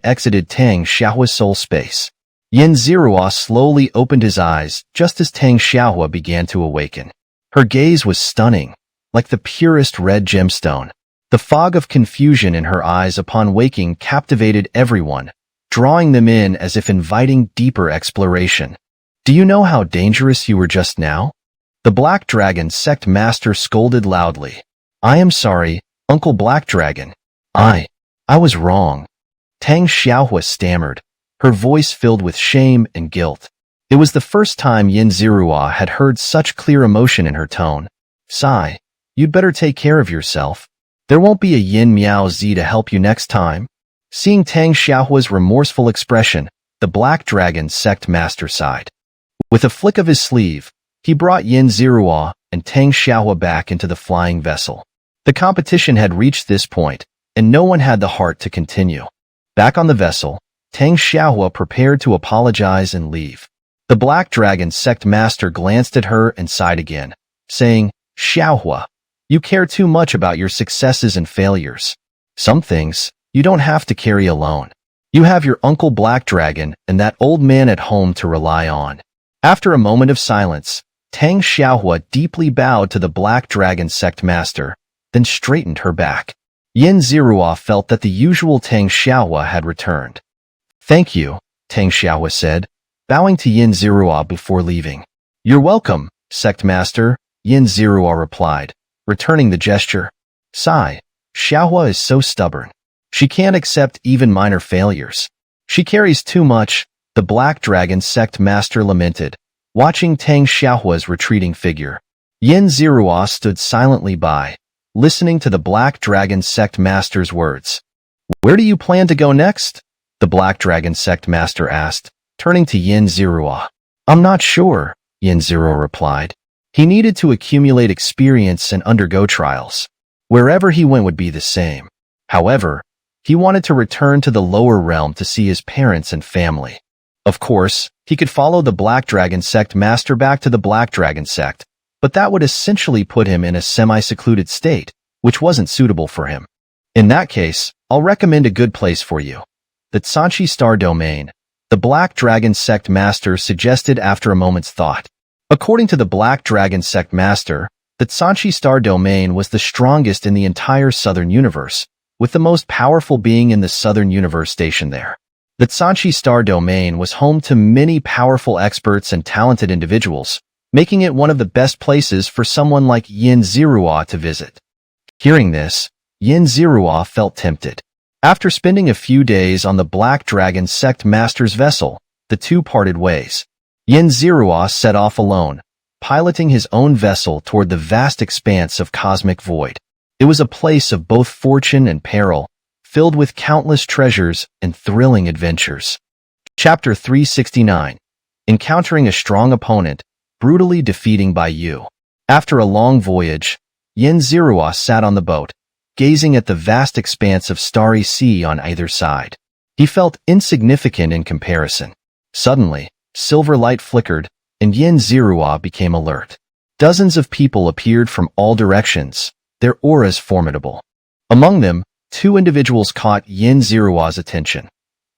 exited Tang Xiaohua's soul space. Yin Zirua slowly opened his eyes just as Tang Xiaohua began to awaken. Her gaze was stunning, like the purest red gemstone. The fog of confusion in her eyes upon waking captivated everyone, drawing them in as if inviting deeper exploration. "Do you know how dangerous you were just now?" The Black Dragon sect master scolded loudly. "I am sorry, Uncle Black Dragon. I was wrong." Tang Xiaohua stammered, her voice filled with shame and guilt. It was the first time Yin Zirua had heard such clear emotion in her tone. "Sigh, you'd better take care of yourself. There won't be a Yin Miao Z to help you next time." Seeing Tang Xiaohua's remorseful expression, the Black Dragon sect master sighed. With a flick of his sleeve, he brought Yin Zirua and Tang Xiaohua back into the flying vessel. The competition had reached this point, and no one had the heart to continue. Back on the vessel, Tang Xiaohua prepared to apologize and leave. The Black Dragon sect master glanced at her and sighed again, saying, "Xiaohua, you care too much about your successes and failures. Some things you don't have to carry alone. You have your Uncle Black Dragon and that old man at home to rely on." After a moment of silence, Tang Xiaohua deeply bowed to the Black Dragon sect master, then straightened her back. Yin Zirua felt that the usual Tang Xiaohua had returned. "Thank you," Tang Xiaohua said, bowing to Yin Zirua before leaving. "You're welcome, sect master," Yin Zirua replied, returning the gesture. "Sigh, Xiaohua is so stubborn. She can't accept even minor failures. She carries too much," the Black Dragon sect master lamented, watching Tang Xiaohua's retreating figure. Yin Zirua stood silently by, listening to the Black Dragon sect master's words. "Where do you plan to go next?" the Black Dragon sect master asked, turning to Yin Zirua. "I'm not sure," Yin Zirua replied. He needed to accumulate experience and undergo trials. Wherever he went would be the same. However, he wanted to return to the lower realm to see his parents and family. Of course, he could follow the Black Dragon sect master back to the Black Dragon sect, but that would essentially put him in a semi-secluded state, which wasn't suitable for him. "In that case, I'll recommend a good place for you. The Xianxia Star Domain," the Black Dragon sect master suggested after a moment's thought. According to the Black Dragon sect master, the Xianxia Star Domain was the strongest in the entire Southern Universe, with the most powerful being in the Southern Universe stationed there. The Xianxia Star Domain was home to many powerful experts and talented individuals, making it one of the best places for someone like Yin Zirua to visit. Hearing this, Yin Zirua felt tempted. After spending a few days on the Black Dragon sect master's vessel, the two parted ways. Yin Zirua set off alone, piloting his own vessel toward the vast expanse of cosmic void. It was a place of both fortune and peril, filled with countless treasures and thrilling adventures. Chapter 369. Encountering a strong opponent, brutally defeating by you. After a long voyage, Yin Zirua sat on the boat, gazing at the vast expanse of starry sea on either side. He felt insignificant in comparison. Suddenly, silver light flickered, and Yin Zirua became alert. Dozens of people appeared from all directions, their auras formidable. Among them, two individuals caught Yin Zirua's attention,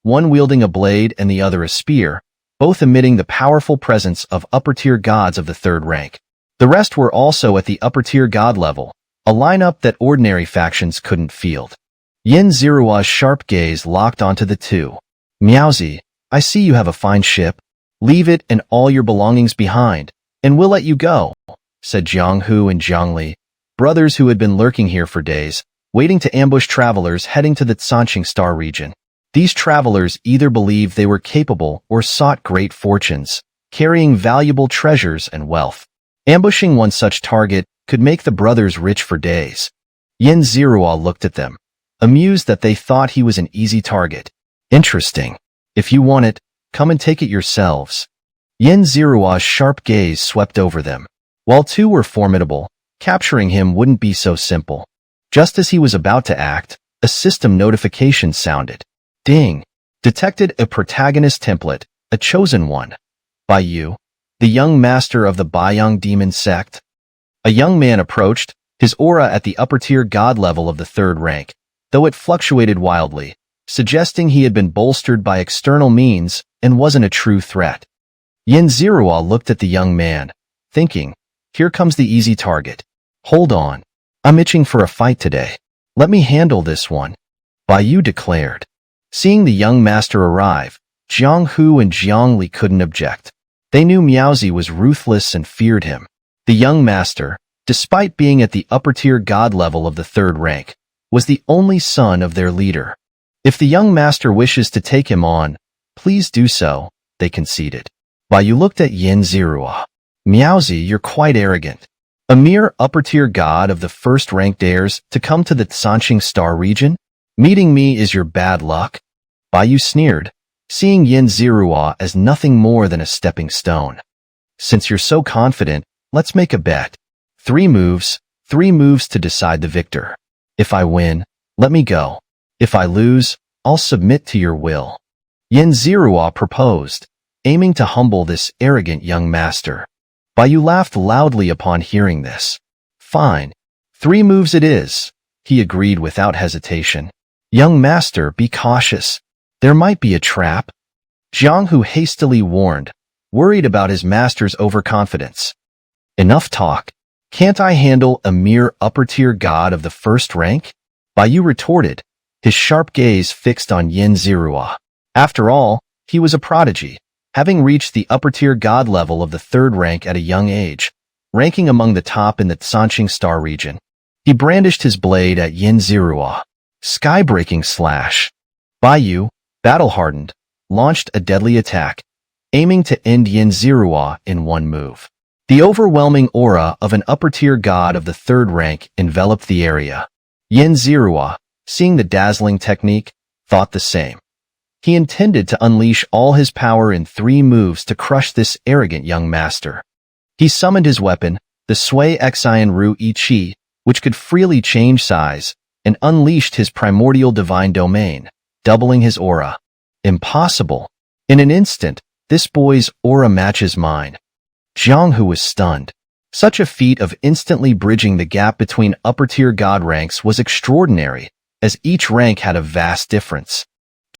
one wielding a blade and the other a spear, both emitting the powerful presence of upper-tier gods of the third rank. The rest were also at the upper-tier god level, a lineup that ordinary factions couldn't field. Yin Zirua's sharp gaze locked onto the two. "Miaozi, I see you have a fine ship. Leave it and all your belongings behind, and we'll let you go," said Jiang Hu and Jiang Li, brothers who had been lurking here for days, waiting to ambush travelers heading to the Xianxia Star region. These travelers either believed they were capable or sought great fortunes, carrying valuable treasures and wealth. Ambushing one such target could make the brothers rich for days. Yin Zirua looked at them, amused that they thought he was an easy target. "Interesting. If you want it, come and take it yourselves." Yin Zirua's sharp gaze swept over them. While two were formidable, capturing him wouldn't be so simple. Just as he was about to act, a system notification sounded. Ding! Detected a protagonist template, a chosen one. By you, the young master of the Baiyang demon sect. A young man approached, his aura at the upper-tier god level of the 3rd rank, though it fluctuated wildly, suggesting he had been bolstered by external means and wasn't a true threat. Yin Zirua looked at the young man, thinking, here comes the easy target. Hold on. I'm itching for a fight today. Let me handle this one. Baiyu declared. Seeing the young master arrive, Jiang Hu and Jiang Li couldn't object. They knew Miaozi was ruthless and feared him. The young master, despite being at the upper-tier god level of the 3rd rank, was the only son of their leader. If the young master wishes to take him on, please do so, they conceded. Baiyu looked at Yin Zirua. Miaozi, you're quite arrogant. A mere upper-tier god of the 1st rank dares to come to the Xianxia star region? Meeting me is your bad luck? Baiyu sneered, seeing Yin Zirua as nothing more than a stepping stone. Since you're so confident, let's make a bet. 3 moves to decide the victor. If I win, let me go. If I lose, I'll submit to your will. Yin Zirua proposed, aiming to humble this arrogant young master. Baiyu laughed loudly upon hearing this. Fine. 3 moves it is, he agreed without hesitation. Young master, be cautious. There might be a trap. Jiang Hu hastily warned, worried about his master's overconfidence. Enough talk. Can't I handle a mere upper-tier god of the 1st rank? Baiyu retorted, his sharp gaze fixed on Yin Zirua. After all, he was a prodigy, having reached the upper-tier god level of the 3rd rank at a young age, ranking among the top in the Xianxia star region. He brandished his blade at Yin Zirua. Sky-breaking slash. Baiyu, battle-hardened, launched a deadly attack, aiming to end Yin Zirua in 1 move. The overwhelming aura of an upper-tier god of the 3rd rank enveloped the area. Yin Zirua, seeing the dazzling technique, thought the same. He intended to unleash all his power in 3 moves to crush this arrogant young master. He summoned his weapon, the Sui Xian Ru Yi Qi, which could freely change size, and unleashed his primordial divine domain, doubling his aura. Impossible. In an instant, this boy's aura matches mine. Jiang Hu was stunned. Such a feat of instantly bridging the gap between upper-tier god ranks was extraordinary, as each rank had a vast difference.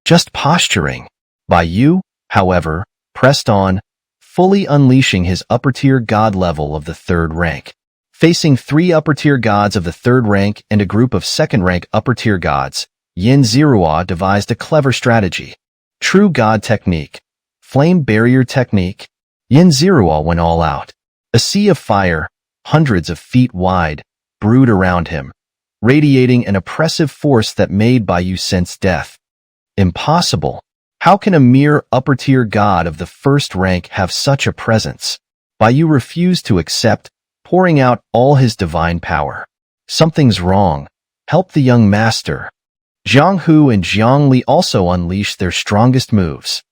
Just posturing. Baiyu, however, pressed on, fully unleashing his upper-tier god level of the 3rd rank. Facing 3 upper-tier gods of the 3rd rank and a group of 2nd-rank upper-tier gods, Yin Zirua devised a clever strategy. True God technique. Flame barrier technique. Yin Zirua went all out. A sea of fire, hundreds of feet wide, brewed around him, radiating an oppressive force that made Baiyu sense death. Impossible. How can a mere upper-tier god of the 1st rank have such a presence? Baiyu refused to accept, pouring out all his divine power. Something's wrong. Help the young master. Jiang Hu and Jiang Li also unleashed their strongest moves.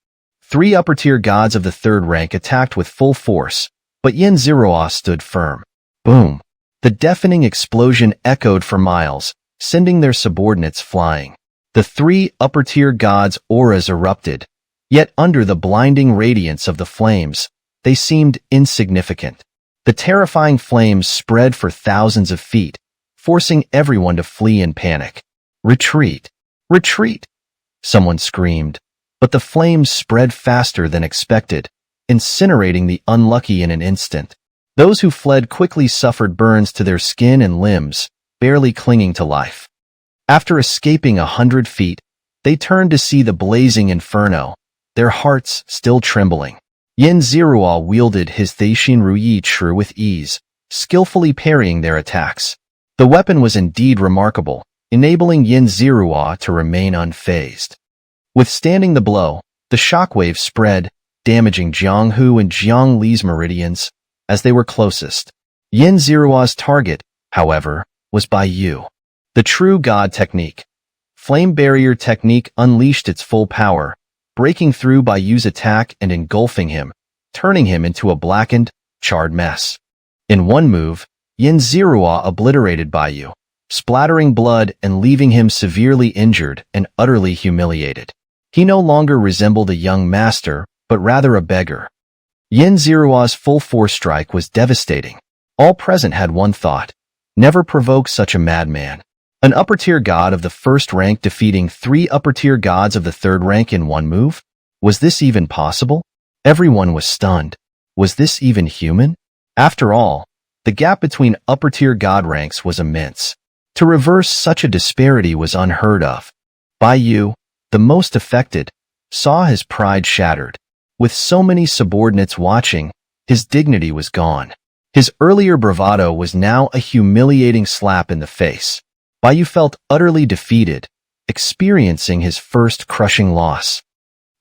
3 upper-tier gods of the 3rd rank attacked with full force, but Yin Zirua stood firm. Boom! The deafening explosion echoed for miles, sending their subordinates flying. The 3 upper-tier gods' auras erupted, yet under the blinding radiance of the flames, they seemed insignificant. The terrifying flames spread for thousands of feet, forcing everyone to flee in panic. Retreat! Retreat! Someone screamed, but the flames spread faster than expected, incinerating the unlucky in an instant. Those who fled quickly suffered burns to their skin and limbs, barely clinging to life. After escaping 100 feet, they turned to see the blazing inferno, their hearts still trembling. Yin Zirua wielded his Theishin Ruyi Chu with ease, skillfully parrying their attacks. The weapon was indeed remarkable, enabling Yin Zirua to remain unfazed. Withstanding the blow, the shockwave spread, damaging Jiang Hu and Jiang Li's meridians, as they were closest. Yin Zirua's target, however, was Baiyu. The true God technique. Flame barrier technique unleashed its full power, breaking through Baiyu's attack and engulfing him, turning him into a blackened, charred mess. In one move, Yin Zirua obliterated Baiyu, splattering blood and leaving him severely injured and utterly humiliated. He no longer resembled a young master, but rather a beggar. Yin Zirua's full force strike was devastating. All present had one thought: never provoke such a madman. An upper-tier god of the first rank defeating 3 upper-tier gods of the third rank in one move? Was this even possible? Everyone was stunned. Was this even human? After all, the gap between upper-tier god ranks was immense. To reverse such a disparity was unheard of. Baiyu, the most affected, saw his pride shattered. With so many subordinates watching, his dignity was gone. His earlier bravado was now a humiliating slap in the face. Baiyu felt utterly defeated, experiencing his first crushing loss.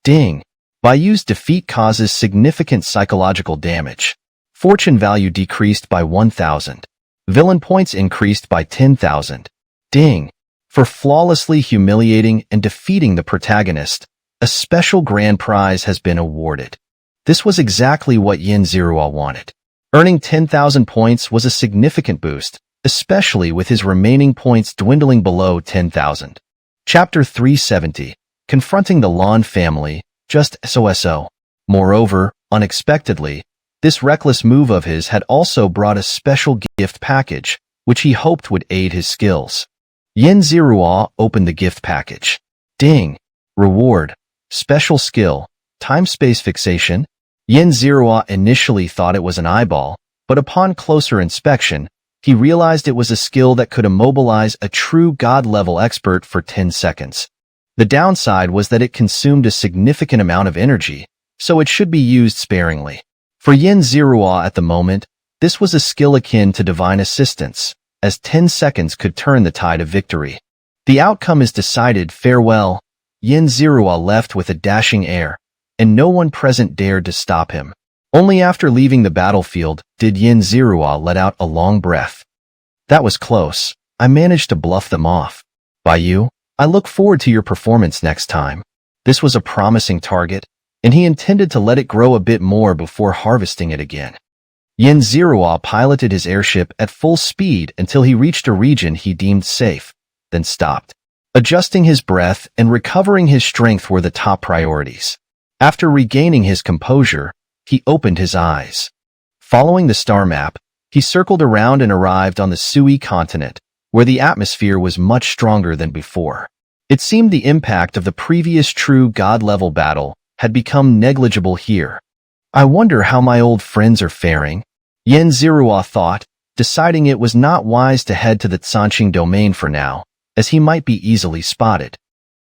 Ding! Baiyu's defeat causes significant psychological damage. Fortune value decreased by 1,000. Villain points increased by 10,000. Ding! For flawlessly humiliating and defeating the protagonist, a special grand prize has been awarded. This was exactly what Yin Zirua wanted. Earning 10,000 points was a significant boost, especially with his remaining points dwindling below 10,000. Chapter 370. Confronting the Lan family, just so. Moreover, unexpectedly, this reckless move of his had also brought a special gift package, which he hoped would aid his skills. Yin Zirua opened the gift package. Ding! Reward. Special skill. Time-space fixation. Yin Zirua initially thought it was an eyeball, but upon closer inspection, he realized it was a skill that could immobilize a true god-level expert for 10 seconds. The downside was that it consumed a significant amount of energy, so it should be used sparingly. For Yin Zirua at the moment, this was a skill akin to divine assistance, as 10 seconds could turn the tide of victory. The outcome is decided. Farewell. Yin Zirua left with a dashing air, and no one present dared to stop him. Only after leaving the battlefield did Yin Zirua let out a long breath. That was close. I managed to bluff them off. Baiyu, I look forward to your performance next time. This was a promising target, and he intended to let it grow a bit more before harvesting it again. Yin Zirua piloted his airship at full speed until he reached a region he deemed safe, then stopped. Adjusting his breath and recovering his strength were the top priorities. After regaining his composure, he opened his eyes. Following the star map, he circled around and arrived on the Sui continent, where the atmosphere was much stronger than before. It seemed the impact of the previous true god-level battle had become negligible here. I wonder how my old friends are faring, Yin Zirua thought, deciding it was not wise to head to the Xianxia domain for now, as he might be easily spotted.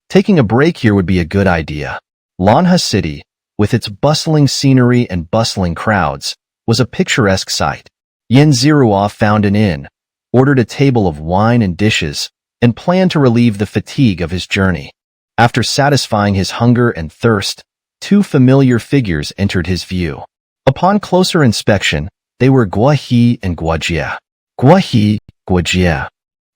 Taking a break here would be a good idea. Lanha City, with its bustling scenery and bustling crowds, was a picturesque sight. Yin Zirua found an inn, ordered a table of wine and dishes, and planned to relieve the fatigue of his journey. After satisfying his hunger and thirst, 2 familiar figures entered his view. Upon closer inspection, they were Guahi and Guajia. Guahi, Guajia.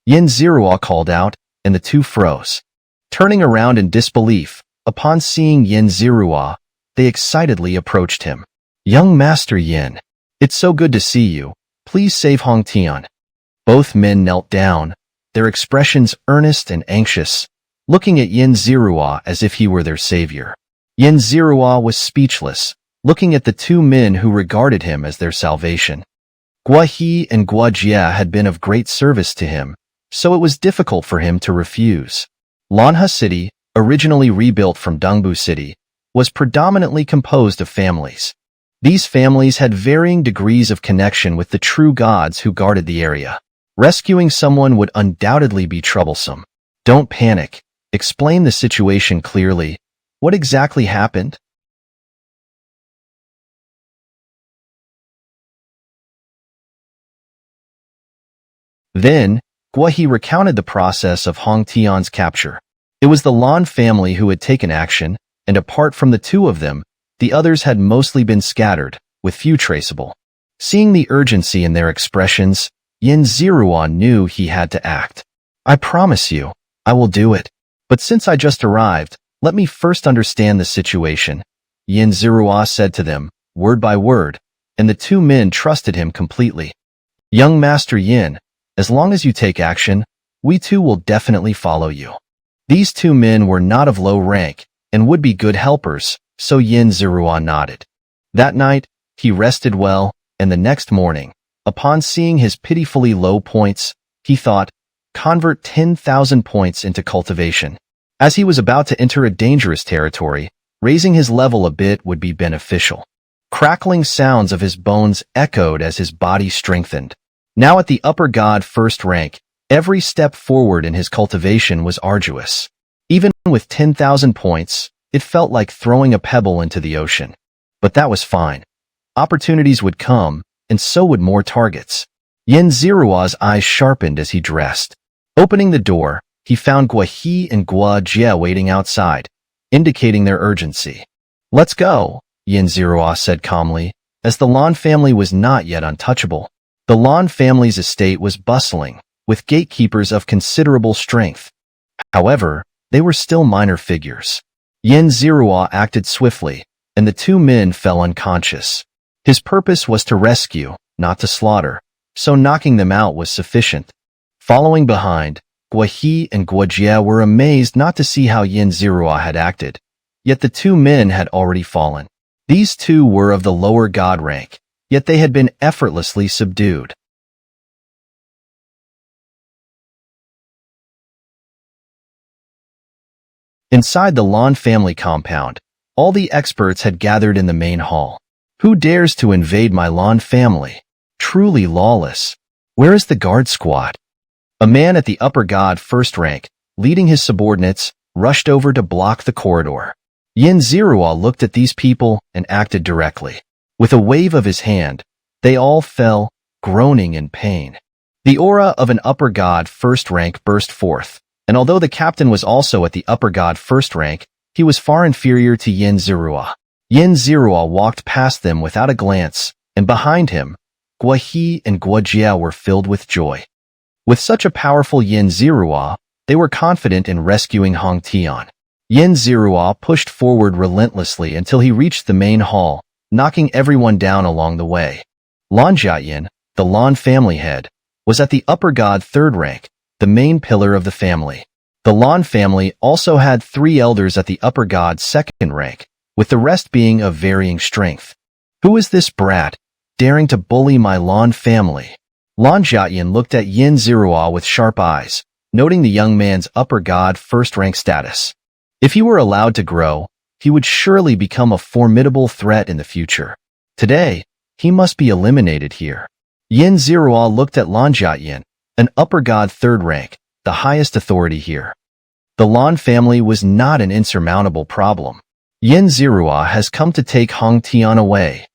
Yin Zirua called out, and the 2 froze. Turning around in disbelief, upon seeing Yin Zirua, they excitedly approached him. Young Master Yin, it's so good to see you. Please save Hong Tian. Both men knelt down, their expressions earnest and anxious, looking at Yin Zirua as if he were their savior. Yin Zirua was speechless, looking at the 2 men who regarded him as their salvation. Guahi and Guajia had been of great service to him, so it was difficult for him to refuse. Lanha City, originally rebuilt from Dongbu City, was predominantly composed of families. These families had varying degrees of connection with the true gods who guarded the area. Rescuing someone would undoubtedly be troublesome. Don't panic. Explain the situation clearly. What exactly happened? Then, Guahi recounted the process of Hong Tian's capture. It was the Lan family who had taken action, and apart from the 2 of them, the others had mostly been scattered, with few traceable. Seeing the urgency in their expressions, Yin Zirua knew he had to act. I promise you, I will do it. But since I just arrived, let me first understand the situation, Yin Zirua said to them, word by word, and the two men trusted him completely. Young Master Yin, as long as you take action, we too will definitely follow you. These two men were not of low rank and would be good helpers, so Yin Zerua nodded. That night, he rested well, and the next morning, upon seeing his pitifully low points, he thought, convert 10,000 points into cultivation. As he was about to enter a dangerous territory, raising his level a bit would be beneficial. Crackling sounds of his bones echoed as his body strengthened. Now at the upper god first rank, every step forward in his cultivation was arduous. Even with 10,000 points, it felt like throwing a pebble into the ocean. But that was fine. Opportunities would come, and so would more targets. Yin Zerua's eyes sharpened as he dressed. Opening the door, he found Gua He and Gua Jie waiting outside, indicating their urgency. Let's go, Yin Zerua said calmly, as the Lan family was not yet untouchable. The Lan family's estate was bustling, with gatekeepers of considerable strength. However, they were still minor figures. Yin Zerua acted swiftly, and the two men fell unconscious. His purpose was to rescue, not to slaughter, so knocking them out was sufficient. Following behind, Gua He and Gua Jie were amazed not to see how Yin Zerua had acted, yet the two men had already fallen. These two were of the lower god rank, yet they had been effortlessly subdued. Inside the Lan family compound, all the experts had gathered in the main hall. Who dares to invade my Lan family? Truly lawless. Where is the guard squad? A man at the upper god first rank, leading his subordinates, rushed over to block the corridor. Yin Zerua looked at these people and acted directly. With a wave of his hand, they all fell, groaning in pain. The aura of an upper god first rank burst forth, and although the captain was also at the upper god first rank, he was far inferior to Yin Zerua. Yin Zerua walked past them without a glance, and behind him, Gua He and Gua Jie were filled with joy. With such a powerful Yin Zerua, they were confident in rescuing Hong Tian. Yin Zerua pushed forward relentlessly until he reached the main hall, knocking everyone down along the way. Lan Jiayin, the Lan family head, was at the upper god third rank, the main pillar of the family. The Lan family also had 3 elders at the upper god second rank, with the rest being of varying strength. Who is this brat, daring to bully my Lan family? Lan Jiayin looked at Yin Zerua with sharp eyes, noting the young man's upper god first rank status. If he were allowed to grow, he would surely become a formidable threat in the future. Today, he must be eliminated here. Yin Zerua looked at Lan Jiayin, an upper god third rank, the highest authority here. The Lan family was not an insurmountable problem. Yin Zerua has come to take Hong Tian away.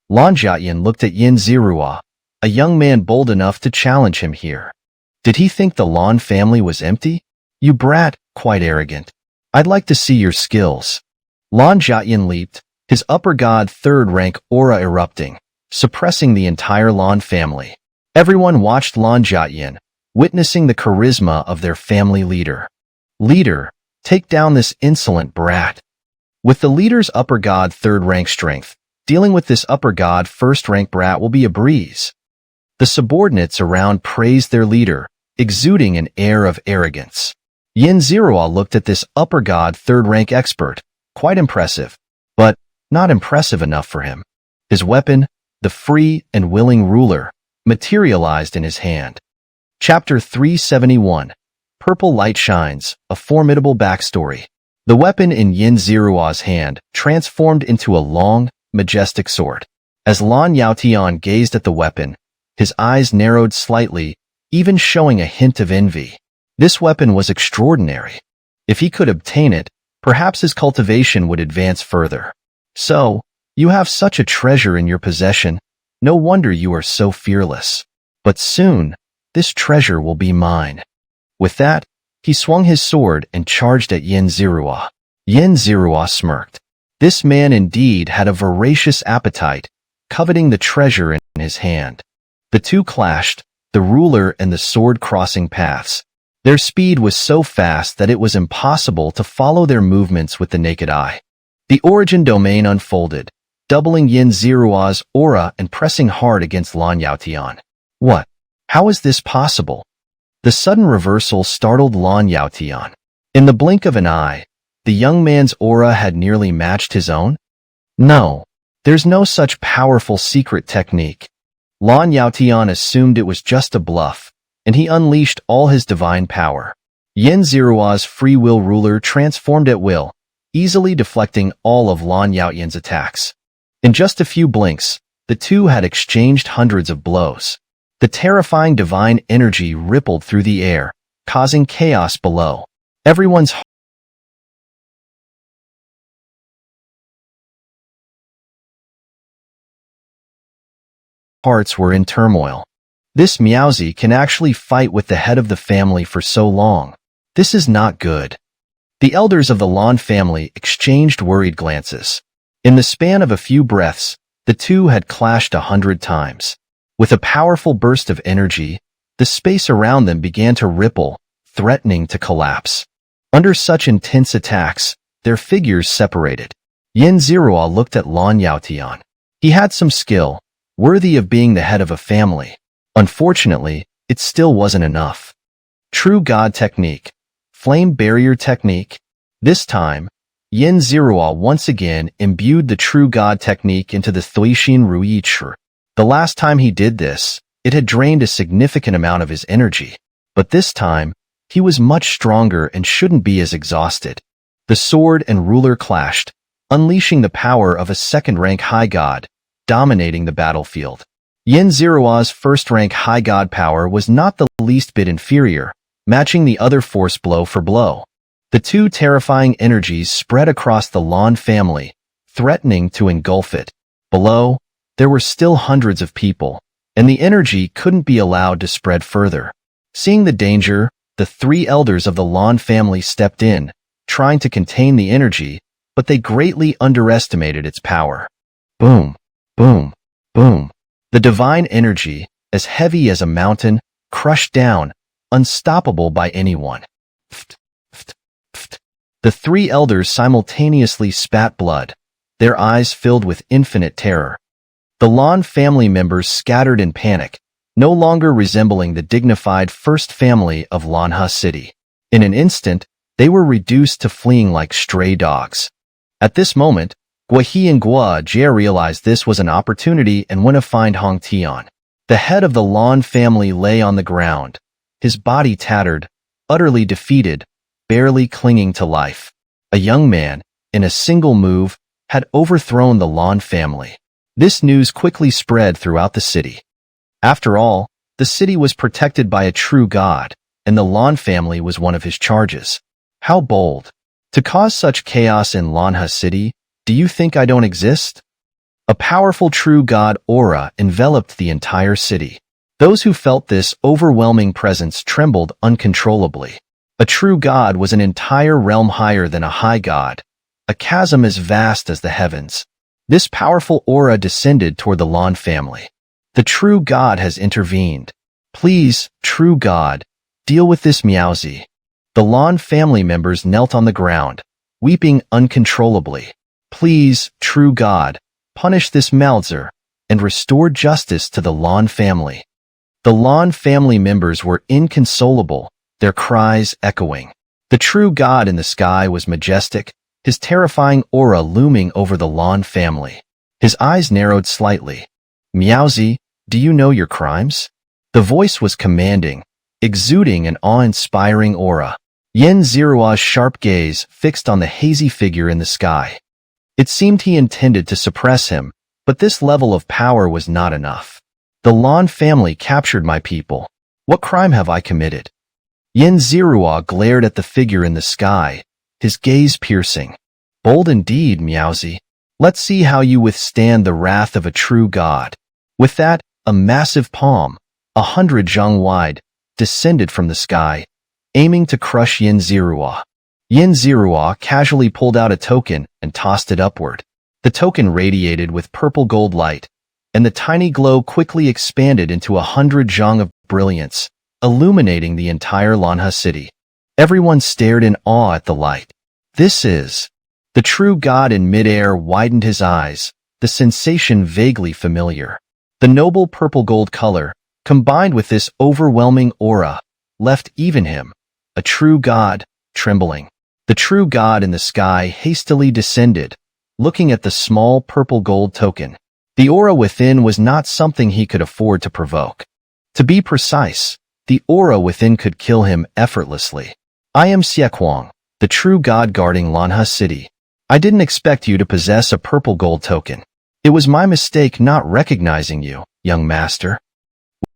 Lan Jiayin looked at Yin Zerua, a young man bold enough to challenge him here. Did he think the Lan family was empty? You brat, quite arrogant. I'd like to see your skills. Lan Jiayin leaped, his upper god third rank aura erupting, suppressing the entire Lan family. Everyone watched Lan Jiayin, witnessing the charisma of their family leader. Leader, take down this insolent brat. With the leader's upper god third rank strength, dealing with this upper god first rank brat will be a breeze. The subordinates around praised their leader, exuding an air of arrogance. Yin Zerua looked at this upper god third rank expert, quite impressive, but not impressive enough for him. His weapon, the free and willing ruler, materialized in his hand. Chapter 371, Purple Light Shines, a formidable backstory. The weapon in Yin Zerua's hand transformed into a long, majestic sword. As Lan Yaotian gazed at the weapon, his eyes narrowed slightly, even showing a hint of envy. This weapon was extraordinary. If he could obtain it, perhaps his cultivation would advance further. So, you have such a treasure in your possession. No wonder you are so fearless. But soon, this treasure will be mine. With that, he swung his sword and charged at Yin Zerua. Yin Zerua smirked. This man indeed had a voracious appetite, coveting the treasure in his hand. The two clashed, the ruler and the sword crossing paths. Their speed was so fast that it was impossible to follow their movements with the naked eye. The origin domain unfolded, doubling Yin Zirua's aura and pressing hard against Lan Yaotian. What? How is this possible? The sudden reversal startled Lan Yaotian. In the blink of an eye, the young man's aura had nearly matched his own? No, there's no such powerful secret technique. Lan Yaotian assumed it was just a bluff, and he unleashed all his divine power. Yin Zirua's free will ruler transformed at will, easily deflecting all of Lan Yaotian's attacks. In just a few blinks, the two had exchanged hundreds of blows. The terrifying divine energy rippled through the air, causing chaos below. Everyone's hearts were in turmoil. This Miaozi can actually fight with the head of the family for so long. This is not good. The elders of the Lan family exchanged worried glances. In the span of a few breaths, the two had clashed 100 times. With a powerful burst of energy, the space around them began to ripple, threatening to collapse. Under such intense attacks, their figures separated. Yin Zirua looked at Lan Yaotian. He had some skill, worthy of being the head of a family. Unfortunately, it still wasn't enough. True God Technique. Flame Barrier Technique. This time, Yin Zirua once again imbued the True God Technique into the Thuixin Ruyi Chi. The last time he did this, it had drained a significant amount of his energy. But this time, he was much stronger and shouldn't be as exhausted. The sword and ruler clashed, unleashing the power of a second-rank high god, dominating the battlefield. Yin Zirua's first-rank high god power was not the least bit inferior, matching the other force blow for blow. The two terrifying energies spread across the Lan family, threatening to engulf it. Below, there were still hundreds of people, and the energy couldn't be allowed to spread further. Seeing the danger, the three elders of the Lan family stepped in, trying to contain the energy, but they greatly underestimated its power. Boom, boom, boom. The divine energy, as heavy as a mountain, crushed down, unstoppable by anyone. The three elders simultaneously spat blood, their eyes filled with infinite terror. The Lan family members scattered in panic, no longer resembling the dignified first family of Lanha City. In an instant, they were reduced to fleeing like stray dogs. At this moment, Guahi and Guajie realized this was an opportunity and went to find Hong Tian. The head of the Lan family lay on the ground, his body tattered, utterly defeated, barely clinging to life. A young man, in a single move, had overthrown the Lan family. This news quickly spread throughout the city. After all, the city was protected by a true god, and the Lan family was one of his charges. How bold! To cause such chaos in Lanha City, do you think I don't exist? A powerful true god aura enveloped the entire city. Those who felt this overwhelming presence trembled uncontrollably. A true god was an entire realm higher than a high god, a chasm as vast as the heavens. This powerful aura descended toward the Lan family. The true god has intervened. Please, true god, deal with this Miaozi. The Lan family members knelt on the ground, weeping uncontrollably. Please, true god, punish this Malzer, and restore justice to the Lan family. The Lan family members were inconsolable, their cries echoing. The true god in the sky was majestic, his terrifying aura looming over the Lan family. His eyes narrowed slightly. Miaozi, do you know your crimes? The voice was commanding, exuding an awe-inspiring aura. Yin Zirua's sharp gaze fixed on the hazy figure in the sky. It seemed he intended to suppress him, but this level of power was not enough. The Lan family captured my people. What crime have I committed? Yin Zirua glared at the figure in the sky, his gaze piercing. Bold indeed, Miaozi. Let's see how you withstand the wrath of a true god. With that, a massive palm, 100 zhang wide, descended from the sky, aiming to crush Yin Zirua. Yin Zirua casually pulled out a token and tossed it upward. The token radiated with purple gold light, and the tiny glow quickly expanded into 100 zhang of brilliance, illuminating the entire Lanha city. Everyone stared in awe at the light. This is... The true god in midair widened his eyes, the sensation vaguely familiar. The noble purple-gold color, combined with this overwhelming aura, left even him, a true god, trembling. The true god in the sky hastily descended, looking at the small purple-gold token. The aura within was not something he could afford to provoke. To be precise, the aura within could kill him effortlessly. I am Xianxia, the true god guarding Lanha City. I didn't expect you to possess a purple-gold token. It was my mistake not recognizing you, young master.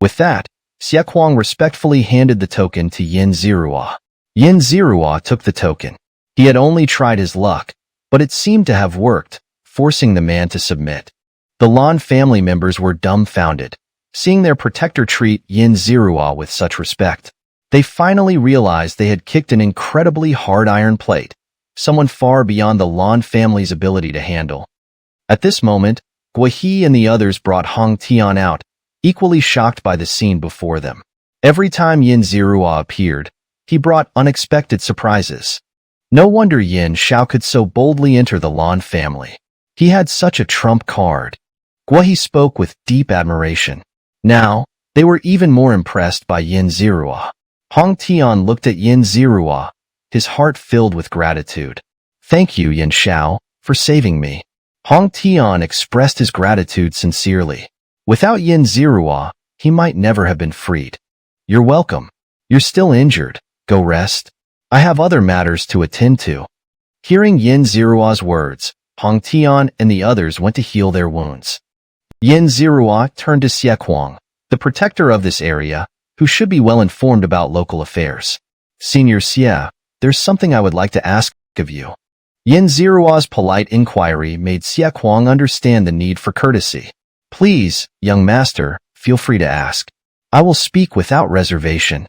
With that, Xianxia respectfully handed the token to Yin Zirua. Yin Zirua took the token. He had only tried his luck, but it seemed to have worked, forcing the man to submit. The Lan family members were dumbfounded, seeing their protector treat Yin Zirua with such respect. They finally realized they had kicked an incredibly hard iron plate, someone far beyond the Lan family's ability to handle. At this moment, Guihe and the others brought Hong Tian out, equally shocked by the scene before them. Every time Yin Zirua appeared, he brought unexpected surprises. No wonder Yin Xiao could so boldly enter the Lan family. He had such a trump card. Guihe spoke with deep admiration. Now, they were even more impressed by Yin Zirua. Hong Tian looked at Yin Zirua, his heart filled with gratitude. Thank you, Yin Xiao, for saving me. Hong Tian expressed his gratitude sincerely. Without Yin Zirua, he might never have been freed. You're welcome. You're still injured. Go rest. I have other matters to attend to. Hearing Yin Zirua's words, Hong Tian and the others went to heal their wounds. Yin Zirua turned to Xianxia, the protector of this area, who should be well informed about local affairs. Senior Xia, there's something I would like to ask of you. Yin Zirua's polite inquiry made Xianxia understand the need for courtesy. Please, young master, feel free to ask. I will speak without reservation.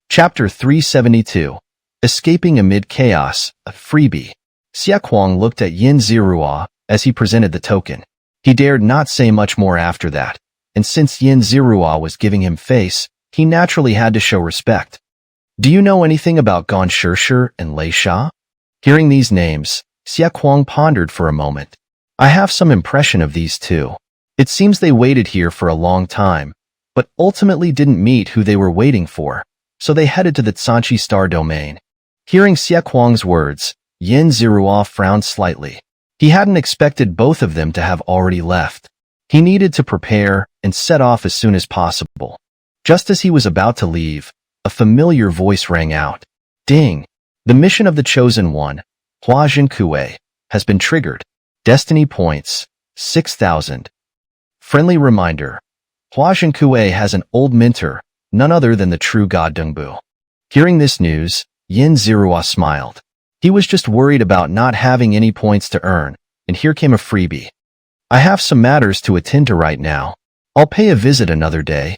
Chapter 372. Escaping Amid Chaos, a freebie. Xianxia looked at Yin Zirua as he presented the token. He dared not say much more after that, and since Yin Zirua was giving him face, he naturally had to show respect. Do you know anything about Gan Shirshir and Lei Sha? Hearing these names, Xianxia pondered for a moment. I have some impression of these two. It seems they waited here for a long time, but ultimately didn't meet who they were waiting for, so they headed to the Xianxia Star Domain. Hearing Xianxia's words, Yin Zirua frowned slightly. He hadn't expected both of them to have already left. He needed to prepare and set off as soon as possible. Just as he was about to leave, a familiar voice rang out. Ding! The mission of the Chosen One, Hua Zhenkue, has been triggered. Destiny points, 6,000. Friendly reminder. Hua Zhenkue has an old mentor, none other than the true god Dongbu. Hearing this news, Yin Zirua smiled. He was just worried about not having any points to earn, and here came a freebie. I have some matters to attend to right now. I'll pay a visit another day.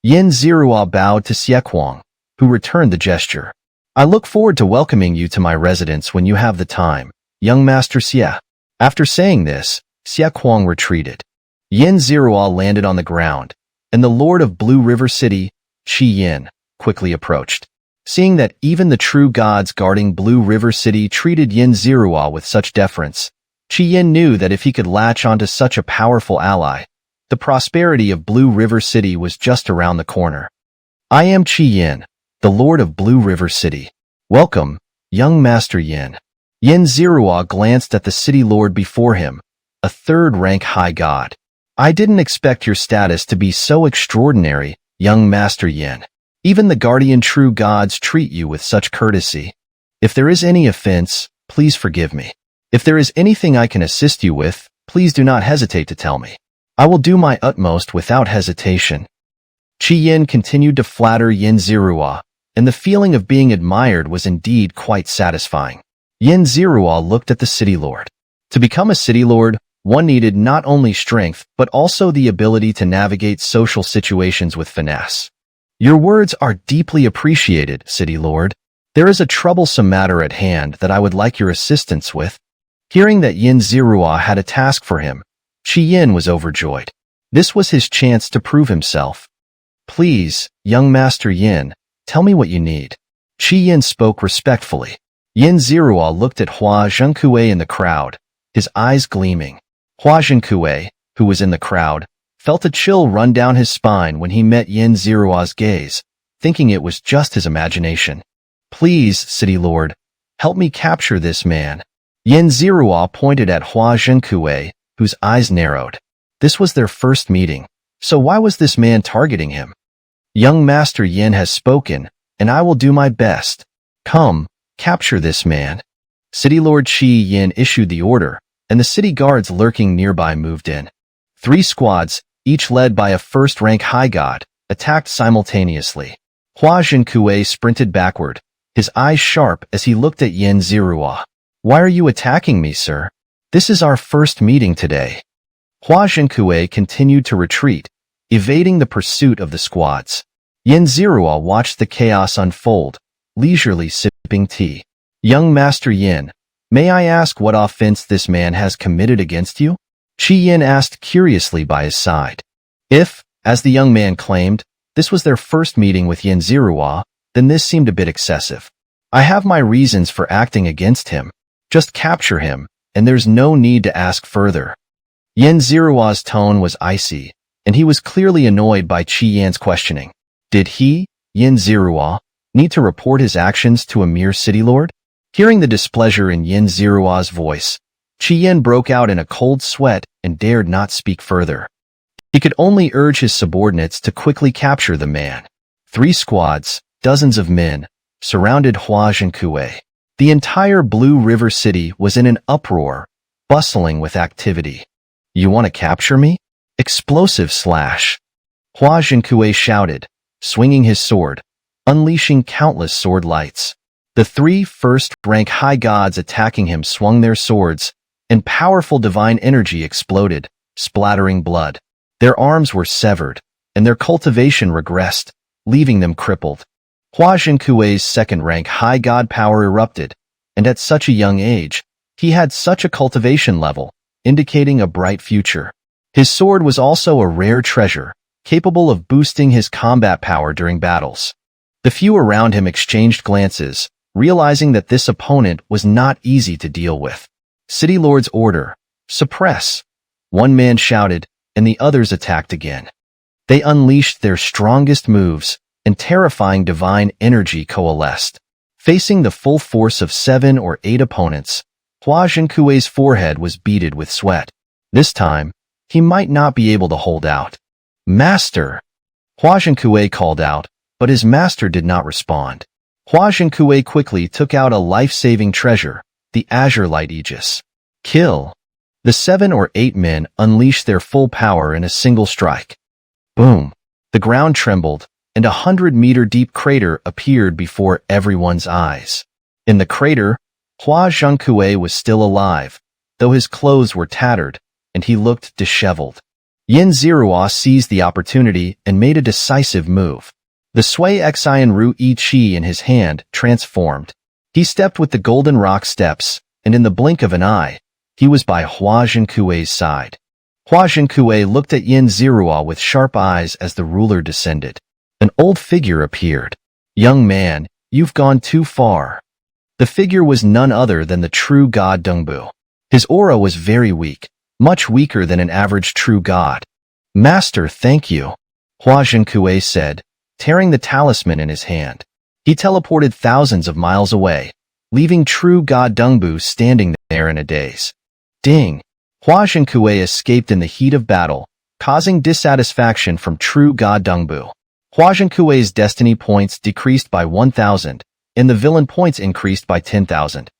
Yin Zirua bowed to Xianxia, who returned the gesture. I look forward to welcoming you to my residence when you have the time, young Master Xia. After saying this, Xianxia retreated. Yin Zirua landed on the ground, and the Lord of Blue River City, Qi Yin, quickly approached. Seeing that even the true gods guarding Blue River City treated Yin Zirua with such deference, Qi Yin knew that if he could latch onto such a powerful ally, the prosperity of Blue River City was just around the corner. I am Qi Yin, the Lord of Blue River City. Welcome, young Master Yin. Yin Zirua glanced at the city lord before him, a third-rank high god. I didn't expect your status to be so extraordinary, young Master Yin. Even the guardian true gods treat you with such courtesy. If there is any offense, please forgive me. If there is anything I can assist you with, please do not hesitate to tell me. I will do my utmost without hesitation. Qi Yin continued to flatter Yin Zirua, and the feeling of being admired was indeed quite satisfying. Yin Zirua looked at the city lord. To become a city lord, one needed not only strength but also the ability to navigate social situations with finesse. Your words are deeply appreciated, City Lord. There is a troublesome matter at hand that I would like your assistance with. Hearing that Yin Zirua had a task for him, Qi Yin was overjoyed. This was his chance to prove himself. Please, young Master Yin, tell me what you need. Qi Yin spoke respectfully. Yin Zirua looked at Hua Zhenkue in the crowd, his eyes gleaming. Hua Zhenkue, who was in the crowd, felt a chill run down his spine when he met Yin Ziruo's gaze, thinking it was just his imagination. "Please, City Lord, help me capture this man." Yin Ziruo pointed at Hua Zhenkue, whose eyes narrowed. This was their first meeting, so why was this man targeting him? "Young Master Yin has spoken, and I will do my best. Come, capture this man." City Lord Qi Yin issued the order, and the city guards lurking nearby moved in. 3 squads, each led by a first-rank high god, attacked simultaneously. Hua Zhenkue sprinted backward, his eyes sharp as he looked at Yin Ziruo. "Why are you attacking me, sir? This is our first meeting today." Hua Zhenkue continued to retreat, evading the pursuit of the squads. Yin Ziruo watched the chaos unfold, leisurely sipping tea. "Young Master Yin, may I ask what offense this man has committed against you?" Qi Yin asked curiously by his side. If, as the young man claimed, this was their first meeting with Yin Ziruo, then this seemed a bit excessive. "I have my reasons for acting against him. Just capture him, and there's no need to ask further." Yin Ziruo's tone was icy, and he was clearly annoyed by Qi Yin's questioning. Did he, Yin Ziruo, need to report his actions to a mere city lord? Hearing the displeasure in Yin Ziruo's voice, Qi Yin broke out in a cold sweat and dared not speak further. He could only urge his subordinates to quickly capture the man. 3 squads, dozens of men, surrounded Hua Zhenkue. The entire Blue River City was in an uproar, bustling with activity. "You want to capture me?" Explosive slash. Hua Zhenkue shouted, swinging his sword, unleashing countless sword lights. The 3 first-rank high gods attacking him swung their swords, and powerful divine energy exploded, splattering blood. Their arms were severed, and their cultivation regressed, leaving them crippled. Hua Zhenkue's second-rank high god power erupted, and at such a young age, he had such a cultivation level, indicating a bright future. His sword was also a rare treasure, capable of boosting his combat power during battles. The few around him exchanged glances, realizing that this opponent was not easy to deal with. City Lord's order, suppress. One man shouted, and the others attacked again. They unleashed their strongest moves, and terrifying divine energy coalesced. Facing the full force of 7 or 8 opponents, Hua Zhenkue's forehead was beaded with sweat. This time, he might not be able to hold out. "Master!" Hua Zhenkue called out, but his master did not respond. Hua Zhenkue quickly took out a life-saving treasure, the Azure Light Aegis. "Kill!" The 7 or 8 men unleashed their full power in a single strike. Boom! The ground trembled, and a 100-meter-deep crater appeared before everyone's eyes. In the crater, Hua Zhenkue was still alive, though his clothes were tattered, and he looked disheveled. Yin Ziruo seized the opportunity and made a decisive move. The Sui Xian Ru Yi Qi in his hand transformed. He stepped with the golden rock steps, and in the blink of an eye, he was by Hua Zhenkue's side. Hua Zhenkue looked at Yin Ziruo with sharp eyes as the ruler descended. An old figure appeared. "Young man, you've gone too far." The figure was none other than the true god Donghua. His aura was very weak, much weaker than an average true god. "Master, thank you," Hua Zhenkue said, tearing the talisman in his hand. He teleported thousands of miles away, leaving true god Donghua standing there in a daze. Ding! Hua Zhenkue escaped in the heat of battle, causing dissatisfaction from true god Donghua. Hua Zhenkue's destiny points decreased by 1,000, and the villain points increased by 10,000.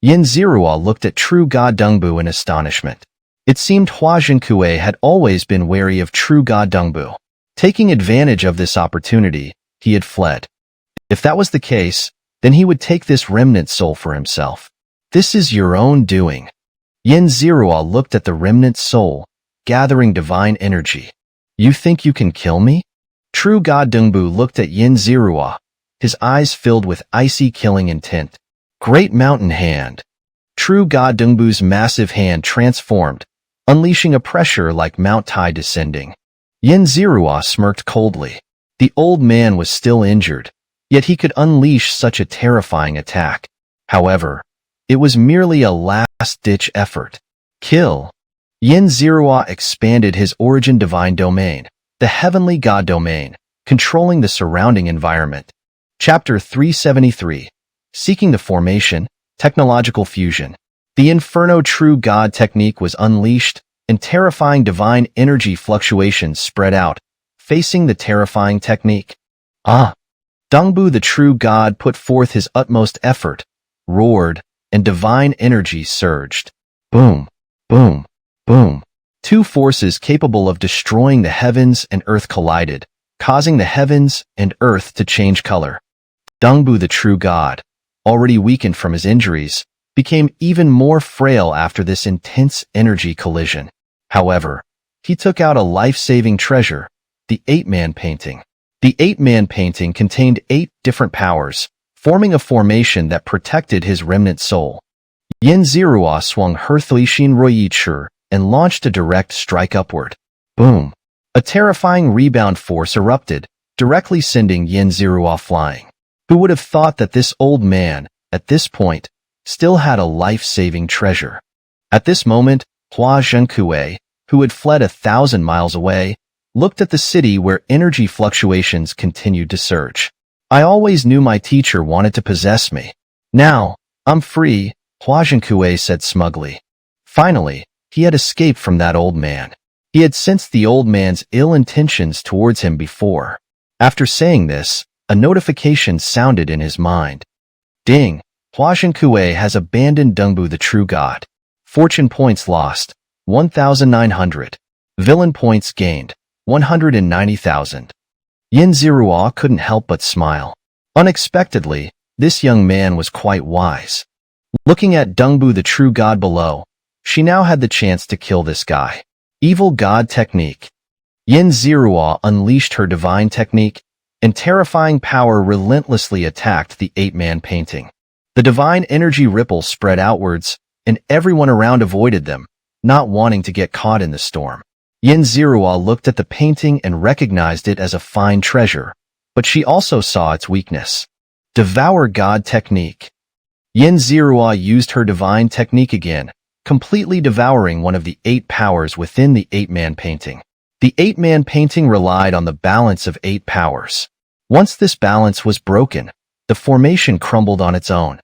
Yin Ziruo looked at true god Donghua in astonishment. It seemed Hua Zhenkue had always been wary of true god Donghua. Taking advantage of this opportunity, he had fled. If that was the case, then he would take this remnant soul for himself. "This is your own doing." Yin Ziruo looked at the remnant soul, gathering divine energy. "You think you can kill me?" True god Donghua looked at Yin Ziruo, his eyes filled with icy killing intent. "Great mountain hand." True god Dongbu's massive hand transformed, unleashing a pressure like Mount Tai descending. Yin Ziruo smirked coldly. The old man was still injured, yet he could unleash such a terrifying attack. However, it was merely a last-ditch effort. "Kill!" Yin Zerua expanded his origin divine domain, the heavenly god domain, controlling the surrounding environment. Chapter 373. Seeking the Formation, Technological Fusion. The Inferno True God technique was unleashed, and terrifying divine energy fluctuations spread out, facing the terrifying technique. Dongbu the True God put forth his utmost effort, roared, and divine energy surged. Boom, boom, boom. Two forces capable of destroying the heavens and earth collided, causing the heavens and earth to change color. Dongbu the True God, already weakened from his injuries, became even more frail after this intense energy collision. However, he took out a life-saving treasure, the 8-man painting. The 8-man painting contained 8 different powers, forming a formation that protected his remnant soul. Yin Zerua swung her Thuishin Royichi and launched a direct strike upward. Boom! A terrifying rebound force erupted, directly sending Yin Zerua flying. Who would have thought that this old man, at this point, still had a life-saving treasure? At this moment, Hua Zhenkue, who had fled 1,000 miles away, looked at the city where energy fluctuations continued to surge. I always knew my teacher wanted to possess me. Now, I'm free, Hua Zhenkue said smugly. Finally, he had escaped from that old man. He had sensed the old man's ill intentions towards him before. After saying this, a notification sounded in his mind. Ding! Hua Zhenkue has abandoned Dongbu the True God. Fortune points lost, 1,900. Villain points gained, 190,000. Yin Zerua couldn't help but smile. Unexpectedly, this young man was quite wise. Looking at Dongbu the True God below, she now had the chance to kill this guy. Evil God Technique. Yin Zerua unleashed her divine technique, and terrifying power relentlessly attacked the 8-man painting. The divine energy ripples spread outwards, and everyone around avoided them, not wanting to get caught in the storm. Yin Zerua looked at the painting and recognized it as a fine treasure, but she also saw its weakness. Devour God Technique. Yin Zerua used her divine technique again, completely devouring one of the 8 powers within the 8-man painting. The 8-man painting relied on the balance of 8 powers. Once this balance was broken, the formation crumbled on its own.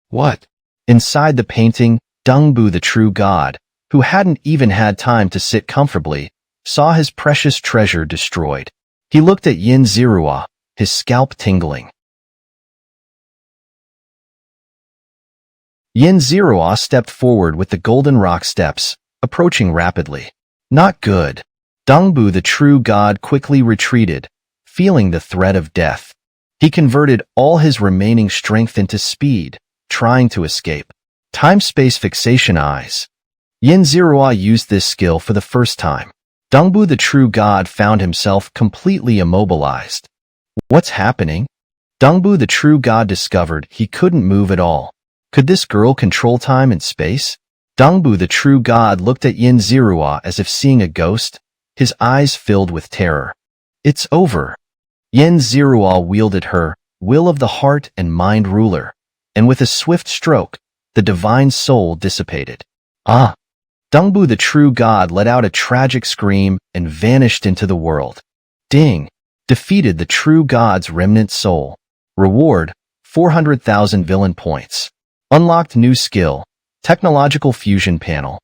What? Inside the painting, Dongbu the True God, who hadn't even had time to sit comfortably, saw his precious treasure destroyed. He looked at Yin Zerua, his scalp tingling. Yin Zerua stepped forward with the golden rock steps, approaching rapidly. Not good. Dongbu the True God quickly retreated, feeling the threat of death. He converted all his remaining strength into speed, trying to escape. Time-space fixation eyes. Yin Zerua used this skill for the first time. Dongbu the True God found himself completely immobilized. What's happening? Dongbu the True God discovered he couldn't move at all. Could this girl control time and space? Dongbu the True God looked at Yin Zerua as if seeing a ghost, his eyes filled with terror. It's over. Yin Zerua wielded her will of the heart and mind ruler, and with a swift stroke, the divine soul dissipated. Dongbu the True God let out a tragic scream and vanished into the world. Ding! Defeated the True God's remnant soul. Reward, 400,000 villain points. Unlocked new skill, Technological Fusion Panel.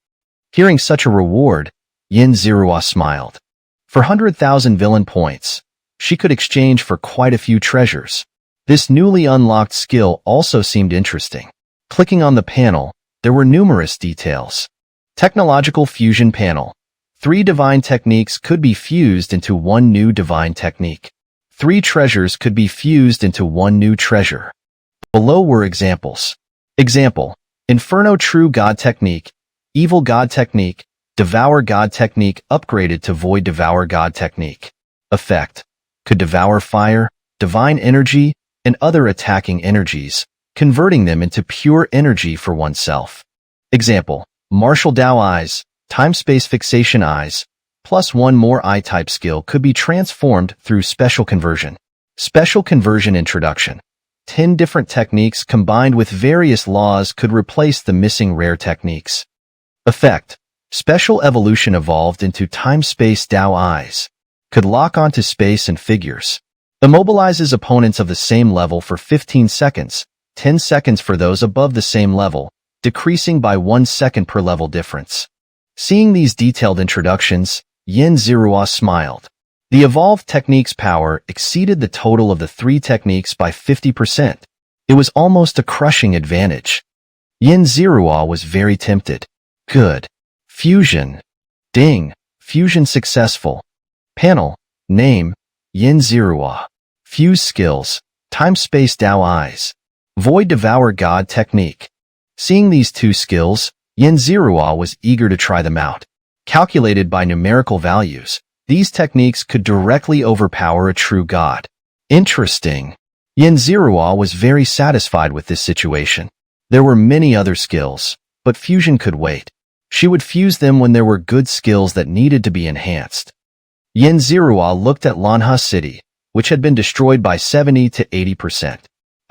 Hearing such a reward, Yin Zerua smiled. For 100,000 villain points, she could exchange for quite a few treasures. This newly unlocked skill also seemed interesting. Clicking on the panel, there were numerous details. Technological Fusion Panel. 3 divine techniques could be fused into one new divine technique. 3 treasures could be fused into one new treasure. Below were examples. Example: Inferno True God Technique, Evil God Technique, Devour God Technique upgraded to Void Devour God Technique. Effect: could devour fire, divine energy, and other attacking energies, converting them into pure energy for oneself. Example: Martial Dao Eyes, Time-Space Fixation Eyes, plus 1 more eye-type skill could be transformed through Special Conversion. Special Conversion Introduction. 10 different techniques combined with various laws could replace the missing rare techniques. Effect: Special evolution evolved into time-space Dao eyes. Could lock onto space and figures. Immobilizes opponents of the same level for 15 seconds, 10 seconds for those above the same level, decreasing by 1 second per level difference. Seeing these detailed introductions, Yin Zirua smiled. The evolved technique's power exceeded the total of the 3 techniques by 50%. It was almost a crushing advantage. Yin Zirua was very tempted. Good. Fusion. Ding. Fusion successful. Panel. Name. Yin Zirua. Fuse skills. Time-space Dao eyes. Void Devour God technique. Seeing these 2 skills, Yin Zirua was eager to try them out. Calculated by numerical values, these techniques could directly overpower a true god. Interesting. Yin Zirua was very satisfied with this situation. There were many other skills, but fusion could wait. She would fuse them when there were good skills that needed to be enhanced. Yin Zirua looked at Lanha City, which had been destroyed by 70 to 80%.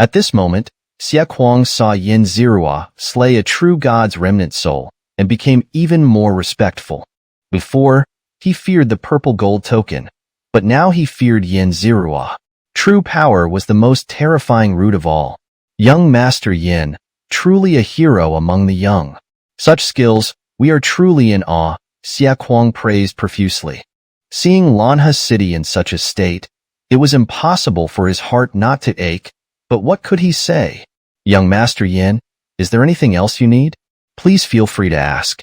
At this moment, Xia Kuang saw Yin Zirua slay a true god's remnant soul and became even more respectful. Before, he feared the purple gold token, but now he feared Yin Zirua. True power was the most terrifying root of all. Young Master Yin, truly a hero among the young. Such skills, we are truly in awe, Xia Kuang praised profusely. Seeing Lanha City in such a state, it was impossible for his heart not to ache, but what could he say? Young Master Yin, is there anything else you need? Please feel free to ask.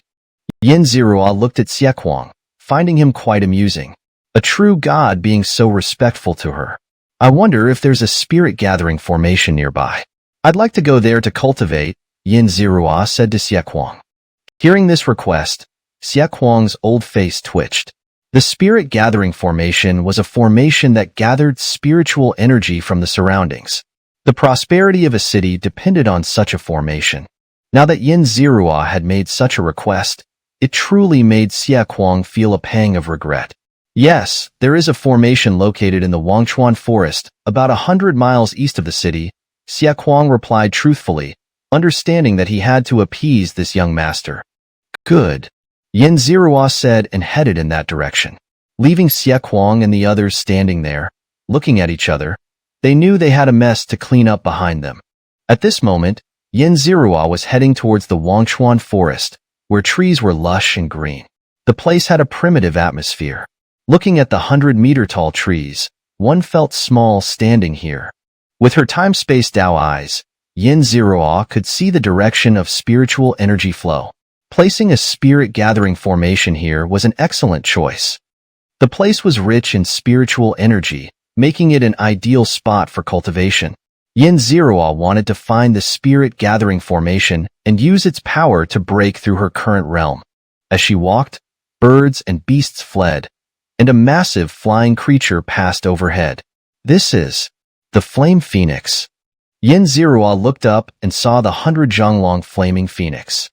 Yin Zirua looked at Xia Kuang, finding him quite amusing. A true god being so respectful to her. I wonder if there's a spirit gathering formation nearby. I'd like to go there to cultivate, Yin Zirua said to Xia Kuang. Hearing this request, Xia Kuang's old face twitched. The spirit gathering formation was a formation that gathered spiritual energy from the surroundings. The prosperity of a city depended on such a formation. Now that Yin Zirua had made such a request, it truly made Xia Kuang feel a pang of regret. Yes, there is a formation located in the Wangchuan forest, about 100 miles east of the city, Xia Kuang replied truthfully, understanding that he had to appease this young master. Good. Yin Zirua said and headed in that direction. Leaving Xia Kuang and the others standing there, looking at each other, they knew they had a mess to clean up behind them. At this moment, Yin Zirua was heading towards the Wangchuan forest, where trees were lush and green. The place had a primitive atmosphere. Looking at the 100-meter-tall trees, one felt small standing here. With her time-space Dao eyes, Yin Zirua could see the direction of spiritual energy flow. Placing a spirit-gathering formation here was an excellent choice. The place was rich in spiritual energy, making it an ideal spot for cultivation. Yin Zirua wanted to find the spirit-gathering formation and use its power to break through her current realm. As she walked, birds and beasts fled, and a massive flying creature passed overhead. This is the Flame Phoenix. Yin Zirua looked up and saw the 100-Zhonglong flaming phoenix.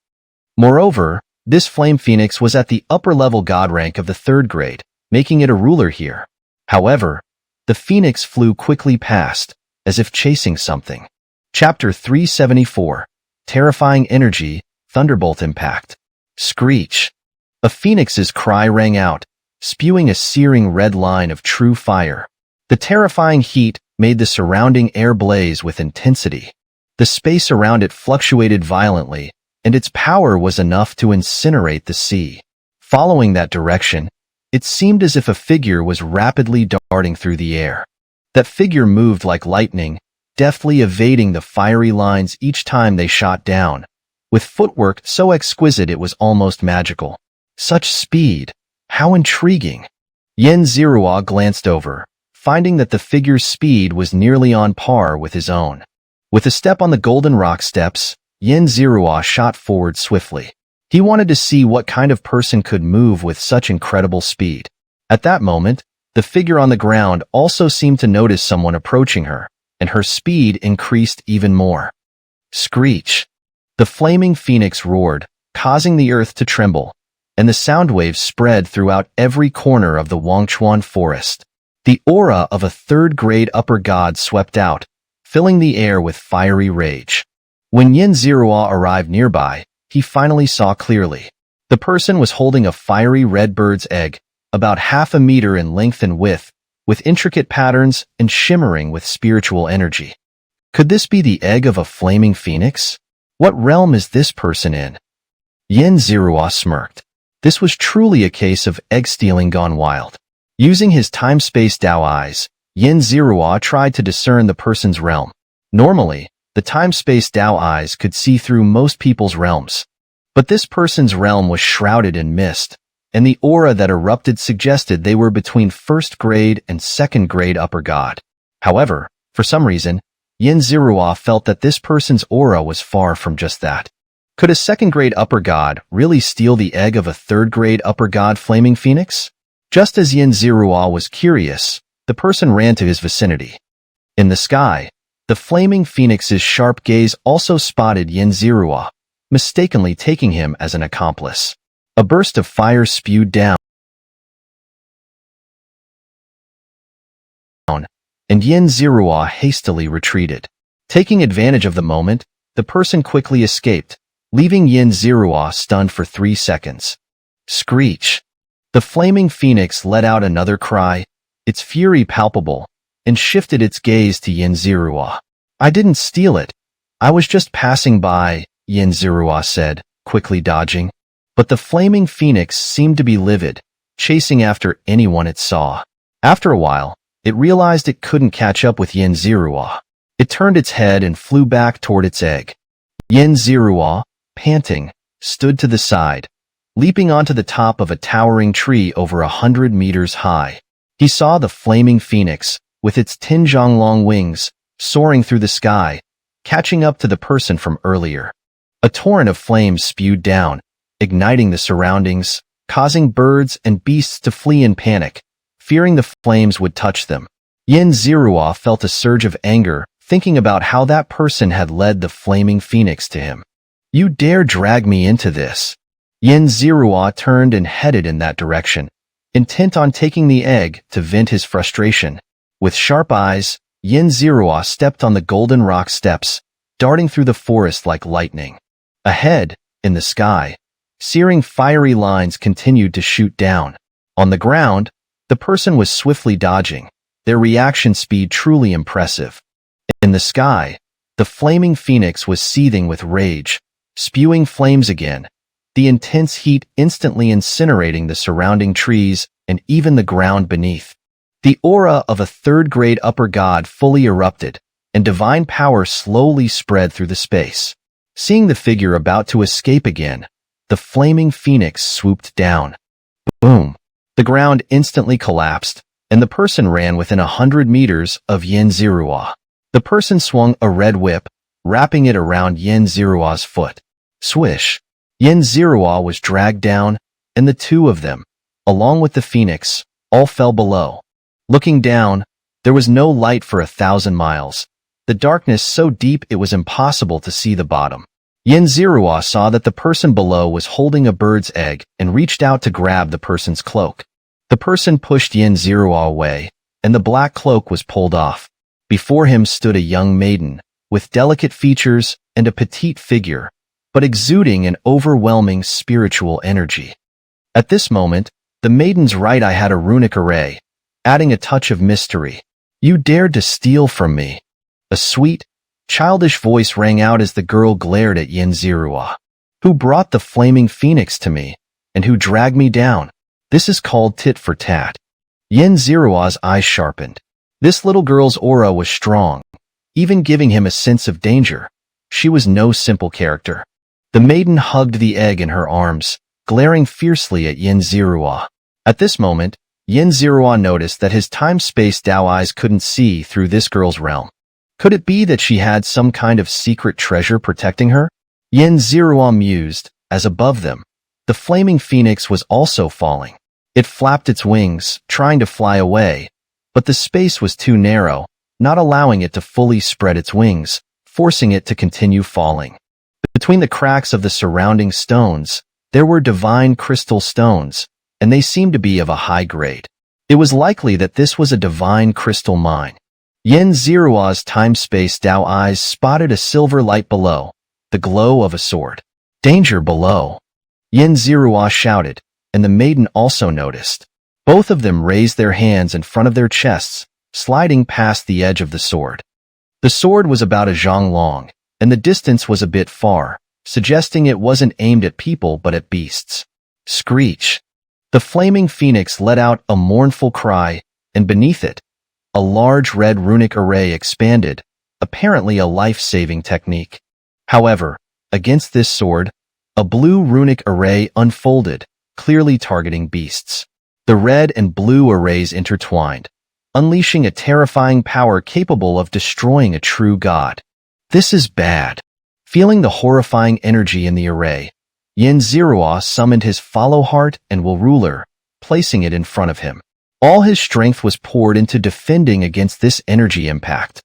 Moreover, this flame phoenix was at the upper-level god rank of the 3rd grade, making it a ruler here. However, the phoenix flew quickly past, as if chasing something. Chapter 374. Terrifying Energy, Thunderbolt Impact. Screech. A phoenix's cry rang out, spewing a searing red line of true fire. The terrifying heat made the surrounding air blaze with intensity. The space around it fluctuated violently, and its power was enough to incinerate the sea. Following that direction, it seemed as if a figure was rapidly darting through the air. That figure moved like lightning, deftly evading the fiery lines each time they shot down, with footwork so exquisite it was almost magical. Such speed! How intriguing! Yin Zirua glanced over, finding that the figure's speed was nearly on par with his own. With a step on the golden rock steps, Yin Zirua shot forward swiftly. He wanted to see what kind of person could move with such incredible speed. At that moment, the figure on the ground also seemed to notice someone approaching her, and her speed increased even more. Screech! The flaming phoenix roared, causing the earth to tremble, and the sound waves spread throughout every corner of the Wangchuan forest. The aura of a 3rd-grade upper god swept out, filling the air with fiery rage. When Yin Zirua arrived nearby, he finally saw clearly. The person was holding a fiery red bird's egg, about half a meter in length and width, with intricate patterns and shimmering with spiritual energy. Could this be the egg of a flaming phoenix? What realm is this person in? Yin Zirua smirked. This was truly a case of egg stealing gone wild. Using his time-space Dao eyes, Yin Zirua tried to discern the person's realm. Normally, the time-space Dao eyes could see through most people's realms. But this person's realm was shrouded in mist, and the aura that erupted suggested they were between first-grade and second-grade upper god. However, for some reason, Yin Zirua felt that this person's aura was far from just that. Could a second-grade upper god really steal the egg of a third-grade upper god flaming phoenix? Just as Yin Zirua was curious, the person ran to his vicinity. In the sky, the flaming phoenix's sharp gaze also spotted Yin Zirua, mistakenly taking him as an accomplice. A burst of fire spewed down, and Yin Zirua hastily retreated. Taking advantage of the moment, the person quickly escaped, leaving Yin Zirua stunned for 3 seconds. Screech! The flaming phoenix let out another cry, its fury palpable, and shifted its gaze to Yin Zirua. I didn't steal it. I was just passing by, Yin Zirua said, quickly dodging. But the flaming phoenix seemed to be livid, chasing after anyone it saw. After a while, it realized it couldn't catch up with Yin Zirua. It turned its head and flew back toward its egg. Yin Zirua, panting, stood to the side, leaping onto the top of a towering tree over 100 meters high. He saw the flaming phoenix, with its Tinzhong-long wings, soaring through the sky, catching up to the person from earlier. A torrent of flames spewed down, igniting the surroundings, causing birds and beasts to flee in panic, fearing the flames would touch them. Yin Zirua felt a surge of anger, thinking about how that person had led the flaming phoenix to him. You dare drag me into this? Yin Zirua turned and headed in that direction, intent on taking the egg to vent his frustration. With sharp eyes, Yin Zirua stepped on the golden rock steps, darting through the forest like lightning. Ahead, in the sky, searing fiery lines continued to shoot down. On the ground, the person was swiftly dodging, their reaction speed truly impressive. In the sky, the flaming phoenix was seething with rage, spewing flames again, the intense heat instantly incinerating the surrounding trees and even the ground beneath. The aura of a third-grade upper god fully erupted, and divine power slowly spread through the space. Seeing the figure about to escape again, the flaming phoenix swooped down. Boom! The ground instantly collapsed, and the person ran within 100 meters of Yin Zirua. The person swung a red whip, wrapping it around Yin Zirua's foot. Swish! Yin Zirua was dragged down, and the two of them, along with the phoenix, all fell below. Looking down, there was no light for 1,000 miles, the darkness so deep it was impossible to see the bottom. Yin Zirua saw that the person below was holding a bird's egg and reached out to grab the person's cloak. The person pushed Yin Zirua away, and the black cloak was pulled off. Before him stood a young maiden, with delicate features and a petite figure, but exuding an overwhelming spiritual energy. At this moment, the maiden's right eye had a runic array, adding a touch of mystery. You dared to steal from me. A sweet, childish voice rang out as the girl glared at Yin Zirua. Who brought the flaming phoenix to me, and who dragged me down? This is called tit for tat. Yin Zirua's eyes sharpened. This little girl's aura was strong, even giving him a sense of danger. She was no simple character. The maiden hugged the egg in her arms, glaring fiercely at Yin Zirua. At this moment, Yin Zirua noticed that his time-space Dao eyes couldn't see through this girl's realm. Could it be that she had some kind of secret treasure protecting her? Yin Zirua mused, as above them, the flaming phoenix was also falling. It flapped its wings, trying to fly away, but the space was too narrow, not allowing it to fully spread its wings, forcing it to continue falling. Between the cracks of the surrounding stones, there were divine crystal stones, and they seemed to be of a high grade. It was likely that this was a divine crystal mine. Yin Zirua's time-space Dao eyes spotted a silver light below, the glow of a sword. Danger below. Yin Zirua shouted, and the maiden also noticed. Both of them raised their hands in front of their chests, sliding past the edge of the sword. The sword was about a zhang long, and the distance was a bit far, suggesting it wasn't aimed at people but at beasts. Screech! The flaming phoenix let out a mournful cry, and beneath it, a large red runic array expanded, apparently a life-saving technique. However, against this sword, a blue runic array unfolded, clearly targeting beasts. The red and blue arrays intertwined, unleashing a terrifying power capable of destroying a true god. This is bad. Feeling the horrifying energy in the array, Yin Zirua summoned his Follow Heart and Will Ruler, placing it in front of him. All his strength was poured into defending against this energy impact.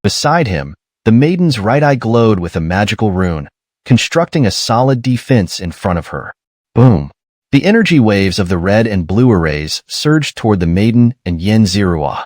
Beside him, the maiden's right eye glowed with a magical rune, constructing a solid defense in front of her. Boom! The energy waves of the red and blue arrays surged toward the maiden and Yin Zirua.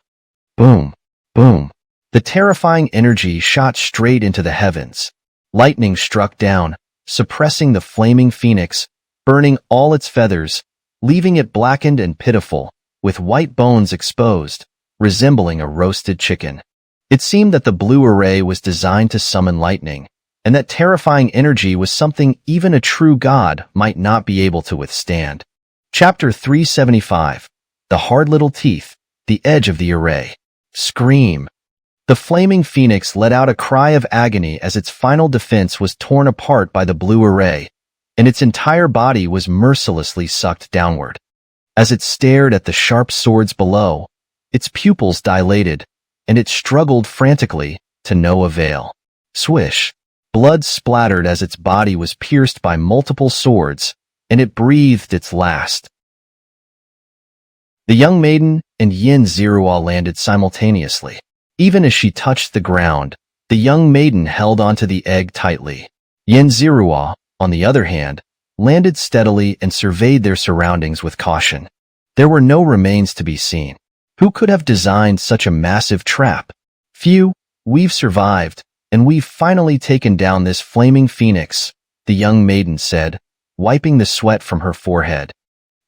Boom! Boom! The terrifying energy shot straight into the heavens. Lightning struck down, suppressing the flaming phoenix, burning all its feathers, leaving it blackened and pitiful, with white bones exposed, resembling a roasted chicken. It seemed that the blue array was designed to summon lightning, and that terrifying energy was something even a true god might not be able to withstand. Chapter 375. The Hard Little Teeth, the Edge of the Array. Scream! The flaming phoenix let out a cry of agony as its final defense was torn apart by the blue array, and its entire body was mercilessly sucked downward. As it stared at the sharp swords below, its pupils dilated, and it struggled frantically, to no avail. Swish! Blood splattered as its body was pierced by multiple swords, and it breathed its last. The young maiden and Yin Zirua landed simultaneously. Even as she touched the ground, the young maiden held onto the egg tightly. Yin Zirua, on the other hand, landed steadily and surveyed their surroundings with caution. There were no remains to be seen. Who could have designed such a massive trap? Phew, we've survived, and we've finally taken down this flaming phoenix, the young maiden said, wiping the sweat from her forehead.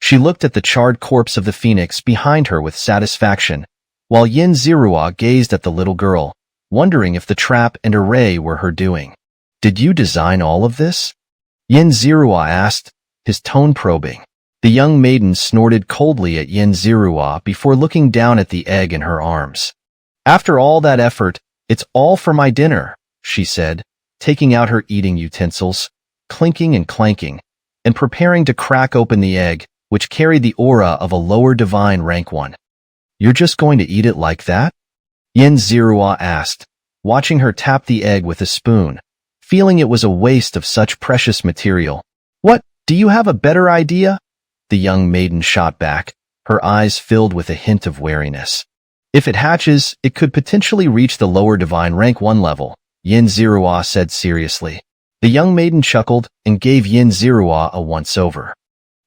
She looked at the charred corpse of the phoenix behind her with satisfaction, while Yin Zirua gazed at the little girl, wondering if the trap and array were her doing. Did you design all of this? Yin Zirua asked, his tone probing. The young maiden snorted coldly at Yin Zirua before looking down at the egg in her arms. After all that effort, it's all for my dinner, she said, taking out her eating utensils, clinking and clanking, and preparing to crack open the egg, which carried the aura of a lower divine rank one. You're just going to eat it like that? Yin Zirua asked, watching her tap the egg with a spoon, feeling it was a waste of such precious material. What, do you have a better idea? The young maiden shot back, her eyes filled with a hint of wariness. If it hatches, it could potentially reach the lower divine rank 1 level, Yin Zirua said seriously. The young maiden chuckled and gave Yin Zirua a once-over.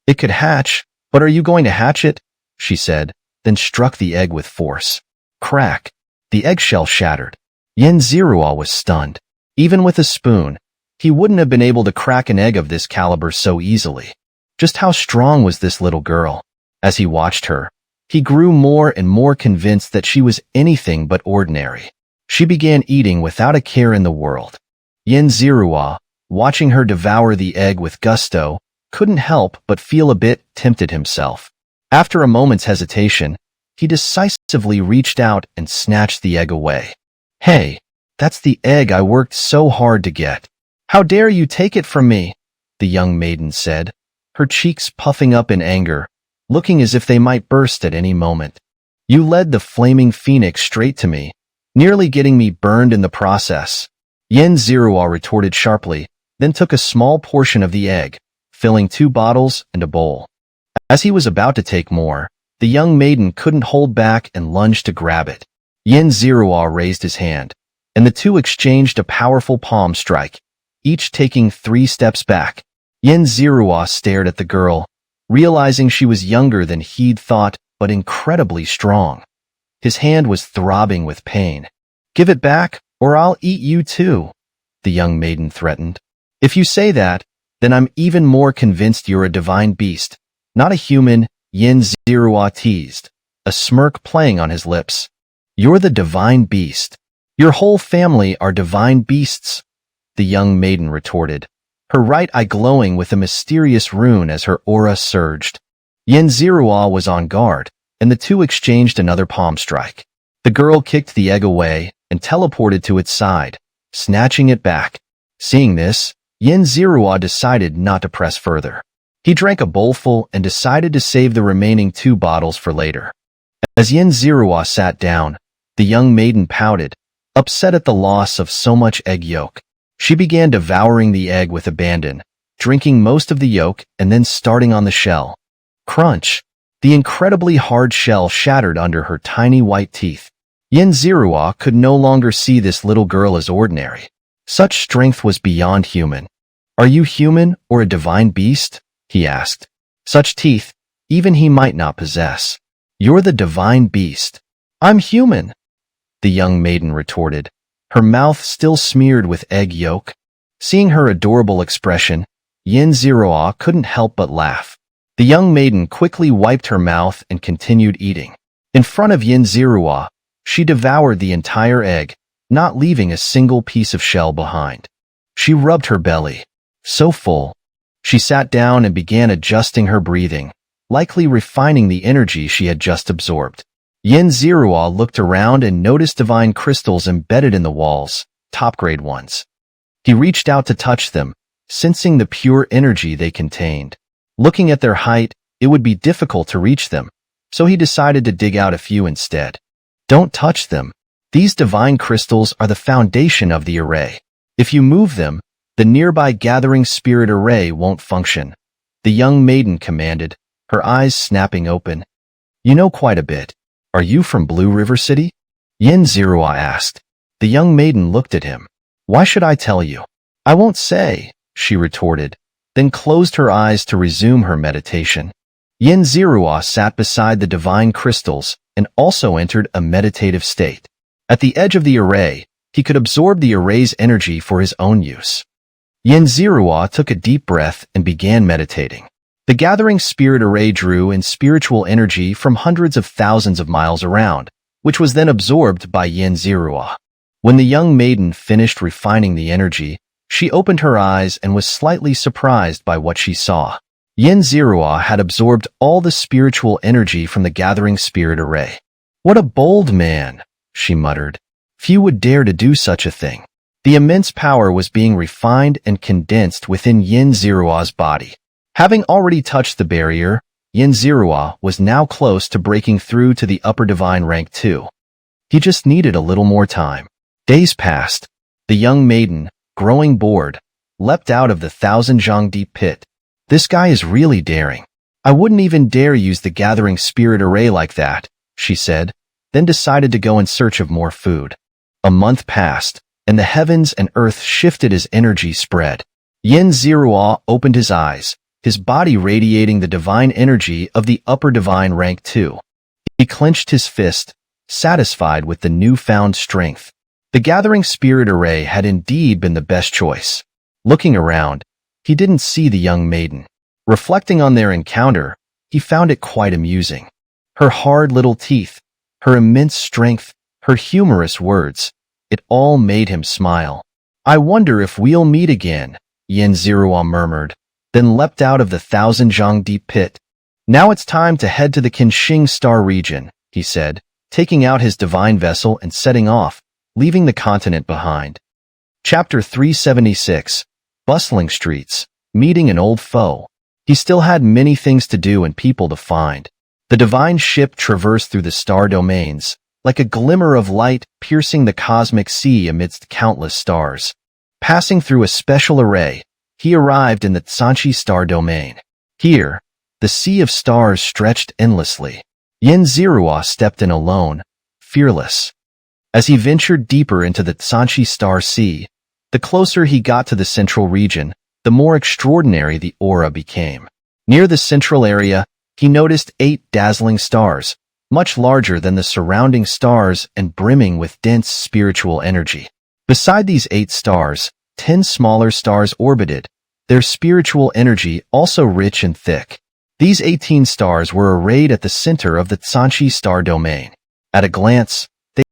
It could hatch, but are you going to hatch it? She said, then struck the egg with force. Crack! The eggshell shattered. Yin Zirua was stunned. Even with a spoon, he wouldn't have been able to crack an egg of this caliber so easily. Just how strong was this little girl? As he watched her, he grew more and more convinced that she was anything but ordinary. She began eating without a care in the world. Yin Zirua, watching her devour the egg with gusto, couldn't help but feel a bit tempted himself. After a moment's hesitation, he decisively reached out and snatched the egg away. Hey, that's the egg I worked so hard to get. How dare you take it from me? The young maiden said, her cheeks puffing up in anger, looking as if they might burst at any moment. You led the flaming phoenix straight to me, nearly getting me burned in the process. Yin Zirua retorted sharply, then took a small portion of the egg, filling 2 bottles and a bowl. As he was about to take more, the young maiden couldn't hold back and lunged to grab it. Yin Zirua raised his hand, and the two exchanged a powerful palm strike, each taking 3 steps back. Yin Zirua stared at the girl, realizing she was younger than he'd thought, but incredibly strong. His hand was throbbing with pain. Give it back, or I'll eat you too, the young maiden threatened. If you say that, Then I'm even more convinced you're a divine beast, not a human, Yin Zirua teased, a smirk playing on his lips. You're the divine beast. Your whole family are divine beasts, the young maiden retorted, her right eye glowing with a mysterious rune as her aura surged. Yin Zirua was on guard, and the two exchanged another palm strike. The girl kicked the egg away and teleported to its side, snatching it back. Seeing this, Yin Zirua decided not to press further. He drank a bowlful and decided to save the remaining 2 bottles for later. As Yin Zirua sat down, the young maiden pouted, upset at the loss of so much egg yolk. She began devouring the egg with abandon, drinking most of the yolk and then starting on the shell. Crunch! The incredibly hard shell shattered under her tiny white teeth. Yin Zirua could no longer see this little girl as ordinary. Such strength was beyond human. Are you human or a divine beast? He asked. Such teeth, even he might not possess. You're the divine beast. I'm human, the young maiden retorted, her mouth still smeared with egg yolk. Seeing her adorable expression, Yin Zirua couldn't help but laugh. The young maiden quickly wiped her mouth and continued eating. In front of Yin Zirua, she devoured the entire egg, not leaving a single piece of shell behind. She rubbed her belly. So full. She sat down and began adjusting her breathing, likely refining the energy she had just absorbed. Yin Zirua looked around and noticed divine crystals embedded in the walls, top-grade ones. He reached out to touch them, sensing the pure energy they contained. Looking at their height, it would be difficult to reach them, so he decided to dig out a few instead. Don't touch them. These divine crystals are the foundation of the array. If you move them, the nearby gathering spirit array won't function, the young maiden commanded, her eyes snapping open. You know quite a bit. Are you from Blue River City? Yin Zirua asked. The young maiden looked at him. Why should I tell you? I won't say, she retorted, then closed her eyes to resume her meditation. Yin Zirua sat beside the divine crystals and also entered a meditative state. At the edge of the array, he could absorb the array's energy for his own use. Yin Zirua took a deep breath and began meditating. The gathering spirit array drew in spiritual energy from hundreds of thousands of miles around, which was then absorbed by Yin Zirua. When the young maiden finished refining the energy, she opened her eyes and was slightly surprised by what she saw. Yin Zirua had absorbed all the spiritual energy from the gathering spirit array. What a bold man, she muttered. Few would dare to do such a thing. The immense power was being refined and condensed within Yin Zirua's body. Having already touched the barrier, Yin Zirua was now close to breaking through to the upper divine rank 2. He just needed a little more time. Days passed. The young maiden, growing bored, leapt out of the 1,000 deep pit. This guy is really daring. I wouldn't even dare use the gathering spirit array like that, she said, then decided to go in search of more food. A month passed, and the heavens and earth shifted as energy spread. Yin Zirua opened his eyes, his body radiating the divine energy of the upper divine rank 2. He clenched his fist, satisfied with the newfound strength. The gathering spirit array had indeed been the best choice. Looking around, he didn't see the young maiden. Reflecting on their encounter, he found it quite amusing. Her hard little teeth, her immense strength, her humorous words, it all made him smile. I wonder if we'll meet again, Yin Zirua murmured, then leapt out of the 1,000 deep pit. Now it's time to head to the Qinxing Star region, he said, taking out his divine vessel and setting off, leaving the continent behind. Chapter 376, Bustling Streets, Meeting an Old Foe. He still had many things to do and people to find. The divine ship traversed through the star domains, like a glimmer of light piercing the cosmic sea amidst countless stars. Passing through a special array, he arrived in the Xianxia star domain. Here, the sea of stars stretched endlessly. Yin Zirua stepped in alone, fearless. As he ventured deeper into the Xianxia star sea, the closer he got to the central region, the more extraordinary the aura became. Near the central area, he noticed 8 dazzling stars, much larger than the surrounding stars and brimming with dense spiritual energy. Beside these 8 stars, 10 smaller stars orbited, their spiritual energy also rich and thick. These 18 stars were arrayed at the center of the Xianxia star domain. At a glance, they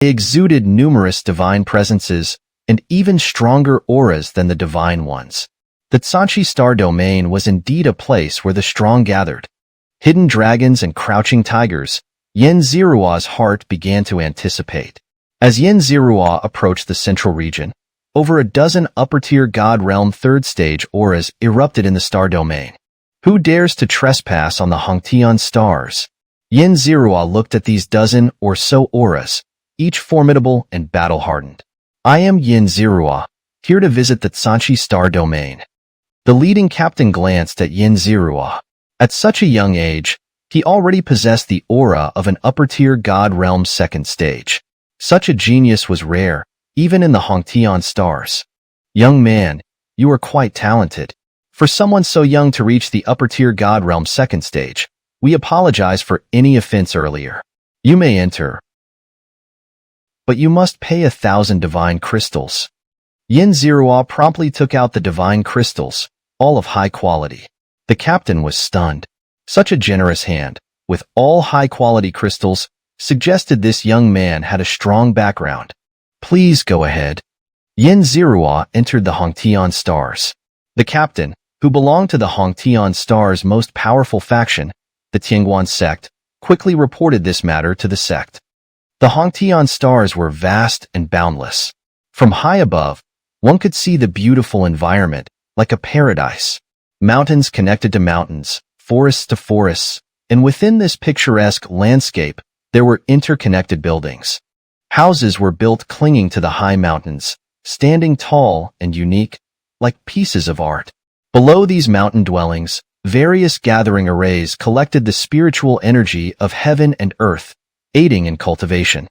exuded numerous divine presences and even stronger auras than the divine ones. The Xianxia star domain was indeed a place where the strong gathered. Hidden dragons and crouching tigers, Xianxia's heart began to anticipate. As Xianxia approached the central region, over a dozen upper-tier God Realm third stage auras erupted in the star domain. Who dares to trespass on the Hongtian stars? Xianxia looked at these dozen or so auras, each formidable and battle-hardened. I am Xianxia, here to visit the Xianxia star domain. The leading captain glanced at Xianxia. At such a young age, he already possessed the aura of an upper-tier God Realm second stage. Such a genius was rare, even in the Hongtian stars. Young man, you are quite talented. For someone so young to reach the upper-tier God Realm second stage, we apologize for any offense earlier. You may enter, but you must pay 1,000 divine crystals. Xianxia promptly took out the divine crystals, all of high quality. The captain was stunned. Such a generous hand, with all high-quality crystals, suggested this young man had a strong background. Please go ahead. Xianxia entered the Hongtian stars. The captain, who belonged to the Hongtian stars' most powerful faction, the Tianguan sect, quickly reported this matter to the sect. The Hongtian stars were vast and boundless. From high above, one could see the beautiful environment, like a paradise. Mountains connected to mountains, forests to forests, and within this picturesque landscape, there were interconnected buildings. Houses were built clinging to the high mountains, standing tall and unique, like pieces of art. Below these mountain dwellings, various gathering arrays collected the spiritual energy of heaven and earth, aiding in cultivation.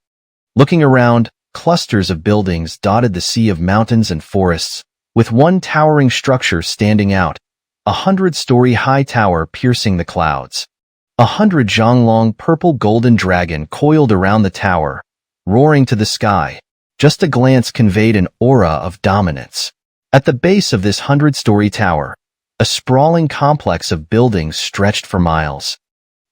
Looking around, clusters of buildings dotted the sea of mountains and forests, with one towering structure standing out, 100-story high tower piercing the clouds. 100 zhang-long purple-golden dragon coiled around the tower, roaring to the sky. Just a glance conveyed an aura of dominance. At the base of this 100-story tower, a sprawling complex of buildings stretched for miles.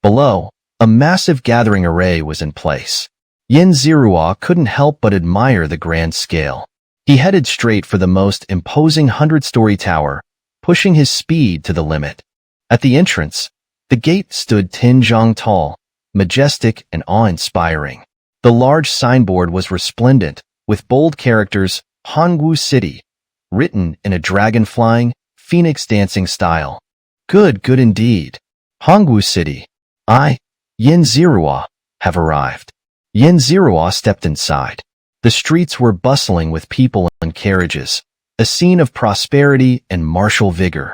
Below, a massive gathering array was in place. Xianxia couldn't help but admire the grand scale. He headed straight for the most imposing 100-story tower, pushing his speed to the limit. At the entrance, the gate stood 10 zhang tall, majestic and awe-inspiring. The large signboard was resplendent, with bold characters, Hongwu City, written in a dragon-flying, phoenix-dancing style. Good indeed. Hongwu City. I, Xianxia, have arrived. Xianxia stepped inside. The streets were bustling with people and carriages, a scene of prosperity and martial vigor.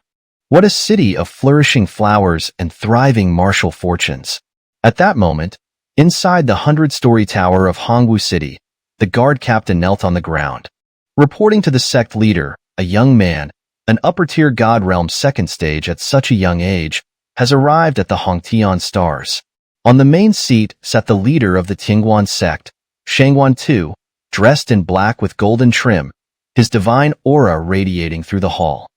What a city of flourishing flowers and thriving martial fortunes. At that moment, inside the 100-story tower of Hongwu City, the guard captain knelt on the ground. Reporting to the sect leader, a young man, an upper-tier God Realm second stage at such a young age, has arrived at the Hongtian stars. On the main seat sat the leader of the Tianguan sect, Xianxia II, dressed in black with golden trim, his divine aura radiating through the hall.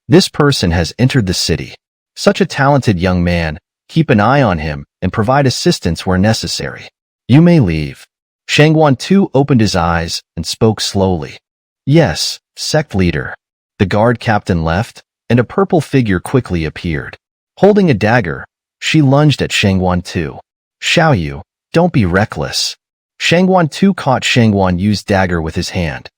This person has entered the city. Such a talented young man, keep an eye on him and provide assistance where necessary. You may leave. Xianxia II opened his eyes and spoke slowly. Yes, sect leader. The guard captain left, and a purple figure quickly appeared. Holding a dagger, she lunged at Xianxia II. Xiaoyu, don't be reckless. Xianxia II caught Xianxia Yu's dagger with his hand.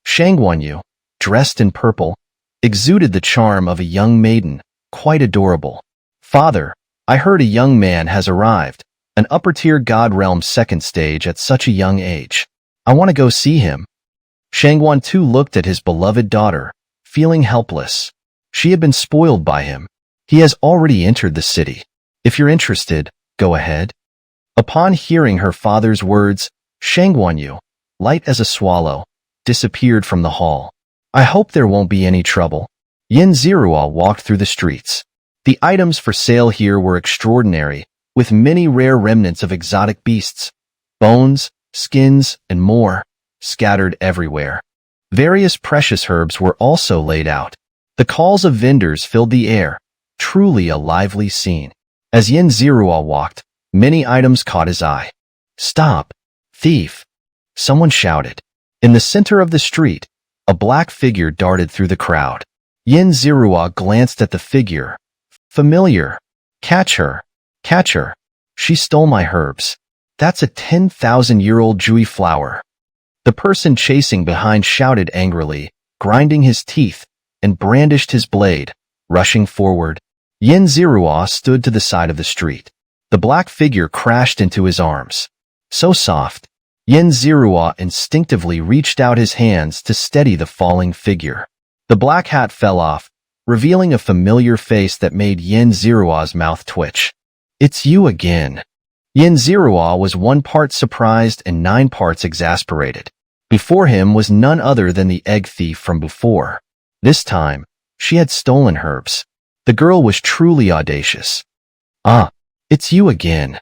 Xianxia Yu, dressed in purple, exuded the charm of a young maiden, quite adorable. Father, I heard a young man has arrived, an upper-tier God Realm second stage at such a young age. I want to go see him. Xianxia II looked at his beloved daughter, feeling helpless. She had been spoiled by him. He has already entered the city. If you're interested, go ahead. Upon hearing her father's words, Xianxia Yu, light as a swallow, disappeared from the hall. I hope there won't be any trouble. Xianxia walked through the streets. The items for sale here were extraordinary, with many rare remnants of exotic beasts, bones, skins, and more, scattered everywhere. Various precious herbs were also laid out. The calls of vendors filled the air, truly a lively scene. As Yin Zirua walked, many items caught his eye. "Stop! Thief!" someone shouted. In the center of the street, a black figure darted through the crowd. Yin Zirua glanced at the figure. Familiar. Catch her. Catch her. She stole my herbs. That's a 10,000-year-old Jui flower. The person chasing behind shouted angrily, grinding his teeth, and brandished his blade, rushing forward. Yin Zirua stood to the side of the street. The black figure crashed into his arms. So soft. Yin Zirua instinctively reached out his hands to steady the falling figure. The black hat fell off, revealing a familiar face that made Yin Zirua's mouth twitch. "It's you again." Yin Zirua was 1 part surprised and 9 parts exasperated. Before him was none other than the egg thief from before. This time, she had stolen herbs. The girl was truly audacious. "Ah, it's you again."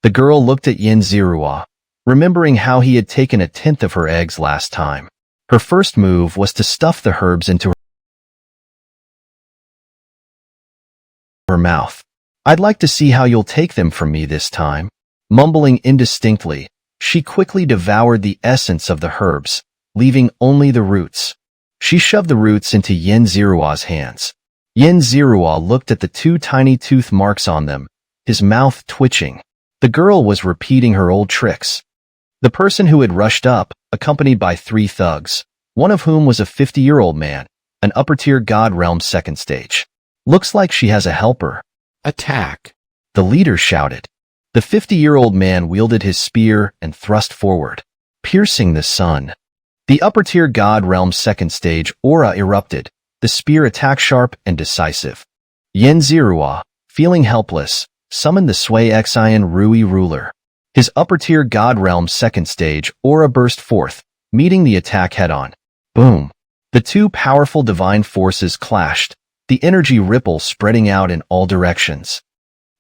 The girl looked at Yin Zirua, remembering how he had taken a 10th of her eggs last time. Her first move was to stuff the herbs into her mouth. "I'd like to see how you'll take them from me this time." Mumbling indistinctly, she quickly devoured the essence of the herbs, leaving only the roots. She shoved the roots into Yin Zirua's hands. Yin Zirua looked at the 2 tiny tooth marks on them, his mouth twitching. The girl was repeating her old tricks. The person who had rushed up, accompanied by 3 thugs, one of whom was a 50-year-old man, an upper-tier God Realm 2nd stage. "Looks like she has a helper." "Attack!" the leader shouted. The 50-year-old man wielded his spear and thrust forward, piercing the sun. The upper-tier God Realm 2nd stage aura erupted, the spear attack sharp and decisive. Yin Zirua, feeling helpless, summoned the Sui Xian Rui ruler. His upper-tier God Realm 2nd stage aura burst forth, meeting the attack head-on. Boom! The 2 powerful divine forces clashed, the energy ripple spreading out in all directions.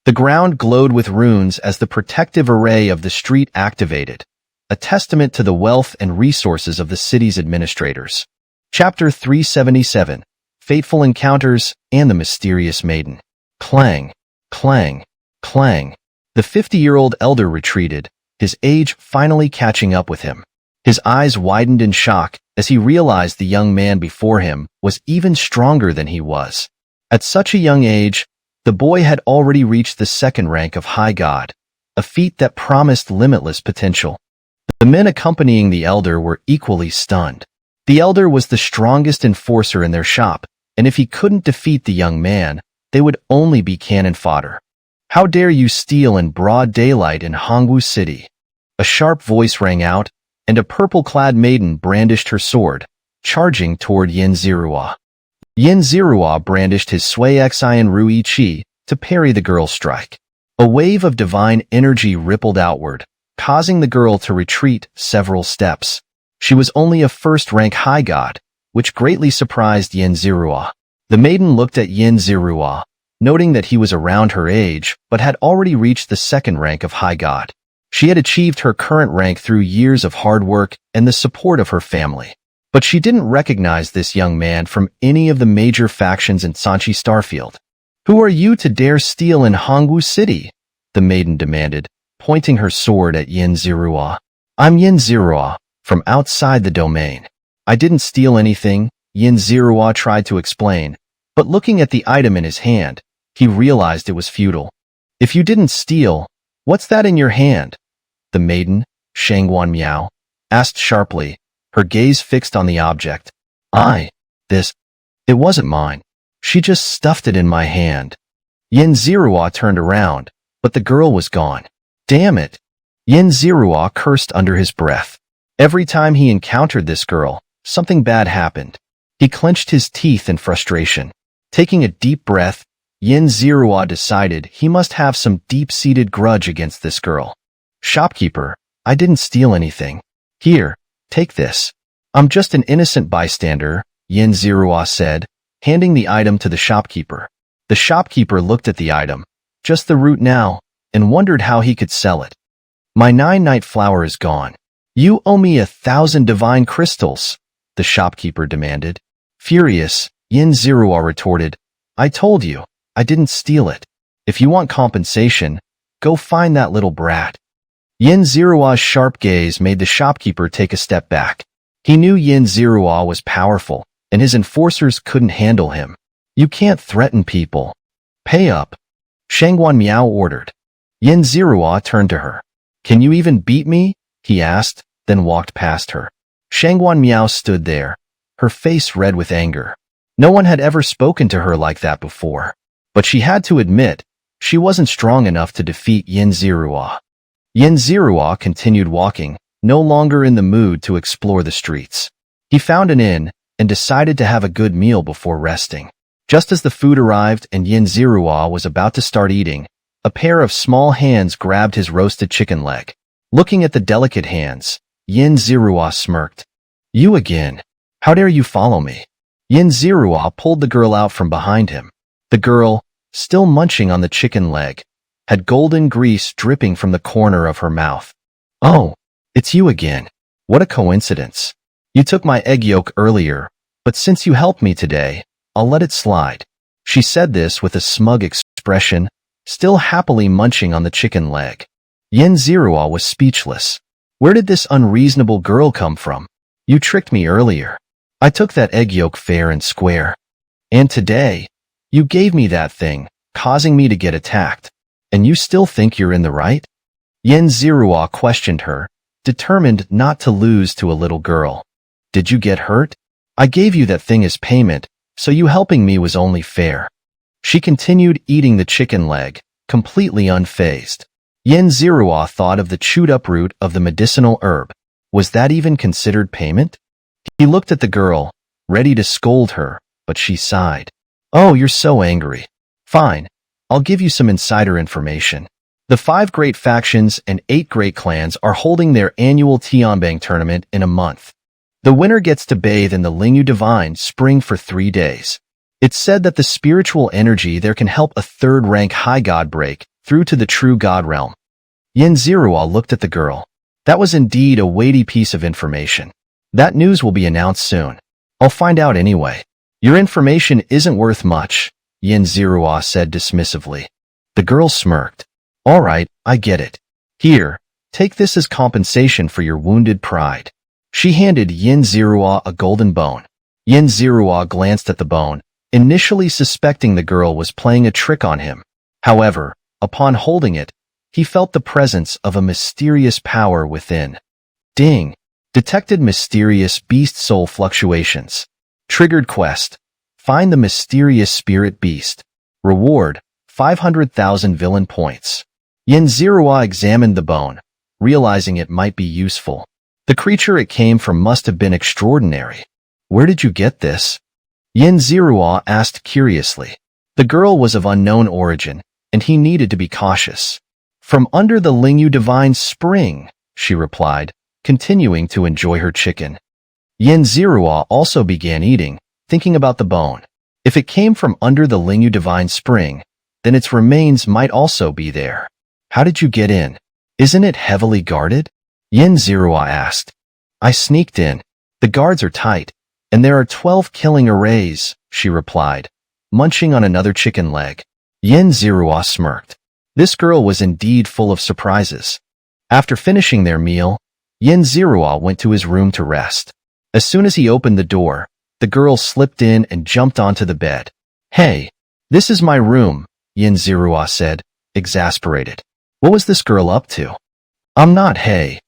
The ground glowed with runes as the protective array of the street activated, a testament to the wealth and resources of the city's administrators. Chapter 377, Fateful Encounters and the Mysterious Maiden. Clang, clang, clang. The 50-year-old elder retreated, his age finally catching up with him. His eyes widened in shock as he realized the young man before him was even stronger than he was. At such a young age, the boy had already reached the 2nd rank of High God, a feat that promised limitless potential. The men accompanying the elder were equally stunned. The elder was the strongest enforcer in their shop, and if he couldn't defeat the young man, they would only be cannon fodder. "How dare you steal in broad daylight in Hongwu City?" A sharp voice rang out, and a purple-clad maiden brandished her sword, charging toward Yin Zirua. Yin Zirua brandished his Sui Xian Rui Qi to parry the girl's strike. A wave of divine energy rippled outward, causing the girl to retreat several steps. She was only a 1st-rank High God, which greatly surprised Yin Zirua. The maiden looked at Yin Zirua, noting that he was around her age but had already reached the 2nd rank of High God. She had achieved her current rank through years of hard work and the support of her family. But she didn't recognize this young man from any of the major factions in Xianxia Starfield. "Who are you to dare steal in Hongwu City?" the maiden demanded, pointing her sword at Yin Zirua. "I'm Yin Zirua, from outside the domain." "I didn't steal anything," Yin Zirua tried to explain, but looking at the item in his hand, he realized it was futile. "If you didn't steal, what's that in your hand?" the maiden, Shangguan Miao, asked sharply, her gaze fixed on the object. It wasn't mine. She just stuffed it in my hand." Yin Zirua turned around, but the girl was gone. Damn it! Yin Zirua cursed under his breath. Every time he encountered this girl, something bad happened. He clenched his teeth in frustration. Taking a deep breath, Yin Zirua decided he must have some deep-seated grudge against this girl. "Shopkeeper, I didn't steal anything. Here, take this." "I'm just an innocent bystander," Yin Zirua said, handing the item to the shopkeeper. The shopkeeper looked at the item, just the root now, and wondered how he could sell it. "My 9-night flower is gone. You owe me 1,000 divine crystals." the shopkeeper demanded. Furious, Yin Zirua retorted, I told you, I didn't steal it. If you want compensation, go find that little brat. Yin Zirua's sharp gaze made the shopkeeper take a step back. He knew Yin Zirua was powerful, and his enforcers couldn't handle him. You can't threaten people. Pay up. Shangguan Miao ordered. Yin Zirua turned to her. Can you even beat me? He asked, then walked past her. Shangguan Miao stood there, her face red with anger. No one had ever spoken to her like that before. But she had to admit, she wasn't strong enough to defeat Yin Zirua. Yin Zirua continued walking, no longer in the mood to explore the streets. He found an inn and decided to have a good meal before resting. Just as the food arrived and Yin Zirua was about to start eating, a pair of small hands grabbed his roasted chicken leg. Looking at the delicate hands, Yin Zirua smirked. You again. How dare you follow me? Yin Zirua pulled the girl out from behind him. The girl, still munching on the chicken leg, had golden grease dripping from the corner of her mouth. Oh, it's you again. What a coincidence. You took my egg yolk earlier, but since you helped me today, I'll let it slide. She said this with a smug expression, still happily munching on the chicken leg. Yin Zirua was speechless. Where did this unreasonable girl come from? You tricked me earlier. I took that egg yolk fair and square. And today, you gave me that thing, causing me to get attacked. And you still think you're in the right? Yin Zirua questioned her, determined not to lose to a little girl. Did you get hurt? I gave you that thing as payment, so you helping me was only fair. She continued eating the chicken leg, completely unfazed. Yin Zirua thought of the chewed-up root of the medicinal herb. Was that even considered payment? He looked at the girl, ready to scold her, but she sighed. Oh, you're so angry. Fine, I'll give you some insider information. The 5 great factions and 8 great clans are holding their annual Tianbang tournament in a month. The winner gets to bathe in the Lingyu Divine Spring for 3 days. It's said that the spiritual energy there can help a 3rd rank high god break through to the true god realm. Yin Zirua looked at the girl. That was indeed a weighty piece of information. That news will be announced soon. I'll find out anyway. Your information isn't worth much, Yin Zirua said dismissively. The girl smirked. All right, I get it. Here, take this as compensation for your wounded pride. She handed Yin Zirua a golden bone. Yin Zirua glanced at the bone, initially suspecting the girl was playing a trick on him. However, upon holding it, he felt the presence of a mysterious power within. Ding! Detected mysterious beast soul fluctuations. Triggered quest. Find the mysterious spirit beast. Reward, 500,000 villain points. Yin Zirua examined the bone, realizing it might be useful. The creature it came from must have been extraordinary. Where did you get this? Yin Zirua asked curiously. The girl was of unknown origin, and he needed to be cautious. From under the Lingyu Divine Spring, she replied, continuing to enjoy her chicken. Yin Zirua also began eating, thinking about the bone. If it came from under the Lingyu Divine Spring, then its remains might also be there. How did you get in? Isn't it heavily guarded? Yin Zirua asked. I sneaked in. The guards are tight, and there are 12 killing arrays, she replied, munching on another chicken leg. Yin Zirua smirked. This girl was indeed full of surprises. After finishing their meal, Yin Zirua went to his room to rest. As soon as he opened the door, the girl slipped in and jumped onto the bed. Hey, this is my room, Yin Zirua said, exasperated. What was this girl up to? I'm not Hey.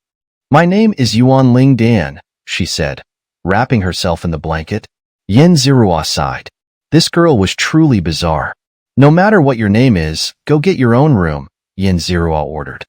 My name is Yuan Ling Dan, she said, wrapping herself in the blanket. Yin Zirua sighed. This girl was truly bizarre. No matter what your name is, go get your own room, Yin Zirua ordered.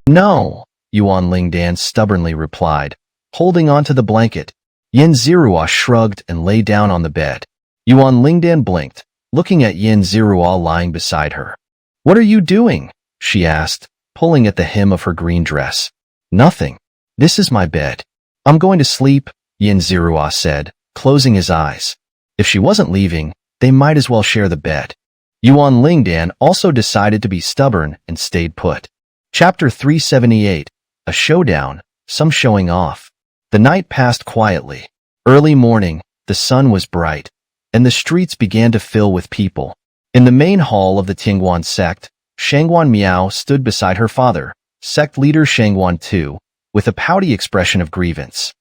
No, Yuan Ling Dan stubbornly replied, holding onto the blanket. Yin Zirua shrugged and lay down on the bed. Yuan Ling Dan blinked, looking at Yin Zirua lying beside her. What are you doing? She asked, pulling at the hem of her green dress. Nothing. This is my bed. I'm going to sleep, Yin Zirua said, closing his eyes. If she wasn't leaving, they might as well share the bed. Yuan Lingdan also decided to be stubborn and stayed put. Chapter 378, A Showdown, Some Showing Off. The night passed quietly. Early morning, the sun was bright, and the streets began to fill with people. In the main hall of the Tianguan sect, Shangguan Miao stood beside her father, sect leader Shangguan Tu, with a pouty expression of grievance.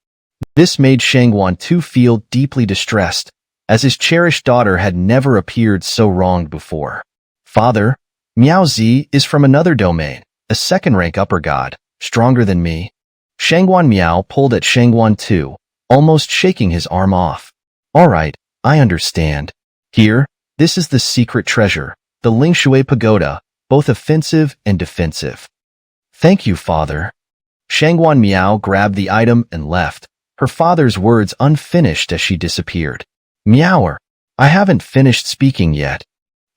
This made Shangguan Tu feel deeply distressed, as his cherished daughter had never appeared so wronged before. Father, Miao Zi is from another domain, a second-rank upper god, stronger than me. Shangguan Miao pulled at Shangguan Tu, almost shaking his arm off. All right, I understand. Here, this is the secret treasure, the Lingshui Pagoda, both offensive and defensive. Thank you, father. Shangguan Miao grabbed the item and left, her father's words unfinished as she disappeared. Miaoer, I haven't finished speaking yet.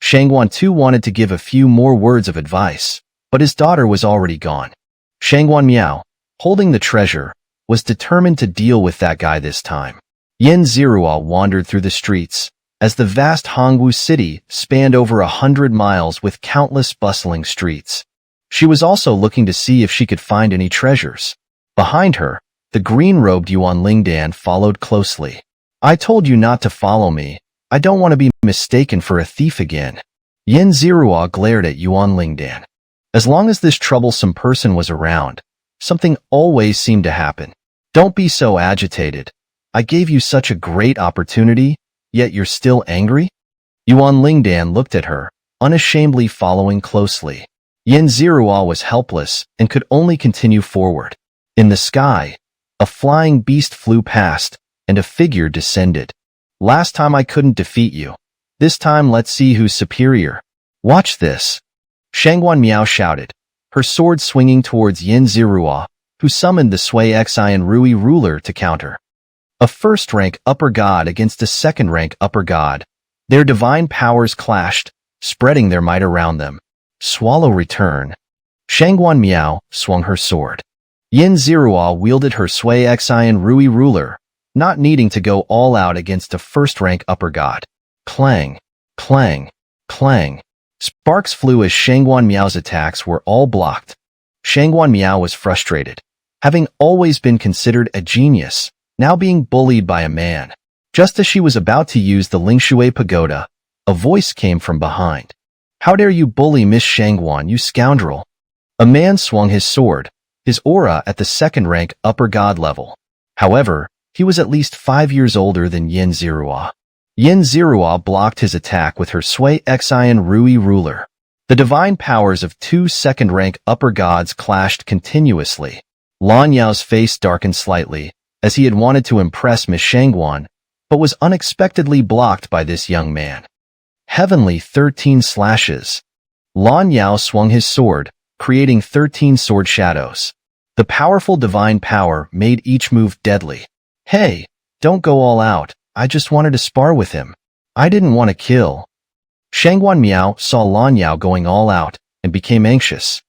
Shangguan Tu wanted to give a few more words of advice, but his daughter was already gone. Shangguan Miao, holding the treasure, was determined to deal with that guy this time. Yin Zirua wandered through the streets, as the vast Hongwu city spanned over 100 miles with countless bustling streets. She was also looking to see if she could find any treasures. Behind her, the green-robed Yuan Lingdan followed closely. I told you not to follow me. I don't want to be mistaken for a thief again. Yin Zirua glared at Yuan Lingdan. As long as this troublesome person was around, something always seemed to happen. Don't be so agitated. I gave you such a great opportunity, yet you're still angry? Yuan Lingdan looked at her, unashamedly following closely. Yin Zirua was helpless and could only continue forward. In the sky, a flying beast flew past, and a figure descended. Last time I couldn't defeat you. This time let's see who's superior. Watch this. Shangguan Miao shouted, her sword swinging towards Yin Zirua, who summoned the Sui Xian Rui ruler to counter. A first-rank upper god against a second-rank upper god. Their divine powers clashed, spreading their might around them. Swallow return. Shangguan Miao swung her sword. Yin Zirua wielded her Sui Xian Rui ruler, not needing to go all out against a first-rank upper god. Clang, clang, clang. Sparks flew as Shangguan Miao's attacks were all blocked. Shangguan Miao was frustrated. Having always been considered a genius, now being bullied by a man. Just as she was about to use the Lingshui Pagoda, a voice came from behind. How dare you bully Miss Shangguan, you scoundrel? A man swung his sword, his aura at the second-rank upper god level. However, he was at least 5 years older than Yin Zirua. Yin Zirua blocked his attack with her Sui Xian Rui ruler. The divine powers of two second-rank upper gods clashed continuously. Lan Yao's face darkened slightly, as he had wanted to impress Miss Shangguan, but was unexpectedly blocked by this young man. Heavenly 13 slashes. Lan Yao swung his sword, creating 13 sword shadows. The powerful divine power made each move deadly. Hey, don't go all out. I just wanted to spar with him. I didn't want to kill. Shangguan Miao saw Lan Yao going all out and became anxious.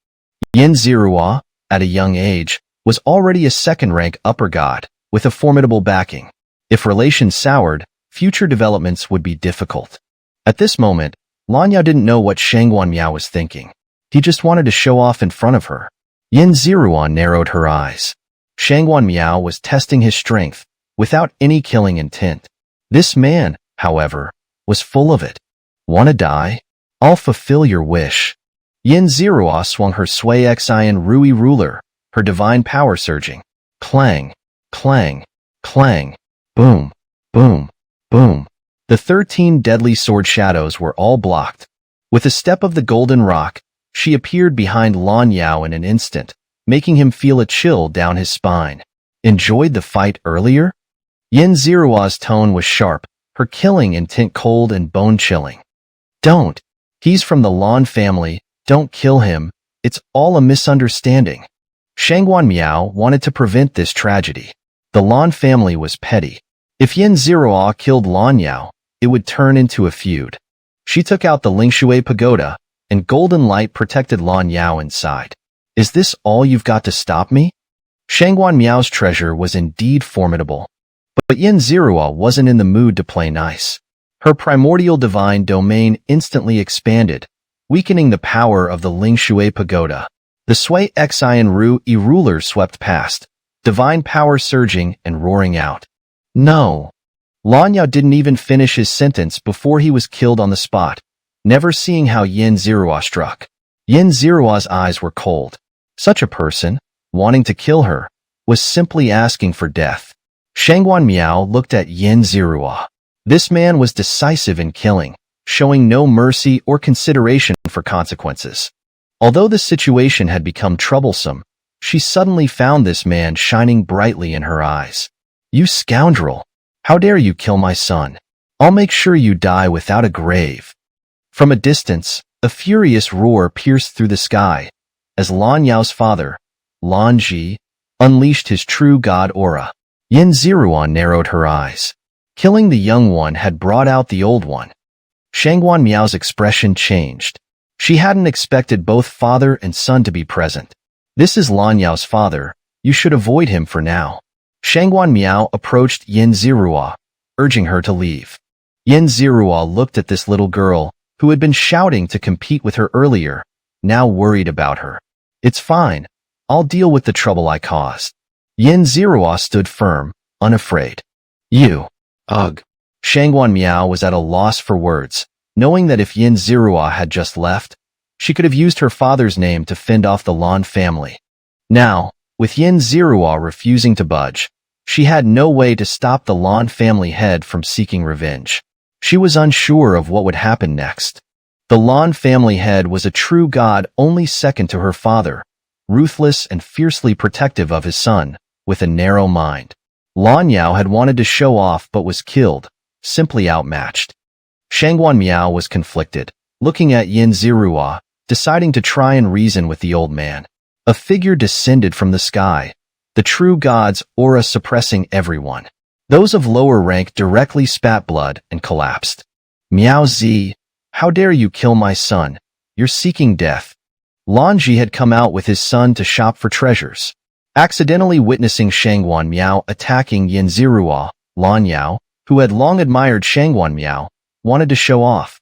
Yin Zirua, at a young age, was already a second-rank upper god, with a formidable backing. If relations soured, future developments would be difficult. At this moment, Lan Yao didn't know what Shangguan Miao was thinking. He just wanted to show off in front of her. Yin Zirua narrowed her eyes. Shangguan Miao was testing his strength, without any killing intent. This man, however, was full of it. Wanna die? I'll fulfill your wish. Yin Zirua swung her Sui Xian Rui ruler, her divine power surging. Clang, clang, clang, boom, boom, boom. The 13 deadly sword shadows were all blocked. With a step of the golden rock, she appeared behind Lan Yao in an instant, making him feel a chill down his spine. Enjoyed the fight earlier? Yin Zirua's tone was sharp, her killing intent cold and bone-chilling. Don't. He's from the Lan family, don't kill him, it's all a misunderstanding. Shangguan Miao wanted to prevent this tragedy. The Lan family was petty. If Yin Zirua killed Lan Yao, it would turn into a feud. She took out the Lingshui Pagoda, and golden light protected Lan Yao inside. Is this all you've got to stop me? Shangguan Miao's treasure was indeed formidable. But Yin Zirua wasn't in the mood to play nice. Her primordial divine domain instantly expanded, weakening the power of the Lingshui Pagoda. The Sui Xian Rui ruler swept past, divine power surging and roaring out. No. Lan Yao didn't even finish his sentence before he was killed on the spot, never seeing how Yin Zirua struck. Yin Zirua's eyes were cold. Such a person, wanting to kill her, was simply asking for death. Shangguan Miao looked at Yin Zirua. This man was decisive in killing, showing no mercy or consideration for consequences. Although the situation had become troublesome, she suddenly found this man shining brightly in her eyes. You scoundrel! How dare you kill my son? I'll make sure you die without a grave. From a distance, a furious roar pierced through the sky, as Lan Yao's father, Lan Ji, unleashed his true god aura. Yin Zirua narrowed her eyes. Killing the young one had brought out the old one. Shangguan Miao's expression changed. She hadn't expected both father and son to be present. This is Lan Yao's father. You should avoid him for now. Shangguan Miao approached Yin Zirua, urging her to leave. Yin Zirua looked at this little girl, who had been shouting to compete with her earlier, now worried about her. It's fine. I'll deal with the trouble I caused. Yin Zirua stood firm, unafraid. You. Ugh. Shangguan Miao was at a loss for words, knowing that if Yin Zirua had just left, she could have used her father's name to fend off the Lan family. Now, with Yin Zirua refusing to budge, she had no way to stop the Lan family head from seeking revenge. She was unsure of what would happen next. The Lan family head was a true god only second to her father, ruthless and fiercely protective of his son, with a narrow mind. Lan Yao had wanted to show off but was killed, simply outmatched. Shangguan Miao was conflicted, looking at Yin Zirua, deciding to try and reason with the old man. A figure descended from the sky, the true god's aura suppressing everyone. Those of lower rank directly spat blood and collapsed. Miao Zi, how dare you kill my son? You're seeking death. Lan Ji had come out with his son to shop for treasures. Accidentally witnessing Shangguan Miao attacking Yin Zirua, Lan Yao, who had long admired Shangguan Miao, wanted to show off.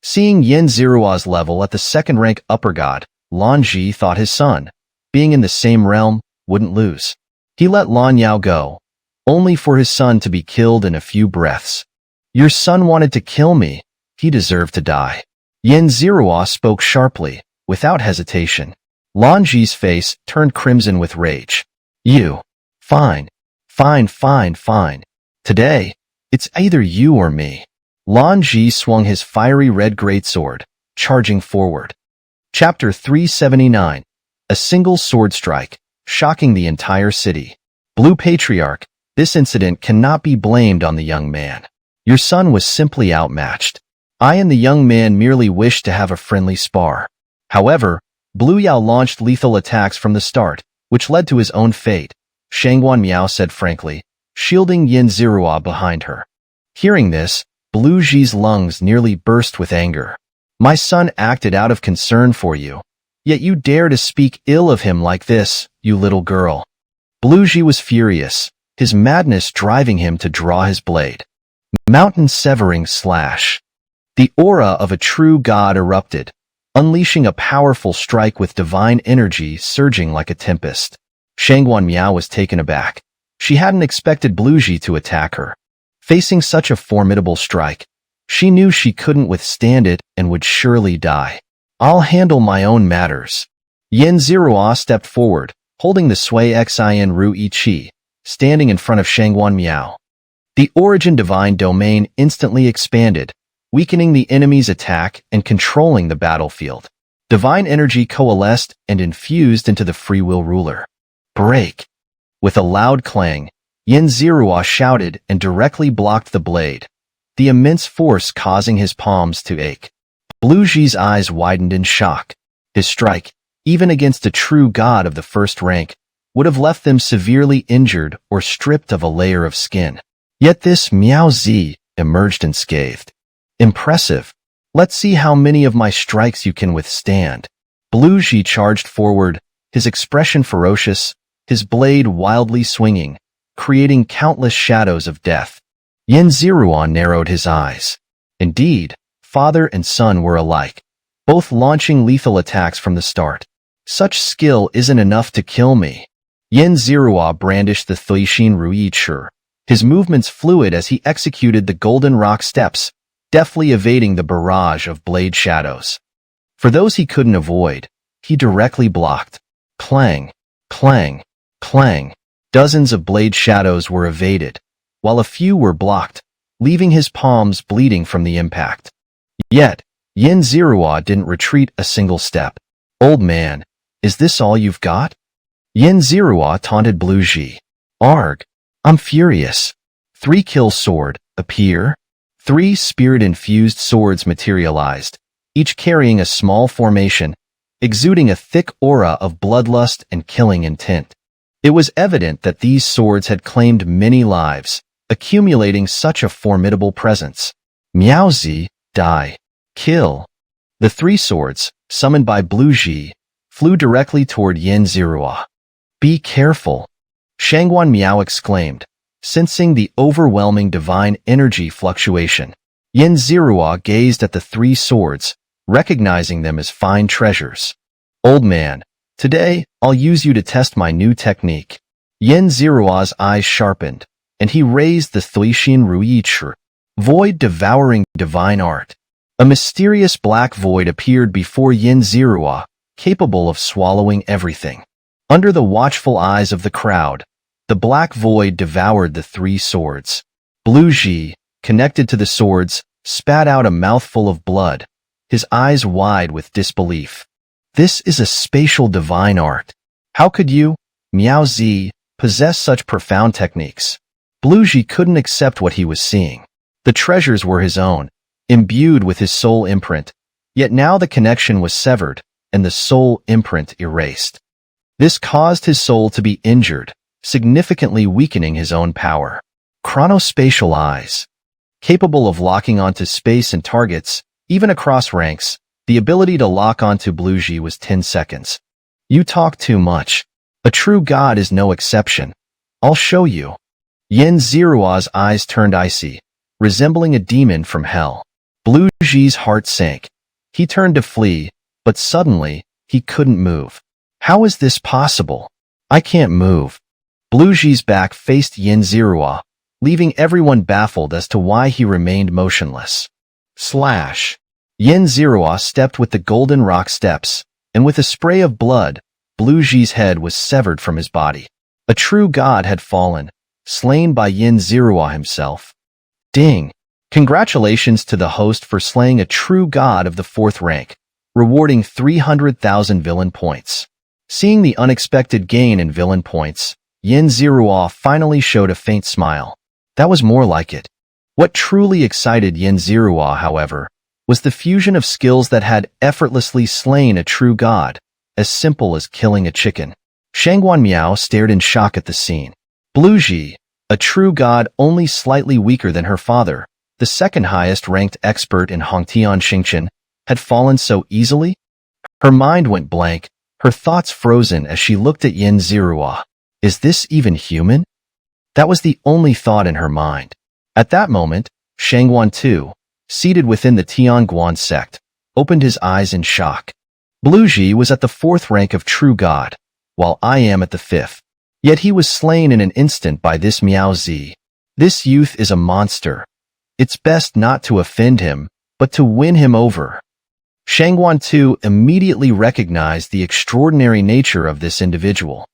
Seeing Yin Zirua's level at the second-rank upper god, Lan Ji thought his son, being in the same realm, wouldn't lose. He let Lan Yao go, only for his son to be killed in a few breaths. Your son wanted to kill me. He deserved to die. Yin Zirua spoke sharply, without hesitation. Lan Ji's face turned crimson with rage. You. Fine. Today, it's either you or me. Lan Ji swung his fiery red greatsword, charging forward. Chapter 379. A single sword strike, shocking the entire city. Blue Patriarch, this incident cannot be blamed on the young man. Your son was simply outmatched. I and the young man merely wished to have a friendly spar. However, Blue Yao launched lethal attacks from the start, which led to his own fate, Shangguan Miao said frankly, shielding Yin Zirua behind her. Hearing this, Blue Ji's lungs nearly burst with anger. My son acted out of concern for you, yet you dare to speak ill of him like this, you little girl. Blue Ji was furious, his madness driving him to draw his blade. Mountain-severing slash. The aura of a true god erupted, unleashing a powerful strike with divine energy surging like a tempest. Shangguan Miao was taken aback. She hadn't expected Blue Ji to attack her. Facing such a formidable strike, she knew she couldn't withstand it and would surely die. I'll handle my own matters. Yin Zirua stepped forward, holding the Sui Xin Ru Yi Qi, standing in front of Shangguan Miao. The Origin Divine Domain instantly expanded, weakening the enemy's attack and controlling the battlefield. Divine energy coalesced and infused into the free will ruler. Break! With a loud clang, Yin Zirua shouted and directly blocked the blade, the immense force causing his palms to ache. Blue Ji's eyes widened in shock. His strike, even against a true god of the first rank, would have left them severely injured or stripped of a layer of skin. Yet this Miao Zi emerged unscathed. Impressive. Let's see how many of my strikes you can withstand. Blue Ji charged forward, his expression ferocious, his blade wildly swinging, creating countless shadows of death. Yin Zirua narrowed his eyes. Indeed, father and son were alike, both launching lethal attacks from the start. Such skill isn't enough to kill me. Yin Zirua brandished the Thuixin Ruyi Chi, his movements fluid as he executed the golden rock steps, deftly evading the barrage of blade shadows. For those he couldn't avoid, he directly blocked. Clang, clang, clang. Dozens of blade shadows were evaded, while a few were blocked, leaving his palms bleeding from the impact. Yet, Xianxia didn't retreat a single step. "Old man, is this all you've got?" Xianxia taunted Wuxia. "Arg, I'm furious." 3-kill sword, appear. 3 spirit-infused swords materialized, each carrying a small formation, exuding a thick aura of bloodlust and killing intent. It was evident that these swords had claimed many lives, accumulating such a formidable presence. Miaozi, die. Kill. The 3 swords, summoned by Wuxia, flew directly toward Xianxia. "Be careful," Shangguan Miao exclaimed, sensing the overwhelming divine energy fluctuation. Xianxia gazed at the 3 swords, recognizing them as fine treasures. "Old man, today I'll use you to test my new technique." Xianxia's eyes sharpened, and he raised the Thuixin Ruichi, void-devouring divine art. A mysterious black void appeared before Xianxia, capable of swallowing everything. Under the watchful eyes of the crowd, the black void devoured the 3 swords. Wuxia, connected to the swords, spat out a mouthful of blood, his eyes wide with disbelief. "This is a spatial divine art. How could you, Miaozi, possess such profound techniques?" Wuxia couldn't accept what he was seeing. The treasures were his own, imbued with his soul imprint, yet now the connection was severed and the soul imprint erased. This caused his soul to be injured, significantly weakening his own power. Chronospatial eyes. Capable of locking onto space and targets, even across ranks, the ability to lock onto Wuxia was 10 seconds. "You talk too much. A true god is no exception. I'll show you." Xianxia's eyes turned icy, resembling a demon from hell. Wuxia's heart sank. He turned to flee, but suddenly, he couldn't move. "How is this possible? I can't move." Wuxia's back faced Xianxia, leaving everyone baffled as to why he remained motionless. Slash. Xianxia stepped with the golden rock steps, and with a spray of blood, Wuxia's head was severed from his body. A true god had fallen, slain by Xianxia himself. Ding! Congratulations to the host for slaying a true god of the 4th rank, rewarding 300,000 villain points. Seeing the unexpected gain in villain points, Xianxia finally showed a faint smile. That was more like it. What truly excited Xianxia, however, was the fusion of skills that had effortlessly slain a true god, as simple as killing a chicken. Shangguan Miao stared in shock at the scene. Wuxia, a true god only slightly weaker than her father, the 2nd highest ranked expert in Hongtian Xingqian, had fallen so easily? Her mind went blank, her thoughts frozen as she looked at Xianxia. Is this even human? That was the only thought in her mind. At that moment, Shangguan too, seated within the Tianguan sect, opened his eyes in shock. Wuxia was at the 4th rank of true god, while I am at the 5th. Yet he was slain in an instant by this Miaozi. This youth is a monster. It's best not to offend him, but to win him over. Shangguan too immediately recognized the extraordinary nature of this individual.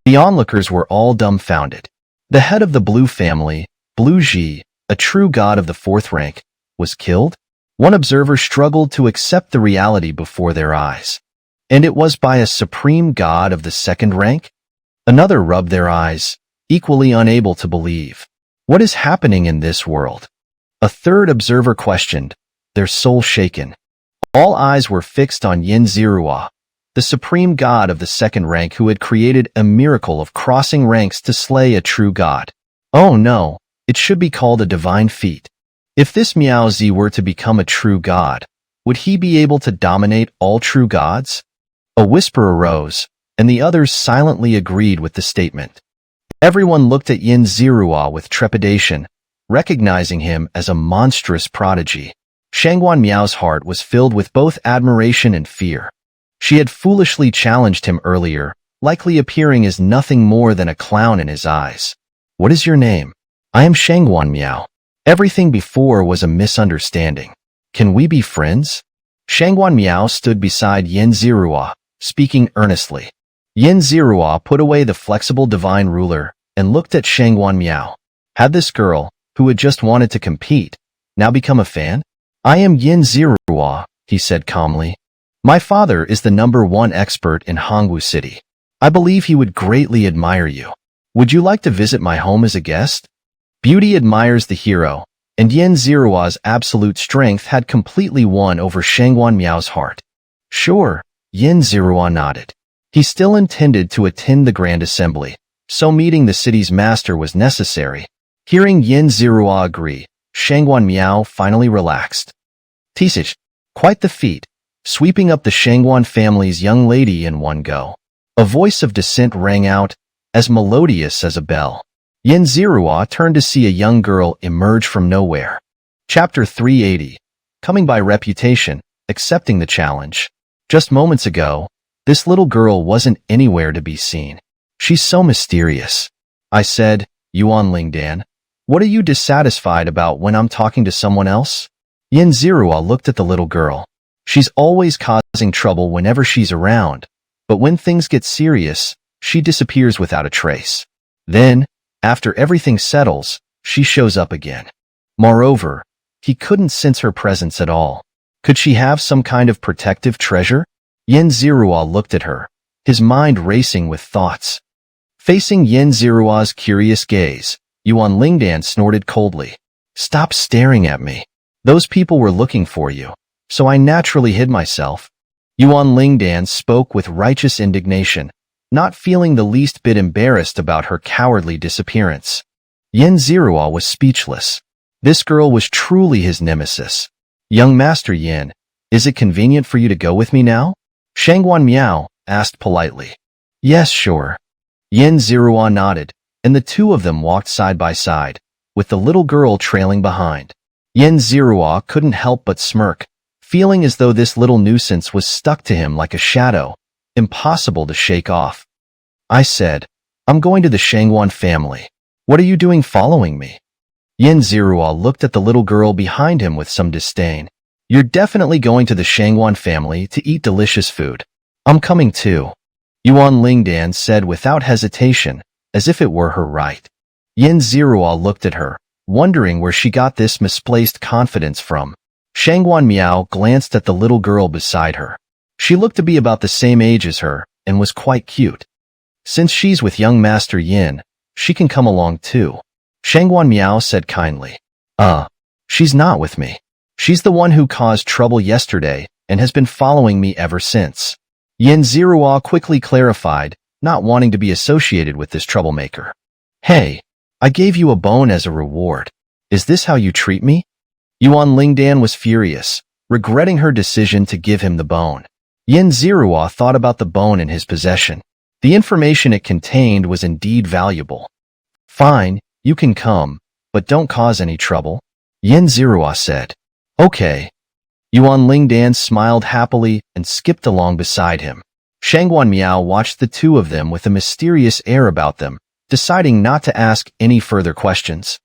The onlookers were all dumbfounded. The head of the Blue family, Wuxia, a true god of the 4th rank, was killed? One observer struggled to accept the reality before their eyes. And it was by a supreme god of the 2nd rank? Another rubbed their eyes, equally unable to believe. What is happening in this world? A third observer questioned, their soul shaken. All eyes were fixed on Xianxia, the supreme god of the 2nd rank who had created a miracle of crossing ranks to slay a true god. Oh no, it should be called a divine feat. If this Miaozi were to become a true god, would he be able to dominate all true gods? A whisper arose, and the others silently agreed with the statement. Everyone looked at Xianxia with trepidation, recognizing him as a monstrous prodigy. Shangguan Miao's heart was filled with both admiration and fear. She had foolishly challenged him earlier, likely appearing as nothing more than a clown in his eyes. "What is your name?" I am Shangguan Miao. Everything before was a misunderstanding. Can we be friends? Shangguan Miao stood beside Yin Zirua, speaking earnestly. Yin Zirua put away the flexible divine ruler and looked at Shangguan Miao. Had this girl, who had just wanted to compete, now become a fan? I am Yin Zirua, he said calmly. My father is the #1 expert in Hongwu City. I believe he would greatly admire you. Would you like to visit my home as a guest? Beauty admires the hero, and Yin Zirua's absolute strength had completely won over Shangguan Miao's heart. Sure, Yin Zirua nodded. He still intended to attend the Grand Assembly, so meeting the city's master was necessary. Hearing Yin Zirua agree, Shangguan Miao finally relaxed. Tisich, quite the feat, sweeping up the Shangguan family's young lady in one go. A voice of dissent rang out, as melodious as a bell. Yin Zirua turned to see a young girl emerge from nowhere. Chapter 380. Coming by reputation, accepting the challenge. Just moments ago, this little girl wasn't anywhere to be seen. She's so mysterious. I said, Yuan Lingdan, what are you dissatisfied about when I'm talking to someone else? Yin Zirua looked at the little girl. She's always causing trouble whenever she's around, but when things get serious, she disappears without a trace. Then, after everything settles, she shows up again. Moreover, he couldn't sense her presence at all. Could she have some kind of protective treasure? Yin Zirua looked at her, his mind racing with thoughts. Facing Yin Zirua's curious gaze, Yuan Lingdan snorted coldly. Stop staring at me. Those people were looking for you, so I naturally hid myself. Yuan Lingdan spoke with righteous indignation, not feeling the least bit embarrassed about her cowardly disappearance. Yin Zirua was speechless. This girl was truly his nemesis. Young Master Yin, is it convenient for you to go with me now? Shangguan Miao asked politely. Yes, sure. Yin Zirua nodded, and the two of them walked side by side, with the little girl trailing behind. Yin Zirua couldn't help but smirk, feeling as though this little nuisance was stuck to him like a shadow, impossible to shake off. I said, I'm going to the Shangguan family. What are you doing following me? Yin Zirua looked at the little girl behind him with some disdain. You're definitely going to the Shangguan family to eat delicious food. I'm coming too. Yuan Lingdan said without hesitation, as if it were her right. Yin Zirua looked at her, wondering where she got this misplaced confidence from. Shangguan Miao glanced at the little girl beside her. She looked to be about the same age as her, and was quite cute. Since she's with young Master Yin, she can come along too. Shangguan Miao said kindly. She's not with me. She's the one who caused trouble yesterday, and has been following me ever since. Yin Zirua quickly clarified, not wanting to be associated with this troublemaker. Hey, I gave you a bone as a reward. Is this how you treat me? Yuan Lingdan was furious, regretting her decision to give him the bone. Yin Zirua thought about the bone in his possession. The information it contained was indeed valuable. Fine, you can come, but don't cause any trouble, Yin Zirua said. Okay. Yuan Lingdan smiled happily and skipped along beside him. Shangguan Miao watched the two of them with a mysterious air about them, deciding not to ask any further questions.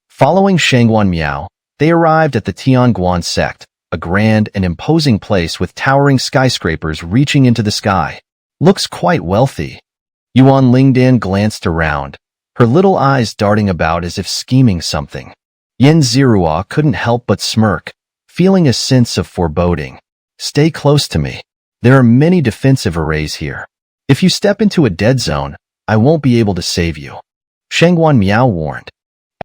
Following Shangguan Miao, they arrived at the Tianguan sect, a grand and imposing place with towering skyscrapers reaching into the sky. Looks quite wealthy. Yuan Lingdan glanced around, her little eyes darting about as if scheming something. Yin Zirua couldn't help but smirk, feeling a sense of foreboding. Stay close to me. There are many defensive arrays here. If you step into a dead zone, I won't be able to save you. Shangguan Miao warned.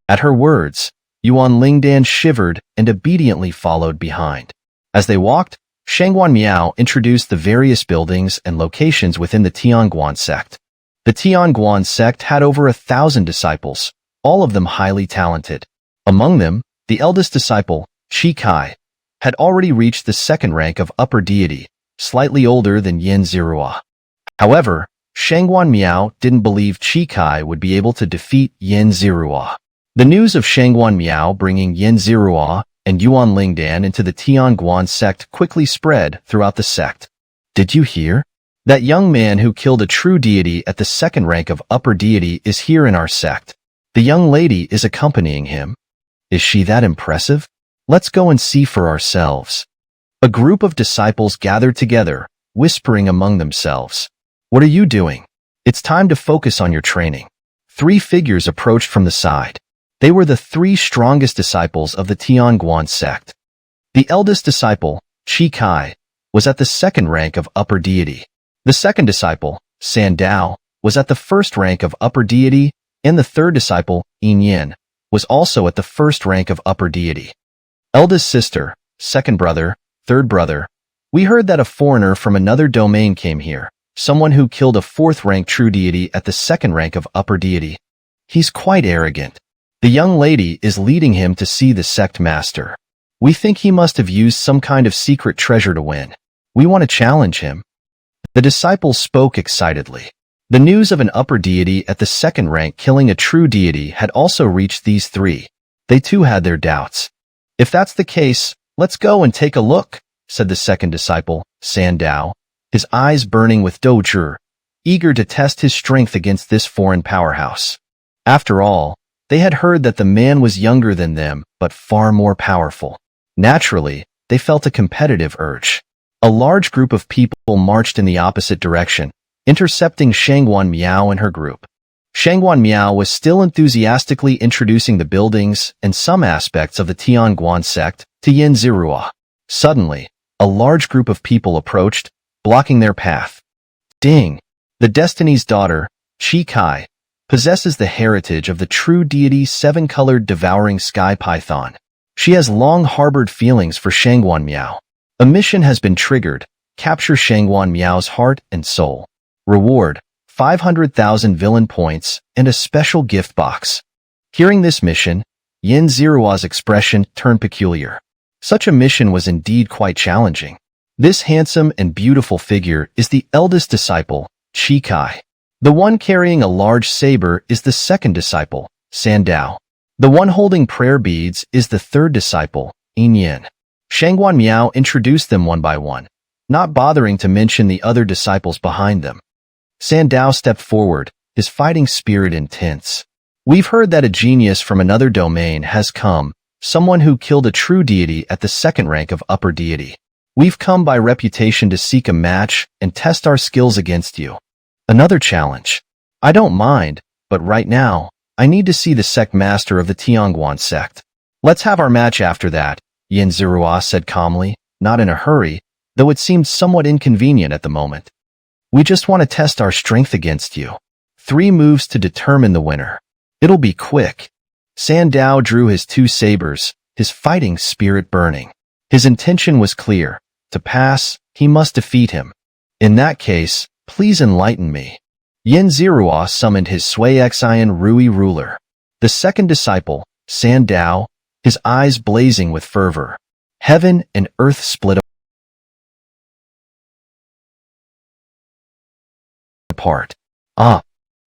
At her words, Yuan Lingdan shivered and obediently followed behind. As they walked, Shangguan Miao introduced the various buildings and locations within the Tianguan sect. The Tianguan sect had over 1,000 disciples, all of them highly talented. Among them, the eldest disciple, Xianxia, had already reached the second rank of upper deity, slightly older than Yin Zirua. However, Shangguan Miao didn't believe Xianxia would be able to defeat Yin Zirua. The news of Shangguan Miao bringing Yin Zirua and Yuan Lingdan into the Tianguan sect quickly spread throughout the sect. Did you hear? That young man who killed a true deity at the second rank of upper deity is here in our sect. The young lady is accompanying him. Is she that impressive? Let's go and see for ourselves. A group of disciples gathered together, whispering among themselves. What are you doing? It's time to focus on your training. 3 figures approached from the side. They were the 3 strongest disciples of the Tianguan sect. The eldest disciple, Xianxia, was at the 2nd rank of upper deity. The 2nd disciple, Sandao, was at the 1st rank of upper deity, and the 3rd disciple, Yin, was also at the 1st rank of upper deity. Eldest sister, 2nd brother, 3rd brother. We heard that a foreigner from another domain came here, someone who killed a 4th rank true deity at the 2nd rank of upper deity. He's quite arrogant. The young lady is leading him to see the sect master. We think he must have used some kind of secret treasure to win. We want to challenge him. The disciples spoke excitedly. The news of an upper deity at the 2nd rank killing a true deity had also reached these 3. They too had their doubts. If that's the case, let's go and take a look, said the 2nd disciple, Sandao, his eyes burning with doujur, eager to test his strength against this foreign powerhouse. After all, they had heard that the man was younger than them, but far more powerful. Naturally, they felt a competitive urge. A large group of people marched in the opposite direction, intercepting Shangguan Miao and her group. Shangguan Miao was still enthusiastically introducing the buildings and some aspects of the Tianguan sect to Yin Zirua. Suddenly, a large group of people approached, blocking their path. Ding! The Destiny's daughter, Xianxia, possesses the heritage of the true deity 7-colored devouring sky python. She has long harbored feelings for Shangguan Miao. A mission has been triggered. Capture Shangguan Miao's heart and soul. Reward: 500,000 villain points and a special gift box. Hearing this mission, Yin Zirua's expression turned peculiar. Such a mission was indeed quite challenging. This handsome and beautiful figure is the eldest disciple, Xianxia. The one carrying a large saber is the 2nd disciple, Sandao. The one holding prayer beads is the 3rd disciple, Yin. Shangguan Miao introduced them one by one, not bothering to mention the other disciples behind them. Sandao stepped forward, his fighting spirit intense. We've heard that a genius from another domain has come, someone who killed a true deity at the 2nd rank of upper deity. We've come by reputation to seek a match and test our skills against you. Another challenge. I don't mind, but right now, I need to see the sect master of the Tianguan sect. Let's have our match after that, Yin Zirua said calmly, not in a hurry, though it seemed somewhat inconvenient at the moment. We just want to test our strength against you. 3 moves to determine the winner. It'll be quick. Sandao drew his 2 sabers, his fighting spirit burning. His intention was clear. To pass, he must defeat him. In that case, please enlighten me. Yin Zirua summoned his Xianxian Rui ruler. The 2nd disciple, Sandao, his eyes blazing with fervor. Heaven and earth split apart.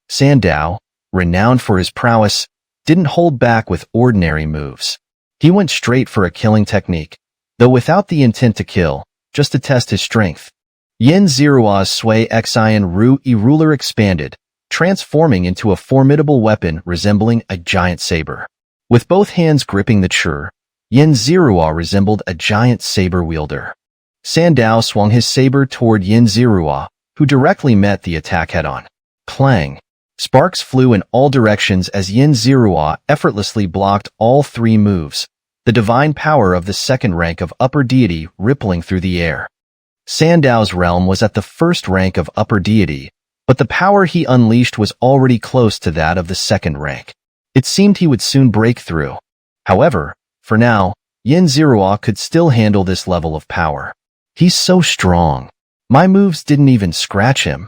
Sandao, renowned for his prowess, didn't hold back with ordinary moves. He went straight for a killing technique, though without the intent to kill, just to test his strength. Yin Zirua's Xianxian Rui ruler expanded, transforming into a formidable weapon resembling a giant saber. With both hands gripping the chur, Yin Zirua resembled a giant saber wielder. Sandao swung his saber toward Yin Zirua, who directly met the attack head-on. Clang! Sparks flew in all directions as Yin Zirua effortlessly blocked all 3 moves, the divine power of the 2nd rank of upper deity rippling through the air. Sandao's realm was at the 1st rank of upper deity, but the power he unleashed was already close to that of the 2nd rank. It seemed he would soon break through. However, for now, Yin Zirua could still handle this level of power. He's so strong. My moves didn't even scratch him.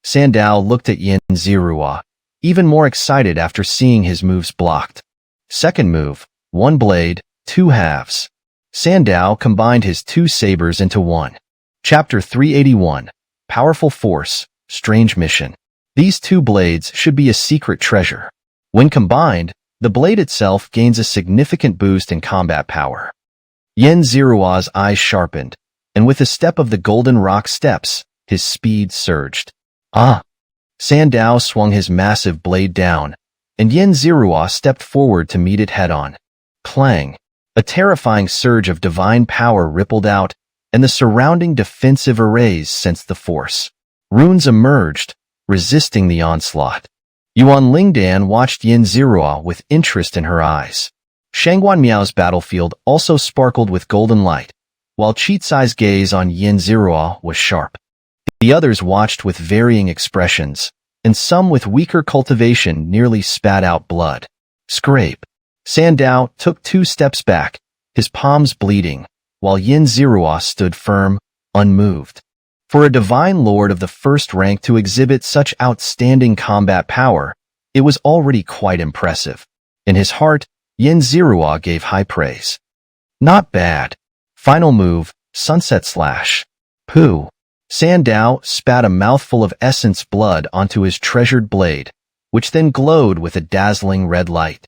Sandao looked at Yin Zirua, even more excited after seeing his moves blocked. 2nd move, 1 blade, 2 halves. Sandao combined his 2 sabers into 1. Chapter 381, Powerful Force, Strange Mission. These 2 blades should be a secret treasure. When combined, the blade itself gains a significant boost in combat power. Yin Zirua's eyes sharpened, and with a step of the golden rock steps, his speed surged. Sandao swung his massive blade down, and Yin Zirua stepped forward to meet it head-on. Clang! A terrifying surge of divine power rippled out, and the surrounding defensive arrays sensed the force. Runes emerged, resisting the onslaught. Yuan Lingdan watched Yin Zirua with interest in her eyes. Shangguan Miao's battlefield also sparkled with golden light, while Chitsai's gaze on Yin Zirua was sharp. The others watched with varying expressions, and some with weaker cultivation nearly spat out blood. Scrape. Sandao took 2 steps back, his palms bleeding, while Yin Zirua stood firm, unmoved. For a divine lord of the first rank to exhibit such outstanding combat power, it was already quite impressive. In his heart, Yin Zirua gave high praise. Not bad. Final move, Sunset Slash. Pooh. Sandao spat a mouthful of essence blood onto his treasured blade, which then glowed with a dazzling red light.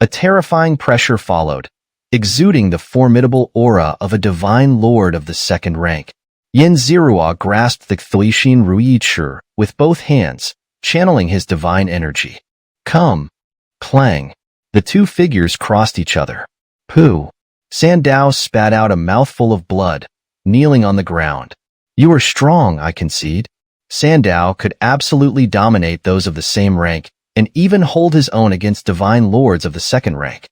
A terrifying pressure followed, exuding the formidable aura of a divine lord of the second rank. Yin Zirua grasped the Thuishin Ruyichi with both hands, channeling his divine energy. Come! Clang! The 2 figures crossed each other. Pooh! Sandao spat out a mouthful of blood, kneeling on the ground. You are strong, I concede. Sandao could absolutely dominate those of the same rank, and even hold his own against divine lords of the second rank.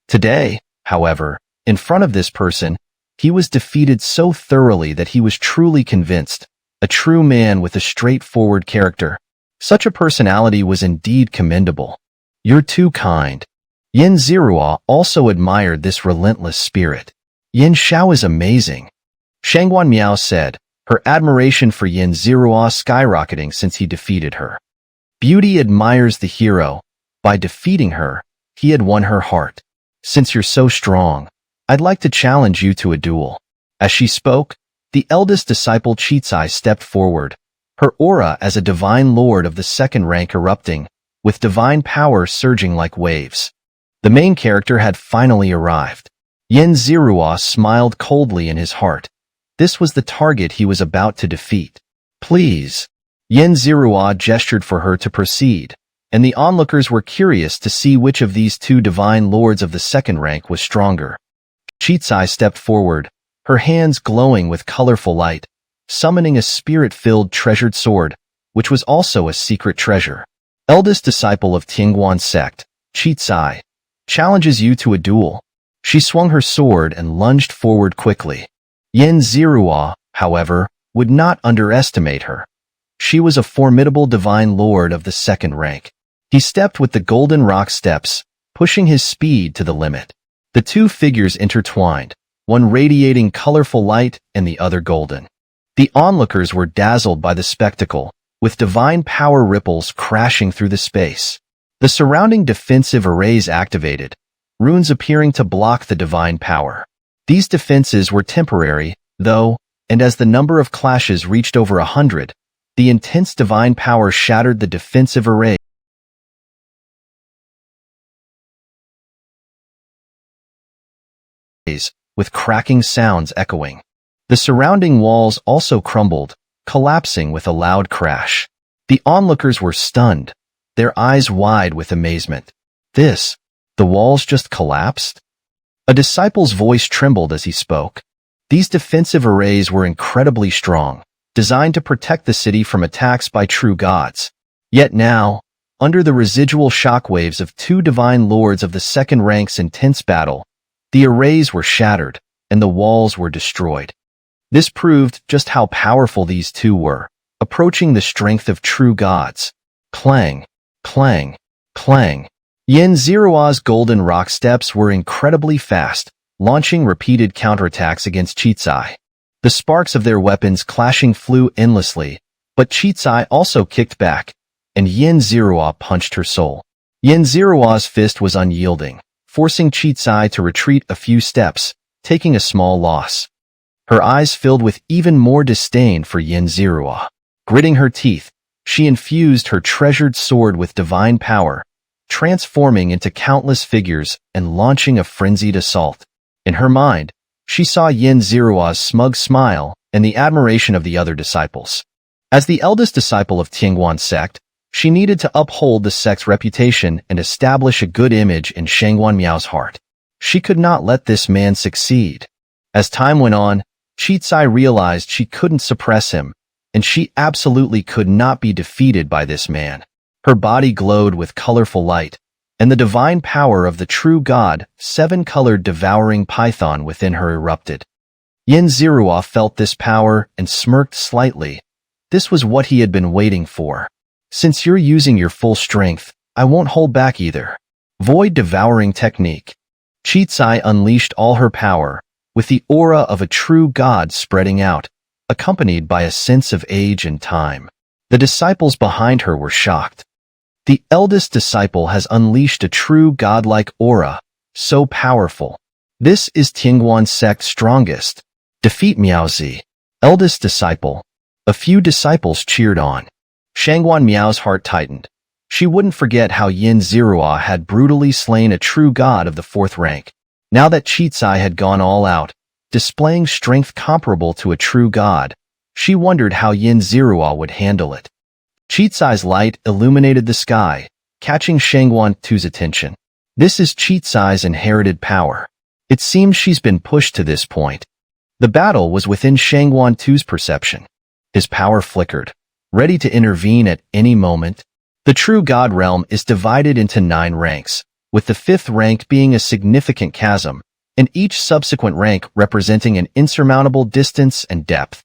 Today, however, in front of this person, he was defeated so thoroughly that he was truly convinced, a true man with a straightforward character. Such a personality was indeed commendable. You're too kind. Yin Zirua also admired this relentless spirit. Yin Xiao is amazing. Shangguan Miao said, her admiration for Yin Zirua skyrocketing since he defeated her. Beauty admires the hero. By defeating her, he had won her heart. Since you're so strong, I'd like to challenge you to a duel. As she spoke, the eldest disciple Chitsai stepped forward, her aura as a divine lord of the second rank erupting, with divine power surging like waves. The main character had finally arrived. Yin Zirua smiled coldly in his heart. This was the target he was about to defeat. Please. Yin Zirua gestured for her to proceed, and the onlookers were curious to see which of these 2 divine lords of the second rank was stronger. Chitsai stepped forward, her hands glowing with colorful light, summoning a spirit-filled treasured sword, which was also a secret treasure. Eldest disciple of Tianguan sect, Chitsai, challenges you to a duel. She swung her sword and lunged forward quickly. Yin Zirua, however, would not underestimate her. She was a formidable divine lord of the second rank. He stepped with the golden rock steps, pushing his speed to the limit. The 2 figures intertwined, one radiating colorful light and the other golden. The onlookers were dazzled by the spectacle, with divine power ripples crashing through the space. The surrounding defensive arrays activated, runes appearing to block the divine power. These defenses were temporary, though, and as the number of clashes reached over 100, the intense divine power shattered the defensive arrays with cracking sounds echoing. The surrounding walls also crumbled, collapsing with a loud crash. The onlookers were stunned, their eyes wide with amazement. The walls just collapsed? A disciple's voice trembled as he spoke. These defensive arrays were incredibly strong, designed to protect the city from attacks by true gods. Yet now, under the residual shockwaves of 2 divine lords of the second rank's intense battle, the arrays were shattered, and the walls were destroyed. This proved just how powerful these 2 were, approaching the strength of true gods. Clang, clang, clang. Yin Zirua's golden rock steps were incredibly fast, launching repeated counterattacks against Chitsai. The sparks of their weapons clashing flew endlessly, but Chitsai also kicked back, and Yin Zirua punched her soul. Yin Zirua's fist was unyielding, forcing Chitsai to retreat a few steps, taking a small loss. Her eyes filled with even more disdain for Yin Zirua. Gritting her teeth, she infused her treasured sword with divine power, transforming into countless figures and launching a frenzied assault. In her mind, she saw Yin Zirua's smug smile and the admiration of the other disciples. As the eldest disciple of Tianguan sect, She needed to uphold the sect's reputation and establish a good image in Shangguan Miao's heart. She could not let this man succeed. As time went on, Qicai realized she couldn't suppress him, and she absolutely could not be defeated by this man. Her body glowed with colorful light, and the divine power of the true god, seven-colored devouring python within her erupted. Yin Zirua felt this power and smirked slightly. This was what he had been waiting for. Since you're using your full strength, I won't hold back either. Void devouring technique. Qicai unleashed all her power, with the aura of a true god spreading out, accompanied by a sense of age and time. The disciples behind her were shocked. The eldest disciple has unleashed a true godlike aura, so powerful. This is Tingguan sect's strongest. Defeat Miaozi. Eldest disciple. A few disciples cheered on. Shangguan Miao's heart tightened. She wouldn't forget how Yin Zirua had brutally slain a true god of the 4th rank. Now that Qicai had gone all out, displaying strength comparable to a true god, she wondered how Yin Zirua would handle it. Qicai's light illuminated the sky, catching Shangguan Tu's attention. This is Qicai's inherited power. It seems she's been pushed to this point. The battle was within Shangguan Tu's perception. His power flickered, ready to intervene at any moment. The true god realm is divided into 9 ranks, with the 5th rank being a significant chasm, and each subsequent rank representing an insurmountable distance and depth.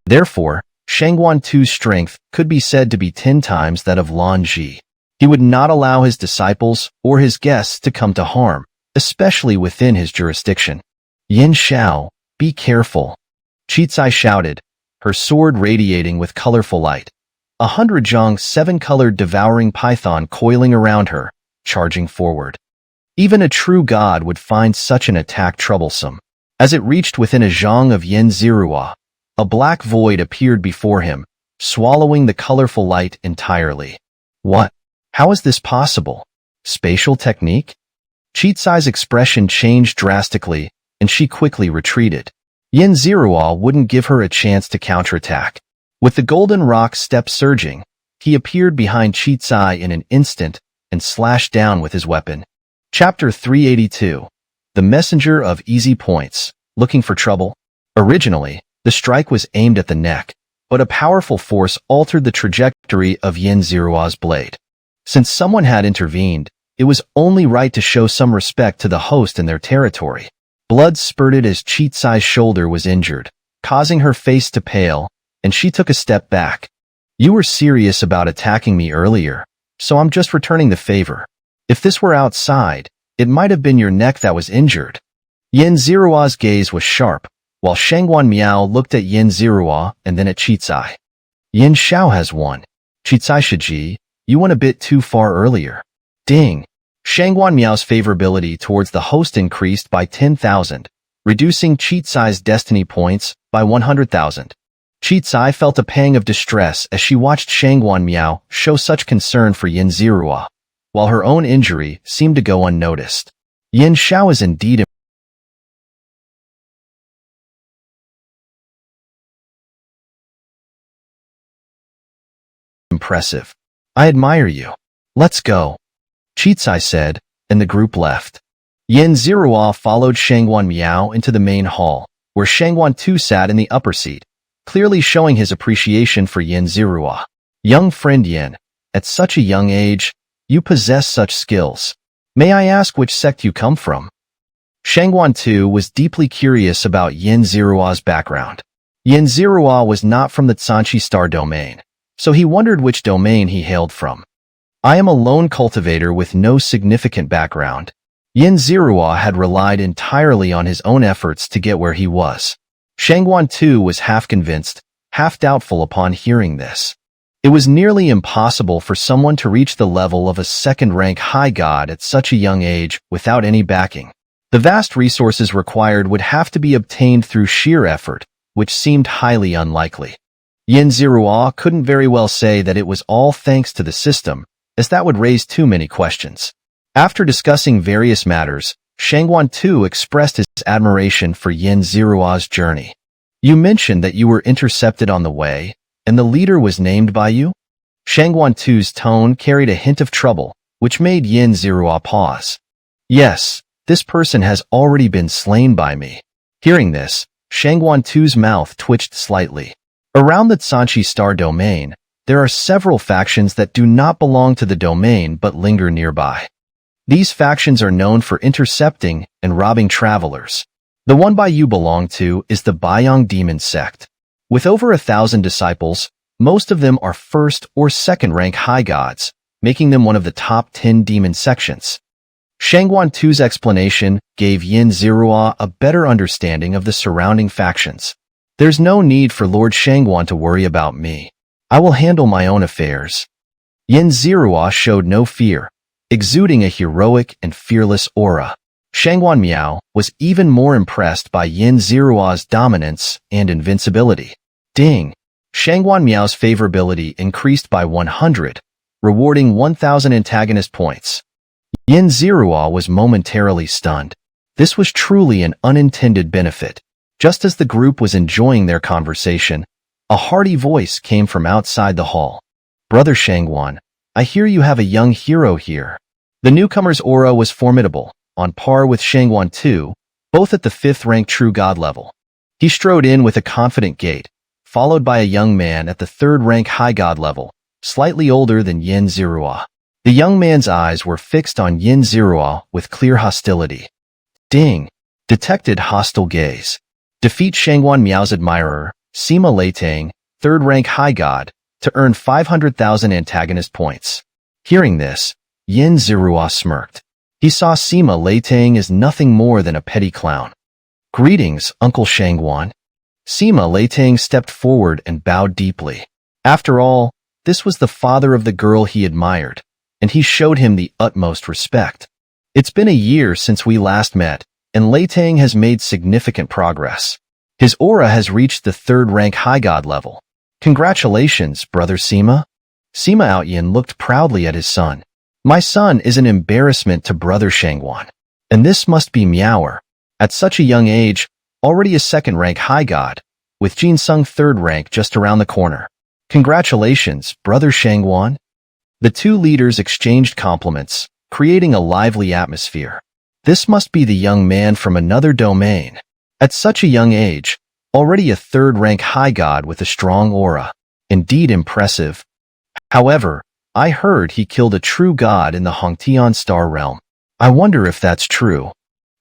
Therefore, Shangguan Tu's strength could be said to be 10 times that of Lan Ji. He would not allow his disciples or his guests to come to harm, especially within his jurisdiction. Yin Xiao, be careful. Qicai shouted, her sword radiating with colorful light. 100 zhang 7-colored devouring python coiling around her, charging forward. Even a true god would find such an attack troublesome. As it reached within a zhang of Yin Zirua, a black void appeared before him, swallowing the colorful light entirely. What? How is this possible? Spatial technique? Qicai's expression changed drastically, and she quickly retreated. Yin Zirua wouldn't give her a chance to counterattack. With the golden rock step surging, he appeared behind Qicai in an instant and slashed down with his weapon. Chapter 382. The Messenger of Easy Points. Looking for trouble? Originally, the strike was aimed at the neck, but a powerful force altered the trajectory of Yin Zirua's blade. Since someone had intervened, it was only right to show some respect to the host in their territory. Blood spurted as Qicai's shoulder was injured, causing her face to pale, and she took a step back. You were serious about attacking me earlier, so I'm just returning the favor. If this were outside, it might have been your neck that was injured. Yin Zirua's gaze was sharp, while Shangguan Miao looked at Yin Zirua and then at Qicai. Yin Xiao has won. Qicai Shiji, you went a bit too far earlier. Ding! Shangguan Miao's favorability towards the host increased by 10,000, reducing Qicai's destiny points by 100,000. Qicai felt a pang of distress as she watched Shangguan Miao show such concern for Yin Zirua, while her own injury seemed to go unnoticed. Yin Xiao is indeed impressive. I admire you. Let's go. Qicai said, and the group left. Yin Zirua followed Shangguan Miao into the main hall, where Shangguan Tu sat in the upper seat, clearly showing his appreciation for Yin Zirua. Young friend Yin, at such a young age, you possess such skills. May I ask which sect you come from? Shangguan Tu was deeply curious about Yin Zirua's background. Yin Zirua was not from the Xianxia star domain, so he wondered which domain he hailed from. I am a lone cultivator with no significant background. Yin Zirua had relied entirely on his own efforts to get where he was. Shangguan Tu was half convinced, half doubtful upon hearing this. It was nearly impossible for someone to reach the level of a second-rank high god at such a young age without any backing. The vast resources required would have to be obtained through sheer effort, which seemed highly unlikely. Yin Zirua couldn't very well say that it was all thanks to the system, as that would raise too many questions. After discussing various matters, Shangguan Tu expressed his admiration for Yin Zirua's journey. You mentioned that you were intercepted on the way, and the leader was named by you? Shangguan Tu's tone carried a hint of trouble, which made Yin Zirua pause. Yes, this person has already been slain by me. Hearing this, Shangguan Tu's mouth twitched slightly. Around the Xianxia star domain, there are several factions that do not belong to the domain but linger nearby. These factions are known for intercepting and robbing travelers. The one Baiyu belong to is the Baiyang Demon Sect. With over 1,000 disciples, most of them are first or second rank high gods, making them one of the top 10 demon sections. Shangguan Tu's explanation gave Yin Zirua a better understanding of the surrounding factions. There's no need for Lord Shangguan to worry about me. I will handle my own affairs. Yin Zirua showed no fear, exuding a heroic and fearless aura. Shangguan Miao was even more impressed by Yin Zirua's dominance and invincibility. Ding! Shangguan Miao's favorability increased by 100, rewarding 1,000 antagonist points. Yin Zirua was momentarily stunned. This was truly an unintended benefit. Just as the group was enjoying their conversation, a hearty voice came from outside the hall. Brother Shangguan, I hear you have a young hero here. The newcomer's aura was formidable, on par with Shangguan Tu, both at the 5th rank true god level. He strode in with a confident gait, followed by a young man at the 3rd rank high god level, slightly older than Yin Zirua. The young man's eyes were fixed on Yin Zirua with clear hostility. Ding! Detected hostile gaze. Defeat Shangguan Miao's admirer, Sima Leitang, 3rd rank high god, to earn 500,000 antagonist points. Hearing this, Yin Zirua smirked. He saw Sima Leitang as nothing more than a petty clown. Greetings, Uncle Shangguan. Sima Leitang stepped forward and bowed deeply. After all, this was the father of the girl he admired, and he showed him the utmost respect. It's been a year since we last met, and Leitang has made significant progress. His aura has reached the 3rd rank high god level. Congratulations, brother Sima. Sima Outyin looked proudly at his son. My son is an embarrassment to brother Shangguan. And this must be Miaoer. At such a young age, already a 2nd rank high god, with Jinsung 3rd rank just around the corner. Congratulations, brother Shangguan. The two leaders exchanged compliments, creating a lively atmosphere. This must be the young man from another domain. At such a young age, already a 3rd rank high god with a strong aura. Indeed impressive. However, I heard he killed a true god in the Hongtian star realm. I wonder if that's true.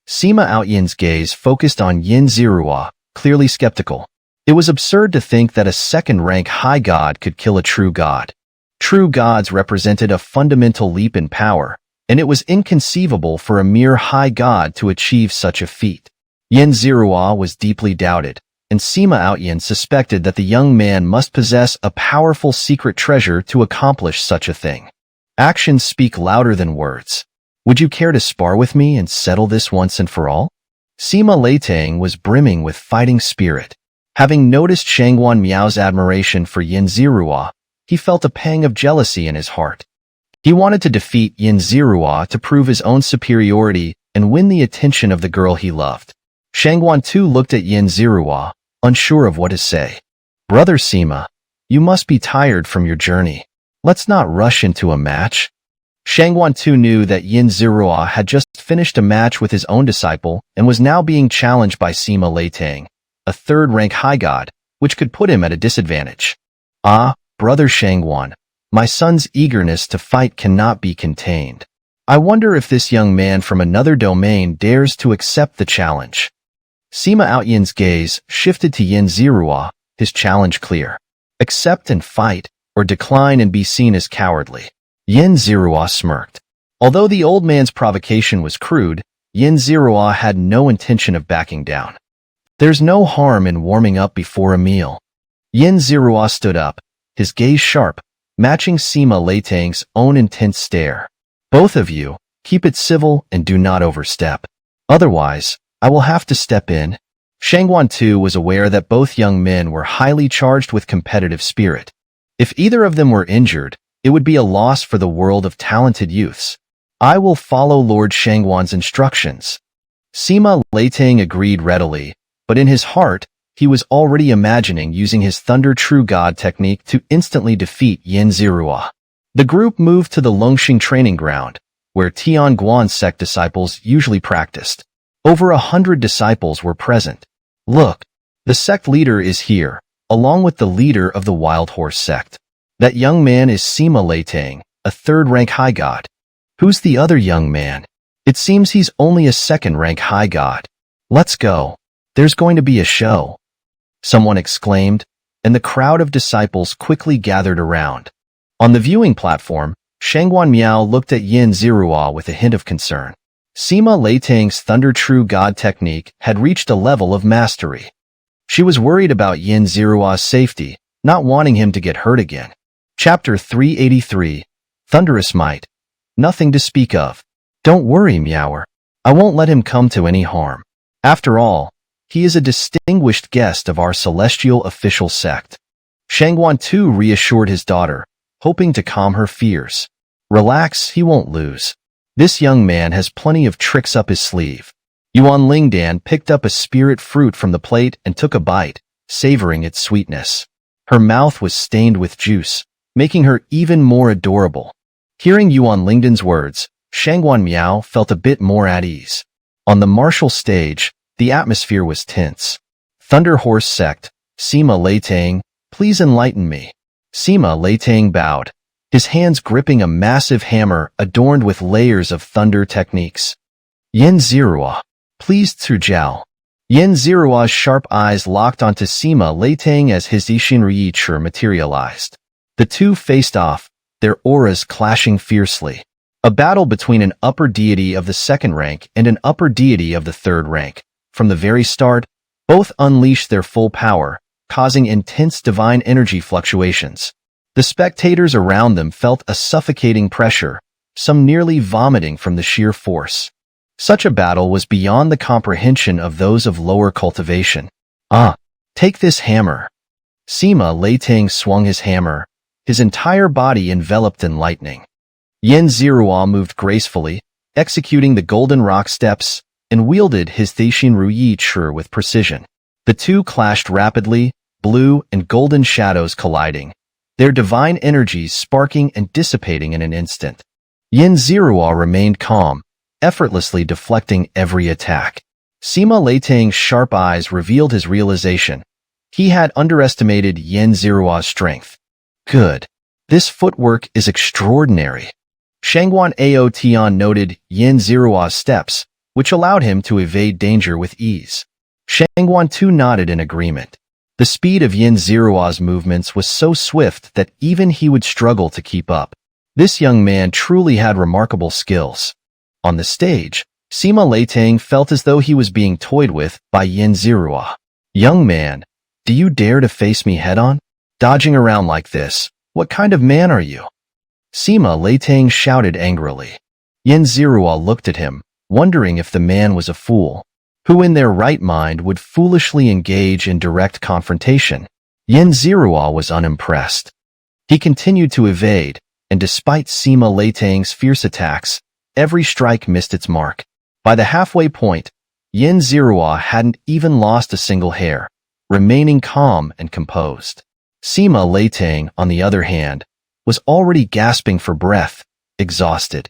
Sima Outyin's gaze focused on Yin Zirua, clearly skeptical. It was absurd to think that a 2nd rank high god could kill a true god. True gods represented a fundamental leap in power, and it was inconceivable for a mere high god to achieve such a feat. Yin Zirua was deeply doubted, and Sima Outyin suspected that the young man must possess a powerful secret treasure to accomplish such a thing. Actions speak louder than words. Would you care to spar with me and settle this once and for all? Sima Leitang was brimming with fighting spirit. Having noticed Shangguan Miao's admiration for Yin Zirua, he felt a pang of jealousy in his heart. He wanted to defeat Yin Zirua to prove his own superiority and win the attention of the girl he loved. Shangguan Tu looked at Yin Zirua, unsure of what to say. Brother Sima, you must be tired from your journey. Let's not rush into a match. Shangguan Tu knew that Yin Zirua had just finished a match with his own disciple and was now being challenged by Sima Leitang, a 3rd rank high god, which could put him at a disadvantage. Ah, brother Shangguan, my son's eagerness to fight cannot be contained. I wonder if this young man from another domain dares to accept the challenge. Sima Outyin's gaze shifted to Yin Zirua, his challenge clear. Accept and fight, or decline and be seen as cowardly. Yin Zirua smirked. Although the old man's provocation was crude, Yin Zirua had no intention of backing down. There's no harm in warming up before a meal. Yin Zirua stood up, his gaze sharp, matching Sima Leitang's own intense stare. Both of you, keep it civil and do not overstep. Otherwise, I will have to step in. Shangguan Tu was aware that both young men were highly charged with competitive spirit. If either of them were injured, it would be a loss for the world of talented youths. I will follow Lord Shangguan's instructions. Sima Leitang agreed readily, but in his heart, he was already imagining using his Thunder True God technique to instantly defeat Yin Zirua. The group moved to the Longxing training ground, where Tianguan sect disciples usually practiced. Over 100 disciples were present. Look, the sect leader is here, along with the leader of the Wild Horse sect. That young man is Sima Leitang, a third-rank high god. Who's the other young man? It seems he's only a second-rank high god. Let's go. There's going to be a show. Someone exclaimed, and the crowd of disciples quickly gathered around. On the viewing platform, Shangguan Miao looked at Yin Zirua with a hint of concern. Sima Leitang's Thunder True God technique had reached a level of mastery. She was worried about Yin Zirua's safety, not wanting him to get hurt again. Chapter 383, Thunderous Might. Nothing to speak of. Don't worry, Miaoer. I won't let him come to any harm. After all, he is a distinguished guest of our celestial official sect. Shangguan too reassured his daughter, hoping to calm her fears. Relax, he won't lose. This young man has plenty of tricks up his sleeve. Yuan Lingdan picked up a spirit fruit from the plate and took a bite, savoring its sweetness. Her mouth was stained with juice, making her even more adorable. Hearing Yuan Lingdan's words, Shangguan Miao felt a bit more at ease. On the martial stage, the atmosphere was tense. Thunder Horse Sect, Sima Leitang, please enlighten me. Sima Leitang bowed, his hands gripping a massive hammer adorned with layers of thunder techniques. Yin Zirua, please Tsujiao. Yin Zirua's sharp eyes locked onto Sima Leitang as his Ishinryi Chi materialized. The two faced off, their auras clashing fiercely. A battle between an upper deity of the second rank and an upper deity of the third rank. From the very start, both unleashed their full power, causing intense divine energy fluctuations. The spectators around them felt a suffocating pressure, some nearly vomiting from the sheer force. Such a battle was beyond the comprehension of those of lower cultivation. Take this hammer. Sima Leitang swung his hammer, his entire body enveloped in lightning. Yin Zirua moved gracefully, executing the golden rock steps, and wielded his Ishinryi Chi with precision. The two clashed rapidly, blue and golden shadows colliding, their divine energies sparking and dissipating in an instant. Yin Zirua remained calm, effortlessly deflecting every attack. Sima Leitang's sharp eyes revealed his realization. He had underestimated Yin Zirua's strength. Good. This footwork is extraordinary. Shangguan Aotian noted Yin Zirua's steps, which allowed him to evade danger with ease. Shangguan too nodded in agreement. The speed of Yin Zirua's movements was so swift that even he would struggle to keep up. This young man truly had remarkable skills. On the stage, Sima Leitang felt as though he was being toyed with by Yin Zirua. Young man, do you dare to face me head-on? Dodging around like this, what kind of man are you? Sima Leitang shouted angrily. Yin Zirua looked at him, wondering if the man was a fool. Who in their right mind would foolishly engage in direct confrontation? Yin Zirua was unimpressed. He continued to evade, and despite Sima Leitang's fierce attacks, every strike missed its mark. By the halfway point, Yin Zirua hadn't even lost a single hair, remaining calm and composed. Sima Leitang, on the other hand, was already gasping for breath, exhausted.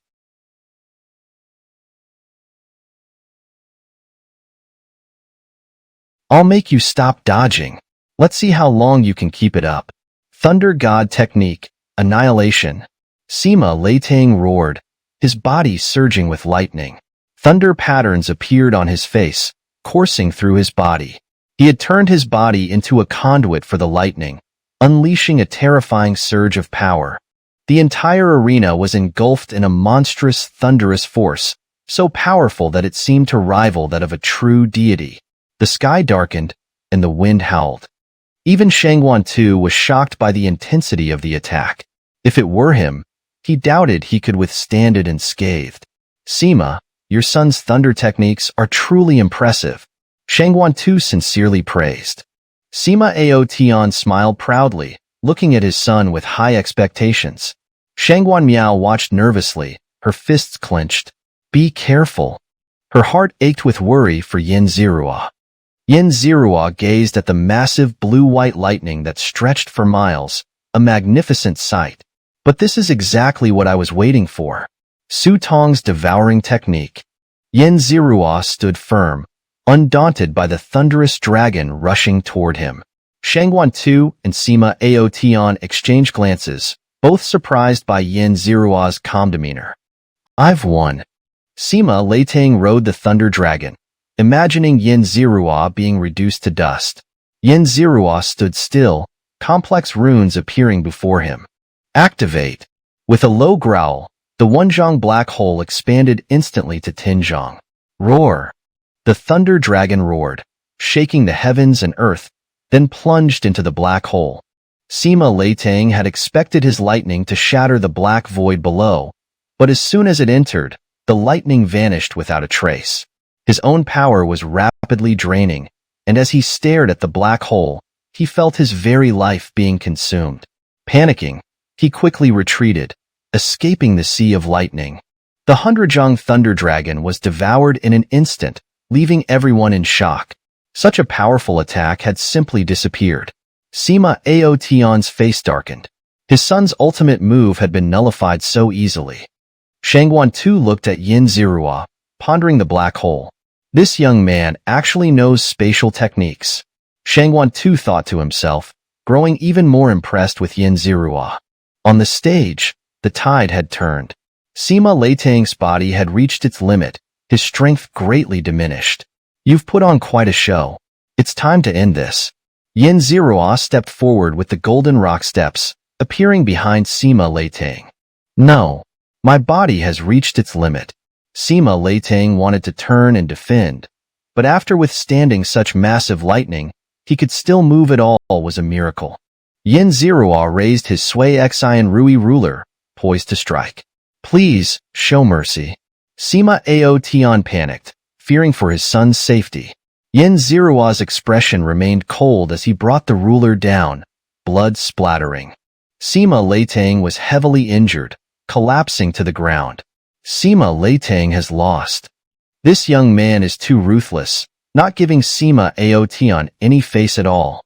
I'll make you stop dodging. Let's see how long you can keep it up. Thunder God Technique, Annihilation. Sima Leitang roared, his body surging with lightning. Thunder patterns appeared on his face, coursing through his body. He had turned his body into a conduit for the lightning, unleashing a terrifying surge of power. The entire arena was engulfed in a monstrous, thunderous force, so powerful that it seemed to rival that of a true deity. The sky darkened, and the wind howled. Even Shangguan too was shocked by the intensity of the attack. If it were him, he doubted he could withstand it unscathed. Sima, your son's thunder techniques are truly impressive. Shangguan too sincerely praised. Sima Aotian smiled proudly, looking at his son with high expectations. Shangguan Miao watched nervously, her fists clenched. Be careful. Her heart ached with worry for Yin Zirua. Yin Zirua gazed at the massive blue-white lightning that stretched for miles, a magnificent sight. But this is exactly what I was waiting for. Su Tong's devouring technique. Yin Zirua stood firm, undaunted by the thunderous dragon rushing toward him. Shangguan Tu and Sima Aotian exchanged glances, both surprised by Yin Zirua's calm demeanor. I've won. Sima Leitang rode the thunder dragon, imagining Yin Zirua being reduced to dust. Yin Zirua stood still, complex runes appearing before him. Activate. With a low growl, the Wenzhong black hole expanded instantly to Tinzhong. Roar. The thunder dragon roared, shaking the heavens and earth, then plunged into the black hole. Sima Leitang had expected his lightning to shatter the black void below, but as soon as it entered, the lightning vanished without a trace. His own power was rapidly draining, and as he stared at the black hole, he felt his very life being consumed. Panicking, he quickly retreated, escaping the sea of lightning. The Hundrejong Thunder Dragon was devoured in an instant, leaving everyone in shock. Such a powerful attack had simply disappeared. Sima Aotian's face darkened. His son's ultimate move had been nullified so easily. Shangguan Tu looked at Yin Zirua, pondering the black hole. This young man actually knows spatial techniques. Shangguan Tu thought to himself, growing even more impressed with Yin Zirua. On the stage, the tide had turned. Sima Leitang's body had reached its limit, his strength greatly diminished. You've put on quite a show. It's time to end this. Yin Zirua stepped forward with the golden rock steps, appearing behind Sima Leitang. No, my body has reached its limit. Sima Leitang wanted to turn and defend, but after withstanding such massive lightning, he could still move at all was a miracle. Yin Zirua raised his Sui Xian Rui ruler, poised to strike. Please, show mercy. Sima Aotian panicked, fearing for his son's safety. Yin Zirua's expression remained cold as he brought the ruler down, blood splattering. Sima Leitang was heavily injured, collapsing to the ground. Sima Leitang has lost. This young man is too ruthless, not giving Sima Aotian any face at all.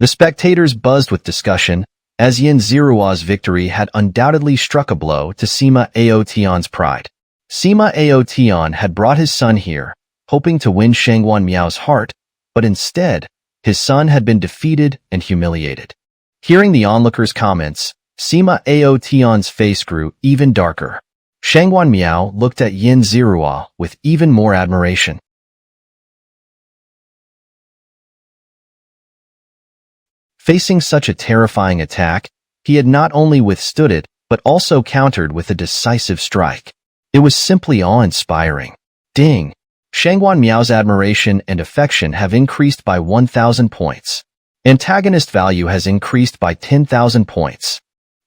The spectators buzzed with discussion, as Yin Zirua's victory had undoubtedly struck a blow to Sima Aotian's pride. Sima Aotian had brought his son here, hoping to win Shangguan Miao's heart, but instead, his son had been defeated and humiliated. Hearing the onlookers' comments, Sima Aotian's face grew even darker. Shangguan Miao looked at Yin Zirua with even more admiration. Facing such a terrifying attack, he had not only withstood it, but also countered with a decisive strike. It was simply awe-inspiring. Ding! Shangguan Miao's admiration and affection have increased by 1,000 points. Antagonist value has increased by 10,000 points.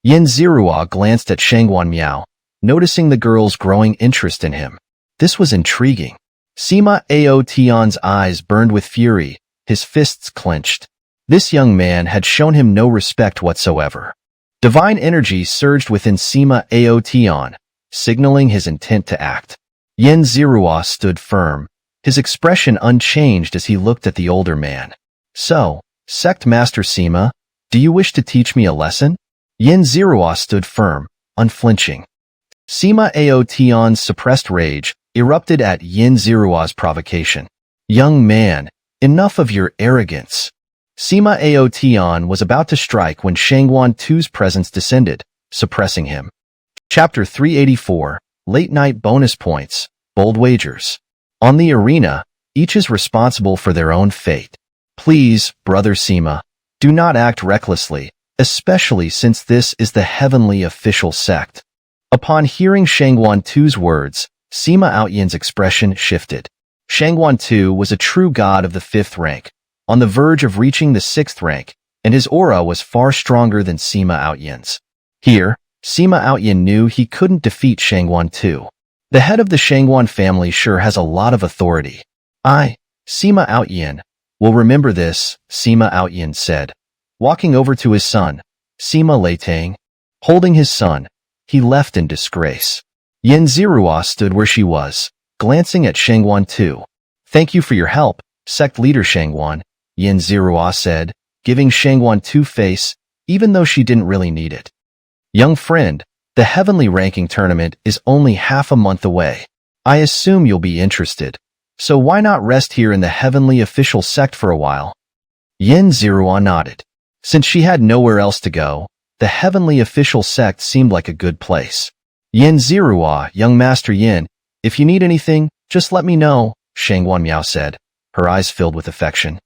Yin Zirua glanced at Shangguan Miao, noticing the girl's growing interest in him. This was intriguing. Sima Aotian's eyes burned with fury, his fists clenched. This young man had shown him no respect whatsoever. Divine energy surged within Sima Aotian, signaling his intent to act. Yin Zirua stood firm, his expression unchanged as he looked at the older man. So, Sect Master Sima, do you wish to teach me a lesson? Yin Zirua stood firm, unflinching. Sima Aotian's suppressed rage erupted at Yin Zirua's provocation. Young man, enough of your arrogance. Sima Aotian was about to strike when Shangguan Tu's presence descended, suppressing him. Chapter 384, Late Night Bonus Points, Bold Wagers. On the arena, each is responsible for their own fate. Please, Brother Sima, do not act recklessly, especially since this is the heavenly official sect. Upon hearing Shangguan Tu's words, Sima Aotian's expression shifted. Shangguan Tu was a true god of the 5th rank, on the verge of reaching the 6th rank, and his aura was far stronger than Sima Aotian's. Here, Sima Aotian knew he couldn't defeat Shangguan Tu. The head of the Shangguan family sure has a lot of authority. Sima Aotian, will remember this, Sima Aotian said. Walking over to his son, Sima Leitang. Holding his son, he left in disgrace. Yin Zirua stood where she was, glancing at Shangguan Tu. Thank you for your help, Sect leader Shangguan, Yin Zirua said, giving Shangguan two-face, even though she didn't really need it. Young friend, the heavenly ranking tournament is only half a month away. I assume you'll be interested. So why not rest here in the heavenly official sect for a while? Yin Zirua nodded. Since she had nowhere else to go, the heavenly official sect seemed like a good place. Yin Zirua, young Master Yin, if you need anything, just let me know, Shangguan Miao said, her eyes filled with affection.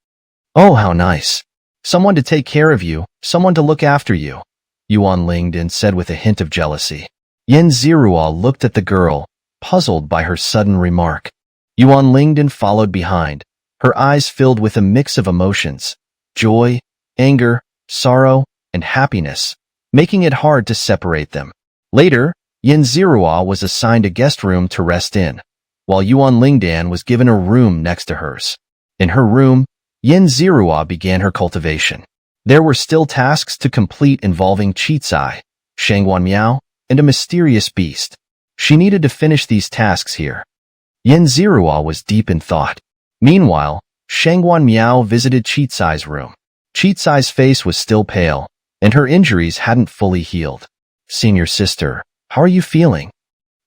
Oh, how nice. Someone to take care of you, someone to look after you, Yuan Lingdin said with a hint of jealousy. Yin Zirua looked at the girl, puzzled by her sudden remark. Yuan Lingdin followed behind, her eyes filled with a mix of emotions, joy, anger, sorrow, and happiness, making it hard to separate them. Later, Yin Zirua was assigned a guest room to rest in, while Yuan Lingdan was given a room next to hers. In her room, Yin Zirua began her cultivation. There were still tasks to complete involving Qicai, Shangguan Miao, and a mysterious beast. She needed to finish these tasks here. Yin Zirua was deep in thought. Meanwhile, Shangguan Miao visited Qicai's room. Qicai's face was still pale, and her injuries hadn't fully healed. Senior sister, how are you feeling?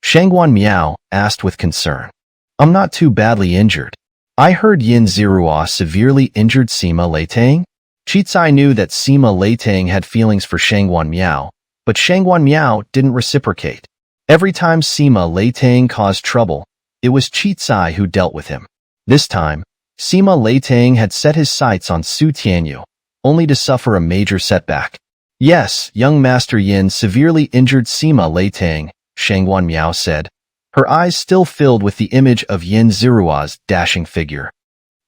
Shangguan Miao asked with concern. I'm not too badly injured. I heard Yin Zirua severely injured Sima Leitang. Qicai knew that Sima Leitang had feelings for Shangguan Miao, but Shangguan Miao didn't reciprocate. Every time Sima Leitang caused trouble, it was Qicai who dealt with him. This time, Sima Leitang had set his sights on Su Tianyu, only to suffer a major setback. Yes, young Master Yin severely injured Sima Leitang, Shangguan Miao said, her eyes still filled with the image of Yin Zirua's dashing figure.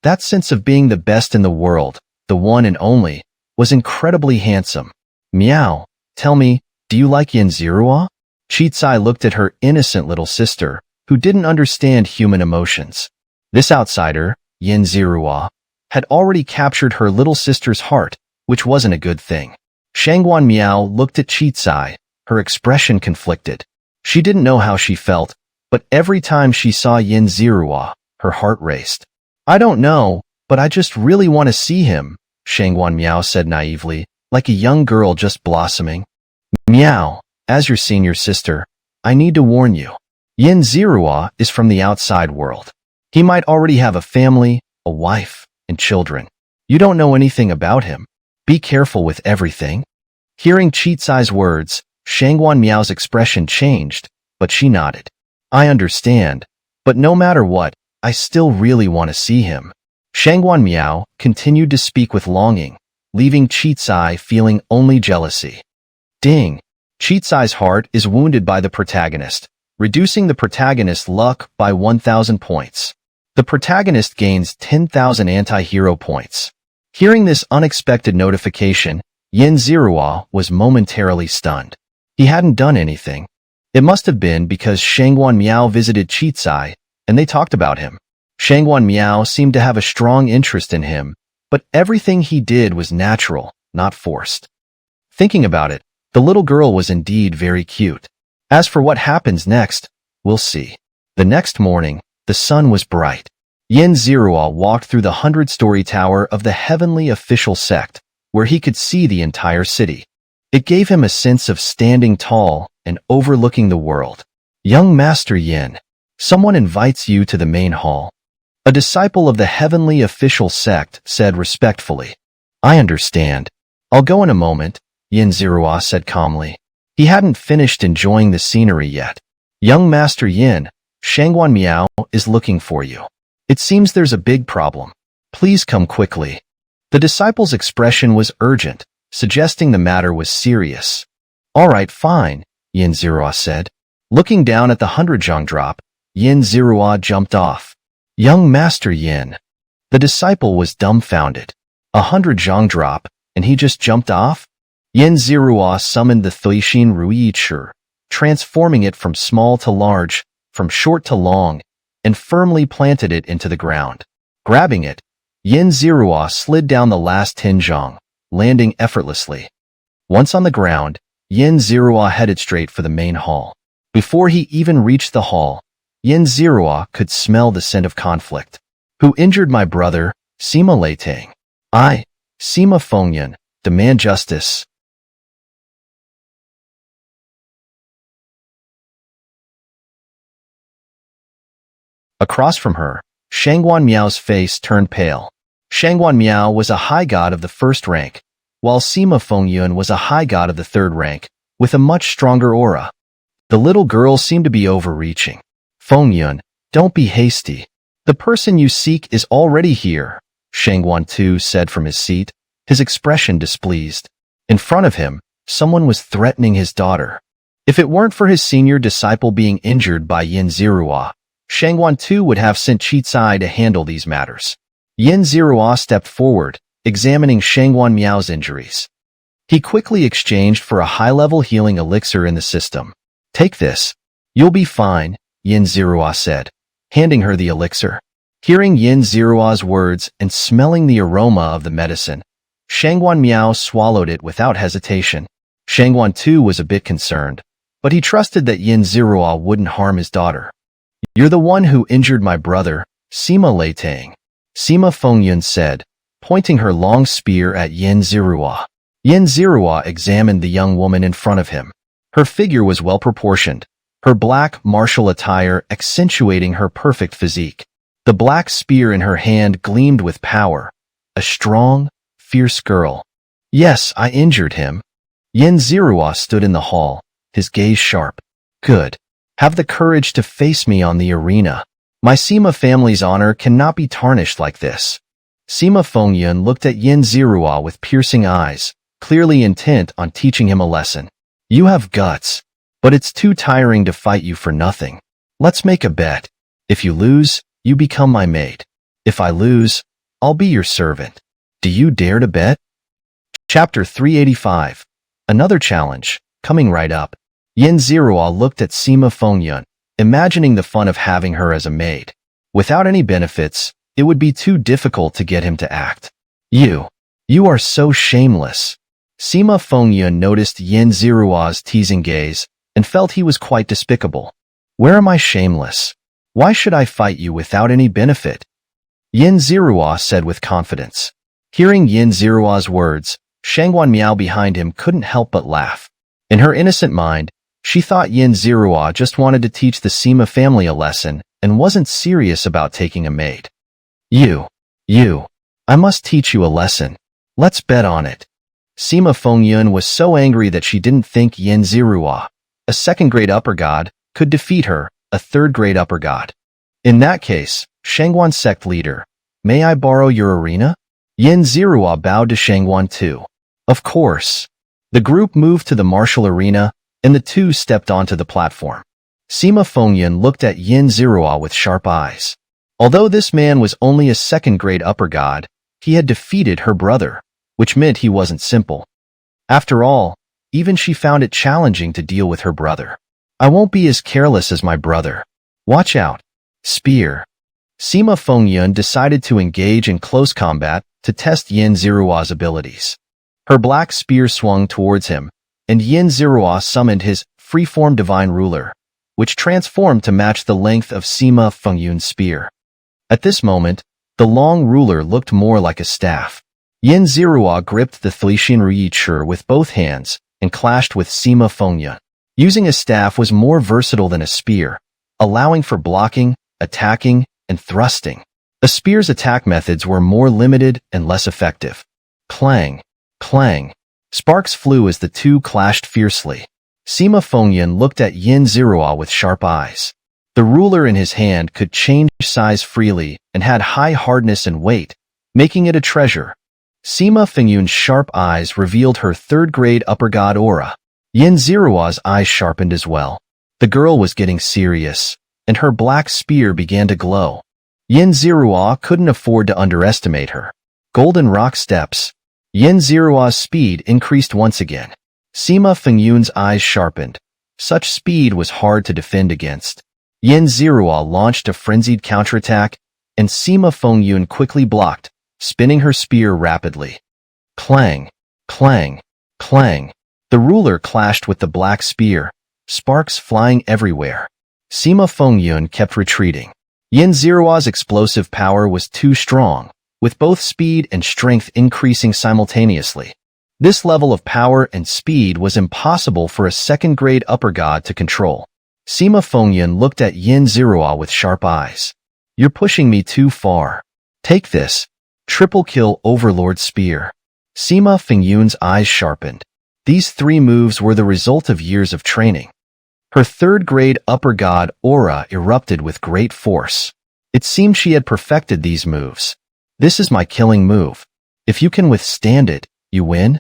That sense of being the best in the world, the one and only, was incredibly handsome. Miao, tell me, do you like Yin Zirua? Qicai looked at her innocent little sister, who didn't understand human emotions. This outsider, Yin Zirua, had already captured her little sister's heart, which wasn't a good thing. Shangguan Miao looked at Qicai, her expression conflicted. She didn't know how she felt, but every time she saw Yin Zirua, her heart raced. I don't know, but I just really want to see him, Shangguan Miao said naively, like a young girl just blossoming. Miao, as your senior sister, I need to warn you. Yin Zirua is from the outside world. He might already have a family, a wife, and children. You don't know anything about him. Be careful with everything. Hearing Qicai's words, Shangguan Miao's expression changed, but she nodded. I understand, but no matter what, I still really want to see him. Shangguan Miao continued to speak with longing, leaving Qicai feeling only jealousy. Ding! Qicai's heart is wounded by the protagonist, reducing the protagonist's luck by 1,000 points. The protagonist gains 10,000 anti-hero points. Hearing this unexpected notification, Yin Zirua was momentarily stunned. He hadn't done anything. It must have been because Shangguan Miao visited Qicai, and they talked about him. Shangguan Miao seemed to have a strong interest in him, but everything he did was natural, not forced. Thinking about it, the little girl was indeed very cute. As for what happens next, we'll see. The next morning, the sun was bright. Yin Zirua walked through the 100-story tower of the heavenly official sect, where he could see the entire city. It gave him a sense of standing tall and overlooking the world. Young Master Yin, someone invites you to the main hall. A disciple of the heavenly official sect said respectfully. I understand. I'll go in a moment, Yin Zirua said calmly. He hadn't finished enjoying the scenery yet. Young Master Yin, Shangguan Miao is looking for you. It seems there's a big problem. Please come quickly. The disciple's expression was urgent, suggesting the matter was serious. All right, fine, Yin Zirua said. Looking down at the 100-zhang drop, Yin Zirua jumped off. Young Master Yin. The disciple was dumbfounded. 100-zhang drop, and he just jumped off? Yin Zirua summoned the Thuixin Ruyi Chi, transforming it from small to large, from short to long, and firmly planted it into the ground. Grabbing it, Yin Zirua slid down the last 10 zhang, landing effortlessly. Once on the ground, Yin Zirua headed straight for the main hall. Before he even reached the hall, Yin Zirua could smell the scent of conflict. Who injured my brother, Sima Leitang? I, Sima Fengyun, demand justice. Across from her, Shangguan Miao's face turned pale. Shangguan Miao was a high god of the first rank, while Sima Fengyun was a high god of the third rank, with a much stronger aura. The little girl seemed to be overreaching. Fengyun, don't be hasty. The person you seek is already here, Shangguan Tu said from his seat, his expression displeased. In front of him, someone was threatening his daughter. If it weren't for his senior disciple being injured by Yin Zirua, Shangguan Tu would have sent Chizai to handle these matters. Yin Zirua stepped forward, examining Shangguan Miao's injuries. He quickly exchanged for a high-level healing elixir in the system. Take this. You'll be fine, Yin Zirua said, handing her the elixir. Hearing Yin Zirua's words and smelling the aroma of the medicine, Shangguan Miao swallowed it without hesitation. Shangguan Tu was a bit concerned, but he trusted that Yin Zirua wouldn't harm his daughter. You're the one who injured my brother, Sima Leitang, Sima Fengyun said, pointing her long spear at Yin Zirua. Yin Zirua examined the young woman in front of him. Her figure was well-proportioned, her black martial attire accentuating her perfect physique. The black spear in her hand gleamed with power. A strong, fierce girl. Yes, I injured him. Yin Zirua stood in the hall, his gaze sharp. Good. Have the courage to face me on the arena. My Sima family's honor cannot be tarnished like this. Sima Fengyun looked at Yin Zirua with piercing eyes, clearly intent on teaching him a lesson. You have guts, but it's too tiring to fight you for nothing. Let's make a bet. If you lose, you become my mate. If I lose, I'll be your servant. Do you dare to bet? Chapter 385. Another challenge, coming right up. Yin Zirua looked at Sima Fengyun, imagining the fun of having her as a maid. Without any benefits, it would be too difficult to get him to act. You are so shameless. Sima Fengyun noticed Yin Zirua's teasing gaze and felt he was quite despicable. Where am I shameless? Why should I fight you without any benefit? Yin Zirua said with confidence. Hearing Yin Zirua's words, Shangguan Miao behind him couldn't help but laugh. In her innocent mind, she thought Yin Zirua just wanted to teach the Sima family a lesson and wasn't serious about taking a maid. You, I must teach you a lesson. Let's bet on it. Sima Fengyun was so angry that she didn't think Yin Zirua, a second-grade upper god, could defeat her, a third-grade upper god. In that case, Shangguan sect leader, may I borrow your arena? Yin Zirua bowed to Shangguan Tu. Of course. The group moved to the martial arena, and the two stepped onto the platform. Sima Fengyun looked at Yin Zirua with sharp eyes. Although this man was only a second-grade upper god, he had defeated her brother, which meant he wasn't simple. After all, even she found it challenging to deal with her brother. I won't be as careless as my brother. Watch out. Spear. Sima Fengyun decided to engage in close combat to test Yin Zirua's abilities. Her black spear swung towards him, and Yin Zirua summoned his free-form divine ruler, which transformed to match the length of Sima Fengyun's spear. At this moment, the long ruler looked more like a staff. Yin Zirua gripped the Thlixian Ruyi with both hands and clashed with Sima Fengyun. Using a staff was more versatile than a spear, allowing for blocking, attacking, and thrusting. A spear's attack methods were more limited and less effective. Clang, clang. Sparks flew as the two clashed fiercely. Sima Fengyun looked at Yin Zirua with sharp eyes. The ruler in his hand could change size freely and had high hardness and weight, making it a treasure. Sima Fengyun's sharp eyes revealed her third-grade upper god aura. Yin Zirua's eyes sharpened as well. The girl was getting serious, and her black spear began to glow. Yin Zirua couldn't afford to underestimate her. Golden rock steps. Yin Zirua's speed increased once again. Sima Fengyun's eyes sharpened. Such speed was hard to defend against. Yin Zirua launched a frenzied counterattack, and Sima Fengyun quickly blocked, spinning her spear rapidly. Clang, clang, clang. The ruler clashed with the black spear, sparks flying everywhere. Sima Fengyun kept retreating. Yin Zerua's explosive power was too strong, with both speed and strength increasing simultaneously. This level of power and speed was impossible for a second-grade upper god to control. Sima Fengyun looked at Yin Zerua with sharp eyes. You're pushing me too far. Take this. Triple kill Overlord Spear. Sima Fengyun's eyes sharpened. These 3 moves were the result of years of training. Her third-grade upper god aura erupted with great force. It seemed she had perfected these moves. This is my killing move. If you can withstand it, you win?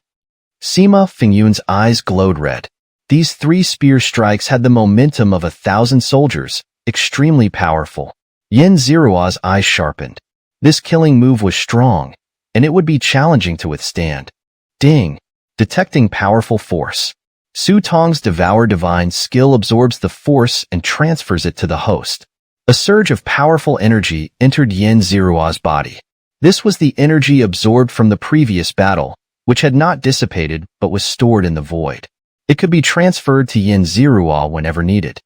Sima Fengyun's eyes glowed red. These 3 spear strikes had the momentum of 1,000 soldiers, extremely powerful. Yin Zerua's eyes sharpened. This killing move was strong, and it would be challenging to withstand. Ding! Detecting powerful force. Su Tong's Devour Divine skill absorbs the force and transfers it to the host. A surge of powerful energy entered Yin Zerua's body. This was the energy absorbed from the previous battle, which had not dissipated but was stored in the void. It could be transferred to Yin Zerua whenever needed.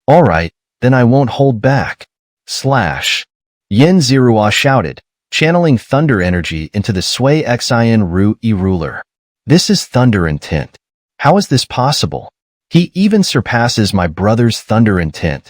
All right, then I won't hold back. Slash. Yin Zerua shouted, channeling thunder energy into the Sui Xian Ru E ruler. This is thunder intent. How is this possible? He even surpasses my brother's thunder intent.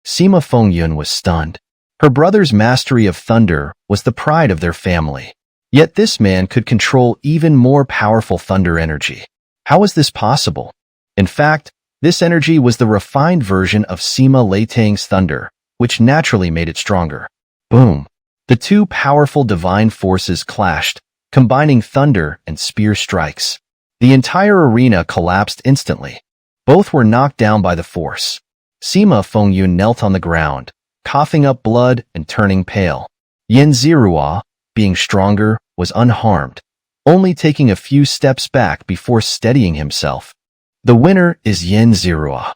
Sima Fengyun was stunned. Her brother's mastery of thunder was the pride of their family. Yet this man could control even more powerful thunder energy. How is this possible? In fact, this energy was the refined version of Sima Leitang's thunder, which naturally made it stronger. Boom! The 2 powerful divine forces clashed, combining thunder and spear strikes. The entire arena collapsed instantly. Both were knocked down by the force. Sima Fengyun knelt on the ground, coughing up blood and turning pale. Yin Zerua, being stronger, was unharmed, only taking a few steps back before steadying himself. The winner is Yin Zerua.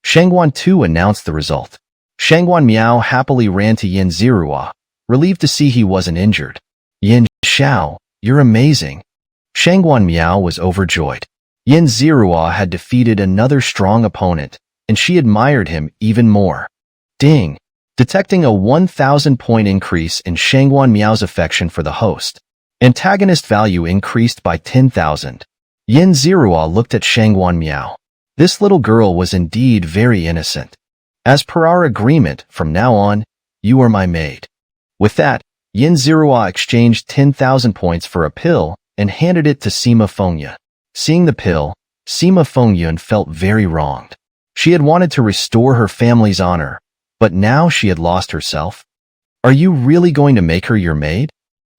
Shangguan too announced the result. Shangguan Miao happily ran to Yin Zerua, relieved to see he wasn't injured. Yin Xiao, you're amazing. Shangguan Miao was overjoyed. Yin Zerua had defeated another strong opponent, and she admired him even more. Ding! Detecting a 1,000-point increase in Shangguan Miao's affection for the host. Antagonist value increased by 10,000. Yin Zerua looked at Shangguan Miao. This little girl was indeed very innocent. As per our agreement, from now on, you are my maid. With that, Yin Zerua exchanged 10,000 points for a pill and handed it to Sima Fengyun. Seeing the pill, Sima Fengyun felt very wronged. She had wanted to restore her family's honor, but now she had lost herself. Are you really going to make her your maid?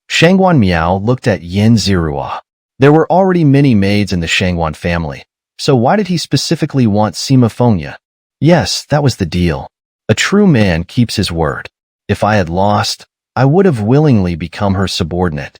Shangguan Miao looked at Yin Zerua. There were already many maids in the Shangguan family, so why did he specifically want Sima Fengyun? Yes, that was the deal. A true man keeps his word. If I had lost, I would have willingly become her subordinate.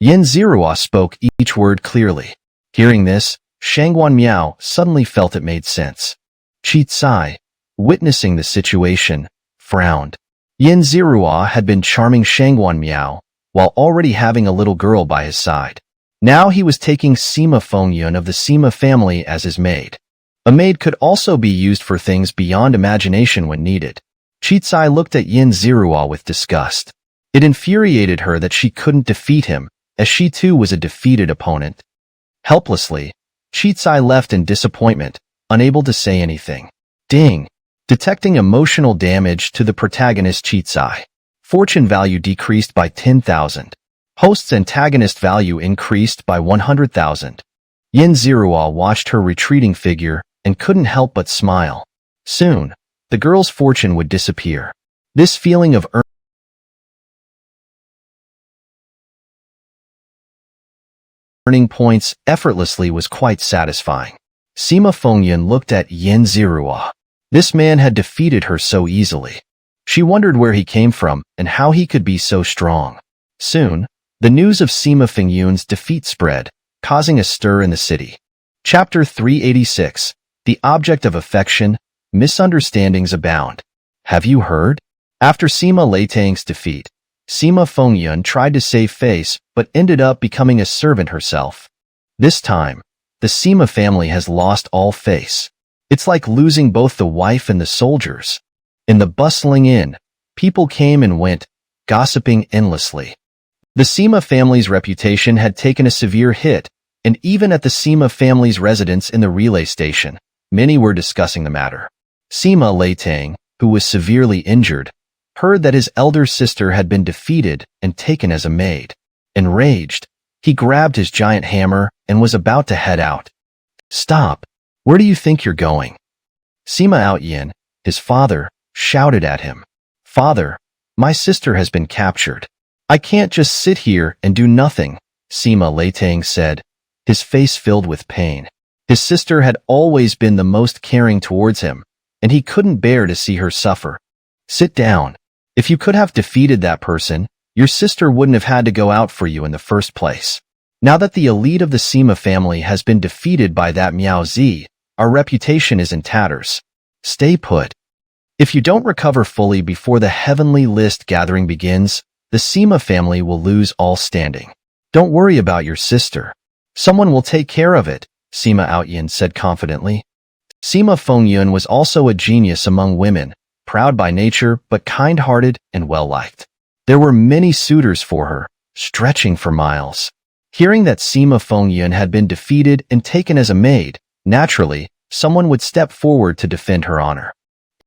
Yin Zerua spoke each word clearly. Hearing this, Shangguan Miao suddenly felt it made sense. Chi Tsai, witnessing the situation, frowned. Yin Zerua had been charming Shangguan Miao, while already having a little girl by his side. Now he was taking Sima Fengyun of the Sima family as his maid. A maid could also be used for things beyond imagination when needed. Chi Tsai looked at Yin Zerua with disgust. It infuriated her that she couldn't defeat him, as she too was a defeated opponent. Helplessly, Chi Tsai left in disappointment, unable to say anything. Ding! Detecting emotional damage to the protagonist Chi Tsai. Fortune value decreased by 10,000. Host's antagonist value increased by 100,000. Yin Zerua watched her retreating figure and couldn't help but smile. Soon, the girl's fortune would disappear. This feeling of earning points effortlessly was quite satisfying. Sima Fengyun looked at Yin Zerua. This man had defeated her so easily. She wondered where he came from and how he could be so strong. Soon, the news of Sima Fengyun's defeat spread, causing a stir in the city. Chapter 386. The Object of Affection, Misunderstandings Abound. Have you heard? After Sima Leitang's defeat, Sima Fengyun tried to save face but ended up becoming a servant herself. This time, the Sima family has lost all face. It's like losing both the wife and the soldiers. In the bustling inn, People came and went, gossiping endlessly. The Sima family's reputation had taken a severe hit, and even at the Sima family's residence in the relay station, many were discussing the matter. Sima Leitang, who was severely injured, heard that his elder sister had been defeated and taken as a maid. Enraged, he grabbed his giant hammer and was about to head out. "Stop! Where do you think you're going?" Sima Outyin, his father, shouted at him. "Father, my sister has been captured. I can't just sit here and do nothing," Sima Leitang said, his face filled with pain. His sister had always been the most caring towards him, and he couldn't bear to see her suffer. "Sit down. If you could have defeated that person, your sister wouldn't have had to go out for you in the first place. Now that the elite of the Sima family has been defeated by that Miao Zi, our reputation is in tatters. Stay put. If you don't recover fully before the heavenly list gathering begins, the Sima family will lose all standing. Don't worry about your sister. Someone will take care of it," Sima Outyin said confidently. Sima Fengyun was also a genius among women, proud by nature but kind-hearted and well-liked. There were many suitors for her, stretching for miles. Hearing that Sima Fengyun had been defeated and taken as a maid, naturally, someone would step forward to defend her honor.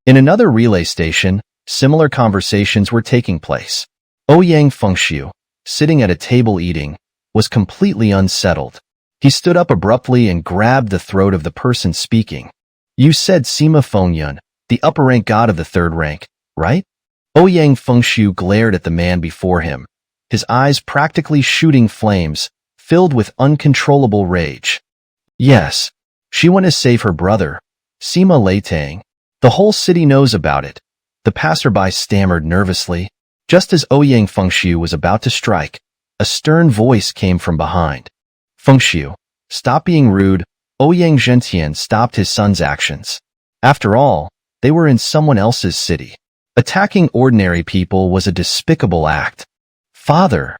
In another relay station, similar conversations were taking place. Ouyang Fengshu, sitting at a table eating, was completely unsettled. He stood up abruptly and grabbed the throat of the person speaking. "You said Sima Fengyun, the upper-rank god of the third rank, right?" Ouyang Fengshu glared at the man before him, his eyes practically shooting flames, filled with uncontrollable rage. "Yes, she went to save her brother, Sima Leitang. The whole city knows about it," the passerby stammered nervously. Just as Ouyang Fengshu was about to strike, a stern voice came from behind. "Fengshu, stop being rude." Ouyang Zhentian stopped his son's actions. After all, they were in someone else's city. Attacking ordinary people was a despicable act. "Father!"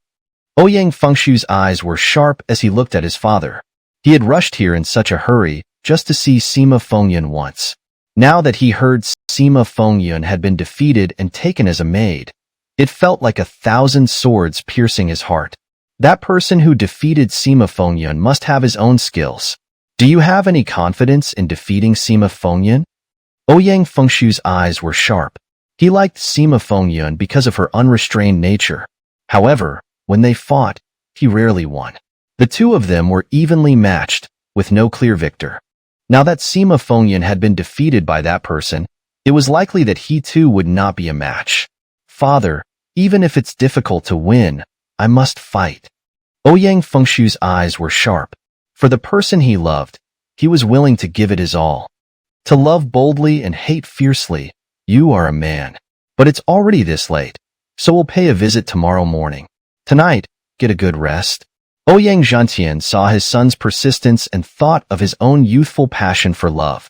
Ouyang Fengshu's eyes were sharp as he looked at his father. He had rushed here in such a hurry just to see Sima Fengyun once. Now that he heard Sima Fengyun had been defeated and taken as a maid, it felt like 1,000 swords piercing his heart. That person who defeated Sima Fengyun must have his own skills. "Do you have any confidence in defeating Sima Fengyun?" Ouyang Fengshu's eyes were sharp. He liked Sima Fengyun because of her unrestrained nature. However, when they fought, he rarely won. The two of them were evenly matched, with no clear victor. Now that Sima Fengyun had been defeated by that person, it was likely that he too would not be a match. "Father, even if it's difficult to win, I must fight." Ouyang Fengshu's eyes were sharp. For the person he loved, he was willing to give it his all. To love boldly and hate fiercely, you are a man. But it's already this late, so we'll pay a visit tomorrow morning. Tonight, get a good rest. Ouyang Zhentian saw his son's persistence and thought of his own youthful passion for love.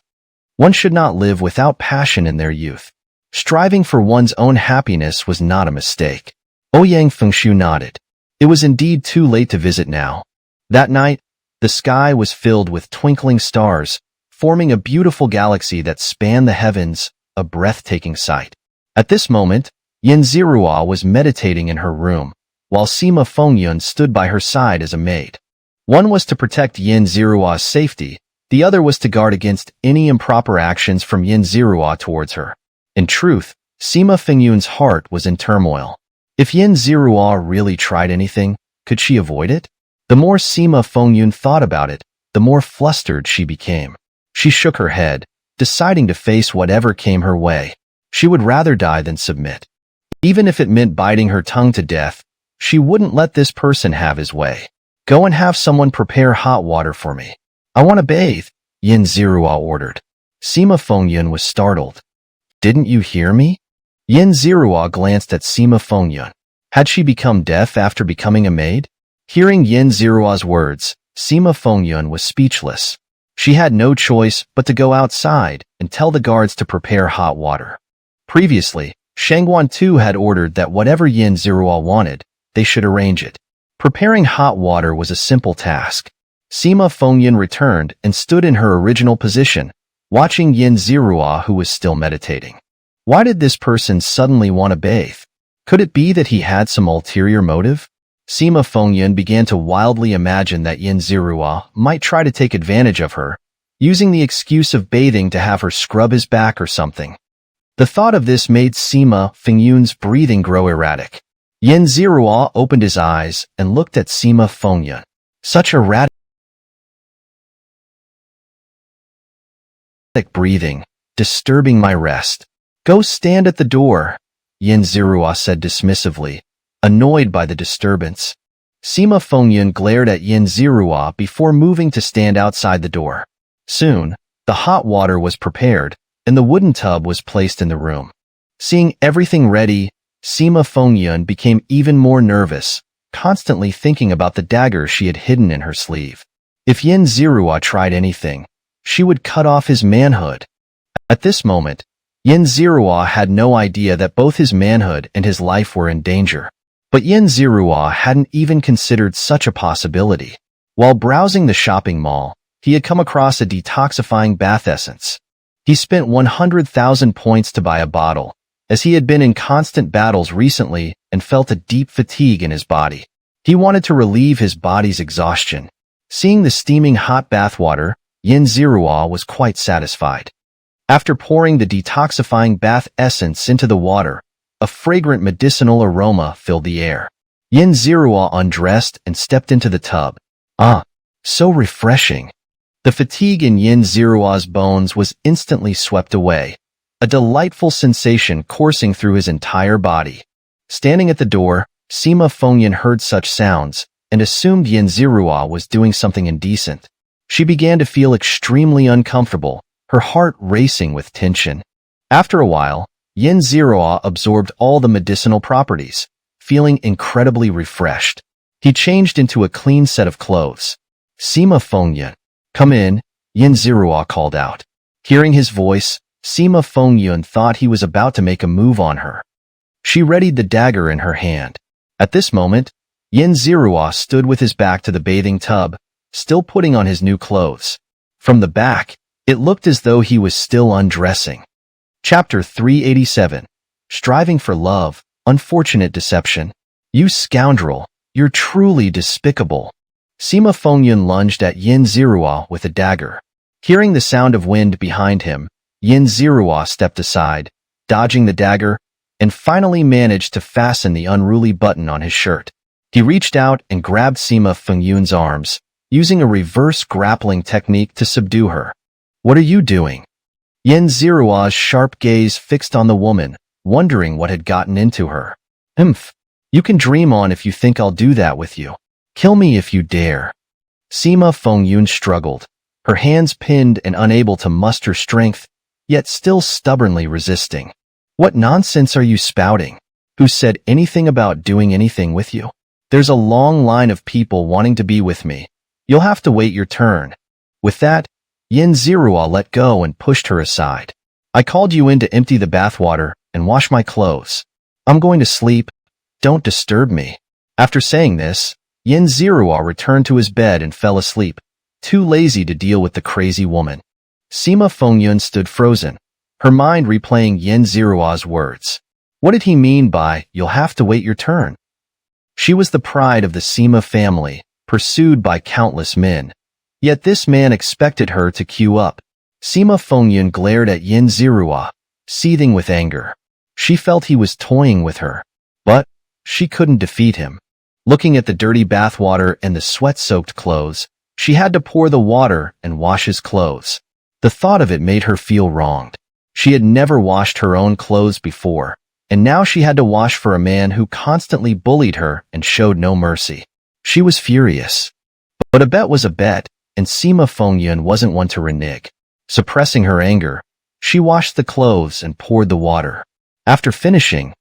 One should not live without passion in their youth. Striving for one's own happiness was not a mistake. Ouyang Fengshu nodded. It was indeed too late to visit now. That night, the sky was filled with twinkling stars, forming a beautiful galaxy that spanned the heavens, a breathtaking sight. At this moment, Yin Zirua was meditating in her room, while Sima Fengyun stood by her side as a maid. One was to protect Yin Zirua's safety, the other was to guard against any improper actions from Yin Zirua towards her. In truth, Sima Fengyun's heart was in turmoil. If Yin Zirua really tried anything, could she avoid it? The more Sima Fengyun thought about it, the more flustered she became. She shook her head, deciding to face whatever came her way. She would rather die than submit. Even if it meant biting her tongue to death, she wouldn't let this person have his way. "Go and have someone prepare hot water for me. I want to bathe," Yin Zirua ordered. Sima Fengyun was startled. "Didn't you hear me?" Yin Zirua glanced at Sima Fengyun. Had she become deaf after becoming a maid? Hearing Yin Zirua's words, Sima Fengyun was speechless. She had no choice but to go outside and tell the guards to prepare hot water. Previously, Shangguan too had ordered that whatever Yin Zirua wanted, they should arrange it. Preparing hot water was a simple task. Sima Fengyun returned and stood in her original position, watching Yin Zirua, who was still meditating. Why did this person suddenly want to bathe? Could it be that he had some ulterior motive? Sima Fengyun began to wildly imagine that Yin Zirua might try to take advantage of her, using the excuse of bathing to have her scrub his back or something. The thought of this made Sima Fengyun's breathing grow erratic. Yin Zirua opened his eyes and looked at Sima Fengyun. Such erratic breathing, disturbing my rest. Go stand at the door, Yin Zirua said dismissively, annoyed by the disturbance. Sima Fengyun glared at Yin Zirua before moving to stand outside the door. Soon, the hot water was prepared, and the wooden tub was placed in the room. Seeing everything ready, Sima Fengyun became even more nervous, constantly thinking about the dagger she had hidden in her sleeve. If Yin Zirua tried anything, she would cut off his manhood. At this moment, Yin Zirua had no idea that both his manhood and his life were in danger. But Yin Zirua hadn't even considered such a possibility. While browsing the shopping mall, he had come across a detoxifying bath essence. He spent 100,000 points to buy a bottle, as he had been in constant battles recently and felt a deep fatigue in his body. He wanted to relieve his body's exhaustion. Seeing the steaming hot bath water, Yin Zirua was quite satisfied. After pouring the detoxifying bath essence into the water, a fragrant medicinal aroma filled the air. Yin Zirua undressed and stepped into the tub. So refreshing. The fatigue in Yin Zirua's bones was instantly swept away, a delightful sensation coursing through his entire body. Standing at the door, Sima Fengyun heard such sounds and assumed Yin Zirua was doing something indecent. She began to feel extremely uncomfortable, her heart racing with tension. After a while, Yin Zirua absorbed all the medicinal properties, feeling incredibly refreshed. He changed into a clean set of clothes. Sima Fengyun, come in, Yin Zirua called out. Hearing his voice, Sima Fengyun thought he was about to make a move on her. She readied the dagger in her hand. At this moment, Yin Zirua stood with his back to the bathing tub, still putting on his new clothes. From the back, it looked as though he was still undressing. Chapter 387. Striving for love, unfortunate deception. You scoundrel, you're truly despicable. Sima Fengyun lunged at Yin Zirua with a dagger. Hearing the sound of wind behind him, Yin Zirua stepped aside, dodging the dagger, and finally managed to fasten the unruly button on his shirt. He reached out and grabbed Sima Fengyun's arms, using a reverse grappling technique to subdue her. What are you doing? Yin Zirua's sharp gaze fixed on the woman, wondering what had gotten into her. You can dream on if you think I'll do that with you. Kill me if you dare. Sima Fengyun struggled, her hands pinned and unable to muster strength, yet still stubbornly resisting. What nonsense are you spouting? Who said anything about doing anything with you? There's a long line of people wanting to be with me. You'll have to wait your turn. With that, Yin Zirua let go and pushed her aside. I called you in to empty the bathwater and wash my clothes. I'm going to sleep. Don't disturb me. After saying this, Yin Zirua returned to his bed and fell asleep, too lazy to deal with the crazy woman. Sima Fengyun stood frozen, her mind replaying Yin Zirua's words. What did he mean by, you'll have to wait your turn? She was the pride of the Sima family, pursued by countless men. Yet this man expected her to queue up. Sima Fengyun glared at Yin Zirua, seething with anger. She felt he was toying with her, but she couldn't defeat him. Looking at the dirty bathwater and the sweat-soaked clothes, she had to pour the water and wash his clothes. The thought of it made her feel wronged. She had never washed her own clothes before, and now she had to wash for a man who constantly bullied her and showed no mercy. She was furious. But a bet was a bet, and Sima Fengyun wasn't one to renege. Suppressing her anger, she washed the clothes and poured the water. After finishing,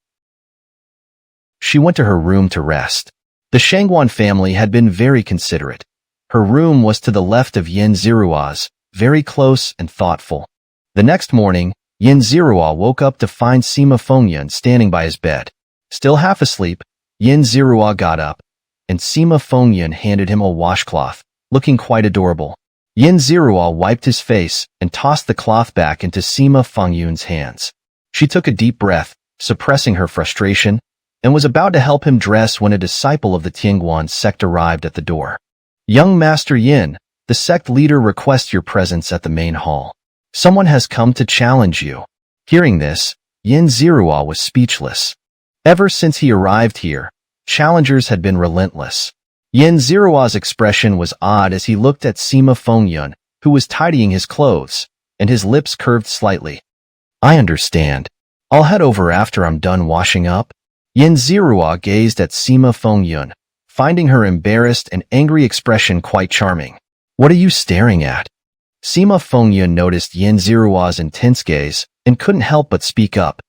she went to her room to rest. The Shangguan family had been very considerate. Her room was to the left of Yin Zirua's, very close and thoughtful. The next morning, Yin Zirua woke up to find Sima Fengyun standing by his bed. Still half asleep, Yin Zirua got up, and Sima Fengyun handed him a washcloth, looking quite adorable. Yin Zirua wiped his face and tossed the cloth back into Sima Fengyun's hands. She took a deep breath, suppressing her frustration, and was about to help him dress when a disciple of the Tianguan sect arrived at the door. "Young Master Yin, the sect leader requests your presence at the main hall. Someone has come to challenge you." Hearing this, Yin Zirua was speechless. Ever since he arrived here, challengers had been relentless. Yin Zirua's expression was odd as he looked at Sima Fengyun, who was tidying his clothes, and his lips curved slightly. "I understand. I'll head over after I'm done washing up." Yin Zirua gazed at Sima Fengyun, finding her embarrassed and angry expression quite charming. "What are you staring at?" Sima Fengyun noticed Yin Zirua's intense gaze and couldn't help but speak up.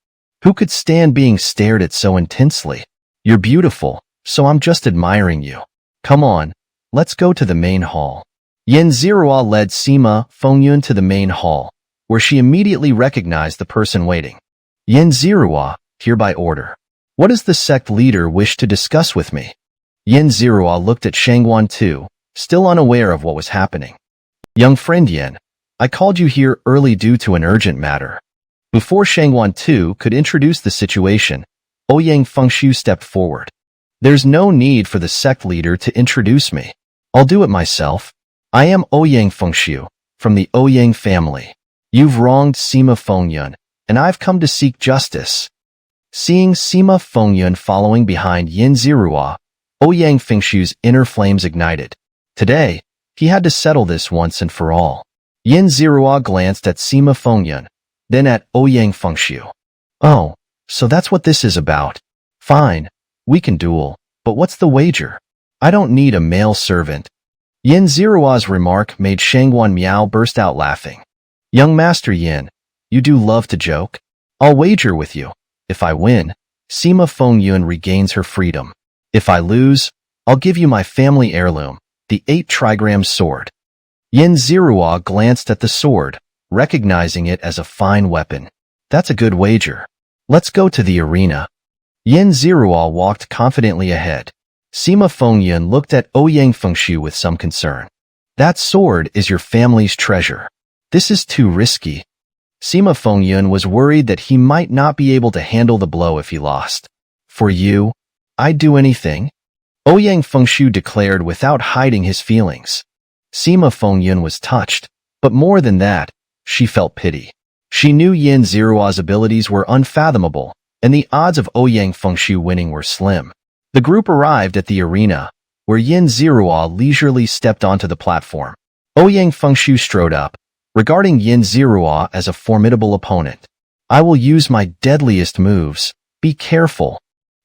Who could stand being stared at so intensely? "You're beautiful, so I'm just admiring you. Come on, let's go to the main hall." Yin Zirua led Sima Fengyun to the main hall, where she immediately recognized the person waiting. "Yin Zirua, here by order. What does the sect leader wish to discuss with me?" Yin Zirua looked at Shangguan too, still unaware of what was happening. "Young friend Yin, I called you here early due to an urgent matter." Before Shangguan Tu could introduce the situation, Ouyang Fengshu stepped forward. "There's no need for the sect leader to introduce me. I'll do it myself. I am Ouyang Fengshu, from the Ouyang family. You've wronged Sima Fengyun, and I've come to seek justice." Seeing Sima Fengyun following behind Yin Zirua, Ouyang Fengshu's inner flames ignited. Today, he had to settle this once and for all. Yin Zirua glanced at Sima Fengyun, then at Ouyang Fengshu. "Oh, so that's what this is about. Fine, we can duel, but what's the wager? I don't need a male servant." Yin Zirua's remark made Shangguan Miao burst out laughing. "Young Master Yin, you do love to joke. I'll wager with you. If I win, Sima Fengyun regains her freedom. If I lose, I'll give you my family heirloom, the 8-trigram sword." Yin Zirua glanced at the sword, recognizing it as a fine weapon. "That's a good wager. Let's go to the arena." Yin Zirua walked confidently ahead. Sima Fengyun looked at Ouyang Fengshu with some concern. "That sword is your family's treasure. This is too risky." Sima Fengyun was worried that he might not be able to handle the blow if he lost. "For you, I'd do anything," Ouyang Fengshu declared without hiding his feelings. Sima Fengyun was touched, but more than that, she felt pity. She knew Yin Zirua's abilities were unfathomable, and the odds of Ouyang Fengshu winning were slim. The group arrived at the arena, where Yin Zirua leisurely stepped onto the platform. Ouyang Fengshu strode up, regarding Yin Zirua as a formidable opponent. "I will use my deadliest moves. Be careful."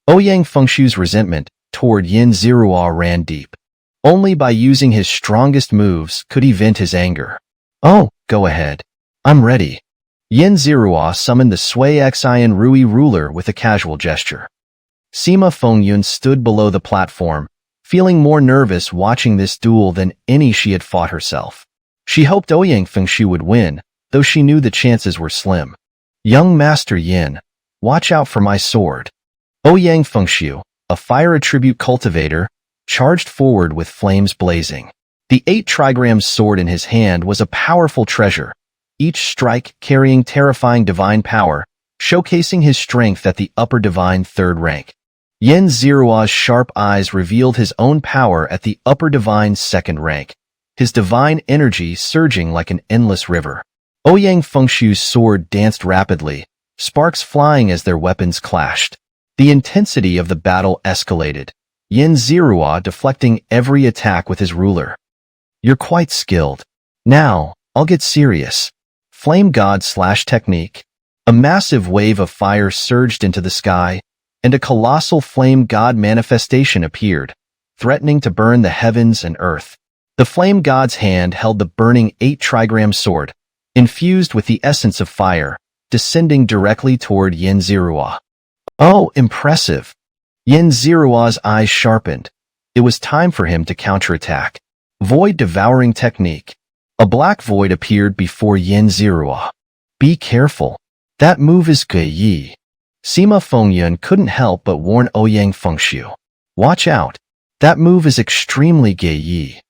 Ouyang Fengshu's resentment toward Yin Zirua ran deep. Only by using his strongest moves could he vent his anger. "Oh, go ahead. I'm ready." Yin Zirua summoned the Sui Xian Rui ruler with a casual gesture. Sima Fengyun stood below the platform, feeling more nervous watching this duel than any she had fought herself. She hoped Ouyang Fengshu would win, though she knew the chances were slim. "Young Master Yin, watch out for my sword." Ouyang Fengshu, a fire attribute cultivator, charged forward with flames blazing. The 8-trigram sword in his hand was a powerful treasure, each strike carrying terrifying divine power, showcasing his strength at the upper divine 3rd rank. Yin Zirua's sharp eyes revealed his own power at the upper divine 2nd rank, his divine energy surging like an endless river. Ouyang Fengshu's sword danced rapidly, sparks flying as their weapons clashed. The intensity of the battle escalated, Yin Zirua deflecting every attack with his ruler. "You're quite skilled. Now, I'll get serious." Flame God slash technique. A massive wave of fire surged into the sky, and a colossal flame god manifestation appeared, threatening to burn the heavens and earth. The flame god's hand held the burning 8-trigram sword, infused with the essence of fire, descending directly toward Yin Zirua. "Oh, impressive." Yin Zirua's eyes sharpened. It was time for him to counterattack. Void devouring technique. A black void appeared before Yin Zirua. "Be careful. That move is Gei. Sima Fengyun couldn't help but warn Ouyang Fengshu. "Watch out. That move is extremely Gei."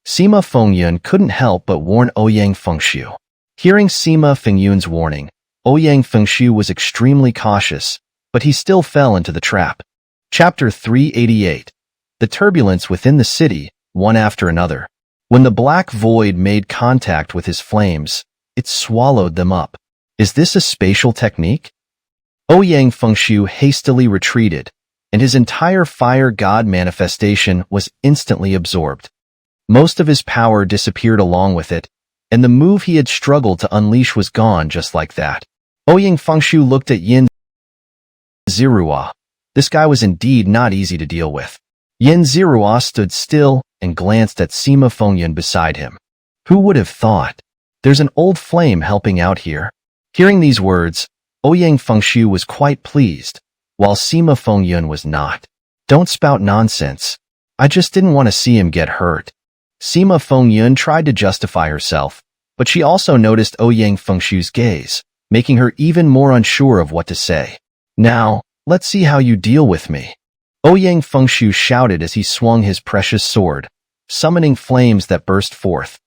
Sima Fengyun couldn't help but warn Ouyang Fengshu. Hearing Sima Fengyun's warning, Ouyang Fengshu was extremely cautious, but he still fell into the trap. Chapter 388. The turbulence within the city, one after another. When the black void made contact with his flames, it swallowed them up. Is this a spatial technique? Ouyang Fengshu hastily retreated, and his entire fire god manifestation was instantly absorbed. Most of his power disappeared along with it, and the move he had struggled to unleash was gone just like that. Ouyang Fengshu looked at Yin Zirua. This guy was indeed not easy to deal with. Yin Zirua stood still and glanced at Sima Fengyun beside him. Who would have thought? There's an old flame helping out here. Hearing these words, Ouyang Fengshu was quite pleased, while Sima Fengyun was not. Don't spout nonsense. I just didn't want to see him get hurt. Sima Fengyun tried to justify herself, but she also noticed Ouyang Fengshu's gaze, making her even more unsure of what to say. Now, let's see how you deal with me. Ouyang Fengshu shouted as he swung his precious sword, summoning flames that burst forth.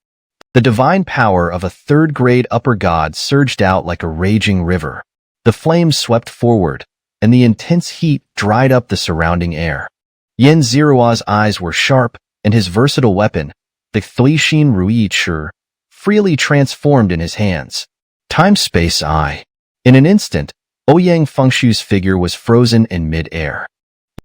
The divine power of a third-grade upper god surged out like a raging river. The flames swept forward, and the intense heat dried up the surrounding air. Yin Zirua's eyes were sharp, and his versatile weapon, the Thuishin Rui Chi, freely transformed in his hands. Time-space eye. In an instant, Ouyang Fengshu's figure was frozen in mid-air.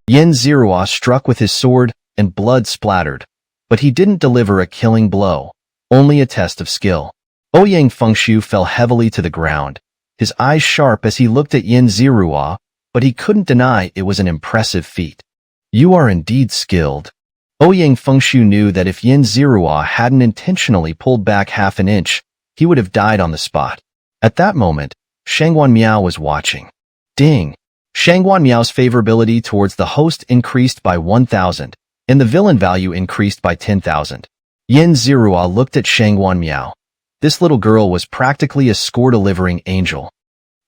Yin Zirua struck with his sword, and blood splattered, but he didn't deliver a killing blow, only a test of skill. Ouyang Fengshu fell heavily to the ground, his eyes sharp as he looked at Yin Zirua, but he couldn't deny it was an impressive feat. You are indeed skilled. Ouyang Fengshu knew that if Yin Zirua hadn't intentionally pulled back half an inch, he would have died on the spot. At that moment, Shangguan Miao was watching. Ding! Shangguan Miao's favorability towards the host increased by 1,000, and the villain value increased by 10,000. Yin Zirua looked at Shangguan Miao. This little girl was practically a score-delivering angel.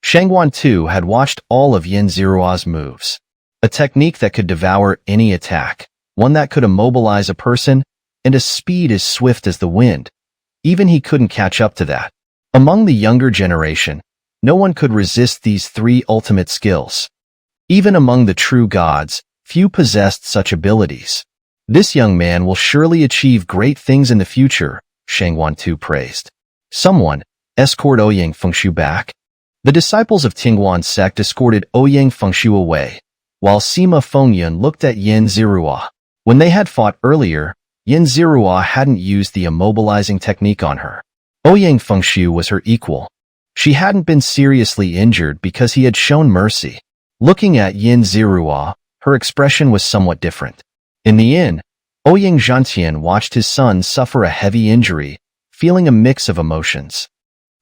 Shangguan too had watched all of Yin Zirua's moves. A technique that could devour any attack, one that could immobilize a person, and a speed as swift as the wind. Even he couldn't catch up to that. Among the younger generation, no one could resist these three ultimate skills. Even among the true gods, few possessed such abilities. This young man will surely achieve great things in the future, Shangguan Tu praised. Someone, escort Ouyang Fengshu back. The disciples of Tingguan's sect escorted Ouyang Fengshu away, while Sima Fengyun looked at Yin Zirua. When they had fought earlier, Yin Zirua hadn't used the immobilizing technique on her. Ouyang Fengshu was her equal. She hadn't been seriously injured because he had shown mercy. Looking at Yin Zirua, her expression was somewhat different. In the inn, Ouyang Zhantian watched his son suffer a heavy injury, feeling a mix of emotions.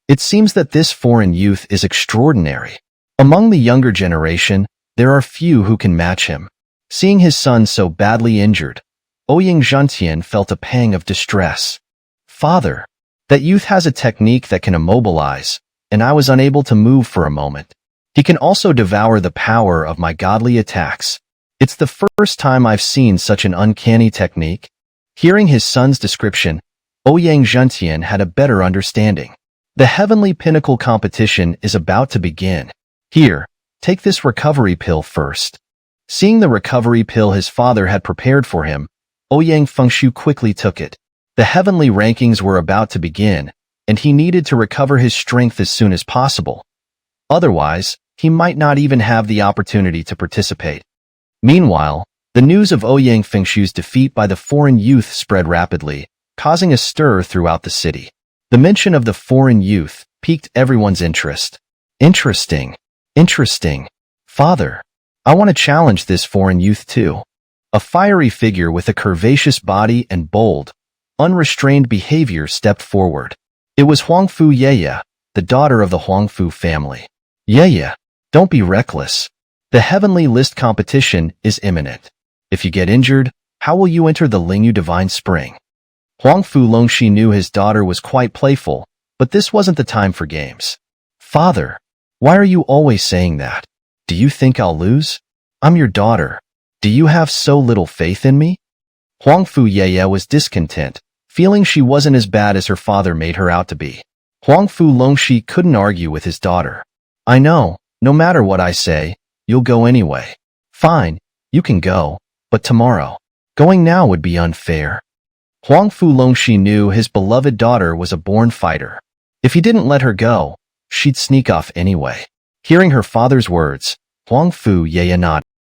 It seems that this foreign youth is extraordinary. Among the younger generation, there are few who can match him. Seeing his son so badly injured, Ouyang Zhantian felt a pang of distress. Father, that youth has a technique that can immobilize, and I was unable to move for a moment. He can also devour the power of my godly attacks. It's the first time I've seen such an uncanny technique. Hearing his son's description, Ouyang Zhantian had a better understanding. The Heavenly Pinnacle competition is about to begin. Here, take this recovery pill first. Seeing the recovery pill his father had prepared for him, Ouyang Fengshu quickly took it. The heavenly rankings were about to begin, and he needed to recover his strength as soon as possible. Otherwise, he might not even have the opportunity to participate. Meanwhile, the news of Ouyang Fengshu's defeat by the foreign youth spread rapidly, causing a stir throughout the city. The mention of the foreign youth piqued everyone's interest. Interesting. Father, I want to challenge this foreign youth too. A fiery figure with a curvaceous body and bold, unrestrained behavior stepped forward. It was Huangfu Yeye, the daughter of the Huangfu family. Yeye, don't be reckless. The heavenly list competition is imminent. If you get injured, how will you enter the Lingyu Divine Spring? Huangfu Longxi knew his daughter was quite playful, but this wasn't the time for games. Father, why are you always saying that? Do you think I'll lose? I'm your daughter. Do you have so little faith in me? Huangfu Yeye was discontent, feeling she wasn't as bad as her father made her out to be. Huangfu Longxi couldn't argue with his daughter. I know, no matter what I say, you'll go anyway. Fine, you can go, but tomorrow. Going now would be unfair. Huang Fu Longxi knew his beloved daughter was a born fighter. If he didn't let her go, she'd sneak off anyway. Hearing her father's words, Huang Fu Ye nodded.